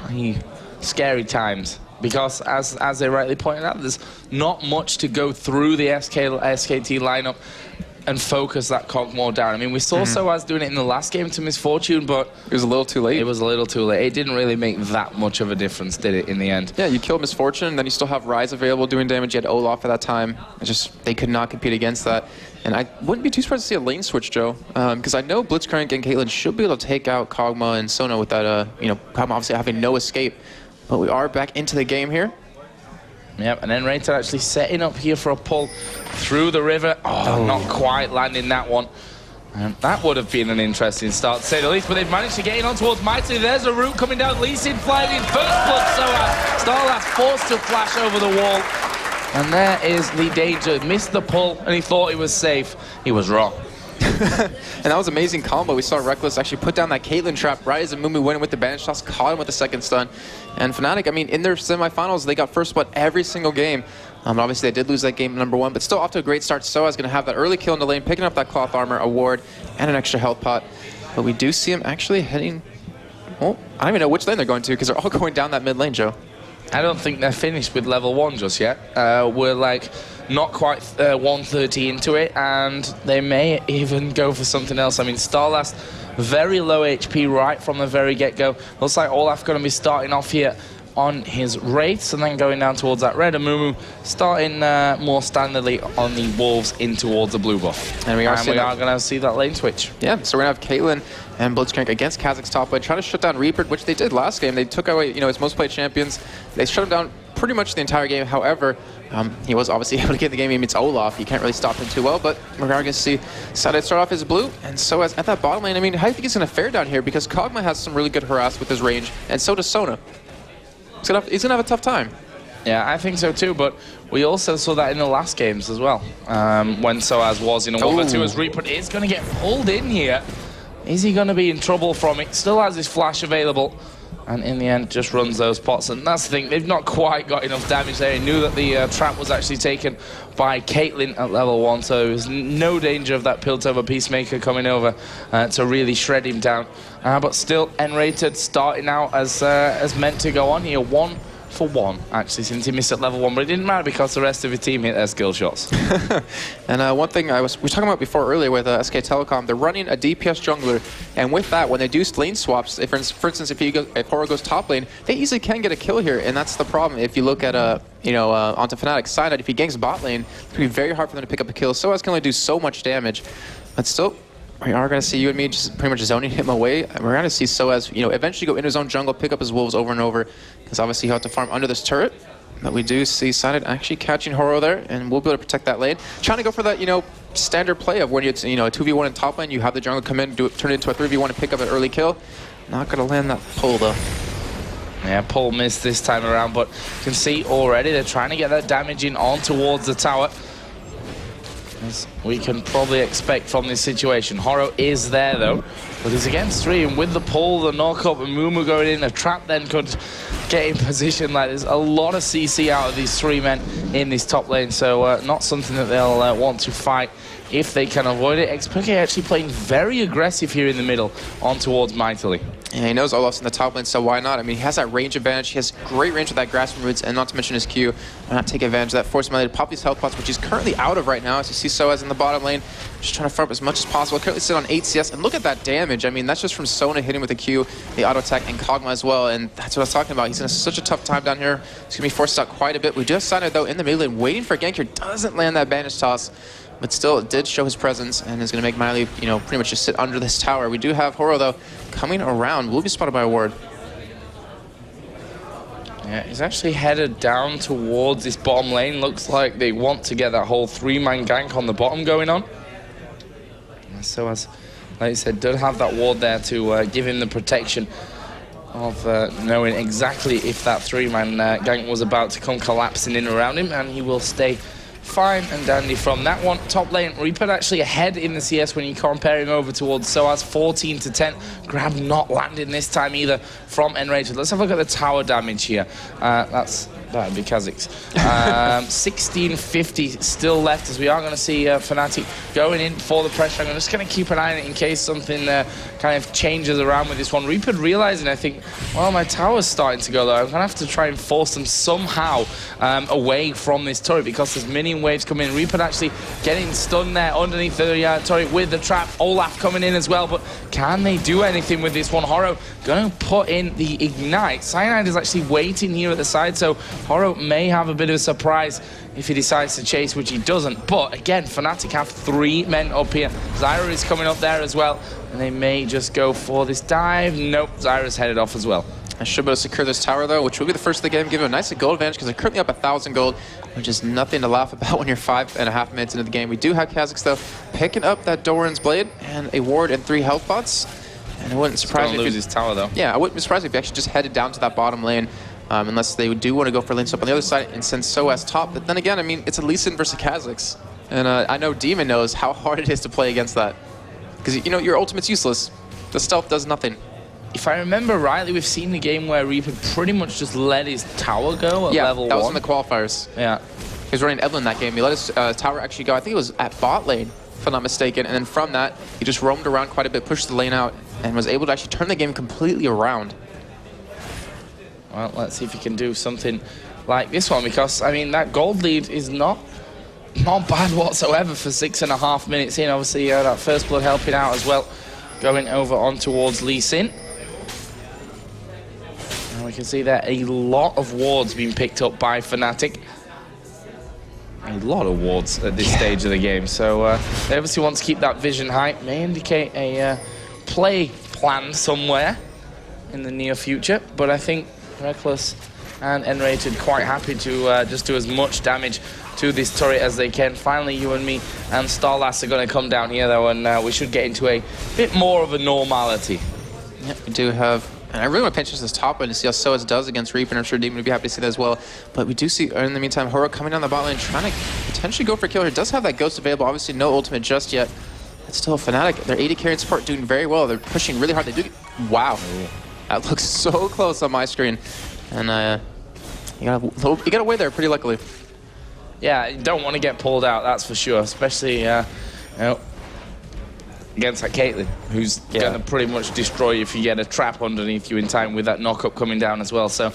scary times. Because, as they rightly pointed out, there's not much to go through the SKT lineup and focus that Kog'Maw down. I mean, we saw sOAZ doing it in the last game to misfortune, but... It was a little too late. It was a little too late. It didn't really make that much of a difference, did it, in the end? Yeah, you killed misfortune, and then you still have Ryze available doing damage. You had Olaf at that time. It's just, they could not compete against that. And I wouldn't be too surprised to see a lane switch, Joe, because I know Blitzcrank and Caitlyn should be able to take out Kog'Maw and Sona with that, Kog'Maw obviously having no escape. But we are back into the game here. Yep, and nRated actually setting up here for a pull through the river. Oh, not quite landing that one. And that would have been an interesting start, to say the least, but they've managed to get in on towards MighTiLy. There's a route coming down. Lee Sin flying in. First blood, sOAZ. StarLast forced to flash over the wall. And there is the danger. Missed the pull, and he thought he was safe. He was wrong. And that was an amazing combo. We saw Rekkles actually put down that Caitlyn trap right as Mumu went in with the bandage toss, caught him with the second stun. And FNATIC, I mean, in their semifinals, they got first blood every single game. Obviously, they did lose that game _1, but still off to a great start. sOAZ going to have that early kill in the lane, picking up that cloth armor, a ward, and an extra health pot. But we do see him actually heading... Well, I don't even know which lane they're going to, because they're all going down that mid lane, Joe. I don't think they're finished with level 1 just yet. We're like not quite 130 into it, and they may even go for something else. I mean, StarLast, very low HP right from the very get-go. Looks like Olaf going to be starting off here on his Wraiths and then going down towards that red, and Mumu starting more standardly on the Wolves in towards the blue buff. And we are going to see that lane switch. Yeah, so we're going to have Caitlyn and Blitzcrank against Kazakh's top lane, trying to shut down Reapered, which they did last game. They took away, his most played champions. They shut him down pretty much the entire game. However, he was obviously able to get in the game. It's Olaf. You can't really stop him too well, but we're going to see Cyanide start off as blue, and sOAZ at that bottom lane. I mean, how do you think he's going to fare down here? Because Kog'Maw has some really good harass with his range, and so does Sona. He's going to have a tough time. Yeah, I think so too, but we also saw that in the last games as well, when sOAZ was in a 1v2 as Reapered is going to get pulled in here. Is he going to be in trouble from it? Still has his flash available, and in the end just runs those pots. And that's the thing, they've not quite got enough damage there. He knew that the trap was actually taken by Caitlyn at level 1, so there was no danger of that Piltover Peacemaker coming over to really shred him down. But still, nRated starting out as meant to go on here. 1 for 1, actually, since he missed at level 1, but it didn't matter because the rest of his team hit their skill shots. And one thing we were talking about before earlier with SK Telecom, they're running a DPS jungler, and with that, when they do lane swaps, for instance, if Horo goes top lane, they easily can get a kill here, and that's the problem. If you look at onto FNATIC Cyanide, if he ganks bot lane, it's going to be very hard for them to pick up a kill. sOAZ can only do so much damage, but still, we are going to see UandME just pretty much zoning him away. And we're going to see sOAZ, eventually go into his own jungle, pick up his wolves over and over, because obviously he'll have to farm under this turret. But we do see Cyanide actually catching Horo there, and we'll be able to protect that lane. Trying to go for that, standard play of when it's, a 2v1 in top lane, you have the jungle come in, turn it into a 3v1 and pick up an early kill. Not going to land that pull, though. Yeah, pull missed this time around, but you can see already they're trying to get that damage in on towards the tower. As we can probably expect from this situation. Horo is there though, but he's against 3, and with the pull, the knock-up, and Mumu going in, a trap then could get in position. Like, there's a lot of CC out of these 3 men in this top lane, so not something that they'll want to fight if they can avoid it. xPeke actually playing very aggressive here in the middle on towards MighTiLy. Yeah, he knows Olaf's in the top lane, so why not? I mean, he has that range advantage. He has great range with that grasping roots, and not to mention his Q. Why not take advantage of that? Force melee to pop these health pots, which he's currently out of right now, as you see sOAZ in the bottom lane, just trying to farm as much as possible. Currently sit on 8 CS, and look at that damage. I mean, that's just from Sona hitting with the Q, the auto attack, and Kog'Maw as well, and that's what I was talking about. He's in such a tough time down here. He's going to be forced out quite a bit. We just signed it, though, in the mid lane, waiting for a gank here. Doesn't land that bandage toss. but still it did show his presence and is going to make MighTiLy, you know, pretty much just sit under this tower. We do have Horo, though, coming around. Will be spotted by a ward. Yeah, he's actually headed down towards this bottom lane. Looks like they want to get that whole 3-man gank on the bottom going on. So as, like I said, did have that ward there to give him the protection of knowing exactly if that 3-man gank was about to come collapsing in around him, and he will stay fine and dandy from that one. Top lane, Reapered actually ahead in the CS when you're comparing over towards sOAZ, 14-10. Grab not landing this time either from nRated. Let's have a look at the tower damage here. That'd be Kazakhs. 1650 still left, as we are going to see FNATIC going in for the pressure. I'm just going to keep an eye on it in case something kind of changes around with this one. Reapered realizing, I think, well, my tower's starting to go low. I'm going to have to try and force them somehow away from this turret because there's minion waves coming in. Reapered actually getting stunned there underneath the turret with the trap. Olaf coming in as well, but can they do anything with this one? Horo going to put in the ignite. Cyanide is actually waiting here at the side, so Horo may have a bit of a surprise if he decides to chase, which he doesn't. But again, FNATIC have 3 men up here. Czaru is coming up there as well, and they may just go for this dive. Nope, Czaru's headed off as well. I should be able to secure this tower, though, which will be the first of the game, give him a nice gold advantage because they're currently up 1,000 gold, which is nothing to laugh about when you're 5.5 minutes into the game. We do have Kazakhs, though, picking up that Doran's Blade and a ward and 3 health pots. And it wouldn't surprise me if lose his tower, though. Yeah, I wouldn't be surprised if he actually just headed down to that bottom lane. Unless they do want to go for lane swap on the other side and send sOAZ top. But then again, I mean, it's a Lee Sin versus Kazakhs. And I know Deman knows how hard it is to play against that. Because, you know, your ultimate's useless. The stealth does nothing. If I remember rightly, we've seen the game where Reaper pretty much just let his tower go at level 1. Yeah, that was in the qualifiers. Yeah. He was running Evelyn that game. He let his tower actually go. I think it was at bot lane, if I'm not mistaken. And then from that, he just roamed around quite a bit, pushed the lane out, and was able to actually turn the game completely around. Well, let's see if he can do something like this one, because, I mean, that gold lead is not bad whatsoever for 6.5 minutes in. Obviously, that first blood helping out as well, going over on towards Lee Sin. And we can see there a lot of wards being picked up by FNATIC. A lot of wards at this stage of the game. So they obviously want to keep that vision high. May indicate a play plan somewhere in the near future, but I think Rekkles and nRated quite happy to just do as much damage to this turret as they can. Finally, UandME and StarLast are going to come down here, though, and we should get into a bit more of a normality. Yep, we do have, and I really want to pinch this top lane to see how sOAZ does against Reaper, and I'm sure Deman would be happy to see that as well. But we do see, in the meantime, Horo coming down the bot lane, trying to potentially go for a kill here. Does have that ghost available, obviously no ultimate just yet. It's still FNATIC. Their AD carry and support doing very well. They're pushing really hard. They do. Wow. That looks so close on my screen. And you got away there pretty luckily. Yeah, you don't want to get pulled out, that's for sure. Especially you know, against that Caitlyn, who's going to pretty much destroy you if you get a trap underneath you in time with that knock-up coming down as well. So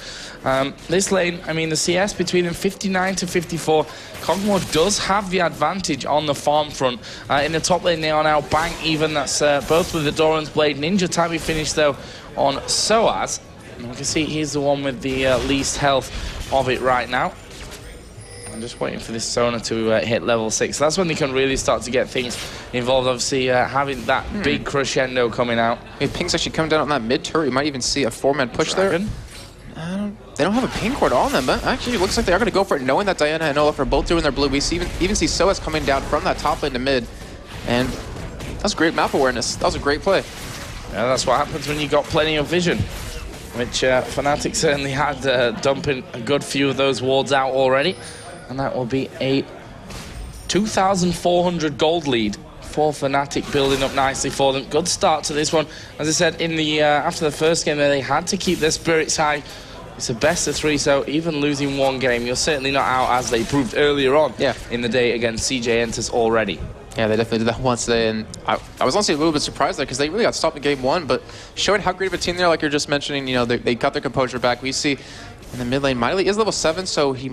this lane, I mean, the CS between them 59 to 54. Kog'Maw does have the advantage on the farm front. In the top lane, they are now bang even. That's both with the Doran's Blade. Ninja Tabi finished, though, on sOAZ. And we can see he's the one with the least health of it right now. I'm just waiting for this Sona to hit level 6. That's when they can really start to get things involved. Obviously, having that big crescendo coming out. Hey, Pink's actually coming down on that mid turret. You might even see a 4-man push there. They don't have a pink ward on them, but actually it looks like they are going to go for it, knowing that Diana and Olaf are both doing their blue. We even see sOAZ coming down from that top lane to mid. And that's great map awareness. That was a great play. Yeah, that's what happens when you got plenty of vision, which FNATIC certainly had, dumping a good few of those wards out already. And that will be a 2,400 gold lead for FNATIC, building up nicely for them. Good start to this one. As I said, in the after the first game, they had to keep their spirits high. It's a best of 3, so even losing one game, you're certainly not out, as they proved earlier on in the day against CJ ENTUS already. Yeah, they definitely did that once today, and I was honestly a little bit surprised there because they really got stopped in game 1, but showing how great of a team they are, like you're just mentioning, you know, they got their composure back. We see in the mid lane, MighTiLy is level 7, so he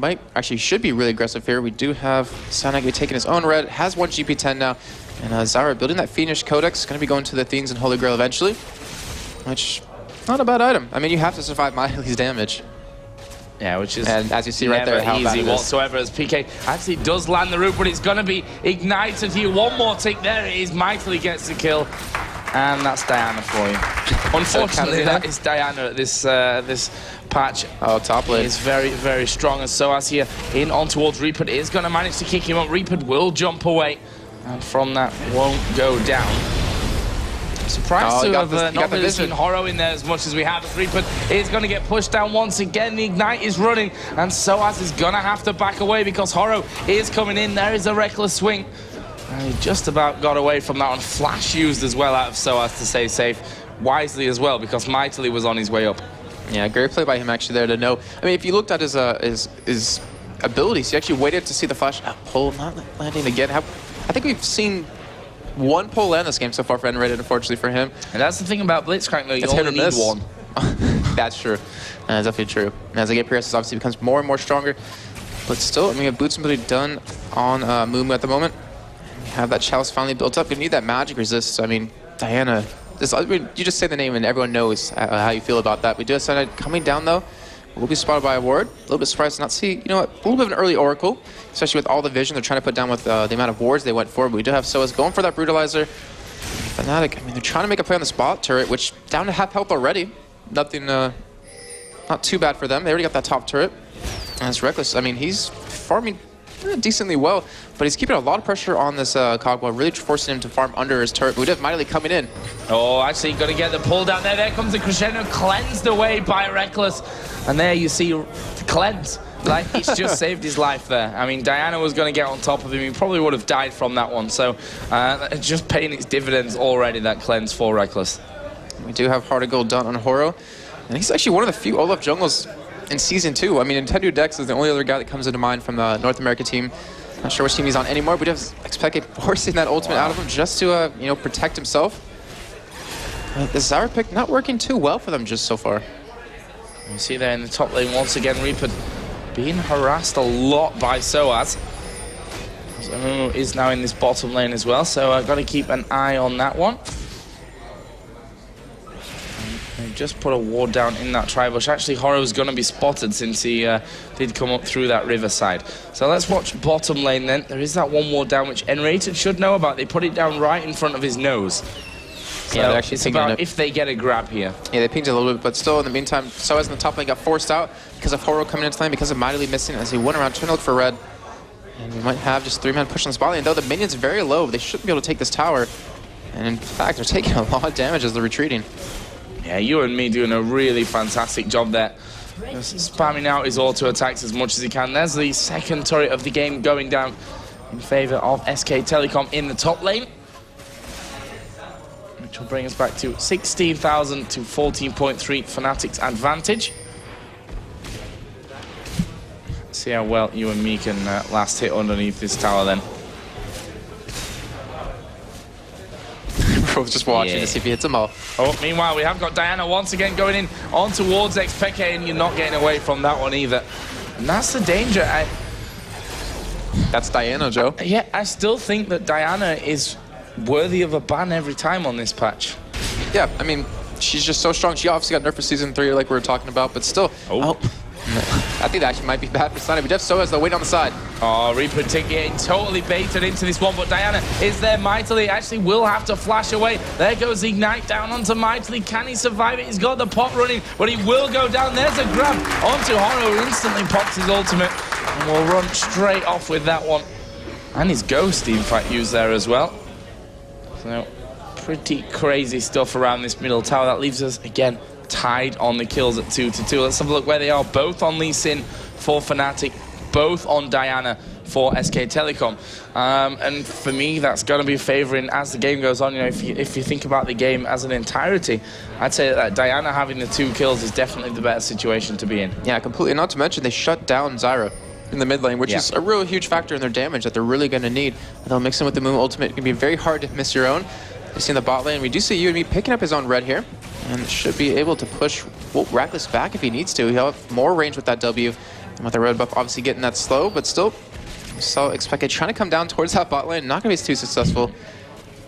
should be really aggressive here. We do have Cyanide taking his own red, has 1 GP10 now, and Czaru building that Fiendish Codex, going to be going to the Theans and Holy Grail eventually, which, not a bad item. I mean, you have to survive MighTiLy's damage. Yeah, which is and as you see right there, how bad easy it is. whatsoever. As PK actually does land the root, but it's going to be ignited here. One more tick. There it is. MighTiLy gets the kill, and that's Diana for you. Unfortunately, that is Diana at this patch. Oh, top lane is very, very strong. And sOAZ here in on towards Reapered is going to manage to kick him up. Reapered will jump away, and from that won't go down. Surprised to have not really seen Horo in there as much as we have. Reapered is going to get pushed down once again. The Ignite is running, and sOAZ is going to have to back away because Horo is coming in. There is a Rekkles swing. And he just about got away from that one. Flash used as well out of sOAZ to stay safe. Wisely as well, because MighTiLy was on his way up. Yeah, great play by him actually there to know. I mean, if you looked at his abilities, he actually waited to see the flash. Pull not landing again. I think we've seen one pull land this game so far for nRated, unfortunately for him. And that's the thing about Blitzcrank, though. You only need one. That's true. That's definitely true. And as the game progresses, obviously becomes more and more stronger. But still, I mean, we have boots ability done on Mumu at the moment. We have that chalice finally built up. We need that magic resist. So, I mean, Diana. You just say the name and everyone knows how you feel about that. We do have Cyanide coming down, though. We'll be spotted by a ward. A little bit surprised to not see, you know what, a little bit of an early Oracle, especially with all the vision they're trying to put down with the amount of wards they went for. But we do have sOAZ going for that Brutalizer. FNATIC, I mean, they're trying to make a play on the spot turret, which down to half health already. Nothing, not too bad for them. They already got that top turret. And it's Rekkles. I mean, he's farming decently well, but he's keeping a lot of pressure on this Cogwell, really forcing him to farm under his turret. But we do have MighTiLy coming in. Oh, actually, got to get the pull down there. There comes the crescendo, cleansed away by Rekkles. And there you see the cleanse. Like, it's just saved his life there. I mean, Diana was going to get on top of him. He probably would have died from that one. So, just paying its dividends already, that cleanse for Rekkles. We do have Heart of Gold done on Horo. And he's actually one of the few Olaf jungles in Season 2. I mean, Nintendo Dex is the only other guy that comes into mind from the North America team. Not sure which team he's on anymore, but we have xPeke forcing that ultimate out of him just to, you know, protect himself. The Czaru pick not working too well for them just so far. You see there in the top lane once again, Reapered being harassed a lot by sOAZ. Zenon is now in this bottom lane as well, so I've got to keep an eye on that one. They just put a ward down in that tri-bush. Actually, Horo's going to be spotted since he did come up through that riverside. So let's watch bottom lane then. There is that one ward down, which nRated should know about. They put it down right in front of his nose. So yeah, they're actually it's about if they get a grab here. Yeah, they pinged a little bit, but still, in the meantime, sOAZ in the top lane got forced out because of Horo coming into lane, because of MighTiLy missing as he went around trying to look for red. And we might have just 3-man push on the spot lane, though the minion's very low. They shouldn't be able to take this tower. And in fact, they're taking a lot of damage as they're retreating. Yeah, UandME doing a really fantastic job there. Just spamming out his auto attacks as much as he can. There's the second turret of the game going down in favor of SK Telecom in the top lane, which will bring us back to 16,000 to 14.3 FNATIC's advantage. See how well UandME can last hit underneath this tower then. We're just watching to see if he hits them all. Oh, meanwhile, we have got Diana once again going in on towards xPeke, and you're not getting away from that one either. And that's the danger. That's Diana, Joe. Yeah, I still think that Diana is worthy of a ban every time on this patch. Yeah, I mean, she's just so strong. She obviously got nerfed for Season 3 like we were talking about, but still. Oh. I think that actually might be bad for Cyanide. We do have sOAZ though, wait on the side. Oh, Reapered getting totally baited into this one, but Diana is there. MighTiLy actually will have to flash away. There goes Ignite down onto MighTiLy. Can he survive it? He's got the pot running, but he will go down. There's a grab onto Horo, who instantly pops his ultimate, and will run straight off with that one. And his Ghost, in fact, used there as well. So, pretty crazy stuff around this middle tower. That leaves us, again, tied on the kills at 2-2. Let's have a look where they are. Both on Lee Sin for FNATIC, both on Diana for SK Telecom. And for me, that's going to be favouring as the game goes on. You know, if you think about the game as an entirety, I'd say that Diana having the 2 kills is definitely the better situation to be in. Yeah, completely. Not to mention, they shut down Czaru in the mid lane, which is a real huge factor in their damage that they're really going to need. They'll mix in with the Moon ultimate. It can be very hard to miss your own. You see in the bot lane, we do see UandME picking up his own red here, and should be able to push Rekkles back if he needs to. He'll have more range with that W, and with the red buff obviously getting that slow, but still, so xPeke trying to come down towards that bot lane, not going to be too successful.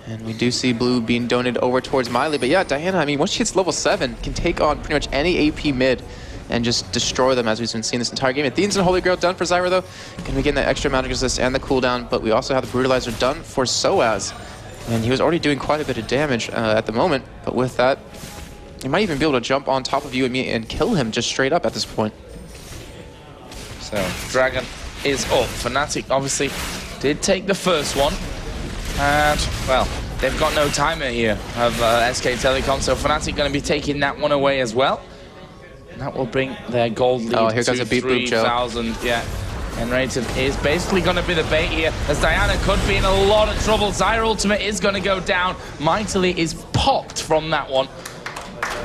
And we do see blue being donated over towards MighTiLy, but yeah, Diana, I mean, once she hits level 7, can take on pretty much any AP mid. and just destroy them as we've been seeing this entire game. Athene's and Holy Grail done for Zyra though. Gonna be getting that extra magic resist and the cooldown, but we also have the Brutalizer done for sOAZ. And he was already doing quite a bit of damage at the moment, but with that, he might even be able to jump on top of UandME and kill him just straight up at this point. So, Dragon is up. FNATIC obviously did take the first one. And, well, they've got no timer here of SK Telecom, so FNATIC going to be taking that one away as well. And that will bring their gold lead here to goes a beat boop, Joe. 3,000. Yeah. nRated is basically going to be the bait here, as Diana could be in a lot of trouble. Zyra ultimate is going to go down. MighTiLy is popped from that one.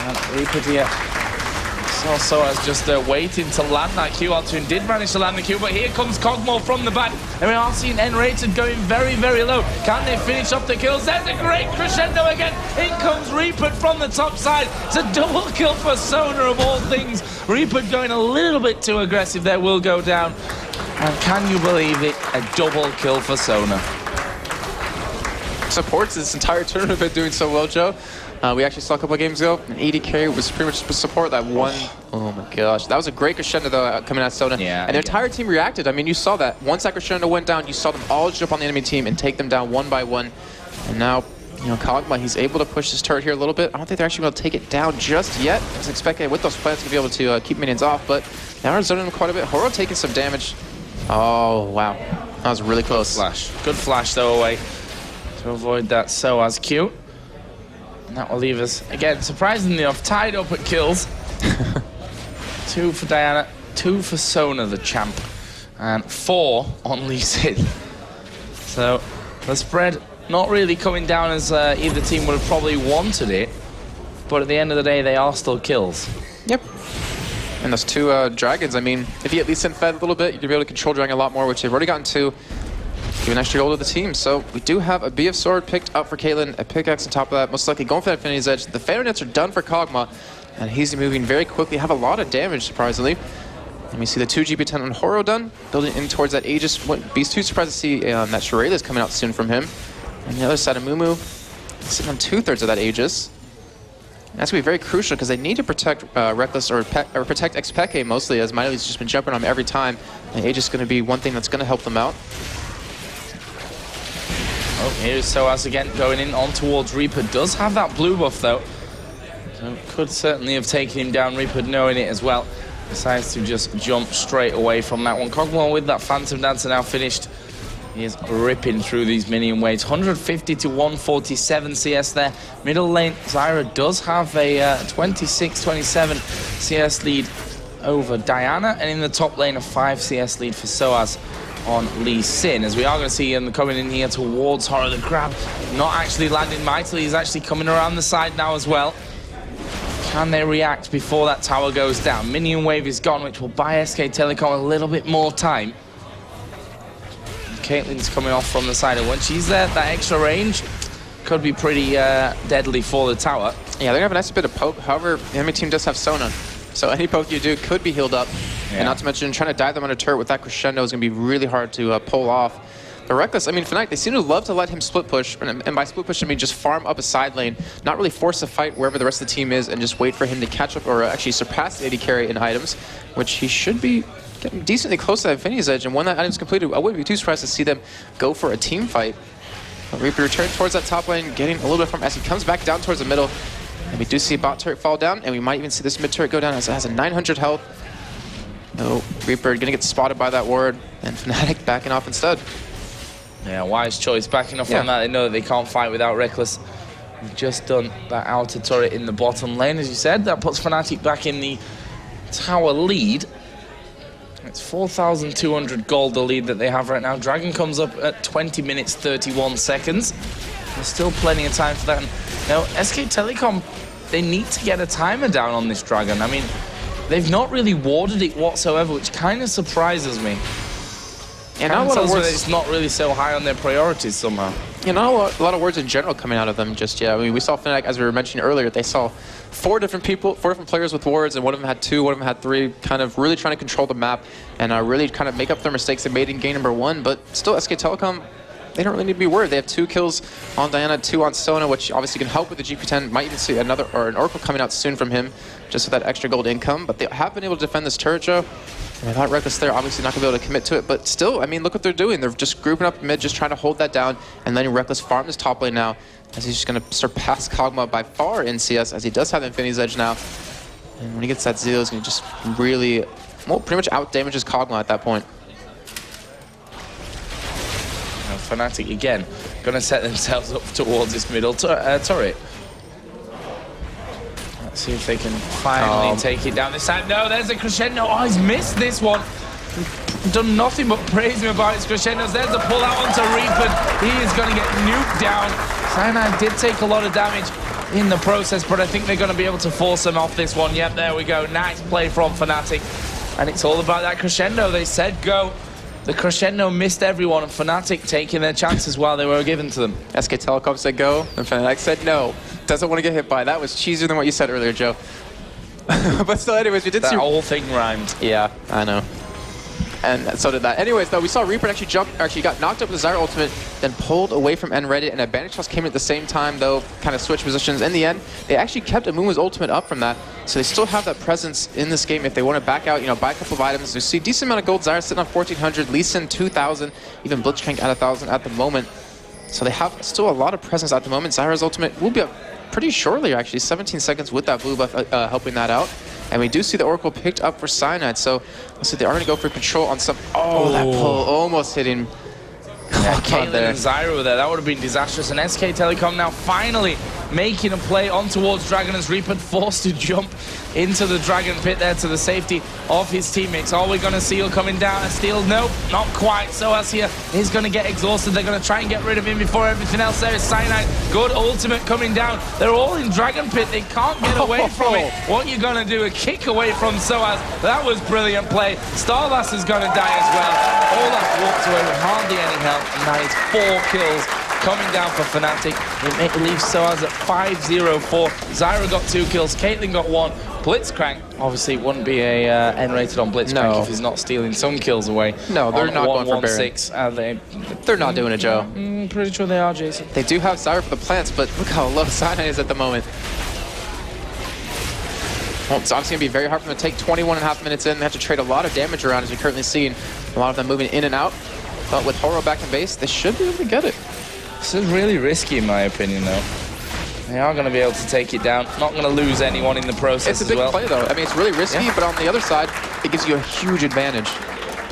And Reapered here. sOAZ just waiting to land that Q. Altun did manage to land the Q, but here comes Kog'Maw from the back. And we are seeing nRated going very, very low. Can they finish up the kills? There's a great crescendo again. In comes Reapered from the top side. It's a double kill for Sona of all things. Reapered going a little bit too aggressive there, will go down. And can you believe it? A double kill for Sona. Supports this entire tournament been doing so well, Joe. We actually saw a couple of games ago, an 80 carry was pretty much support that one. Oh my gosh, that was a great crescendo though coming out of Sona. Yeah, and their entire team reacted. I mean, you saw that. Once that crescendo went down, you saw them all jump on the enemy team and take them down one by one. And now, you know, Kog'Maw, he's able to push this turret here a little bit. I don't think they're actually able to take it down just yet. As xPeke with those plans to be able to keep minions off, but they are zoning them quite a bit. Horo taking some damage. Oh, wow. That was really close. Good flash though away to avoid that sOAZ Q. And that will leave us, again, surprisingly enough, tied up at kills. 2 for Diana, 2 for Sona, the champ, and 4 on Lee Sin. So the spread not really coming down as either team would have probably wanted it, but at the end of the day, they are still kills. Yep. And those 2 dragons, I mean, if you at least fed a little bit, you'd be able to control dragon a lot more, which they've already gotten 2. Give an extra goal to the team. So we do have a BF Sword picked up for Caitlyn, a pickaxe on top of that, most likely going for that Infinity's Edge. The Phantom Nets are done for Kog'Maw, and he's moving very quickly, have a lot of damage, surprisingly. And we see the 2 GP10 on Horo done, building in towards that Aegis. Wouldn't be too surprised to see that Shirayla's coming out soon from him. And the other side of Mumu, sitting on 2/3 of that Aegis. And that's going to be very crucial, because they need to protect Rekkles or protect xPeke mostly, as MighTiLy's just been jumping on him every time. And Aegis is going to be one thing that's going to help them out. Oh, here's sOAZ again going in on towards Reapered. Does have that blue buff though. So could certainly have taken him down, Reapered knowing it as well. Decides to just jump straight away from that one. Kog'Maw with that Phantom Dancer now finished. He is ripping through these minion waves. 150 to 147 CS there. Middle lane, Zyra does have a 26-27 CS lead over Diana. And in the top lane, a 5 CS lead for sOAZ on Lee Sin, as we are going to see him coming in here towards Horo. The grab not actually landing. MighTiLy is actually coming around the side now as well. Can they react before that tower goes down? Minion wave is gone, which will buy SK Telecom a little bit more time. Caitlyn's coming off from the side, and when she's there, that extra range could be pretty deadly for the tower. Yeah, they're going to have a nice bit of poke. However, the enemy team does have Sona, so any poke you do could be healed up. Yeah. And not to mention, trying to dive them on a turret with that crescendo is going to be really hard to pull off. The Rekkles, I mean, FNATIC, they seem to love to let him split push, and by split push I mean just farm up a side lane, not really force a fight wherever the rest of the team is, and just wait for him to catch up or actually surpass the AD carry in items, which he should be getting decently close to that Infinity's Edge. And when that item's completed, I wouldn't be too surprised to see them go for a team fight. But Reaper returns towards that top lane, getting a little bit from as he comes back down towards the middle. And we do see a bot turret fall down, and we might even see this mid turret go down as it has a 900 health. No, Reaper gonna get spotted by that ward, and FNATIC backing off instead. Yeah, wise choice, backing off on that. They know that they can't fight without Rekkles. We've just done that outer turret in the bottom lane, as you said. That puts FNATIC back in the tower lead. It's 4,200 gold, the lead that they have right now. Dragon comes up at 20 minutes, 31 seconds. There's still plenty of time for that. And now, SK Telecom, they need to get a timer down on this Dragon. I mean, they've not really warded it whatsoever, which kind of surprises me. And not a lot of words. It's not really so high on their priorities somehow. Yeah, not a lot of words in general coming out of them just yet. I mean, we saw FNATIC, as we were mentioning earlier, they saw 4 different players with wards, and one of them had 2, one of them had 3, kind of really trying to control the map and really kind of make up their mistakes they made in game number 1. But still, SK Telecom, they don't really need to be worried. They have 2 kills on Diana, 2 on Sona, which obviously can help with the GP10. Might even see another or an Oracle coming out soon from him, just with that extra gold income. But they have been able to defend this turret, Joe. And without Rekkles there, obviously not going to be able to commit to it. But still, I mean, look what they're doing. They're just grouping up mid, just trying to hold that down, and letting Rekkles farm this top lane now, as he's just going to surpass Kog'Maw by far in CS, as he does have Infinity's Edge now. And when he gets that Zeal, he's going to just really, well, pretty much out-damages Kog'Maw at that point. FNATIC again going to set themselves up towards this middle turret. Let's see if they can finally take it down this time. No, there's a crescendo. Oh, he's missed this one. Done nothing but praise him about his crescendos. There's the pull out onto Reapered. He is going to get nuked down. Cyanide did take a lot of damage in the process, but I think they're going to be able to force them off this one. Yep, there we go. Nice play from FNATIC. And it's all about that crescendo. They said go. The crescendo missed everyone, and FNATIC taking their chances while they were given to them. SK Telecom said go, and FNATIC said no. Doesn't want to get hit by. That was cheesier than what you said earlier, Joe. But still, anyways, we did see... That whole thing rhymed. Yeah, I know. And so did that. Anyways, though, we saw Reapered actually got knocked up with the Czaru ultimate, then pulled away from nRated, and a bandage toss came in at the same time, though, kind of switched positions. In the end, they actually kept Amumu's ultimate up from that, so they still have that presence in this game if they want to back out, you know, buy a couple of items. You see a decent amount of gold. Czaru sitting on 1,400, Lee Sin 2,000, even Blitzcrank at 1,000 at the moment. So they have still a lot of presence at the moment. Czaru's ultimate will be up pretty shortly, actually, 17 seconds with that blue buff helping that out. And we do see the Oracle picked up for Cyanide, so let's see, they are going to go for control on some... Oh, that pull almost hit him. Yeah, Caitlyn and Czaru there, that would have been disastrous. And SK Telecom now finally making a play on towards Dragon as Reapered forced to jump into the Dragon pit there to the safety of his teammates. Are we going to see Seal coming down and steal? Nope, not quite. sOAZ here is going to get exhausted. They're going to try and get rid of him before everything else. There is Cyanide. Good ultimate coming down. They're all in Dragon pit. They can't get away from it. What you're going to do, a kick away from sOAZ. That was brilliant play. StarLast is going to die as well. Olaf walked away with hardly any health. And now it's 4 kills coming down for FNATIC. It leaves sOAZ at 5-0-4. Czaru got 2 kills. Caitlyn got 1. Blitzcrank, obviously, wouldn't be a N-rated on Blitzcrank if he's not stealing some kills away. No, they're not going for Baron. They're not doing it, Joe. Pretty sure they are, Jason. They do have Czaru for the plants, but look how low Cyanide is at the moment. Well, it's obviously going to be very hard for them to take 21.5 minutes in. They have to trade a lot of damage around, as you're currently seeing. A lot of them moving in and out. But with Horo back in base, they should be able to get it. This is really risky, in my opinion, though. They are going to be able to take it down. Not going to lose anyone in the process as well. It's a big play, though. I mean, it's really risky, but on the other side, it gives you a huge advantage.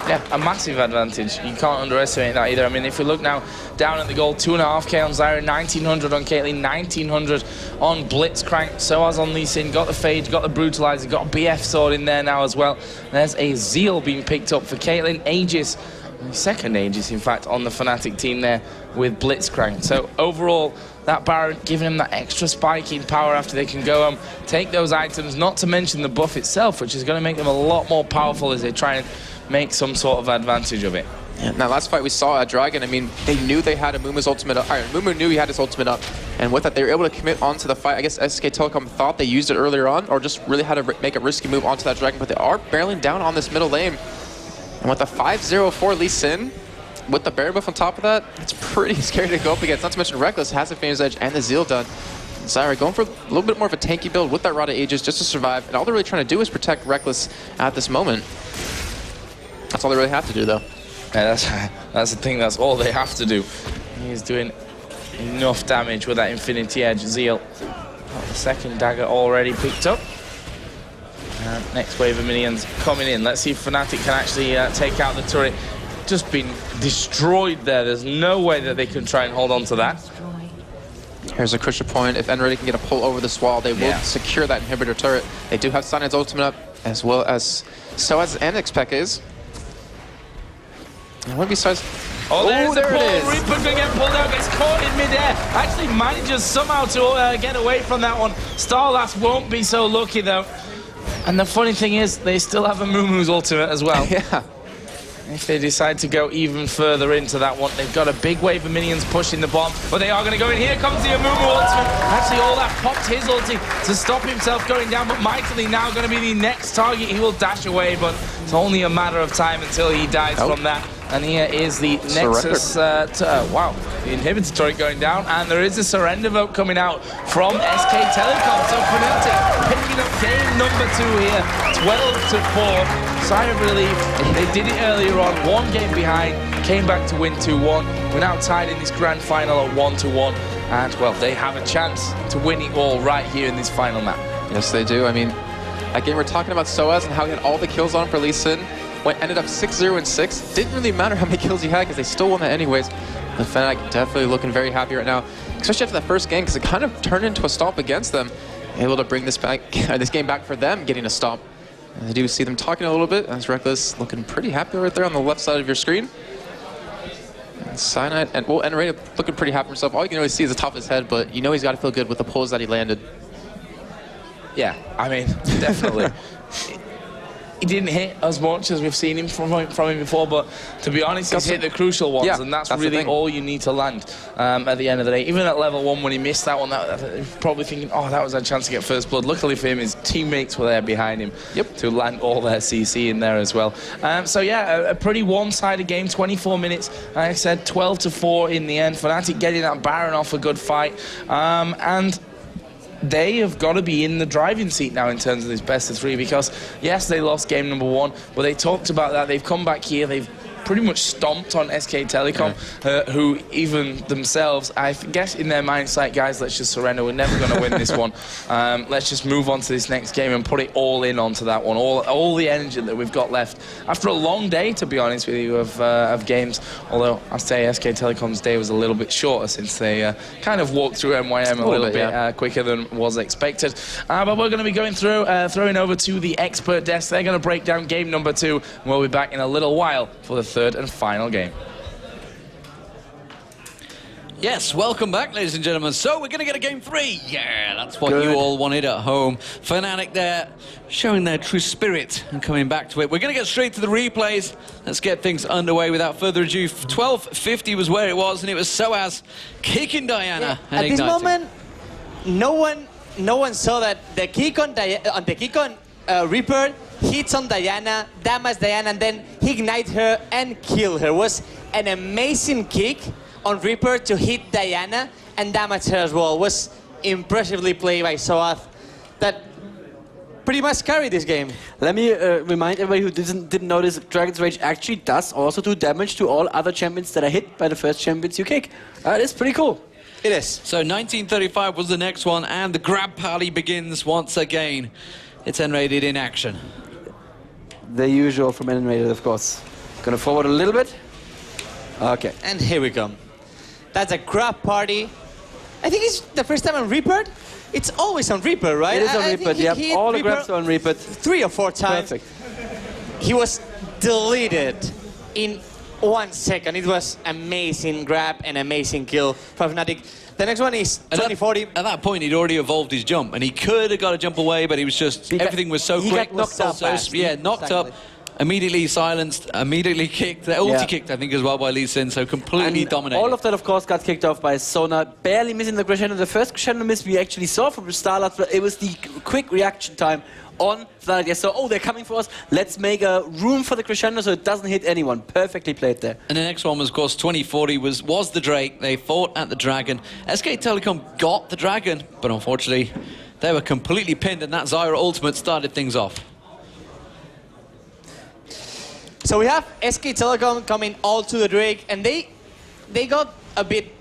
Yeah, a massive advantage. You can't underestimate that either. I mean, if we look now down at the goal, 2.5k on Czaru, 1,900 on Caitlyn, 1,900 on Blitzcrank. sOAZ on Lee Sin, got the Phage, got the Brutalizer, got a BF sword in there now as well. There's a Zeal being picked up for Caitlyn. Aegis, second Aegis, in fact, on the FNATIC team there with Blitzcrank. So overall, that Baron giving him that extra spiking power after they can go home, take those items, not to mention the buff itself, which is going to make them a lot more powerful as they try and make some sort of advantage of it. Yeah, now last fight we saw a Dragon, I mean, they knew they had Amumu's ultimate up. Mumu knew he had his ultimate up, and with that they were able to commit onto the fight. I guess SK Telecom thought they used it earlier on, or just really had to make a risky move onto that Dragon, but they are barreling down on this middle lane. And with the 5-0-4 Lee Sin, with the Baron buff on top of that, it's pretty scary to go up against. Not to mention Rekkles has the Famous Edge and the Zeal done. Czaru going for a little bit more of a tanky build with that Rod of Aegis just to survive, and all they're really trying to do is protect Rekkles at this moment. That's all they really have to do, though. Yeah, that's the thing, that's all they have to do. He's doing enough damage with that Infinity Edge. Zeal, the second dagger already picked up. And next wave of minions coming in. Let's see if FNATIC can actually take out the turret. Just been destroyed there. There's no way that they can try and hold on to that. Here's a crucial point. If nRated can get a pull over this wall, they will secure that inhibitor turret. They do have Cyanide's ultimate up, as well as sOAZ and xPeke. And what besides... Oh, there's there the pull. it is. Reapered gonna get pulled out, gets caught in midair. Actually manages somehow to get away from that one. StarLast won't be so lucky, though. And the funny thing is, they still have a Mumu's ultimate as well. Yeah. If they decide to go even further into that one, they've got a big wave of minions pushing the bomb, but they are going to go in. Here comes the Amumu ultimate. Actually, Olaf popped his ulti to stop himself going down, but MighTiLy now going to be the next target. He will dash away, but it's only a matter of time until he dies from that. And here is the Nexus, wow, the inhibitor turret going down, and there is a surrender vote coming out from SK Telecom. So FNATIC picking up game number 2 here, 12-4. Sigh of relief, they did it earlier on, 1 game behind, came back to win 2-1. We're now tied in this grand final at 1-1, and well, they have a chance to win it all right here in this final map. Yes, they do. I mean, again, we're talking about sOAZ and how he had all the kills on for Lee Sin. When ended up 6-0-6. Didn't really matter how many kills he had because they still won that anyways. The FNATIC definitely looking very happy right now, especially after that first game because it kind of turned into a stop against them. Able to bring this game back for them, getting a stop. And I do see them talking a little bit as Rekkles looking pretty happy right there on the left side of your screen. And Cyanide and well, nRated looking pretty happy himself. All you can really see is the top of his head, but you know he's got to feel good with the pulls that he landed. Yeah, I mean, definitely. He didn't hit as much as we've seen him from him before, but to be honest, he's hit the crucial ones, and that's really all you need to land at the end of the day. Even at level 1, when he missed that one, probably thinking, oh, that was a chance to get first blood. Luckily for him, his teammates were there behind him to land all their CC in there as well. So yeah, a pretty one-sided game, 24 minutes. Like I said, 12-4 in the end. FNATIC getting that Baron off a good fight, and they have got to be in the driving seat now in terms of this best of 3 because, yes, they lost game number 1, but they talked about that. They've come back here. They've pretty much stomped on SK Telecom, who even themselves, I guess in their mind's like, guys, let's just surrender. We're never going to win this one. Let's just move on to this next game and put it all in onto that one, all the energy that we've got left. After a long day, to be honest with you, of games, although I'd say SK Telecom's day was a little bit shorter since they kind of walked through MYM a little bit quicker than was expected. But we're going to be going through, throwing over to the expert desk. They're going to break down game number 2, and we'll be back in a little while for the third and final game. Yes, welcome back, ladies and gentlemen. So we're going to get a game 3. Yeah, that's what you all wanted at home. FNATIC there, showing their true spirit and coming back to it. We're going to get straight to the replays. Let's get things underway without further ado. 12:50 was where it was, and it was sOAZ kicking Diana. Yeah, at this moment, no one saw that the kick on Reapered hits on Diana, damage Diana, and then he ignite her and kill her. It was an amazing kick on Reaper to hit Diana and damage her as well. It was impressively played by sOAZ that pretty much carried this game. Let me remind everybody who didn't notice, Dragon's Rage actually does also do damage to all other champions that are hit by the first champions you kick. That is pretty cool. It is. So 1935 was the next one, and the grab party begins once again. It's nRated in action. The usual from nRated, of course. Gonna forward a little bit. Okay. And here we come. That's a grab party. I think it's the first time on Reapered. It's always on Reapered, right? It is on Reapered, yeah. All the grabs are on Reapered. 3 or 4 times. Perfect. He was deleted in 1 second. It was amazing grab and amazing kill for FNATIC. The next one is 2040. At that point, he'd already evolved his jump, and he could have got a jump away, but he was just, everything was so quick. He got knocked up fast. Yeah, knocked up, immediately silenced, immediately kicked. Ulti kicked, I think, as well by Lee Sin, so completely dominated. All of that, of course, got kicked off by Sona, barely missing the crescendo. The first crescendo miss we actually saw from StarLast, but it was the quick reaction time on FNATIC. So, oh, they're coming for us. Let's make a room for the crescendo so it doesn't hit anyone. Perfectly played there. And the next one was, of course, 2040 was the Drake. They fought at the Dragon. SK Telecom got the Dragon, but unfortunately, they were completely pinned, and that Zyra ultimate started things off. So we have SK Telecom coming all to the Drake, and they got a bit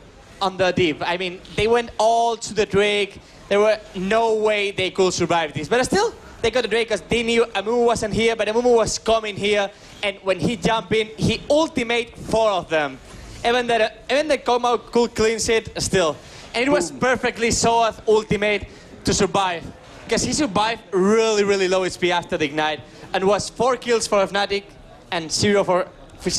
on the deep. I mean, they went all to the Drake. There were no way they could survive this, but still, they got the Drake because they knew Amumu wasn't here, but Amumu was coming here, and when he jumped in, he ultimate 4 of them. Even the Como could cleanse it still. And it was perfectly sOAZ ultimate to survive, because he survived really, really low HP after the ignite, and was 4 kills for FNATIC, and 0 for SK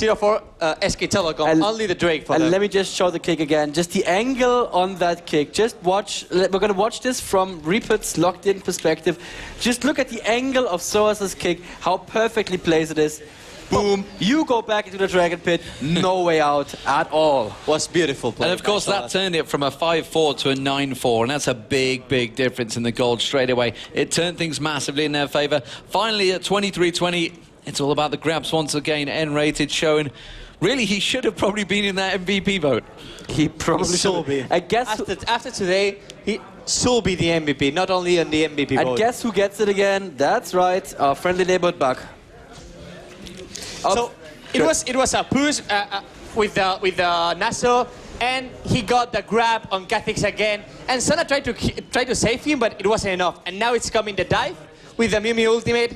Telecom, and only the Drake for them. Let me just show the kick again. Just the angle on that kick. Just watch. We're going to watch this from Reapered's locked-in perspective. Just look at the angle of sOAZ's kick, how perfectly placed it is. Boom. You go back into the Dragon Pit. No way out at all. Was beautiful play. And of course, that turned it from a 5-4 to a 9-4, and that's a big, big difference in the gold straight away. It turned things massively in their favor. Finally, at 23-20, it's all about the grabs once again. nRated showing Really, he should have probably been in that MVP vote. He probably should be. I guess after today, he should be the MVP, not only in the MVP vote. And guess who gets it again? That's right, our friendly neighborhood bug. So it was a push with the Naso, and he got the grab on Kha'Zix again. And Sana tried to save him, but it wasn't enough. And now it's coming the dive with the Mew Mew ultimate.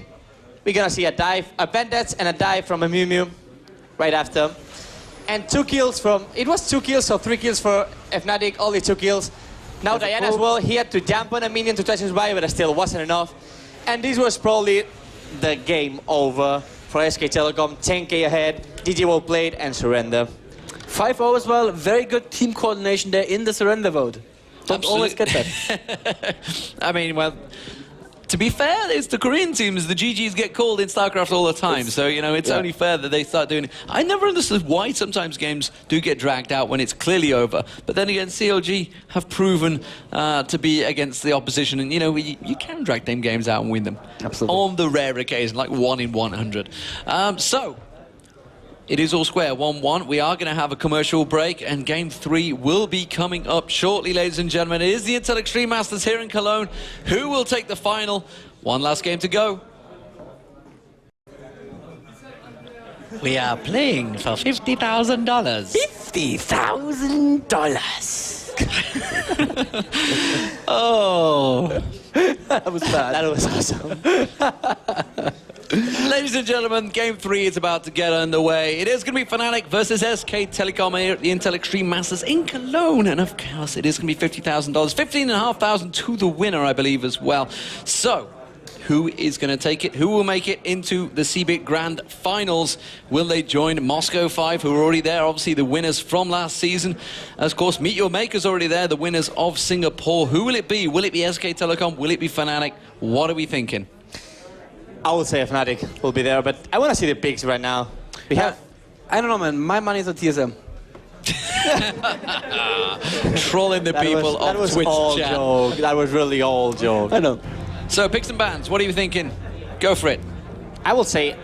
We're gonna see a dive, a bandage, and a dive from a Mew Mew right after. And 2 kills from, it was 2 kills or 3 kills for FNATIC, only 2 kills. Now Diana as well, he had to jump on a minion to try to survive, but it still wasn't enough. And this was probably the game over for SK Telecom. 10k ahead, GG well played, and surrender. 5-0 as well, very good team coordination there in the surrender vote. Don't always get that. I mean, well, to be fair, it's the Korean teams. The GGs get called in StarCraft all the time. So, you know, it's only fair that they start doing it. I never understood why sometimes games do get dragged out when it's clearly over. But then again, CLG have proven to be against the opposition. And, you know, you can drag them games out and win them. Absolutely. On the rare occasion, like 1 in 100. So, it is all square, 1-1. We are going to have a commercial break, and Game 3 will be coming up shortly, ladies and gentlemen. It is the Intel Extreme Masters here in Cologne. Who will take the final? One last game to go. We are playing for $50,000. $50,000. Oh. That was bad. That was awesome. Ladies and gentlemen, Game 3 is about to get underway. It is going to be FNATIC versus SK Telecom here at the Intel Extreme Masters in Cologne. And of course, it is going to be $50,000. $15,500 to the winner, I believe, as well. So, who is going to take it? Who will make it into the CBIT Grand Finals? Will they join Moscow 5, who are already there? Obviously, the winners from last season. Of course, MEETYOURMAKERS already there, the winners of Singapore. Who will it be? Will it be SK Telecom? Will it be FNATIC? What are we thinking? I would say FNATIC will be there, but I want to see the picks right now. We have... I don't know, man. My money's on TSM. Trolling the people on Twitch chat. That was all joke. That was really all joke. I know. So, picks and bans, what are you thinking? Go for it. I will say,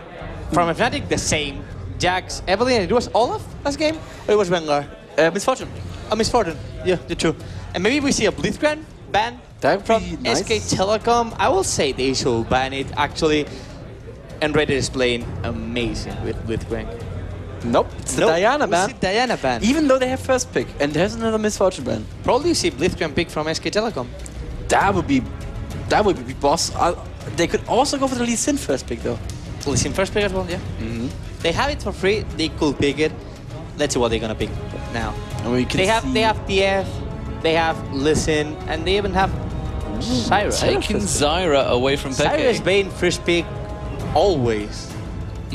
from FNATIC, the same. Jax, Evelyn, it was Olaf last game? Or it was Rengar? Misfortune. Misfortune. Yeah, the two. And maybe we see a Blitzcrank ban from nice. SK Telecom. I will say they should ban it, actually. nRated is playing amazing with Blitzcrank. Nope, it's the Diana ban. It's the Diana ban. Even though they have first pick, and there's another Misfortune ban. Probably see Blitzcrank pick from SK Telecom. That would be boss. They could also go for the Lee Sin first pick, though. Lee Sin first pick as well, yeah. Mm-hmm. They have it for free. They could pick it. Let's see what they're gonna pick now. And we can they have TF, they have Listen, and they even have Zyra. Taking Zyra away from Peke. Zyra has been first pick always.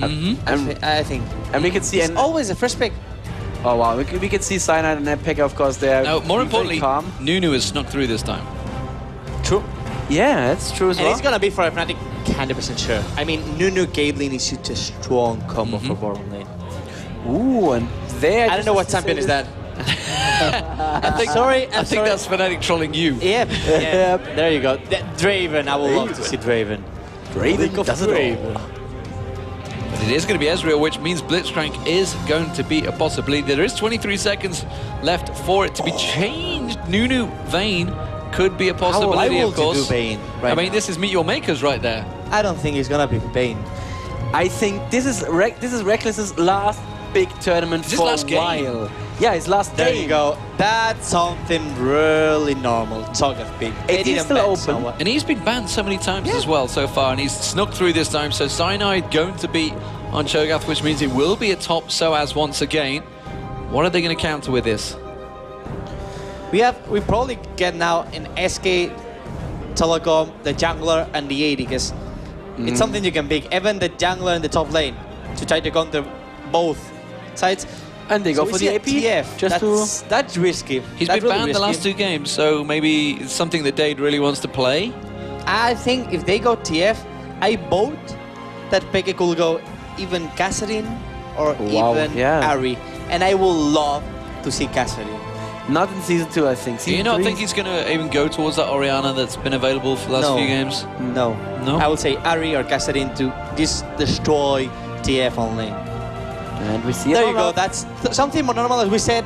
I think. And we can see... It's always a first pick. Oh, wow. We can see Cyanide and nRated, of course, there. Now, more importantly, Nunu has snuck through this time. True. Yeah, that's true as well. And it's gonna be for FNATIC, 100% sure. I mean, Nunu Caitlyn is such a strong combo for bottom lane. Ooh, and there... I don't know what champion is that. I think that's FNATIC trolling you. Yep. There you go. Draven, I would love to see Draven. Draven does it all. But it is going to be Ezreal, which means Blitzcrank is going to be a possibility. There is 23 seconds left for it to be changed. Nunu Vayne could be a possibility, of course. Vayne I mean, this is MEETYOURMAKERS right there. I don't think it's gonna be Vayne. I think this is Rekkles' last big tournament for a while. Yeah, his last There game. you go. That's something really normal. Cho'Gath. It is still open. And he's been banned so many times as well so far, and he's snuck through this time. So Cyanide going to be on Cho'Gath, which means it will be a top sOAZ once again. What are they going to counter with this? We probably get now in SK Telecom, the jungler and the AD, because it's something you can pick. Even the jungler in the top lane to try to counter both sides. And they go for the AP. TF. That's risky. He's been banned the last 2 games, so maybe it's something that Dade really wants to play. I think if they go TF, I vote that Peke could go even Kassadin or even Ari. And I will love to see Kassadin. Not in Season 2, I think. Do you not think he's going to even go towards that Orianna that's been available for the last few games? No. I would say Ari or Kassadin to just destroy TF on lane. And we see there you go. That's something more normal. As we said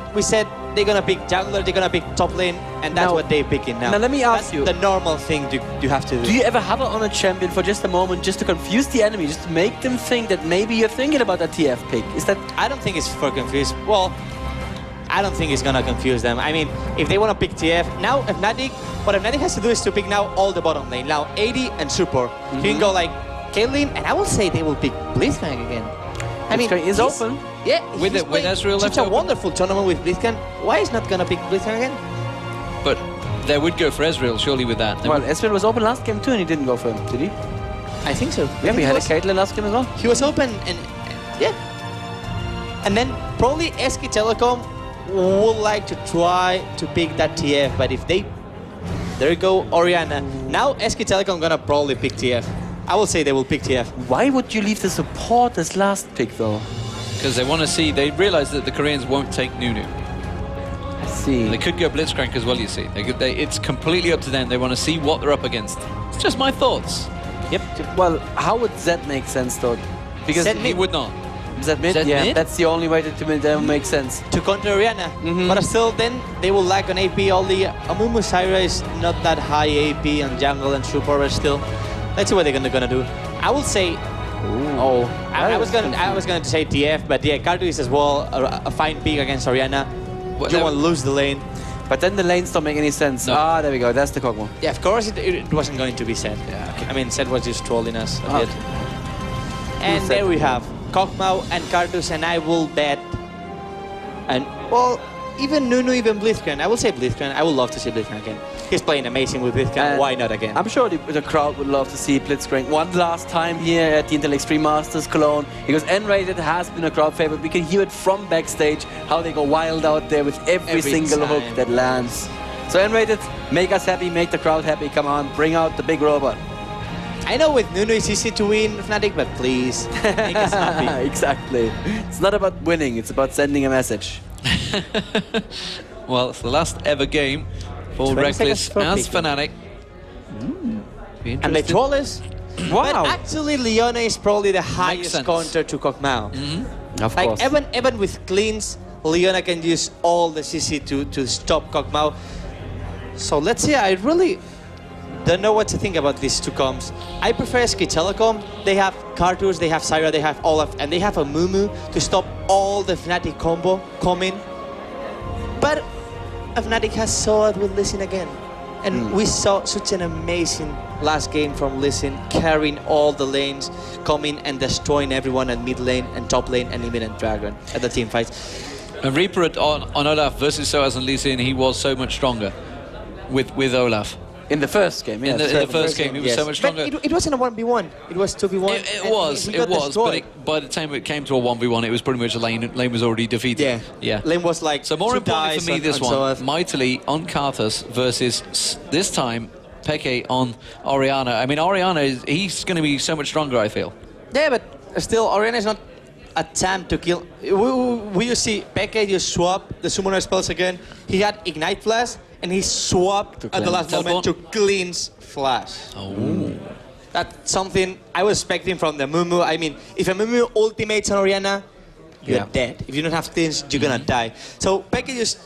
they're gonna pick jungler, they're gonna pick top lane, and that's what they're picking now. Now let me ask you, the normal thing you have to do. Do you ever hover on a champion for just a moment, just to confuse the enemy, just to make them think that maybe you're thinking about a TF pick? Is that? I don't think it's for confuse. Well, I don't think it's gonna confuse them. I mean, if they want to pick TF now, FNATIC, what FNATIC has to do is to pick now all the bottom lane. Now 80 and support. You can go like Caitlyn, and I will say they will pick Blitzcrank again. I mean, he's open. Yeah, with Ezreal such left a wonderful tournament with Blitzcrank. Why is not gonna pick Blitzcrank again? But they would go for Ezreal, surely, with that. Well, Ezreal was open last game too, and he didn't go for him, did he? I think so. Yeah, we had a Caitlyn last game as well. He was open, and yeah. And then probably SK Telecom would like to try to pick that TF, but if they... There you go, Orianna. Now SK Telecom gonna probably pick TF. I will say they will pick TF. Why would you leave the support as last pick, though? Because they want to see, they realize that the Koreans won't take Nunu. I see. And they could go Blitzcrank as well, you see. It's completely up to them. They want to see what they're up against. It's just my thoughts. Yep. Well, how would Zed make sense, though? Because he would not. Zed mid? Zed yeah, mid? that's the only way that make sense. To counter Orianna. But still, then they will lack on AP. All the Amumu Syra is not that high AP on jungle and support, but still. Let's see what they're gonna do. I will say, I was going to say TF, but yeah, Czaru is as well a fine pick against Orianna. You don't want to lose the lane. But then the lanes don't make any sense. No. Ah, there we go. That's the Kog'Maw. Yeah, of course it wasn't going to be Zed. Yeah, okay. I mean, Zed was just trolling us a bit. And there we have Kog'Maw and Czaru, and I will bet. And well, even Nunu, even Blitzcrank. I will say Blitzcrank. I would love to see Blitzcrank again. He's playing amazing with Blitzcrank. Why not again? I'm sure the crowd would love to see Blitzcrank one last time here at the Intel Extreme Masters Cologne, because nRated has been a crowd favorite. We can hear it from backstage, how they go wild out there with every single hook that lands. So nRated, make us happy, make the crowd happy. Come on, bring out the big robot. I know with Nunu it's easy to win FNATIC, but please, make us happy. Exactly. It's not about winning, it's about sending a message. Well, it's the last ever game for Rekkles as FNATIC. And they troll us. Wow. But actually, Leona is probably the highest counter to Kog'Maw. Of course. Even with cleans, Leona can use all the CC to stop Kog'Maw. So let's see, I really don't know what to think about these two comps. I prefer SK Telecom. They have Czaru, they have Syra, they have Olaf, and they have a Mumu to stop all the FNATIC combo coming. But FNATIC has sOAZ with Lee Sin again. And we saw such an amazing last game from Lee Sin, carrying all the lanes, coming and destroying everyone at mid lane and top lane and even at Dragon at the team fights. And Reapered on Olaf versus sOAZ and Lee Sin, he was so much stronger with Olaf. In the first game, yeah. In the first game, he was so much stronger. But it wasn't a 1v1. It was 2v1. It was, but by the time it came to a 1v1, it was pretty much lane was already defeated. Yeah. Lane was like so more importantly for me this one, sOAZ. MighTiLy on Karthus versus this time Peke on Orianna. I mean, Orianna, he's going to be so much stronger, I feel. Yeah, but still, Orianna is not a time to kill. We see Peke just swap the summoner spells again. He had Ignite Flash, and he swapped at the last moment to Cleanse Flash. Oh. That's something I was expecting from the Mumu. I mean, if a Mumu ultimates on Orianna, you're dead. If you don't have Cleanse, you're gonna die. So Peke just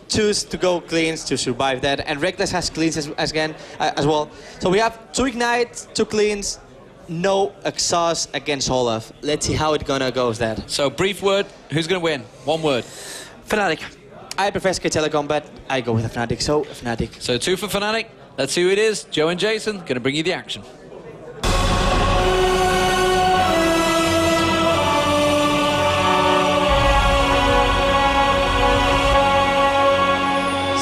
choose to go Cleanse to survive that, and Rekkles has Cleanse as well. So we have 2 Ignites, 2 Cleanse, no exhaust against Olaf. Let's see how it gonna goes that. So brief word, who's gonna win? One word. FNATIC. I prefer SK Telecom, but I go with FNATIC, so FNATIC. So 2 for FNATIC. Let's see who it is. Joe and Jason gonna bring you the action.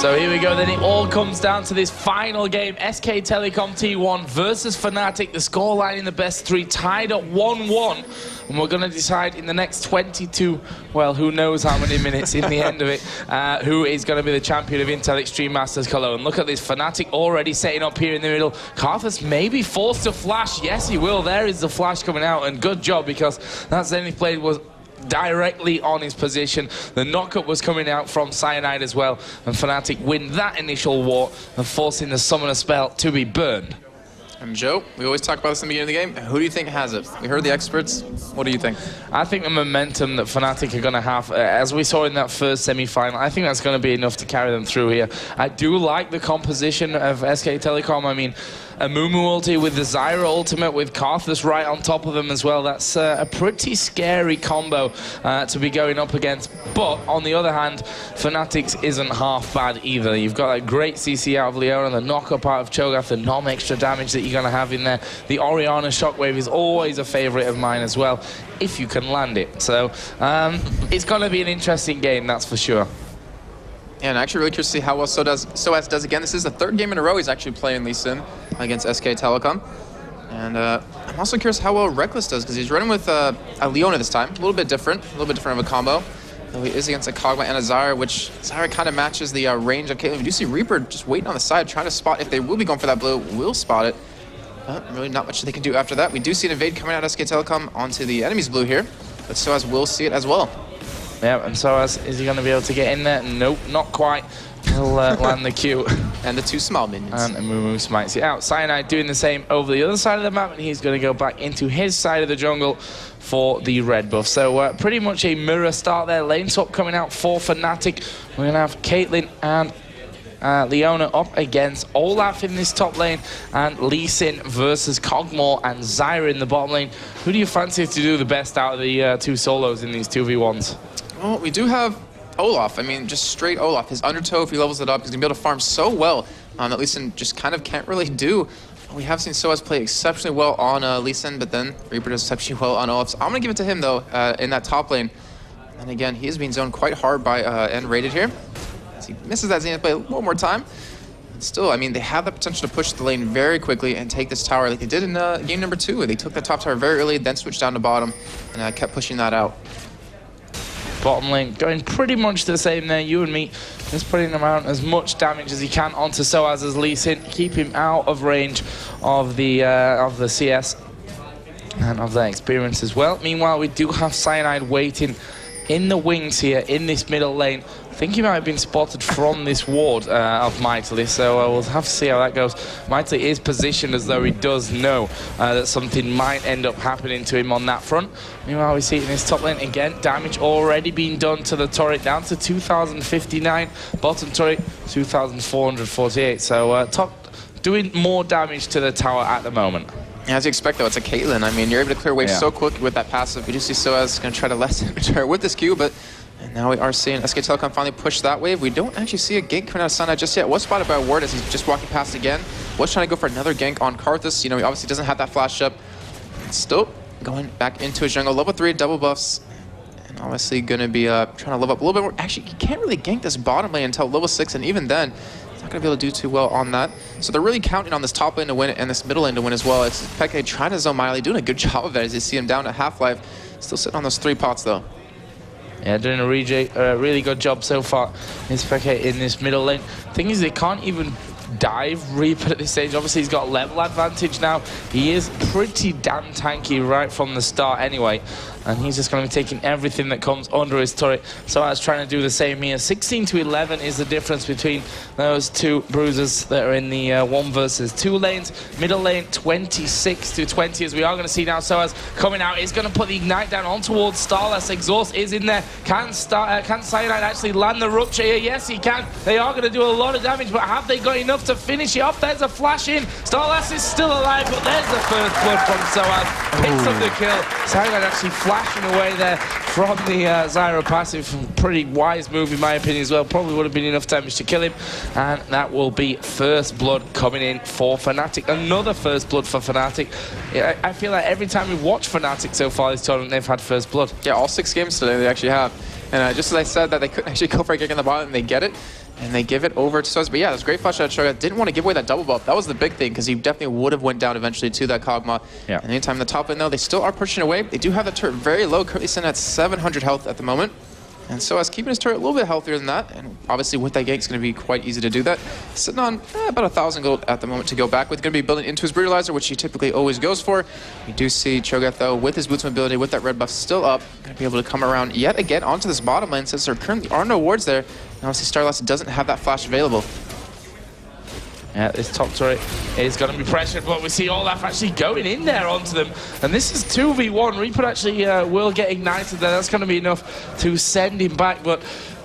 So here we go, then it all comes down to this final game. SK Telecom T1 versus FNATIC. The scoreline in the best 3 tied at 1-1. And we're going to decide in the next 22, well, who knows how many minutes in the end of it, who is going to be the champion of Intel Extreme Masters Cologne. Look at this, FNATIC already setting up here in the middle. Karthus may be forced to flash. Yes, he will. There is the flash coming out, and good job, because that Zenith Blade was directly on his position. The knockup was coming out from Cyanide as well, and FNATIC win that initial war and forcing the summoner spell to be burned. And Joe, we always talk about this in the beginning of the game. Who do you think has it? We heard the experts. What do you think? I think the momentum that FNATIC are going to have, as we saw in that first semi-final, I think that's going to be enough to carry them through here. I do like the composition of SK Telecom. I mean, a Mumu ulti with the Zyra ultimate with Karthus right on top of them as well. That's a pretty scary combo to be going up against. But on the other hand, FNATIC's isn't half bad either. You've got that great CC out of Leona, the knock-up out of Cho'Gath, the non-extra damage that you're going to have in there. The Orianna Shockwave is always a favorite of mine as well, if you can land it. So it's going to be an interesting game, that's for sure. Yeah, and actually really curious to see how well sOAZ does again. This is the third game in a row he's actually playing Lee Sin against SK Telecom. And I'm also curious how well Rekkles does, because he's running with a Leona this time. A little bit different of a combo. Though he is against a Kog'Maw and a Zyra, which Zyra kind of matches the range of Caitlyn. We do see Reapered just waiting on the side, trying to spot. If they will be going for that blue, will spot it. But really not much they can do after that. We do see an invade coming out of SK Telecom onto the enemy's blue here, but sOAZ will see it as well. Yeah, and sOAZ, is he going to be able to get in there? Nope, not quite. He'll land the Q. And the two small minions. And Mumu smites it out. Cyanide doing the same over the other side of the map, and he's going to go back into his side of the jungle for the red buff. So pretty much a mirror start there. Lane swap coming out for FNATIC. We're going to have Caitlyn and Leona up against Olaf in this top lane, and Lee Sin versus Kog'Maw and Zyra in the bottom lane. Who do you fancy to do the best out of the two solos in these 2v1s? Well, we do have Olaf. I mean, just straight Olaf. His undertow, if he levels it up, he's going to be able to farm so well that Lee Sin just kind of can't really do. We have seen sOAZ play exceptionally well on Lee Sin, but then Reaper does exceptionally well on Olaf. So I'm going to give it to him, though, in that top lane. And again, he is being zoned quite hard by nRated here. As he misses that Zenith play one more time. And still, I mean, they have the potential to push the lane very quickly and take this tower like they did in game number 2. They took the top tower very early, then switched down to bottom, and kept pushing that out. Bottom lane going pretty much the same there. UandME just putting him out as much damage as he can onto sOAZ as Lee Sin, keep him out of range of the CS and of their experience as well. Meanwhile, we do have Cyanide waiting in the wings here in this middle lane. I think he might have been spotted from this ward of MighTiLy, so we'll have to see how that goes. MighTiLy is positioned as though he does know that something might end up happening to him on that front. Meanwhile, we see it in his top lane again. Damage already being done to the turret, down to 2,059. Bottom turret, 2,448. So top doing more damage to the tower at the moment. As you expect, though, it's a Caitlyn. I mean, you're able to clear away so quick with that passive. We do see sOAZ going to try to lessen with this Q, but now we are seeing SK Telecom finally push that wave. We don't actually see a gank coming out of Cyanide just yet. Was spotted by a ward as he's just walking past again. Was trying to go for another gank on Karthus. You know, he obviously doesn't have that flash up. Still going back into his jungle. Level 3 double buffs. And obviously going to be trying to level up a little bit more. Actually, he can't really gank this bottom lane until level 6, and even then, he's not going to be able to do too well on that. So they're really counting on this top lane to win and this middle lane to win as well. It's xPeke trying to zone MighTiLy, doing a good job of it as you see him down at half-life. Still sitting on those 3 pots, though. Yeah, doing a really good job so far. xPeke in this middle lane. Thing is, they can't even dive Reaper at this stage. Obviously, he's got level advantage now. He is pretty damn tanky right from the start anyway. And he's just going to be taking everything that comes under his turret. So I was trying to do the same here. 16 to 11 is the difference between those two bruisers that are in the 1 versus 2 lanes. Middle lane, 26 to 20, as we are going to see now. sOAZ coming out. He's going to put the ignite down on towards StarLast. Exhaust is in there. Can Cyanide actually land the rupture here? Yes, he can. They are going to do a lot of damage, but have they got enough to finish it off? There's a flash in. StarLast is still alive, but there's the first blood from sOAZ. Picks up the kill. Cyanide actually flashing away there from the Zyra passive. Pretty wise move in my opinion as well. Probably would have been enough damage to kill him. And that will be first blood coming in for FNATIC. Another first blood for FNATIC. I feel like every time we watch FNATIC so far this tournament, they've had first blood. Yeah, all 6 games today they actually have. And just as I said that they couldn't actually go for a kick in the bottom, and they get it. And they give it over to sOAZ. But yeah, that's great flash out of Cho'Gath. Didn't want to give away that double buff. That was the big thing, because he definitely would have went down eventually to that Kog'Maw. Yeah. And anytime in the top lane, though, they still are pushing away. They do have the turret very low, currently sitting at 700 health at the moment. And sOAZ keeping his turret a little bit healthier than that. And obviously with that gank, it's going to be quite easy to do that. Sitting on about 1,000 gold at the moment to go back with. Going to be building into his brutalizer, which he typically always goes for. We do see Cho'Gath, though, with his boots mobility, with that red buff still up, going to be able to come around yet again onto this bottom lane, since there currently are no wards there. And obviously StarLast doesn't have that flash available. Yeah, this top turret is going to be pressured, but we see Olaf actually going in there onto them. And this is 2v1. Reapered actually will get ignited there. That's going to be enough to send him back. But,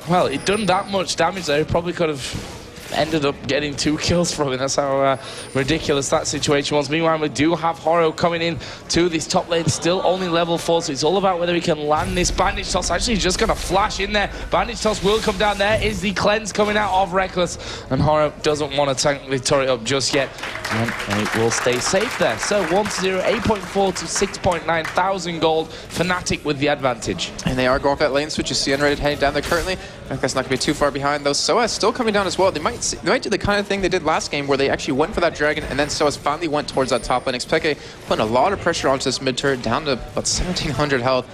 well, it done that much damage there. He probably could have ended up getting 2 kills from it. That's how ridiculous that situation was. Meanwhile, we do have Horo coming in to this top lane, still only level 4, so it's all about whether he can land this. Bandage Toss actually just going to flash in there. Bandage Toss will come down. There is the cleanse coming out of Rekkles, and Horo doesn't want to tank the turret up just yet, and it will stay safe there. So 1-0, 8.4 to 6.9 thousand gold. FNATIC with the advantage. And they are going for that lane switch. You see nRated heading down there currently. That's not going to be too far behind, though. sOAZ still coming down as well. They might do the kind of thing they did last game where they actually went for that dragon, and then sOAZ finally went towards that top lane. xPeke putting a lot of pressure onto this mid turret, down to about 1,700 health.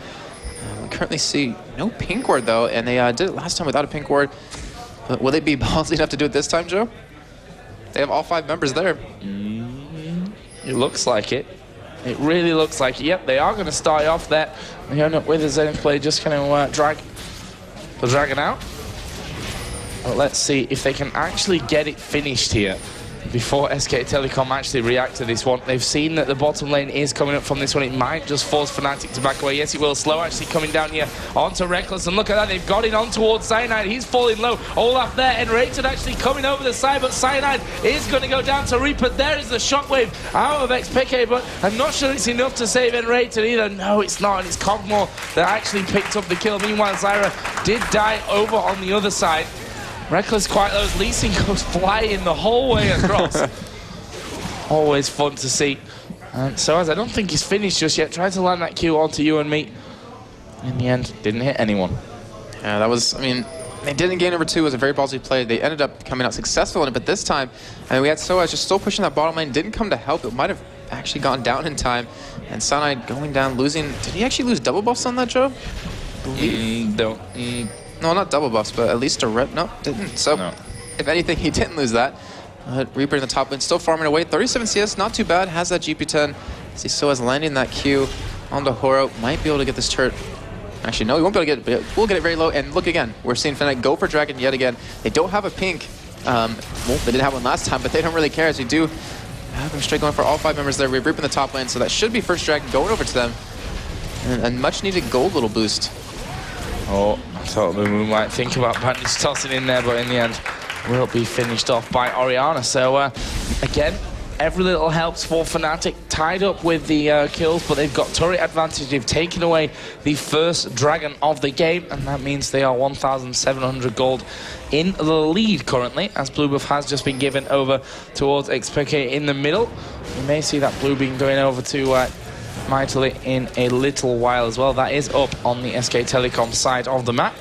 We currently see no pink ward, though, and they did it last time without a pink ward. But will they be ballsy enough to do it this time, Joe? They have all 5 members there. It looks like it. It really looks like it. Yep, they are going to start off there. They end up with a Zenon play, just going to drag the dragon out. But let's see if they can actually get it finished here before SK Telecom actually react to this one. They've seen that the bottom lane is coming up from this one. It might just force FNATIC to back away. Yes, it will. Slow actually coming down here onto Rekkles. And look at that. They've got it on towards Cyanide. He's falling low. Olaf there. nRated actually coming over the side. But Cyanide is going to go down to Reapered. There is the shockwave out of xPeke. But I'm not sure it's enough to save nRated either. No, it's not. And it's Cogmore that actually picked up the kill. Meanwhile, Czaru did die over on the other side. Rekkles quite low. Lee Sin goes flying the whole way across. Always fun to see. And sOAZ, I don't think he's finished just yet. Tried to land that Q onto UandME. In the end, didn't hit anyone. Yeah, that was, I mean, they did in game number 2. It was a very ballsy play. They ended up coming out successful in it, but this time, I mean, we had sOAZ just still pushing that bottom lane. Didn't come to help. It might have actually gone down in time. And Cyanide going down, losing. Did he actually lose double buffs on that, Joe? No, not double buffs, but at least a red. No, didn't. So, if anything, he didn't lose that. Reaper in the top lane, still farming away. 37 CS, not too bad. Has that GP10. See sOAZ landing that Q on the Horo. Might be able to get this turret. Actually, no, he won't be able to get it, but we'll get it very low. And look again, we're seeing FNATIC go for Dragon yet again. They don't have a pink. Well, they didn't have one last time, but they don't really care as we do have them straight going for all 5 members there. We're Reaper in the top lane, so that should be first Dragon going over to them. And a much needed gold little boost. Oh, I thought we might think about Bandage tossing in there, but in the end, will be finished off by Orianna. So, again, every little helps for FNATIC. Tied up with the kills, but they've got turret advantage. They've taken away the first dragon of the game, and that means they are 1,700 gold in the lead currently, as blue buff has just been given over towards xPeke in the middle. You may see that blue being going over to MighTiLy in a little while as well. That is up on the SK Telecom side of the map.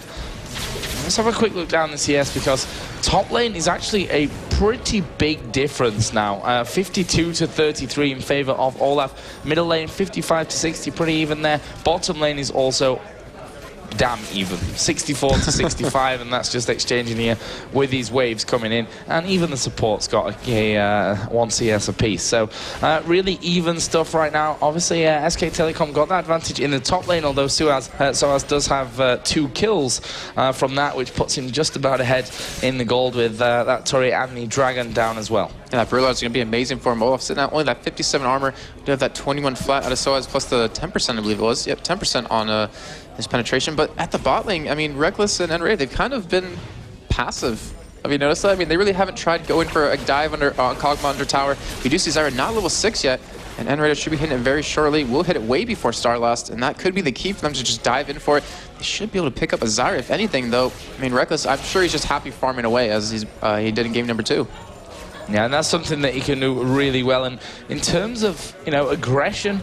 Let's have a quick look down the CS, because top lane is actually a pretty big difference now. 52 to 33 in favor of Olaf. Middle lane 55 to 60, pretty even there. Bottom lane is also damn even, 64 to 65, and that's just exchanging here with these waves coming in, and even the support's got a 1 CS apiece. So really even stuff right now. Obviously SK Telecom got that advantage in the top lane, although sOAZ does have 2 kills from that, which puts him just about ahead in the gold with that turret and the dragon down as well. Yeah, that Brulard is going to be amazing for him. Olaf sitting at only that 57 armor. We have that 21 flat out of sOAZ plus the 10%, I believe it was. Yep, 10% on his penetration. But at the bot lane, I mean, Rekkles and nRated, they've kind of been passive. Have you noticed that? I mean, they really haven't tried going for a dive under Cogmore under tower. We do see Czaru not level 6 yet, and nRated should be hitting it very shortly. We'll hit it way before StarLast, and that could be the key for them to just dive in for it. They should be able to pick up a Czaru, if anything, though. I mean, Rekkles, I'm sure he's just happy farming away, as he did in game number 2. Yeah, and that's something that he can do really well. And in terms of, you know, aggression,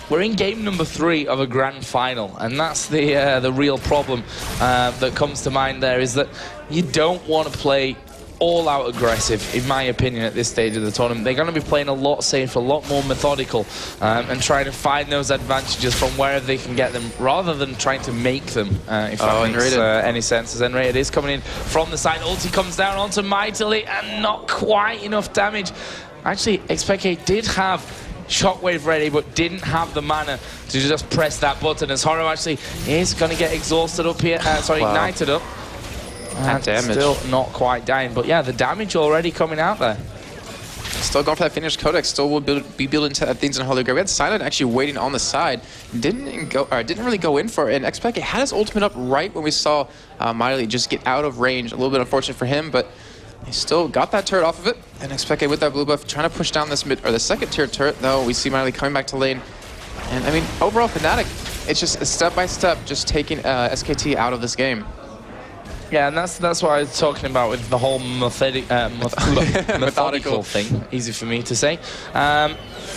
we're in game number 3 of a grand final, and that's the real problem that comes to mind there, is that you don't want to play all-out aggressive, in my opinion, at this stage of the tournament. They're going to be playing a lot safer, a lot more methodical, and trying to find those advantages from wherever they can get them, rather than trying to make them, if that makes any sense. As nRated is coming in from the side. Ulti comes down onto MighTiLy, and not quite enough damage. Actually, xPeke did have Shockwave ready, but didn't have the mana to just press that button, as Horo actually is going to get exhausted up here, ignited up. And damage. still not quite dying, but yeah, the damage already coming out there. Still going for that finished codex. Still will be building things in Holy Grail. We had Cyanide actually waiting on the side. Didn't really go in for it. And xPeke had his ultimate up right when we saw MighTiLy just get out of range. A little bit unfortunate for him, but he still got that turret off of it. And xPeke with that blue buff trying to push down this mid or the second tier turret. Though we see MighTiLy coming back to lane. And I mean, overall FNATIC, it's just a step by step, just taking SKT out of this game. Yeah, and that's what I was talking about with the whole methodical thing. Easy for me to say.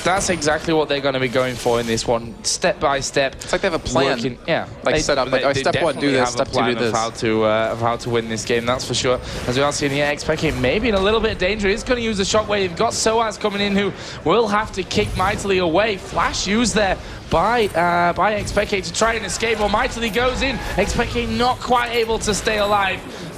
That's exactly what they're going to be going for in this one, step by step. It's like they have a plan. Working, yeah, like set up. Like, oh, step one, do this. Step two, do this. Of how to win this game. That's for sure. As we are seeing here, xPeke maybe in a little bit of danger. He's going to use the shockwave. You've got sOAZ coming in, who will have to kick MighTiLy away. Flash used there by xPeke to try and escape. Or MighTiLy goes in. xPeke not quite able to stay alive.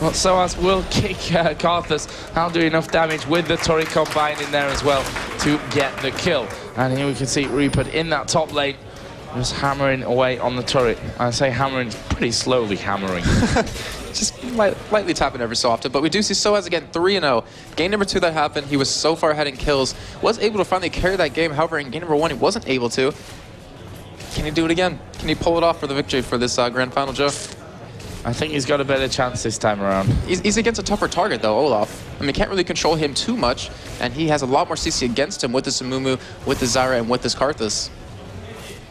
But sOAZ will kick Karthus. I'll do enough damage with the turret combined in there as well to get the kill. And here we can see Reapered in that top lane, just hammering away on the turret. I say hammering, pretty slowly hammering. Just lightly tapping every so often. But we do see sOAZ again 3-0. Game number 2 that happened, he was so far ahead in kills. Was able to finally carry that game. However, in game number 1, he wasn't able to. Can he do it again? Can he pull it off for the victory for this grand final, Joe? I think he's got a better chance this time around. He's against a tougher target, though, Olaf. I mean, can't really control him too much, and he has a lot more CC against him with this Amumu, with the Zyra, and with this Karthus.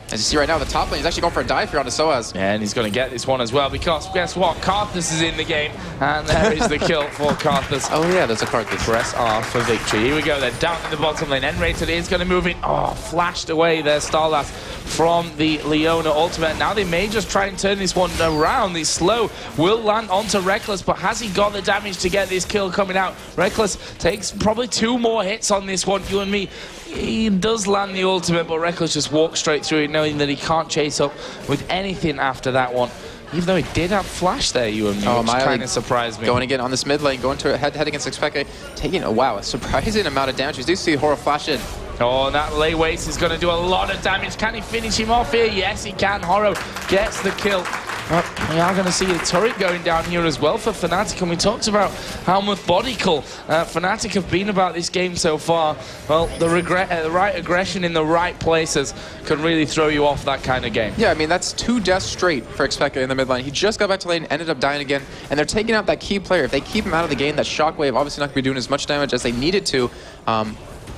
As you see right now, the top lane is actually going for a dive here onto sOAZ. Yeah, and he's going to get this one as well, because guess what? Karthus is in the game, and there is the kill for Karthus. Oh yeah, there's a Karthus. Press R for victory. Here we go then, down in the bottom lane. nRated is going to move in. Oh, flashed away there, StarLast from the Leona ultimate. Now they may just try and turn this one around. The slow will land onto Rekkles, but has he got the damage to get this kill coming out? Rekkles takes probably 2 more hits on this one. UandME, he does land the ultimate, but Rekkles just walks straight through it, knowing that he can't chase up with anything after that one. Even though he did have flash there, UandME, which kind of surprised me. Going again on this mid lane, going to head against xPeke, taking a surprising amount of damage. You do see Horo flash in. Oh, that lay waste is going to do a lot of damage. Can he finish him off here? Yes, he can. Horo gets the kill. But we are going to see the turret going down here as well for FNATIC, and we talked about how methodical FNATIC have been about this game so far. Well, the right aggression in the right places can really throw you off that kind of game. Yeah, I mean, that's 2 deaths straight for xPeke in the mid lane. He just got back to lane, ended up dying again, and they're taking out that key player. If they keep him out of the game, that shockwave obviously not going to be doing as much damage as they needed to.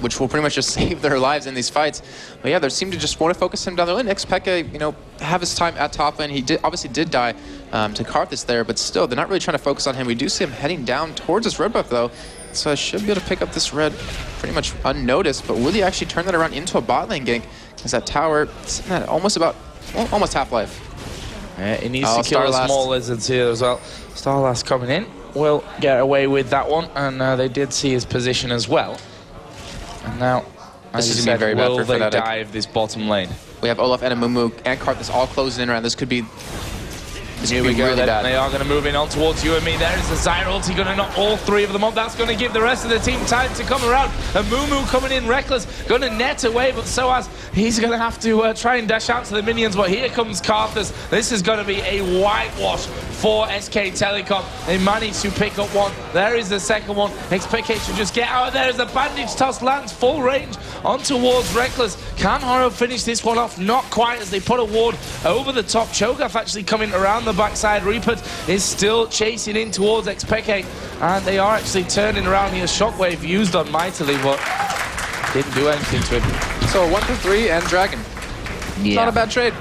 Which will pretty much just save their lives in these fights. But yeah, they seem to just want to focus him down the lane. xPeke, you know, have his time at top lane. He obviously did die to Karthus there, but still, they're not really trying to focus on him. We do see him heading down towards this red buff, though. So I should be able to pick up this red pretty much unnoticed. But will he actually turn that around into a bot lane gank? Because that tower sitting at almost half-life. Yeah, he needs to kill the small lizards here as well. StarLast coming in. Will get away with that one, and they did see his position as well. And now, as you said, very bad will for they FNATIC. dive this bottom lane? We have Olaf and Amumu and Karthus all closing in around. This could be Here we go, really bad. They are going to move in on towards UandME. There is the Zyra ulti, going to knock all 3 of them up. That's going to give the rest of the team time to come around. Amumu coming in, Rekkles, going to net away, but sOAZ, he's going to have to try and dash out to the minions, but here comes Karthus. This is going to be a whitewash for SK Telecom. They managed to pick up one. There is the second one. xPeke should just get out of there as the bandage toss lands full range on towards Rekkles. Can Horo finish this one off? Not quite, as they put a ward over the top. Cho'Gath actually coming around the backside. Reapered is still chasing in towards xPeke, and they are actually turning around here. Shockwave used on MighTiLy, but didn't do anything to him. So 1-3 and Dragon. Yeah. Not a bad trade.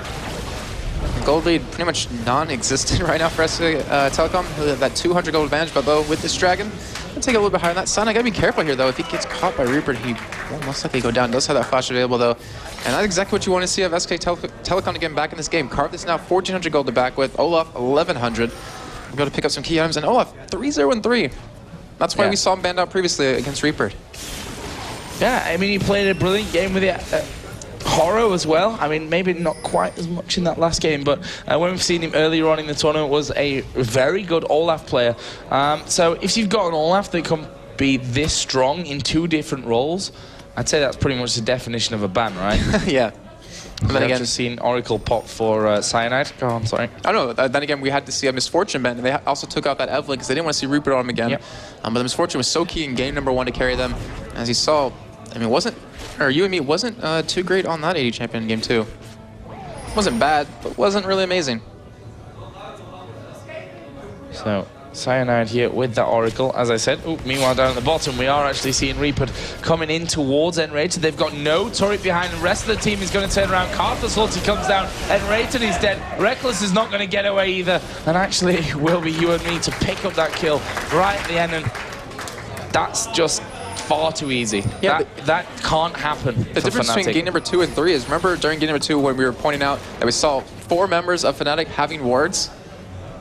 Gold lead pretty much non-existent right now for SK Telecom. He'll have that 200 gold advantage, but though with this Dragon, I'll take a little bit higher than that. Cyanide, gotta be careful here though. If he gets caught by Reapered, he will most likely go down. Does have that flash available though. And that's exactly what you want to see of SK Telecom to get back in this game. Karthus now 1,400 gold to back with. Olaf 1,100. We're going to pick up some key items, and Olaf 3-0-3. That's why we saw him banned out previously against Reapered. Yeah, I mean, he played a brilliant game with it. Horo as well. I mean, maybe not quite as much in that last game, but when we've seen him earlier on in the tournament, was a very good Olaf player. So if you've got an Olaf that can be this strong in 2 different roles, I'd say that's pretty much the definition of a ban, right? Yeah. And then again, just seen Oracle pop for Cyanide. Go on, sorry. I don't know. Then again, we had to see a Misfortune bend, and they also took out that Evelyn because they didn't want to see Reapered on him again. Yep. But the Misfortune was so key in game number 1 to carry them. As you saw, I mean, UandME wasn't too great on that AD champion in game 2. Wasn't bad, but wasn't really amazing. So Cyanide here with the Oracle, as I said. Ooh, meanwhile, down at the bottom, we are actually seeing Reapered coming in towards nRated. They've got no turret behind. The rest of the team is going to turn around. Carter's ulti comes down. nRated is dead. Rekkles is not going to get away either. And actually, it will be UandME to pick up that kill right at the end. And that's just far too easy. Yeah, that can't happen. The difference between game number 2 and 3 is, remember during game number 2 when we were pointing out that we saw 4 members of FNATIC having wards?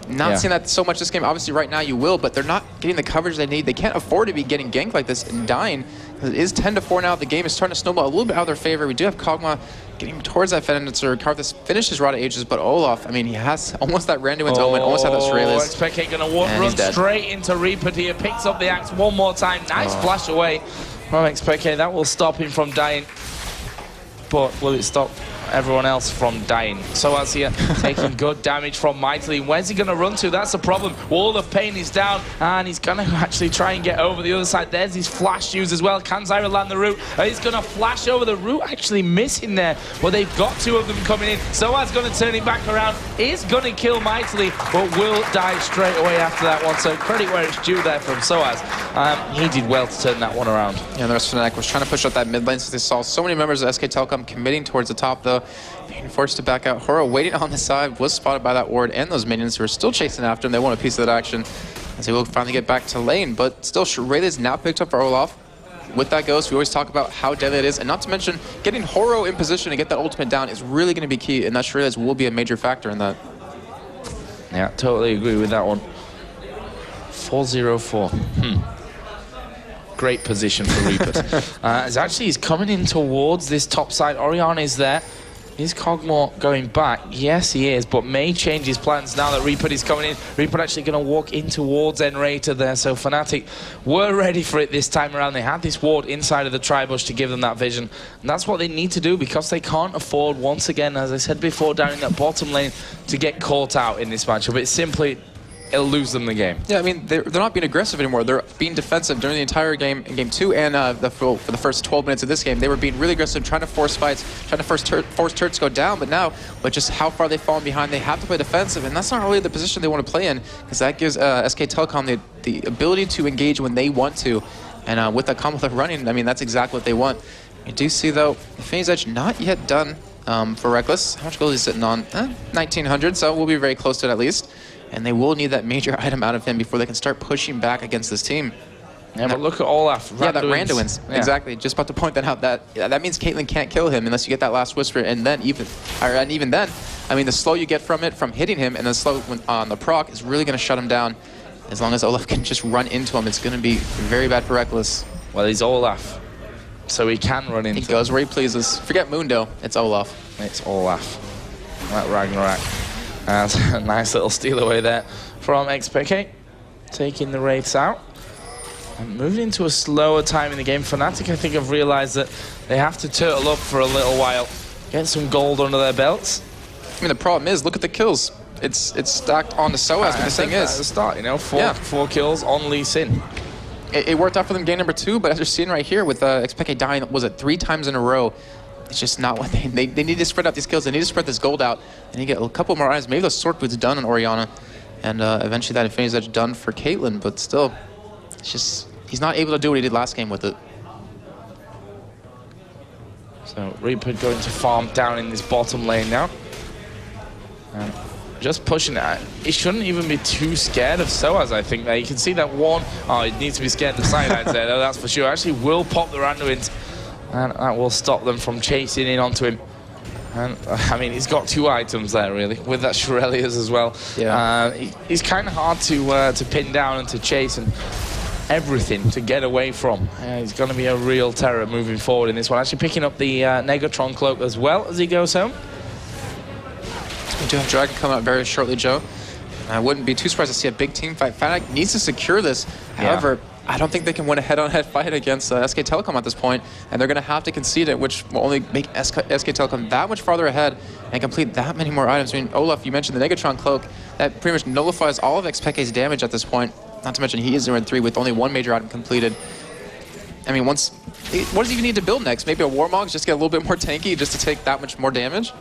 Not seeing that so much this game. Obviously, right now you will, but they're not getting the coverage they need. They can't afford to be getting ganked like this and dying. It is 10-4 now. The game is starting to snowball a little bit out of their favor. We do have Kog'Maw getting towards that Fenancer. Karthus finishes Rod of Ages, but Olaf, I mean, he has almost that Randuin's Omen, almost had that StarLast. xPeke going to run straight into Reapered here. Picks up the axe one more time. Nice flash away from xPeke. That will stop him from dying. But will it stop everyone else from dying? sOAZ here taking good damage from MighTiLy. Where's he going to run to? That's the problem. Wall of Pain is down, and he's going to actually try and get over the other side. There's his flash used as well. Can Czaru land the root? He's going to flash over the root, actually missing there. Well, they've got 2 of them coming in. sOAZ going to turn him back around. Is going to kill MighTiLy, but will die straight away after that one. So credit where it's due there from sOAZ. He did well to turn that one around. Yeah, the rest of FNATIC was trying to push out that mid lane since they saw so many members of SK Telecom committing towards the top, though. Being forced to back out. Horo waiting on the side, was spotted by that ward and those minions who are still chasing after him. They want a piece of that action as they will finally get back to lane. But still, Rayleigh is now picked up for Olaf. With that Ghost, we always talk about how deadly it is. And not to mention, getting Horo in position to get that ultimate down is really going to be key. And that Shayla's will be a major factor in that. Yeah, totally agree with that one. 4-0-4. Great position for Reapered. He's coming in towards this top side. Araneae is there. Is Kog'Maw going back? Yes, he is, but may change his plans now that Reapered is coming in. Reapered actually going to walk in towards nRated there, so FNATIC were ready for it this time around. They had this ward inside of the tri-bush to give them that vision, and that's what they need to do because they can't afford, once again, as I said before, down in that bottom lane, to get caught out in this matchup. It's simply... it'll lose them the game. Yeah, I mean, they're not being aggressive anymore. They're being defensive during the entire game in game 2 and for the first 12 minutes of this game. They were being really aggressive, trying to force fights, trying to force turrets to go down. But now, with just how far they've fallen behind, they have to play defensive, and that's not really the position they want to play in, because that gives SK Telecom the ability to engage when they want to. And with that combo they're running, I mean, that's exactly what they want. You do see, though, Infinity Edge not yet done for Rekkles. How much gold is he sitting on? 1,900, so we'll be very close to it at least. And they will need that major item out of him before they can start pushing back against this team. Yeah, but look at Olaf. Yeah, that Randuin's. Yeah. Exactly. Just about to point that out. That means Caitlyn can't kill him unless you get that last whisper. And then even then, I mean, the slow you get from it, from hitting him, and the slow on the proc is really going to shut him down. As long as Olaf can just run into him, it's going to be very bad for Rekkles. Well, he's Olaf, so he can run into him. He goes where he pleases. Forget Mundo. It's Olaf. It's Olaf. That Ragnarok. And a nice little steal away there from xPeke, taking the Wraiths out. And moving into a slower time in the game. FNATIC, I think, have realized that they have to turtle up for a little while, get some gold under their belts. I mean, the problem is, look at the kills. It's stacked on the sOAZ, but the thing is... at the start, you know, four kills on Lee Sin. It worked out for them game number 2, but as you're seeing right here with xPeke dying, was it 3 times in a row? It's just not what they need to spread out these kills. They need to spread this gold out. They need to get a couple more items. Maybe those sword boots done on Orianna. And eventually that Infinity Edge done for Caitlyn. But still, it's just, he's not able to do what he did last game with it. So Reapered going to farm down in this bottom lane now. Just pushing it. He shouldn't even be too scared of sOAZ, I think. There, you can see that one. Oh, he needs to be scared of the Cyanides there, though, that's for sure. Actually will pop the Randuins. And that will stop them from chasing in onto him. And I mean, he's got 2 items there, really, with that Shurelia's as well. Yeah. He's kind of hard to pin down and to chase and everything to get away from. He's going to be a real terror moving forward in this one. Actually picking up the Negatron cloak as well as he goes home. We do have Dragon come out very shortly, Joe. I wouldn't be too surprised to see a big team fight. FNATIC needs to secure this. However, I don't think they can win a head-on-head fight against SK Telecom at this point, and they're going to have to concede it, which will only make SK Telecom that much farther ahead and complete that many more items. I mean, Olaf, you mentioned the Negatron Cloak. That pretty much nullifies all of xPeke's damage at this point. Not to mention he is 0-3 with only one major item completed. I mean, what does he even need to build next? Maybe a Warmog just to get a little bit more tanky just to take that much more damage?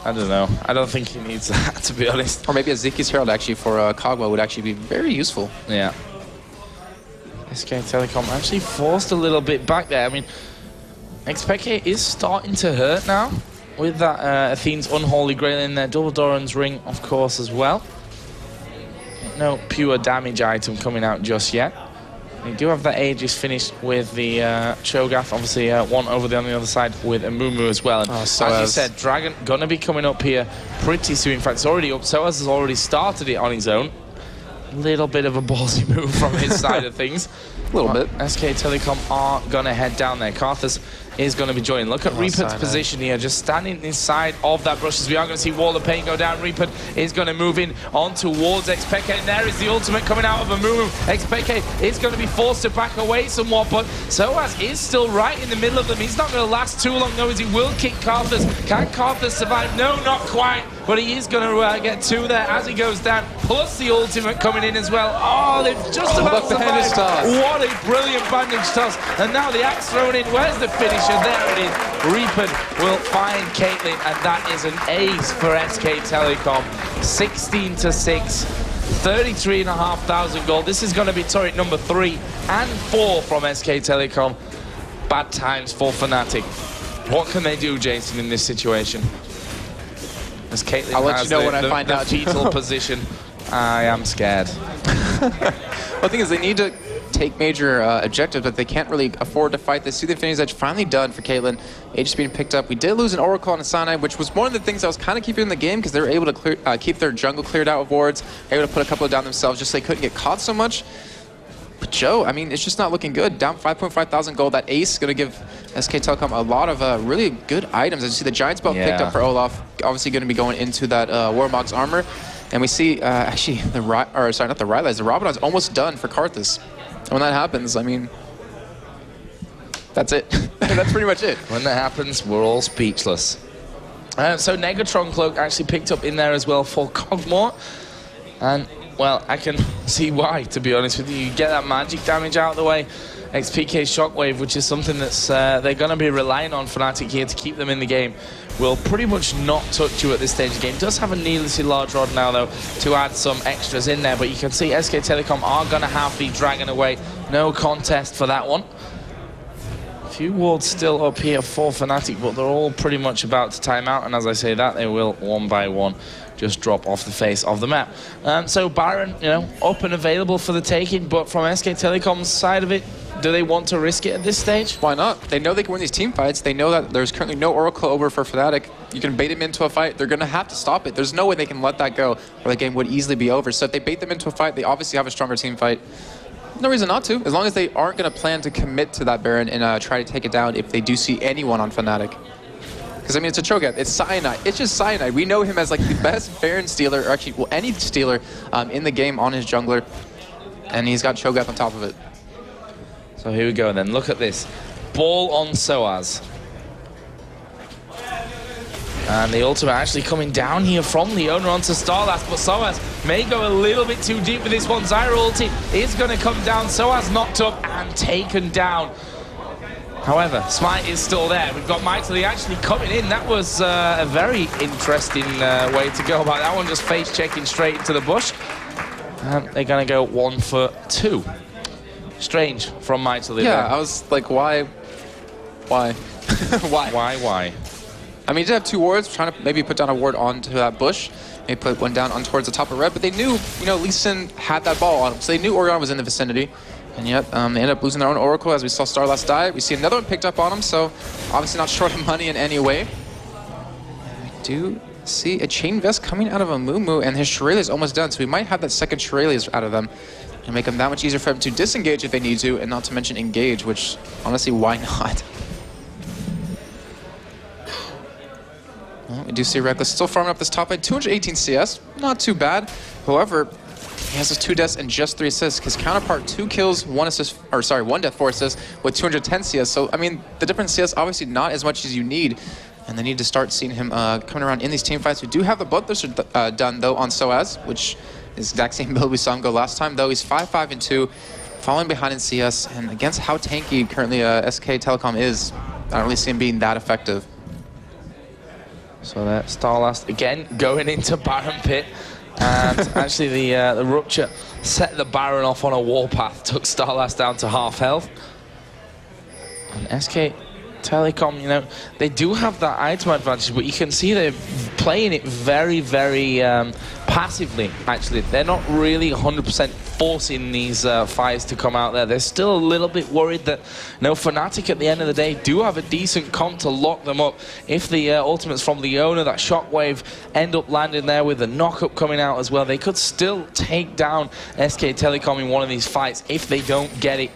I don't know. I don't think he needs that, to be honest. Or maybe a Zeki's Herald actually for Kogma would actually be very useful. Yeah. SK Telecom actually forced a little bit back there. I mean, xPeke is starting to hurt now with that Athene's Unholy Grail in there. Double Doran's Ring, of course, as well. No pure damage item coming out just yet. They do have that Aegis finished with the Cho'Gath, obviously one over on the other side with a Mumu as well. And as you said, Dragon gonna be coming up here pretty soon. In fact, it's already up. sOAZ has already started it on his own. Little bit of a ballsy move from his side of things. A little bit. SK Telecom are gonna head down there. Karthus is going to be joining. Look at Reapered's position here, just standing inside of that brush as we are going to see Wall of Pain go down. Reapered is going to move in on towards xPeke, and there is the ultimate coming out of a move. xPeke is going to be forced to back away somewhat, but sOAZ is still right in the middle of them. He's not going to last too long, though, as he will kick Karthus. Can Karthus survive? No, not quite, but he is going to get two there as he goes down, plus the ultimate coming in as well. Oh, they've just about survived. What a brilliant bandage toss, and now the axe thrown in. Where's the finisher? There it is. Reapered will find Caitlyn, and that is an ace for SK Telecom. 16-6, 33,500 gold. This is going to be turret number 3 and 4 from SK Telecom. Bad times for FNATIC. What can they do, Jason, in this situation? As Caitlyn I'll let has you know when I find out. fetal position, I am scared. Well, the thing is, they need to take major objectives, but they can't really afford to fight this. See the Infinity Edge finally done for Caitlyn. Aegis being picked up. We did lose an Oracle and a Cyanide, which was one of the things that was kind of keeping in the game because they were able to keep their jungle cleared out of wards, able to put a couple down themselves just so they couldn't get caught so much. But Joe, I mean, it's just not looking good. Down 5,500 gold. That ace is going to give SK Telecom a lot of really good items. As you see, the Giant's Belt picked up for Olaf. Obviously going to be going into that Warmog's armor. And we see, actually, the Rabadon's almost done for Karthus. And when that happens, I mean, that's it. That's pretty much it. When that happens, we're all speechless. So Negatron Cloak actually picked up in there as well for Kog'Maw. And, well, I can see why, to be honest with you. You get that magic damage out of the way. xPeke Shockwave, which is something that's they're going to be relying on FNATIC here to keep them in the game, will pretty much not touch you at this stage of the game. Does have a needlessly large rod now, though, to add some extras in there. But you can see SK Telecom are going to have the Dragon away. No contest for that one. A few wards still up here for FNATIC, but they're all pretty much about to time out. And as I say that, they will, one by one, just drop off the face of the map. So Byron, you know, up and available for the taking, but from SK Telecom's side of it, do they want to risk it at this stage? Why not? They know they can win these team fights. They know that there's currently no Oracle over for FNATIC. You can bait them into a fight. They're going to have to stop it. There's no way they can let that go, or the game would easily be over. So if they bait them into a fight, they obviously have a stronger team fight. No reason not to, as long as they aren't going to plan to commit to that Baron and try to take it down if they do see anyone on FNATIC. Because, I mean, it's a Cho'Gath. It's Cyanide. It's just Cyanide. We know him as, like, the best Baron stealer, or actually, well, any stealer in the game on his jungler. And he's got Cho'Gath on top of it. So here we go then. Look at this. Ball on sOAZ. And the ultimate actually coming down here from the owner onto StarLast, but sOAZ may go a little bit too deep with this one. Czaru ulti is going to come down. sOAZ knocked up and taken down. However, Smite is still there. We've got MighTiLy actually coming in. That was a very interesting way to go about that one, just face checking straight into the bush. They're going to go 1 for 2. Strange from MighTiLy. Yeah, I was like, why? Why? Why? I mean, he did have 2 wards, trying to maybe put down a ward onto that bush. Maybe put one down on towards the top of red, but they knew, you know, Lee Sin had that ball on him, so they knew Orion was in the vicinity. And yet, they ended up losing their own Oracle, as we saw StarLast die. We see another one picked up on him, so obviously not short of money in any way. We do see a Chain Vest coming out of a Mumu, and his Shurelya is almost done, so we might have that second Shurelya out of them. And make them that much easier for them to disengage if they need to, and not to mention engage, which, honestly, why not? Well, we do see Rekkles still farming up this top lane. 218 CS, not too bad. However, He has his 2 deaths and just 3 assists. His counterpart, 2 kills, 1 assist, or sorry, 1 death, 4 assists with 210 CS. So, I mean, the difference CS obviously not as much as you need. And they need to start seeing him coming around in these team fights. We do have the Bloodthirster done, though, on sOAZ, which is the exact same build we saw him go last time, though. He's 5-5-2, falling behind in CS. And against how tanky currently SK Telecom is, I don't really see him being that effective. So that StarLast again going into Baron Pit. And actually the Rupture set the Baron off on a warpath, took StarLast down to half health. And SK Telecom, you know, they do have that item advantage, but you can see they're playing it very, very passively, actually. They're not really 100% forcing these fights to come out there. They're still a little bit worried that, you know, FNATIC at the end of the day do have a decent comp to lock them up. If the ultimates from the owner, that shockwave, end up landing there with the knock-up coming out as well, they could still take down SK Telecom in one of these fights if they don't get it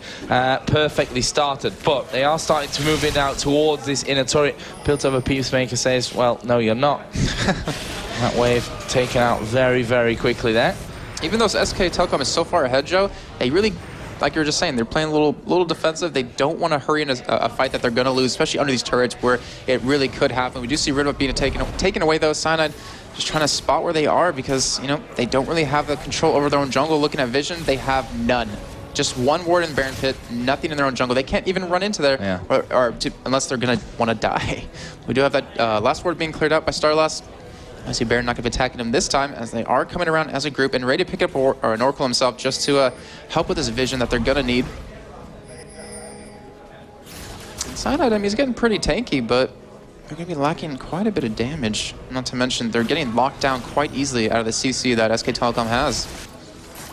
perfectly started. But they are starting to move it out towards this inner turret. Built over Peacemaker says, well, no, you're not. That wave taken out very, very quickly there. Even though SK Telecom is so far ahead, Joe, they really, like you were just saying, they're playing a little defensive. They don't want to hurry in a fight that they're going to lose, especially under these turrets where it really could happen. We do see Ridwa being taken away, though. Cyanide just trying to spot where they are because, you know, they don't really have the control over their own jungle. Looking at vision, they have none. Just 1 ward in the Baron Pit, nothing in their own jungle. They can't even run into there unless they're going to want to die. We do have that last ward being cleared out by StarLast. I see Baron not going to be attacking him this time, as they are coming around as a group and ready to pick up an Oracle himself just to help with this vision that they're going to need. Cyanide, I mean, he's getting pretty tanky, but they're going to be lacking quite a bit of damage. Not to mention, they're getting locked down quite easily out of the CC that SK Telecom has.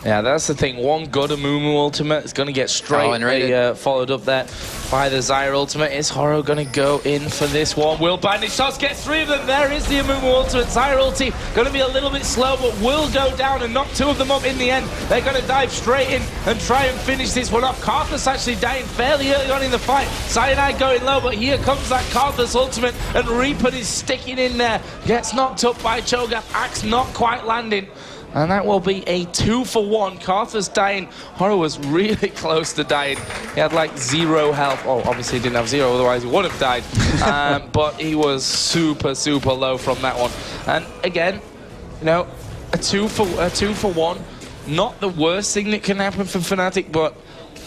Yeah, that's the thing. One good Amumu ultimate is going to get straight followed up there by the Zyra ultimate. Is Horo going to go in for this one? Will Bandage shots get 3 of them. There is the Amumu ultimate. Zyra ulti going to be a little bit slow, but will go down and knock 2 of them up in the end. They're going to dive straight in and try and finish this one off. Karthus actually dying fairly early on in the fight. Cyanide going low, but here comes that Karthus ultimate, and Reapered is sticking in there. Gets knocked up by Cho'Gath. Axe not quite landing. And that will be a 2-for-1. Karthus dying. Horo was really close to dying. He had like 0 health. Oh, obviously he didn't have 0, otherwise he would have died. But he was super, super low from that one. And again, you know, a 2-for-1. Not the worst thing that can happen for FNATIC, but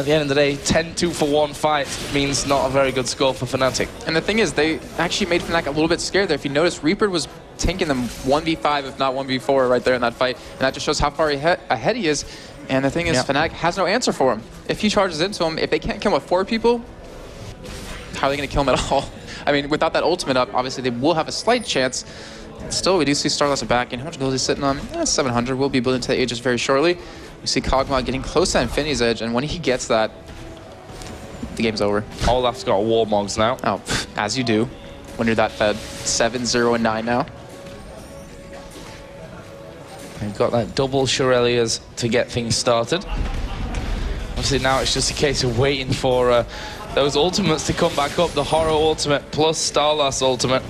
at the end of the day, 10 2-for-1 fights means not a very good score for FNATIC. And the thing is, they actually made FNATIC a little bit scared there. If you notice, Reapered was tanking them 1v5, if not 1v4 right there in that fight. And that just shows how far ahead he is. And the thing is, FNATIC has no answer for him. If he charges into him, if they can't kill him with 4 people, how are they going to kill him at all? I mean, without that ultimate up, obviously they will have a slight chance. Still, we do see StarLast back. And how much gold is he sitting on? 700. We'll be building to the Aegis very shortly. We see Kog'Maw getting close to Infinity's Edge, and when he gets that, the game's over. Olaf's got Warmogs now. Oh, as you do, when you're that fed. 7, 0, and 9 now. They've got that double Shurelias to get things started. Obviously now it's just a case of waiting for those ultimates to come back up. The Horo ultimate plus StarLast ultimate.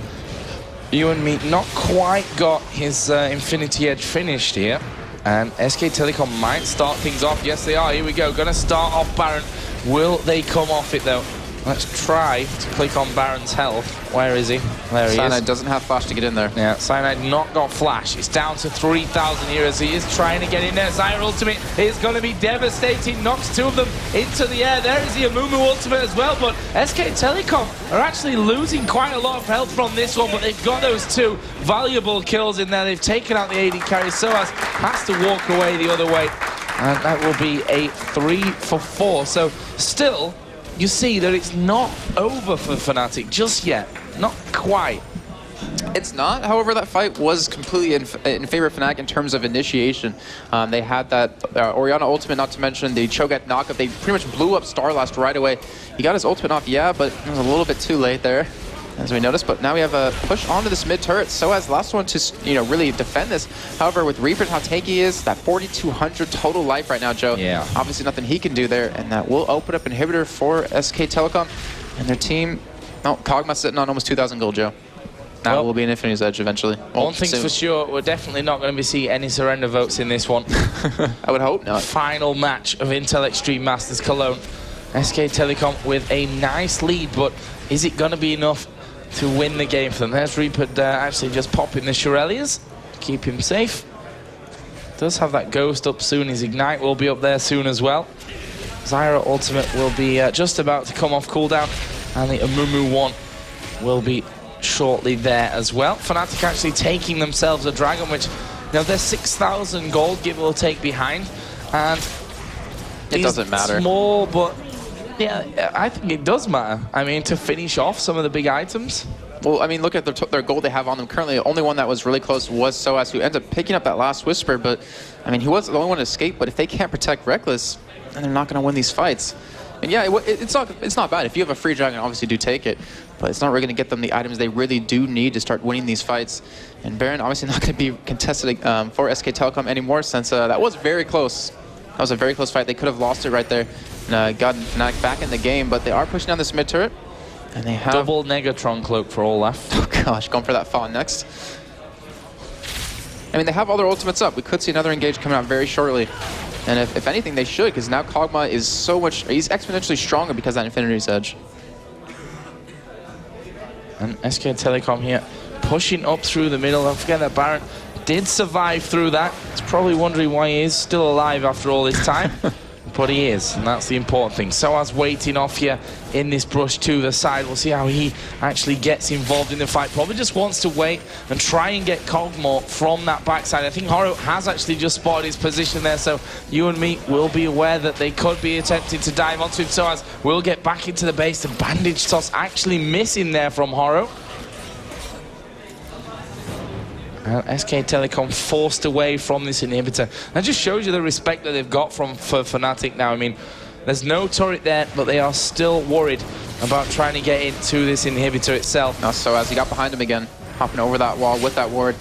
UandME not quite got his Infinity Edge finished here. And SK Telecom might start things off. Yes, they are. Here we go. Going to start off Baron. Will they come off it, though? Let's try to click on Baron's health. Where is he? There he is. Cyanide doesn't have flash to get in there. Yeah, Cyanide not got flash. It's down to 3,000 here as he is trying to get in there. Zyra ultimate is going to be devastating. Knocks 2 of them into the air. There is the Amumu ultimate as well. But SK Telecom are actually losing quite a lot of health from this one. But they've got those 2 valuable kills in there. They've taken out the AD carry. sOAZ has to walk away the other way. And that will be a 3-for-4. So still, you see that it's not over for FNATIC just yet. Not quite. It's not. However, that fight was completely in favor of FNATIC in terms of initiation. They had that Orianna ultimate, not to mention the Cho'Gath knockup. They pretty much blew up StarLast right away. He got his ultimate off, yeah, but it was a little bit too late there, as we noticed. But now we have a push onto this mid turret. sOAZ last one to, you know, really defend this. However, with Reapered, how tanky he is, that 4,200 total life right now, Joe. Yeah. Obviously nothing he can do there, and that will open up inhibitor for SK Telecom and their team. Oh, Kog'Maw sitting on almost 2,000 gold, Joe. That will be an Infinity's Edge evenally. One thing's for sure, we're definitely not going to be seeing any surrender votes in this one. I would hope not. Final match of Intel Extreme Masters Cologne. SK Telecom with a nice lead, but is it going to be enough to win the game for them? There's Reapered actually just popping the Shurelias to keep him safe. Does have that Ghost up soon. His Ignite will be up there soon as well. Zyra Ultimate will be just about to come off cooldown, and the Amumu 1 will be shortly there as well. FNATIC actually taking themselves a Dragon, which, you know, they're 6,000 gold, give or take, behind, and it doesn't matter. Small, but yeah, I think it does matter. I mean, to finish off some of the big items. Well, I mean, look at their gold they have on them currently. The only one that was really close was sOAZ, who ended up picking up that last Whisper, but I mean, he was the only one to escape. But if they can't protect Rekkles, then they're not going to win these fights. And yeah, it's not bad. If you have a free Dragon, obviously do take it, but it's not really going to get them the items they really do need to start winning these fights. And Baron obviously not going to be contested for SK Telecom anymore, since that was very close. That was a very close fight. They could have lost it right there and gotten FNATIC back in the game, but they are pushing down this mid turret. And they have double Negatron cloak for all left. Oh gosh, going for that Fawn next. I mean, they have all their ultimates up. We could see another engage coming out very shortly. And if anything, they should, because now Kog'Maw is so much, he's exponentially stronger because of that Infinity's Edge. And SK Telecom here pushing up through the middle. Don't forget that Baron did survive through that. He's probably wondering why he is still alive after all this time. But he is, and that's the important thing. sOAZ waiting off here in this brush to the side. We'll see how he actually gets involved in the fight. Probably just wants to wait and try and get Kog'Maw from that backside. I think Horo has actually just spotted his position there, so UandME will be aware that they could be attempting to dive onto him. sOAZ will get back into the base. The bandage toss actually missing there from Horo. SK Telecom forced away from this inhibitor. That just shows you the respect that they've got for FNATIC now. I mean, there's no turret there, but they are still worried about trying to get into this inhibitor itself. Now sOAZ, he got behind him again, hopping over that wall with that ward.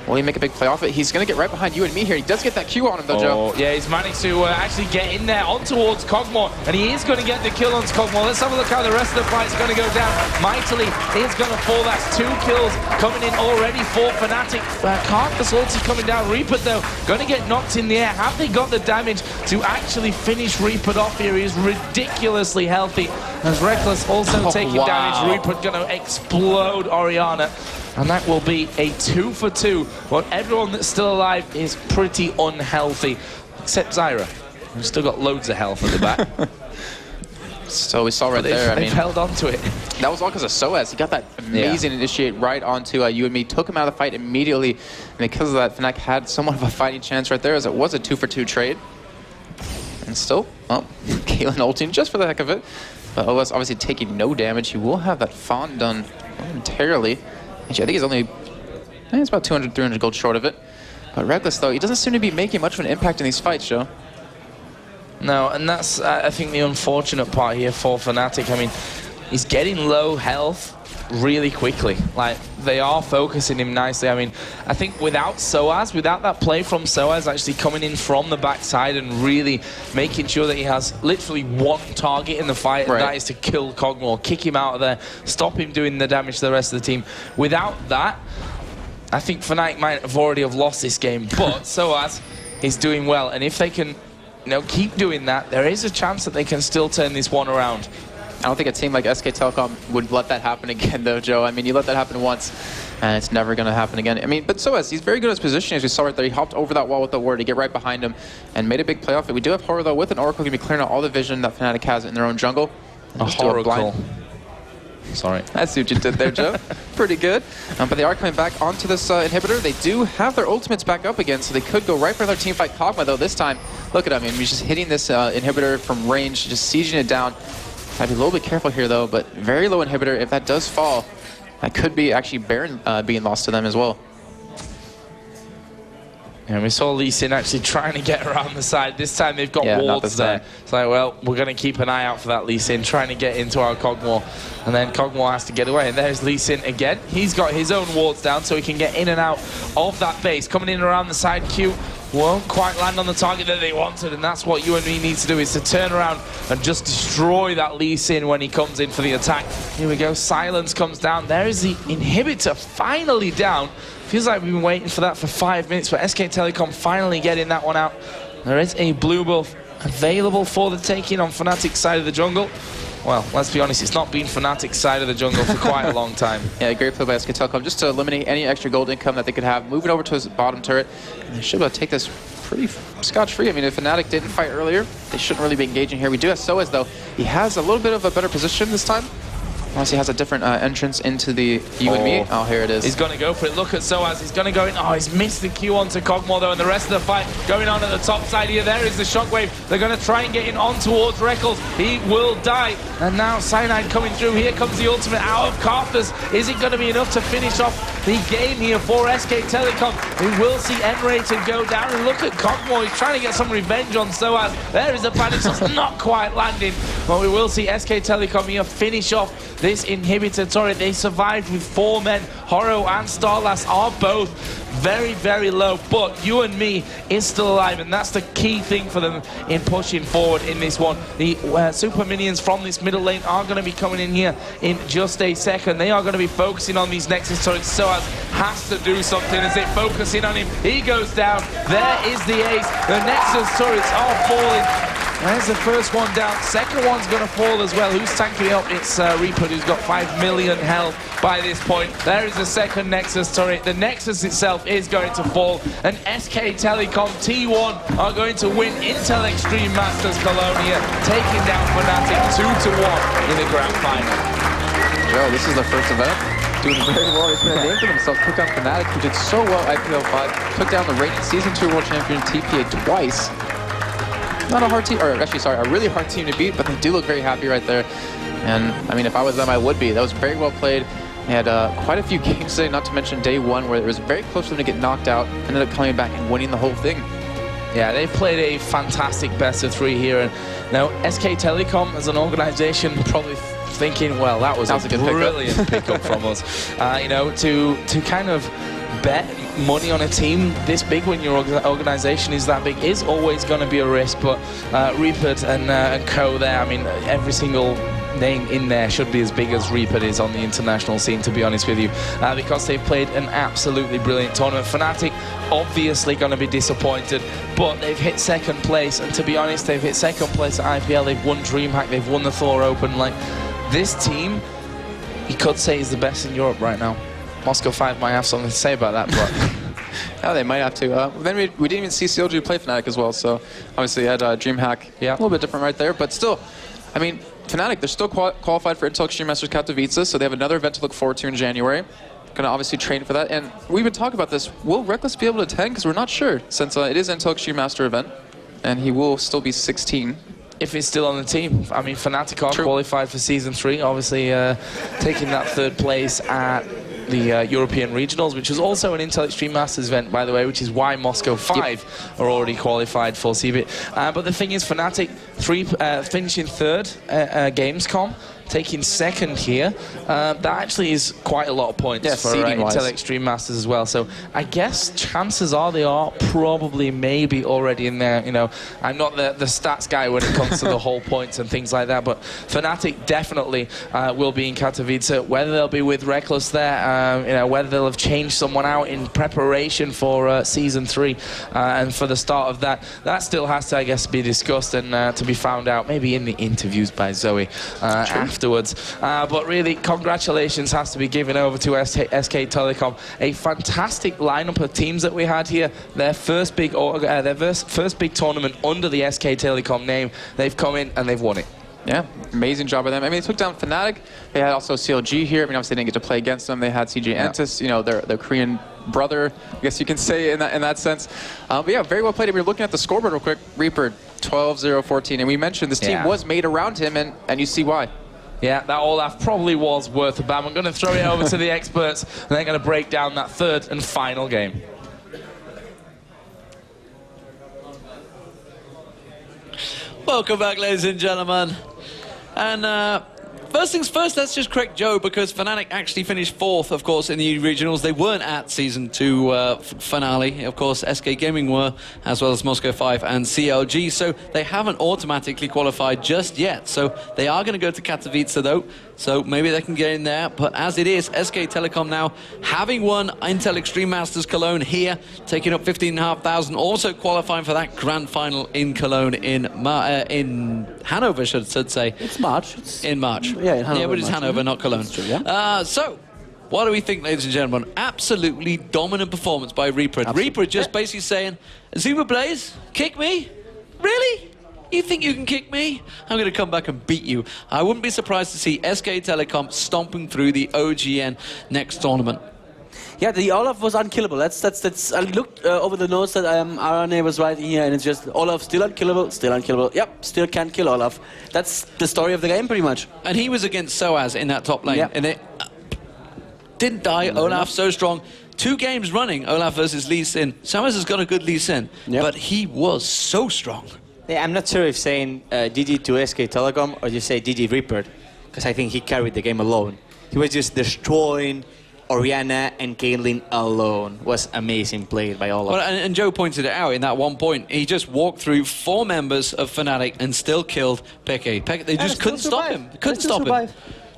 Will he make a big play off it? He's going to get right behind UandME here. He does get that Q on him, though, Joe. Yeah, he's managed to actually get in there on towards Kog'Maw, and he is going to get the kill on Kog'Maw. Let's have a look how the rest of the fight's going to go down. MighTiLy is going to fall. That's 2 kills coming in already for FNATIC. Carcass ulti coming down. Reapered, though, going to get knocked in the air. Have they got the damage to actually finish Reapered off here? He is ridiculously healthy. As Rekkles also taking damage. Reapered going to explode Orianna. And that will be a 2 for 2. But everyone that's still alive is pretty unhealthy, except Zyra, who's still got loads of health at the back. So we saw right there, I mean, they've held on to it. That was all because of sOAZ. He got that amazing initiate right onto UandME, took him out of the fight immediately. And because of that, FNATIC had somewhat of a fighting chance right there, as it was a 2 for 2 trade. And still, well, Caitlyn ulting just for the heck of it. But OS obviously taking no damage. He will have that Fawn done momentarily. Actually, I think he's only, it's about 200, 300 gold short of it. But Rekkles, though, he doesn't seem to be making much of an impact in these fights, Joe. No, and that's, I think, the unfortunate part here for FNATIC. I mean, he's getting low health really quickly. Like, they are focusing him nicely. I mean, I think without sOAZ, without that play from sOAZ actually coming in from the backside and really making sure that he has literally one target in the fight, and that is to kill Kog'Maw, kick him out of there, stop him doing the damage to the rest of the team. Without that, I think FNATIC might have already have lost this game, but sOAZ is doing well, and if they can, you know, keep doing that, there is a chance that they can still turn this one around. I don't think a team like SK Telecom would let that happen again, though, Joe. I mean, you let that happen once, and it's never going to happen again. I mean, but sOAZ, he's very good at his positioning, as we saw right there. He hopped over that wall with the ward to get right behind him and made a big play off it. We do have Horo, though, with an Oracle, going to be clearing out all the vision that FNATIC has in their own jungle. A Horo. Sorry. That's what you did there, Joe. Pretty good. But they are coming back onto this inhibitor. They do have their ultimates back up again, so they could go right for their team fight Kog'Maw, though, this time. Look at him. I mean, he's just hitting this inhibitor from range, just sieging it down. Gotta be a little bit careful here, though, but very low inhibitor. If that does fall, that could be actually Baron being lost to them as well. And we saw Lee Sin actually trying to get around the side. This time they've got wards there. It's like, well, we're going to keep an eye out for that Lee Sin, trying to get into our Kog'Maw. And then Kog'Maw has to get away. And there's Lee Sin again. He's got his own wards down so he can get in and out of that base. Coming in around the side, Q won't quite land on the target that they wanted, and that's what UandME needs to do, is to turn around and just destroy that Lee Sin when he comes in for the attack. Here we go, Silence comes down. There is the inhibitor finally down. Feels like we've been waiting for that for 5 minutes, but SK Telecom finally getting that one out. There is a blue buff available for the taking on FNATIC's side of the jungle. Well, let's be honest, it's not been FNATIC's side of the jungle for quite a long time. Yeah, great play by SK Telecom just to eliminate any extra gold income that they could have. Move it over to his bottom turret. And they should be able to take this pretty scotch-free. I mean, if FNATIC didn't fight earlier, they shouldn't really be engaging here. We do have sOAZ, though. He has a little bit of a better position this time. Unless he has a different entrance into the UandME. Oh, here it is. He's going to go for it. Look at sOAZ. He's going to go in. Oh, he's missed the Q onto Kog'Maw, though, and the rest of the fight going on at the top side here. There is the shockwave. They're going to try and get in on towards Rekkles. He will die. And now Cyanide coming through. Here comes the ultimate out of Karthus. Is it going to be enough to finish off the game here for SK Telecom? We will see nRated go down. And look at Kog'Maw. He's trying to get some revenge on sOAZ. There is a panic shot. Not quite landing. But we will see SK Telecom here finish off this inhibitor turret. They survived with 4 men. Horo and StarLast are both very, very low, but UandME is still alive, and that's the key thing for them in pushing forward in this one. The super minions from this middle lane are going to be coming in here in just a second. They are going to be focusing on these Nexus turrets. sOAZ has to do something as they focus in on him. He goes down. There is the ace. The Nexus turrets are falling. There's the first one down. Second one's going to fall as well. Who's tanking up? It's Reapered, who's got 5 million health by this point. There is the second Nexus turret. The Nexus itself is going to fall. And SK Telecom T1 are going to win Intel Extreme Masters Cologne, taking down FNATIC 2-1 in the grand final. Joe, this is the first event. Doing very well. He's been a name for themselves. Took down FNATIC, who did so well IPL 5. Took down the reigning Season 2 World Champion TPA twice. Not a hard team, or actually, sorry, a really hard team to beat, but they do look very happy right there. And, I mean, if I was them, I would be. That was very well played. They had quite a few games today, not to mention day 1, where it was very close for them to get knocked out, ended up coming back and winning the whole thing. Yeah, they played a fantastic best-of-3 here. And now, SK Telecom, as an organization, probably thinking, well, that was a brilliant pickup from us. You know, to kind of bet money on a team this big when your organization is that big is always going to be a risk, but Reapered and co there, I mean, every single name in there should be as big as Reapered is on the international scene, to be honest with you, because they've played an absolutely brilliant tournament. FNATIC obviously going to be disappointed, but they've hit second place, and to be honest, they've hit second place at IPL. They've won DreamHack, they've won the Thor Open. Like, this team, you could say, is the best in Europe right now. Moscow 5 might have something to say about that, but yeah, they might have to. Then we didn't even see CLG play FNATIC as well, so obviously had DreamHack. Yeah, a little bit different right there, but still, I mean, FNATIC, they're still qualified for Intel Extreme Masters Katowice, so they have another event to look forward to in January. Going to obviously train for that, and we've been talking about this. Will Rekkles be able to attend? Because we're not sure, since it is Intel Extreme Master event, and he will still be 16. If he's still on the team. I mean, FNATIC are qualified for Season 3, obviously taking that 3rd place at the European Regionals, which was also an Intel Extreme Masters event, by the way, which is why Moscow 5 are already qualified for CBIT. But the thing is, FNATIC finishing 3rd at Gamescom, taking 2nd here. That actually is quite a lot of points for Intel Extreme Masters as well. So I guess chances are they are probably maybe already in there. You know, I'm not the stats guy when it comes to the whole points and things like that, but FNATIC definitely will be in Katowice. Whether they'll be with Rekkles there, you know, whether they'll have changed someone out in preparation for Season 3 and for the start of that, that still has to, I guess, be discussed and to be found out maybe in the interviews by Zoe afterwards. But really, congratulations has to be given over to SK Telecom. A fantastic lineup of teams that we had here. Their first big tournament under the SK Telecom name. They've come in and they've won it. Yeah, amazing job by them. I mean, they took down FNATIC. They had also CLG here. I mean, obviously they didn't get to play against them. They had CJ ENTUS, you know, their Korean brother, I guess you can say in that sense. But yeah, very well played. We were looking at the scoreboard real quick. Reapered, 12-0-14. And we mentioned this team was made around him, and you see why. Yeah, that Olaf probably was worth a bam. I'm going to throw it over to the experts, and they're going to break down that 3rd and final game. Welcome back, ladies and gentlemen. And First things first, let's just correct Joe, because FNATIC actually finished 4th, of course, in the regionals. They weren't at Season 2 finale. Of course, SK Gaming were, as well as Moscow 5 and CLG, so they haven't automatically qualified just yet. So they are going to go to Katowice, though, so maybe they can get in there. But as it is, SK Telecom now, having won Intel Extreme Masters Cologne here, taking up 15,500, also qualifying for that grand final in Cologne in Hanover, should say. It's March. In March. Yeah, in Hanover. Yeah, but it's Hanover, not Cologne. True, yeah. So, what do we think, ladies and gentlemen? Absolutely dominant performance by Reapered. Reapered just basically saying, Zuma Blaze, kick me? Really? You think you can kick me? I'm going to come back and beat you. I wouldn't be surprised to see SK Telecom stomping through the OGN next tournament. Yeah, the Olaf was unkillable. That's. I looked over the notes that Araneae was right here, and it's just Olaf still unkillable, still unkillable. Yep, still can't kill Olaf. That's the story of the game, pretty much. And he was against sOAZ in that top lane, yep. and it didn't die. Olaf so strong. 2 games running, Olaf versus Lee Sin. sOAZ has got a good Lee Sin, but he was so strong. Yeah, I'm not sure if saying GG to SK Telecom or just say GG Reapered, because I think he carried the game alone. He was just destroying Orianna and Caitlyn alone. Was amazing play by all of them. And Joe pointed it out in that one point. He just walked through 4 members of FNATIC and still killed Peke. They just couldn't stop him. Couldn't stop him.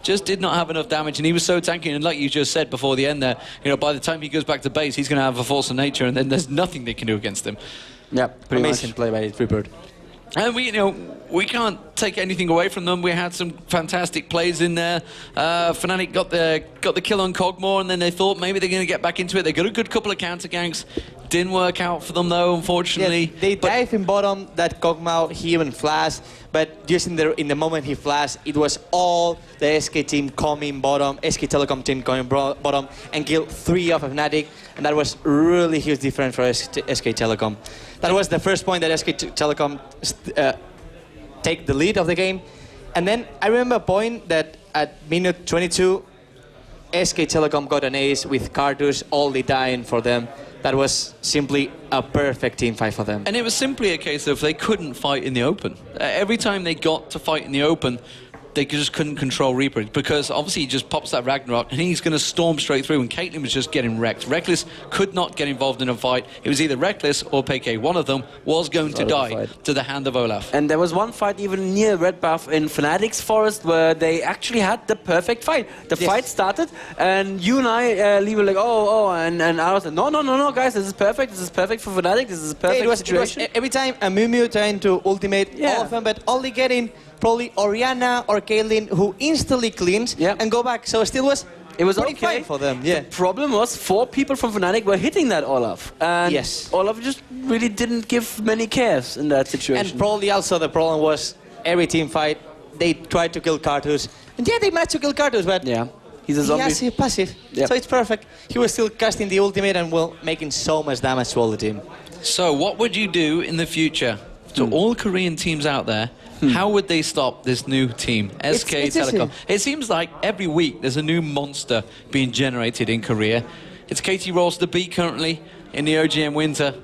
Just did not have enough damage, and he was so tanky. And like you just said before the end there, you know, by the time he goes back to base, he's going to have a force of nature, and then there's nothing they can do against him. Yeah, amazing play by Reapered. And we can't take anything away from them. We had some fantastic plays in there. FNATIC got the kill on Kog'Maw, and then they thought maybe they're going to get back into it. They got a good couple of counter ganks. Didn't work out for them though, unfortunately. Yeah, they dive in bottom. That Kog'Maw, he even flashed, but just in the moment he flashed, it was all the SK team coming bottom, SK Telecom team coming bottom, and killed 3 of FNATIC, and that was really huge difference for SK Telecom. That was the first point that SK Telecom take the lead of the game. And then I remember a point that at minute 22, SK Telecom got an ace with Cartus only dying for them. That was simply a perfect team fight for them. And it was simply a case of they couldn't fight in the open. Every time they got to fight in the open, they just couldn't control Reaper, because obviously he just pops that Ragnarok and he's going to storm straight through, and Caitlyn was just getting wrecked. Rekkles could not get involved in a fight. It was either Rekkles or Peke. One of them was going to die to the hand of Olaf. And there was one fight even near Red Buff in FNATIC's forest where they actually had the perfect fight. The fight started, and you and I, Lee, were like, and I was like, no, guys, this is perfect for FNATIC. This is a perfect situation. It was every time a Mew trying to ultimate all of them, but only getting probably Orianna or Caitlyn, who instantly cleans and go back. So it still was okay for them. Yeah. The problem was 4 people from FNATIC were hitting that Olaf. And Olaf just really didn't give many cares in that situation. And probably also the problem was every team fight, they tried to kill Cartus. And yeah, they managed to kill Cartus, but he's a zombie. He has a passive. So it's perfect. He was still casting the ultimate and making so much damage to all the team. So what would you do in the future to all Korean teams out there? How would they stop this new team, SK Telecom? It seems like every week there's a new monster being generated in Korea. It's KT Rolls the B currently in the OGM Winter.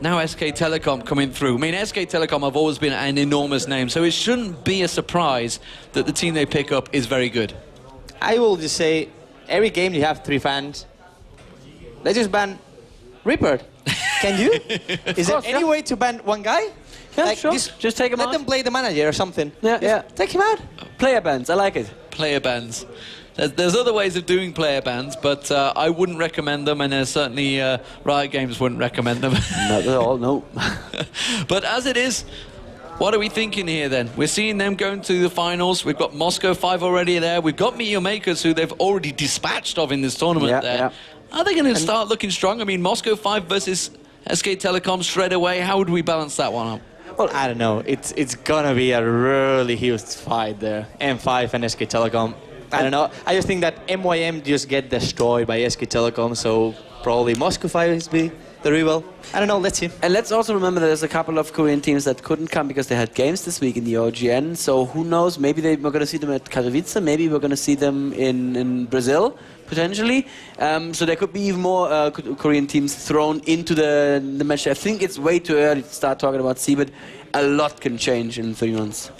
Now SK Telecom coming through. I mean, SK Telecom have always been an enormous name, so it shouldn't be a surprise that the team they pick up is very good. I will just say, every game you have 3 fans. Let's just ban Reapered. Can you? Is there any way to ban one guy? Yeah, like, sure. Just take him out. Let them play the manager or something. Yeah. Take him out. Player bans, I like it. Player bans. There's other ways of doing player bans, but I wouldn't recommend them, and certainly Riot Games wouldn't recommend them. Not at all, no. But as it is, what are we thinking here then? We're seeing them going to the finals. We've got Moscow 5 already there. We've got MEETYOURMAKERS, who they've already dispatched of in this tournament there. Yeah. Are they going to start looking strong? I mean, Moscow 5 versus SK Telecom straight away. How would we balance that one up? Well, I don't know. It's gonna be a really huge fight there. M5 and SK Telecom. I don't know. I just think that MYM just get destroyed by SK Telecom, so probably Moscow 5 is the rival. I don't know. Let's see. And let's also remember there's a couple of Korean teams that couldn't come because they had games this week in the OGN. So who knows? Maybe we're going to see them at Katowice. Maybe we're going to see them in Brazil, potentially. So there could be even more Korean teams thrown into the match. I think it's way too early to start talking about C, but a lot can change in 3 months.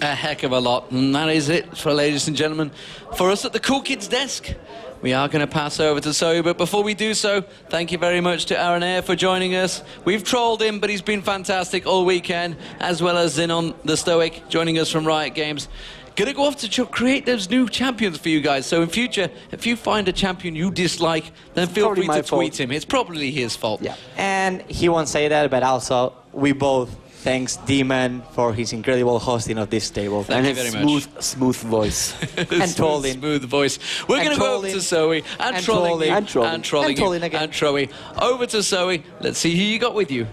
A heck of a lot. And that is it, for ladies and gentlemen. For us at the Cool Kids desk, we are going to pass over to Zoe, but before we do so, thank you very much to Araneae for joining us. We've trolled him, but he's been fantastic all weekend, as well as Zenon, the Stoic, joining us from Riot Games. Gonna go off to create those new champions for you guys, so in future, if you find a champion you dislike, then feel free to tweet him. It's probably his fault. Yeah. And he won't say that, but also, we both thanks Deman for his incredible hosting of this table. Thank you very much. Smooth voice. And trolling. Smooth voice. We're going to go over to Zoe and trolling. And trolling again. Over to Zoe. Let's see who you got with you.